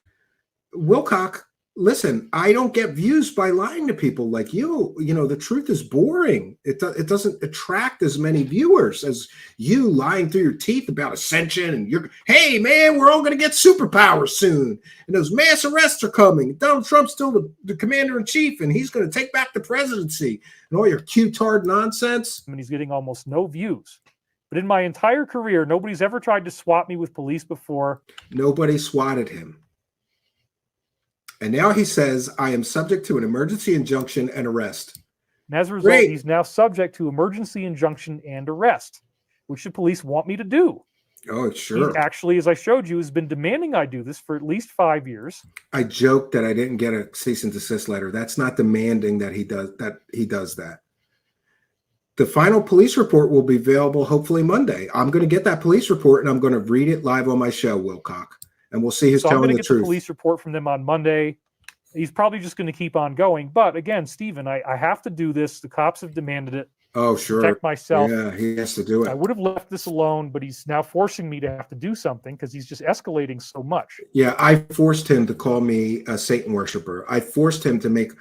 Wilcock, listen, I don't get views by lying to people like you. You know, the truth is boring. It doesn't attract as many viewers as you lying through your teeth about ascension and hey man, we're all going to get superpowers soon. And those mass arrests are coming. Donald Trump's still the commander in chief and he's going to take back the presidency and all your Q-tard nonsense. And he's getting almost no views. But in my entire career, nobody's ever tried to swat me with police before. Nobody swatted him. And now he says, I am subject to an emergency injunction and arrest. And as a result, he's now subject to emergency injunction and arrest, which the police want me to do. Oh, sure. He actually, as I showed you, has been demanding I do this for at least 5 years. I joked that I didn't get a cease and desist letter. That's not demanding that he does that. The final police report will be available hopefully Monday. I'm going to get that police report and I'm going to read it live on my show, Wilcock. And we'll see who's telling the truth. I'm going to get the police report from them on Monday. He's probably just going to keep on going. But again, Stephen, I have to do this. The cops have demanded it. Oh, sure. Protect myself. Yeah, he has to do it. I would have left this alone, but he's now forcing me to have to do something because he's just escalating so much. Yeah, I forced him to call me a Satan worshiper. I forced him to make...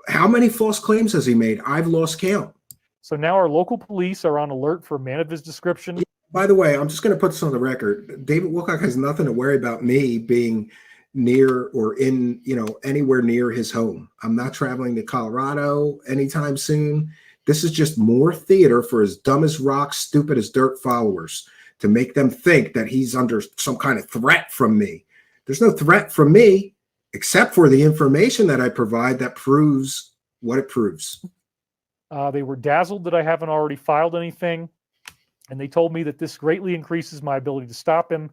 How many false claims has he made? I've lost count. So now our local police are on alert for a man of his description. By the way, I'm just going to put this on the record. David Wilcock has nothing to worry about me being near or in, anywhere near his home. I'm not traveling to Colorado anytime soon. This is just more theater for his dumb as rocks, stupid as dirt followers to make them think that he's under some kind of threat from me. There's no threat from me except for the information that I provide that proves what it proves. They were dazzled that I haven't already filed anything. And they told me that this greatly increases my ability to stop him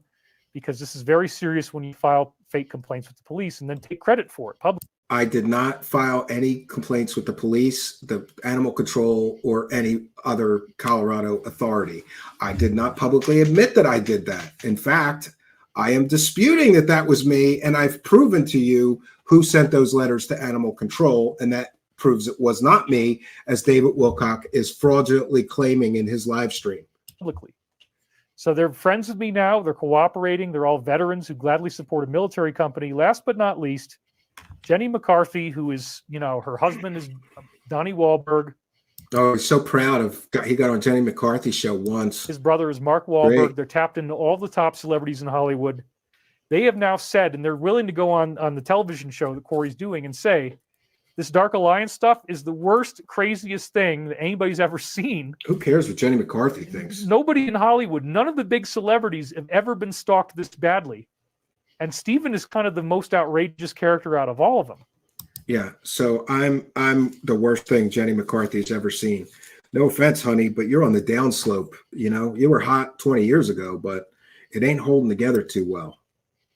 because this is very serious when you file fake complaints with the police and then take credit for it publicly. I did not file any complaints with the police, the animal control, or any other Colorado authority. I did not publicly admit that I did that. In fact, I am disputing that that was me, and I've proven to you who sent those letters to animal control, and that proves it was not me, as David Wilcock is fraudulently claiming in his live stream. Publicly. So they're friends with me now. They're cooperating. They're all veterans who gladly support a military company. Last but not least, Jenny McCarthy, who is, her husband is Donnie Wahlberg. Oh, he's so proud of, he got on Jenny McCarthy's show once. His brother is Mark Wahlberg. Great. They're tapped into all the top celebrities in Hollywood. They have now said, and they're willing to go on the television show that Corey's doing and say, this Dark Alliance stuff is the worst, craziest thing that anybody's ever seen. Who cares what Jenny McCarthy thinks? Nobody in Hollywood, none of the big celebrities have ever been stalked this badly. And Steven is kind of the most outrageous character out of all of them. Yeah, so I'm the worst thing Jenny McCarthy's ever seen. No offense, honey, but you're on the downslope. You were hot 20 years ago, but it ain't holding together too well.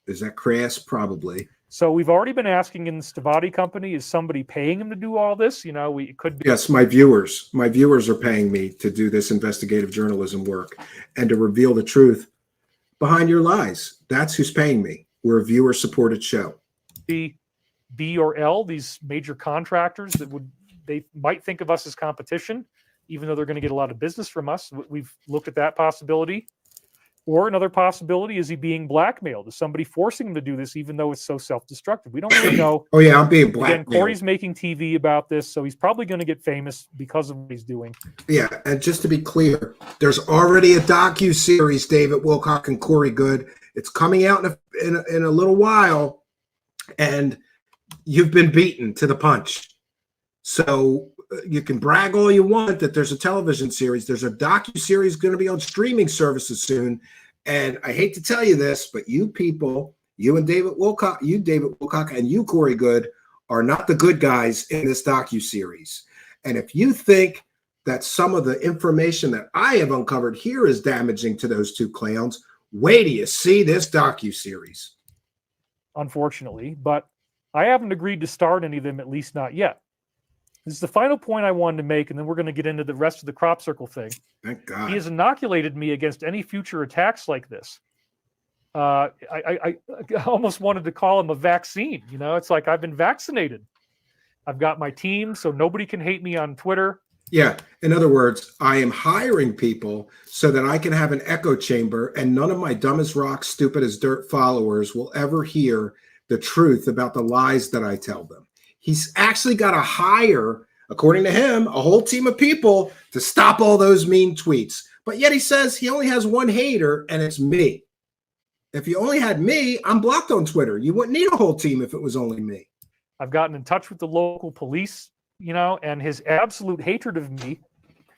Is that crass? Probably. So we've already been asking in the Stavatti company, is somebody paying him to do all this? It could be. Yes, my viewers are paying me to do this investigative journalism work and to reveal the truth behind your lies. That's who's paying me. We're a viewer-supported show. B or L, these major contractors they might think of us as competition, even though they're going to get a lot of business from us. We've looked at that possibility. Or another possibility, is he being blackmailed? Is somebody forcing him to do this, even though it's so self-destructive? We don't really know. Oh yeah, I'm being Again, blackmailed. Corey's making TV about this, so he's probably going to get famous because of what he's doing. Yeah, and just to be clear, there's already a docu-series, David Wilcock and Corey Good. It's coming out in a little while, and you've been beaten to the punch. So you can brag all you want that there's a television series. There's a docu-series going to be on streaming services soon. And I hate to tell you this, but you people, you and David Wilcock, and you, Corey Good, are not the good guys in this docu-series. And if you think that some of the information that I have uncovered here is damaging to those two clowns, wait till you see this docu-series. Unfortunately, but I haven't agreed to start any of them, at least not yet. This is the final point I wanted to make, and then we're going to get into the rest of the crop circle thing. Thank God. He has inoculated me against any future attacks like this. I almost wanted to call him a vaccine. You know, it's like I've been vaccinated. I've got my team, so nobody can hate me on Twitter. Yeah. In other words, I am hiring people so that I can have an echo chamber, and none of my dumb as rock, stupid as dirt followers will ever hear the truth about the lies that I tell them. He's actually got to hire, according to him, a whole team of people to stop all those mean tweets. But yet he says he only has one hater, and it's me. If you only had me, I'm blocked on Twitter. You wouldn't need a whole team if it was only me. I've gotten in touch with the local police, you know, and his absolute hatred of me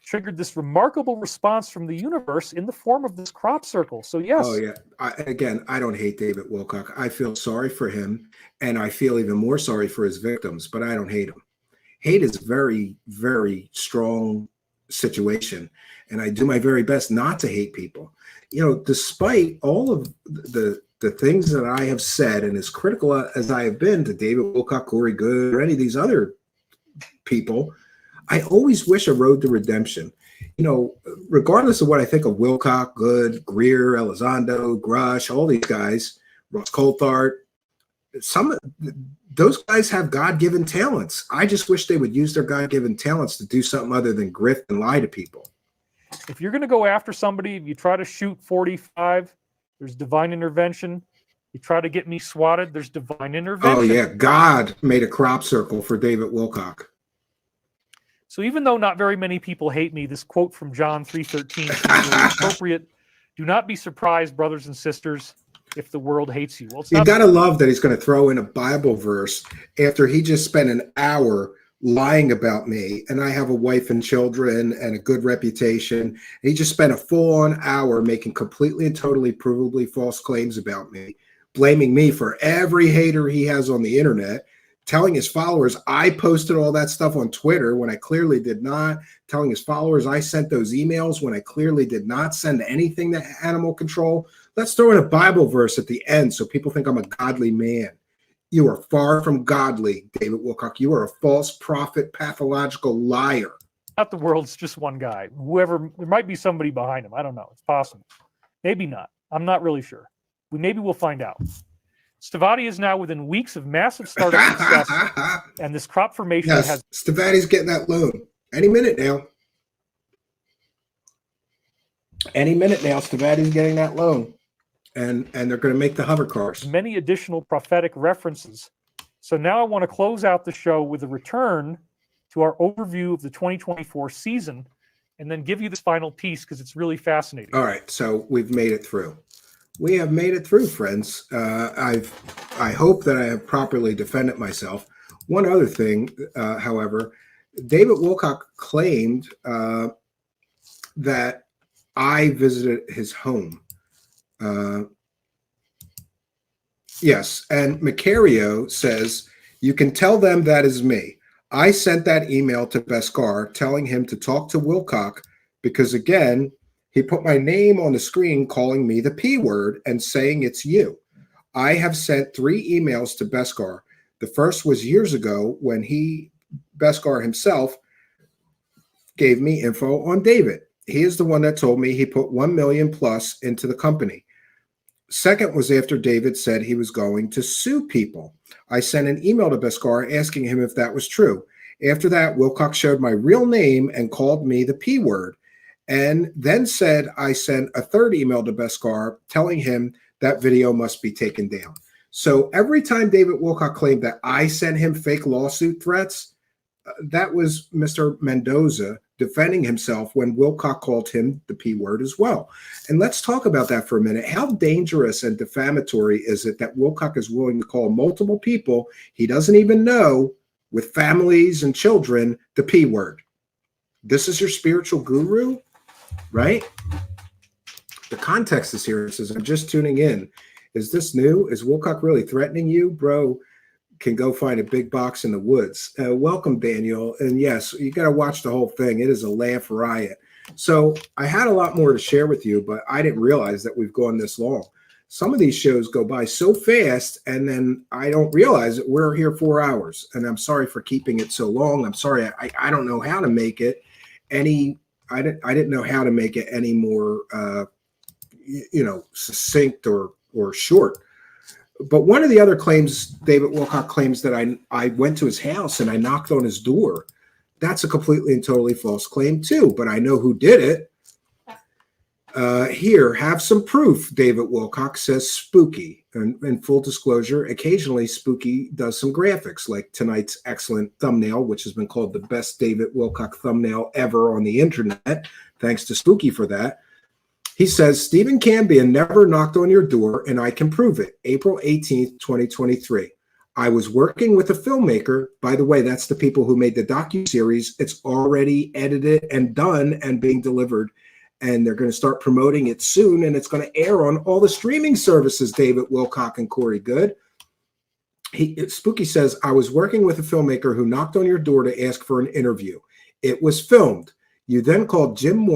triggered this remarkable response from the universe in the form of this crop circle. So yes. Oh yeah. I don't hate David Wilcock. I feel sorry for him, and I feel even more sorry for his victims, but I don't hate him. Hate is a very, very strong situation, and I do my very best not to hate people. You know, despite all of the things that I have said, and as critical as I have been to David Wilcock, Corey Good, or any of these other people, I always wish a road to redemption. You know, regardless of what I think of Wilcock, Good, Greer, Elizondo, Grush, all these guys, Ross Coulthard, those guys have God-given talents. I just wish they would use their God-given talents to do something other than grift and lie to people. If you're going to go after somebody, if you try to shoot 45, there's divine intervention. You try to get me swatted, there's divine intervention. Oh yeah, God made a crop circle for David Wilcock. So even though not very many people hate me, this quote from John 3:13 is really appropriate. Do not be surprised, brothers and sisters, if the world hates you. Well, You got to love that he's going to throw in a Bible verse after he just spent an hour lying about me, and I have a wife and children and a good reputation. He just spent a full-on hour making completely and totally provably false claims about me, blaming me for every hater he has on the internet, telling his followers I posted all that stuff on Twitter when I clearly did not, telling his followers I sent those emails when I clearly did not send anything to animal control. Let's throw in a Bible verse at the end so people think I'm a godly man. You are far from godly, David Wilcock. You are a false prophet, pathological liar. Not the world's just one guy. Whoever, there might be somebody behind him. I don't know. It's possible. Maybe not. I'm not really sure. Maybe we'll find out. Stavatti is now within weeks of massive startup success, and this crop formation has... Stavatti's getting that loan. Any minute now. Any minute now, Stavatti's getting that loan. And they're going to make the hover cars. Many additional prophetic references. So now I want to close out the show with a return to our overview of the 2024 season, and then give you this final piece because it's really fascinating. All right, so we've made it through. We have made it through, friends. I hope that I have properly defended myself. One other thing, however, David Wilcock claimed that I visited his home. Yes, and Macario says, you can tell them that is me. I sent that email to Beskar telling him to talk to Wilcock because, again, he put my name on the screen calling me the P word and saying it's you. I have sent 3 emails to Beskar. The first was years ago when Beskar himself, gave me info on David. He is the one that told me he put 1 million plus into the company. Second was after David said he was going to sue people. I sent an email to Beskar asking him if that was true. After that, Wilcock showed my real name and called me the P word. and then said I sent a third email to Beskar telling him that video must be taken down. So every time David Wilcock claimed that I sent him fake lawsuit threats, that was Mr. Mendoza defending himself when Wilcock called him the P word as well. And let's talk about that for a minute. How dangerous and defamatory is it that Wilcock is willing to call multiple people he doesn't even know, with families and children, the P word? This is your spiritual guru, right? The context is here. It says, I'm just tuning in. Is this new? Is Wilcock really threatening you? Bro can go find a big box in the woods. Welcome, Daniel. And yes, you got to watch the whole thing. It is a laugh riot. So I had a lot more to share with you, but I didn't realize that we've gone this long. Some of these shows go by so fast, and then I don't realize that we're here 4 hours. And I'm sorry for keeping it so long. I'm sorry. I don't know how to make it any. I didn't know how to make it any more, succinct or short. But one of the other claims, David Wilcock claims that I went to his house and I knocked on his door. That's a completely and totally false claim too, but I know who did it. Here, have some proof, David Wilcock says Spooky. And in full disclosure, occasionally Spooky does some graphics, like tonight's excellent thumbnail, which has been called the best David Wilcock thumbnail ever on the internet. Thanks to Spooky for that. He says, Steven Cambian never knocked on your door, and I can prove it. April 18th, 2023. I was working with a filmmaker. By the way, that's the people who made the docuseries. It's already edited and done and being delivered. And they're going to start promoting it soon, and it's going to air on all the streaming services, David Wilcock and Corey Good. Spooky says, I was working with a filmmaker who knocked on your door to ask for an interview. It was filmed. You then called Jim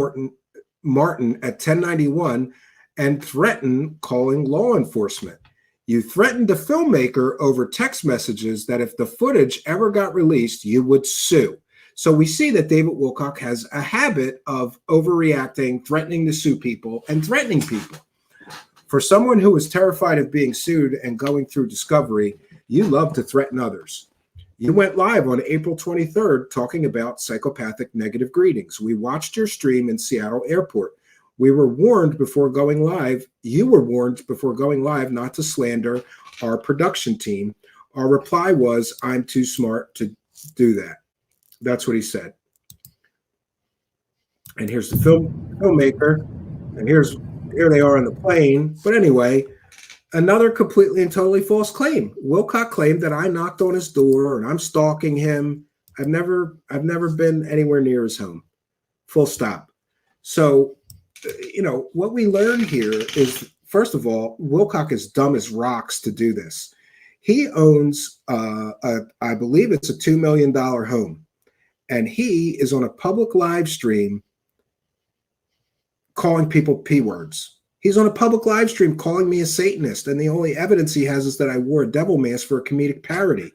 Martin at 1091 and threatened calling law enforcement. You threatened the filmmaker over text messages that if the footage ever got released, you would sue. So we see that David Wilcock has a habit of overreacting, threatening to sue people, and threatening people. For someone who is terrified of being sued and going through discovery, you love to threaten others. You went live on April 23rd talking about psychopathic negative greetings. We watched your stream in Seattle Airport. We were warned before going live. You were warned before going live not to slander our production team. Our reply was, I'm too smart to do that. That's what he said. And here's the filmmaker. And here they are on the plane. But anyway, another completely and totally false claim. Wilcock claimed that I knocked on his door and I'm stalking him. I've never been anywhere near his home. Full stop. So, what we learn here is, first of all, Wilcock is dumb as rocks to do this. He owns, I believe it's a $2 million home. And he is on a public live stream calling people P words. He's on a public live stream calling me a Satanist, and the only evidence he has is that I wore a devil mask for a comedic parody.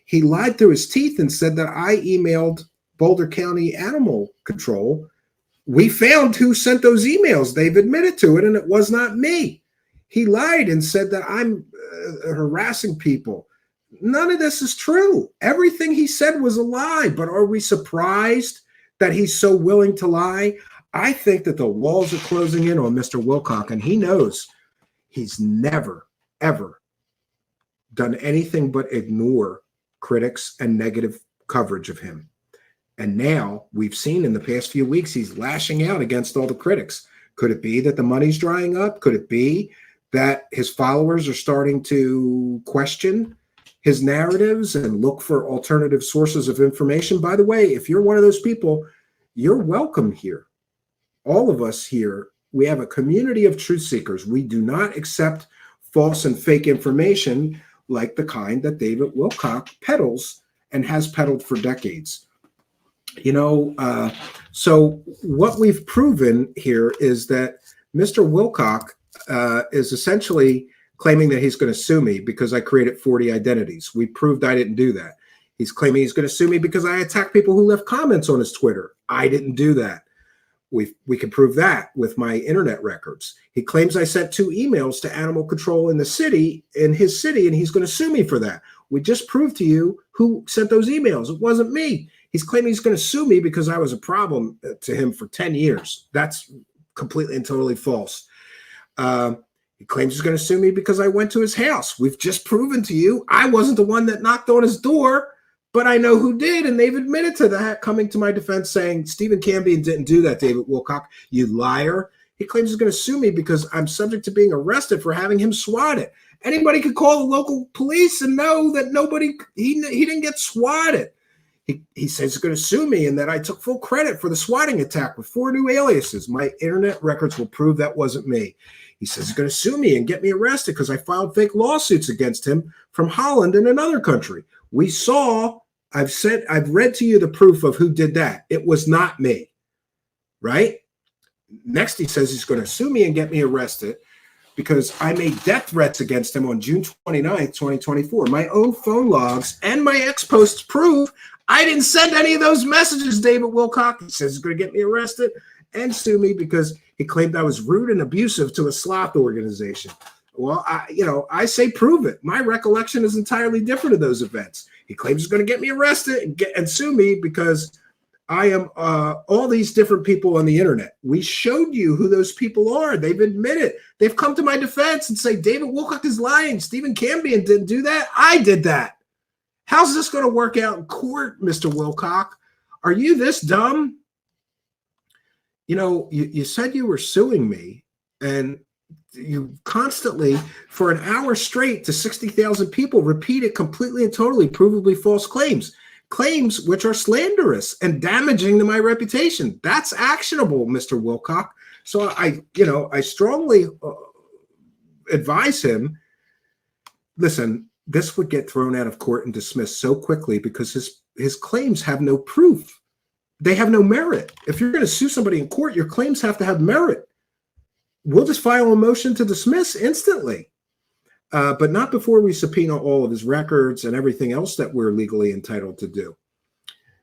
He lied through his teeth and said that I emailed Boulder County Animal Control. We found who sent those emails. They've admitted to it, and it was not me. He lied and said that I'm harassing people. None of this is true. Everything he said was a lie, but are we surprised that he's so willing to lie? I think that the walls are closing in on Mr. Wilcock, and he knows he's never, ever done anything but ignore critics and negative coverage of him. And now we've seen in the past few weeks, he's lashing out against all the critics. Could it be that the money's drying up? Could it be that his followers are starting to question his narratives and look for alternative sources of information? By the way, if you're one of those people, you're welcome here. All of us here, we have a community of truth seekers. We do not accept false and fake information like the kind that David Wilcock peddles and has peddled for decades. So what we've proven here is that Mr. Wilcock is essentially claiming that he's going to sue me because I created 40 identities. We proved I didn't do that. He's claiming he's going to sue me because I attacked people who left comments on his Twitter. I didn't do that. We can prove that with my internet records. He claims I sent 2 emails to animal control in his city, and he's going to sue me for that. We just proved to you who sent those emails. It wasn't me. He's claiming he's going to sue me because I was a problem to him for 10 years. That's completely and totally false. He claims he's going to sue me because I went to his house. We've just proven to you I wasn't the one that knocked on his door, but I know who did, and they've admitted to that, coming to my defense saying, Steven Cambian didn't do that, David Wilcock, you liar. He claims he's going to sue me because I'm subject to being arrested for having him swatted. Anybody could call the local police and know that he didn't get swatted. He says he's going to sue me and that I took full credit for the swatting attack with 4 new aliases. My internet records will prove that wasn't me. He says he's going to sue me and get me arrested because I filed fake lawsuits against him from Holland and another country. We saw, I've read to you the proof of who did that. It was not me, right? Next, he says he's going to sue me and get me arrested because I made death threats against him on June 29th, 2024. My own phone logs and my ex-posts prove I didn't send any of those messages, David Wilcock. He says he's going to get me arrested and sue me because he claimed I was rude and abusive to a sloth organization. Well, I say prove it. My recollection is entirely different of those events. He claims he's going to get me arrested and sue me because I am all these different people on the internet. We showed you who those people are. They've admitted. They've come to my defense and say, David Wilcock is lying. Steven Cambian didn't do that. I did that. How's this going to work out in court, Mr. Wilcock? Are you this dumb? You said you were suing me, and you constantly, for an hour straight to 60,000 people, repeated completely and totally provably false claims which are slanderous and damaging to my reputation. That's actionable, Mr. Wilcock. So I strongly advise him, listen, this would get thrown out of court and dismissed so quickly because his claims have no proof. They have no merit. If you're going to sue somebody in court, your claims have to have merit. We'll just file a motion to dismiss instantly, but not before we subpoena all of his records and everything else that we're legally entitled to do.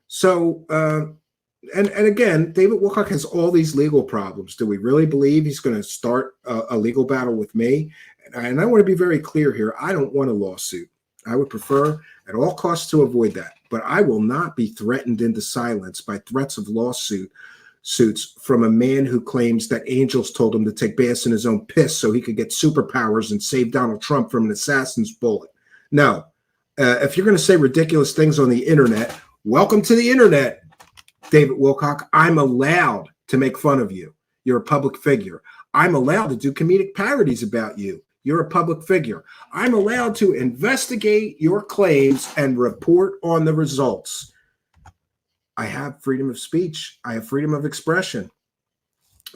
So, and again, David Wilcock has all these legal problems. Do we really believe he's going to start a legal battle with me? And I want to be very clear here. I don't want a lawsuit. I would prefer at all costs to avoid that. But I will not be threatened into silence by threats of lawsuits from a man who claims that angels told him to take baths in his own piss so he could get superpowers and save Donald Trump from an assassin's bullet. No. If you're going to say ridiculous things on the internet, welcome to the internet, David Wilcock. I'm allowed to make fun of you. You're a public figure. I'm allowed to do comedic parodies about you. You're a public figure. I'm allowed to investigate your claims and report on the results. I have freedom of speech. I have freedom of expression.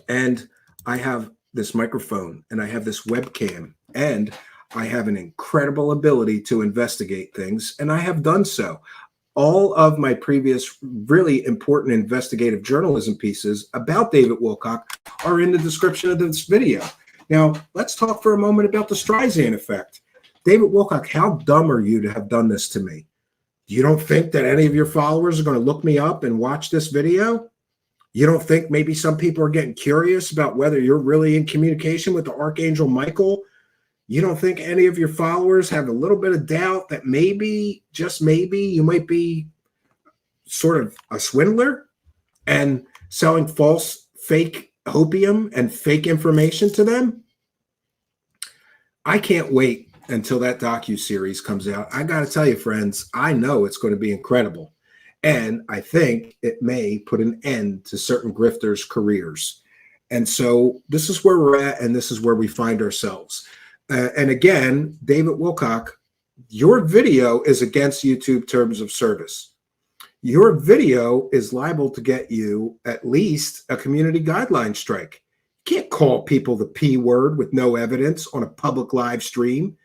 And I have this microphone and I have this webcam and I have an incredible ability to investigate things. And I have done so. All of my previous really important investigative journalism pieces about David Wilcock are in the description of this video. Now, let's talk for a moment about the Streisand effect. David Wilcock, how dumb are you to have done this to me? You don't think that any of your followers are going to look me up and watch this video? You don't think maybe some people are getting curious about whether you're really in communication with the Archangel Michael? You don't think any of your followers have a little bit of doubt that maybe, just maybe, you might be sort of a swindler and selling false, fake opium and fake information to them? I can't wait until that docu-series comes out. I got to tell you, friends, I know it's going to be incredible. And I think it may put an end to certain grifters' careers. And so this is where we're at, and this is where we find ourselves. And again, David Wilcock, your video is against YouTube terms of service. Your video is liable to get you at least a community guideline strike. You can't call people the P word with no evidence on a public live stream.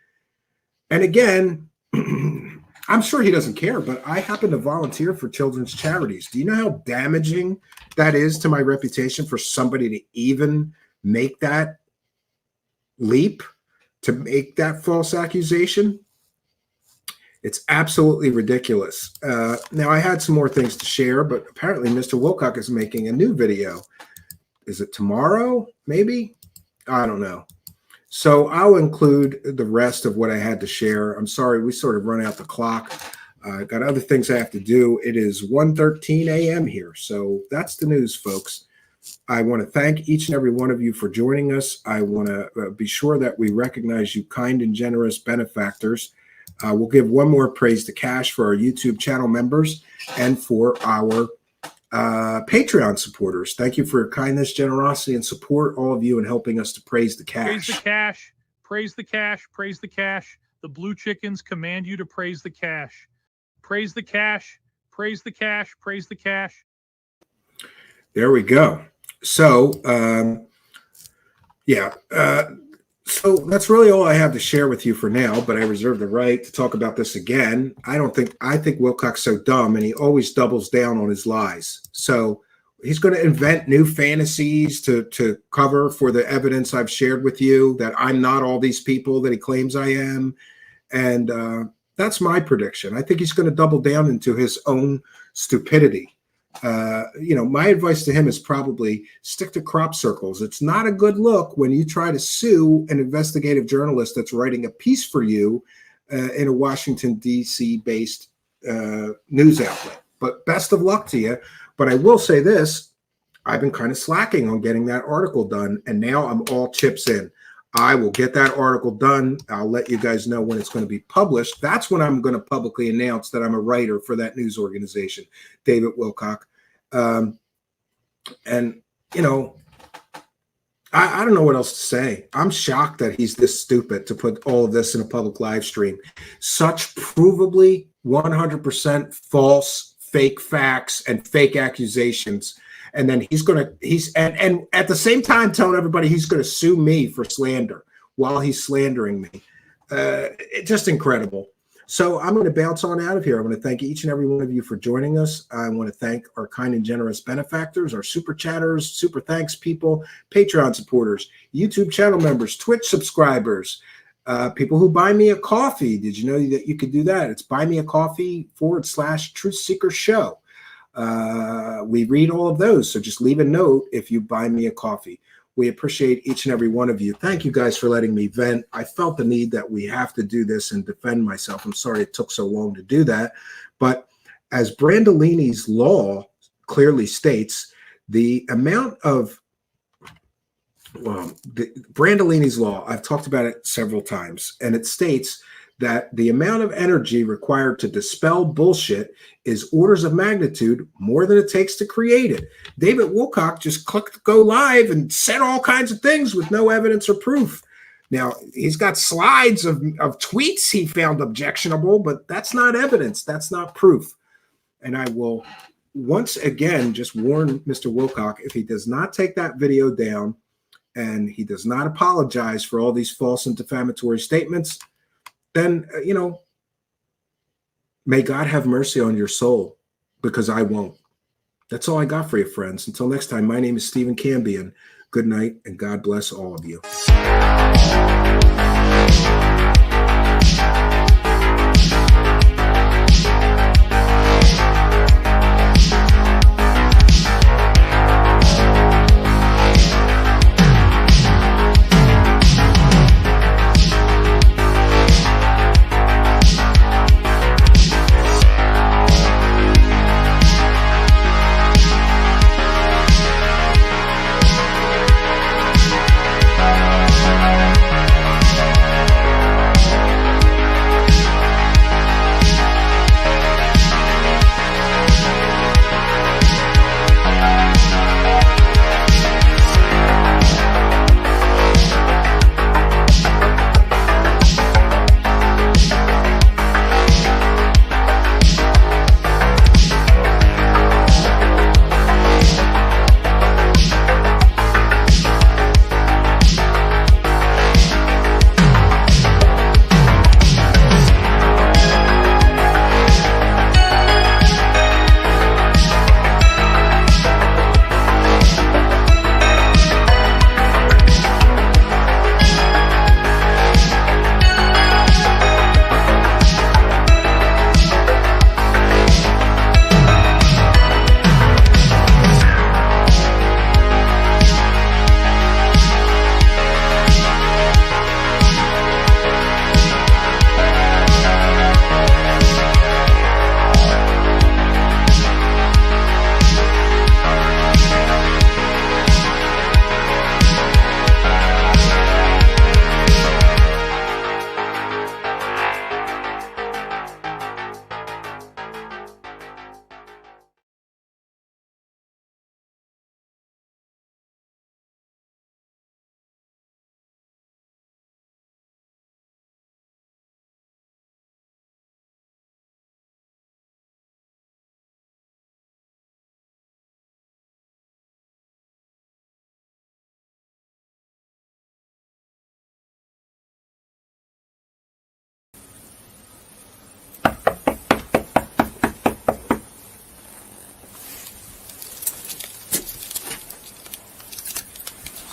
And again, I'm sure he doesn't care, but I happen to volunteer for children's charities. Do you know how damaging that is to my reputation for somebody to even make that leap, to make that false accusation? It's absolutely ridiculous. Now, I had some more things to share, but apparently Mr. Wilcock is making a new video. Is it tomorrow? Maybe? I don't know. So I'll include the rest of what I had to share. I'm sorry, we sort of run out the clock. I got other things I have to do. It is 1:13 a.m. here. So that's the news, folks. I want to thank each and every one of you for joining us. I want to be sure that we recognize you kind and generous benefactors. We'll give one more praise to Cash for our YouTube channel members and for our Patreon supporters. Thank you for your kindness, generosity, and support, all of you, in helping us to praise the cash. Praise the cash. Praise the cash. Praise the cash. The blue chickens command you to praise the cash. Praise the cash. Praise the cash. Praise the cash. There we go. So, so that's really all I have to share with you for now, but I reserve the right to talk about this again. I think Wilcock's so dumb, and he always doubles down on his lies. So he's going to invent new fantasies to cover for the evidence I've shared with you that I'm not all these people that he claims I am. And that's my prediction. I think he's going to double down into his own stupidity. My advice to him is probably stick to crop circles. It's not a good look when you try to sue an investigative journalist that's writing a piece for you in a Washington, D.C. based news outlet. But best of luck to you. But I will say this, I've been kind of slacking on getting that article done, and now I'm all chips in. I will get that article done. I'll let you guys know when it's going to be published. That's when I'm going to publicly announce that I'm a writer for that news organization, David Wilcock. I don't know what else to say. I'm shocked that he's this stupid to put all of this in a public live stream. Such provably 100% false, fake facts and fake accusations. And then he's at the same time telling everybody he's going to sue me for slander while he's slandering me. It's just incredible. So I'm going to bounce on out of here. I want to thank each and every one of you for joining us. I want to thank our kind and generous benefactors, our super chatters, super thanks people, Patreon supporters, YouTube channel members, Twitch subscribers, people who buy me a coffee. Did you know that you could do that? It's buymeacoffee.com/Truth Seeker Show. We read all of those, so just leave a note if you buy me a coffee. We appreciate each and every one of you. Thank you guys for letting me vent. I felt the need that we have to do this and defend myself. I'm sorry it took so long to do that. But as Brandolini's law clearly states, the amount of Brandolini's law, I've talked about it several times, and it states that the amount of energy required to dispel bullshit is orders of magnitude more than it takes to create it. David Wilcock just clicked go live and said all kinds of things with no evidence or proof. Now, he's got slides of tweets he found objectionable, but that's not evidence. That's not proof. And I will once again just warn Mr. Wilcock, if he does not take that video down and he does not apologize for all these false and defamatory statements, then, may God have mercy on your soul, because I won't. That's all I got for you, friends. Until next time, my name is Steven Cambian. Good night, and God bless all of you.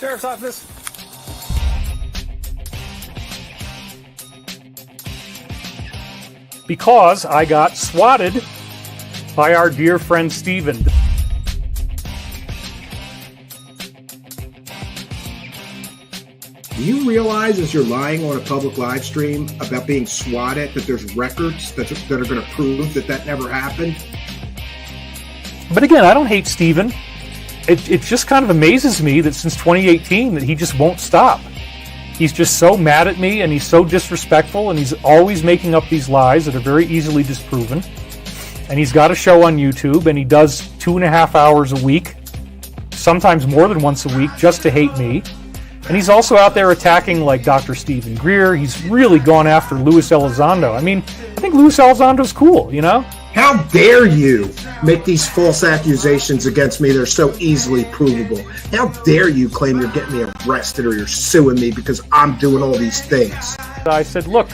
Sheriff's Office. Because I got swatted by our dear friend Steven. Do you realize as you're lying on a public live stream about being swatted that there's records that are going to prove that never happened? But again, I don't hate Steven. It just kind of amazes me that since 2018 that he just won't stop. He's just so mad at me, and he's so disrespectful, and he's always making up these lies that are very easily disproven. And he's got a show on YouTube, and he does 2.5 hours a week, sometimes more than once a week, just to hate me. And he's also out there attacking like Dr. Stephen Greer. He's really gone after Luis Elizondo. I mean, I think Luis Elizondo's cool, you know? How dare you make these false accusations against me that are so easily provable? How dare you claim you're getting me arrested or you're suing me because I'm doing all these things? I said, look,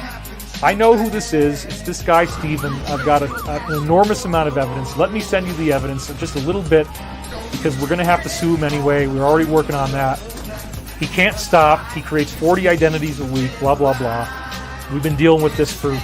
I know who this is. It's this guy, Steven. I've got an enormous amount of evidence. Let me send you the evidence, just a little bit, because we're going to have to sue him anyway. We're already working on that. He can't stop. He creates 40 identities a week, blah, blah, blah. We've been dealing with this for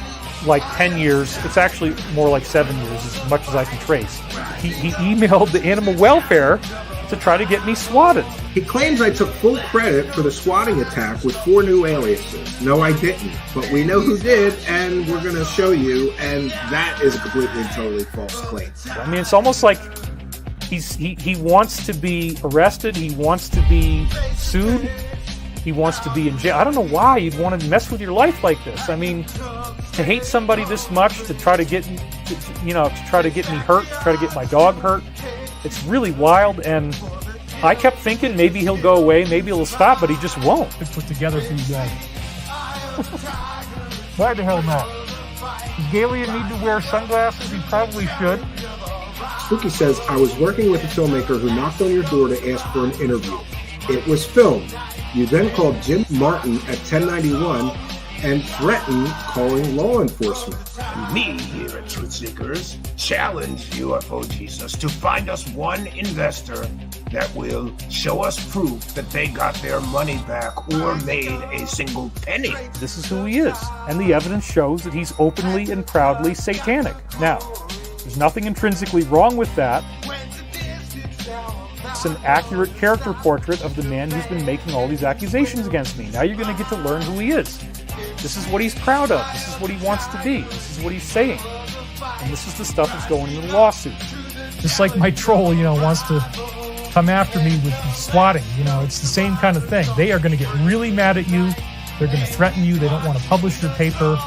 like 10 years. It's actually more like 7 years, as much as I can trace. He emailed the animal welfare to try to get me swatted. He claims I took full credit for the swatting attack with 4 new aliases. No, I didn't. But we know who did, and we're going to show you, and that is a completely and totally false claim. I mean, it's almost like he wants to be arrested. He wants to be sued. He wants to be in jail. I don't know why you'd want to mess with your life like this. I mean, to hate somebody this much, to try to get, to try to get me hurt, to try to get my dog hurt, it's really wild. And I kept thinking maybe he'll go away, maybe he'll stop, but he just won't. Put together for you guys. Why the hell not? Does Galian need to wear sunglasses? He probably should. Spooky says, I was working with a filmmaker who knocked on your door to ask for an interview. It was filmed. You then called Jim Martin at 1091 and threatened calling law enforcement. Me here at Truth Seekers challenge UFO Jesus to find us one investor that will show us proof that they got their money back or made a single penny. This is who he is, and the evidence shows that he's openly and proudly satanic. Now, there's nothing intrinsically wrong with that. It's an accurate character portrait of the man who's been making all these accusations against me. Now you're going to get to learn who he is. This is what he's proud of. This is what he wants to be. This is what he's saying. And this is the stuff that's going in the lawsuit. Just like my troll, wants to come after me with swatting. It's the same kind of thing. They are going to get really mad at you. They're going to threaten you. They don't want to publish your paper.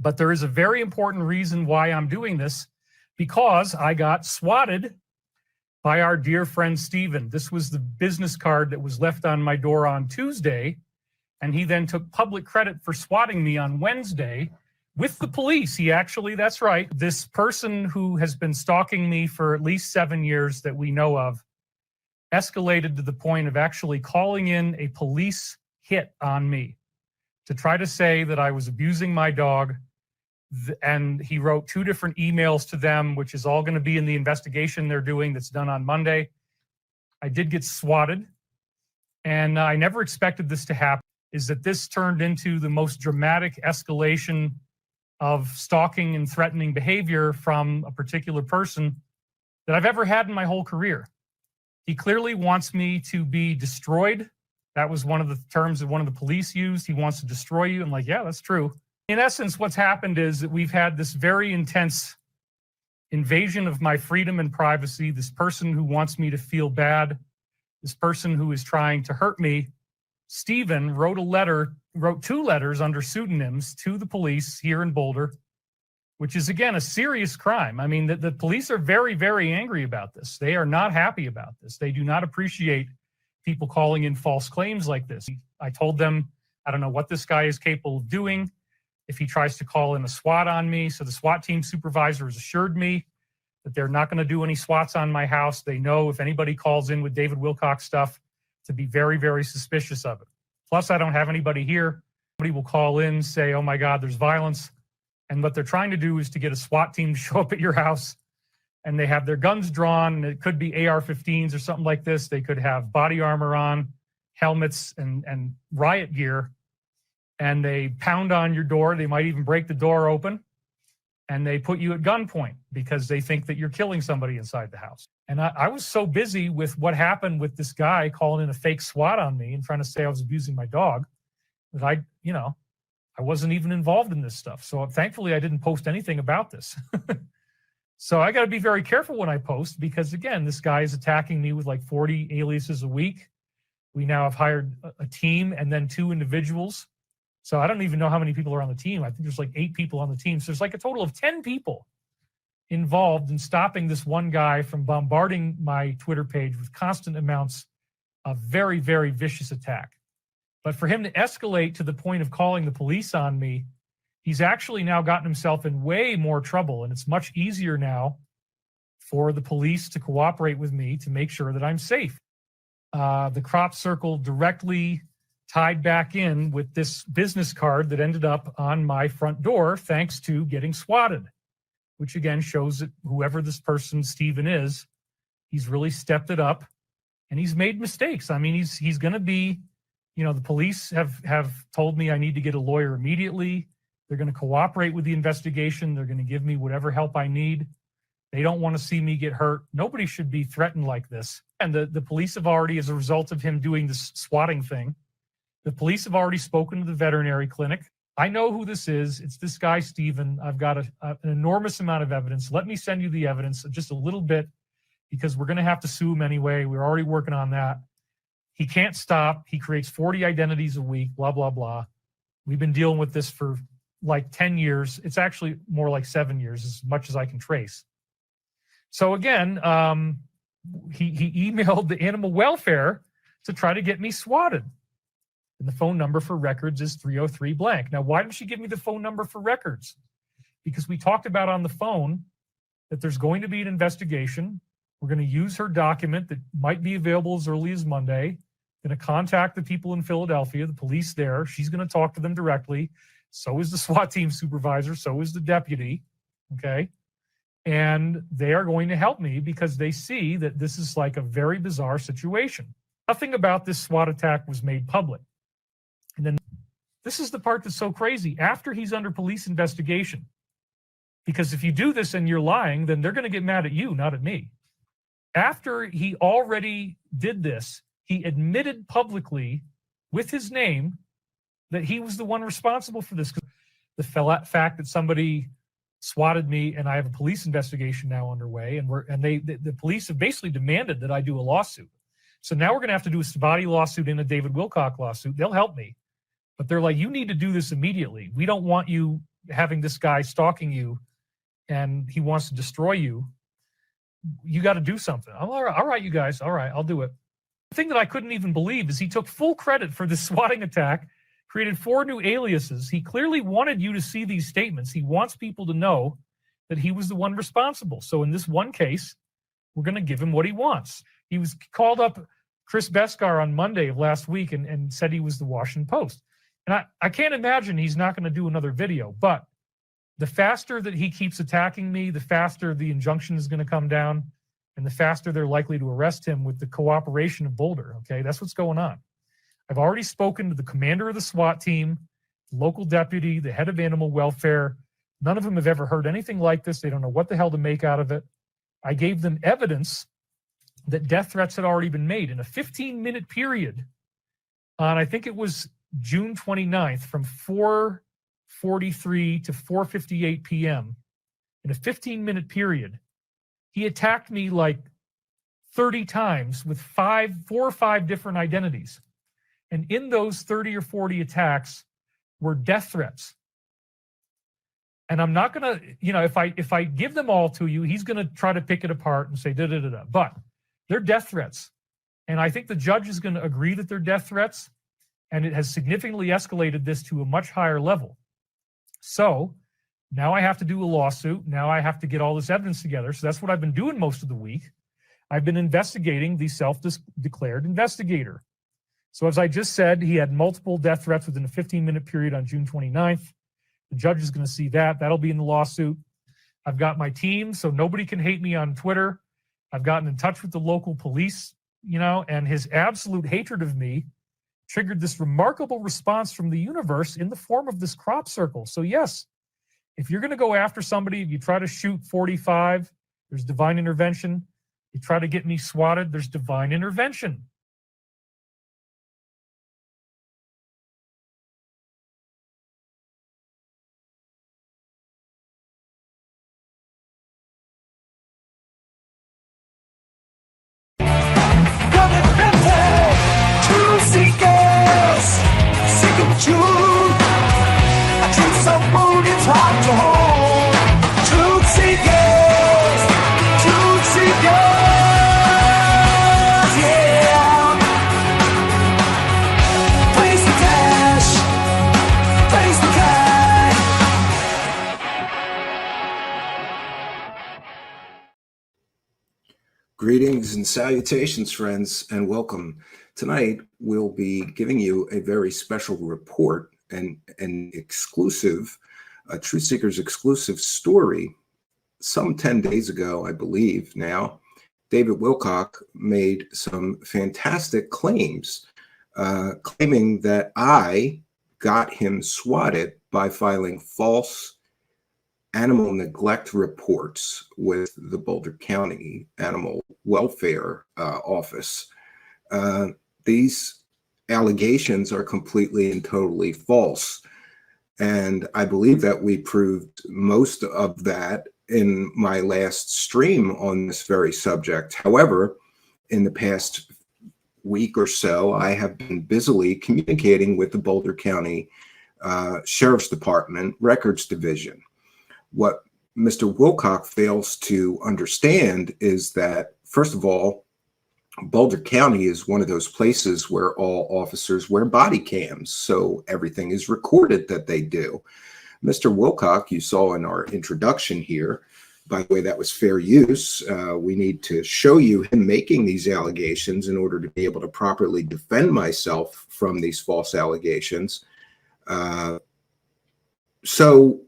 But there is a very important reason why I'm doing this, because I got swatted by our dear friend Steven. This was the business card that was left on my door on Tuesday, and he then took public credit for swatting me on Wednesday with the police. That's right, this person who has been stalking me for at least 7 years that we know of escalated to the point of actually calling in a police hit on me to try to say that I was abusing my dog. And he wrote 2 different emails to them, which is all going to be in the investigation they're doing that's done on Monday. I did get swatted, and I never expected this to happen, is that this turned into the most dramatic escalation of stalking and threatening behavior from a particular person that I've ever had in my whole career. He clearly wants me to be destroyed. That was one of the terms that one of the police used. He wants to destroy you. I'm like, yeah, that's true. In essence, what's happened is that we've had this very intense invasion of my freedom and privacy, this person who wants me to feel bad, this person who is trying to hurt me. Steven wrote two letters under pseudonyms to the police here in Boulder, which is, again, a serious crime. I mean, the police are very, very angry about this. They are not happy about this. They do not appreciate people calling in false claims like this. I told them, I don't know what this guy is capable of doing if he tries to call in a SWAT on me. So the SWAT team supervisor has assured me that they're not going to do any SWATs on my house. They know if anybody calls in with David Wilcock stuff to be very, very suspicious of it. Plus, I don't have anybody here. Somebody will call in, say, oh my God, there's violence. And what they're trying to do is to get a SWAT team to show up at your house, and they have their guns drawn, and it could be AR-15s or something like this. They could have body armor on, helmets, and riot gear, and they pound on your door. They might even break the door open, and they put you at gunpoint because they think that you're killing somebody inside the house. And I was so busy with what happened with this guy calling in a fake SWAT on me and trying to say I was abusing my dog that I wasn't even involved in this stuff. So thankfully, I didn't post anything about this. So I got to be very careful when I post because, again, this guy is attacking me with like 40 aliases a week. We now have hired a team and then 2 individuals. So I don't even know how many people are on the team. I think there's like 8 people on the team. So there's like a total of 10 people involved in stopping this one guy from bombarding my Twitter page with constant amounts of very, very vicious attack. But for him to escalate to the point of calling the police on me, he's actually now gotten himself in way more trouble. And it's much easier now for the police to cooperate with me to make sure that I'm safe. The crop circle directly tied back in with this business card that ended up on my front door thanks to getting swatted, which again shows that whoever this person, Steven, is, he's really stepped it up and he's made mistakes. I mean, he's going to be, the police have told me I need to get a lawyer immediately. They're going to cooperate with the investigation. They're going to give me whatever help I need. They don't want to see me get hurt. Nobody should be threatened like this. And the police have already, as a result of him doing this swatting thing, the police have already spoken to the veterinary clinic. I know who this is. It's this guy, Steven. I've got an enormous amount of evidence. Let me send you the evidence just a little bit because we're going to have to sue him anyway. We're already working on that. He can't stop. He creates 40 identities a week, blah, blah, blah. We've been dealing with this for like 10 years. It's actually more like 7 years, as much as I can trace. So again, he emailed the animal welfare to try to get me swatted. And the phone number for records is 303 blank. Now, why didn't she give me the phone number for records? Because we talked about on the phone that there's going to be an investigation. We're going to use her document that might be available as early as Monday. Going to contact the people in Philadelphia, the police there. She's going to talk to them directly. So is the SWAT team supervisor. So is the deputy. Okay. And they are going to help me because they see that this is like a very bizarre situation. Nothing about this SWAT attack was made public. And then this is the part that's so crazy. After he's under police investigation, because if you do this and you're lying, then they're going to get mad at you, not at me. After he already did this, he admitted publicly with his name that he was the one responsible for this. The fact that somebody swatted me and I have a police investigation now underway, and the police have basically demanded that I do a lawsuit. So now we're going to have to do a Stavatti lawsuit and a David Wilcock lawsuit. They'll help me. But they're like, you need to do this immediately. We don't want you having this guy stalking you and he wants to destroy you. You got to do something. All right, you guys. All right, I'll do it. The thing that I couldn't even believe is he took full credit for this swatting attack, created 4 new aliases. He clearly wanted you to see these statements. He wants people to know that he was the one responsible. So in this one case, we're going to give him what he wants. He was called up Chris Beskar on Monday of last week and said he was the Washington Post. And I can't imagine he's not going to do another video, but the faster that he keeps attacking me, the faster the injunction is going to come down and the faster they're likely to arrest him with the cooperation of Boulder. Okay, that's what's going on. I've already spoken to the commander of the SWAT team, the local deputy, the head of animal welfare. None of them have ever heard anything like this. They don't know what the hell to make out of it. I gave them evidence that death threats had already been made in a 15-minute period on, I think it was June 29th from 4:43 to 4:58 p.m. in a 15-minute period. He attacked me like 30 times with 4 or 5 different identities. And in those 30 or 40 attacks were death threats. And I'm not going to, if I give them all to you, he's going to try to pick it apart and say da-da-da-da. But they're death threats. And I think the judge is going to agree that they're death threats. And it has significantly escalated this to a much higher level. So now I have to do a lawsuit. Now I have to get all this evidence together. So that's what I've been doing most of the week. I've been investigating the self-declared investigator. So as I just said, he had multiple death threats within a 15-minute period on June 29th. The judge is going to see that. That'll be in the lawsuit. I've got my team, so nobody can hate me on Twitter. I've gotten in touch with the local police, and his absolute hatred of me triggered this remarkable response from the universe in the form of this crop circle. So yes, if you're going to go after somebody, if you try to shoot 45, there's divine intervention. You try to get me swatted, there's divine intervention. Greetings and salutations, friends, and welcome. Tonight, we'll be giving you a very special report and an exclusive, a Truth Seekers exclusive story. Some 10 days ago, I believe now, David Wilcock made some fantastic claims, claiming that I got him swatted by filing false animal neglect reports with the Boulder County Animal Welfare Office. These allegations are completely and totally false. And I believe that we proved most of that in my last stream on this very subject. However, in the past week or so, I have been busily communicating with the Boulder County Sheriff's Department Records Division. What Mr. Wilcock fails to understand is that, first of all, Boulder County is one of those places where all officers wear body cams, so everything is recorded that they do. Mr. Wilcock, you saw in our introduction here, by the way, that was fair use. We need to show you him making these allegations in order to be able to properly defend myself from these false allegations. So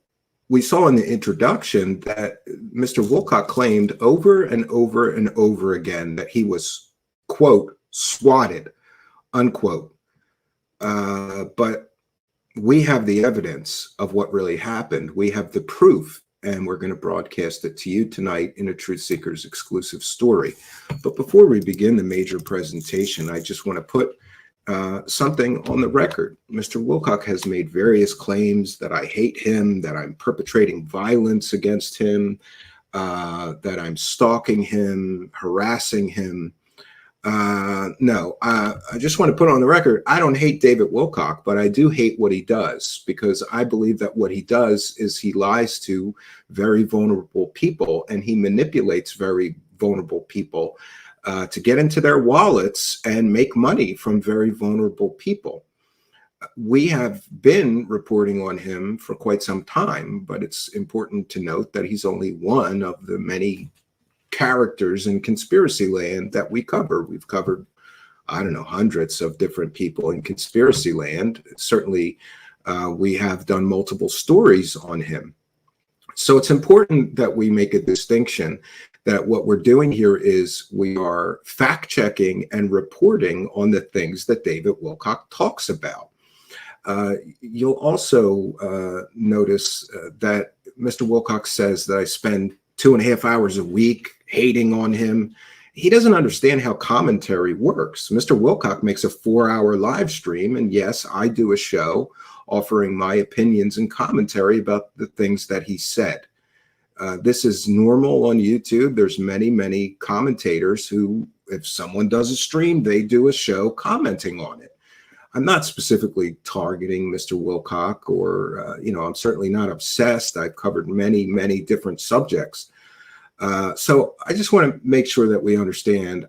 we saw in the introduction that Mr. Wilcock claimed over and over and over again that he was, quote, swatted, unquote. But we have the evidence of what really happened. We have the proof, and we're going to broadcast it to you tonight in a Truth Seekers exclusive story. But before we begin the major presentation, I just want to put something on the record. Mr. Wilcock has made various claims that I hate him, that I'm perpetrating violence against him, that I'm stalking him, harassing him. No, I just want to put on the record, I don't hate David Wilcock, but I do hate what he does, because I believe that what he does is he lies to very vulnerable people, and he manipulates very vulnerable people to get into their wallets and make money from very vulnerable people. We have been reporting on him for quite some time, but it's important to note that he's only one of the many characters in conspiracy land that we cover. We've covered, I don't know, hundreds of different people in conspiracy land. Certainly, we have done multiple stories on him. So it's important that we make a distinction that what we're doing here is we are fact-checking and reporting on the things that David Wilcock talks about. You'll also notice that Mr. Wilcock says that I spend 2.5 hours a week hating on him. He doesn't understand how commentary works. Mr. Wilcock makes a 4-hour live stream, and yes, I do a show offering my opinions and commentary about the things that he said. This is normal on YouTube. There's many commentators who, if someone does a stream, they do a show commenting on it. I'm not specifically targeting Mr. Wilcock, or, I'm certainly not obsessed. I've covered many different subjects. So I just want to make sure that we understand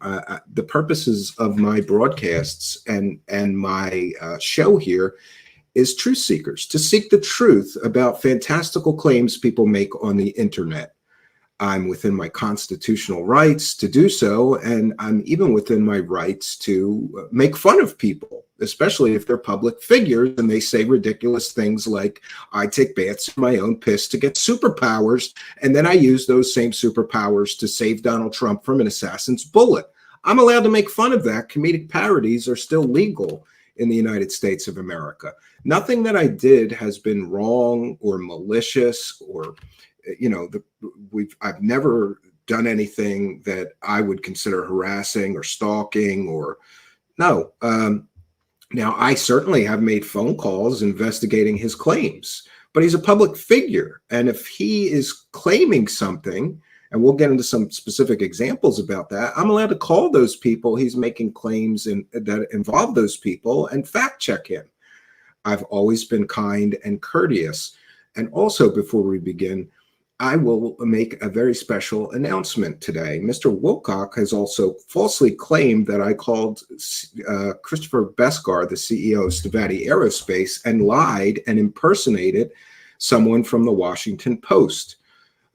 the purposes of my broadcasts and my show here is truth seekers, to seek the truth about fantastical claims people make on the internet. I'm within my constitutional rights to do so, and I'm even within my rights to make fun of people, especially if they're public figures and they say ridiculous things like, I take baths in my own piss to get superpowers, and then I use those same superpowers to save Donald Trump from an assassin's bullet. I'm allowed to make fun of that. Comedic parodies are still legal in the United States of America. Nothing that I did has been wrong or malicious, or I've never done anything that I would consider harassing or stalking, or no. Now, I certainly have made phone calls investigating his claims, but he's a public figure. And if he is claiming something, and we'll get into some specific examples about that, I'm allowed to call those people he's making claims that involve those people and fact check him. I've always been kind and courteous. And also, before we begin, I will make a very special announcement today. Mr. Wilcock has also falsely claimed that I called Christopher Beskar, the CEO of Stavatti Aerospace, and lied and impersonated someone from the Washington Post.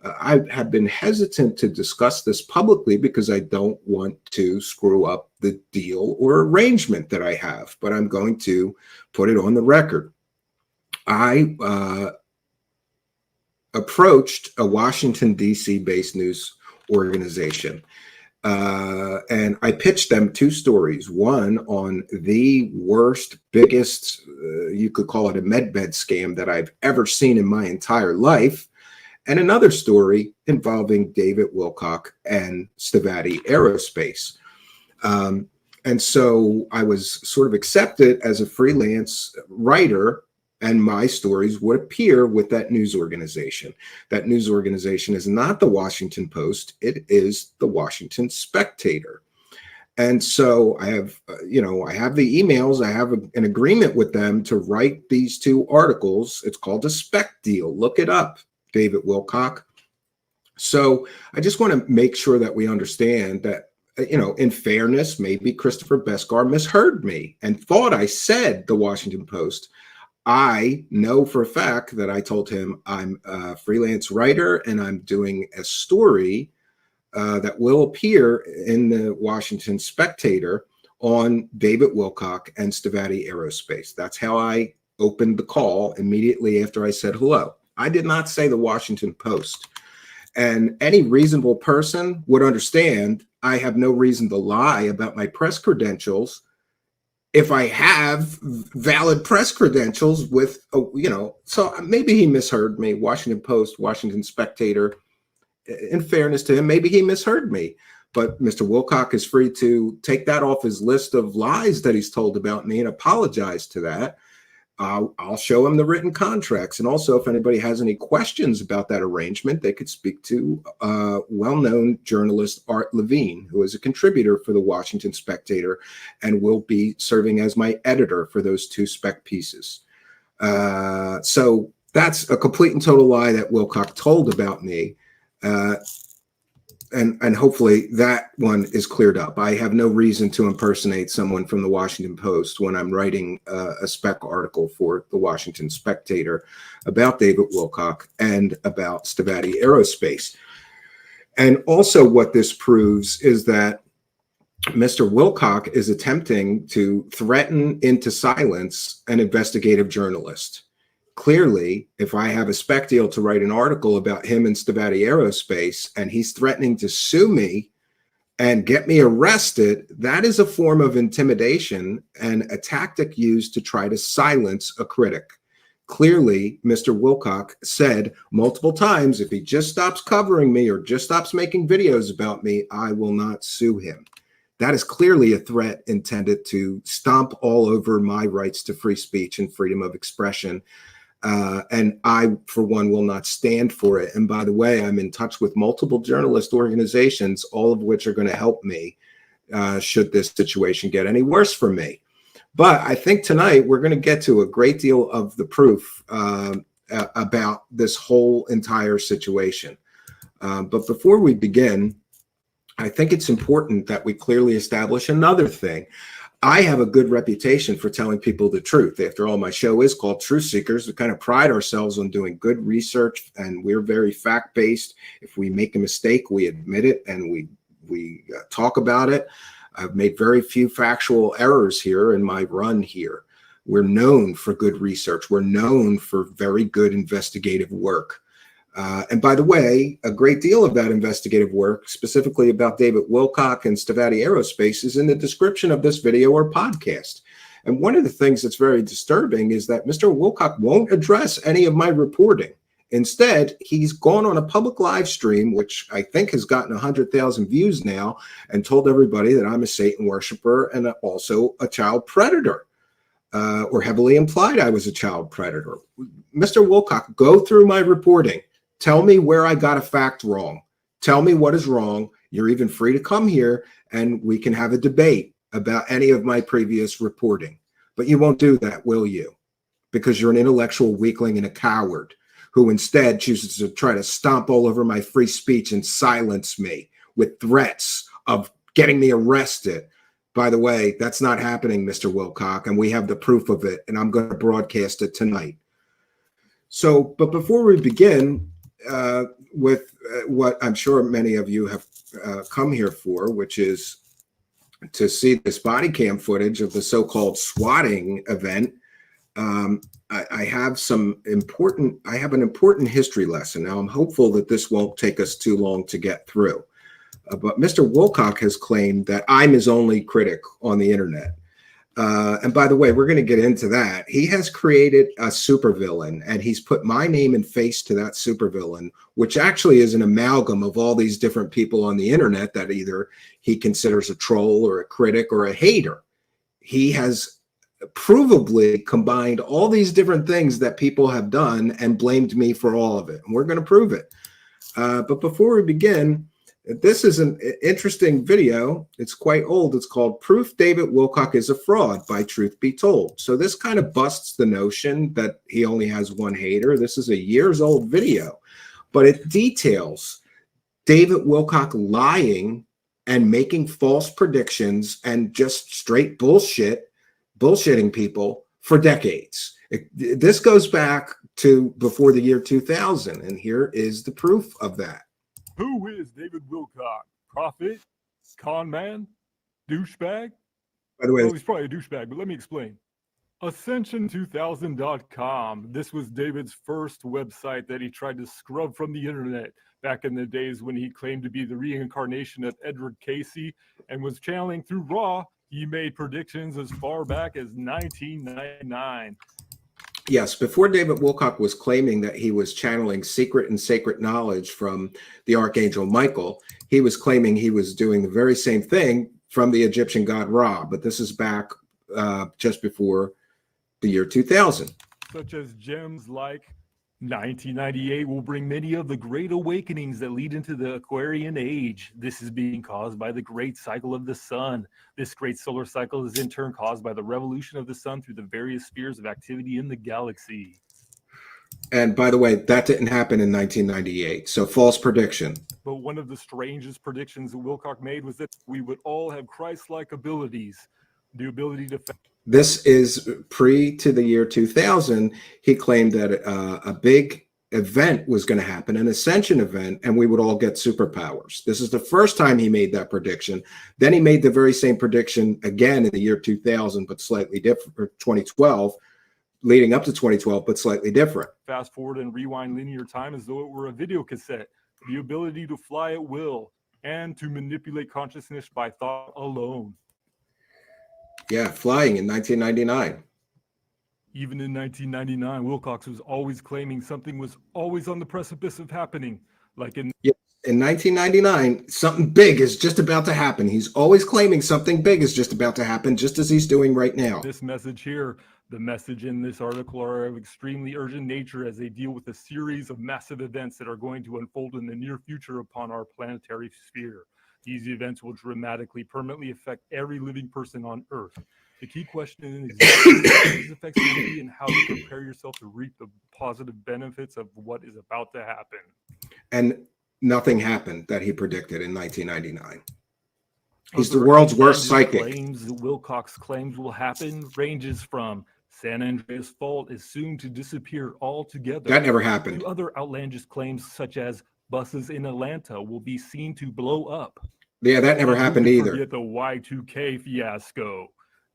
I have been hesitant to discuss this publicly because I don't want to screw up the deal or arrangement that I have, but I'm going to put it on the record. I approached a Washington, D.C. based news organization, and I pitched them two stories. One on the worst, biggest, you could call it a medbed scam that I've ever seen in my entire life, and another story involving David Wilcock and Stavatti Aerospace. And so I was sort of accepted as a freelance writer, and my stories would appear with that news organization. That news organization is not the Washington Post, it is the Washington Spectator. And so I have, I have the emails, I have an agreement with them to write these two articles. It's called a spec deal. Look it up, David Wilcock. So I just want to make sure that we understand that, in fairness, maybe Christopher Beskar misheard me and thought I said the Washington Post. I know for a fact that I told him I'm a freelance writer and I'm doing a story that will appear in the Washington Spectator on David Wilcock and Stavatti Aerospace. That's how I opened the call immediately after I said hello. I did not say the Washington Post. And any reasonable person would understand I have no reason to lie about my press credentials if I have valid press credentials with, so maybe he misheard me. Washington Post, Washington Spectator. In fairness to him, maybe he misheard me. But Mr. Wilcock is free to take that off his list of lies that he's told about me and apologize to that. I'll show him the written contracts. And also, if anybody has any questions about that arrangement, they could speak to well-known journalist Art Levine, who is a contributor for the Washington Spectator and will be serving as my editor for those two spec pieces. So that's a complete and total lie that Wilcock told about me. And hopefully that one is cleared up. I have no reason to impersonate someone from the Washington Post when I'm writing a spec article for the Washington Spectator about David Wilcock and about Stavatti Aerospace. And also what this proves is that Mr. Wilcock is attempting to threaten into silence an investigative journalist. Clearly, if I have a spec deal to write an article about him and Stavatti Aerospace, and he's threatening to sue me and get me arrested, that is a form of intimidation and a tactic used to try to silence a critic. Clearly, Mr. Wilcock said multiple times, if he just stops covering me or just stops making videos about me, I will not sue him. That is clearly a threat intended to stomp all over my rights to free speech and freedom of expression. And I, for one, will not stand for it. And by the way, I'm in touch with multiple journalist organizations, all of which are going to help me should this situation get any worse for me. But I think tonight we're going to get to a great deal of the proof about this whole entire situation. But before we begin, I think it's important that we clearly establish another thing. I have a good reputation for telling people the truth. After all, my show is called Truth Seekers. We kind of pride ourselves on doing good research, and we're very fact-based. If we make a mistake, we admit it, and we talk about it. I've made very few factual errors here in my run here. We're known for good research. We're known for very good investigative work. And by the way, a great deal of that investigative work, specifically about David Wilcock and Stavatti Aerospace, is in the description of this video or podcast. And one of the things that's very disturbing is that Mr. Wilcock won't address any of my reporting. Instead, he's gone on a public live stream, which I think has gotten 100,000 views now, and told everybody that I'm a Satan worshiper and also a child predator, or heavily implied I was a child predator. Mr. Wilcock, go through my reporting. Tell me where I got a fact wrong. Tell me what is wrong. You're even free to come here and we can have a debate about any of my previous reporting. But you won't do that, will you? Because you're an intellectual weakling and a coward who instead chooses to try to stomp all over my free speech and silence me with threats of getting me arrested. By the way, that's not happening, Mr. Wilcock, and we have the proof of it, and I'm going to broadcast it tonight. So, but before we begin, with what I'm sure many of you have come here for, which is to see this body cam footage of the so-called swatting event. I have an important history lesson. Now, I'm hopeful that this won't take us too long to get through. But Mr. Wilcock has claimed that I'm his only critic on the internet. And by the way, we're going to get into that. He has created a supervillain, and he's put my name and face to that supervillain, which actually is an amalgam of all these different people on the internet that either he considers a troll or a critic or a hater. He has provably combined all these different things that people have done and blamed me for all of it. And we're going to prove it. But before we begin, this is an interesting video. It's quite old. It's called Proof David Wilcock is a Fraud by Truth Be Told. So this kind of busts the notion that he only has one hater. This is a years old video, but it details David Wilcock lying and making false predictions and just straight bullshitting people for decades. This goes back to before the year 2000, and here is the proof of that. Who is David Wilcock? Prophet? Con man? Douchebag? By the way, well, he's probably a douchebag, but let me explain. Ascension2000.com. This was David's first website that he tried to scrub from the internet back in the days when he claimed to be the reincarnation of Edward Casey and was channeling through Raw. He made predictions as far back as 1999. Yes, before David Wilcock was claiming that he was channeling secret and sacred knowledge from the Archangel Michael, he was claiming he was doing the very same thing from the Egyptian god Ra, but this is back just before the year 2000. Such as gems like 1998 will bring many of the great awakenings that lead into the Aquarian age. This is being caused by the great cycle of the sun. This great solar cycle is in turn caused by the revolution of the sun through the various spheres of activity in the galaxy. And by the way, that didn't happen in 1998. So false prediction. But one of the strangest predictions that Wilcock made was that we would all have Christ-like abilities, the ability to... This is pre to the year 2000. He claimed that a big event was going to happen, an ascension event, and we would all get superpowers. This is the first time he made that prediction. Then he made the very same prediction again in the year 2000, but slightly different, or 2012, leading up to 2012, but slightly different. Fast forward and rewind linear time as though it were a video cassette. The ability to fly at will and to manipulate consciousness by thought alone. Yeah, flying in 1999. Even in 1999, Wilcox was always claiming something was always on the precipice of happening. Like in 1999, something big is just about to happen. He's always claiming something big is just about to happen, just as he's doing right now. This message here, The message in this article are of extremely urgent nature as they deal with a series of massive events that are going to unfold in the near future upon our planetary sphere. These events will dramatically, permanently affect every living person on Earth. The key question is what these effects will be and how to prepare yourself to reap the positive benefits of what is about to happen. And nothing happened that he predicted in 1999. He's Other the world's worst outlandish psychic. Claims that Wilcock's claims will happen ranges from San Andreas Fault is soon to disappear altogether. That never happened. To other outlandish claims such as buses in Atlanta will be seen to blow up. Yeah, that never And who happened could either. Forget the Y2K fiasco.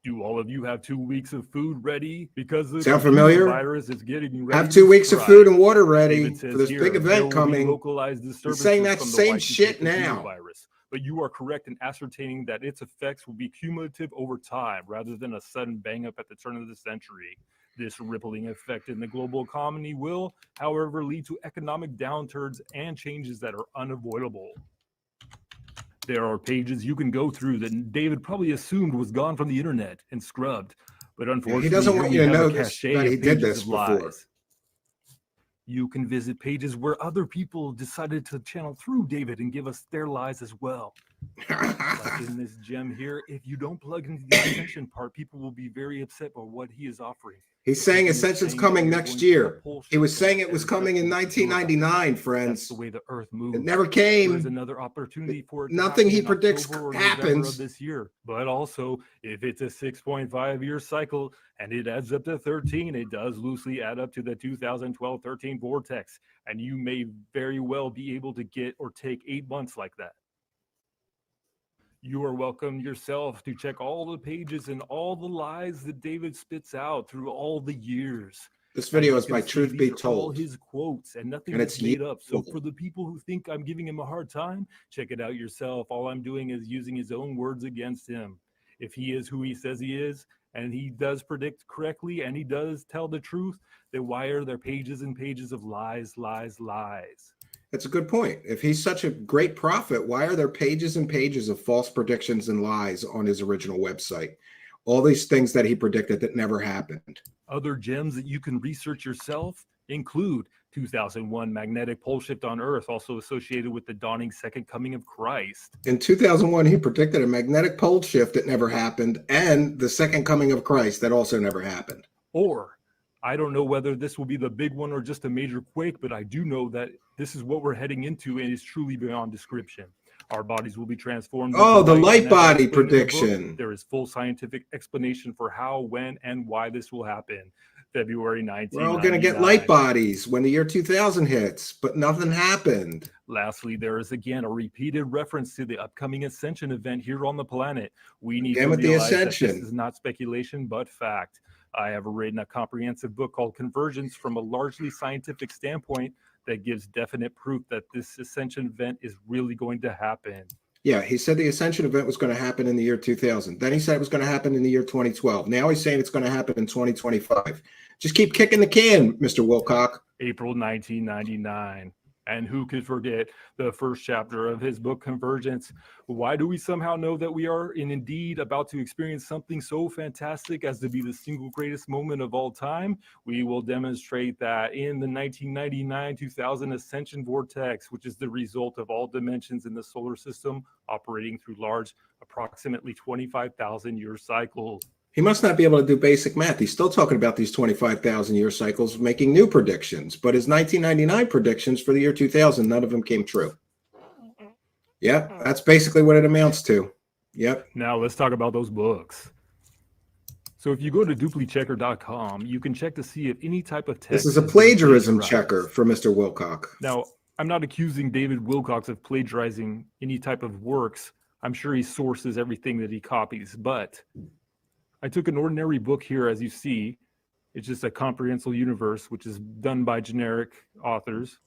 Do all of you have 2 weeks of food ready? Because the Sound computer familiar? virus is getting ready. Have to 2 weeks of strike. food and water ready David for says this here, big there event will be coming. localized He's disturbances saying that from the same Y2K shit computer now. virus. But you are correct in ascertaining that its effects will be cumulative over time rather than a sudden bang up at the turn of the century. This rippling effect in the global economy will, however, lead to economic downturns and changes that are unavoidable. There are pages you can go through that David probably assumed was gone from the internet and scrubbed. But unfortunately, He doesn't here want we you to have know a cache that he of did pages this of before. lies. You can visit pages where other people decided to channel through David and give us their lies as well. Like in this gem here, if you don't plug into the ascension part, people will be very upset by what he is offering. He's saying He is Ascension's saying coming that you're next going to year. uphold He was shit saying it and was there's coming in nothing you can do about it. 1999, That's friends. the way the Earth moves. It never There is came. another opportunity for it to Nothing happen he in predicts October or November happens. of this year. But also, if it's a 6.5-year cycle and it adds up to 13, it does loosely add up to the 2012-13 vortex. And you may very well be able to get or take 8 months like that. You are welcome yourself to check all the pages and all the lies that David spits out through all the years. This As video you is can by see, Truth these Be are all Told. his quotes and nothing And is it's made up. So evil. for the people who think I'm giving him a hard time, check it out yourself. All I'm doing is using his own words against him. If he is who he says he is, and he does predict correctly, and he does tell the truth, then why are there pages and pages of lies, lies, lies? That's a good point. If he's such a great prophet, why are there pages and pages of false predictions and lies on his original website? All these things that he predicted that never happened. Other gems that you can research yourself include 2001 magnetic pole shift on Earth, also associated with the dawning second coming of Christ. In 2001, he predicted a magnetic pole shift that never happened and the second coming of Christ that also never happened. Or, I don't know whether this will be the big one or just a major quake, but I do know that this is what we're heading into and is truly beyond description. Our bodies will be transformed. Oh, into the light and as body explained in the book, prediction. there is full scientific explanation for how, when, and why this will happen. February 1999. We're all going to get light bodies when the year 2000 hits, but nothing happened. Lastly, there is again a repeated reference to the upcoming Ascension event here on the planet. We need Again to with the realize that Ascension. this is not speculation, but fact. I have written a comprehensive book called Convergence from a largely scientific standpoint that gives definite proof that this Ascension event is really going to happen. Yeah, he said the Ascension event was going to happen in the year 2000. Then he said it was going to happen in the year 2012. Now he's saying it's going to happen in 2025. Just keep kicking the can, Mr. Wilcock. April 1999. And who could forget the first chapter of his book, Convergence? Why do we somehow know that we are indeed about to experience something so fantastic as to be the single greatest moment of all time? We will demonstrate that in the 1999-2000 Ascension Vortex, which is the result of all dimensions in the solar system operating through large, approximately 25,000-year cycles. He must not be able to do basic math. He's still talking about these 25,000 year cycles, making new predictions. But his 1999 predictions for the year 2000, none of them came true. Yep, that's basically what it amounts to. Yep. Now let's talk about those books. So if you go to duplychecker.com, you can check to see if any type of text This is a has been plagiarism plagiarized. checker for Mr. Wilcock. Now, I'm not accusing David Wilcock of plagiarizing any type of works. I'm sure he sources everything that he copies, but I took an ordinary book here, as you see. It's just a comprehensive universe, which is done by generic authors.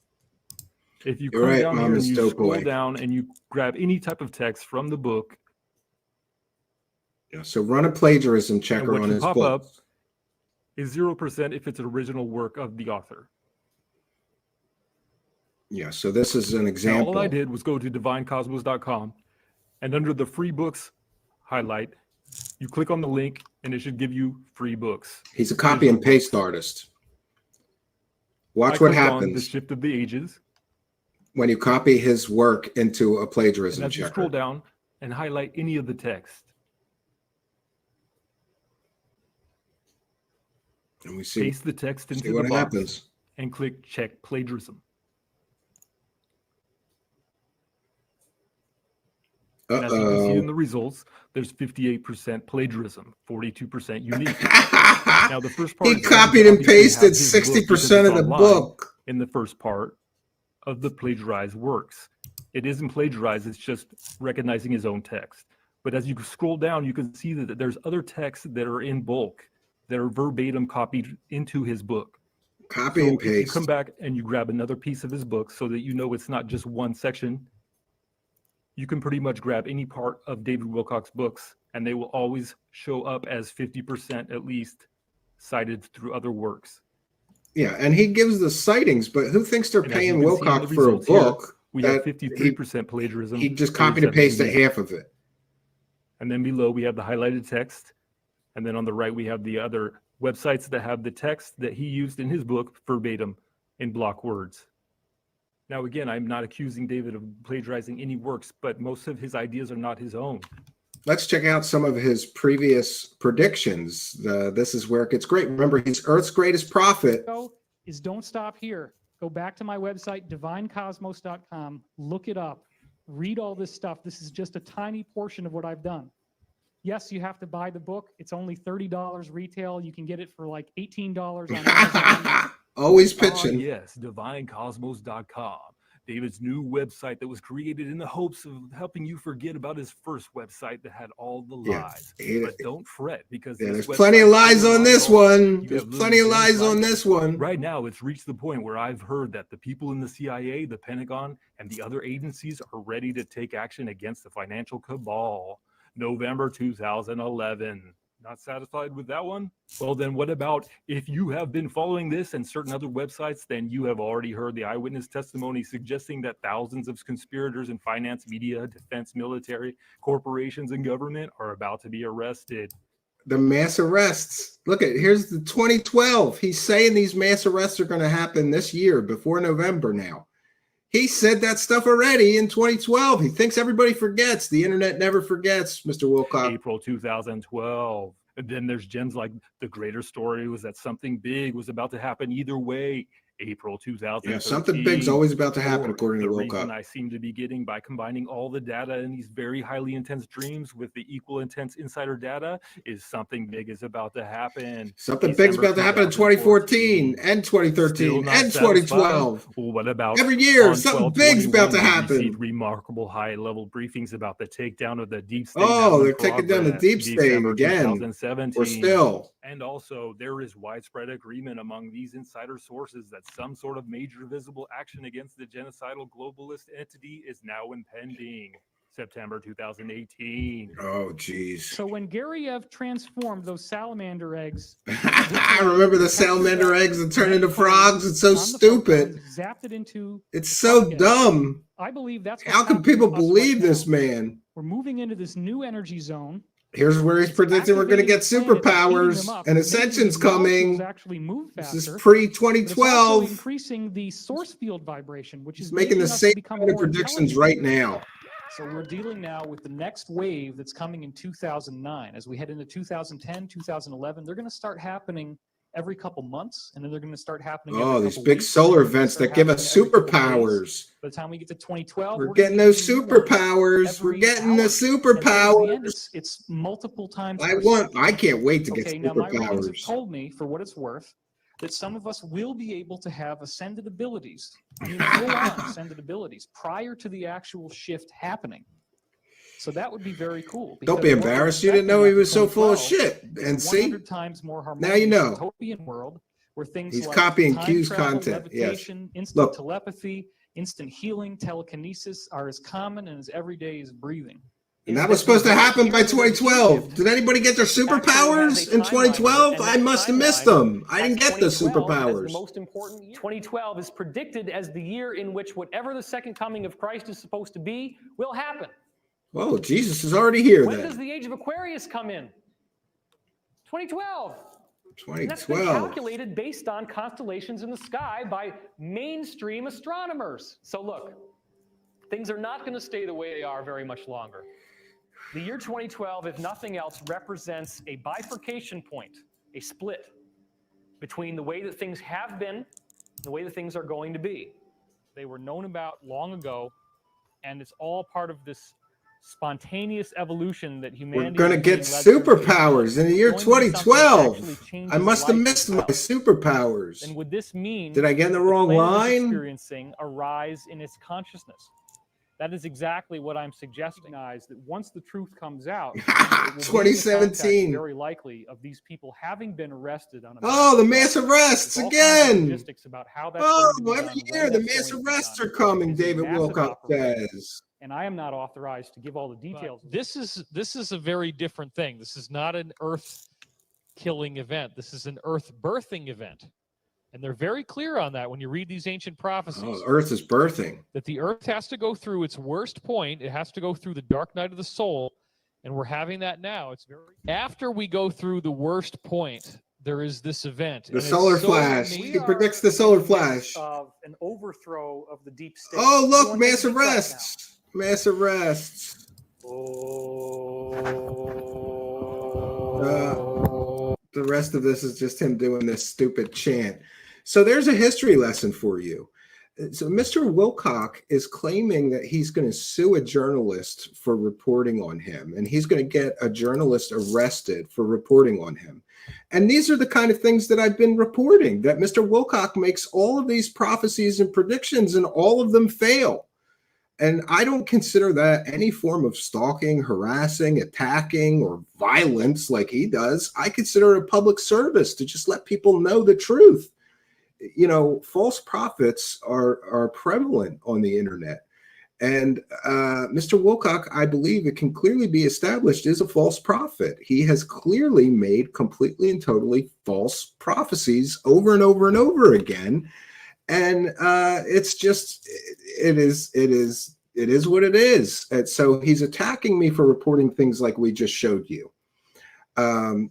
If you You're come right, down here Mama and you scroll Stowboy. down and you grab any type of text from the book, Yeah, so run a plagiarism and checker what on you his pop book. up is 0% if it's an original work of the author. Yeah, so this is an Now, example. all I did was go to divinecosmos.com and under the free books highlight, You click on the link, and it should give you free books. He's a copy and paste artist. Watch what on The happens Shift of the Ages. when you copy his work into a plagiarism And as you checker. scroll down and highlight any of the text, And we see, paste the text into what the box happens. and click check plagiarism. And as you can see in the results, there's 58% plagiarism, 42% unique. Now the first part He copied and pasted 60% of the book in the first part of the plagiarized works. It isn't plagiarized, it's just recognizing his own text. But as you scroll down, you can see that there's other texts that are in bulk that are verbatim copied into his book. Copy and If you paste. come back and you grab another piece of his book so that you know it's not just one section, you can pretty much grab any part of David Wilcock's books and they will always show up as 50% at least cited through other works. Yeah, and he gives the sightings, but who thinks they're And as paying you can see in Wilcock the for a results here, book? we have 53% plagiarism. He just copied and 37% pasted unique. half of it. And then below we have the highlighted text. And then on the right, we have the other websites that have the text that he used in his book verbatim in block words. Now, again, I'm not accusing David of plagiarizing any works, but most of his ideas are not his own. Let's check out some of his previous predictions. This is where it gets great. Remember, he's Earth's greatest prophet. Is don't stop here. Go back to my website, divinecosmos.com. Look it up. Read all this stuff. This is just a tiny portion of what I've done. Yes, you have to buy the book. It's only $30 retail. You can get it for like $18 on Amazon. Always pitching. Yes, divinecosmos.com. David's new website that was created in the hopes of helping you forget about his first website that had all the lies. But don't fret, because there's plenty of lies on this one. There's plenty of lies on this one. Right now, it's reached the point where I've heard that the people in the CIA, the Pentagon, and the other agencies are ready to take action against the financial cabal. November 2011. Not satisfied with that one? Well, then what about if you have been following this and certain other websites, then you have already heard the eyewitness testimony suggesting that thousands of conspirators in finance, media, defense, military, corporations, and government are about to be arrested. The mass arrests. Look at, here's the 2012. He's saying these mass arrests are going to happen this year before November now. He said that stuff already in 2012. He thinks everybody forgets. The internet never forgets, Mr. Wilcock. April 2012. And then there's gems like the greater story was that something big was about to happen either way. April 2013. Yeah, something big's always about to happen, according to The Wilcock. reason I seem to be getting by combining all the data in these very highly intense dreams with the equal intense insider data is something big is about to happen. Something big's about to happen in 2014 and 2013 and 2012. Well, what about every year? on Something big's about to 12/21, we happen. received remarkable high-level briefings about the takedown of the deep state. Oh, now in they're taking down the progress, deep state December again. 2017. We're still. And also, there is widespread agreement among these insider sources that some sort of major visible action against the genocidal globalist entity is now impending. September 2018. Oh, geez. So when Gariev transformed those salamander eggs, I remember the salamander eggs that turn into frogs. It's so stupid. zapped it into. It's so dumb. I believe that's How can people believe this man? We're moving into this new energy zone. Here's where he's predicting we're going to get superpowers and Ascension's coming. Actually move faster. This is pre-2012. Increasing the source field vibration, which is He's making the us same become kind of more predictions intelligent. right now. So we're dealing now with the next wave that's coming in 2009. As we head into 2010, 2011, they're going to start happening every couple months, and then they're going to start happening. Oh, every these couple big weeks, solar and they're gonna events start that give us happening every couple days. superpowers. By the time we get to 2012, We're gonna getting be those getting superpowers. We're every getting the hour. And then at the superpowers. end, it's multiple times. I can't wait to get Okay, now my readings have superpowers. told me, for what it's worth, that some of us will be able to have ascended abilities. I mean, full-on ascended abilities prior to the actual shift happening. So that would be very cool. Don't because be what we're embarrassed. You didn't know he expecting was so at full of 2012 shit. is And a see, 100 times more now you harmonious know. utopian world where things He's like copying time Q's travel, content. Yes. levitation, instant Look. telepathy, instant healing, telekinesis are as common and as everyday as breathing. And that was supposed to happen by 2012. Did anybody get their superpowers in 2012? I must have missed them. I didn't get the superpowers. Most important year. 2012 is predicted as the year in which whatever the second coming of Christ is supposed to be will happen. Whoa, Jesus is already here When then. does the age of Aquarius come in? 2012. And that's been 2012. calculated based on constellations in the sky by mainstream astronomers. So look, things are not going to stay the way they are very much longer. The year 2012, if nothing else, represents a bifurcation point, a split between the way that things have been and the way that things are going to be. They were known about long ago, and it's all part of this spontaneous evolution that humanity. We're going to get superpowers in the year 2012. I must have missed my superpowers. And would this mean? Did I get in the wrong line? Experiencing a rise in its consciousness. That is exactly what I'm suggesting. That once the truth comes out, 2017, very likely of these people having been arrested on. The mass arrests again. About how that's every year the mass arrests are coming. David Wilcock says. And I am not authorized to give all the details. This is a very different thing. This is not an Earth-killing event. This is an Earth-birthing event. And they're very clear on that when you read these ancient prophecies. Oh, the Earth is birthing. That the Earth has to go through its worst point. It has to go through the dark night of the soul. And we're having that now. It's very after we go through the worst point, there is this event. The solar flash. He predicts the solar flash. Of an overthrow of the deep state. Oh, look, mass arrests. Mass arrests. The rest of this is just him doing this stupid chant. So there's a history lesson for you. So Mr. Wilcock is claiming that he's going to sue a journalist for reporting on him, and he's going to get a journalist arrested for reporting on him. And these are the kind of things that I've been reporting, that Mr. Wilcock makes all of these prophecies and predictions, and all of them fail. And I don't consider that any form of stalking, harassing, attacking, or violence like he does. I consider it a public service to just let people know the truth. You know, false prophets are prevalent on the internet. And Mr. Wilcock, I believe it can clearly be established, is a false prophet. He has clearly made completely and totally false prophecies over and over and over again. And it's just, it is what it is. And so he's attacking me for reporting things like we just showed you. And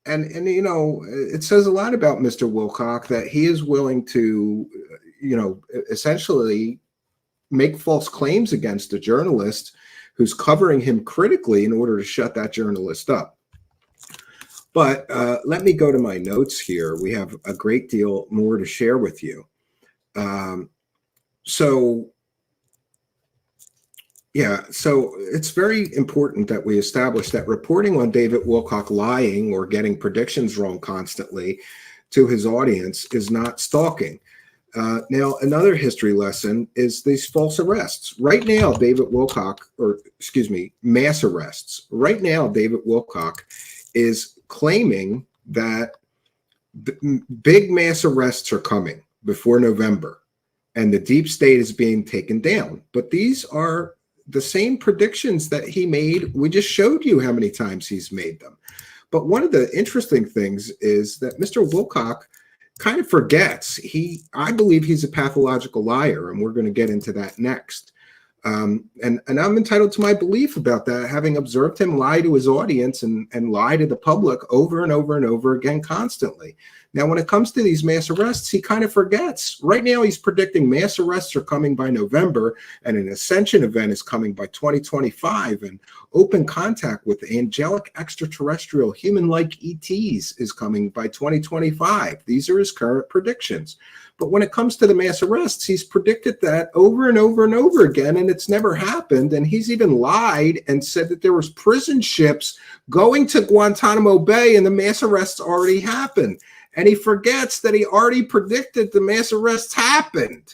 you know, it says a lot about Mr. Wilcock that he is willing to, you know, essentially make false claims against a journalist who's covering him critically in order to shut that journalist up. But let me go to my notes here. We have a great deal more to share with you. So it's very important that we establish that reporting on David Wilcock lying or getting predictions wrong constantly to his audience is not stalking. Now, another history lesson is these false arrests. Right now, mass arrests. Right now, David Wilcock is claiming that big mass arrests are coming before November, and the deep state is being taken down. But these are the same predictions that he made. We just showed you how many times he's made them. But one of the interesting things is that Mr. Wilcock kind of forgets. I believe he's a pathological liar, and we're going to get into that next. And I'm entitled to my belief about that, having observed him lie to his audience and lie to the public over and over and over again constantly. Now, when it comes to these mass arrests, he kind of forgets. Right now, he's predicting mass arrests are coming by November, and an ascension event is coming by 2025, and open contact with angelic extraterrestrial human-like ETs is coming by 2025. These are his current predictions. But when it comes to the mass arrests, he's predicted that over and over and over again, and it's never happened. And he's even lied and said that there was prison ships going to Guantanamo Bay, and the mass arrests already happened. And he forgets that he already predicted the mass arrests happened,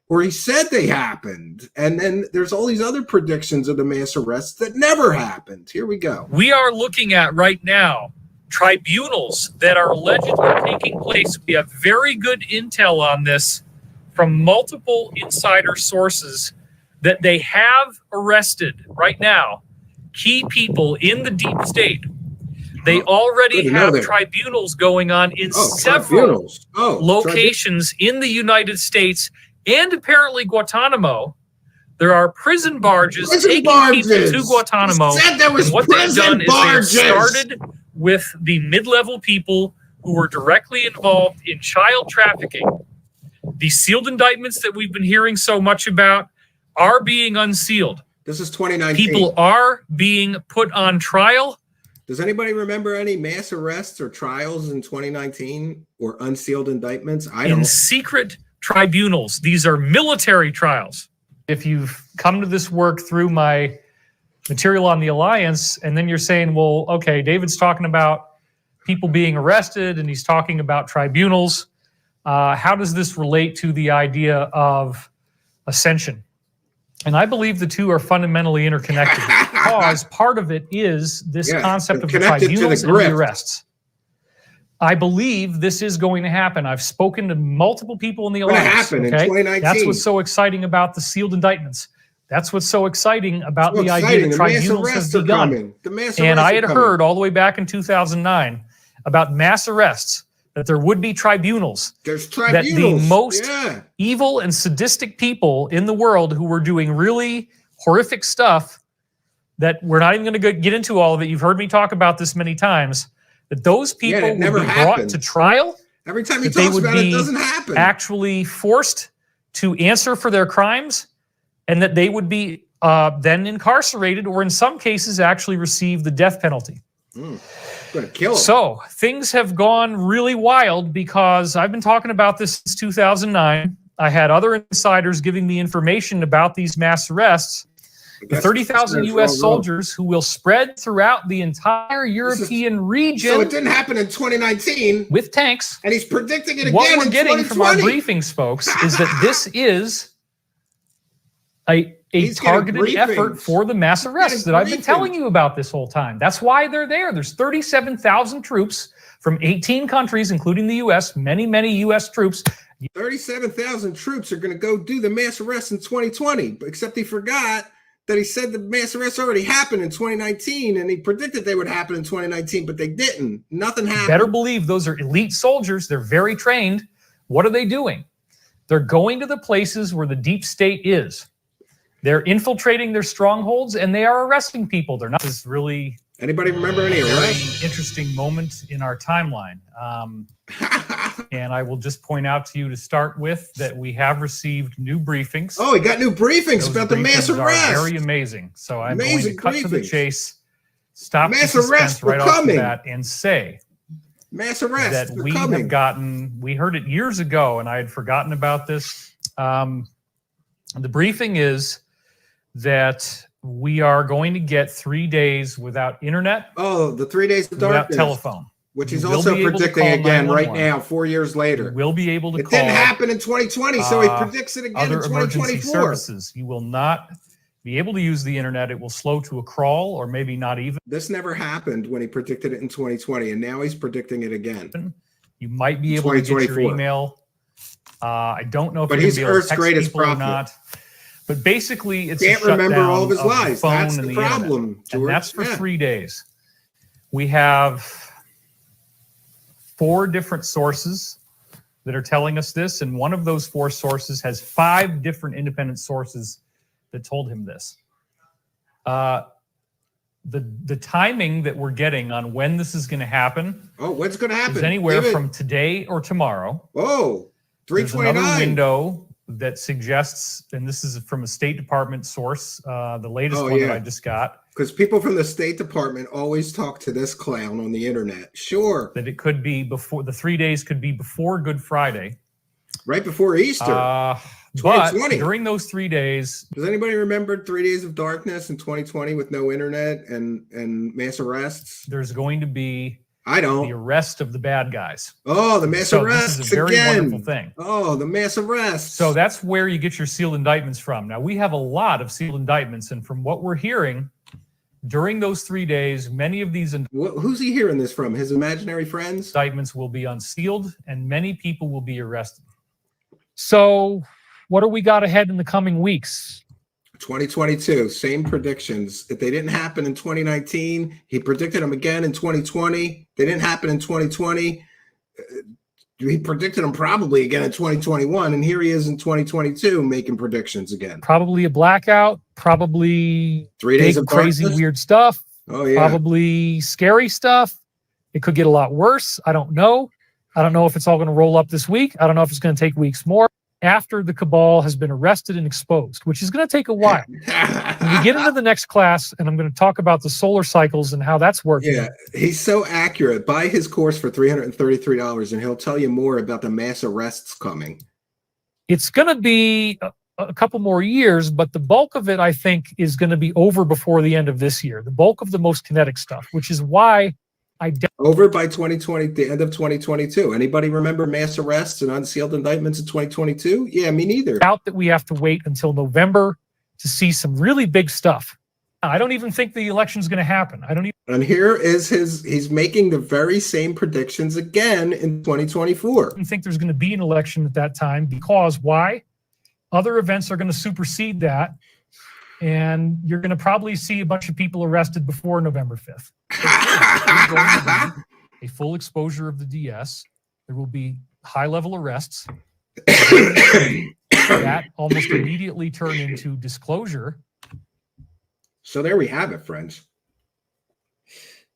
or he said they happened. And then there's all these other predictions of the mass arrests that never happened. Here we go. We are looking at right now tribunals that are allegedly taking place. We have very good intel on this from multiple insider sources that they have arrested right now key people in the deep state. They already have tribunals going on in several locations in the United States and apparently Guantanamo There are prison barges Prison taking barges. people to Guantanamo. You said there was and what they've prison done is barges. they have started with the mid-level people who were directly involved in child trafficking. The sealed indictments that we've been hearing so much about are being unsealed. This is 2019. People are being put on trial. Does anybody remember any mass arrests or trials in 2019 or unsealed indictments? I don't. In secret tribunals. These are military trials. If you've come to this work through my material on the Alliance, and then you're saying, well, okay, David's talking about people being arrested and he's talking about tribunals. How does this relate to the idea of ascension? And I believe the two are fundamentally interconnected because part of it is this concept of the tribunals and the arrests. I believe this is going to happen. I've spoken to multiple people in the Alliance. Happen in 2019. That's what's so exciting about the sealed indictments. That's what's so exciting about the idea that tribunals have begun. And I had heard all the way back in 2009 about mass arrests, that there would be tribunals. There's tribunals. That the most evil and sadistic people in the world who were doing really horrific stuff, that we're not even going to get into all of it. You've heard me talk about this many times, that those people would be brought to trial. Every time he talks about it, it doesn't happen. Actually forced to answer for their crimes, and that they would be then incarcerated, or in some cases actually receive the death penalty. Gonna kill him. So things have gone really wild because I've been talking about this since 2009. I had other insiders giving me information about these mass arrests. The 30,000 U.S. soldiers who will spread throughout the entire European region. So it didn't happen in 2019 with tanks, and he's predicting it again. What we're in getting 2020. from our briefings, folks, is that this is a targeted effort for the mass arrests that I've been telling you about this whole time. That's why they're there. There's 37,000 troops from 18 countries, including the U.S., many U.S. troops. 37,000 troops are going to go do the mass arrests in 2020, except he forgot that he said the mass arrests already happened in 2019, and he predicted they would happen in 2019, but they didn't. Nothing happened. Better believe those are elite soldiers. They're very trained. What are they doing? They're going to the places where the deep state is. They're infiltrating their strongholds, and they are arresting people. They're not. This is really anybody remember any arrests? Interesting moment in our timeline. And I will just point out to you to start with that we have received new briefings. Oh, we got new briefings about the mass arrest. Very amazing. So I'm going to cut to the chase, stop mass the suspense arrests right off the bat, and say mass arrests that we have gotten. We heard it years ago, and I had forgotten about this. The briefing is that we are going to get 3 days without internet. Oh, the 3 days of darkness. Without telephone. Which he's also predicting again right now, 4 years later. We'll be able to It call. didn't happen in 2020, so he predicts it again in Other emergency 2024. services. You will not be able to use the internet. It will slow to a crawl, or maybe not even. This never happened when he predicted it in 2020, and now he's predicting it again. You might be able to get your email. I don't know if But you're he's gonna be able to Earth's text greatest people or prophet. not. But basically, it's Can't a remember shutdown all of his the lies. phone That's and the internet. problem, George. And that's for Yeah. 3 days. We have 4 different sources that are telling us this, and one of those 4 sources has 5 different independent sources that told him this. The timing that we're getting on when this is going to happen. Oh, when's going to happen? Is anywhere David? from today or tomorrow. Oh, There's another 329. window that suggests, and this is from a State Department source, the latest one that I just got. Because people from the State Department always talk to this clown on the internet. Sure. That it could be before, the 3 days could be before Good Friday. Right before Easter. But 2020. during those 3 days. Does anybody remember 3 days of darkness in 2020 with no internet and mass arrests? There's going to be the arrest of the bad guys. Oh, the mass arrests This is a very again. wonderful thing. Oh, the mass arrests. So that's where you get your sealed indictments from. Now, we have a lot of sealed indictments, and from what we're hearing, during those 3 days, many of these who's he hearing this from? His imaginary friends? Indictments will be unsealed, and many people will be arrested. So what do we got ahead in the coming weeks? 2022, same predictions. If they didn't happen in 2019, he predicted them again in 2020. They didn't happen in 2020. he predicted them probably again in 2021, and here he is in 2022 making predictions again. Probably a blackout, probably 3 days big, of crazy, darkness? weird stuff. Oh, yeah. Probably scary stuff. It could get a lot worse. I don't know. I don't know if it's all going to roll up this week. I don't know if it's going to take weeks more after the cabal has been arrested and exposed, which is going to take a while. When we get into the next class, and I'm going to talk about the solar cycles and how that's working. Yeah, he's so accurate. Buy his course for $333, and he'll tell you more about the mass arrests coming. It's going to be a couple more years, but the bulk of it, I think, is going to be over before the end of this year. The bulk of the most kinetic stuff, which is why over by 2020, the end of 2022. Anybody remember mass arrests and unsealed indictments in 2022? Yeah, me neither. Doubt that we have to wait until November to see some really big stuff. I don't even think the election's going to happen. I don't even. And here is he's making the very same predictions again in 2024. I think there's going to be an election at that time because why? Other events are going to supersede that. And you're going to probably see a bunch of people arrested before November 5th. A full exposure of the DS. There will be high-level arrests. That almost immediately turn into disclosure. So there we have it, friends.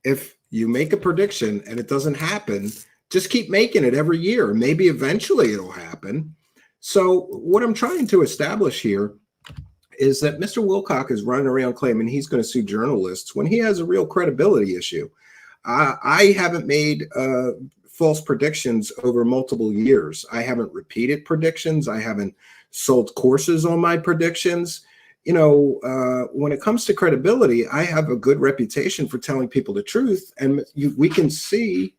If you make a prediction and it doesn't happen, just keep making it every year. Maybe eventually it'll happen. So what I'm trying to establish here is that Mr. Wilcock is running around claiming he's going to sue journalists when he has a real credibility issue. I haven't made false predictions over multiple years. I haven't repeated predictions. I haven't sold courses on my predictions. You know, when it comes to credibility, I have a good reputation for telling people the truth, and we can see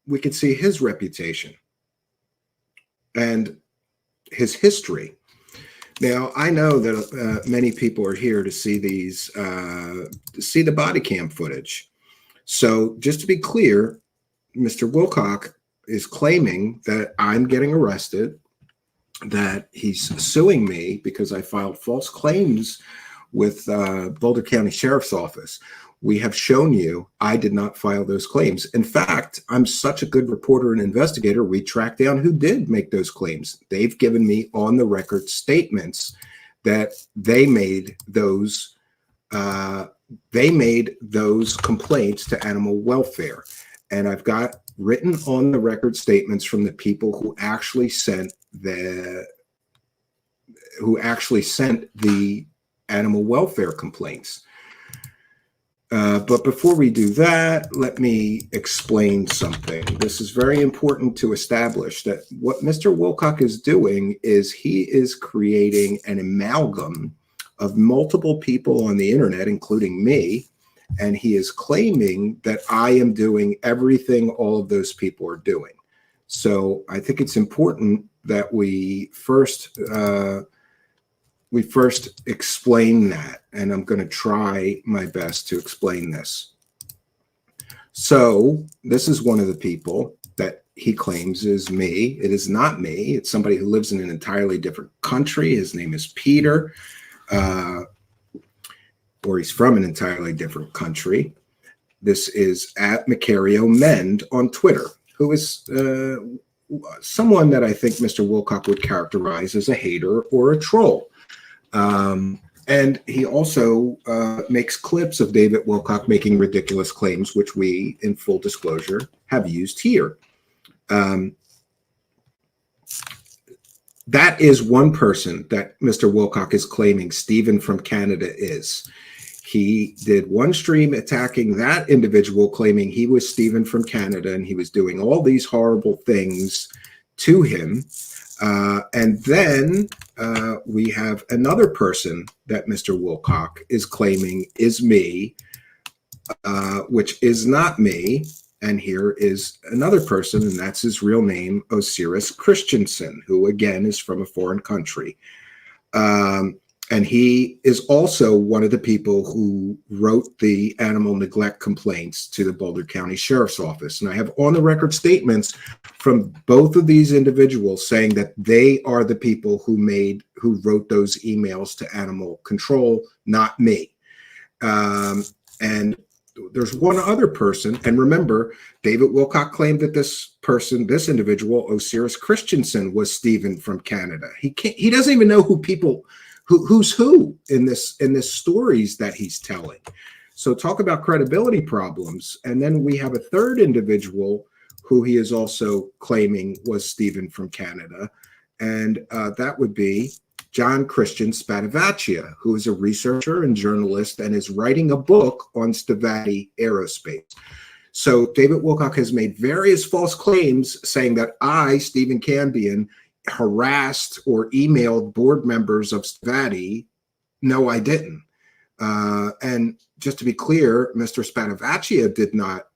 his reputation and his history. Now, I know that many people are here to see these, see the body cam footage. So just to be clear, Mr. Wilcock is claiming that I'm getting arrested, that he's suing me because I filed false claims with Boulder County Sheriff's Office. We have shown you I did not file those claims. In fact, I'm such a good reporter and investigator, we tracked down who did make those claims. They've given me on the record statements that they made those complaints to animal welfare. And I've got written on the record statements from the people who actually sent the animal welfare complaints. But before we do that, let me explain something. This is very important to establish that what Mr. Wilcock is doing is he is creating an amalgam of multiple people on the internet, including me, and he is claiming that I am doing everything all of those people are doing. So I think it's important that we first explain that, and I'm going to try my best to explain this. So this is one of the people that he claims is me. It is not me. It's somebody who lives in an entirely different country. His name is Peter, or he's from an entirely different country. This is at Macario Mend on Twitter, who is someone that I think Mr. Wilcock would characterize as a hater or a troll. And he also makes clips of David Wilcock making ridiculous claims, which we, in full disclosure, have used here. That is one person that Mr. Wilcock is claiming Steven from Canada is. He did one stream attacking that individual, claiming he was Steven from Canada and he was doing all these horrible things to him. And then we have another person that Mr. Wilcock is claiming is me, which is not me. And here is another person, and that's his real name, Osiris Christensen, who again is from a foreign country. And he is also one of the people who wrote the animal neglect complaints to the Boulder County Sheriff's Office. And I have on the record statements from both of these individuals saying that they are the people who wrote those emails to animal control, not me. And there's one other person, and remember, David Wilcock claimed that this person, this individual, Osiris Christensen, was Stephen from Canada. He doesn't even know who's who in this stories that he's telling. So talk about credibility problems. And then we have a third individual who he is also claiming was Stephen from Canada, and that would be John Christian Stavatti, who is a researcher and journalist and is writing a book on Stavatti Aerospace. So David Wilcock has made various false claims saying that I, Steven Cambian, harassed or emailed board members of Stavatti. No, I didn't. And just to be clear, Mr. Stavatti did not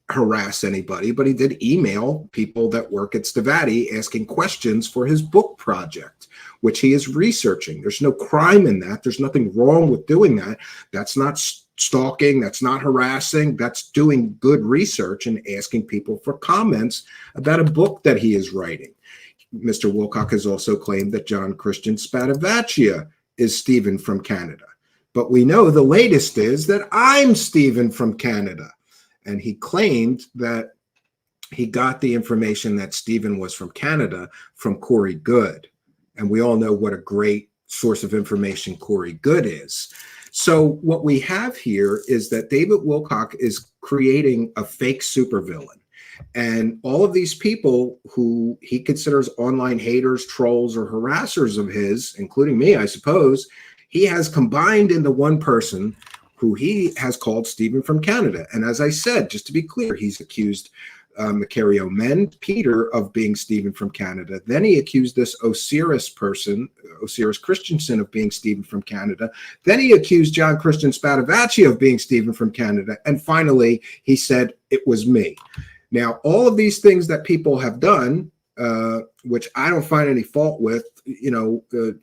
harass anybody, but he did email people that work at Stavatti asking questions for his book project, which he is researching. There's no crime in that. There's nothing wrong with doing that. That's not stalking. That's not harassing. That's doing good research and asking people for comments about a book that he is writing. Mr. Wilcock has also claimed that John Christian Stavatti is Stephen from Canada. But we know the latest is that I'm Stephen from Canada. And he claimed that he got the information that Stephen was from Canada from Corey Good. And we all know what a great source of information Corey Good is. So what we have here is that David Wilcock is creating a fake supervillain. And all of these people who he considers online haters, trolls, or harassers of his, including me, I suppose, he has combined into one person who he has called Stephen from Canada. And as I said, just to be clear, he's accused Macario Mend, Peter, of being Stephen from Canada. Then he accused this Osiris person, Osiris Christensen, of being Stephen from Canada. Then he accused John Christian Stavatti of being Stephen from Canada. And finally, he said, it was me. Now, all of these things that people have done, which I don't find any fault with,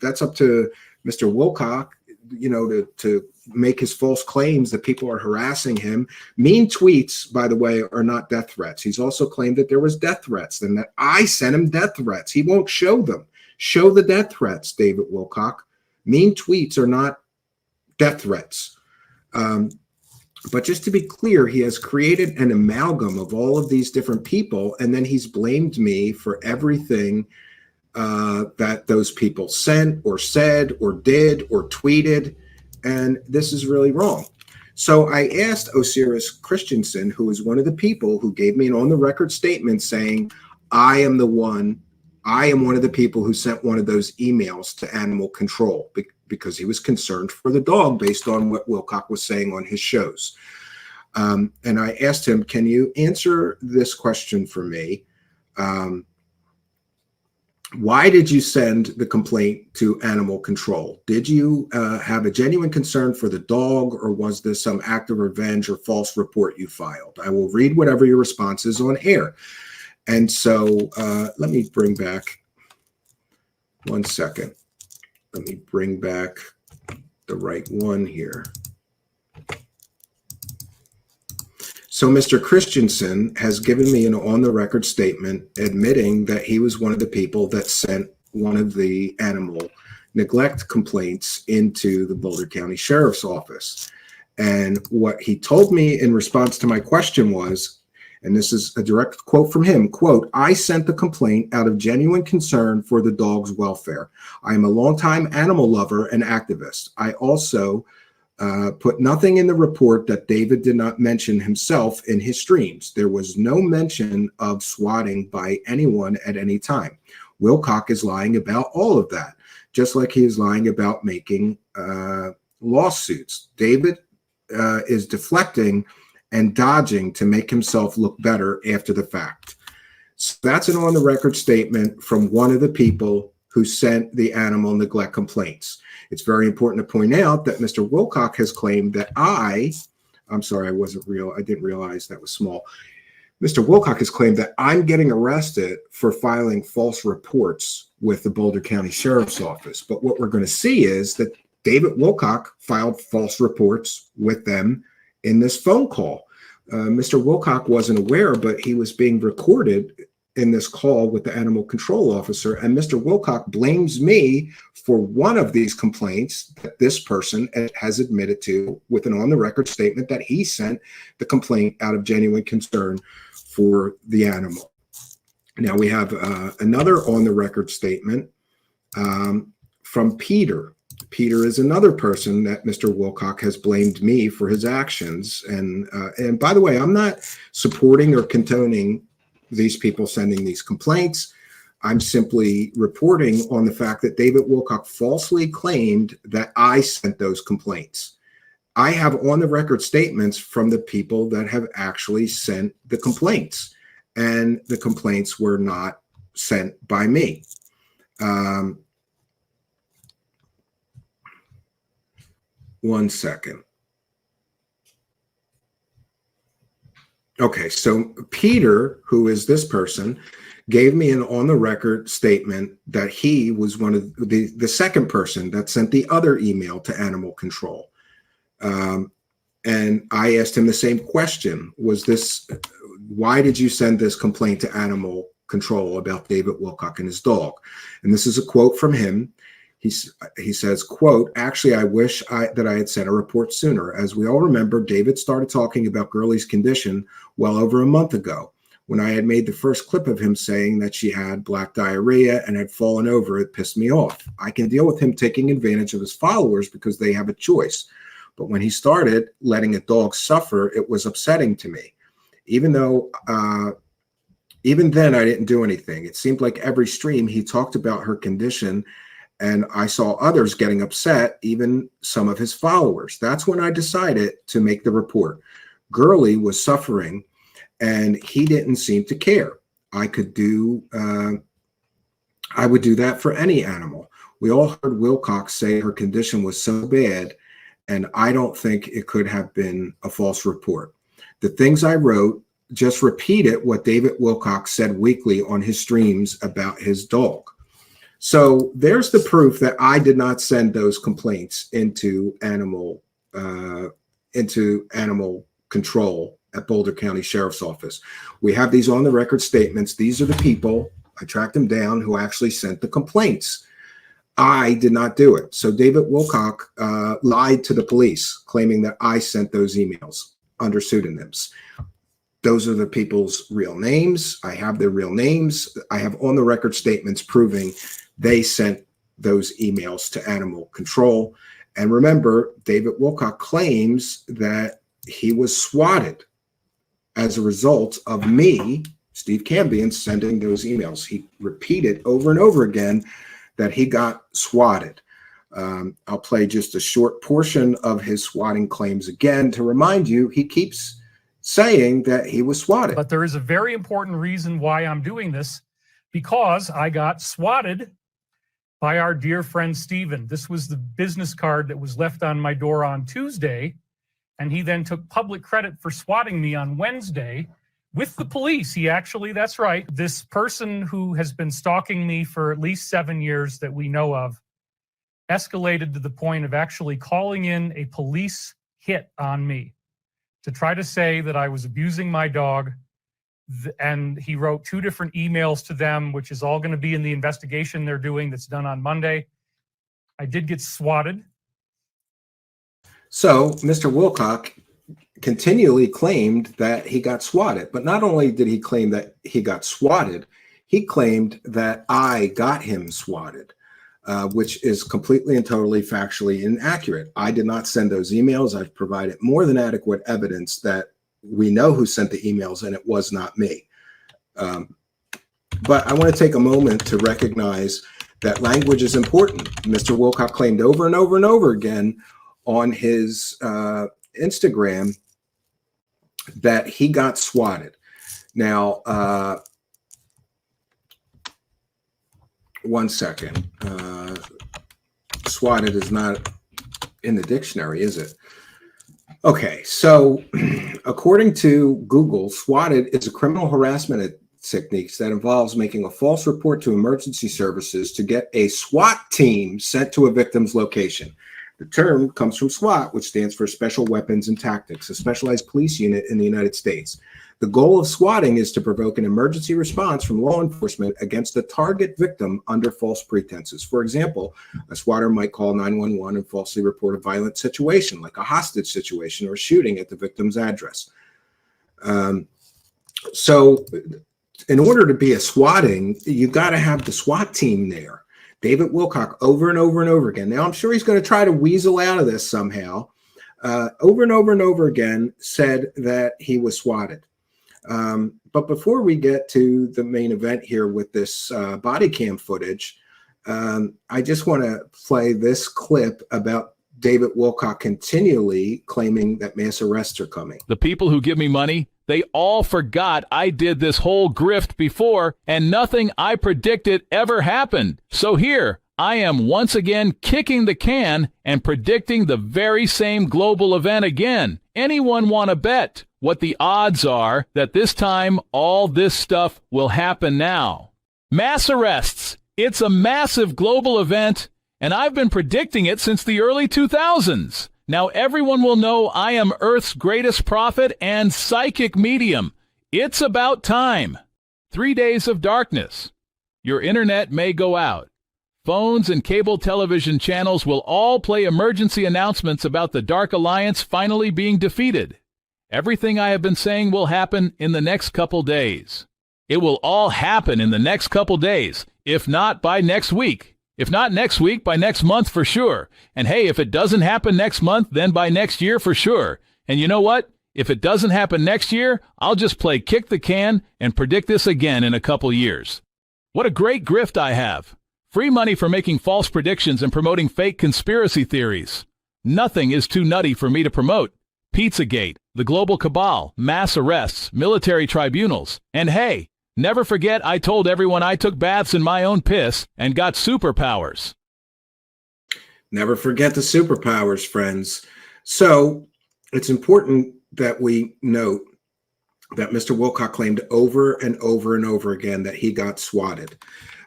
that's up to Mr. Wilcock, to make his false claims that people are harassing him. Mean tweets, by the way, are not death threats. He's also claimed that there was death threats and that I sent him death threats. He won't show them. Show the death threats, David Wilcock. Mean tweets are not death threats. But just to be clear, he has created an amalgam of all of these different people, and then he's blamed me for everything that those people sent or said or did or tweeted, and this is really wrong. So I asked Osiris Christensen, who is one of the people who gave me an on-the-record statement saying, I am one of the people who sent one of those emails to animal control because he was concerned for the dog based on what Wilcock was saying on his shows. And I asked him, can you answer this question for me? Why did you send the complaint to animal control? Did you have a genuine concern for the dog, or was this some act of revenge or false report you filed? I will read whatever your response is on air. And so let me bring back 1 second. Let me bring back the right one here. So Mr. Christensen has given me an on-the-record statement admitting that he was one of the people that sent one of the animal neglect complaints into the Boulder County Sheriff's Office. And what he told me in response to my question was, and this is a direct quote from him, quote, I sent the complaint out of genuine concern for the dog's welfare. I am a longtime animal lover and activist. I also put nothing in the report that David did not mention himself in his streams. There was no mention of swatting by anyone at any time. Wilcock is lying about all of that, just like he is lying about making lawsuits. David is deflecting and dodging to make himself look better after the fact. So that's an on-the-record statement from one of the people who sent the animal neglect complaints. It's very important to point out that Mr. Wilcock has claimed that I'm sorry, I didn't realize that was small. Mr. Wilcock has claimed that I'm getting arrested for filing false reports with the Boulder County Sheriff's Office. But what we're going to see is that David Wilcock filed false reports with them in this phone call. Mr. Wilcock wasn't aware, but he was being recorded in this call with the animal control officer, and Mr. Wilcock blames me for one of these complaints that this person has admitted to with an on-the-record statement that he sent the complaint out of genuine concern for the animal. Now we have another on-the-record statement from Peter. Peter is another person that Mr. Wilcock has blamed me for his actions. And by the way, I'm not supporting or condoning these people sending these complaints. I'm simply reporting on the fact that David Wilcock falsely claimed that I sent those complaints. I have on the record statements from the people that have actually sent the complaints, and the complaints were not sent by me. One second. Okay, so Peter, who is this person, gave me an on-the-record statement that he was one of the second person that sent the other email to animal control. And I asked him the same question. Why did you send this complaint to animal control about David Wilcock and his dog? And this is a quote from him. He says, quote, actually, I wish that I had sent a report sooner. As we all remember, David started talking about Gurley's condition well over a month ago. When I had made the first clip of him saying that she had black diarrhea and had fallen over, it pissed me off. I can deal with him taking advantage of his followers because they have a choice. But when he started letting a dog suffer, it was upsetting to me. Even then, I didn't do anything. It seemed like every stream he talked about her condition, and I saw others getting upset, even some of his followers. That's when I decided to make the report. Gurley was suffering, and he didn't seem to care. I would do that for any animal. We all heard Wilcock say her condition was so bad, and I don't think it could have been a false report. The things I wrote just repeated what David Wilcock said weekly on his streams about his dog. So there's the proof that I did not send those complaints into animal control at Boulder County Sheriff's Office. We have these on the record statements. These are the people, I tracked them down, who actually sent the complaints. I did not do it. So David Wilcock lied to the police, claiming that I sent those emails under pseudonyms. Those are the people's real names. I have their real names. I have on the record statements proving they sent those emails to animal control. And remember, David Wilcock claims that he was swatted as a result of me, Steve Cambian, sending those emails. He repeated over and over again that he got swatted. I'll play just a short portion of his swatting claims again to remind you he keeps saying that he was swatted. But there is a very important reason why I'm doing this, because I got swatted by our dear friend Steven. This was the business card that was left on my door on Tuesday, and he then took public credit for swatting me on Wednesday with the police. He actually, that's right, this person who has been stalking me for at least 7 years that we know of, escalated to the point of actually calling in a police hit on me to try to say that I was abusing my dog. And he wrote 2 different emails to them, which is all going to be in the investigation they're doing that's done on Monday. I did get swatted. So Mr. Wilcock continually claimed that he got swatted. But not only did he claim that he got swatted, he claimed that I got him swatted, which is completely and totally factually inaccurate. I did not send those emails. I've provided more than adequate evidence that we know who sent the emails, and it was not me. But I want to take a moment to recognize that language is important. Mr. Wilcock claimed over and over and over again on his Instagram that he got swatted. Now, one second. Swatted is not in the dictionary, is it? Okay, so according to Google, swatted is a criminal harassment technique that involves making a false report to emergency services to get a SWAT team sent to a victim's location. The term comes from SWAT, which stands for Special Weapons and Tactics, a specialized police unit in the United States. The goal of swatting is to provoke an emergency response from law enforcement against the target victim under false pretenses. For example, a swatter might call 911 and falsely report a violent situation, like a hostage situation or a shooting at the victim's address. So in order to be a swatting, you got to have the SWAT team there. David Wilcock over and over and over again. Now, I'm sure he's going to try to weasel out of this somehow. Over and over and over again said that he was swatted. But before we get to the main event here with this body cam footage, I just want to play this clip about David Wilcock continually claiming that mass arrests are coming. The people who give me money, they all forgot I did this whole grift before, and nothing I predicted ever happened. So here, I am once again kicking the can and predicting the very same global event again. Anyone want to bet what the odds are that this time all this stuff will happen now? Mass arrests. It's a massive global event, and I've been predicting it since the early 2000s. Now everyone will know I am Earth's greatest prophet and psychic medium. It's about time. 3 days of darkness. Your internet may go out. Phones and cable television channels will all play emergency announcements about the Dark Alliance finally being defeated. Everything I have been saying will happen in the next couple days. It will all happen in the next couple days, if not by next week. If not next week, by next month for sure. And hey, if it doesn't happen next month, then by next year for sure. And you know what? If it doesn't happen next year, I'll just play kick the can and predict this again in a couple years. What a great grift I have. Free money for making false predictions and promoting fake conspiracy theories. Nothing is too nutty for me to promote. Pizzagate, the global cabal, mass arrests, military tribunals. And hey, never forget I told everyone I took baths in my own piss and got superpowers. Never forget the superpowers, friends. So it's important that we note that Mr. Wilcock claimed over and over and over again that he got swatted.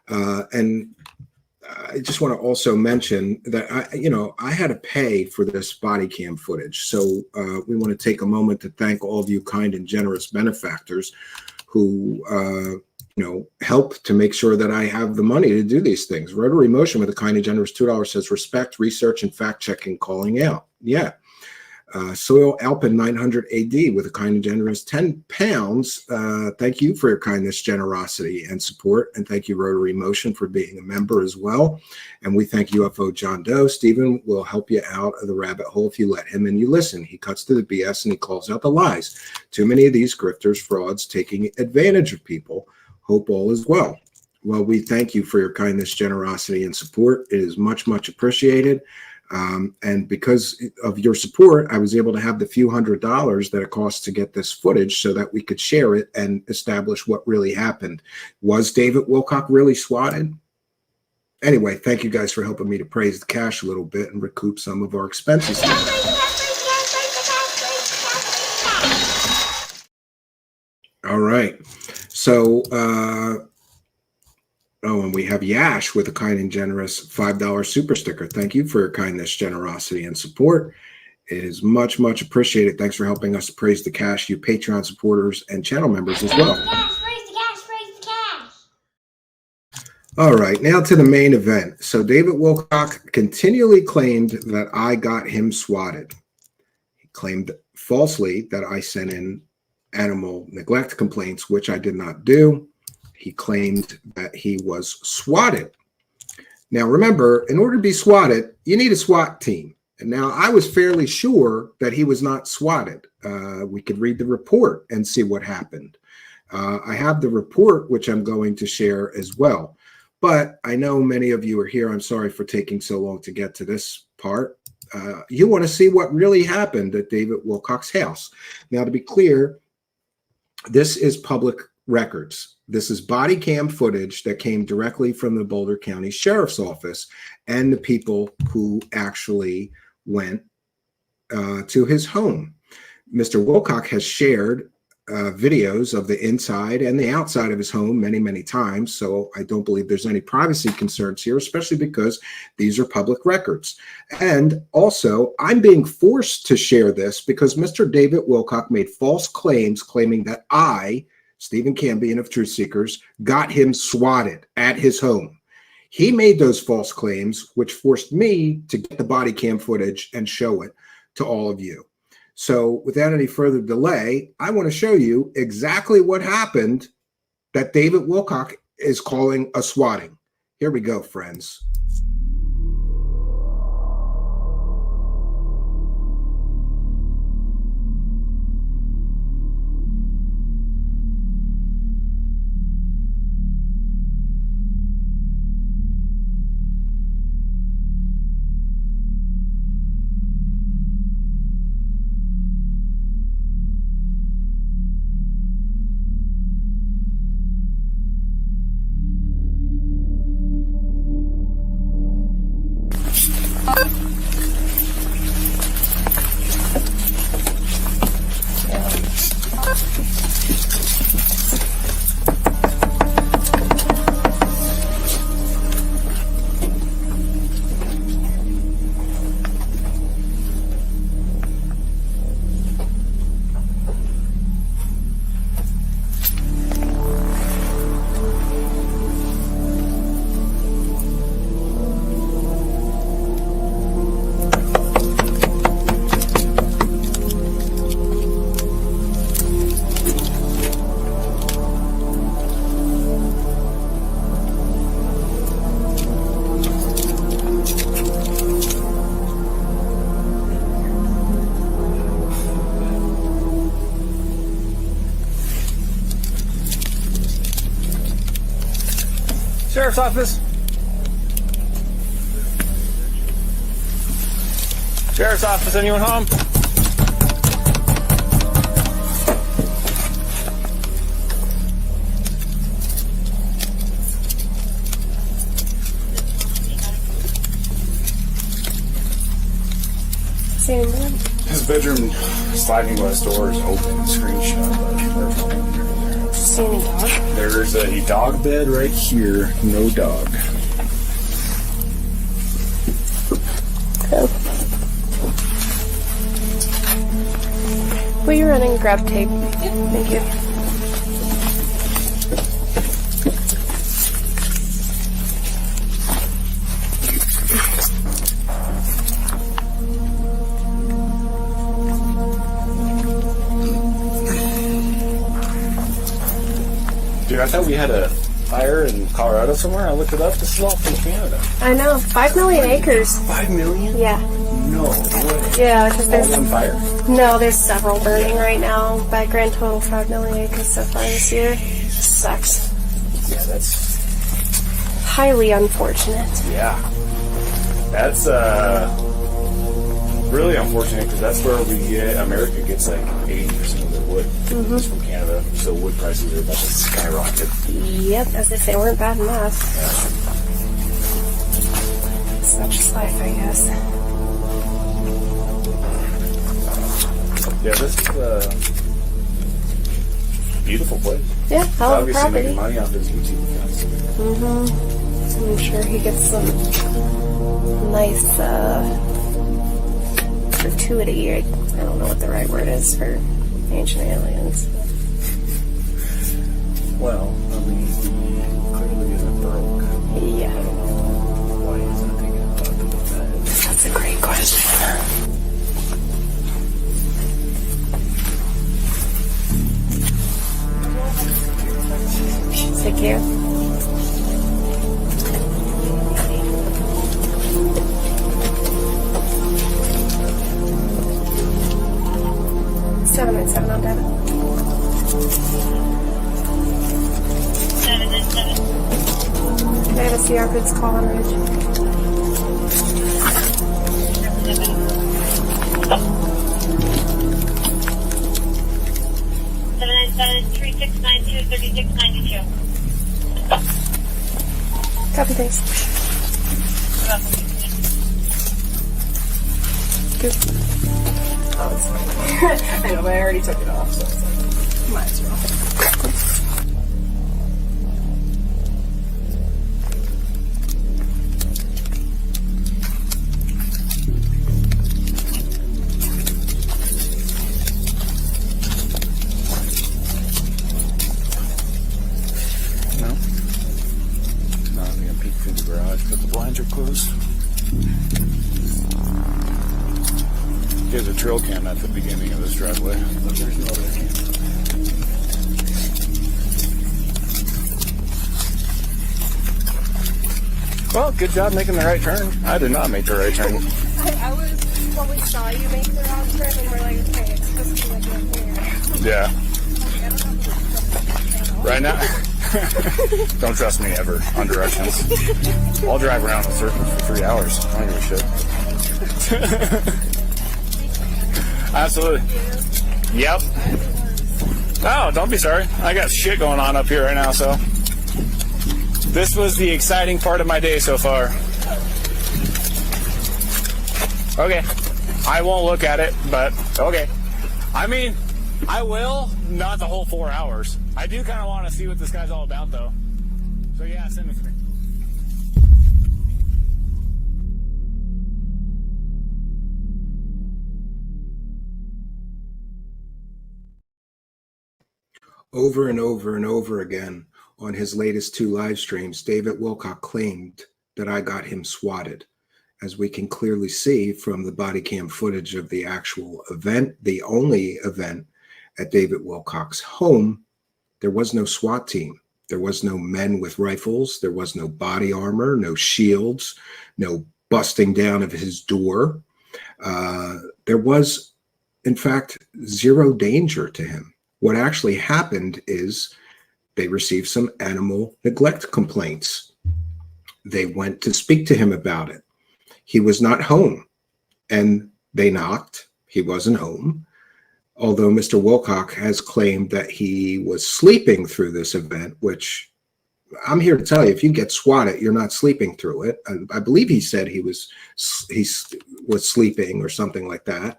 And I just want to also mention that I had to pay for this body cam footage. So we want to take a moment to thank all of you kind and generous benefactors who help to make sure that I have the money to do these things. Rotary Motion with a kind and generous $2 says respect, research, and fact checking, calling out. Yeah. Soil Alpin 900 AD with a kind and generous 10 pounds. Thank you for your kindness, generosity, and support. And thank you, Rotary Motion, for being a member as well. And we thank UFO John Doe. Stephen will help you out of the rabbit hole if you let him and you listen. He cuts to the BS and he calls out the lies. Too many of these grifters, frauds, taking advantage of people. Hope all is well. Well, we thank you for your kindness, generosity, and support. It is much, much appreciated. And because of your support, I was able to have the few $100s that it costs to get this footage so that we could share it and establish what really happened. Was David Wilcock really swatted? Anyway, thank you guys for helping me to praise the cash a little bit and recoup some of our expenses. All right. So, and we have Yash with a kind and generous $5 super sticker. Thank you for your kindness, generosity, and support. It is much, much appreciated. Thanks for helping us praise the cash, you Patreon supporters and channel members as well. All right, now to the main event. So David Wilcock continually claimed that I got him swatted. He claimed falsely that I sent in animal neglect complaints, which I did not do. He claimed that he was swatted. Now, remember, in order to be swatted, you need a SWAT team. And now I was fairly sure that he was not swatted. We could read the report and see what happened. I have the report, which I'm going to share as well. But I know many of you are here. I'm sorry for taking so long to get to this part. You want to see what really happened at David Wilcock's house. Now, to be clear, this is public records. This is body cam footage that came directly from the Boulder County Sheriff's Office and the people who actually went to his home. Mr. Wilcock has shared videos of the inside and the outside of his home many, many times. So I don't believe there's any privacy concerns here, especially because these are public records. And also, I'm being forced to share this because Mr. David Wilcock made false claims claiming that I, Steven Cambian of Truth Seekers, got him swatted at his home. He made those false claims, which forced me to get the body cam footage and show it to all of you. So without any further delay, I want to show you exactly what happened that David Wilcock is calling a swatting. Here we go, friends. Sheriff's Office. Sheriff's Office, anyone home? His bedroom sliding glass door is open, screen shut. See any dog? There's a dog bed right here, no dog. Oh. Will you run and grab tape? Thank you. Dude, I thought we had a fire in Colorado somewhere. I looked it up. This is all from Canada. I know. 5 million acres. 5 million? Yeah. No way. Yeah, because there's all on fire. No, there's several burning right now. By grand total, 5 million acres so far this year. Sucks. Yeah, that's highly unfortunate. Yeah, that's really unfortunate because that's where America gets like 80% of their wood is from Canada. So wood prices are about to skyrocket. Yep, as if they weren't bad enough. Such is life, I guess. Yeah, this is a beautiful place. Yeah, hell of a obviously property. making money off his YouTube accounts. I'm sure he gets some nice gratuity. I don't know what the right word is for ancient aliens. Well, I mean, he clearly isn't broke. Yeah. I don't know why he's not taking a thought to that. That's a great question. Thank you. Seven and seven on debit. 7 and 7. Can I have a CR goods call on Ridge? 797-3692-3692. Copy, thanks. Good. Oh, it's fine. I know, but I already took it off, so it's like... Might as well. Through the garage, but the blinds are closed. There's a trail cam at the beginning of this driveway, but there's no other cam. Well, good job making the right turn. I did not make the right turn. I was, when we saw you make the wrong turn, and we're like, okay, it's supposed to be like right here. Yeah. Right now? Don't trust me ever on directions. I'll drive around in circles for 3 hours. I don't give a shit. Absolutely. Yep. Oh, don't be sorry. I got shit going on up here right now, so. This was the exciting part of my day so far. Okay. I won't look at it, but okay. I mean, I will, not the whole 4 hours. I do kind of want to see what this guy's all about, though. So yeah, send it to me. Over and over and over again on his latest 2 live streams, David Wilcock claimed that I got him swatted. As we can clearly see from the body cam footage of the actual event, the only event at David Wilcock's home, there was no SWAT team. There was no men with rifles. There was no body armor, no shields, no busting down of his door. There was, in fact, zero danger to him. What actually happened is they received some animal neglect complaints. They went to speak to him about it. He was not home, and they knocked. He wasn't home. Although Mr. Wilcock has claimed that he was sleeping through this event, which I'm here to tell you, if you get swatted, you're not sleeping through it. I believe he said he was sleeping or something like that.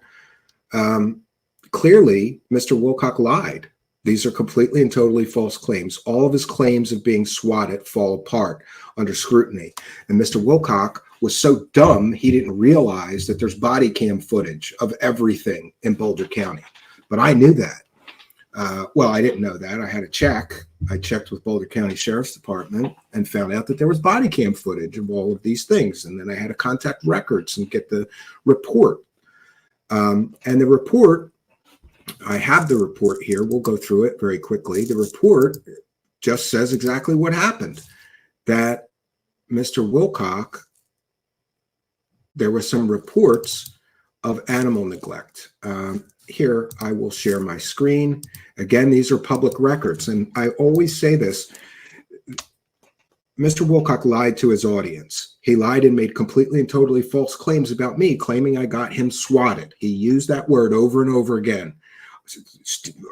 Clearly, Mr. Wilcock lied. These are completely and totally false claims. All of his claims of being swatted fall apart under scrutiny. And Mr. Wilcock was so dumb, he didn't realize that there's body cam footage of everything in Boulder County. But I knew that. Well, I didn't know that. I had to check. I checked with Boulder County Sheriff's Department and found out that there was body cam footage of all of these things. And then I had to contact records and get the report. And the report, I have the report here. We'll go through it very quickly. The report just says exactly what happened. That Mr. Wilcock, there were some reports of animal neglect. Here, I will share my screen. Again, these are public records. And I always say this, Mr. Wilcock lied to his audience. He lied and made completely and totally false claims about me, claiming I got him swatted. He used that word over and over again.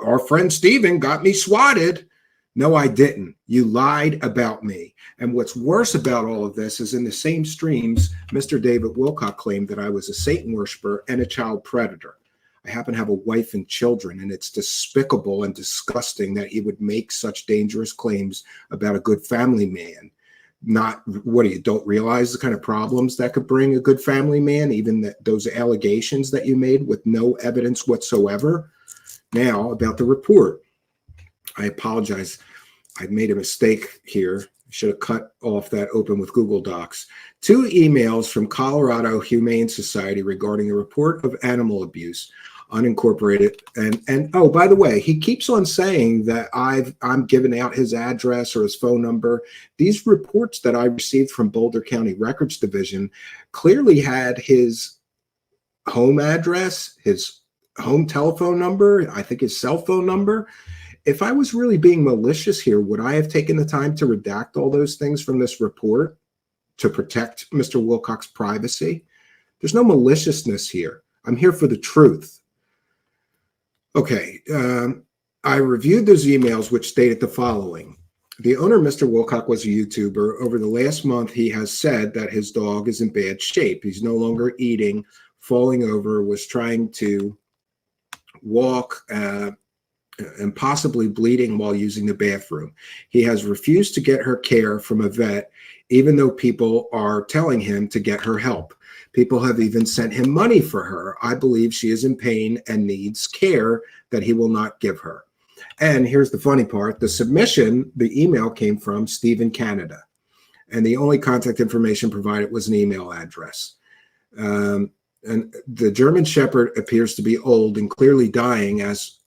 Our friend Steven got me swatted. No, I didn't. You lied about me. And what's worse about all of this is in the same streams, Mr. David Wilcock claimed that I was a Satan worshiper and a child predator. I happen to have a wife and children, and it's despicable and disgusting that he would make such dangerous claims about a good family man. Not, what do you don't realize the kind of problems that could bring a good family man, even that those allegations that you made with no evidence whatsoever? Now, about the report. I apologize. I made a mistake here. Should have cut off that open with Google Docs. 2 emails from Colorado Humane Society regarding a report of animal abuse, unincorporated. And oh, by the way, he keeps on saying that I'm giving out his address or his phone number. These reports that I received from Boulder County Records Division clearly had his home address, his home telephone number, I think his cell phone number. If I was really being malicious here, would I have taken the time to redact all those things from this report to protect Mr. Wilcock's privacy? There's no maliciousness here. I'm here for the truth. Okay, I reviewed those emails which stated the following. The owner, Mr. Wilcock, was a YouTuber. Over the last month, he has said that his dog is in bad shape. He's no longer eating, falling over, was trying to walk, and possibly bleeding while using the bathroom. He has refused to get her care from a vet, even though people are telling him to get her help. People have even sent him money for her. I believe she is in pain and needs care that he will not give her. And here's the funny part. The submission, the email came from Steven Canada. And the only contact information provided was an email address. And the German Shepherd appears to be old and clearly dying, as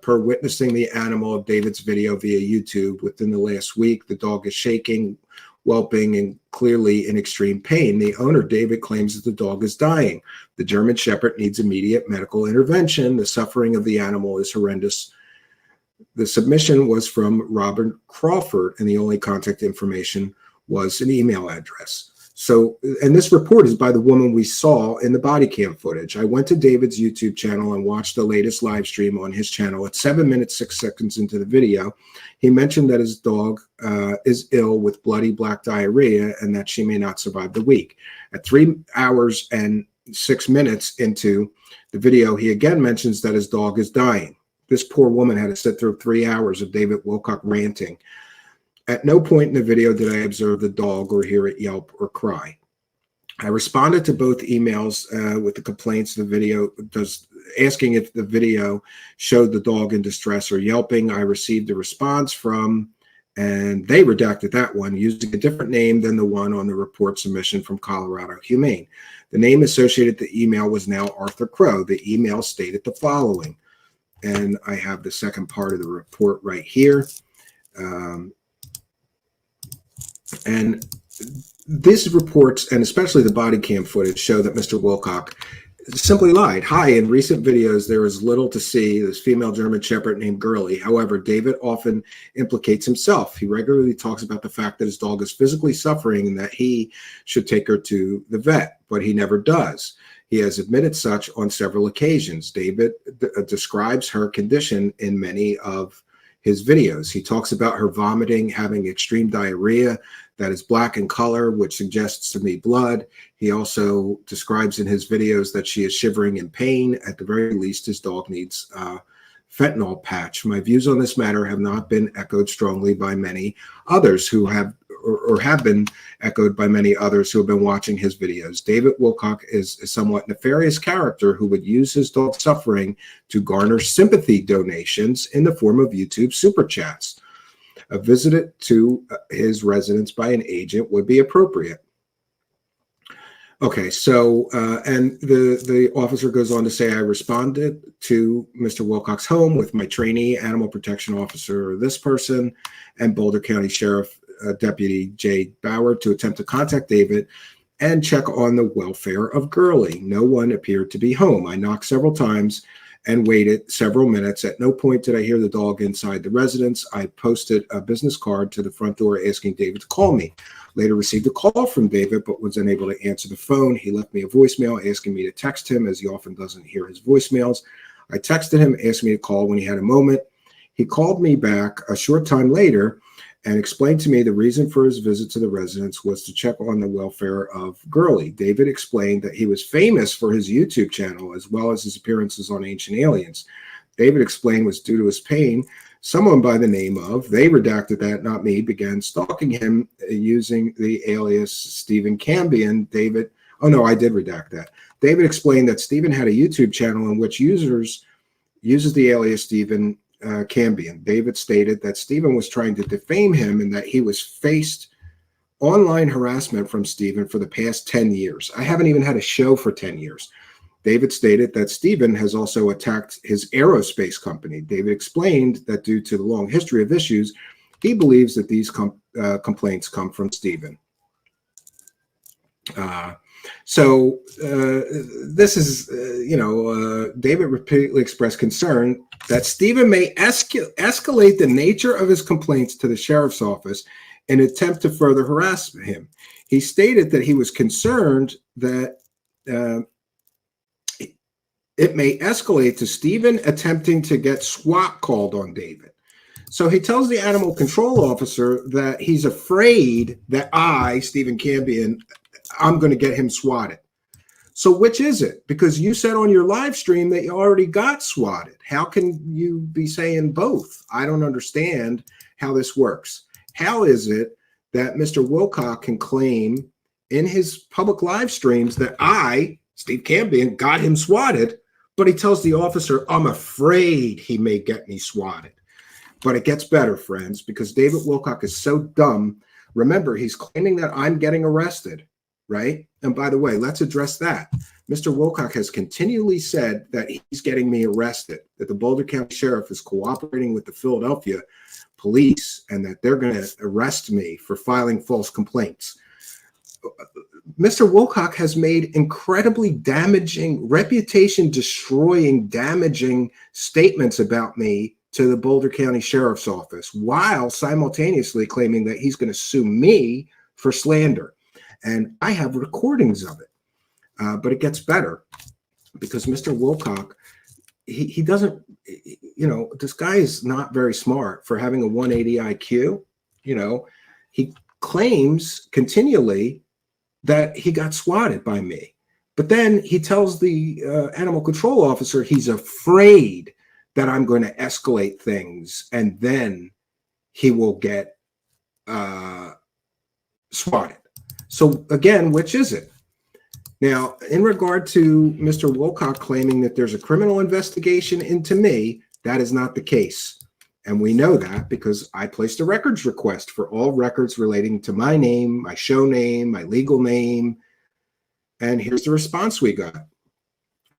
per witnessing the animal of David's video via YouTube. Within the last week, the dog is shaking, whelping, and clearly in extreme pain. The owner, David, claims that the dog is dying. The German Shepherd needs immediate medical intervention. The suffering of the animal is horrendous. The submission was from Robert Crawford, and the only contact information was an email address. So, and this report is by the woman we saw in the body cam footage. I went to David's YouTube channel and watched the latest live stream on his channel. At 7 minutes, 6 seconds into the video, he mentioned that his dog is ill with bloody black diarrhea and that she may not survive the week. At 3 hours and 6 minutes into the video, he again mentions that his dog is dying. This poor woman had to sit through 3 hours of David Wilcock ranting. At no point in the video did I observe the dog or hear it yelp or cry. I responded to both emails with the complaints the video does, asking if the video showed the dog in distress or yelping. I received a response from, and they redacted that one, using a different name than the one on the report submission from Colorado Humane. The name associated with the email was now Arthur Crow. The email stated the following, and I have the second part of the report right here. And these reports, and especially the body cam footage, show that Mr. Wilcock simply lied. Hi, in recent videos, there is little to see this female German Shepherd named Girly. However, David often implicates himself. He regularly talks about the fact that his dog is physically suffering and that he should take her to the vet, but he never does. He has admitted such on several occasions. David describes her condition in many of his videos. He talks about her vomiting, having extreme diarrhea that is black in color, which suggests to me blood. He also describes in his videos that she is shivering in pain. At the very least, his dog needs fentanyl patch. My views on this matter have not been echoed strongly by many others who have, or have been echoed by many others who have been watching his videos. David Wilcock is a somewhat nefarious character who would use his dog's suffering to garner sympathy donations in the form of YouTube super chats. A visit to his residence by an agent would be appropriate. Okay, so, and the officer goes on to say, I responded to Mr. Wilcock's home with my trainee animal protection officer, this person, and Boulder County Sheriff Deputy Jay Bauer to attempt to contact David and check on the welfare of Girly. No one appeared to be home. I knocked several times and waited several minutes. At no point did I hear the dog inside the residence. I posted a business card to the front door asking David to call me. Later received a call from David, but was unable to answer the phone. He left me a voicemail asking me to text him, as he often doesn't hear his voicemails. I texted him, asked me to call when he had a moment. He called me back a short time later and explained to me the reason for his visit to the residence was to check on the welfare of Girly. David explained that he was famous for his YouTube channel as well as his appearances on Ancient Aliens. David explained was due to his pain. Someone by the name of, they redacted that, not me, began stalking him using the alias Steven Cambian. David, oh no, I did redact that. David explained that Steven had a YouTube channel in which uses the alias Steven Cambian. David stated that Steven was trying to defame him and that he was faced online harassment from Steven for the past 10 years. I haven't even had a show for 10 years. David stated that Steven has also attacked his aerospace company. David explained that due to the long history of issues, he believes that these complaints come from Steven. This is, David repeatedly expressed concern that Steven may escalate the nature of his complaints to the sheriff's office in an attempt to further harass him. He stated that he was concerned that it may escalate to Steven attempting to get SWAT called on David. So he tells the animal control officer that he's afraid that I, Steven Cambian, I'm going to get him swatted. So which is it? Because you said on your live stream that you already got swatted. How can you be saying both? I don't understand how this works. How is it that Mr. Wilcock can claim in his public live streams that I, Steve Cambian, got him swatted, but he tells the officer, I'm afraid he may get me swatted. But it gets better, friends, because David Wilcock is so dumb. Remember, he's claiming that I'm getting arrested, right? And by the way, let's address that. Mr. Wilcock has continually said that he's getting me arrested, that the Boulder County Sheriff is cooperating with the Philadelphia police, and that they're going to arrest me for filing false complaints. Mr. Wilcock has made incredibly damaging, reputation-destroying, damaging statements about me to the Boulder County Sheriff's Office, while simultaneously claiming that he's going to sue me for slander. And I have recordings of it. But it gets better, because Mr. Wilcock, he doesn't, you know, this guy is not very smart for having a 180 IQ. You know, he claims continually that he got swatted by me. But then he tells the animal control officer he's afraid that I'm going to escalate things, and then he will get swatted. So again, which is it? Now, in regard to Mr. Wilcock claiming that there's a criminal investigation into me, that is not the case. And we know that because I placed a records request for all records relating to my name, my show name, my legal name. And here's the response we got.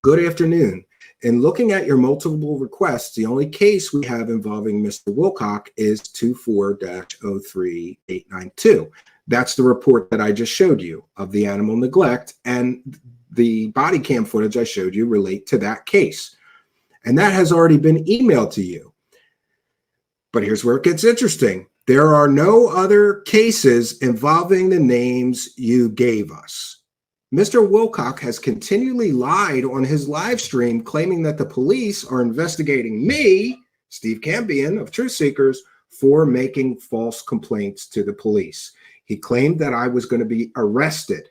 Good afternoon. In looking at your multiple requests, the only case we have involving Mr. Wilcock is 24-03892. That's the report that I just showed you of the animal neglect, and the body cam footage I showed you relate to that case. And that has already been emailed to you. But here's where it gets interesting. There are no other cases involving the names you gave us. Mr. Wilcock has continually lied on his live stream, claiming that the police are investigating me, Steve Cambian of Truth Seekers, for making false complaints to the police. He claimed that I was going to be arrested.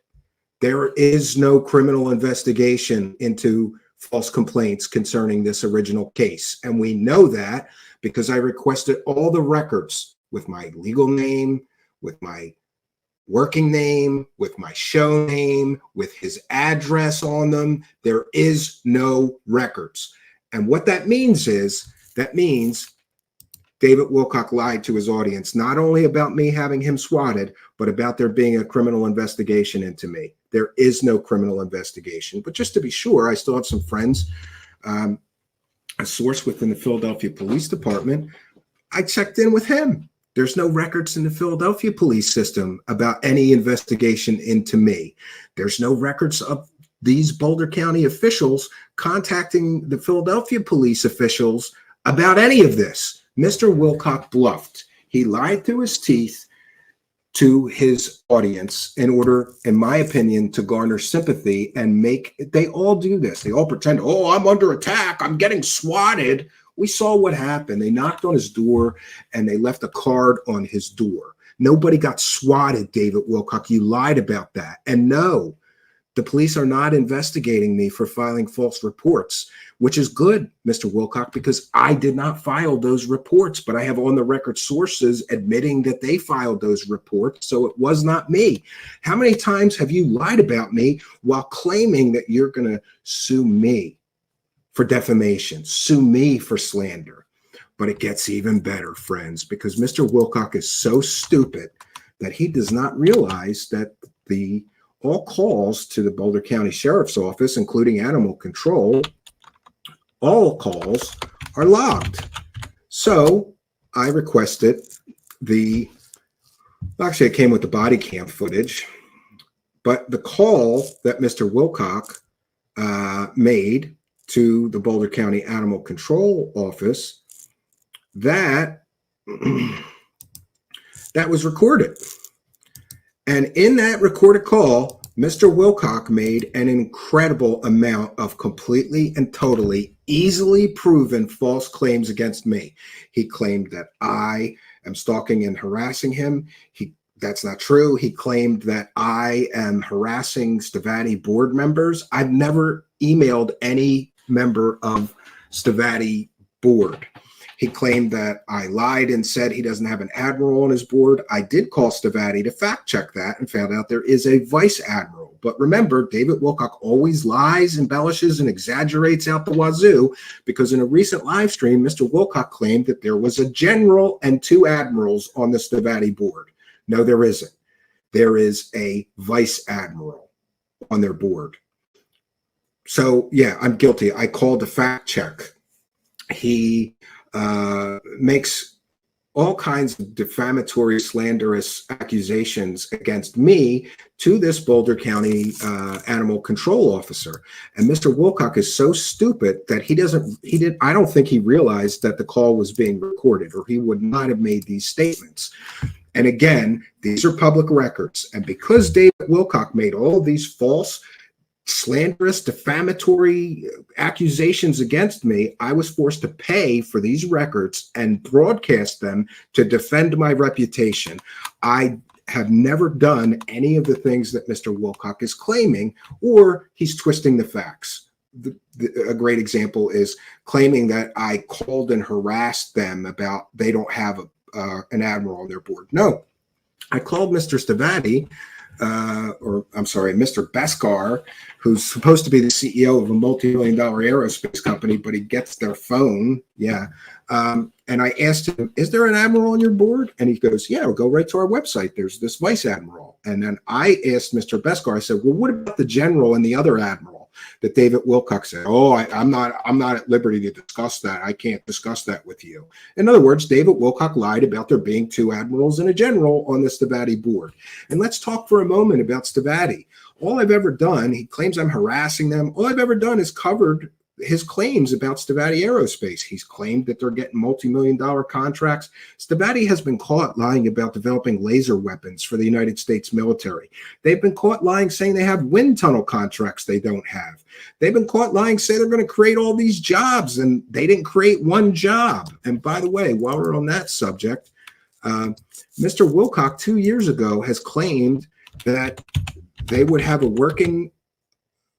There is no criminal investigation into false complaints concerning this original case. And we know that because I requested all the records with my legal name, with my working name, with my show name, with his address on them. There is no records. And what that means is, that means David Wilcock lied to his audience, not only about me having him swatted, but about there being a criminal investigation into me. There is no criminal investigation. But just to be sure, I still have some friends, a source within the Philadelphia Police Department. I checked in with him. There's no records in the Philadelphia police system about any investigation into me. There's no records of these Boulder County officials contacting the Philadelphia police officials about any of this. Mr. Wilcock bluffed. He lied through his teeth to his audience in order, in my opinion, to garner sympathy and make, they all do this. They all pretend, oh, I'm under attack. I'm getting swatted. We saw what happened. They knocked on his door and they left a card on his door. Nobody got swatted, David Wilcock. You lied about that. And no, the police are not investigating me for filing false reports, which is good, Mr. Wilcock, because I did not file those reports, but I have on the record sources admitting that they filed those reports, so it was not me. How many times have you lied about me while claiming that you're going to sue me for defamation, sue me for slander? But it gets even better, friends, because Mr. Wilcock is so stupid that he does not realize that all calls to the Boulder County Sheriff's Office, including animal control, all calls are logged. So I requested actually it came with the body cam footage, but the call that Mr. Wilcock made to the Boulder County Animal Control Office, that was recorded. And in that recorded call, Mr. Wilcock made an incredible amount of completely and totally easily proven false claims against me. He claimed that I am stalking and harassing him. That's not true. He claimed that I am harassing Stavatti board members. I've never emailed any member of Stavatti board. He claimed that I lied and said he doesn't have an admiral on his board. I did call Stavatti to fact check that and found out there is a vice admiral. But remember, David Wilcock always lies, embellishes, and exaggerates out the wazoo, because in a recent live stream, Mr. Wilcock claimed that there was a general and 2 admirals on the Stavatti board. No, there isn't. There is a vice admiral on their board. So, yeah, I'm guilty. I called to fact check. He makes all kinds of defamatory, slanderous accusations against me to this Boulder County animal control officer. And Mr. Wilcock is so stupid that I don't think he realized that the call was being recorded, or he would not have made these statements. And again, these are public records. And because David Wilcock made all of these false, slanderous, defamatory accusations against me, I was forced to pay for these records and broadcast them to defend my reputation. I have never done any of the things that Mr. Wilcock is claiming, or he's twisting the facts. A great example is claiming that I called and harassed them about they don't have an admiral on their board. No, I called Mr. Stavatti, Mr. Beskar, who's supposed to be the CEO of a multi-million-dollar aerospace company, but he gets their phone. Yeah. And I asked him, is there an admiral on your board? And he goes, yeah, we'll go right to our website. There's this vice admiral. And then I asked Mr. Beskar, I said, well, what about the general and the other admiral that David Wilcock said? Oh, I'm not at liberty to discuss that. I can't discuss that with you. In other words, David Wilcock lied about there being 2 admirals and a general on the Stavatti board. And let's talk for a moment about Stavatti. All I've ever done, he claims I'm harassing them. All I've ever done is covered his claims about Stavatti Aerospace. He's claimed that they're getting multi-million-dollar contracts. Stavatti has been caught lying about developing laser weapons for the United States military. They've been caught lying saying they have wind tunnel contracts they don't have. They've been caught lying saying they're going to create all these jobs, and they didn't create one job. And by the way, while we're on that subject, Mr. Wilcock 2 years ago has claimed that they would have a working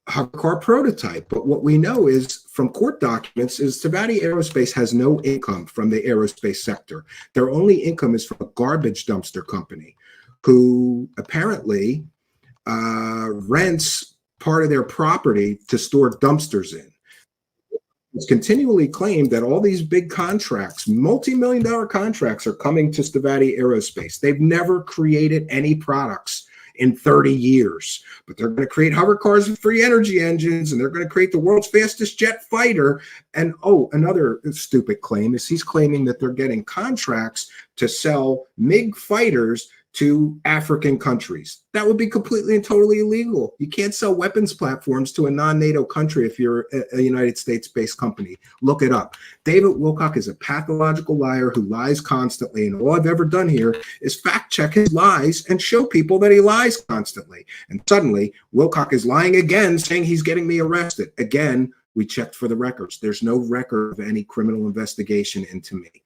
hovercar prototype. But what we know is from court documents is Stavatti Aerospace has no income from the aerospace sector. Their only income is from a garbage dumpster company who apparently rents part of their property to store dumpsters in. It's continually claimed that all these big contracts, multi-million-dollar contracts, are coming to Stavatti Aerospace. They've never created any products in 30 years, but they're going to create hover cars with free energy engines, and they're going to create the world's fastest jet fighter. And another stupid claim is he's claiming that they're getting contracts to sell MiG fighters to African countries. That would be completely and totally illegal. You can't sell weapons platforms to a non-NATO country if you're a United States-based company. Look it up. David Wilcock is a pathological liar who lies constantly, and all I've ever done here is fact-check his lies and show people that he lies constantly. And suddenly, Wilcock is lying again, saying he's getting me arrested. Again, we checked for the records. There's no record of any criminal investigation into me.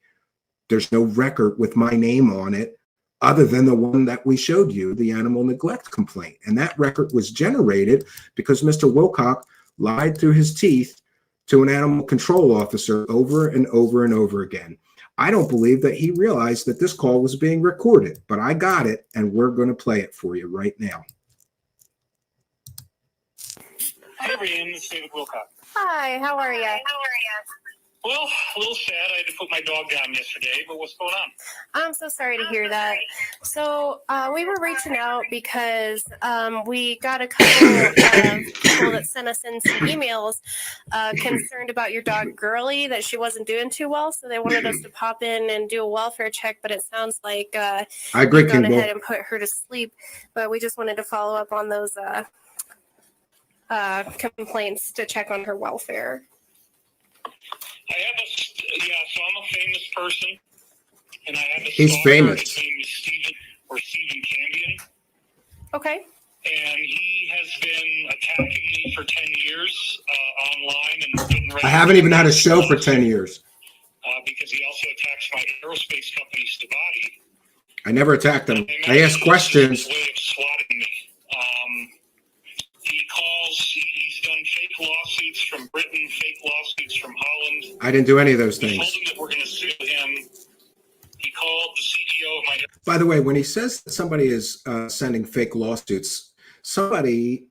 There's no record with my name on it, other than the one that we showed you, the animal neglect complaint. And that record was generated because Mr. Wilcock lied through his teeth to an animal control officer over and over and over again. I don't believe that he realized that this call was being recorded, but I got it, and we're going to play it for you right now. Hi, Brian. This is David Wilcock. Hi, how are you? Well, a little sad. I had to put my dog down yesterday, but what's going on? I'm so sorry to hear that. So we were reaching out because we got a couple of people that sent us in some emails concerned about your dog Girly, that she wasn't doing too well. So they wanted us to pop in and do a welfare check, but it sounds like I agree, you've gone ahead and put her to sleep. But we just wanted to follow up on those complaints to check on her welfare. So I'm a famous person, and I have a He's stalker. famous. His name is Steven Cambian. Okay. And he has been attacking me for 10 years online and getting ready. I haven't even had a show for 10 years. Because he also attacks my aerospace company, Stavatti. I never attacked him. I asked questions. Way of swatting me. He's done fake lawsuits from Britain, fake lawsuits from Holland. I didn't do any of those We things. told him that we're going to sue him. He called the CEO of my... By the way, when he says that somebody is sending fake lawsuits, somebody,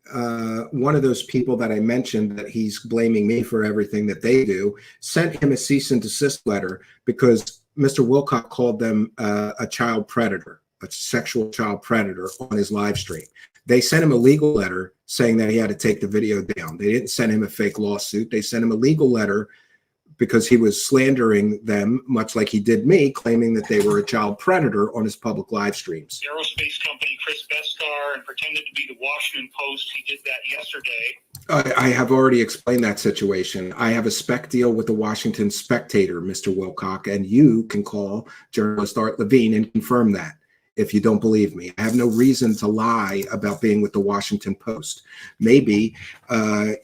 one of those people that I mentioned that he's blaming me for everything that they do, sent him a cease and desist letter because Mr. Wilcock called them a child predator, a sexual child predator on his live stream. They sent him a legal letter saying that he had to take the video down. They didn't send him a fake lawsuit. They sent him a legal letter because he was slandering them, much like he did me, claiming that they were a child predator on his public live streams. Aerospace company, Chris Beskar, and pretended to be the Washington Post. He did that yesterday. I have already explained that situation. I have a spec deal with the Washington Spectator, Mr. Wilcock, and you can call journalist Art Levine and confirm that if you don't believe me. I have no reason to lie about being with the Washington Post. Maybe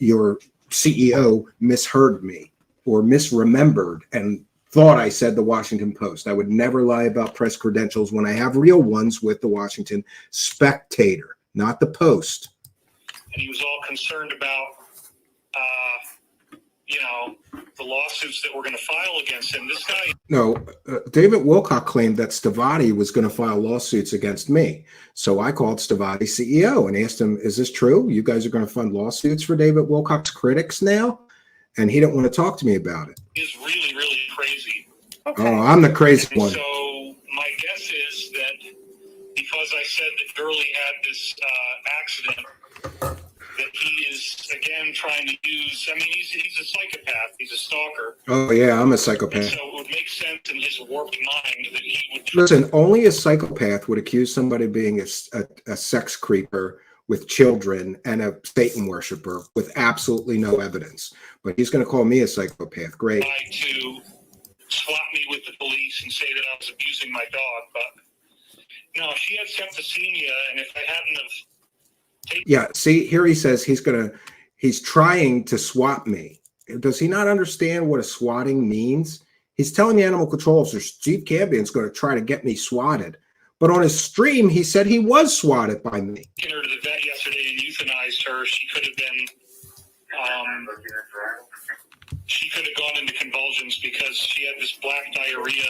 your CEO misheard me or misremembered and thought I said the Washington Post. I would never lie about press credentials when I have real ones with the Washington Spectator, not the Post. And he was all concerned about, the lawsuits that were going to file against him. This guy... No, David Wilcock claimed that Stavatti was going to file lawsuits against me. So I called Stavatti CEO and asked him, is this true? You guys are going to fund lawsuits for David Wilcock's critics now? And he didn't want to talk to me about it. He's really, really crazy. Okay. Oh, I'm the crazy one. So my guess is that because I said that Gurley had this accident, that he is, again, trying to use... I mean, he's a psychopath. He's a stalker. Oh, yeah, I'm a psychopath. And so it would make sense in his warped mind that he would... Listen, only a psychopath would accuse somebody of being a sex creeper with children and a Satan worshiper with absolutely no evidence. But he's going to call me a psychopath. Great. Try to swap me with the police and say that I was abusing my dog. But no, she had septicemia, and if I hadn't have... Yeah, see, here he says he's trying to swat me. Does he not understand what a swatting means? He's telling the animal control officer, Steve Cambian's going to try to get me swatted. But on his stream, he said he was swatted by me. Taken her to the vet yesterday and euthanized her. She could have been, she could have gone into convulsions because she had this black diarrhea.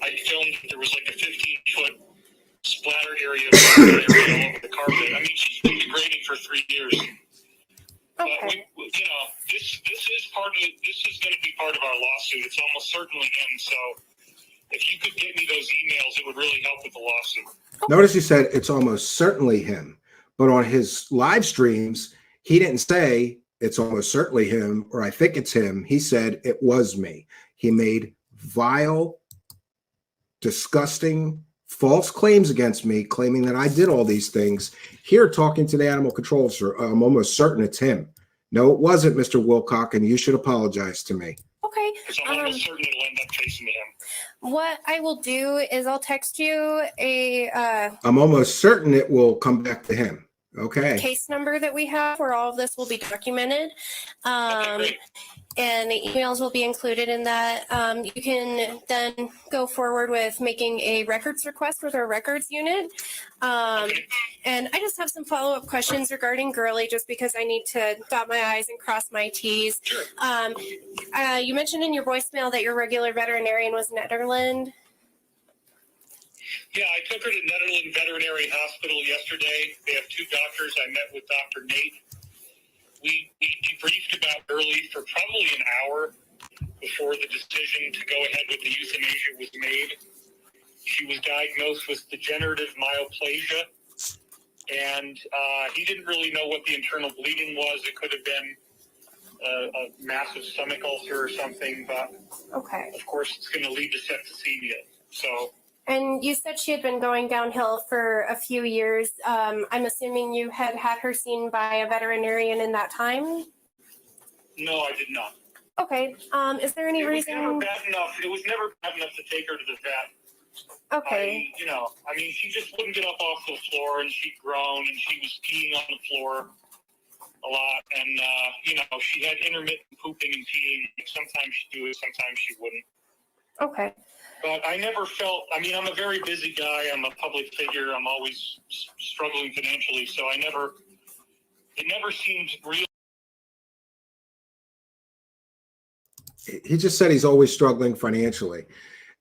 I filmed that there was like a 15-foot splatter area of diarrhea all over the carpet. I mean, she's been degrading for 3 years. But this is part of it. This is going to be part of our lawsuit. It's almost certainly him. So if you could get me those emails, it would really help with the lawsuit. Notice he said it's almost certainly him. But on his live streams, he didn't say it's almost certainly him or I think it's him. He said it was me. He made vile, disgusting, false claims against me, claiming that I did all these things. Here, talking to the animal control officer, I'm almost certain it's him. No, it wasn't, Mr. Wilcock, and you should apologize to me. Okay. I'm almost certain it'll end up chasing him. What I will do is I'll text you a I'm almost certain it will come back to him. Okay. case number that we have where all of this will be documented. And the emails will be included in that. You can then go forward with making a records request with our records unit. And I just have some follow-up questions regarding Gurley, just because I need to dot my I's and cross my T's. You mentioned in your voicemail that your regular veterinarian was Netherland. Yeah, I took her to Netherland Veterinary Hospital yesterday. They have 2 doctors. I met with Dr. Nate. We debriefed about Gurley for probably an hour before the decision to go ahead with the euthanasia was made. She was diagnosed with degenerative myoplegia, and he didn't really know what the internal bleeding was. It could have been a massive stomach ulcer or something, but of course it's going to lead to septicemia. So. And you said she had been going downhill for a few years. I'm assuming you had her seen by a veterinarian in that time? No, I did not. Okay. Is there any reason? It was never bad enough to take her to the vet. Okay. I mean, she just wouldn't get up off the floor, and she'd grown, and she was peeing on the floor a lot. And, she had intermittent pooping and peeing. Sometimes she'd do it, sometimes she wouldn't. Okay. But I never felt, I mean, I'm a very busy guy. I'm a public figure. I'm always struggling financially. So it never seemed real. He just said he's always struggling financially.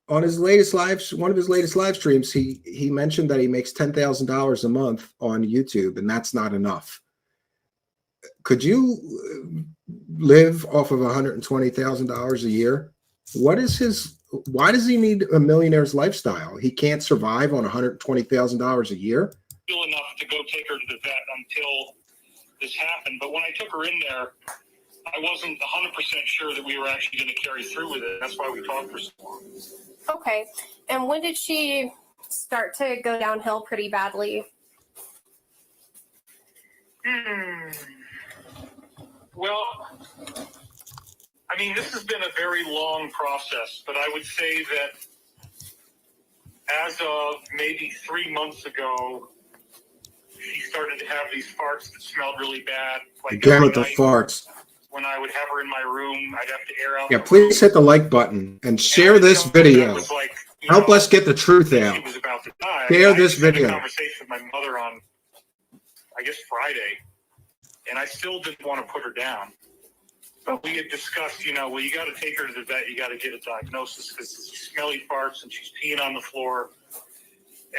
On his latest one of his latest live streams, he mentioned that he makes $10,000 a month on YouTube, and that's not enough. Could you live off of $120,000 a year? Why does he need a millionaire's lifestyle? He can't survive on $120,000 a year? Feel enough to go take her to the vet until this happened. But when I took her in there, I wasn't 100% sure that we were actually going to carry through with it. That's why we talked for so long. Okay. And when did she start to go downhill pretty badly? Well, I mean, this has been a very long process, but I would say that as of maybe 3 months ago, she started to have these farts that smelled really bad. Like Again with the farts. When I would have her in my room, I'd have to air out. Yeah, please hit the like button and share this video. Help us get the truth out. She was about to die. Share I this just had a video. conversation with my mother on, I guess, Friday, and I still didn't want to put her down. But we had discussed, well, you got to take her to the vet. You got to get a diagnosis because she's smelly farts and she's peeing on the floor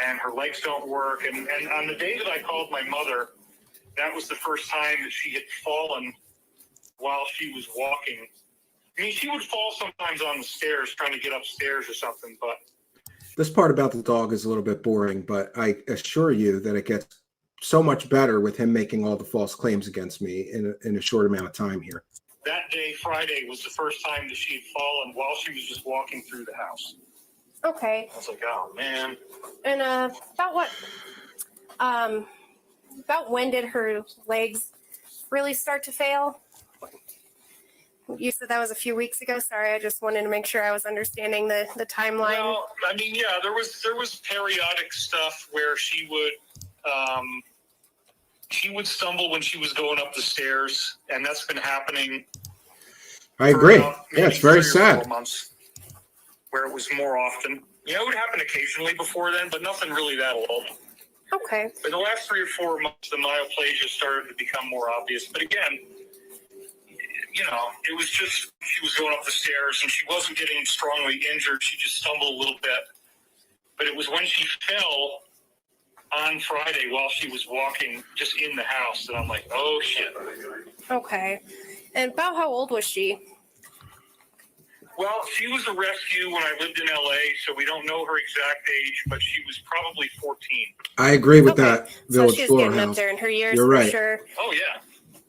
and her legs don't work. And on the day that I called my mother, that was the first time that she had fallen while she was walking. I mean, she would fall sometimes on the stairs trying to get upstairs or something, but This part about the dog is a little bit boring, but I assure you that it gets so much better with him making all the false claims against me in a short amount of time here. that day, Friday, was the first time that she had fallen while she was just walking through the house. Okay. I was like, oh, man. And about when did her legs really start to fail? You said that was a few weeks ago. Sorry, I just wanted to make sure I was understanding the timeline. Well, I mean, yeah, there was periodic stuff where she would stumble when she was going up the stairs, and that's been happening. I agree. For Yeah, it's very 3 or 4 sad. months, where it was more often. It would happen occasionally before then, but nothing really that old. Okay. In the last 3 or 4 months, the myoplegia started to become more obvious. But again, it was just she was going up the stairs and she wasn't getting strongly injured. She just stumbled a little bit. But it was when she fell on Friday while she was walking just in the house that I'm like, oh, shit. Okay. And about how old was she? Well, she was a rescue when I lived in L.A., so we don't know her exact age, but she was probably 14. I agree with that, So Village she's Floor getting up House. there in her years You're for right. sure. Oh, yeah.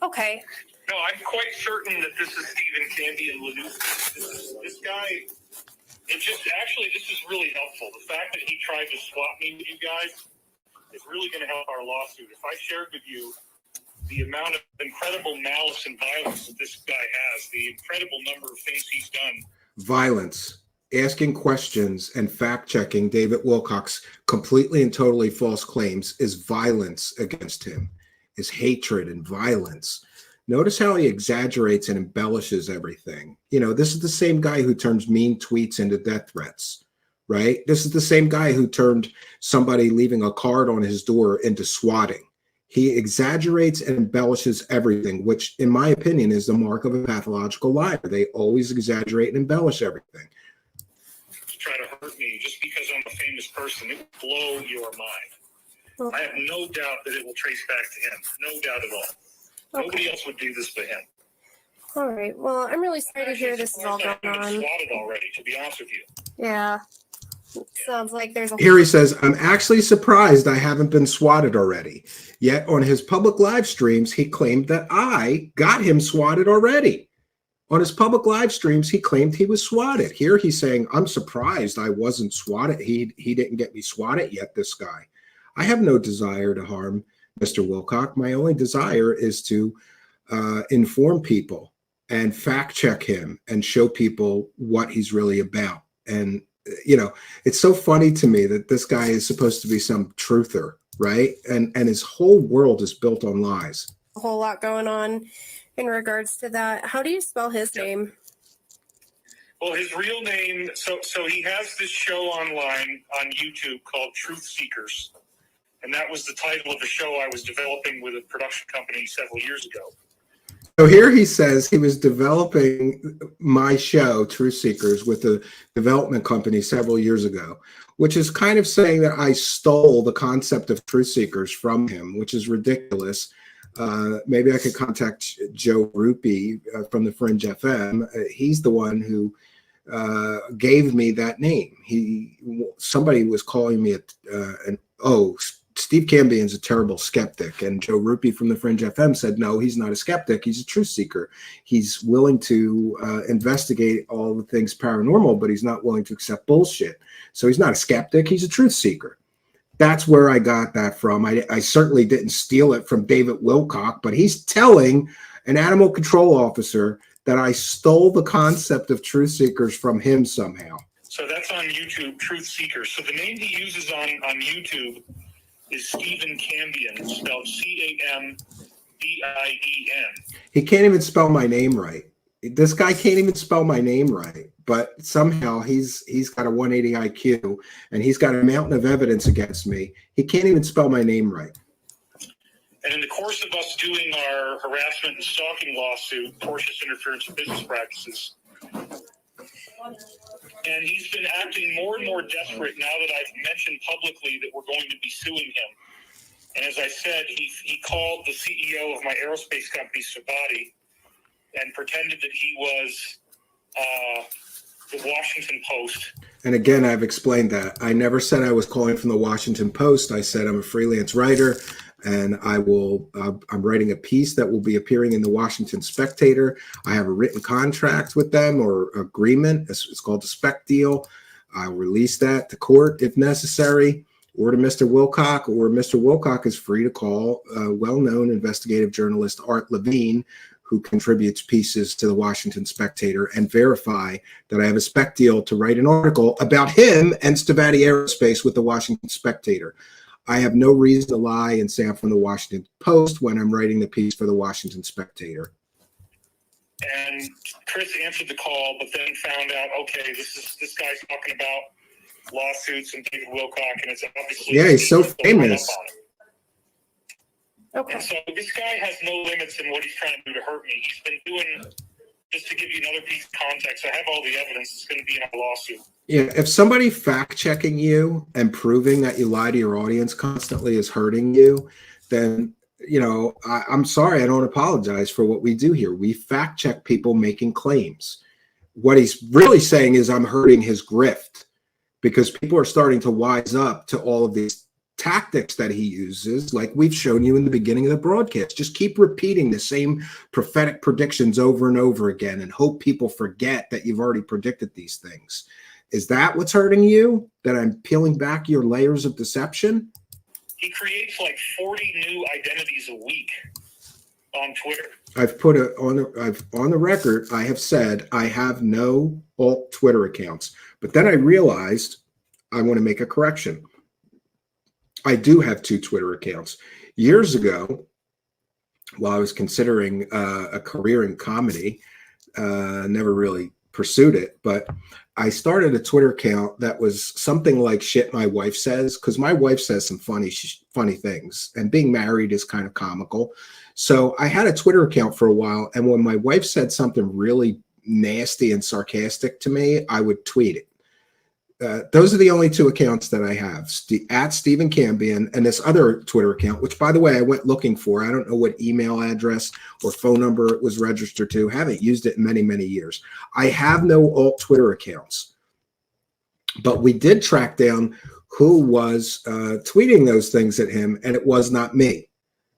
Okay. No, I'm quite certain that this is Steven Cambian. This guy, this is really helpful. The fact that he tried to swap me with you guys is really going to help our lawsuit. If I shared with you the amount of incredible malice and violence that this guy has, the incredible number of things he's done. Violence, asking questions and fact-checking David Wilcock's completely and totally false claims is violence against him, is hatred and violence. Notice how he exaggerates and embellishes everything. This is the same guy who turns mean tweets into death threats, right? This is the same guy who turned somebody leaving a card on his door into swatting. He exaggerates and embellishes everything, which in my opinion is the mark of a pathological liar. They always exaggerate and embellish everything. To try to hurt me just because I'm a famous person, it will blow your mind. I have no doubt that it will trace back to him. No doubt at all. Nobody else would do this but him. All right. Well, I'm really sorry to hear this is all going I've been on. swatted already, to be honest with you. Yeah. Sounds like there's a Here he says, I'm actually surprised I haven't been swatted already. Yet on his public live streams, he claimed that I got him swatted already. On his public live streams, he claimed he was swatted. Here he's saying, I'm surprised I wasn't swatted. He didn't get me swatted yet, this guy. I have no desire to harm Mr. Wilcock. My only desire is to inform people and fact check him and show people what he's really about. And it's so funny to me that this guy is supposed to be some truther, right? And his whole world is built on lies. a whole lot going on in regards to that. How do you spell his name? Well, his real name, so he has this show online on YouTube called Truth Seekers. And that was the title of a show I was developing with a production company several years ago. So here he says he was developing my show, Truth Seekers, with a development company several years ago, which is kind of saying that I stole the concept of Truth Seekers from him, which is ridiculous. Maybe I could contact Joe Rupi from the Fringe FM. He's the one who gave me that name. Somebody was calling me Steve Cambian's a terrible skeptic, and Joe Rupi from the Fringe FM said, no, he's not a skeptic. He's a truth seeker. He's willing to investigate all the things paranormal, but he's not willing to accept bullshit. So he's not a skeptic. He's a truth seeker. That's where I got that from. I certainly didn't steal it from David Wilcock, but he's telling an animal control officer that I stole the concept of truth seekers from him somehow. So that's on YouTube, Truth Seekers. So the name he uses on YouTube is Steven Cambian, spelled Cambien. He can't even spell my name right. This guy can't even spell my name right, but somehow he's got a 180 IQ and he's got a mountain of evidence against me. He can't even spell my name right. And in the course of us doing our harassment and stalking lawsuit, tortious interference with business practices, and he's been acting more and more desperate now that I've mentioned publicly that we're going to be suing him. And as I said, he called the CEO of my aerospace company, Stavatti, and pretended that he was the Washington Post. And again, I've explained that. I never said I was calling from the Washington Post. I said I'm a freelance writer, and I'm writing a piece that will be appearing in the Washington Spectator. I have a written contract with them or agreement. It's called the Spec Deal. I'll release that to court if necessary, or to Mr. Wilcock, or Mr. Wilcock is free to call well-known investigative journalist Art Levine, who contributes pieces to the Washington Spectator, and verify that I have a spec deal to write an article about him and Stavatti Aerospace with the Washington Spectator. I have no reason to lie and say I'm from the Washington Post when I'm writing the piece for the Washington Spectator. And Chris answered the call, but then found out, okay, this guy's talking about lawsuits and David Wilcock, and it's obviously He's so famous. Okay. And so this guy has no limits in what he's trying to do to hurt me. He's been doing, just to give you another piece of context, I have all the evidence that's going to be in a lawsuit. Yeah, if somebody fact-checking you and proving that you lie to your audience constantly is hurting you, then, I'm sorry, I don't apologize for what we do here. We fact-check people making claims. What he's really saying is I'm hurting his grift, because people are starting to wise up to all of these tactics that he uses, like we've shown you in the beginning of the broadcast. Just keep repeating the same prophetic predictions over and over again and hope people forget that you've already predicted these things. Is that what's hurting you? That I'm peeling back your layers of deception? He creates like 40 new identities a week on Twitter. I've put on the record, I have said I have no alt Twitter accounts, but then I realized I want to make a correction. I do have 2 Twitter accounts. Years ago, while I was considering a career in comedy, never really pursued it, but I started a Twitter account that was something like shit my wife says, because my wife says some funny things, and being married is kind of comical. So I had a Twitter account for a while, and when my wife said something really nasty and sarcastic to me, I would tweet it. Those are the only 2 accounts that I have, at Steven Cambian and this other Twitter account, which, by the way, I went looking for. I don't know what email address or phone number it was registered to. Haven't used it in many, many years. I have no alt Twitter accounts, but we did track down who was tweeting those things at him, and it was not me.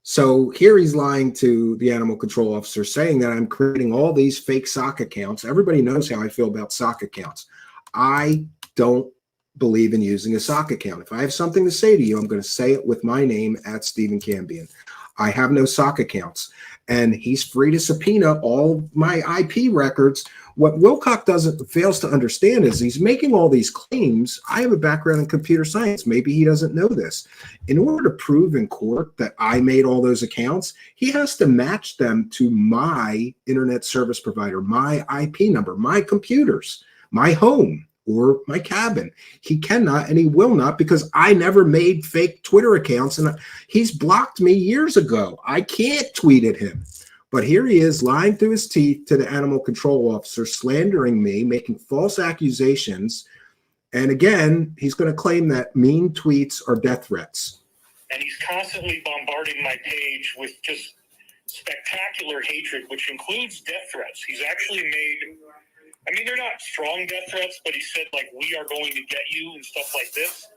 So here he's lying to the animal control officer, saying that I'm creating all these fake sock accounts. Everybody knows how I feel about sock accounts. I don't believe in using a sock account. If I have something to say to you, I'm going to say it with my name at Steven Cambian. I have no SOC accounts, and he's free to subpoena all my IP records. What Wilcock fails to understand is he's making all these claims. I have a background in computer science. Maybe he doesn't know this. In order to prove in court that I made all those accounts, he has to match them to my internet service provider, my IP number, my computers, my home, or my cabin. He cannot and he will not, because I never made fake Twitter accounts, and he's blocked me years ago. I can't tweet at him. But here he is lying through his teeth to the animal control officer, slandering me, making false accusations. And again, he's going to claim that mean tweets are death threats. And he's constantly bombarding my page with just spectacular hatred, which includes death threats. He's actually made, I mean, they're not strong death threats, but he said, like, we are going to get you and stuff like this.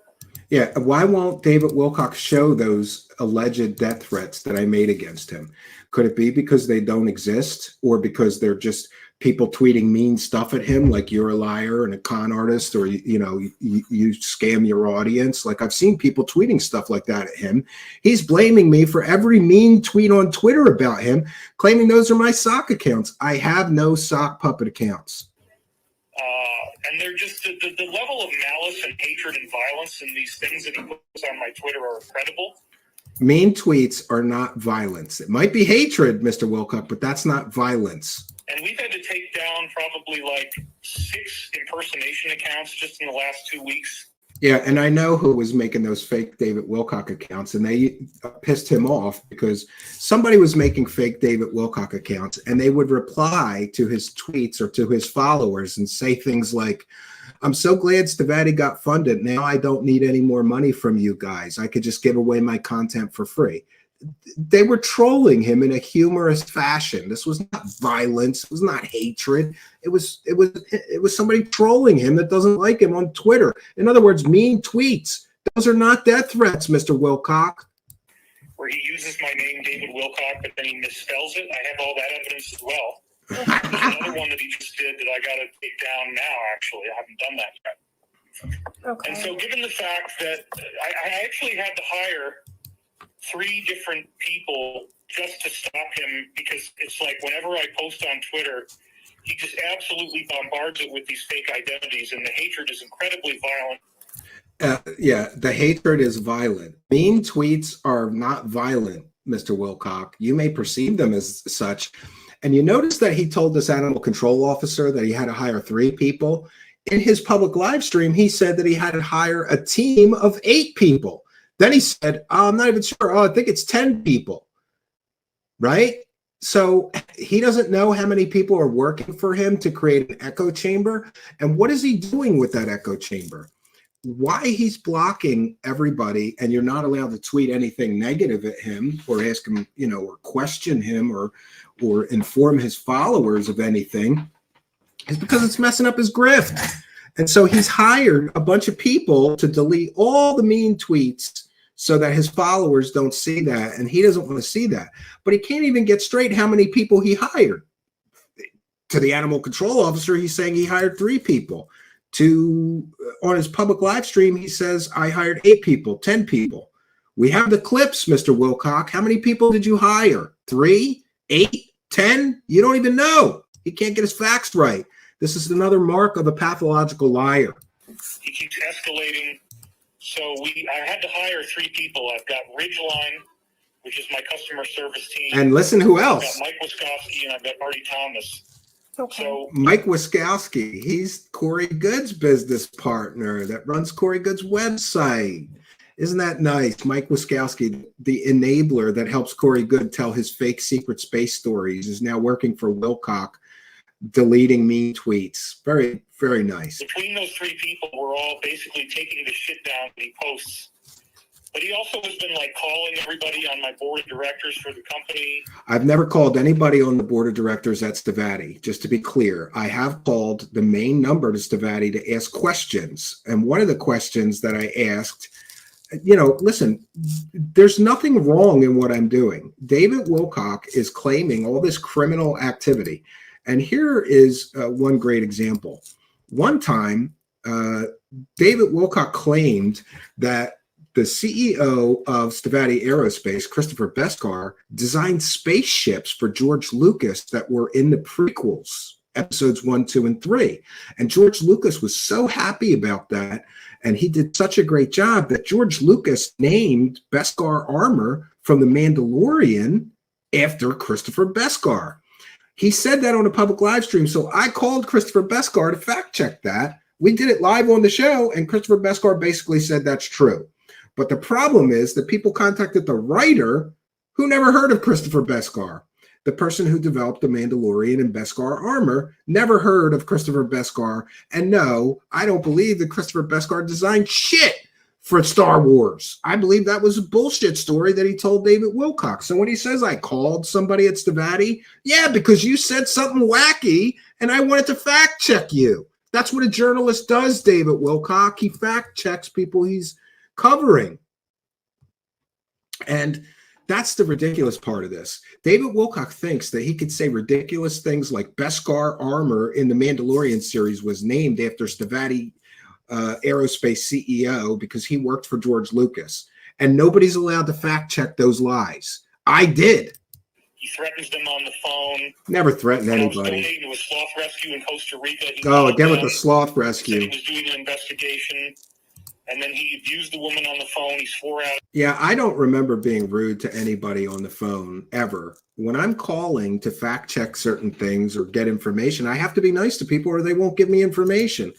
Yeah, why won't David Wilcock show those alleged death threats that I made against him? Could it be because they don't exist, or because they're just people tweeting mean stuff at him, like you're a liar and a con artist, or you scam your audience? Like, I've seen people tweeting stuff like that at him. He's blaming me for every mean tweet on Twitter about him, claiming those are my sock accounts. I have no sock puppet accounts. And they're just the level of malice and hatred and violence in these things that he puts on my Twitter are incredible. Mean tweets are not violence. It might be hatred, Mr. Wilcock, but that's not violence. And we've had to take down probably like 6 impersonation accounts just in the last 2 weeks. Yeah, and I know who was making those fake David Wilcock accounts, and they pissed him off because somebody was making fake David Wilcock accounts, and they would reply to his tweets or to his followers and say things like, I'm so glad Stavatti got funded. Now I don't need any more money from you guys. I could just give away my content for free. They were trolling him in a humorous fashion. This was not violence. It was not hatred. It was somebody trolling him that doesn't like him on Twitter. In other words, mean tweets. Those are not death threats, Mr. Wilcock. Where he uses my name, David Wilcock, but then he misspells it. I have all that evidence as well. There's another one that he just did that I got to take down now, actually. I haven't done that yet. Okay. And so given the fact that I actually had to hire 3 different people just to stop him, because it's like whenever I post on Twitter, he just absolutely bombards it with these fake identities, and the hatred is incredibly violent. Yeah, the hatred is violent. Mean tweets are not violent, Mr. Wilcock. You may perceive them as such. And you notice that he told this animal control officer that he had to hire 3 people. In his public live stream, he said that he had to hire a team of 8 people. Then he said, I'm not even sure. I think it's 10 people, right? So he doesn't know how many people are working for him to create an echo chamber. And what is he doing with that echo chamber? Why he's blocking everybody, and you're not allowed to tweet anything negative at him or ask him, or question him or inform his followers of anything, is because it's messing up his grift. And so he's hired a bunch of people to delete all the mean tweets so that his followers don't see that, and he doesn't want to see that. But he can't even get straight how many people he hired. To the animal control officer, he's saying he hired 3 people. On his public live stream, he says, I hired 8 people, 10 people. We have the clips, Mr. Wilcock. How many people did you hire? 3, 8, 10? You don't even know. He can't get his facts right. This is another mark of a pathological liar. He keeps escalating. So I had to hire 3 people. I've got Ridgeline, which is my customer service team. And listen, who else? I've got Mike Wiskowski, and I've got Marty Thomas. Okay. So Mike Wiskowski, he's Corey Good's business partner that runs Corey Good's website. Isn't that nice? Mike Wiskowski, the enabler that helps Corey Good tell his fake secret space stories, is now working for Wilcock, deleting mean tweets. Very, very nice. Between those 3 people, we're all basically taking the shit down that he posts. But he also has been like calling everybody on my board of directors for the company. I've never called anybody on the board of directors at Stavatti, just to be clear. I have called the main number to Stavatti to ask questions. And one of the questions that I asked, listen, there's nothing wrong in what I'm doing. David Wilcock is claiming all this criminal activity. And here is one great example. One time, David Wilcock claimed that the CEO of Stavatti Aerospace, Christopher Beskar, designed spaceships for George Lucas that were in the prequels, episodes 1, 2, and 3. And George Lucas was so happy about that, and he did such a great job that George Lucas named Beskar armor from The Mandalorian after Christopher Beskar. He said that on a public live stream, so I called Christopher Beskar to fact check that. We did it live on the show, and Christopher Beskar basically said that's true. But the problem is that people contacted the writer who never heard of Christopher Beskar. The person who developed the Mandalorian and Beskar armor never heard of Christopher Beskar. And no, I don't believe that Christopher Beskar designed shit for Star Wars. I believe that was a bullshit story that he told David Wilcock. So when he says I called somebody at Stavatti, yeah, because you said something wacky and I wanted to fact check you. That's what a journalist does, David Wilcock. He fact checks people he's covering. And that's the ridiculous part of this. David Wilcock thinks that he could say ridiculous things like Beskar armor in the Mandalorian series was named after Stavatti Aerospace CEO because he worked for George Lucas. And nobody's allowed to fact check those lies. I did. He threatens them on the phone. Never threatened When I was anybody. donating to a sloth rescue in Costa Rica. He Oh, called again with them, the sloth said rescue. he was doing an investigation, and then he abused the woman on the phone. He swore out. Yeah, I don't remember being rude to anybody on the phone ever. When I'm calling to fact check certain things or get information, I have to be nice to people or they won't give me information.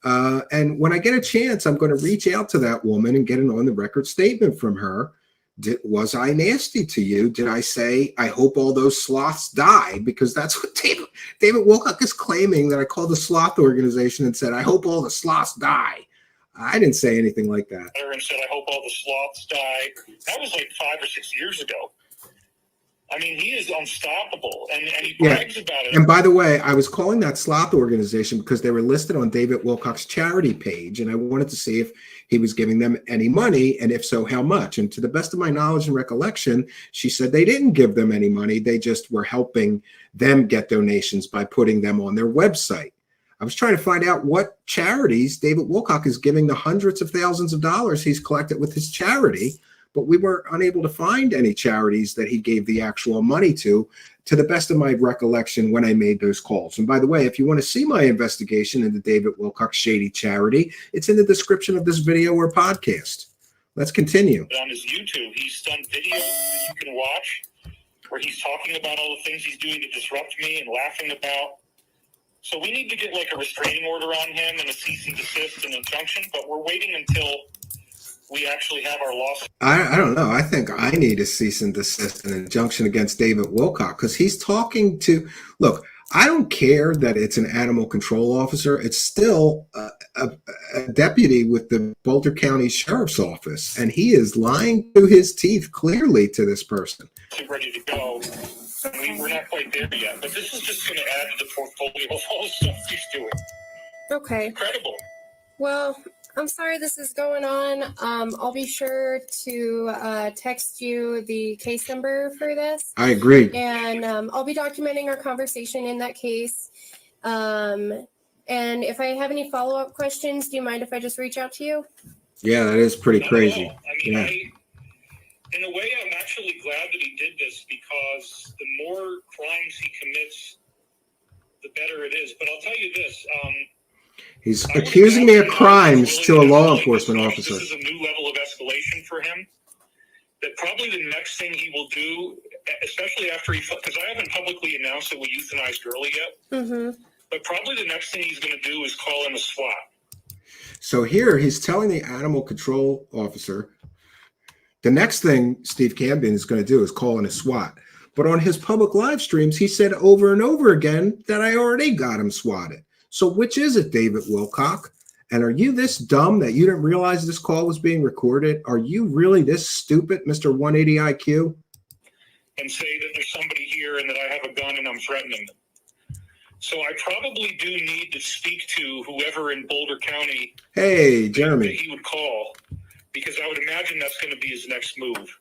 And when I get a chance, I'm going to reach out to that woman and get an on-the-record statement from her. Was I nasty to you? Did I say, I hope all those sloths die? Because that's what David Wilcock is claiming, that I called the sloth organization and said, I hope all the sloths die. I didn't say anything like that. And said, I hope all the sloths die. That was like 5 or 6 years ago. I mean, he is unstoppable, and he brags about it. And by the way, I was calling that sloth organization because they were listed on David Wilcock's charity page, and I wanted to see if he was giving them any money, and if so, how much. And to the best of my knowledge and recollection, she said they didn't give them any money. They just were helping them get donations by putting them on their website. I was trying to find out what charities David Wilcock is giving the hundreds of thousands of dollars he's collected with his charity, but we were unable to find any charities that he gave the actual money to the best of my recollection when I made those calls. And by the way, if you want to see my investigation into David Wilcock's shady charity, it's in the description of this video or podcast. Let's continue. On his YouTube, he's done videos that you can watch where he's talking about all the things he's doing to disrupt me and laughing about. So we need to get like a restraining order on him and a cease and desist and injunction, but we're waiting until we actually have our lawsuit. I don't know. I think I need a cease and desist and injunction against David Wilcock because he's talking to, look, I don't care that it's an animal control officer. It's still a deputy with the Boulder County Sheriff's Office, and he is lying through his teeth clearly to this person. Ready to go. We're not quite there yet, but this is just going to add to the portfolio of all the stuff he's doing. Okay. Incredible. Well, I'm sorry this is going on. I'll be sure to text you the case number for this. I agree. And I'll be documenting our conversation in that case. And if I have any follow-up questions, do you mind if I just reach out to you? Yeah, that is pretty crazy. I mean, in a way, I'm actually glad that he did this because the more crimes he commits, the better it is. But I'll tell you this. He's accusing me of crimes to a law enforcement officer. This is a new level of escalation for him. That probably the next thing he will do, especially after because I haven't publicly announced that we euthanized Gurley yet, Mm-hmm. but probably the next thing he's going to do is call in a SWAT. So here he's telling the animal control officer, the next thing Steve Cambian is going to do is call in a SWAT. But on his public live streams, he said over and over again that I already got him swatted. So which is it, David Wilcock? And are you this dumb that you didn't realize this call was being recorded? Are you really this stupid, Mr. 180 IQ? And say that there's somebody here and that I have a gun and I'm threatening them. So I probably do need to speak to whoever in Boulder County Hey, that Jeremy. he would call, because I would imagine that's going to be his next move,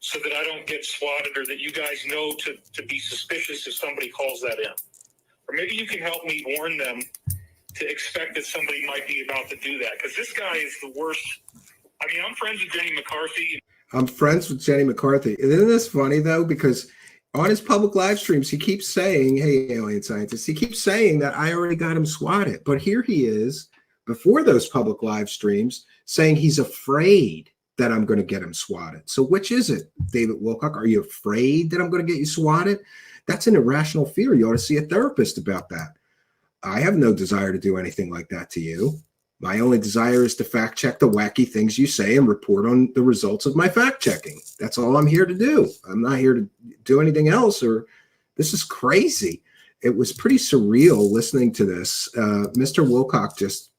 so that I don't get swatted or that you guys know to be suspicious if somebody calls that in. Or maybe you can help me warn them to expect that somebody might be about to do that, because this guy is the worst. I mean, I'm friends with Jenny McCarthy. I'm friends with Jenny McCarthy. Isn't this funny, though? Because on his public live streams, he keeps saying, hey, alien scientists, he keeps saying that I already got him swatted. But here he is, before those public live streams, saying he's afraid that I'm going to get him swatted. So which is it, David Wilcock? Are you afraid that I'm going to get you swatted? That's an irrational fear. You ought to see a therapist about that. I have no desire to do anything like that to you. My only desire is to fact check the wacky things you say and report on the results of my fact checking. That's all I'm here to do. I'm not here to do anything else. Or this is crazy. It was pretty surreal listening to this. Mr. Wilcock just,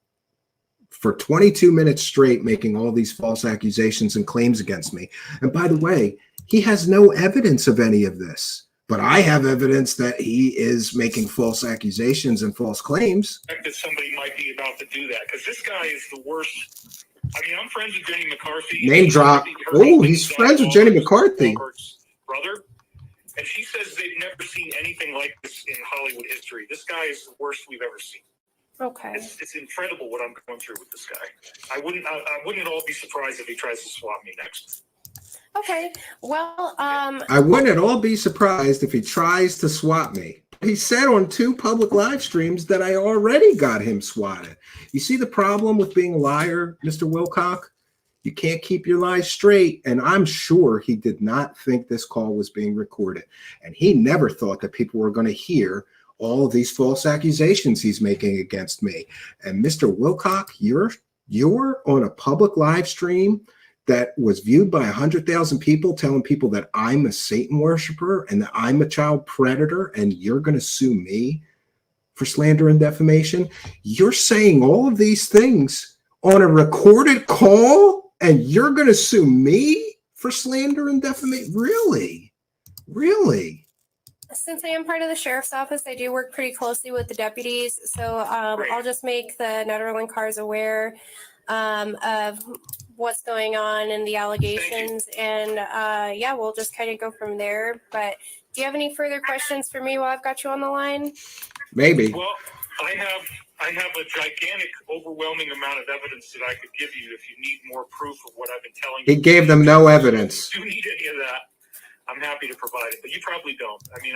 for 22 minutes straight, making all these false accusations and claims against me. And by the way, he has no evidence of any of this. But I have evidence that he is making false accusations and false claims. That somebody might be about to do that, because this guy is the worst. I mean, I'm friends with Jenny McCarthy. Name drop. Oh, he's friends with Jenny McCarthy. Brother. And she says they've never seen anything like this in Hollywood history. This guy is the worst we've ever seen. Okay. It's incredible what I'm going through with this guy. I wouldn't at all be surprised if he tries to swap me next. Okay. Well, I wouldn't at all be surprised if he tries to swat me. He said on 2 public live streams that I already got him swatted. You see the problem with being a liar, Mr. Wilcock? You can't keep your lies straight. And I'm sure he did not think this call was being recorded. And he never thought that people were going to hear all of these false accusations he's making against me. And Mr. Wilcock, you're on a public live stream that was viewed by 100,000 people, telling people that I'm a Satan worshiper and that I'm a child predator, and you're going to sue me for slander and defamation. You're saying all of these things on a recorded call, and you're going to sue me for slander and defamation? Really? Really? Since I am part of the sheriff's office, I do work pretty closely with the deputies. So I'll just make the Netherland cars aware of what's going on and the allegations. And yeah, we'll just kind of go from there. But do you have any further questions for me while I've got you on the line? Maybe. Well, I have a gigantic, overwhelming amount of evidence that I could give you if you need more proof of what I've been telling you. He gave them no evidence. If you need any of that, I'm happy to provide it, but you probably don't. I mean,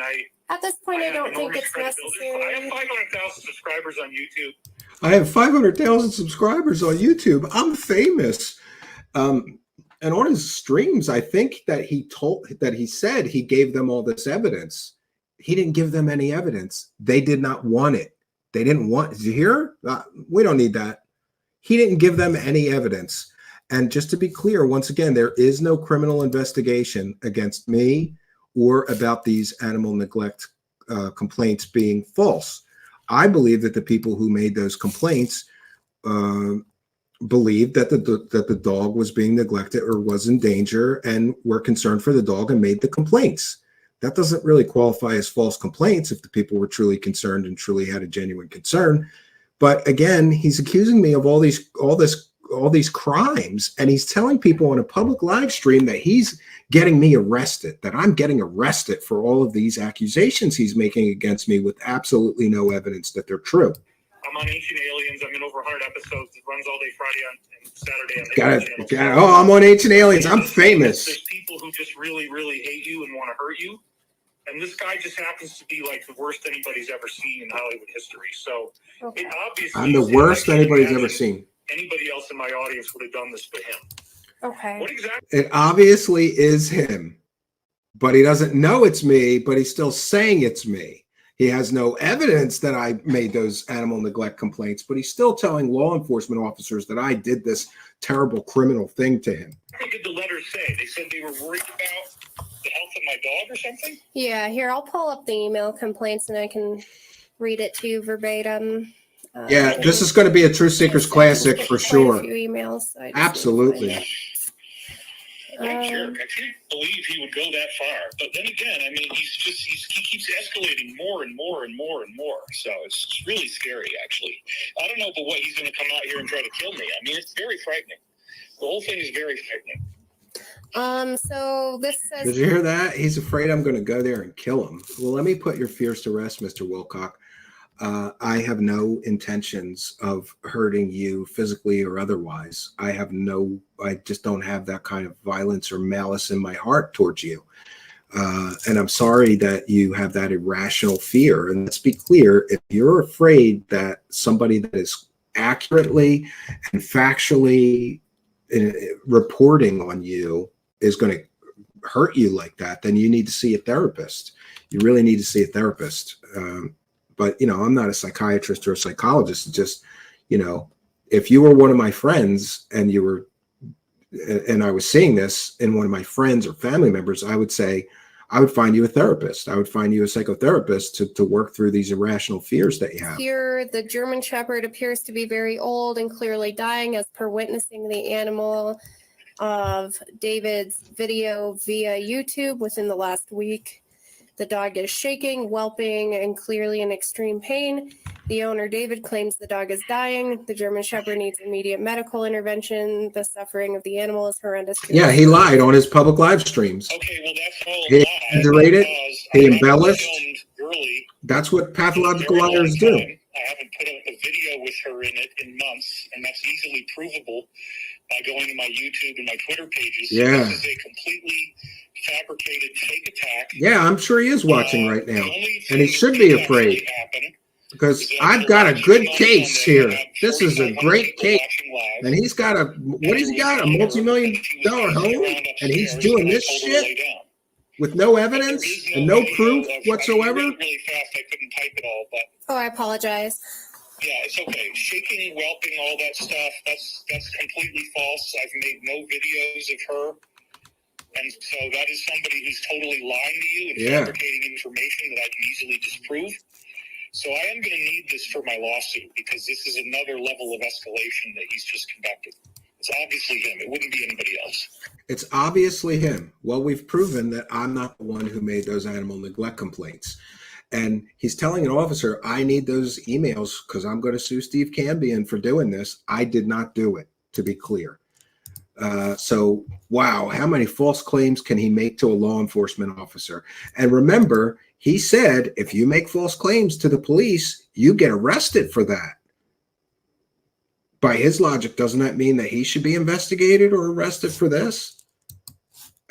at this point, I don't think it's necessary. I have 500,000 subscribers on YouTube. I have 500,000 subscribers on YouTube. I'm famous. And on his streams, I think that he said he gave them all this evidence. He didn't give them any evidence. They did not want it. They didn't want. Did you hear? We don't need that. He didn't give them any evidence. And just to be clear, once again, there is no criminal investigation against me or about these animal neglect complaints being false. I believe that the people who made those complaints believed that the dog was being neglected or was in danger and were concerned for the dog and made the complaints. That doesn't really qualify as false complaints if the people were truly concerned and truly had a genuine concern. But again, he's accusing me of all these crimes, and he's telling people on a public live stream that he's getting me arrested, that I'm getting arrested for all of these accusations he's making against me with absolutely no evidence that they're true. I'm on Ancient Aliens. I'm in over 100 episodes. It runs all day Friday and Saturday on the Got it. Oh, I'm on Ancient Aliens. I'm famous. There's people who just really, really hate you and want to hurt you. And this guy just happens to be like the worst anybody's ever seen in Hollywood history. So it obviously I'm the worst anybody's ever seen. Anybody else in my audience would have done this but him. Okay. What exactly? It obviously is him, but he doesn't know it's me, but he's still saying it's me. He has no evidence that I made those animal neglect complaints, but he's still telling law enforcement officers that I did this terrible criminal thing to him. What did the letters say? They said they were worried about the health of my dog or something? Yeah, here, I'll pull up the email complaints and I can read it to you verbatim. Yeah, this is going to be a Truth Seekers classic for sure. A few emails. So Absolutely. I can't believe he would go that far. But then again, I mean, he keeps escalating more and more and more and more. So it's really scary, actually. I don't know but what he's going to come out here and try to kill me. I mean, it's very frightening. The whole thing is very frightening. So this says. Did you hear that? He's afraid I'm going to go there and kill him. Well, let me put your fears to rest, Mr. Wilcock. I have no intentions of hurting you physically or otherwise. I just don't have that kind of violence or malice in my heart towards you. And I'm sorry that you have that irrational fear. And let's be clear, if you're afraid that somebody that is accurately and factually reporting on you is going to hurt you like that, then you need to see a therapist. You really need to see a therapist. But, I'm not a psychiatrist or a psychologist. It's just, if you were one of my friends and I was seeing this in one of my friends or family members, I would say, I would find you a therapist. I would find you a psychotherapist to work through these irrational fears that you have. Here, the German Shepherd appears to be very old and clearly dying, as per witnessing the animal of David's video via YouTube within the last week. The dog is shaking, whelping, and clearly in extreme pain. The owner, David, claims the dog is dying. The German Shepherd needs immediate medical intervention. The suffering of the animal is horrendous. Yeah, he lied on his public live streams. Okay, well, that's all He exaggerated. He embellished. That's what pathological liars do. I haven't put up a video with her in it in months, and that's easily provable by going to my YouTube and my Twitter pages. Yeah. This is a completely fabricated fake attack. Yeah, I'm sure he is watching right now. And he should be afraid. Because I've got a good case here. This is a great case. And he's got what has he got? A multi-million-dollar home? And he's doing this shit with no evidence and no proof whatsoever? Really fast, I couldn't type it all, but Oh, I apologize. yeah, it's okay. Shaking, whelping, all that stuff, that's completely false. I've made no videos of her. And so that is somebody who's totally lying to you and fabricating information that I can easily disprove. So I am going to need this for my lawsuit because this is another level of escalation that he's just conducted. It's obviously him. It wouldn't be anybody else. It's obviously him. Well, we've proven that I'm not the one who made those animal neglect complaints. And he's telling an officer, I need those emails because I'm going to sue Steve Cambian for doing this. I did not do it, to be clear. So, wow, how many false claims can he make to a law enforcement officer? And remember, he said, if you make false claims to the police, you get arrested for that. By his logic, doesn't that mean that he should be investigated or arrested for this?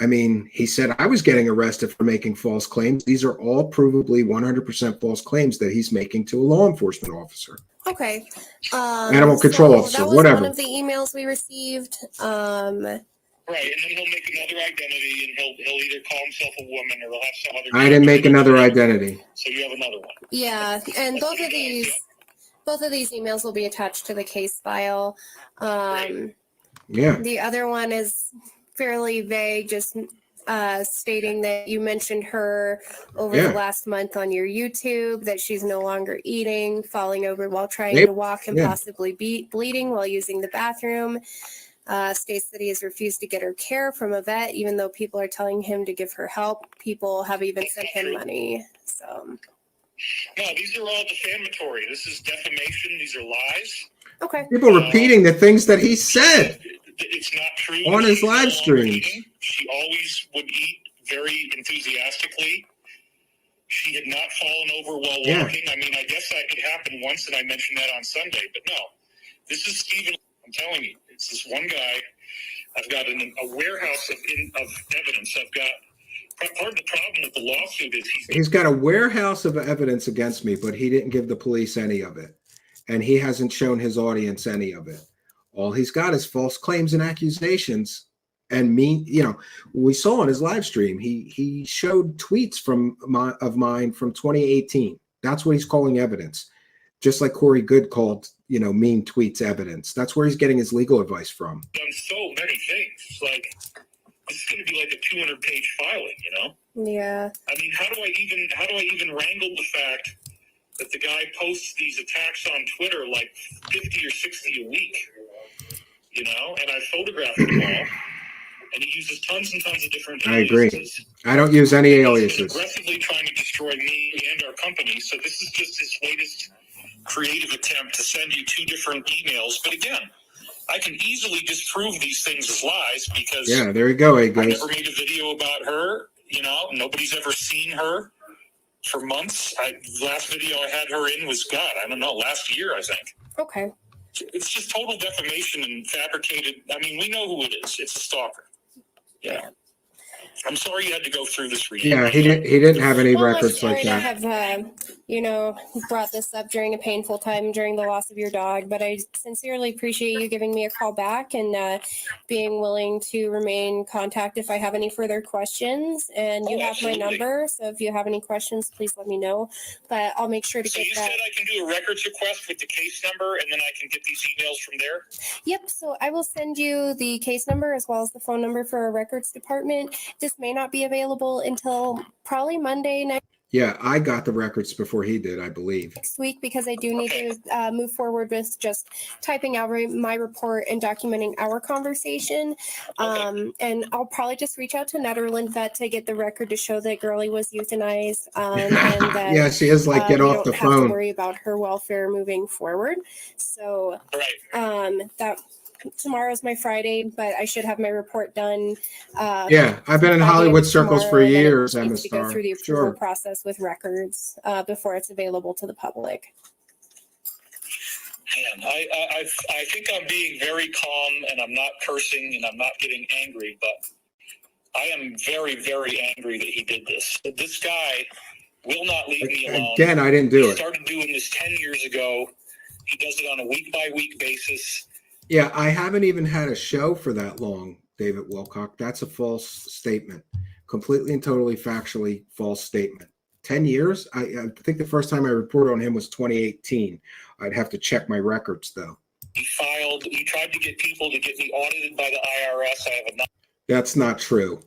I mean, he said I was getting arrested for making false claims. These are all provably 100% false claims that he's making to a law enforcement officer. Okay. Animal control officer, that was whatever. one of the emails we received. Right, and then he'll make another identity, and he'll either call himself a woman or he'll have some other. I didn't make another identity. So you have another one. Yeah, and both of these emails will be attached to the case file. Yeah. The other one is fairly vague, just stating that you mentioned her over the last month on your YouTube, that she's no longer eating, falling over while trying to walk, and possibly bleeding while using the bathroom. States that he has refused to get her care from a vet, even though people are telling him to give her help. People have even sent him money. So. No, these are all defamatory. This is defamation. These are lies. Okay. People repeating the things that he said It's not true. on his live streams. She always would eat very enthusiastically. She had not fallen over while walking. I mean, I guess that could happen once, and I mentioned that on Sunday. But no, this is Steven. I'm telling you, it's this one guy. I've got a warehouse of evidence. I've got part of the problem with the lawsuit is he's got a warehouse of evidence against me, but he didn't give the police any of it. And he hasn't shown his audience any of it. All he's got is false claims and accusations. And we saw on his live stream, he showed tweets of mine from 2018. That's what he's calling evidence. Just like Corey Good called, mean tweets evidence. That's where he's getting his legal advice from. done so many things. Like, this is going to be like a 200-page filing, Yeah. I mean, how do I even wrangle the fact that the guy posts these attacks on Twitter like 50 or 60 a week, and I photographed them all, and he uses tons and tons of different aliases. I agree. I don't use any aliases. He's aggressively trying to destroy me and our company, so this is just his latest creative attempt to send you two different emails. But again, I can easily disprove these things as lies because there you go, I never made a video about her. Nobody's ever seen her for months. Last video I had her in was, God, I don't know, last year, I think. Okay. It's just total defamation and fabricated. I mean, we know who it is. It's a stalker. Yeah. I'm sorry you had to go through this. Yeah, he didn't have any Well, I'm records sorry like to that. have, brought this up during a painful time during the loss of your dog, but I sincerely appreciate you giving me a call back and being willing to remain in contact if I have any further questions. And you have absolutely. my number, so if you have any questions, please let me know. But I'll make sure to So get you that. said I can do a records request with the case number, and then I can get these emails from there? Yep, so I will send you the case number as well as the phone number for our records department. This may not be available until probably Monday Yeah, I got the records before he did, I believe. next week because I do need to move forward with just typing out my report and documenting our conversation. And I'll probably just reach out to Netherland Vet to get the record to show that Girlie was euthanized. And that, Yeah, she is like, get we off the don't have phone. to worry about her welfare moving forward. So that tomorrow's my Friday, but I should have my report done. Yeah, I've been in by the end Hollywood of circles for tomorrow, and then it years, Emma needs to go Starr. through the approval Sure. process with records before it's available to the public. Man, I think I'm being very calm, and I'm not cursing, and I'm not getting angry, but I am very, very angry that he did this. This guy will not leave me alone. Again, I didn't do He it. started doing this 10 years ago. He does it on a week-by-week basis. Yeah, I haven't even had a show for that long, David Wilcock. That's a false statement. Completely and totally factually false statement. 10 years? I think the first time I reported on him was 2018. I'd have to check my records, though. He tried to get people to get me audited by the IRS. I have a not. That's not true.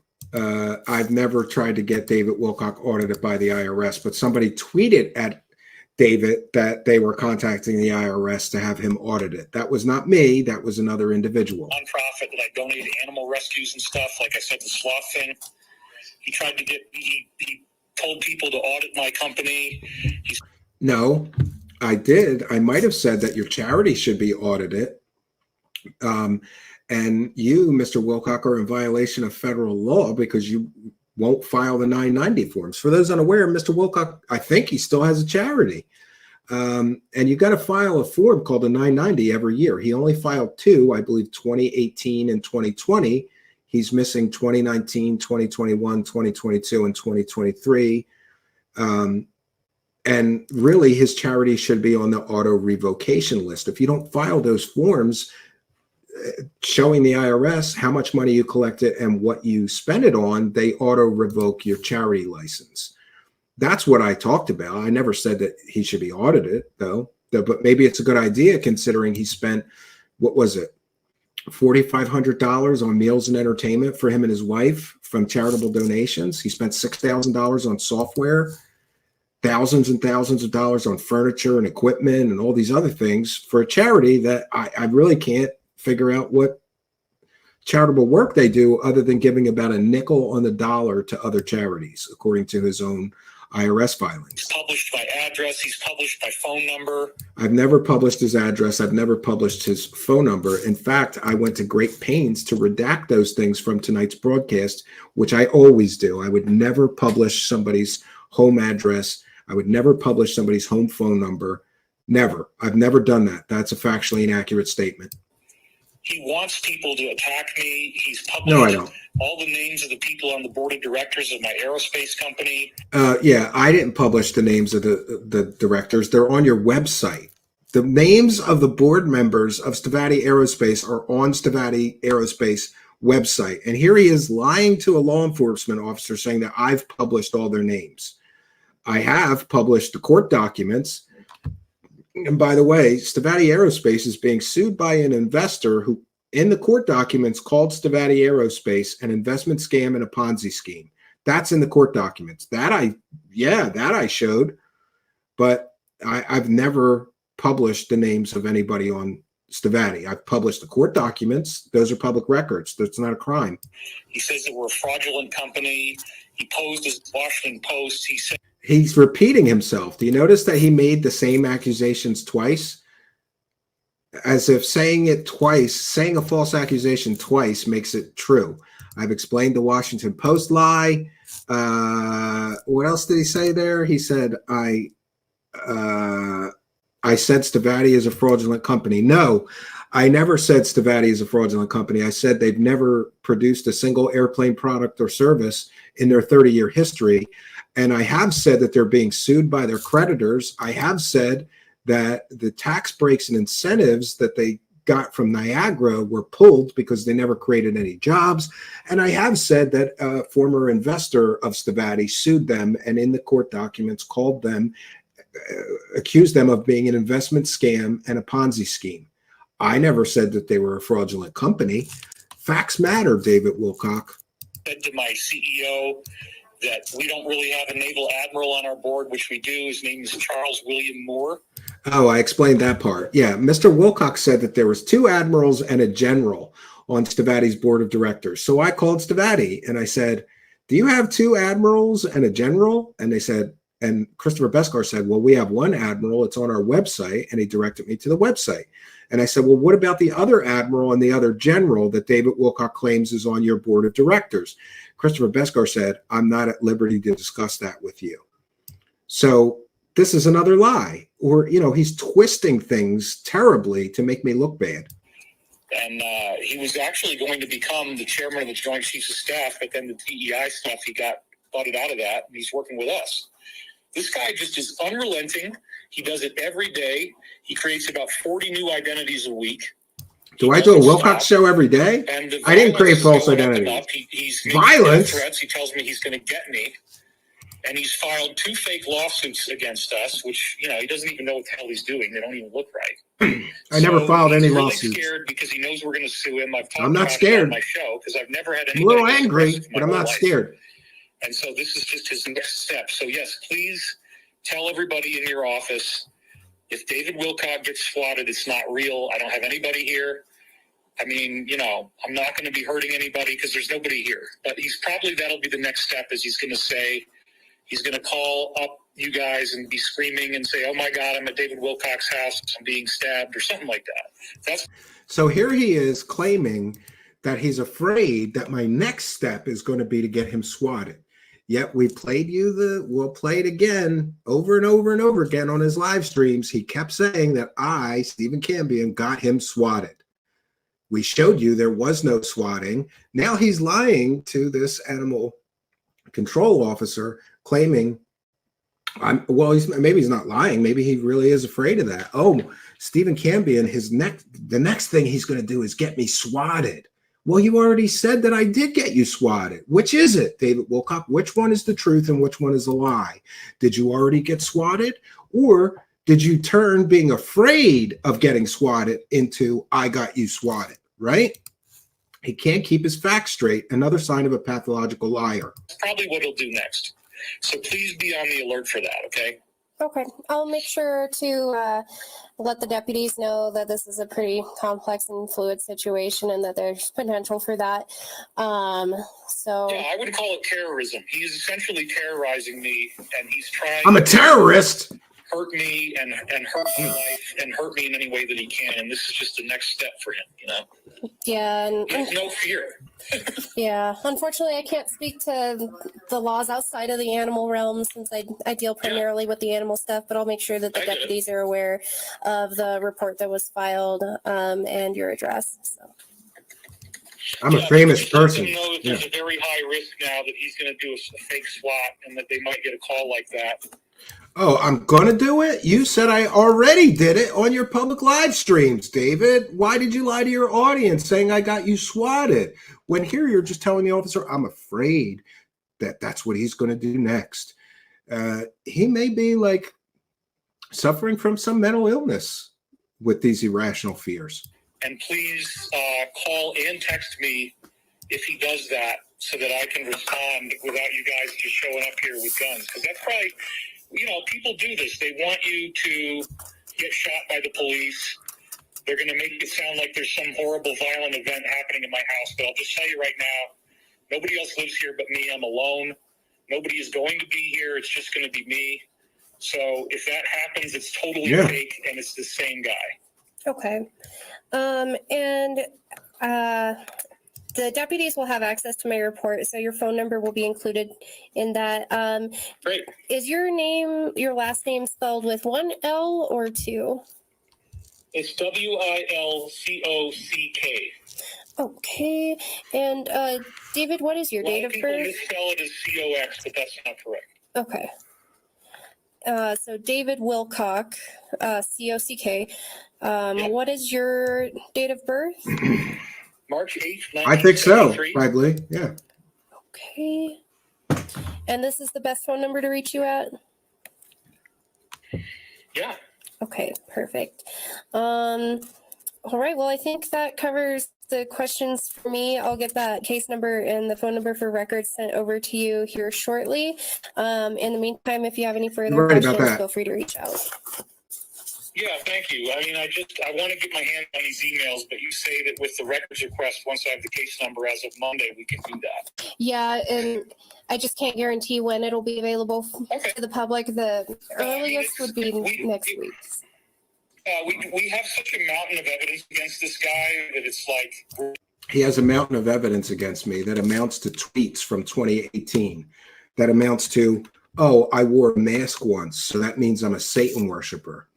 I've never tried to get David Wilcock audited by the IRS, but somebody tweeted at David that they were contacting the IRS to have him audited. That was not me. That was another individual. Nonprofit that I donated to animal rescues and stuff. Like I said, the sloth thing. He tried to get. He told people to audit my company. No, I did. I might have said that your charity should be audited. And you, Mr. Wilcock, are in violation of federal law because you won't file the 990 forms. For those unaware, Mr. Wilcock, I think he still has a charity. And you got to file a form called a 990 every year. He only filed two, I believe, 2018 and 2020. He's missing 2019, 2021, 2022, and 2023. And really, his charity should be on the auto revocation list. If you don't file those forms showing the IRS how much money you collected and what you spend it on, they auto revoke your charity license. That's what I talked about. I never said that he should be audited, though. But maybe it's a good idea considering he spent, what was it, $4,500 on meals and entertainment for him and his wife from charitable donations. He spent $6,000 on software, thousands and thousands of dollars on furniture and equipment and all these other things for a charity that I really can't figure out what charitable work they do other than giving about a nickel on the dollar to other charities, according to his own IRS filings. He's published my address. He's published my phone number. I've never published his address. I've never published his phone number. In fact, I went to great pains to redact those things from tonight's broadcast, which I always do. I would never publish somebody's home address. I would never publish somebody's home phone number. Never. I've never done that. That's a factually inaccurate statement. He wants people to attack me. He's published No, I don't. all the names of the people on the board of directors of my aerospace company. Yeah, I didn't publish the names of the directors. They're on your website. The names of the board members of Stavatti Aerospace are on Stavatti Aerospace website. And here he is lying to a law enforcement officer saying that I've published all their names. I have published the court documents. And by the way, Stavatti Aerospace is being sued by an investor who, in the court documents, called Stavatti Aerospace an investment scam and a Ponzi scheme. That's in the court documents. That I showed, but I've never published the names of anybody on Stavatti. I've published the court documents. Those are public records. That's not a crime. He says that we're a fraudulent company. He posed as Washington Post. He said He's repeating himself. Do you notice that he made the same accusations twice? As if saying it twice, saying a false accusation twice makes it true. I've explained the Washington Post lie. What else did he say there? He said, I said Stavatti is a fraudulent company. No, I never said Stavatti is a fraudulent company. I said they've never produced a single airplane product or service in their 30-year history. And I have said that they're being sued by their creditors. I have said that the tax breaks and incentives that they got from Niagara were pulled because they never created any jobs. And I have said that a former investor of Stavatti sued them and in the court documents called them, accused them of being an investment scam and a Ponzi scheme. I never said that they were a fraudulent company. Facts matter, David Wilcock. Said to my CEO that we don't really have a naval admiral on our board, which we do. His name is Charles William Moore. Oh, I explained that part. Yeah, Mr. Wilcock said that there was 2 admirals and a general on Stavatti's board of directors. So I called Stavatti and I said, do you have 2 admirals and a general? And they said, and Christopher Beskar said, well, we have 1 admiral. It's on our website. And he directed me to the website. And I said, well, what about the other admiral and the other general that David Wilcock claims is on your board of directors? Christopher Beskar said, I'm not at liberty to discuss that with you. So this is another lie. Or, you know, he's twisting things terribly to make me look bad. And he was actually going to become the chairman of the Joint Chiefs of Staff, but then the DEI stuff, he got butted out of that, and he's working with us. This guy just is unrelenting. He does it every day. He creates about 40 new identities a week. Do I do a Wilcock show every day? I didn't create false identities. He's Violence? threats. He tells me he's going to get me. And he's filed 2 fake lawsuits against us, which, you know, he doesn't even know what the hell he's doing. They don't even look right. I never filed any he's really lawsuits. Scared because he knows we're going to sue him. I've talked I'm not about it scared. on my show because I've never had I'm a anybody little angry, but I'm not life. scared. And so this is just his next step. So yes, please tell everybody in your office, if David Wilcock gets swatted, it's not real. I don't have anybody here. I mean, you know, I'm not going to be hurting anybody because there's nobody here. But that'll be the next step, is he's going to say, he's going to call up you guys and be screaming and say, oh my God, I'm at David Wilcock's house, I'm being stabbed, or something like that. So here he is claiming that he's afraid that my next step is going to be to get him swatted. Yet we'll play it again over and over and over again on his live streams. He kept saying that I, Steven Cambian, got him swatted. We showed you there was no swatting. Now he's lying to this animal control officer, claiming maybe he's not lying. Maybe he really is afraid of that. Oh, Steven Cambian, the next thing he's going to do is get me swatted. Well, you already said that I did get you swatted. Which is it, David Wilcock? Which one is the truth and which one is a lie? Did you already get swatted? Or did you turn being afraid of getting swatted into I got you swatted, right? He can't keep his facts straight. Another sign of a pathological liar. That's probably what he'll do next. So please be on the alert for that, okay? Okay, I'll make sure to let the deputies know that this is a pretty complex and fluid situation and that there's potential for that. Yeah, I would call it terrorism. He's essentially terrorizing me, and he's trying. I'm a terrorist. Hurt me and hurt my life and hurt me in any way that he can. And this is just the next step for him, you know? Yeah. And no fear. Yeah. Unfortunately, I can't speak to the laws outside of the animal realm since I deal primarily with the animal stuff, but I'll make sure that the deputies are aware of the report that was filed and your address. So. I'm a famous person. Let them know that there's a very high risk now that he's going to do a fake swat and that they might get a call like that. Oh, I'm going to do it? You said I already did it on your public live streams, David. Why did you lie to your audience saying I got you swatted? When here you're just telling the officer, I'm afraid that that's what he's going to do next. He may be like suffering from some mental illness with these irrational fears. And please call and text me if he does that so that I can respond without you guys just showing up here with guns. Because that's probably... You know, people do this. They want you to get shot by the police. They're going to make it sound like there's some horrible, violent event happening in my house. But I'll just tell you right now, nobody else lives here but me. I'm alone. Nobody is going to be here. It's just going to be me. So if that happens, it's totally fake, and it's the same guy. Okay. the deputies will have access to my report, so your phone number will be included in that. Great. Is your last name spelled with one L or two? It's Wilcock. Okay. And David, what is your date of People birth? misspell it as COX, but that's not correct. Okay. So David Wilcock, COCK. What is your date of birth? March 8th, I think so, 1973. Bagley. Yeah. Okay. And this is the best phone number to reach you at? Yeah. Okay, perfect. All right, well, I think that covers the questions for me. I'll get that case number and the phone number for records sent over to you here shortly. In the meantime, if you have any further You're right about questions, that. feel free to reach out. Yeah, thank you. I mean, I want to get my hand on these emails, but you say that with the records request, once I have the case number as of Monday, we can do that. Yeah, and I just can't guarantee when it'll be available to the public. The earliest would be next week. We have such a mountain of evidence against this guy that it's like... He has a mountain of evidence against me that amounts to tweets from 2018. That amounts to, oh, I wore a mask once, so that means I'm a Satan worshiper.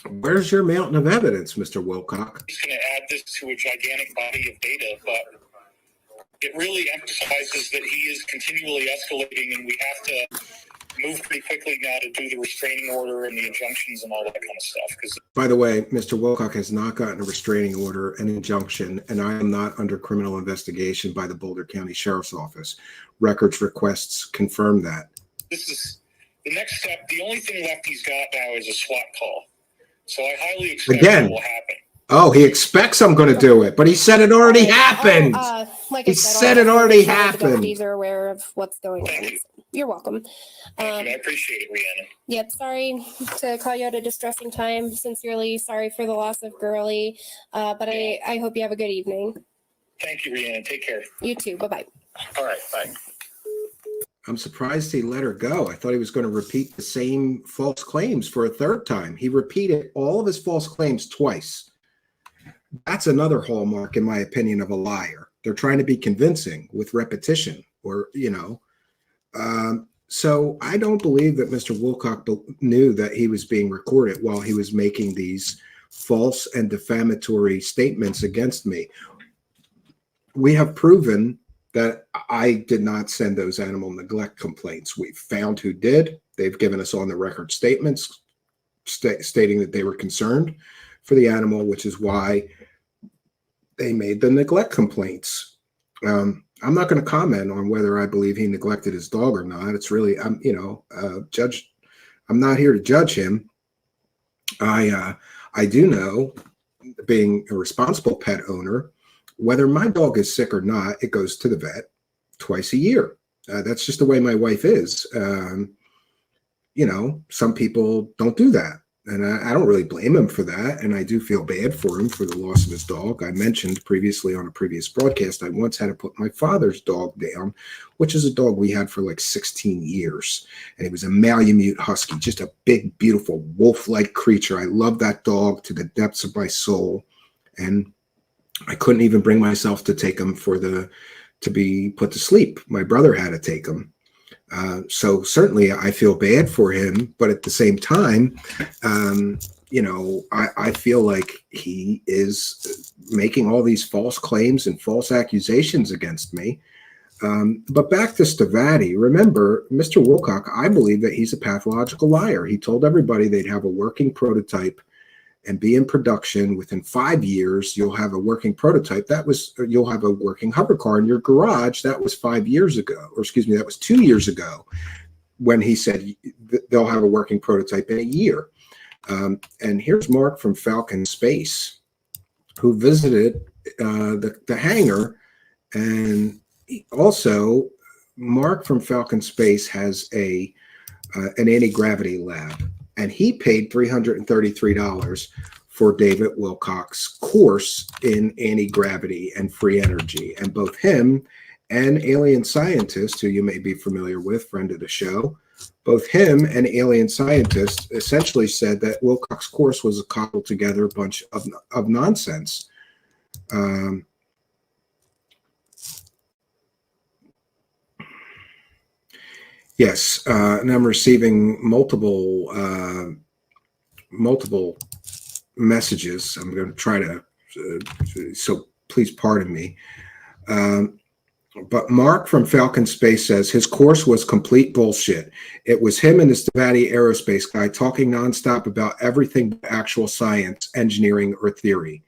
Where's your mountain of evidence, Mr. Wilcock? He's going to add this to a gigantic body of data, but it really emphasizes that he is continually escalating, and we have to move pretty quickly now to do the restraining order and the injunctions and all that kind of stuff. Because By the way, Mr. Wilcock has not gotten a restraining order, an injunction, and I am not under criminal investigation by the Boulder County Sheriff's Office. Records requests confirm that. this is the next step. The only thing left he's got now is a SWAT call. So I highly expect Again. it will happen. Oh, he expects I'm going to do it, but he said it already happened. Like He I said I'll it already make sure that happened. The deputies are aware of what's going on. You're welcome. I appreciate it, Rhiannon. Yep, sorry to call you at a distressing time. Sincerely sorry for the loss of Girly, but I hope you have a good evening. Thank you, Rhiannon. Take care. You too. Bye-bye. All right, bye. I'm surprised he let her go. I thought he was going to repeat the same false claims for a third time. He repeated all of his false claims twice. That's another hallmark, in my opinion, of a liar. They're trying to be convincing with repetition, or, so I don't believe that Mr. Wilcock knew that he was being recorded while he was making these false and defamatory statements against me. We have proven that I did not send those animal neglect complaints. We found who did. They've given us on the record statements stating that they were concerned for the animal, which is why they made the neglect complaints. I'm not going to comment on whether I believe he neglected his dog or not. It's really, judge. I'm not here to judge him. I do know, being a responsible pet owner, whether my dog is sick or not, it goes to the vet twice a year. That's just the way my wife is. Some people don't do that. And I don't really blame him for that. And I do feel bad for him for the loss of his dog. I mentioned previously on a previous broadcast, I once had to put my father's dog down, which is a dog we had for like 16 years. And he was a Malamute Husky, just a big, beautiful wolf-like creature. I love that dog to the depths of my soul. And I couldn't even bring myself to take him to be put to sleep. My brother had to take him. So certainly I feel bad for him, but at the same time, I feel like he is making all these false claims and false accusations against me. But back to Stavatti, remember, Mr. Wilcock, I believe that he's a pathological liar. He told everybody they'd have a working prototype and be in production within 5 years. You'll have a working prototype. You'll have a working hover car in your garage. That was 5 years ago, or excuse me, that was 2 years ago when he said they'll have a working prototype in a year. And here's Mark from Falcon Space, who visited the hangar. And also Mark from Falcon Space has an anti-gravity lab. And he paid $333 for David Wilcock's course in anti-gravity and free energy. And both him and Alien Scientist, who you may be familiar with, friend of the show, both him and Alien Scientist essentially said that Wilcock's course was a cobbled together bunch of nonsense. Yes, and I'm receiving multiple messages. I'm going to try to, so please pardon me. But Mark from Falcon Space says his course was complete bullshit. It was him and the Stavatti Aerospace guy talking nonstop about everything but actual science, engineering, or theory.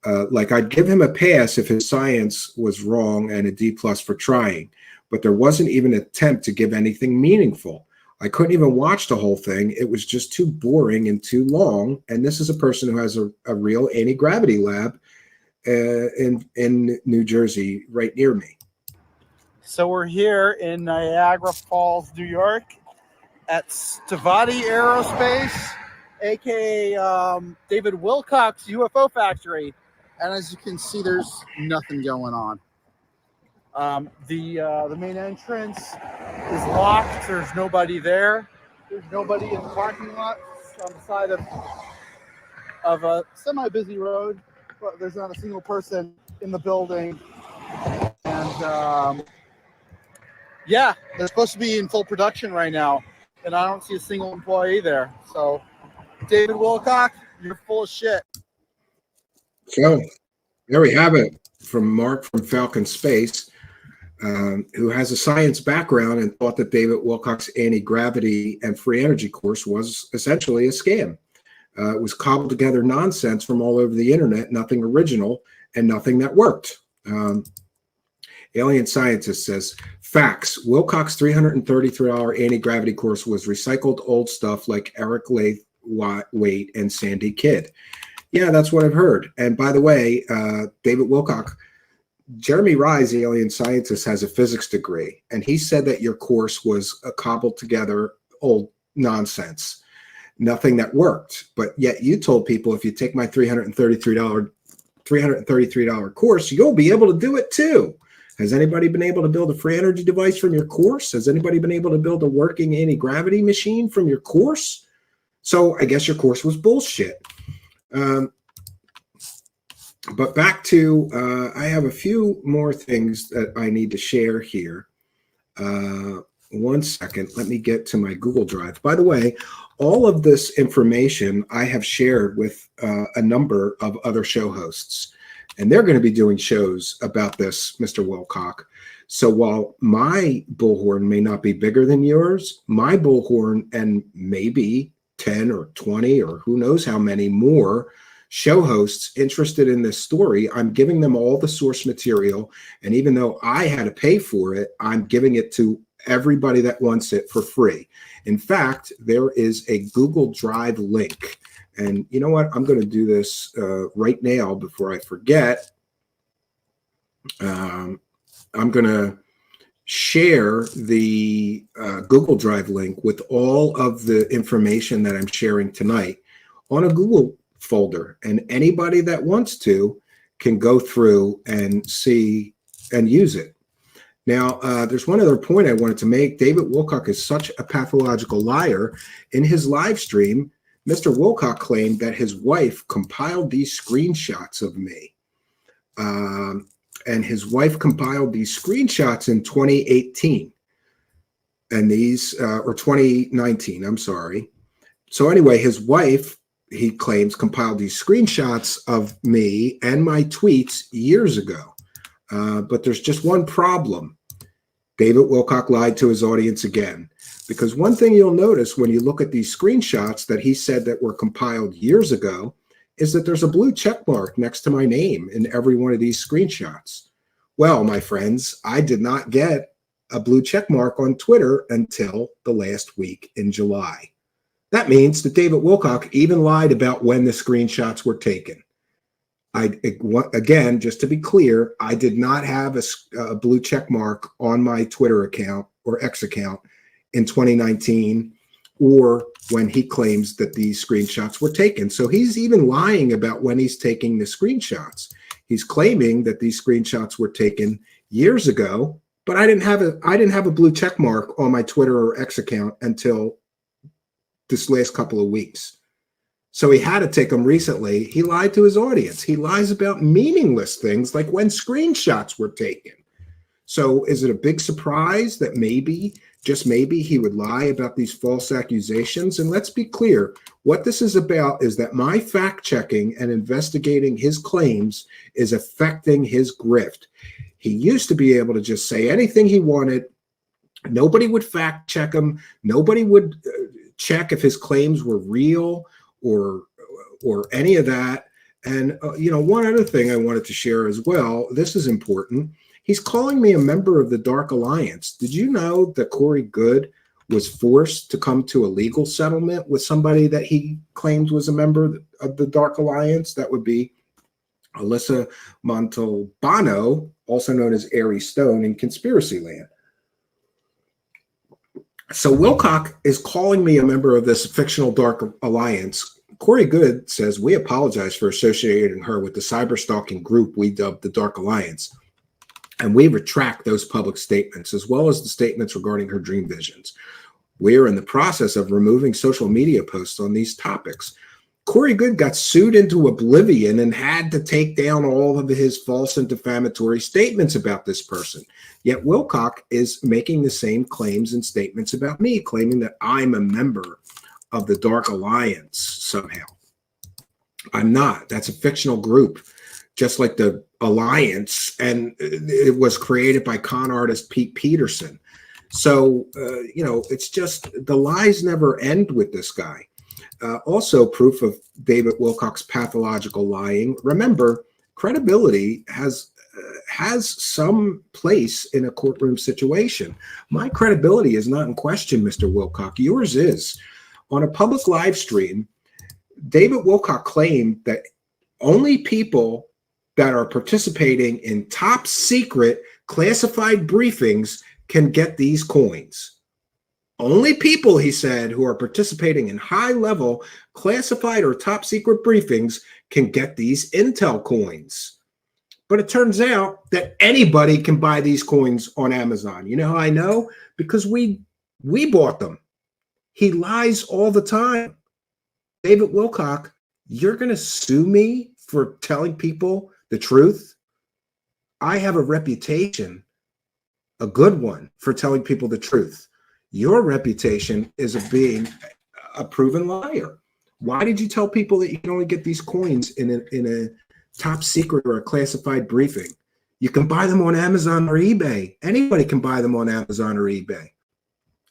Like I'd give him a pass if his science was wrong and a D+ for trying, but there wasn't even an attempt to give anything meaningful. I couldn't even watch the whole thing. It was just too boring and too long. And this is a person who has a real anti-gravity lab in New Jersey, right near me. So we're here in Niagara Falls, New York, at Stavatti Aerospace, aka David Wilcock's UFO factory. And as you can see, there's nothing going on. The main entrance is locked. There's nobody there. There's nobody in the parking lot. It's on the side of a semi-busy road, but there's not a single person in the building. And yeah, they're supposed to be in full production right now, and I don't see a single employee there. So, David Wilcock, you're full of shit. So there we have it from Mark from Falcon Space, who has a science background and thought that David Wilcock's anti-gravity and free energy course was essentially a scam. It was cobbled together nonsense from all over the internet, nothing original and nothing that worked. Alien Scientist says, facts. Wilcock's $333 anti-gravity course was recycled old stuff like Eric Waite and Sandy Kidd. Yeah, that's what I've heard. And by the way, David Wilcock, Jeremy Rise, the Alien Scientist, has a physics degree, and he said that your course was a cobbled together old nonsense, nothing that worked. But yet you told people, if you take my $333 course, you'll be able to do it too. Has anybody been able to build a free energy device from your course? Has anybody been able to build a working anti-gravity machine from your course? So I guess your course was bullshit. But back to, I have a few more things that I need to share here. 1 second, let me get to my Google Drive. By the way, all of this information I have shared with a number of other show hosts. And they're going to be doing shows about this, Mr. Wilcock. So while my bullhorn may not be bigger than yours, my bullhorn and maybe 10 or 20 or who knows how many more show hosts interested in this story, I'm giving them all the source material. And even though I had to pay for it, I'm giving it to everybody that wants it for free. In fact, there is a Google Drive link. And you know what? I'm going to do this right now before I forget. I'm going to share the Google Drive link with all of the information that I'm sharing tonight on a Google folder. And anybody that wants to can go through and see and use it. Now, there's one other point I wanted to make. David Wilcock is such a pathological liar. In his live stream, Mr. Wilcock claimed that his wife compiled these screenshots of me. And his wife compiled these screenshots in 2018. And these, or 2019, I'm sorry. So anyway, his wife, he claims, compiled these screenshots of me and my tweets years ago. But there's just one problem. David Wilcock lied to his audience again. Because one thing you'll notice when you look at these screenshots that he said that were compiled years ago is that there's a blue check mark next to my name in every one of these screenshots. Well, my friends, I did not get a blue check mark on Twitter until the last week in July. That means that David Wilcock even lied about when the screenshots were taken. Again, just to be clear, I did not have a blue check mark on my Twitter account or X account in 2019 or when he claims that these screenshots were taken. So he's even lying about when he's taking the screenshots. He's claiming that these screenshots were taken years ago, but I didn't have a blue check mark on my Twitter or X account until this last couple of weeks. So he had to take them recently. He lied to his audience. He lies about meaningless things like when screenshots were taken. So is it a big surprise that maybe just maybe, he would lie about these false accusations. And let's be clear, what this is about is that my fact-checking and investigating his claims is affecting his grift. He used to be able to just say anything he wanted. Nobody would fact-check him. Nobody would check if his claims were real or any of that. And, one other thing I wanted to share as well, this is important. He's calling me a member of the Dark Alliance. Did you know that Corey Goode was forced to come to a legal settlement with somebody that he claims was a member of the Dark Alliance? That would be Alyssa Montalbano, also known as Airy Stone in Conspiracy Land. So Wilcock is calling me a member of this fictional Dark Alliance. Corey Goode says, we apologize for associating her with the cyber-stalking group we dubbed the Dark Alliance. And we retract those public statements, as well as the statements regarding her dream visions. We are in the process of removing social media posts on these topics. Corey Goode got sued into oblivion and had to take down all of his false and defamatory statements about this person. Yet Wilcock is making the same claims and statements about me, claiming that I'm a member of the Dark Alliance somehow. I'm not. That's a fictional group, just like the Alliance, and it was created by con artist Pete Peterson. So, it's just the lies never end with this guy. Also, proof of David Wilcock's pathological lying. Remember, credibility has some place in a courtroom situation. My credibility is not in question, Mr. Wilcock. Yours is. On a public live stream, David Wilcock claimed that only people that are participating in top secret classified briefings can get these coins. Only people, he said, who are participating in high-level classified or top secret briefings can get these intel coins. But it turns out that anybody can buy these coins on Amazon. You know how I know? Because we bought them. He lies all the time. David Wilcock, you're going to sue me for telling people the truth? I have a reputation, a good one, for telling people the truth. Your reputation is of being a proven liar. Why did you tell people that you can only get these coins in a top secret or a classified briefing? You can buy them on Amazon or eBay. Anybody can buy them on Amazon or eBay.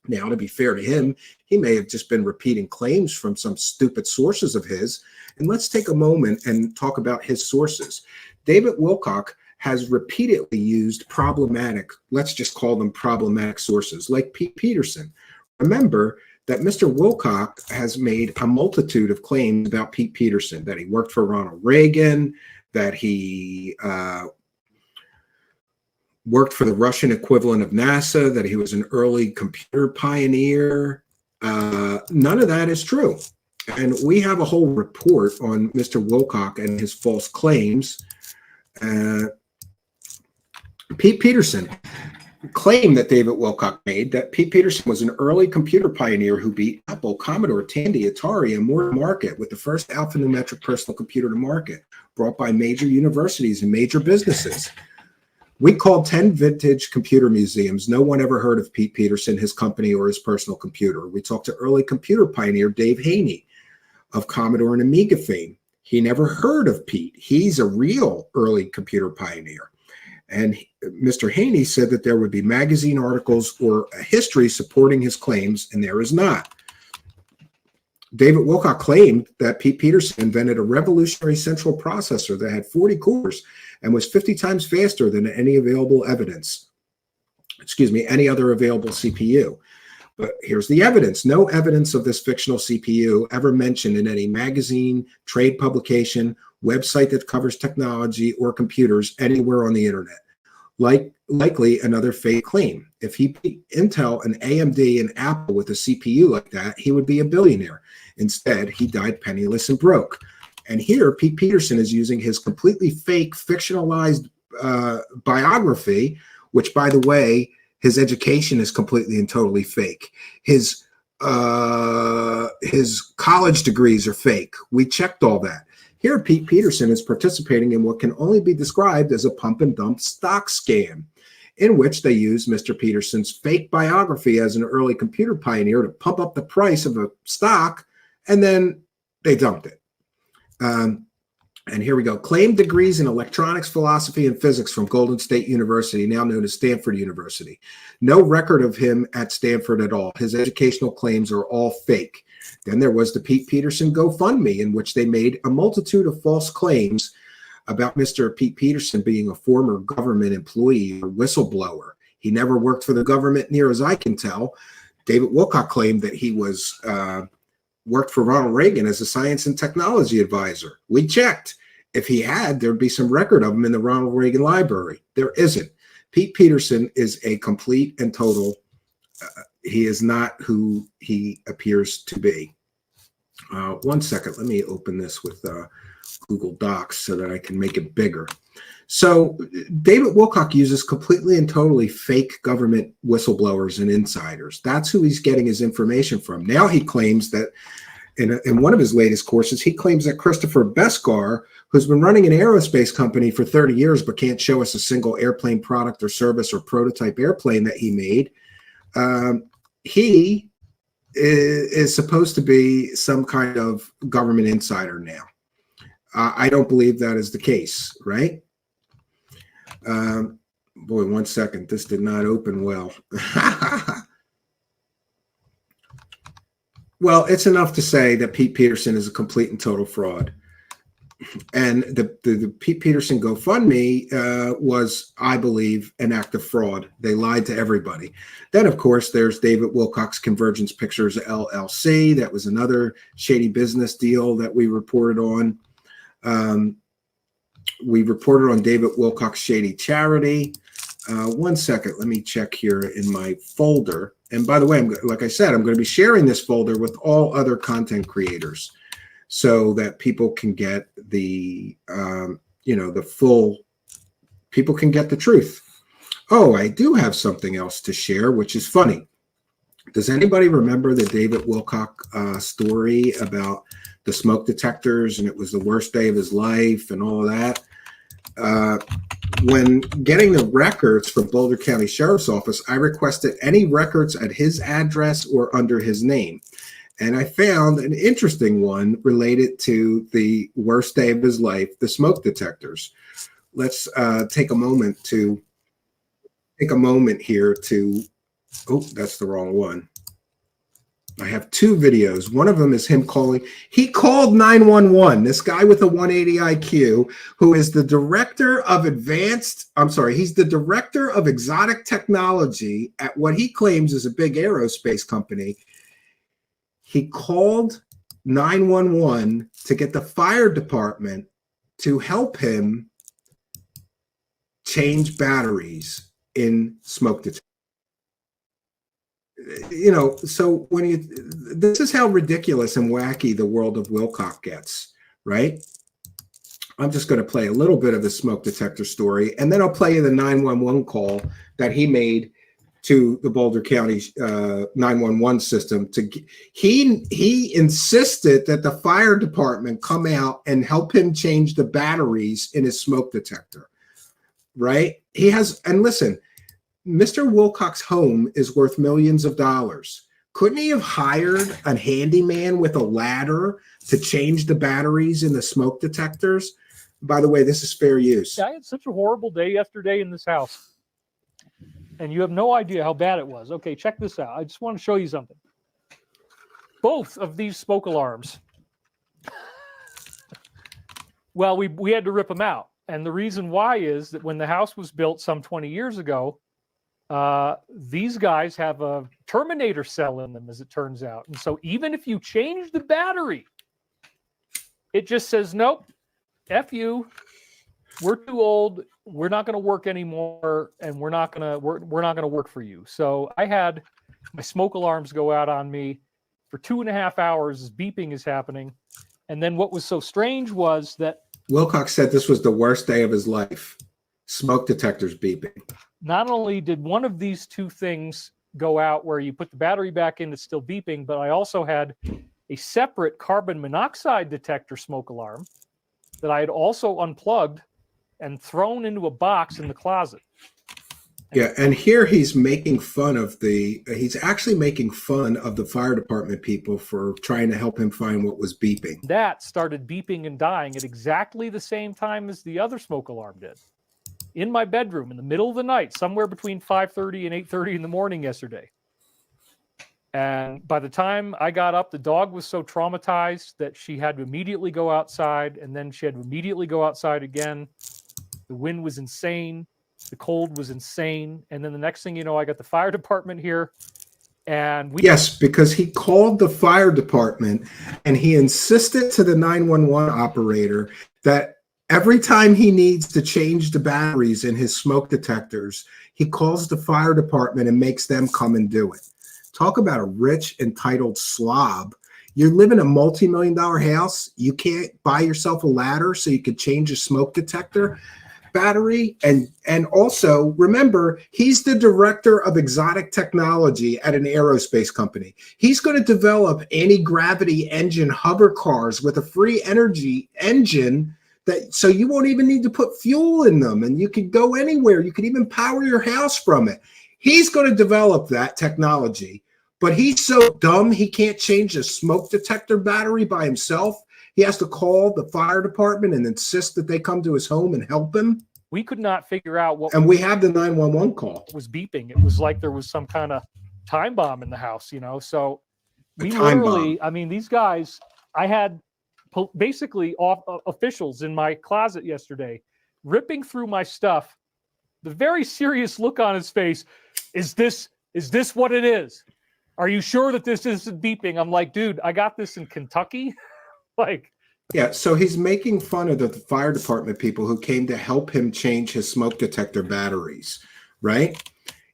Now, to be fair to him, he may have just been repeating claims from some stupid sources of his. And let's take a moment and talk about his sources. David Wilcock has repeatedly used problematic, let's just call them problematic sources, like Pete Peterson. Remember that Mr. Wilcock has made a multitude of claims about Pete Peterson, that he worked for Ronald Reagan, that he worked for the Russian equivalent of NASA, that he was an early computer pioneer. None of that is true. And we have a whole report on Mr. Wilcock and his false claims. Pete Peterson claimed that David Wilcock made that Pete Peterson was an early computer pioneer who beat Apple, Commodore, Tandy, Atari, and more to market with the first alphanumeric personal computer to market, brought by major universities and major businesses. We called 10 vintage computer museums. No one ever heard of Pete Peterson, his company, or his personal computer. We talked to early computer pioneer Dave Haney of Commodore and Amiga fame. He never heard of Pete. He's a real early computer pioneer. And Mr. Haney said that there would be magazine articles or a history supporting his claims, and there is not. David Wilcock claimed that Pete Peterson invented a revolutionary central processor that had 40 cores and was 50 times faster than any available evidence. Any other available CPU. But here's the evidence. No evidence of this fictional CPU ever mentioned in any magazine, trade publication, website that covers technology or computers anywhere on the internet. Likely another fake claim. If he beat Intel and AMD and Apple with a CPU like that, he would be a billionaire. Instead, he died penniless and broke. And here, Pete Peterson is using his completely fake, fictionalized biography, which, by the way, his education is completely and totally fake. His college degrees are fake. We checked all that. Here, Pete Peterson is participating in what can only be described as a pump and dump stock scam. in which they used Mr. Peterson's fake biography as an early computer pioneer to pump up the price of a stock, and then they dumped it. And here we go. Claimed degrees in electronics, philosophy, and physics from Golden State University, now known as Stanford University. No record of him at Stanford at all. His educational claims are all fake. Then there was the Pete Peterson GoFundMe, in which they made a multitude of false claims about Mr. Pete Peterson being a former government employee or whistleblower. He never worked for the government, near as I can tell. David Wilcock claimed that he was worked for Ronald Reagan as a science and technology advisor. We checked. If he had, there'd be some record of him in the Ronald Reagan library. There isn't. Pete Peterson is a complete and total, he is not who he appears to be. 1 second, let me open this with Google Docs so that I can make it bigger. So David Wilcock uses completely and totally fake government whistleblowers and insiders. That's who he's getting his information from. Now he claims that in one of his latest courses, he claims that Christopher Beskar, who's been running an aerospace company for 30 years but can't show us a single airplane product or service or prototype airplane that he made, he is supposed to be some kind of government insider now. I don't believe that is the case, right? Boy, 1 second. This did not open well. Well, it's enough to say that Pete Peterson is a complete and total fraud. And the Pete Peterson GoFundMe was, I believe, an act of fraud. They lied to everybody. Then, of course, there's David Wilcock's Convergence Pictures LLC. That was another shady business deal that we reported on. We reported on David Wilcock's shady charity. 1 second, let me check here in my folder. And by the way, like I said, I'm going to be sharing this folder with all other content creators so that people can get the, the full, people can get the truth. Oh, I do have something else to share, which is funny. Does anybody remember the David Wilcock story about the smoke detectors, and it was the worst day of his life and all of that? When getting the records from Boulder County Sheriff's Office, I requested any records at his address or under his name. And I found an interesting one related to the worst day of his life, the smoke detectors. Let's take a moment here to, oh, that's the wrong one. I have two videos. One of them is him calling. He called 911. This guy with a 180 IQ, who is the director of he's the director of exotic technology at what he claims is a big aerospace company. He called 911 to get the fire department to help him change batteries in smoke detectors. So this is how ridiculous and wacky the world of Wilcock gets, right? I'm just going to play a little bit of the smoke detector story, and then I'll play you the 911 call that he made to the Boulder County 911 system. He insisted that the fire department come out and help him change the batteries in his smoke detector, right? And listen, Mr. Wilcock's home is worth millions of dollars. Couldn't he have hired a handyman with a ladder to change the batteries in the smoke detectors? By the way, this is fair use. I had such a horrible day yesterday in this house. And you have no idea how bad it was. Okay, check this out. I just want to show you something. Both of these smoke alarms. Well, we had to rip them out. And the reason why is that when the house was built some 20 years ago, these guys have a terminator cell in them, as it turns out. And so even if you change the battery, it just says, nope, F you, we're too old, we're not going to work anymore, and we're not going to work for you. So I had my smoke alarms go out on me for 2.5 hours as beeping is happening. And then what was so strange was that Wilcock said this was the worst day of his life. Smoke detectors beeping. Not only did one of these two things go out where you put the battery back in, it's still beeping, but I also had a separate carbon monoxide detector smoke alarm that I had also unplugged and thrown into a box in the closet. Yeah, and here he's making fun of he's actually making fun of the fire department people for trying to help him find what was beeping. That started beeping and dying at exactly the same time as the other smoke alarm did. In my bedroom in the middle of the night, somewhere between 5:30 and 8:30 in the morning yesterday. And by the time I got up, the dog was so traumatized that she had to immediately go outside, and then she had to immediately go outside again. The wind was insane. The cold was insane. And then the next thing you know, I got the fire department here. And yes, because he called the fire department and he insisted to the 911 operator that every time he needs to change the batteries in his smoke detectors, he calls the fire department and makes them come and do it. Talk about a rich, entitled slob. You live in a multi-million-dollar house. You can't buy yourself a ladder so you could change a smoke detector battery. And also, remember, he's the director of exotic technology at an aerospace company. He's going to develop anti-gravity engine hover cars with a free energy engine so you won't even need to put fuel in them, and you could go anywhere. You could even power your house from it. He's going to develop that technology, but he's so dumb he can't change a smoke detector battery by himself. He has to call the fire department and insist that they come to his home and help him. We could not figure out what. And we have the 911 call. Was beeping. It was like there was some kind of time bomb in the house, you know. So we literally, I mean, these guys. I had basically officials in my closet yesterday, ripping through my stuff. The very serious look on his face. Is this what it is? Are you sure that this isn't beeping? I'm like, dude, I got this in Kentucky. Yeah, so he's making fun of the fire department people who came to help him change his smoke detector batteries, right?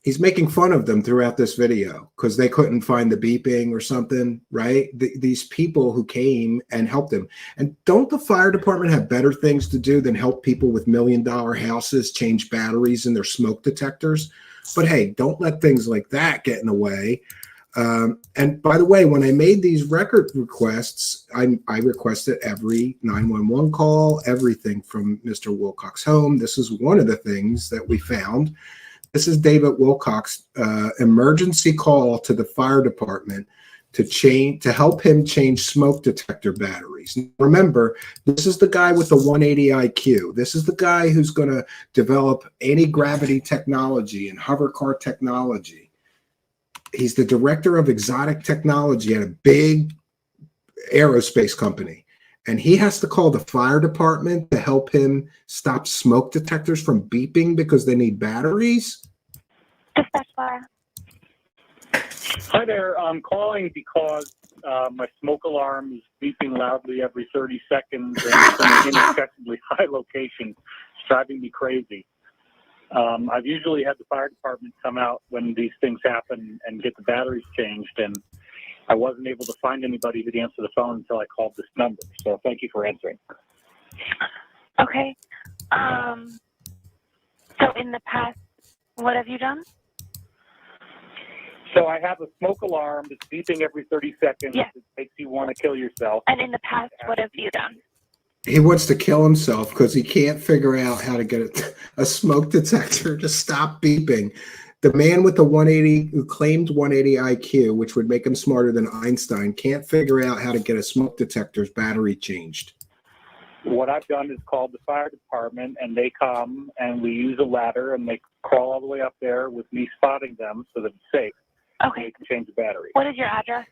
He's making fun of them throughout this video because they couldn't find the beeping or something, right? These people who came and helped him. And don't the fire department have better things to do than help people with million-dollar houses change batteries in their smoke detectors? But hey, don't let things like that get in the way. And by the way, when I made these record requests, I requested every 911 call, everything from Mr. Wilcock's home. This is one of the things that we found. This is David Wilcock's emergency call to the fire department to help him change smoke detector batteries. Remember, this is the guy with the 180 IQ. This is the guy who's going to develop anti-gravity technology and hover car technology. He's the director of exotic technology at a big aerospace company. And he has to call the fire department to help him stop smoke detectors from beeping because they need batteries. Hi there. I'm calling because my smoke alarm is beeping loudly every 30 seconds and from an inaccessibly high location. It's driving me crazy. I've usually had the fire department come out when these things happen and get the batteries changed, and I wasn't able to find anybody who'd answer the phone until I called this number. So thank you for answering. Okay. So in the past, what have you done? So I have a smoke alarm that's beeping every 30 seconds. Yes. It makes you want to kill yourself. And in the past, what have you done? He wants to kill himself because he can't figure out how to get a smoke detector to stop beeping. The man with the 180, who claimed 180 IQ, which would make him smarter than Einstein, can't figure out how to get a smoke detector's battery changed. What I've done is called the fire department, and they come, and we use a ladder, and they crawl all the way up there with me spotting them so that it's safe. Okay. So you can change the battery. What is your address?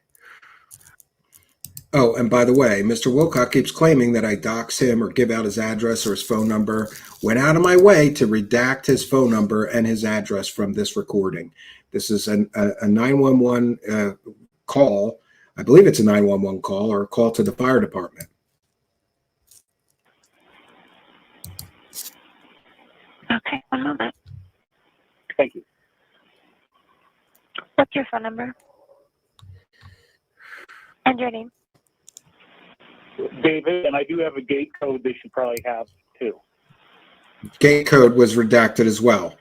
Oh, and by the way, Mr. Wilcock keeps claiming that I dox him or give out his address or his phone number. Went out of my way to redact his phone number and his address from this recording. This is a 911 call. I believe it's a 911 call or a call to the fire department. Okay, one moment. Thank you. What's your phone number? And your name? David, and I do have a gate code they should probably have too. Gate code was redacted as well.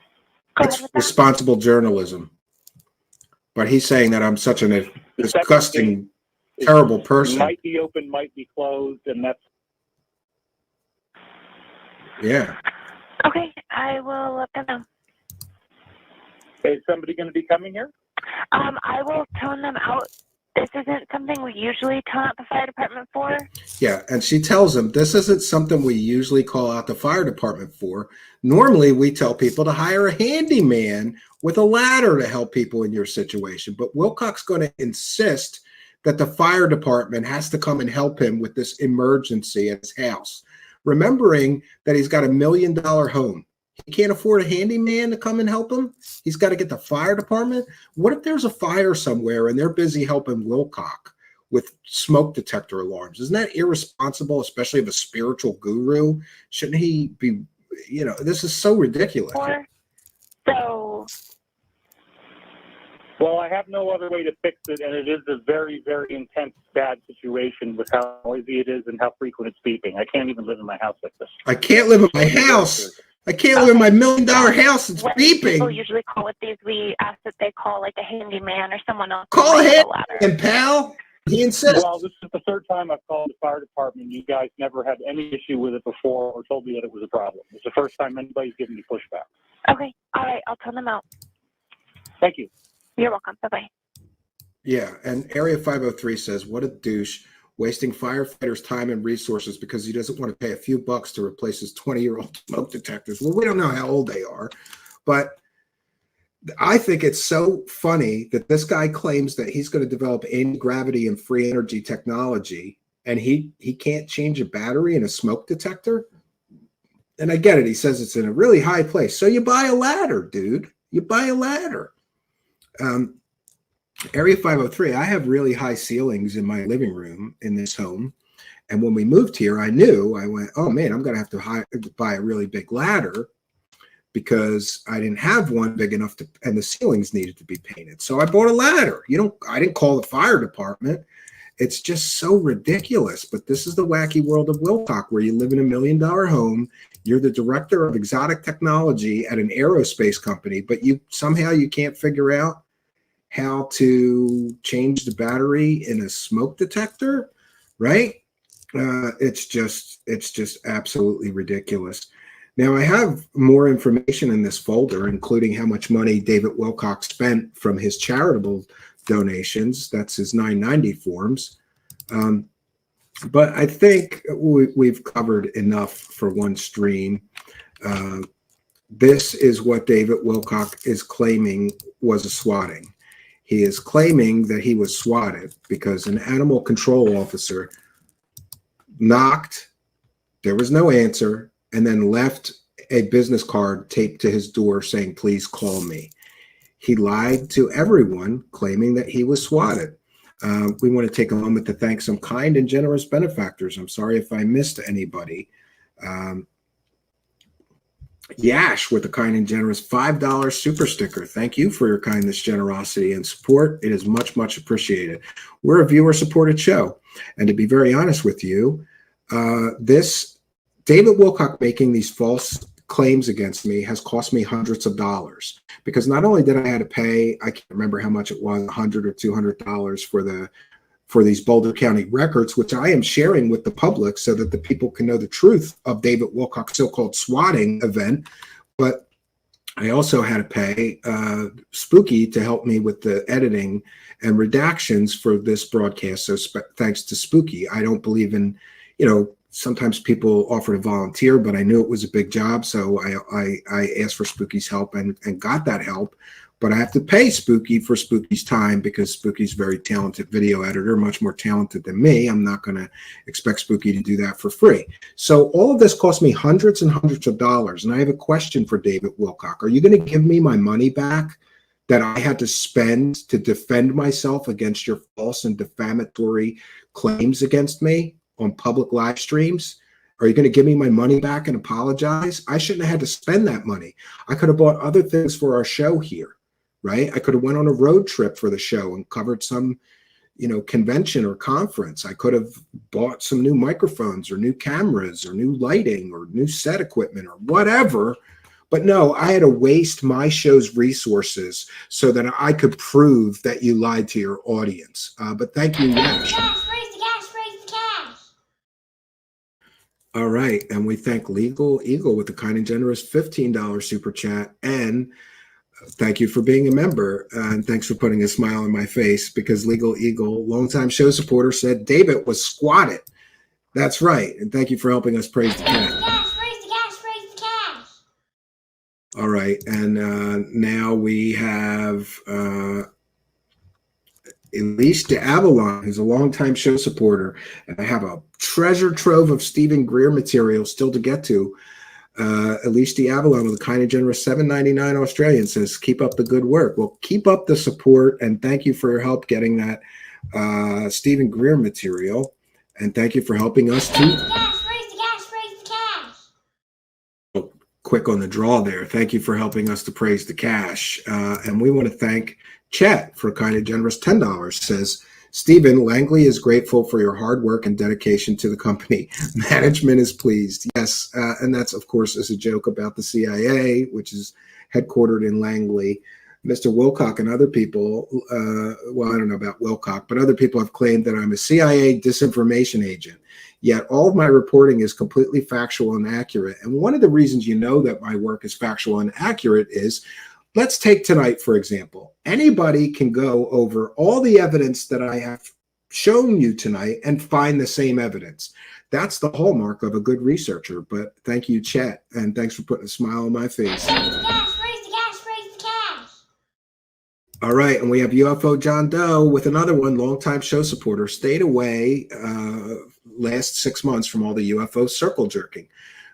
It's responsible journalism. But he's saying that I'm such a disgusting, terrible person. Might be open, might be closed, and that's... Yeah. Okay, I will let them know. Is somebody going to be coming here? I will tone them out. This isn't something we usually tone out the fire department for. Yeah, and she tells him this isn't something we usually call out the fire department for. Normally, we tell people to hire a handyman with a ladder to help people in your situation. But Wilcock's going to insist that the fire department has to come and help him with this emergency at his house, remembering that he's got $1 million home. He can't afford a handyman to come and help him. He's got to get the fire department. What if there's a fire somewhere and they're busy helping Wilcock with smoke detector alarms? Isn't that irresponsible, especially of a spiritual guru? Shouldn't he be, this is so ridiculous. Well, I have no other way to fix it, and it is a very, very intense, bad situation with how noisy it is and how frequent it's beeping. I can't even live in my house like this. I can't live in my house. I can't live in my $1 million house. It's When beeping. people usually call with these, we ask that they call like a handyman or someone else. Call with ahead, a ladder. and pal. He insists. Well, this is the third time I've called the fire department. You guys never had any issue with it before or told me that it was a problem. It's the first time anybody's given me pushback. Okay, all right, I'll tone them out. Thank you. You're welcome. Bye-bye. Yeah, and Area 503 says, what a douche, wasting firefighters' time and resources because he doesn't want to pay a few bucks to replace his 20-year-old smoke detectors. Well, we don't know how old they are, but I think it's so funny that this guy claims that he's going to develop anti-gravity and free energy technology, and he can't change a battery in a smoke detector. And I get it. He says it's in a really high place. So you buy a ladder, dude. You buy a ladder. Area 503, I have really high ceilings in my living room in this home. And when we moved here, I went, oh man, I'm going to have to buy a really big ladder because I didn't have one big enough to, and the ceilings needed to be painted. So I bought a ladder. I didn't call the fire department. It's just so ridiculous. But this is the wacky world of Wilcock, where you live in $1 million home. You're the director of exotic technology at an aerospace company, but somehow you can't figure out how to change the battery in a smoke detector, right? It's just absolutely ridiculous. Now, I have more information in this folder, including how much money David Wilcock spent from his charitable donations. That's his 990 forms. But I think we've covered enough for one stream. This is what David Wilcock is claiming was a swatting. He is claiming that he was swatted because an animal control officer knocked, there was no answer, and then left a business card taped to his door saying, please call me. He lied to everyone, claiming that he was swatted. We want to take a moment to thank some kind and generous benefactors. I'm sorry if I missed anybody. Yash with a kind and generous $5 super sticker. Thank you for your kindness, generosity, and support. It is much, much appreciated. We're a viewer-supported show. And to be very honest with you, this David Wilcock making these false claims against me has cost me hundreds of dollars, because not only did I have to pay, I can't remember how much it was, $100 or $200 for these Boulder County records, which I am sharing with the public so that the people can know the truth of David Wilcock's so-called swatting event. But I also had to pay Spooky to help me with the editing and redactions for this broadcast. So thanks to Spooky. I don't believe in, sometimes people offer to volunteer, but I knew it was a big job. So I asked for Spooky's help and got that help. But I have to pay Spooky for Spooky's time because Spooky's a very talented video editor, much more talented than me. I'm not going to expect Spooky to do that for free. So all of this cost me hundreds and hundreds of dollars. And I have a question for David Wilcock. Are you going to give me my money back that I had to spend to defend myself against your false and defamatory claims against me on public live streams? Are you going to give me my money back and apologize? I shouldn't have had to spend that money. I could have bought other things for our show here. Right? I could have went on a road trip for the show and covered some, convention or conference. I could have bought some new microphones or new cameras or new lighting or new set equipment or whatever. But no, I had to waste my show's resources so that I could prove that you lied to your audience. But thank you, Yash. All right. And we thank Legal Eagle with the kind and generous $15 super chat, and Thank you for being a member, and thanks for putting a smile on my face, because Legal Eagle, longtime show supporter, said David was squatted. That's right, and thank you for helping us praise the cat. Praise the cash, praise the cash. All right, and now we have Elise de Avalon, who's a longtime show supporter, and I have a treasure trove of Stephen Greer material still to get to. Elise de Avalon with a kind and generous $7.99 Australian says, keep up the good work. Well, keep up the support, and thank you for your help getting that Stephen Greer material, and thank you for helping us too. Praise the cash, praise the cash. Quick on the draw there. Thank you for helping us to praise the cash. And we want to thank Chet for a kind and generous $10. Says, Stephen, Langley is grateful for your hard work and dedication to the company. Management is pleased. Yes, and that's, of course, is a joke about the CIA, which is headquartered in Langley. Mr. Wilcock and other people, well, I don't know about Wilcock, but other people have claimed that I'm a CIA disinformation agent. Yet all of my reporting is completely factual and accurate. And one of the reasons you know that my work is factual and accurate is, let's take tonight, for example. Anybody can go over all the evidence that I have shown you tonight and find the same evidence. That's the hallmark of a good researcher. But thank you, Chet, and thanks for putting a smile on my face. Praise the cash, praise the cash, praise the cash. All right, and we have UFO John Doe with another one, longtime show supporter, stayed away last 6 months from all the UFO circle jerking.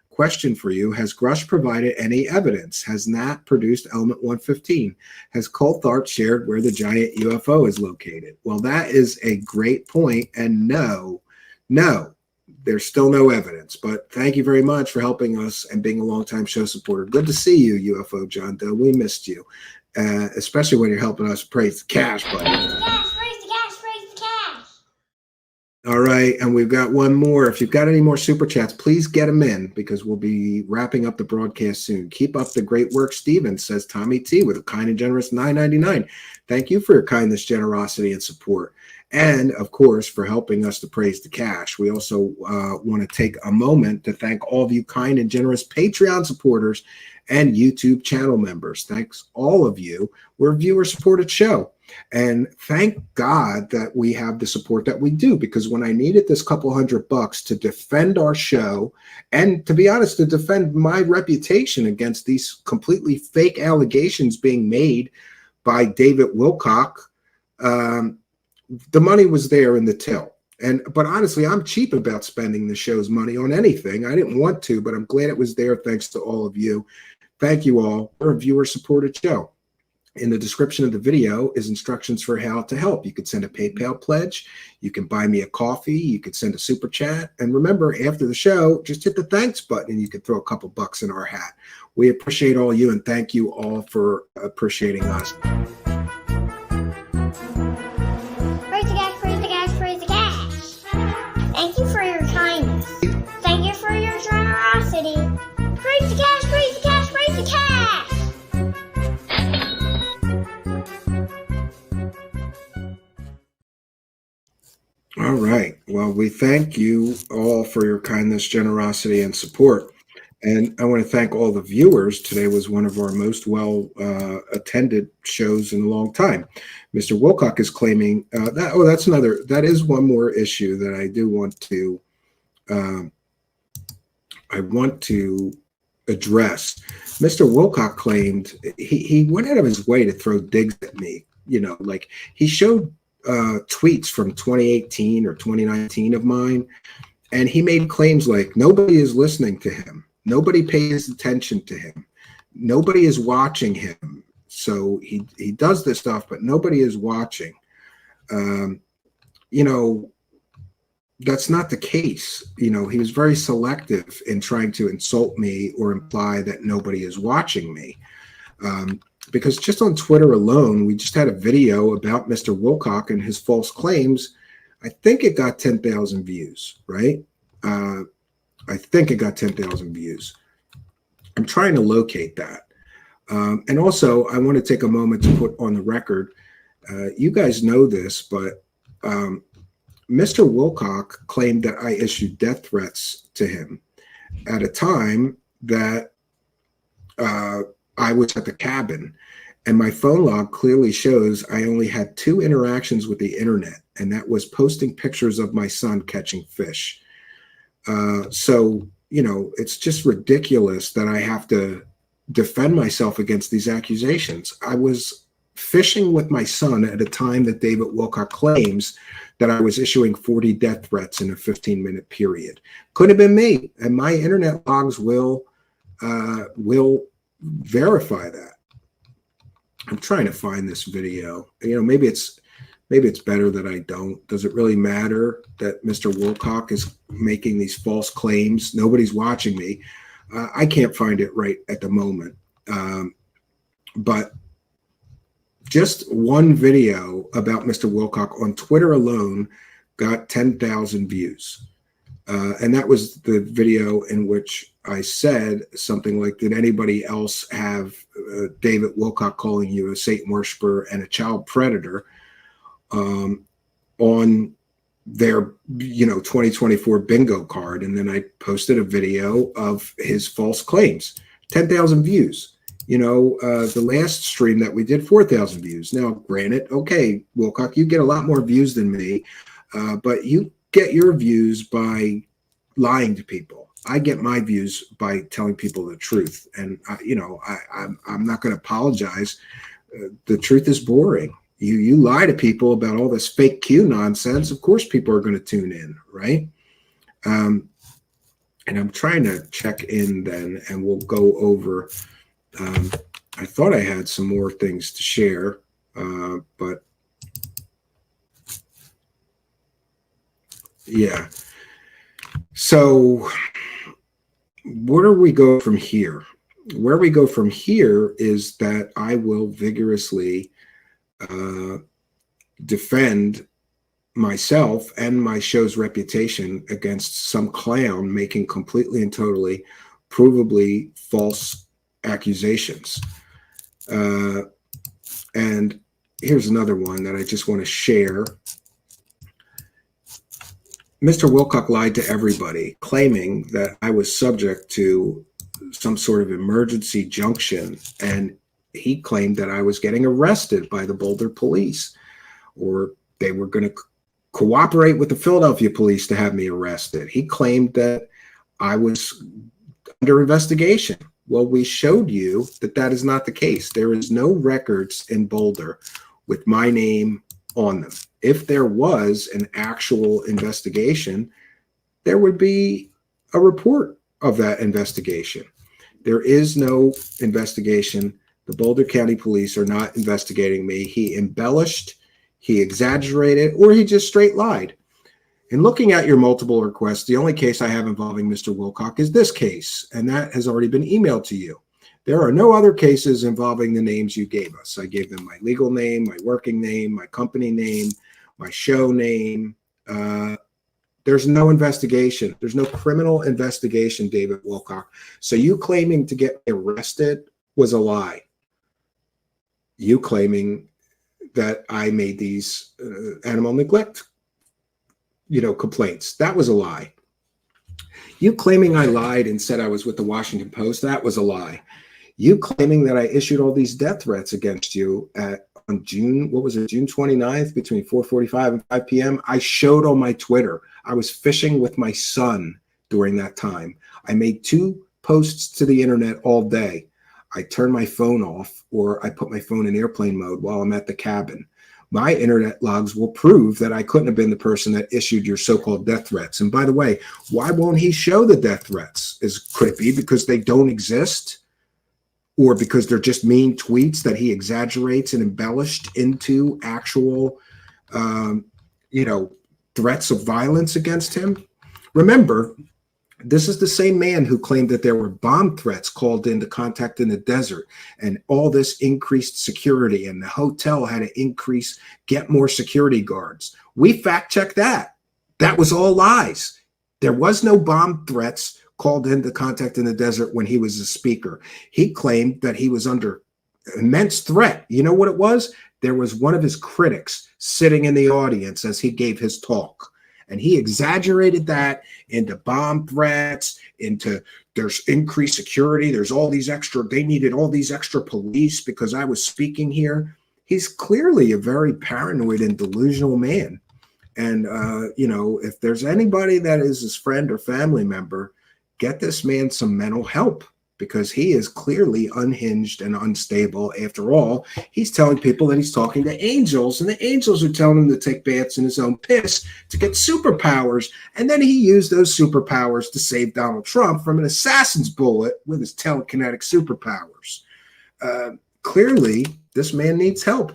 Question for you, has Grush provided any evidence? Has Nat produced element 115? Has Coulthard shared where the giant UFO is located? Well, that is a great point, and no, there's still no evidence, but thank you very much for helping us and being a longtime show supporter. Good to see you, UFO John Doe. We missed you, especially when you're helping us praise the cash, buddy. Praise the cash, praise the cash, praise the cash. All right, and we've got one more. If you've got any more super chats, please get them in, because we'll be wrapping up the broadcast soon. Keep up the great work, Steven, says Tommy T with a kind and generous $9.99. Thank you for your kindness, generosity, and support. And, of course, for helping us to praise the cash. We also want to take a moment to thank all of you kind and generous Patreon supporters and YouTube channel members. Thanks, all of you. We're a viewer-supported show. And thank God that we have the support that we do, because when I needed this couple $100 to defend our show, and to be honest, to defend my reputation against these completely fake allegations being made by David Wilcock, the money was there in the till. But honestly, I'm cheap about spending the show's money on anything. I didn't want to, but I'm glad it was there thanks to all of you. Thank you all. We're a viewer-supported show. In the description of the video is instructions for how to help. You could send a PayPal pledge. You can buy me a coffee. You could send a super chat. And remember, after the show, just hit the thanks button and you can throw a couple bucks in our hat. We appreciate all you, and thank you all for appreciating us. Praise the cash, praise the cash, praise the cash. Thank you for your kindness. Thank you for your generosity. Praise the cash, praise the cash, praise the cash. All right. Well, we thank you all for your kindness, generosity, and support. And I want to thank all the viewers. Today was one of our most attended shows in a long time. Mr. Wilcock is claiming that is one more issue that I do want to address. Mr. Wilcock claimed he went out of his way to throw digs at me. Like he showed tweets from 2018 or 2019 of mine, and he made claims like nobody is listening to him, nobody pays attention to him, nobody is watching him. So he does this stuff, but nobody is watching. That's not the case. He was very selective in trying to insult me or imply that nobody is watching me. Because just on Twitter alone, we just had a video about Mr. Wilcock and his false claims. I think it got 10,000 views, right? I think it got 10,000 views. I'm trying to locate that. And also, I want to take a moment to put on the record, you guys know this, but Mr. Wilcock claimed that I issued death threats to him at a time that I was at the cabin, And my phone log clearly shows I only had 2 interactions with the internet, and that was posting pictures of my son catching fish. So, you know, it's just ridiculous that I have to defend myself against these accusations. I was fishing with my son at a time that David Wilcock claims that I was issuing 40 death threats in a 15-minute period. Could have been me, and my internet logs will verify that. I'm trying to find this video. You know, maybe it's better that I don't. Does it really matter that Mr. Wilcock is making these false claims? Nobody's watching me. I can't find it right at the moment. But just one video about Mr. Wilcock on Twitter alone got 10,000 views. And that was the video in which I said something like, did anybody else have David Wilcock calling you a Satan worshiper and a child predator on their, you know, 2024 bingo card? And then I posted a video of his false claims, 10,000 views. You know, the last stream that we did, 4,000 views. Now, granted, okay, Wilcock, you get a lot more views than me, but you get your views by lying to people. I get my views by telling people the truth. And, you know, I'm not going to apologize. The truth is boring. You lie to people about all this fake Q nonsense. Of course, people are going to tune in, right? And I'm trying to check in then, and we'll go over. I thought I had some more things to share, but yeah. So where do we go from here? Where we go from here is that I will vigorously defend myself and my show's reputation against some clown making completely and totally provably false accusations. And here's another one that I just want to share. Mr. Wilcock lied to everybody, claiming that I was subject to some sort of emergency junction, and he claimed that I was getting arrested by the Boulder police, or they were going to cooperate with the Philadelphia police to have me arrested. He claimed that I was under investigation. Well, we showed you that that is not the case. There is no records in Boulder with my name on them. If there was an actual investigation, there would be a report of that investigation. There is no investigation. The Boulder County Police are not investigating me. He embellished, he exaggerated, or he just straight lied. In looking at your multiple requests, the only case I have involving Mr. Wilcock is this case, and that has already been emailed to you. There are no other cases involving the names you gave us. I gave them my legal name, my working name, my company name, my show name. There's no investigation. There's no criminal investigation, David Wilcock. So you claiming to get me arrested was a lie. You claiming that I made these animal neglect, complaints, that was a lie. You claiming I lied and said I was with the Washington Post, that was a lie. You claiming that I issued all these death threats against you on June 29th between 4:45 and 5 p.m. I showed on my Twitter. I was fishing with my son during that time. I made 2 posts to the internet all day. I turned my phone off, or I put my phone in airplane mode while I'm at the cabin. My internet logs will prove that I couldn't have been the person that issued your so-called death threats. And by the way, why won't he show the death threats? Could it be because they don't exist? Or because they're just mean tweets that he exaggerates and embellished into actual, threats of violence against him? Remember, this is the same man who claimed that there were bomb threats called into contact in the desert, and all this increased security, and the hotel had to get more security guards. We fact-checked that. That was all lies. There was no bomb threats called into contact in the desert when he was a speaker. He claimed that he was under immense threat. You know what it was? There was one of his critics sitting in the audience as he gave his talk. And he exaggerated that into bomb threats, into there's increased security. There's all these extra, they needed all these extra police because I was speaking here. He's clearly a very paranoid and delusional man. And, you know, if there's anybody that is his friend or family member, get this man some mental help, because he is clearly unhinged and unstable. After all, he's telling people that he's talking to angels, and the angels are telling him to take baths in his own piss to get superpowers. And then he used those superpowers to save Donald Trump from an assassin's bullet with his telekinetic superpowers. Clearly, this man needs help.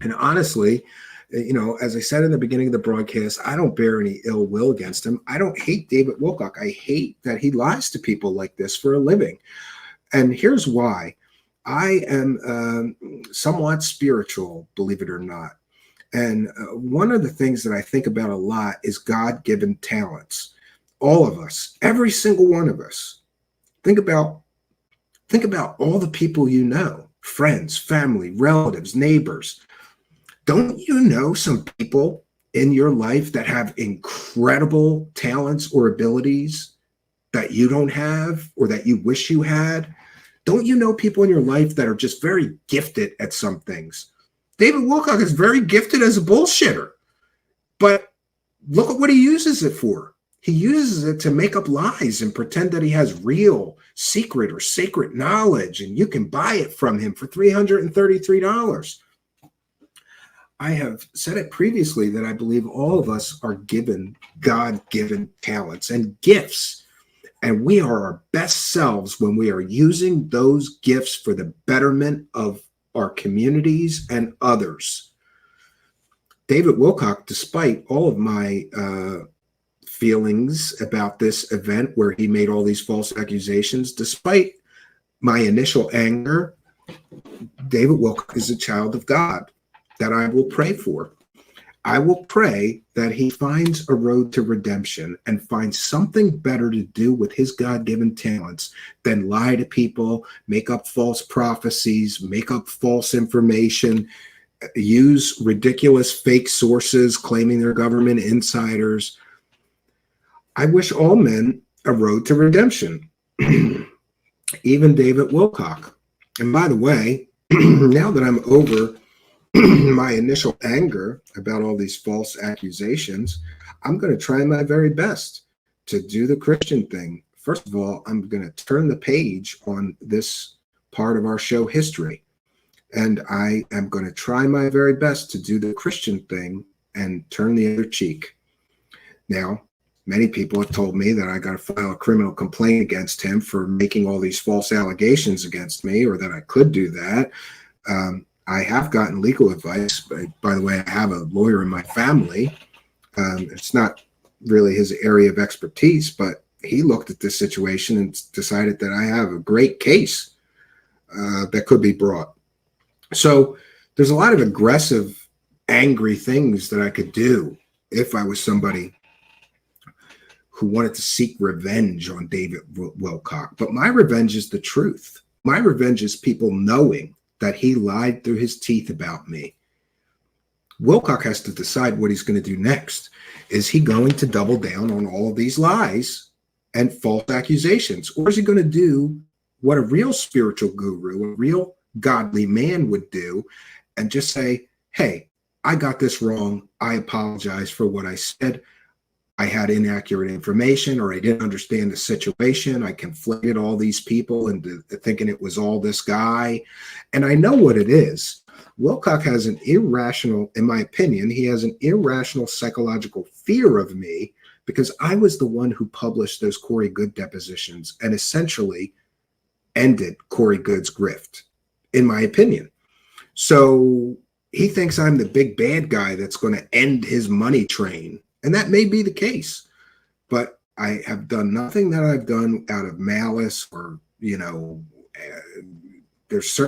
And honestly, you know, as I said in the beginning of the broadcast, I don't bear any ill will against him. I don't hate David Wilcock. I hate that he lies to people like this for a living. And here's why. I am somewhat spiritual, believe it or not. And one of the things that I think about a lot is God-given talents. All of us, every single one of us. Think about all the people you know, friends, family, relatives, neighbors. Don't you know some people in your life that have incredible talents or abilities that you don't have or that you wish you had? Don't you know people in your life that are just very gifted at some things? David Wilcock is very gifted as a bullshitter, but look at what he uses it for. He uses it to make up lies and pretend that he has real secret or sacred knowledge, and you can buy it from him for $333. I have said it previously that I believe all of us are given God-given talents and gifts, and we are our best selves when we are using those gifts for the betterment of our communities and others. David Wilcock, despite all of my feelings about this event where he made all these false accusations, despite my initial anger, David Wilcock is a child of God that I will pray for. I will pray that he finds a road to redemption and finds something better to do with his God-given talents than lie to people, make up false prophecies, make up false information, use ridiculous fake sources claiming they're government insiders. I wish all men a road to redemption, even David Wilcock. And by the way, now that I'm over my initial anger about all these false accusations, I'm going to try my very best to do the Christian thing. First of all, I'm going to turn the page on this part of our show history. And I am going to try my very best to do the Christian thing and turn the other cheek. Now, many people have told me that I got to file a criminal complaint against him for making all these false allegations against me, or that I could do that. I have gotten legal advice. By the way, I have a lawyer in my family. It's not really his area of expertise, but he looked at this situation and decided that I have a great case that could be brought. So there's a lot of aggressive, angry things that I could do if I was somebody who wanted to seek revenge on David Wilcock. But my revenge is the truth. My revenge is people knowing that he lied through his teeth about me. Wilcock has to decide what he's going to do next. Is he going to double down on all of these lies and false accusations? Or is he going to do what a real spiritual guru, a real godly man would do, and just say, hey, I got this wrong. I apologize for what I said. I had inaccurate information, or I didn't understand the situation. I conflated all these people into thinking it was all this guy. And I know what it is. Wilcock has an irrational, in my opinion, he has an irrational psychological fear of me because I was the one who published those Corey Good depositions and essentially ended Corey Good's grift, in my opinion. So he thinks I'm the big bad guy that's going to end his money train. And that may be the case, but I have done nothing that I've done out of malice or, you know, there's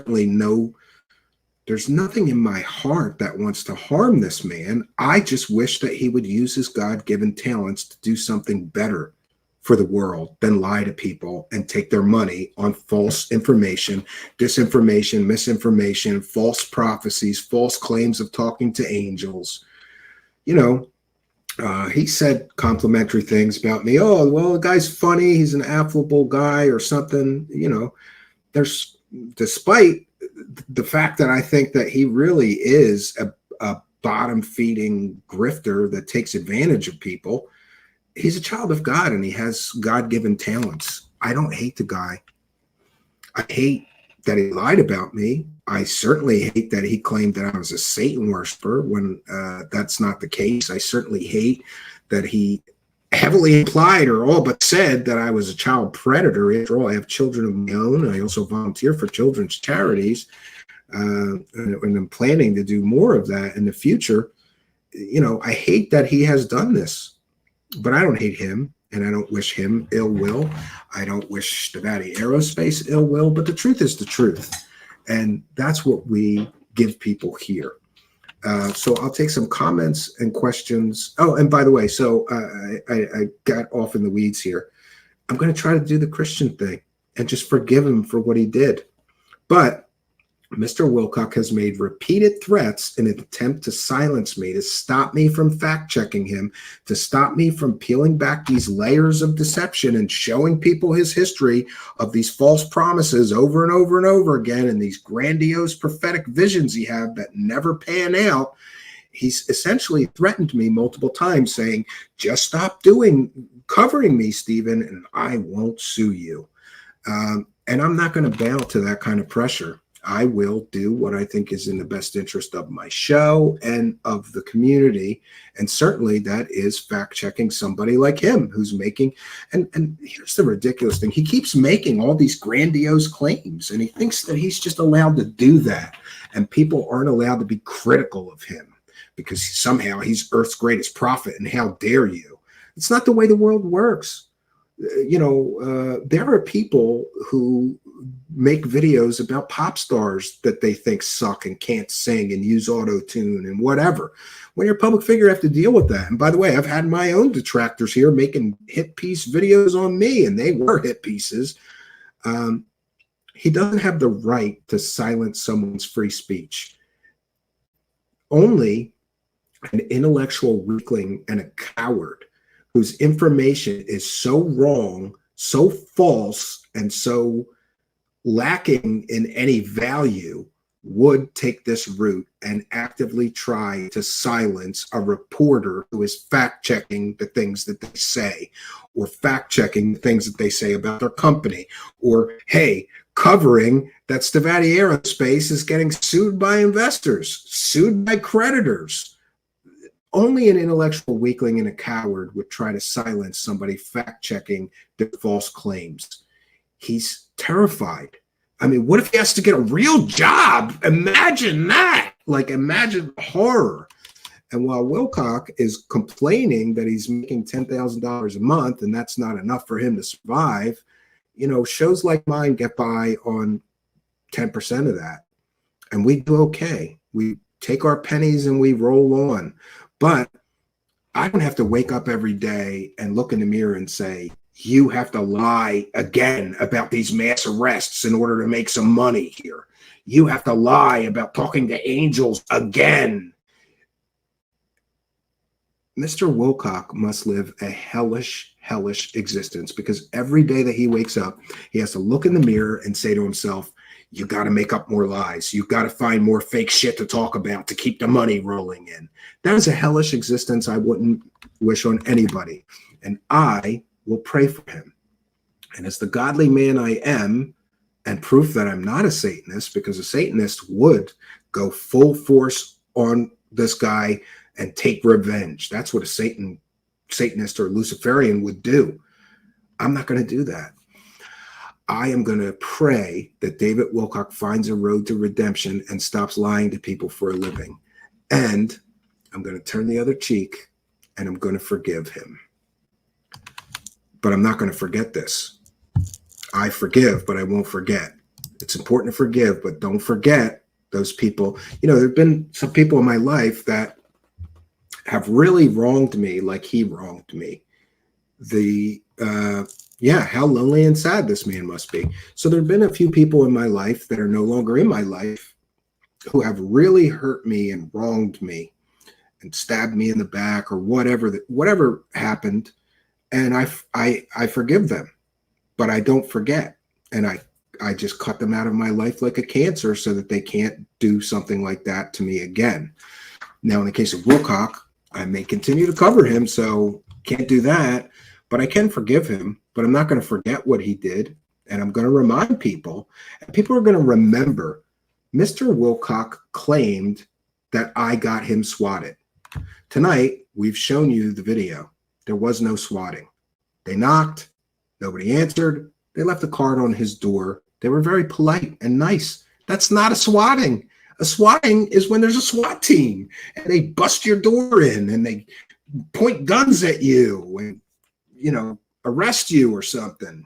nothing in my heart that wants to harm this man. I just wish that he would use his God-given talents to do something better for the world than lie to people and take their money on false information, disinformation, misinformation, false prophecies, false claims of talking to angels. You know, He said complimentary things about me. Oh, well, the guy's funny. He's an affable guy or something. You know, there's, despite the fact that I think that he really is a bottom feeding grifter that takes advantage of people, he's a child of God and he has God-given talents. I don't hate the guy. I hate that he lied about me. I certainly hate that he claimed that I was a Satan worshiper when that's not the case. I certainly hate that he heavily implied or all but said that I was a child predator. After all, I have children of my own. I also volunteer for children's charities, and I'm planning to do more of that in the future. You know, I hate that he has done this, but I don't hate him. And I don't wish him ill will. I don't wish Stavatti Aerospace ill will, but the truth is the truth. And that's what we give people here. So I'll take some comments and questions. Oh, and by the way, so I got off in the weeds here. I'm going to try to do the Christian thing and just forgive him for what he did. But Mr. Wilcock has made repeated threats in an attempt to silence me, to stop me from fact-checking him, to stop me from peeling back these layers of deception and showing people his history of these false promises over and over and over again and these grandiose prophetic visions he had that never pan out. He's essentially threatened me multiple times saying, just stop covering me, Stephen, and I won't sue you. And I'm not going to bow to that kind of pressure. I will do what I think is in the best interest of my show and of the community. And certainly that is fact-checking somebody like him who's making, and here's the ridiculous thing. He keeps making all these grandiose claims and he thinks that he's just allowed to do that. And people aren't allowed to be critical of him because somehow he's Earth's greatest prophet. And how dare you? It's not the way the world works. You know, there are people who make videos about pop stars that they think suck and can't sing and use auto-tune and whatever. When you're a public figure, you have to deal with that. And by the way, I've had my own detractors here making hit piece videos on me, and they were hit pieces. He doesn't have the right to silence someone's free speech. Only an intellectual weakling and a coward whose information is so wrong, so false, and so lacking in any value would take this route and actively try to silence a reporter who is fact-checking the things that they say, or fact-checking the things that they say about their company, or, hey, covering that Stavatti Aerospace is getting sued by investors, sued by creditors. Only an intellectual weakling and a coward would try to silence somebody fact-checking their false claims. He's terrified. I mean, what if he has to get a real job? Imagine that. Like, imagine the horror. And while Wilcock is complaining that he's making $10,000 a month and that's not enough for him to survive, you know, shows like mine get by on 10% of that. And we do okay. We take our pennies and we roll on. But I don't have to wake up every day and look in the mirror and say, you have to lie again about these mass arrests in order to make some money here. You have to lie about talking to angels again. Mr. Wilcock must live a hellish, hellish existence because every day that he wakes up, he has to look in the mirror and say to himself, you got to make up more lies. You've got to find more fake shit to talk about to keep the money rolling in. That is a hellish existence I wouldn't wish on anybody. And I will pray for him. And as the godly man I am, and proof that I'm not a Satanist, because a Satanist would go full force on this guy and take revenge. That's what a Satanist or Luciferian would do. I'm not going to do that. I am going to pray that David Wilcock finds a road to redemption and stops lying to people for a living. And I'm going to turn the other cheek and I'm going to forgive him. But I'm not going to forget this. I forgive, but I won't forget. It's important to forgive, but don't forget those people. You know, there have been some people in my life that have really wronged me like he wronged me. Yeah, how lonely and sad this man must be. So there have been a few people in my life that are no longer in my life who have really hurt me and wronged me. and stabbed me in the back or whatever happened. And I forgive them, but I don't forget. And I just cut them out of my life like a cancer so that they can't do something like that to me again. Now, in the case of Wilcock, I may continue to cover him, so can't do that, but I can forgive him, but I'm not going to forget what he did. And I'm going to remind people, and people are going to remember, Mr. Wilcock claimed that I got him swatted. Tonight, we've shown you the video. There was no swatting. They knocked, nobody answered. They left a card on his door. They were very polite and nice. That's not a swatting. A swatting is when there's a SWAT team and they bust your door in and they point guns at you and, you know, arrest you or something.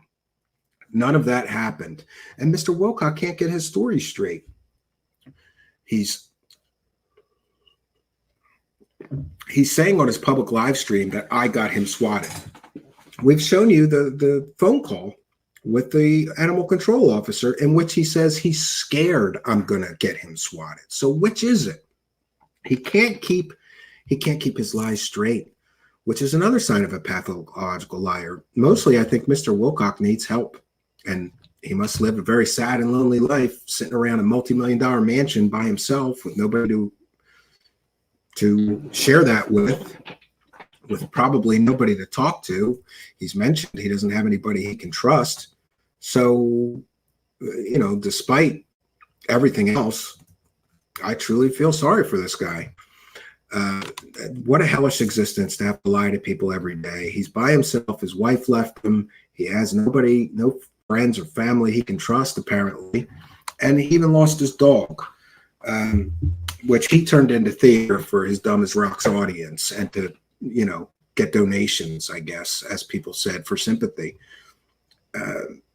None of that happened. And Mr. Wilcock can't get his story straight. He's saying on his public live stream that I got him swatted. We've shown you the phone call with the animal control officer in which he says he's scared I'm going to get him swatted. So which is it? He can't keep his lies straight, which is another sign of a pathological liar. Mostly, I think Mr. Wilcock needs help, and he must live a very sad and lonely life sitting around a multi-million-dollar mansion by himself with nobody to share that with probably nobody to talk to. He's mentioned he doesn't have anybody he can trust. So, you know, despite everything else, I truly feel sorry for this guy. What a hellish existence to have to lie to people every day. He's by himself. His wife left him. He has nobody, no friends or family he can trust, apparently. And he even lost his dog, which he turned into theater for his Dumb as Rocks audience and to, you know, get donations, I guess, as people said, for sympathy.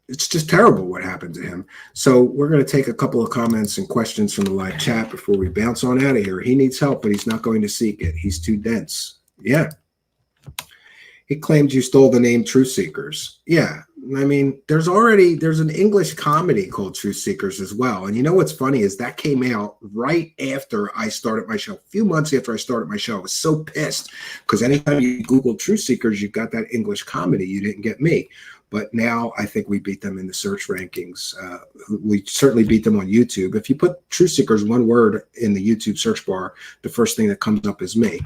It's just terrible what happened to him. So we're going to take a couple of comments and questions from the live chat before we bounce on out of here. He needs help, but he's not going to seek it. He's too dense. Yeah. He claimed you stole the name Truth Seekers. Yeah. I mean, there's an English comedy called Truth Seekers as well. And you know what's funny is that came out right after I started my show. A few months after I started my show. I was so pissed because anytime you Google Truth Seekers, you got that English comedy. You didn't get me. But now I think we beat them in the search rankings. We certainly beat them on YouTube. If you put Truth Seekers, one word in the YouTube search bar, the first thing that comes up is me.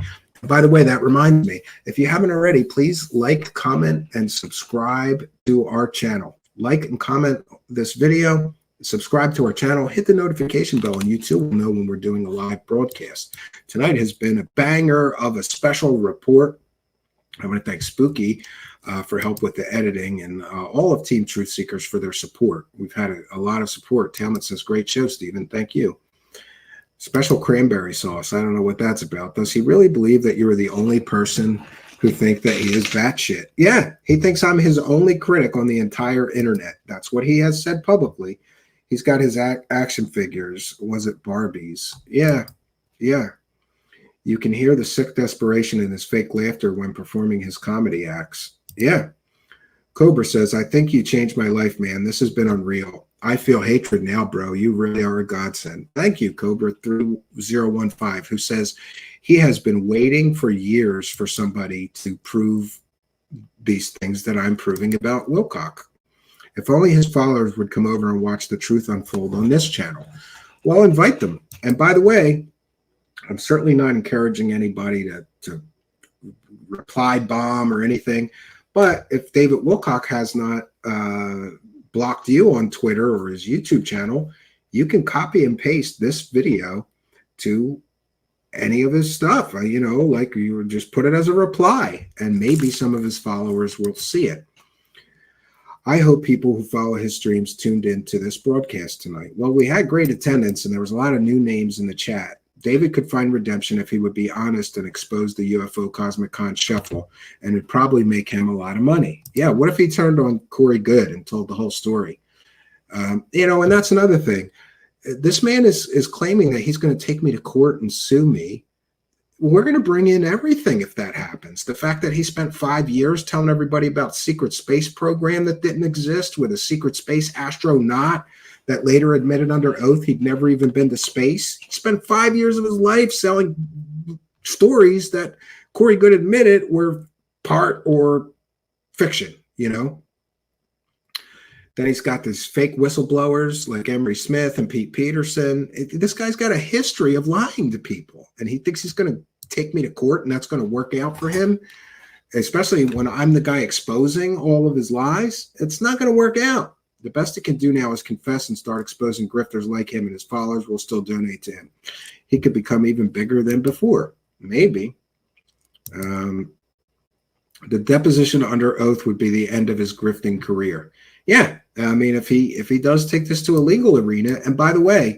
By the way, that reminds me, if you haven't already, please like, comment, and subscribe to our channel. Like and comment this video, subscribe to our channel, hit the notification bell, and you too will know when we're doing a live broadcast. Tonight has been a banger of a special report. I want to thank Spooky for help with the editing and all of Team Truth Seekers for their support. We've had a lot of support. Talmud says, great show, Steven. Thank you. Special cranberry sauce. I don't know what that's about. Does he really believe that you're the only person who think that he is batshit? Yeah, he thinks I'm his only critic on the entire internet. That's what he has said publicly. He's got his action figures. Was it Barbies? Yeah, yeah. You can hear the sick desperation in his fake laughter when performing his comedy acts. Yeah. Cobra says, I think you changed my life, man. This has been unreal. I feel hatred now, bro. You really are a godsend. Thank you, Cobra 3015, who says he has been waiting for years for somebody to prove these things that I'm proving about Wilcock. If only his followers would come over and watch the truth unfold on this channel. Well, invite them. And by the way, I'm certainly not encouraging anybody to reply bomb or anything. But if David Wilcock has not blocked you on Twitter or his YouTube channel, you can copy and paste this video to any of his stuff. You know, like you would just put it as a reply, and maybe some of his followers will see it. I hope people who follow his streams tuned into this broadcast tonight. Well, we had great attendance, and there was a lot of new names in the chat. David could find redemption if he would be honest and expose the UFO Cosmic Con shuffle, and it'd probably make him a lot of money. Yeah, what if he turned on Corey Good and told the whole story? You know, and that's another thing. This man is claiming that he's going to take me to court and sue me. We're going to bring in everything if that happens. The fact that he spent 5 years telling everybody about secret space program that didn't exist with a secret space astronaut that later admitted under oath he'd never even been to space. He spent 5 years of his life selling stories that Corey Good admitted were part or fiction, you know. Then he's got these fake whistleblowers like Emery Smith and Pete Peterson. This guy's got a history of lying to people, and he thinks he's going to take me to court and that's going to work out for him, especially when I'm the guy exposing all of his lies. It's not going to work out. The best he can do now is confess and start exposing grifters like him, and his followers will still donate to him. He could become even bigger than before. Maybe. The deposition under oath would be the end of his grifting career. Yeah, I mean, if he does take this to a legal arena, and by the way,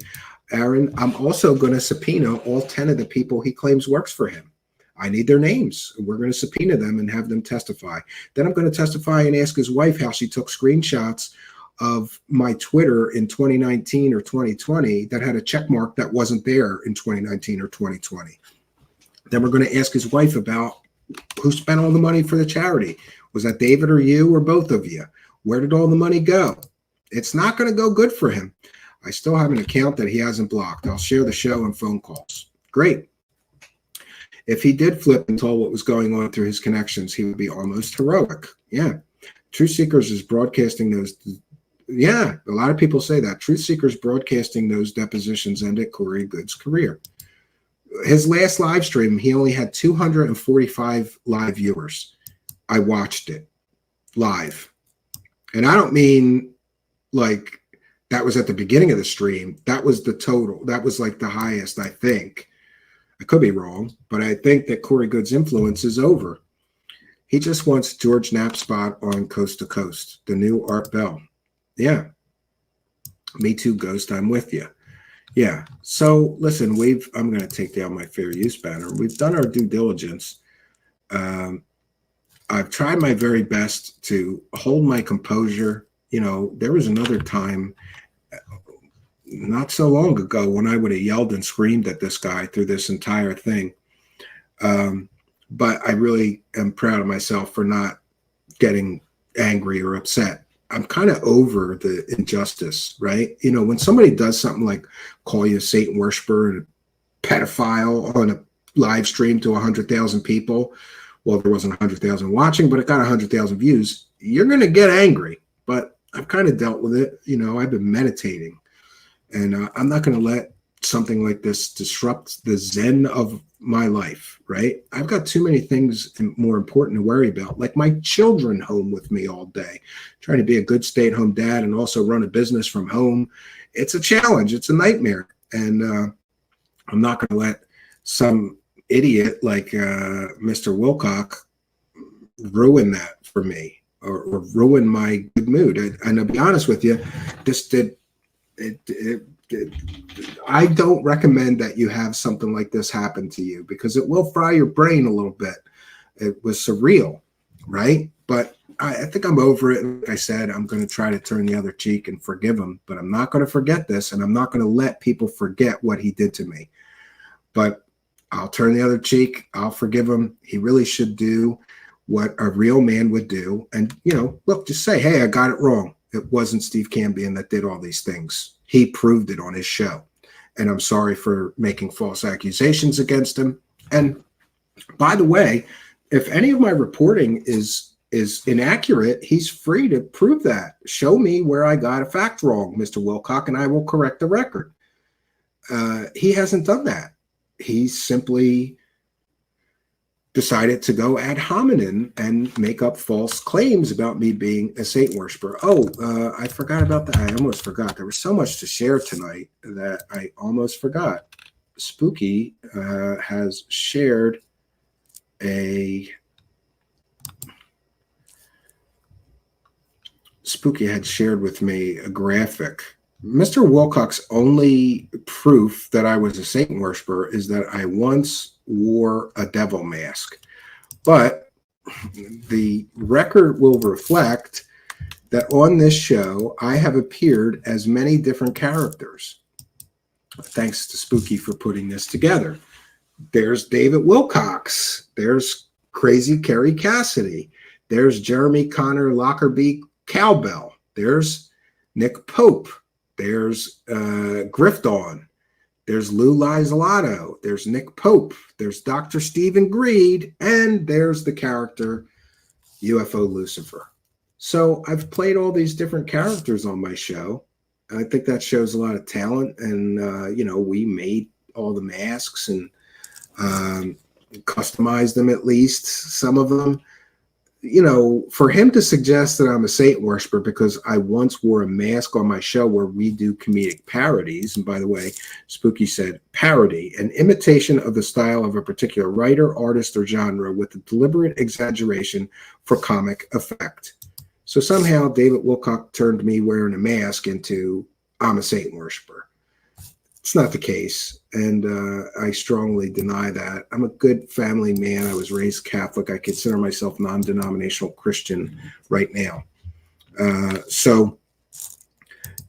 Aaron, I'm also going to subpoena all 10 of the people he claims works for him. I need their names. We're going to subpoena them and have them testify. Then I'm going to testify and ask his wife how she took screenshots of my Twitter in 2019 or 2020 that had a check mark that wasn't there in 2019 or 2020. Then we're going to ask his wife about who spent all the money for the charity. Was that David or you or both of you? Where did all the money go? It's not going to go good for him. I still have an account that he hasn't blocked. I'll share the show and phone calls. Great. If he did flip and told what was going on through his connections, he would be almost heroic. Yeah. Truth Seekers is broadcasting those. Yeah, a lot of people say that. Truth Seekers broadcasting those depositions ended Corey Good's career. His last live stream, he only had 245 live viewers. I watched it live. And I don't mean like that was at the beginning of the stream. That was the total. That was like the highest, I think. I could be wrong, but I think that Corey Good's influence is over. He just wants George Knapp's spot on Coast to Coast, the new Art Bell. Yeah. Me too, Ghost. I'm with you. Yeah. So listen, I'm going to take down my fair use banner. We've done our due diligence. I've tried my very best to hold my composure. You know, there was another time not so long ago when I would have yelled and screamed at this guy through this entire thing. But I really am proud of myself for not getting angry or upset. I'm kind of over the injustice, right? You know, when somebody does something like call you a Satan worshiper and a pedophile on a live stream to 100,000 people, well, there wasn't 100,000 watching, but it got 100,000 views, you're going to get angry. But I've kind of dealt with it. You know, I've been meditating, and I'm not going to let something like this disrupt the zen of my life, right? I've got too many things more important to worry about, like my children home with me all day, trying to be a good stay-at-home dad and also run a business from home. It's a challenge. It's a nightmare. And I'm not going to let some idiot like Mr. Wilcock ruin that for me or ruin my good mood. And to be honest with you, this did I don't recommend that you have something like this happen to you, because it will fry your brain a little bit. It was surreal, right? But I think I'm over it. Like I said, I'm going to try to turn the other cheek and forgive him, but I'm not going to forget this, and I'm not going to let people forget what he did to me. But I'll turn the other cheek. I'll forgive him. He really should do what a real man would do. And, you know, look, just say, hey, I got it wrong. It wasn't Steve Cambian that did all these things. He proved it on his show. And I'm sorry for making false accusations against him. And by the way, if any of my reporting is inaccurate, he's free to prove that. Show me where I got a fact wrong, Mr. Wilcock, and I will correct the record. He hasn't done that. He simply decided to go ad hominem and make up false claims about me being a Satan worshiper. Oh, I forgot about that. I almost forgot. There was so much to share tonight that I almost forgot. Spooky has shared Spooky had shared with me a graphic. Mr. Wilcock's only proof that I was a Satan worshiper is that I once wore a devil mask. But the record will reflect that on this show, I have appeared as many different characters. Thanks to Spooky for putting this together. There's David Wilcox. There's Crazy Kerry Cassidy. There's Jeremy Connor Lockerbie Cowbell. There's Nick Pope. There's Grift On. There's Lou Lizelotto. There's Nick Pope. There's Dr. Stephen Greed. And there's the character UFO Lucifer. So I've played all these different characters on my show. I think that shows a lot of talent. And, you know, we made all the masks and customized them, at least some of them. You know, for him to suggest that I'm a Satan worshiper because I once wore a mask on my show where we do comedic parodies, and by the way, Spooky said parody, an imitation of the style of a particular writer, artist, or genre with a deliberate exaggeration for comic effect. So somehow David Wilcock turned me wearing a mask into I'm a Satan worshiper. It's not the case, and I strongly deny that. I'm a good family man. I was raised Catholic. I consider myself non-denominational Christian right now. So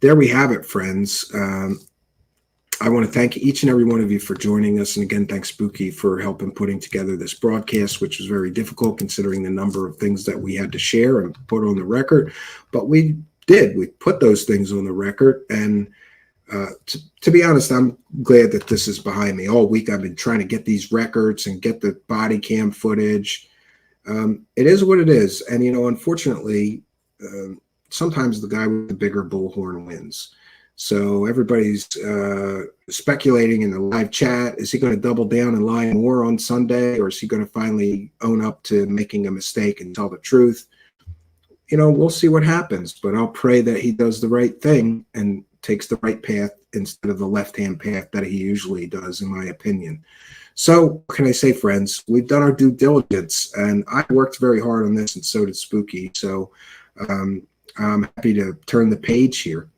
there we have it, friends. I want to thank each and every one of you for joining us. And again, thanks, Spooky, for helping putting together this broadcast, which was very difficult considering the number of things that we had to share and put on the record. But we did. We put those things on the record, and to be honest, I'm glad that this is behind me. All week I've been trying to get these records and get the body cam footage. It is what it is. And, you know, unfortunately, sometimes the guy with the bigger bullhorn wins. So everybody's speculating in the live chat. Is he going to double down and lie more on Sunday? Or is he going to finally own up to making a mistake and tell the truth? You know, we'll see what happens. But I'll pray that he does the right thing and takes the right path instead of the left-hand path that he usually does, in my opinion. So what can I say, friends? We've done our due diligence, and I worked very hard on this, and so did Spooky. So I'm happy to turn the page here.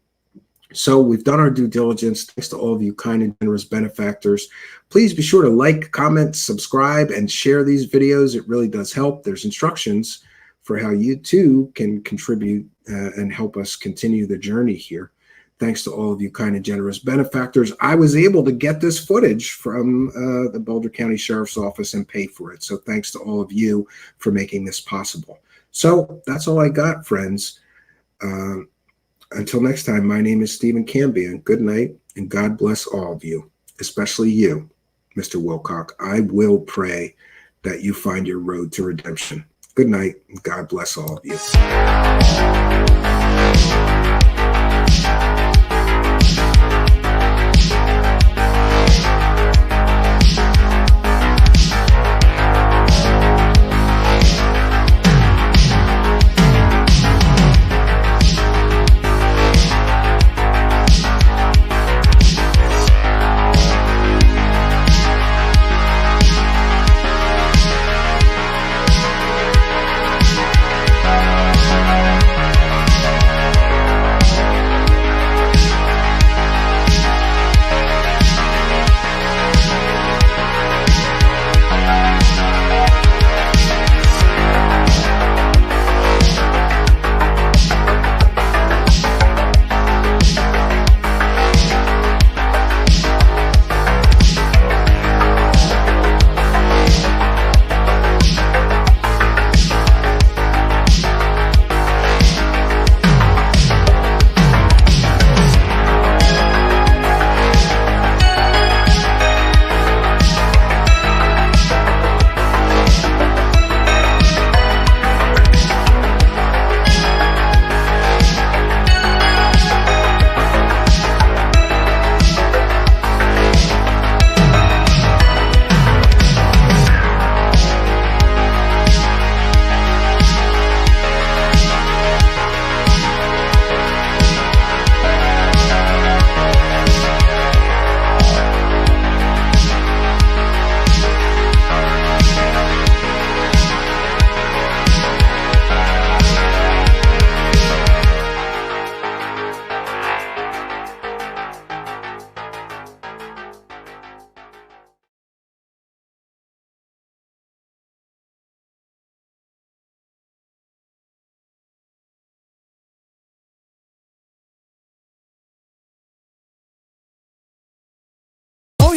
So we've done our due diligence. Thanks to all of you kind and generous benefactors. Please be sure to like, comment, subscribe, and share these videos. It really does help. There's instructions for how you too can contribute and help us continue the journey here. Thanks to all of you kind and generous benefactors. I was able to get this footage from the Boulder County Sheriff's Office and pay for it. So thanks to all of you for making this possible. So that's all I got, friends. Until next time, my name is Steven Cambian. Good night, and God bless all of you, especially you, Mr. Wilcock. I will pray that you find your road to redemption. Good night, and God bless all of you.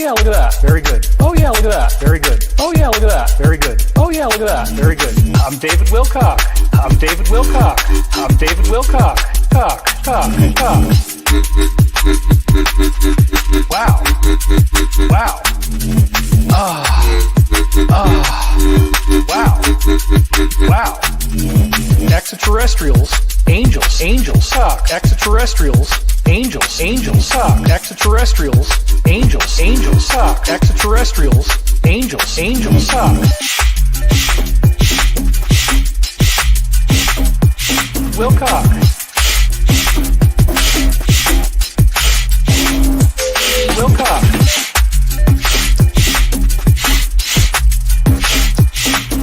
yeah, look at that. Very good. Oh yeah, look at that. Very good. Oh yeah, look at that. Very good. Oh yeah, look at that. Very good. I'm David Wilcock. I'm David Wilcock. I'm David Wilcock. Cock. Wow. Wow. Wow. Wow. Extraterrestrials, angels, angels suck. Extraterrestrials, angels, angels suck. Extraterrestrials, angels, angels suck. Extraterrestrials, angels, angels suck. Wilcock. Wilcock.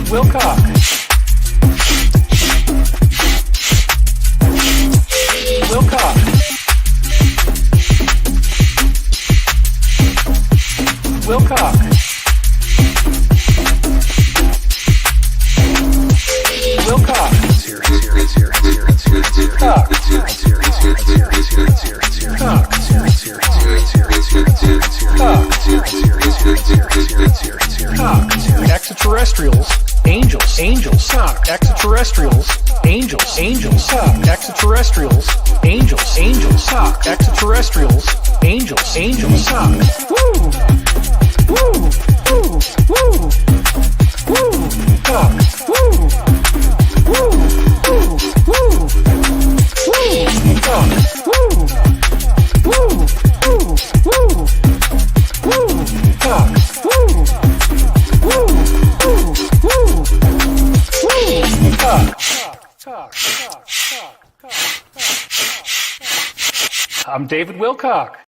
Wilcock. Wilcock. Wilcock. Wilcock. Extraterrestrials, angels, angels suck. Extraterrestrials, angels, angels suck. Extraterrestrials, angels, angels suck. Extraterrestrials, angels, angels suck. Woo! Woo! Woo! Woo! Woo! Suck. Woo! Woo! Woo! Woo! Woo! Suck. Woo! Woo! Woo! Woo! Woo! Suck. Woo! Woo! Woo! Woo! Woo! Suck. I'm David Wilcock.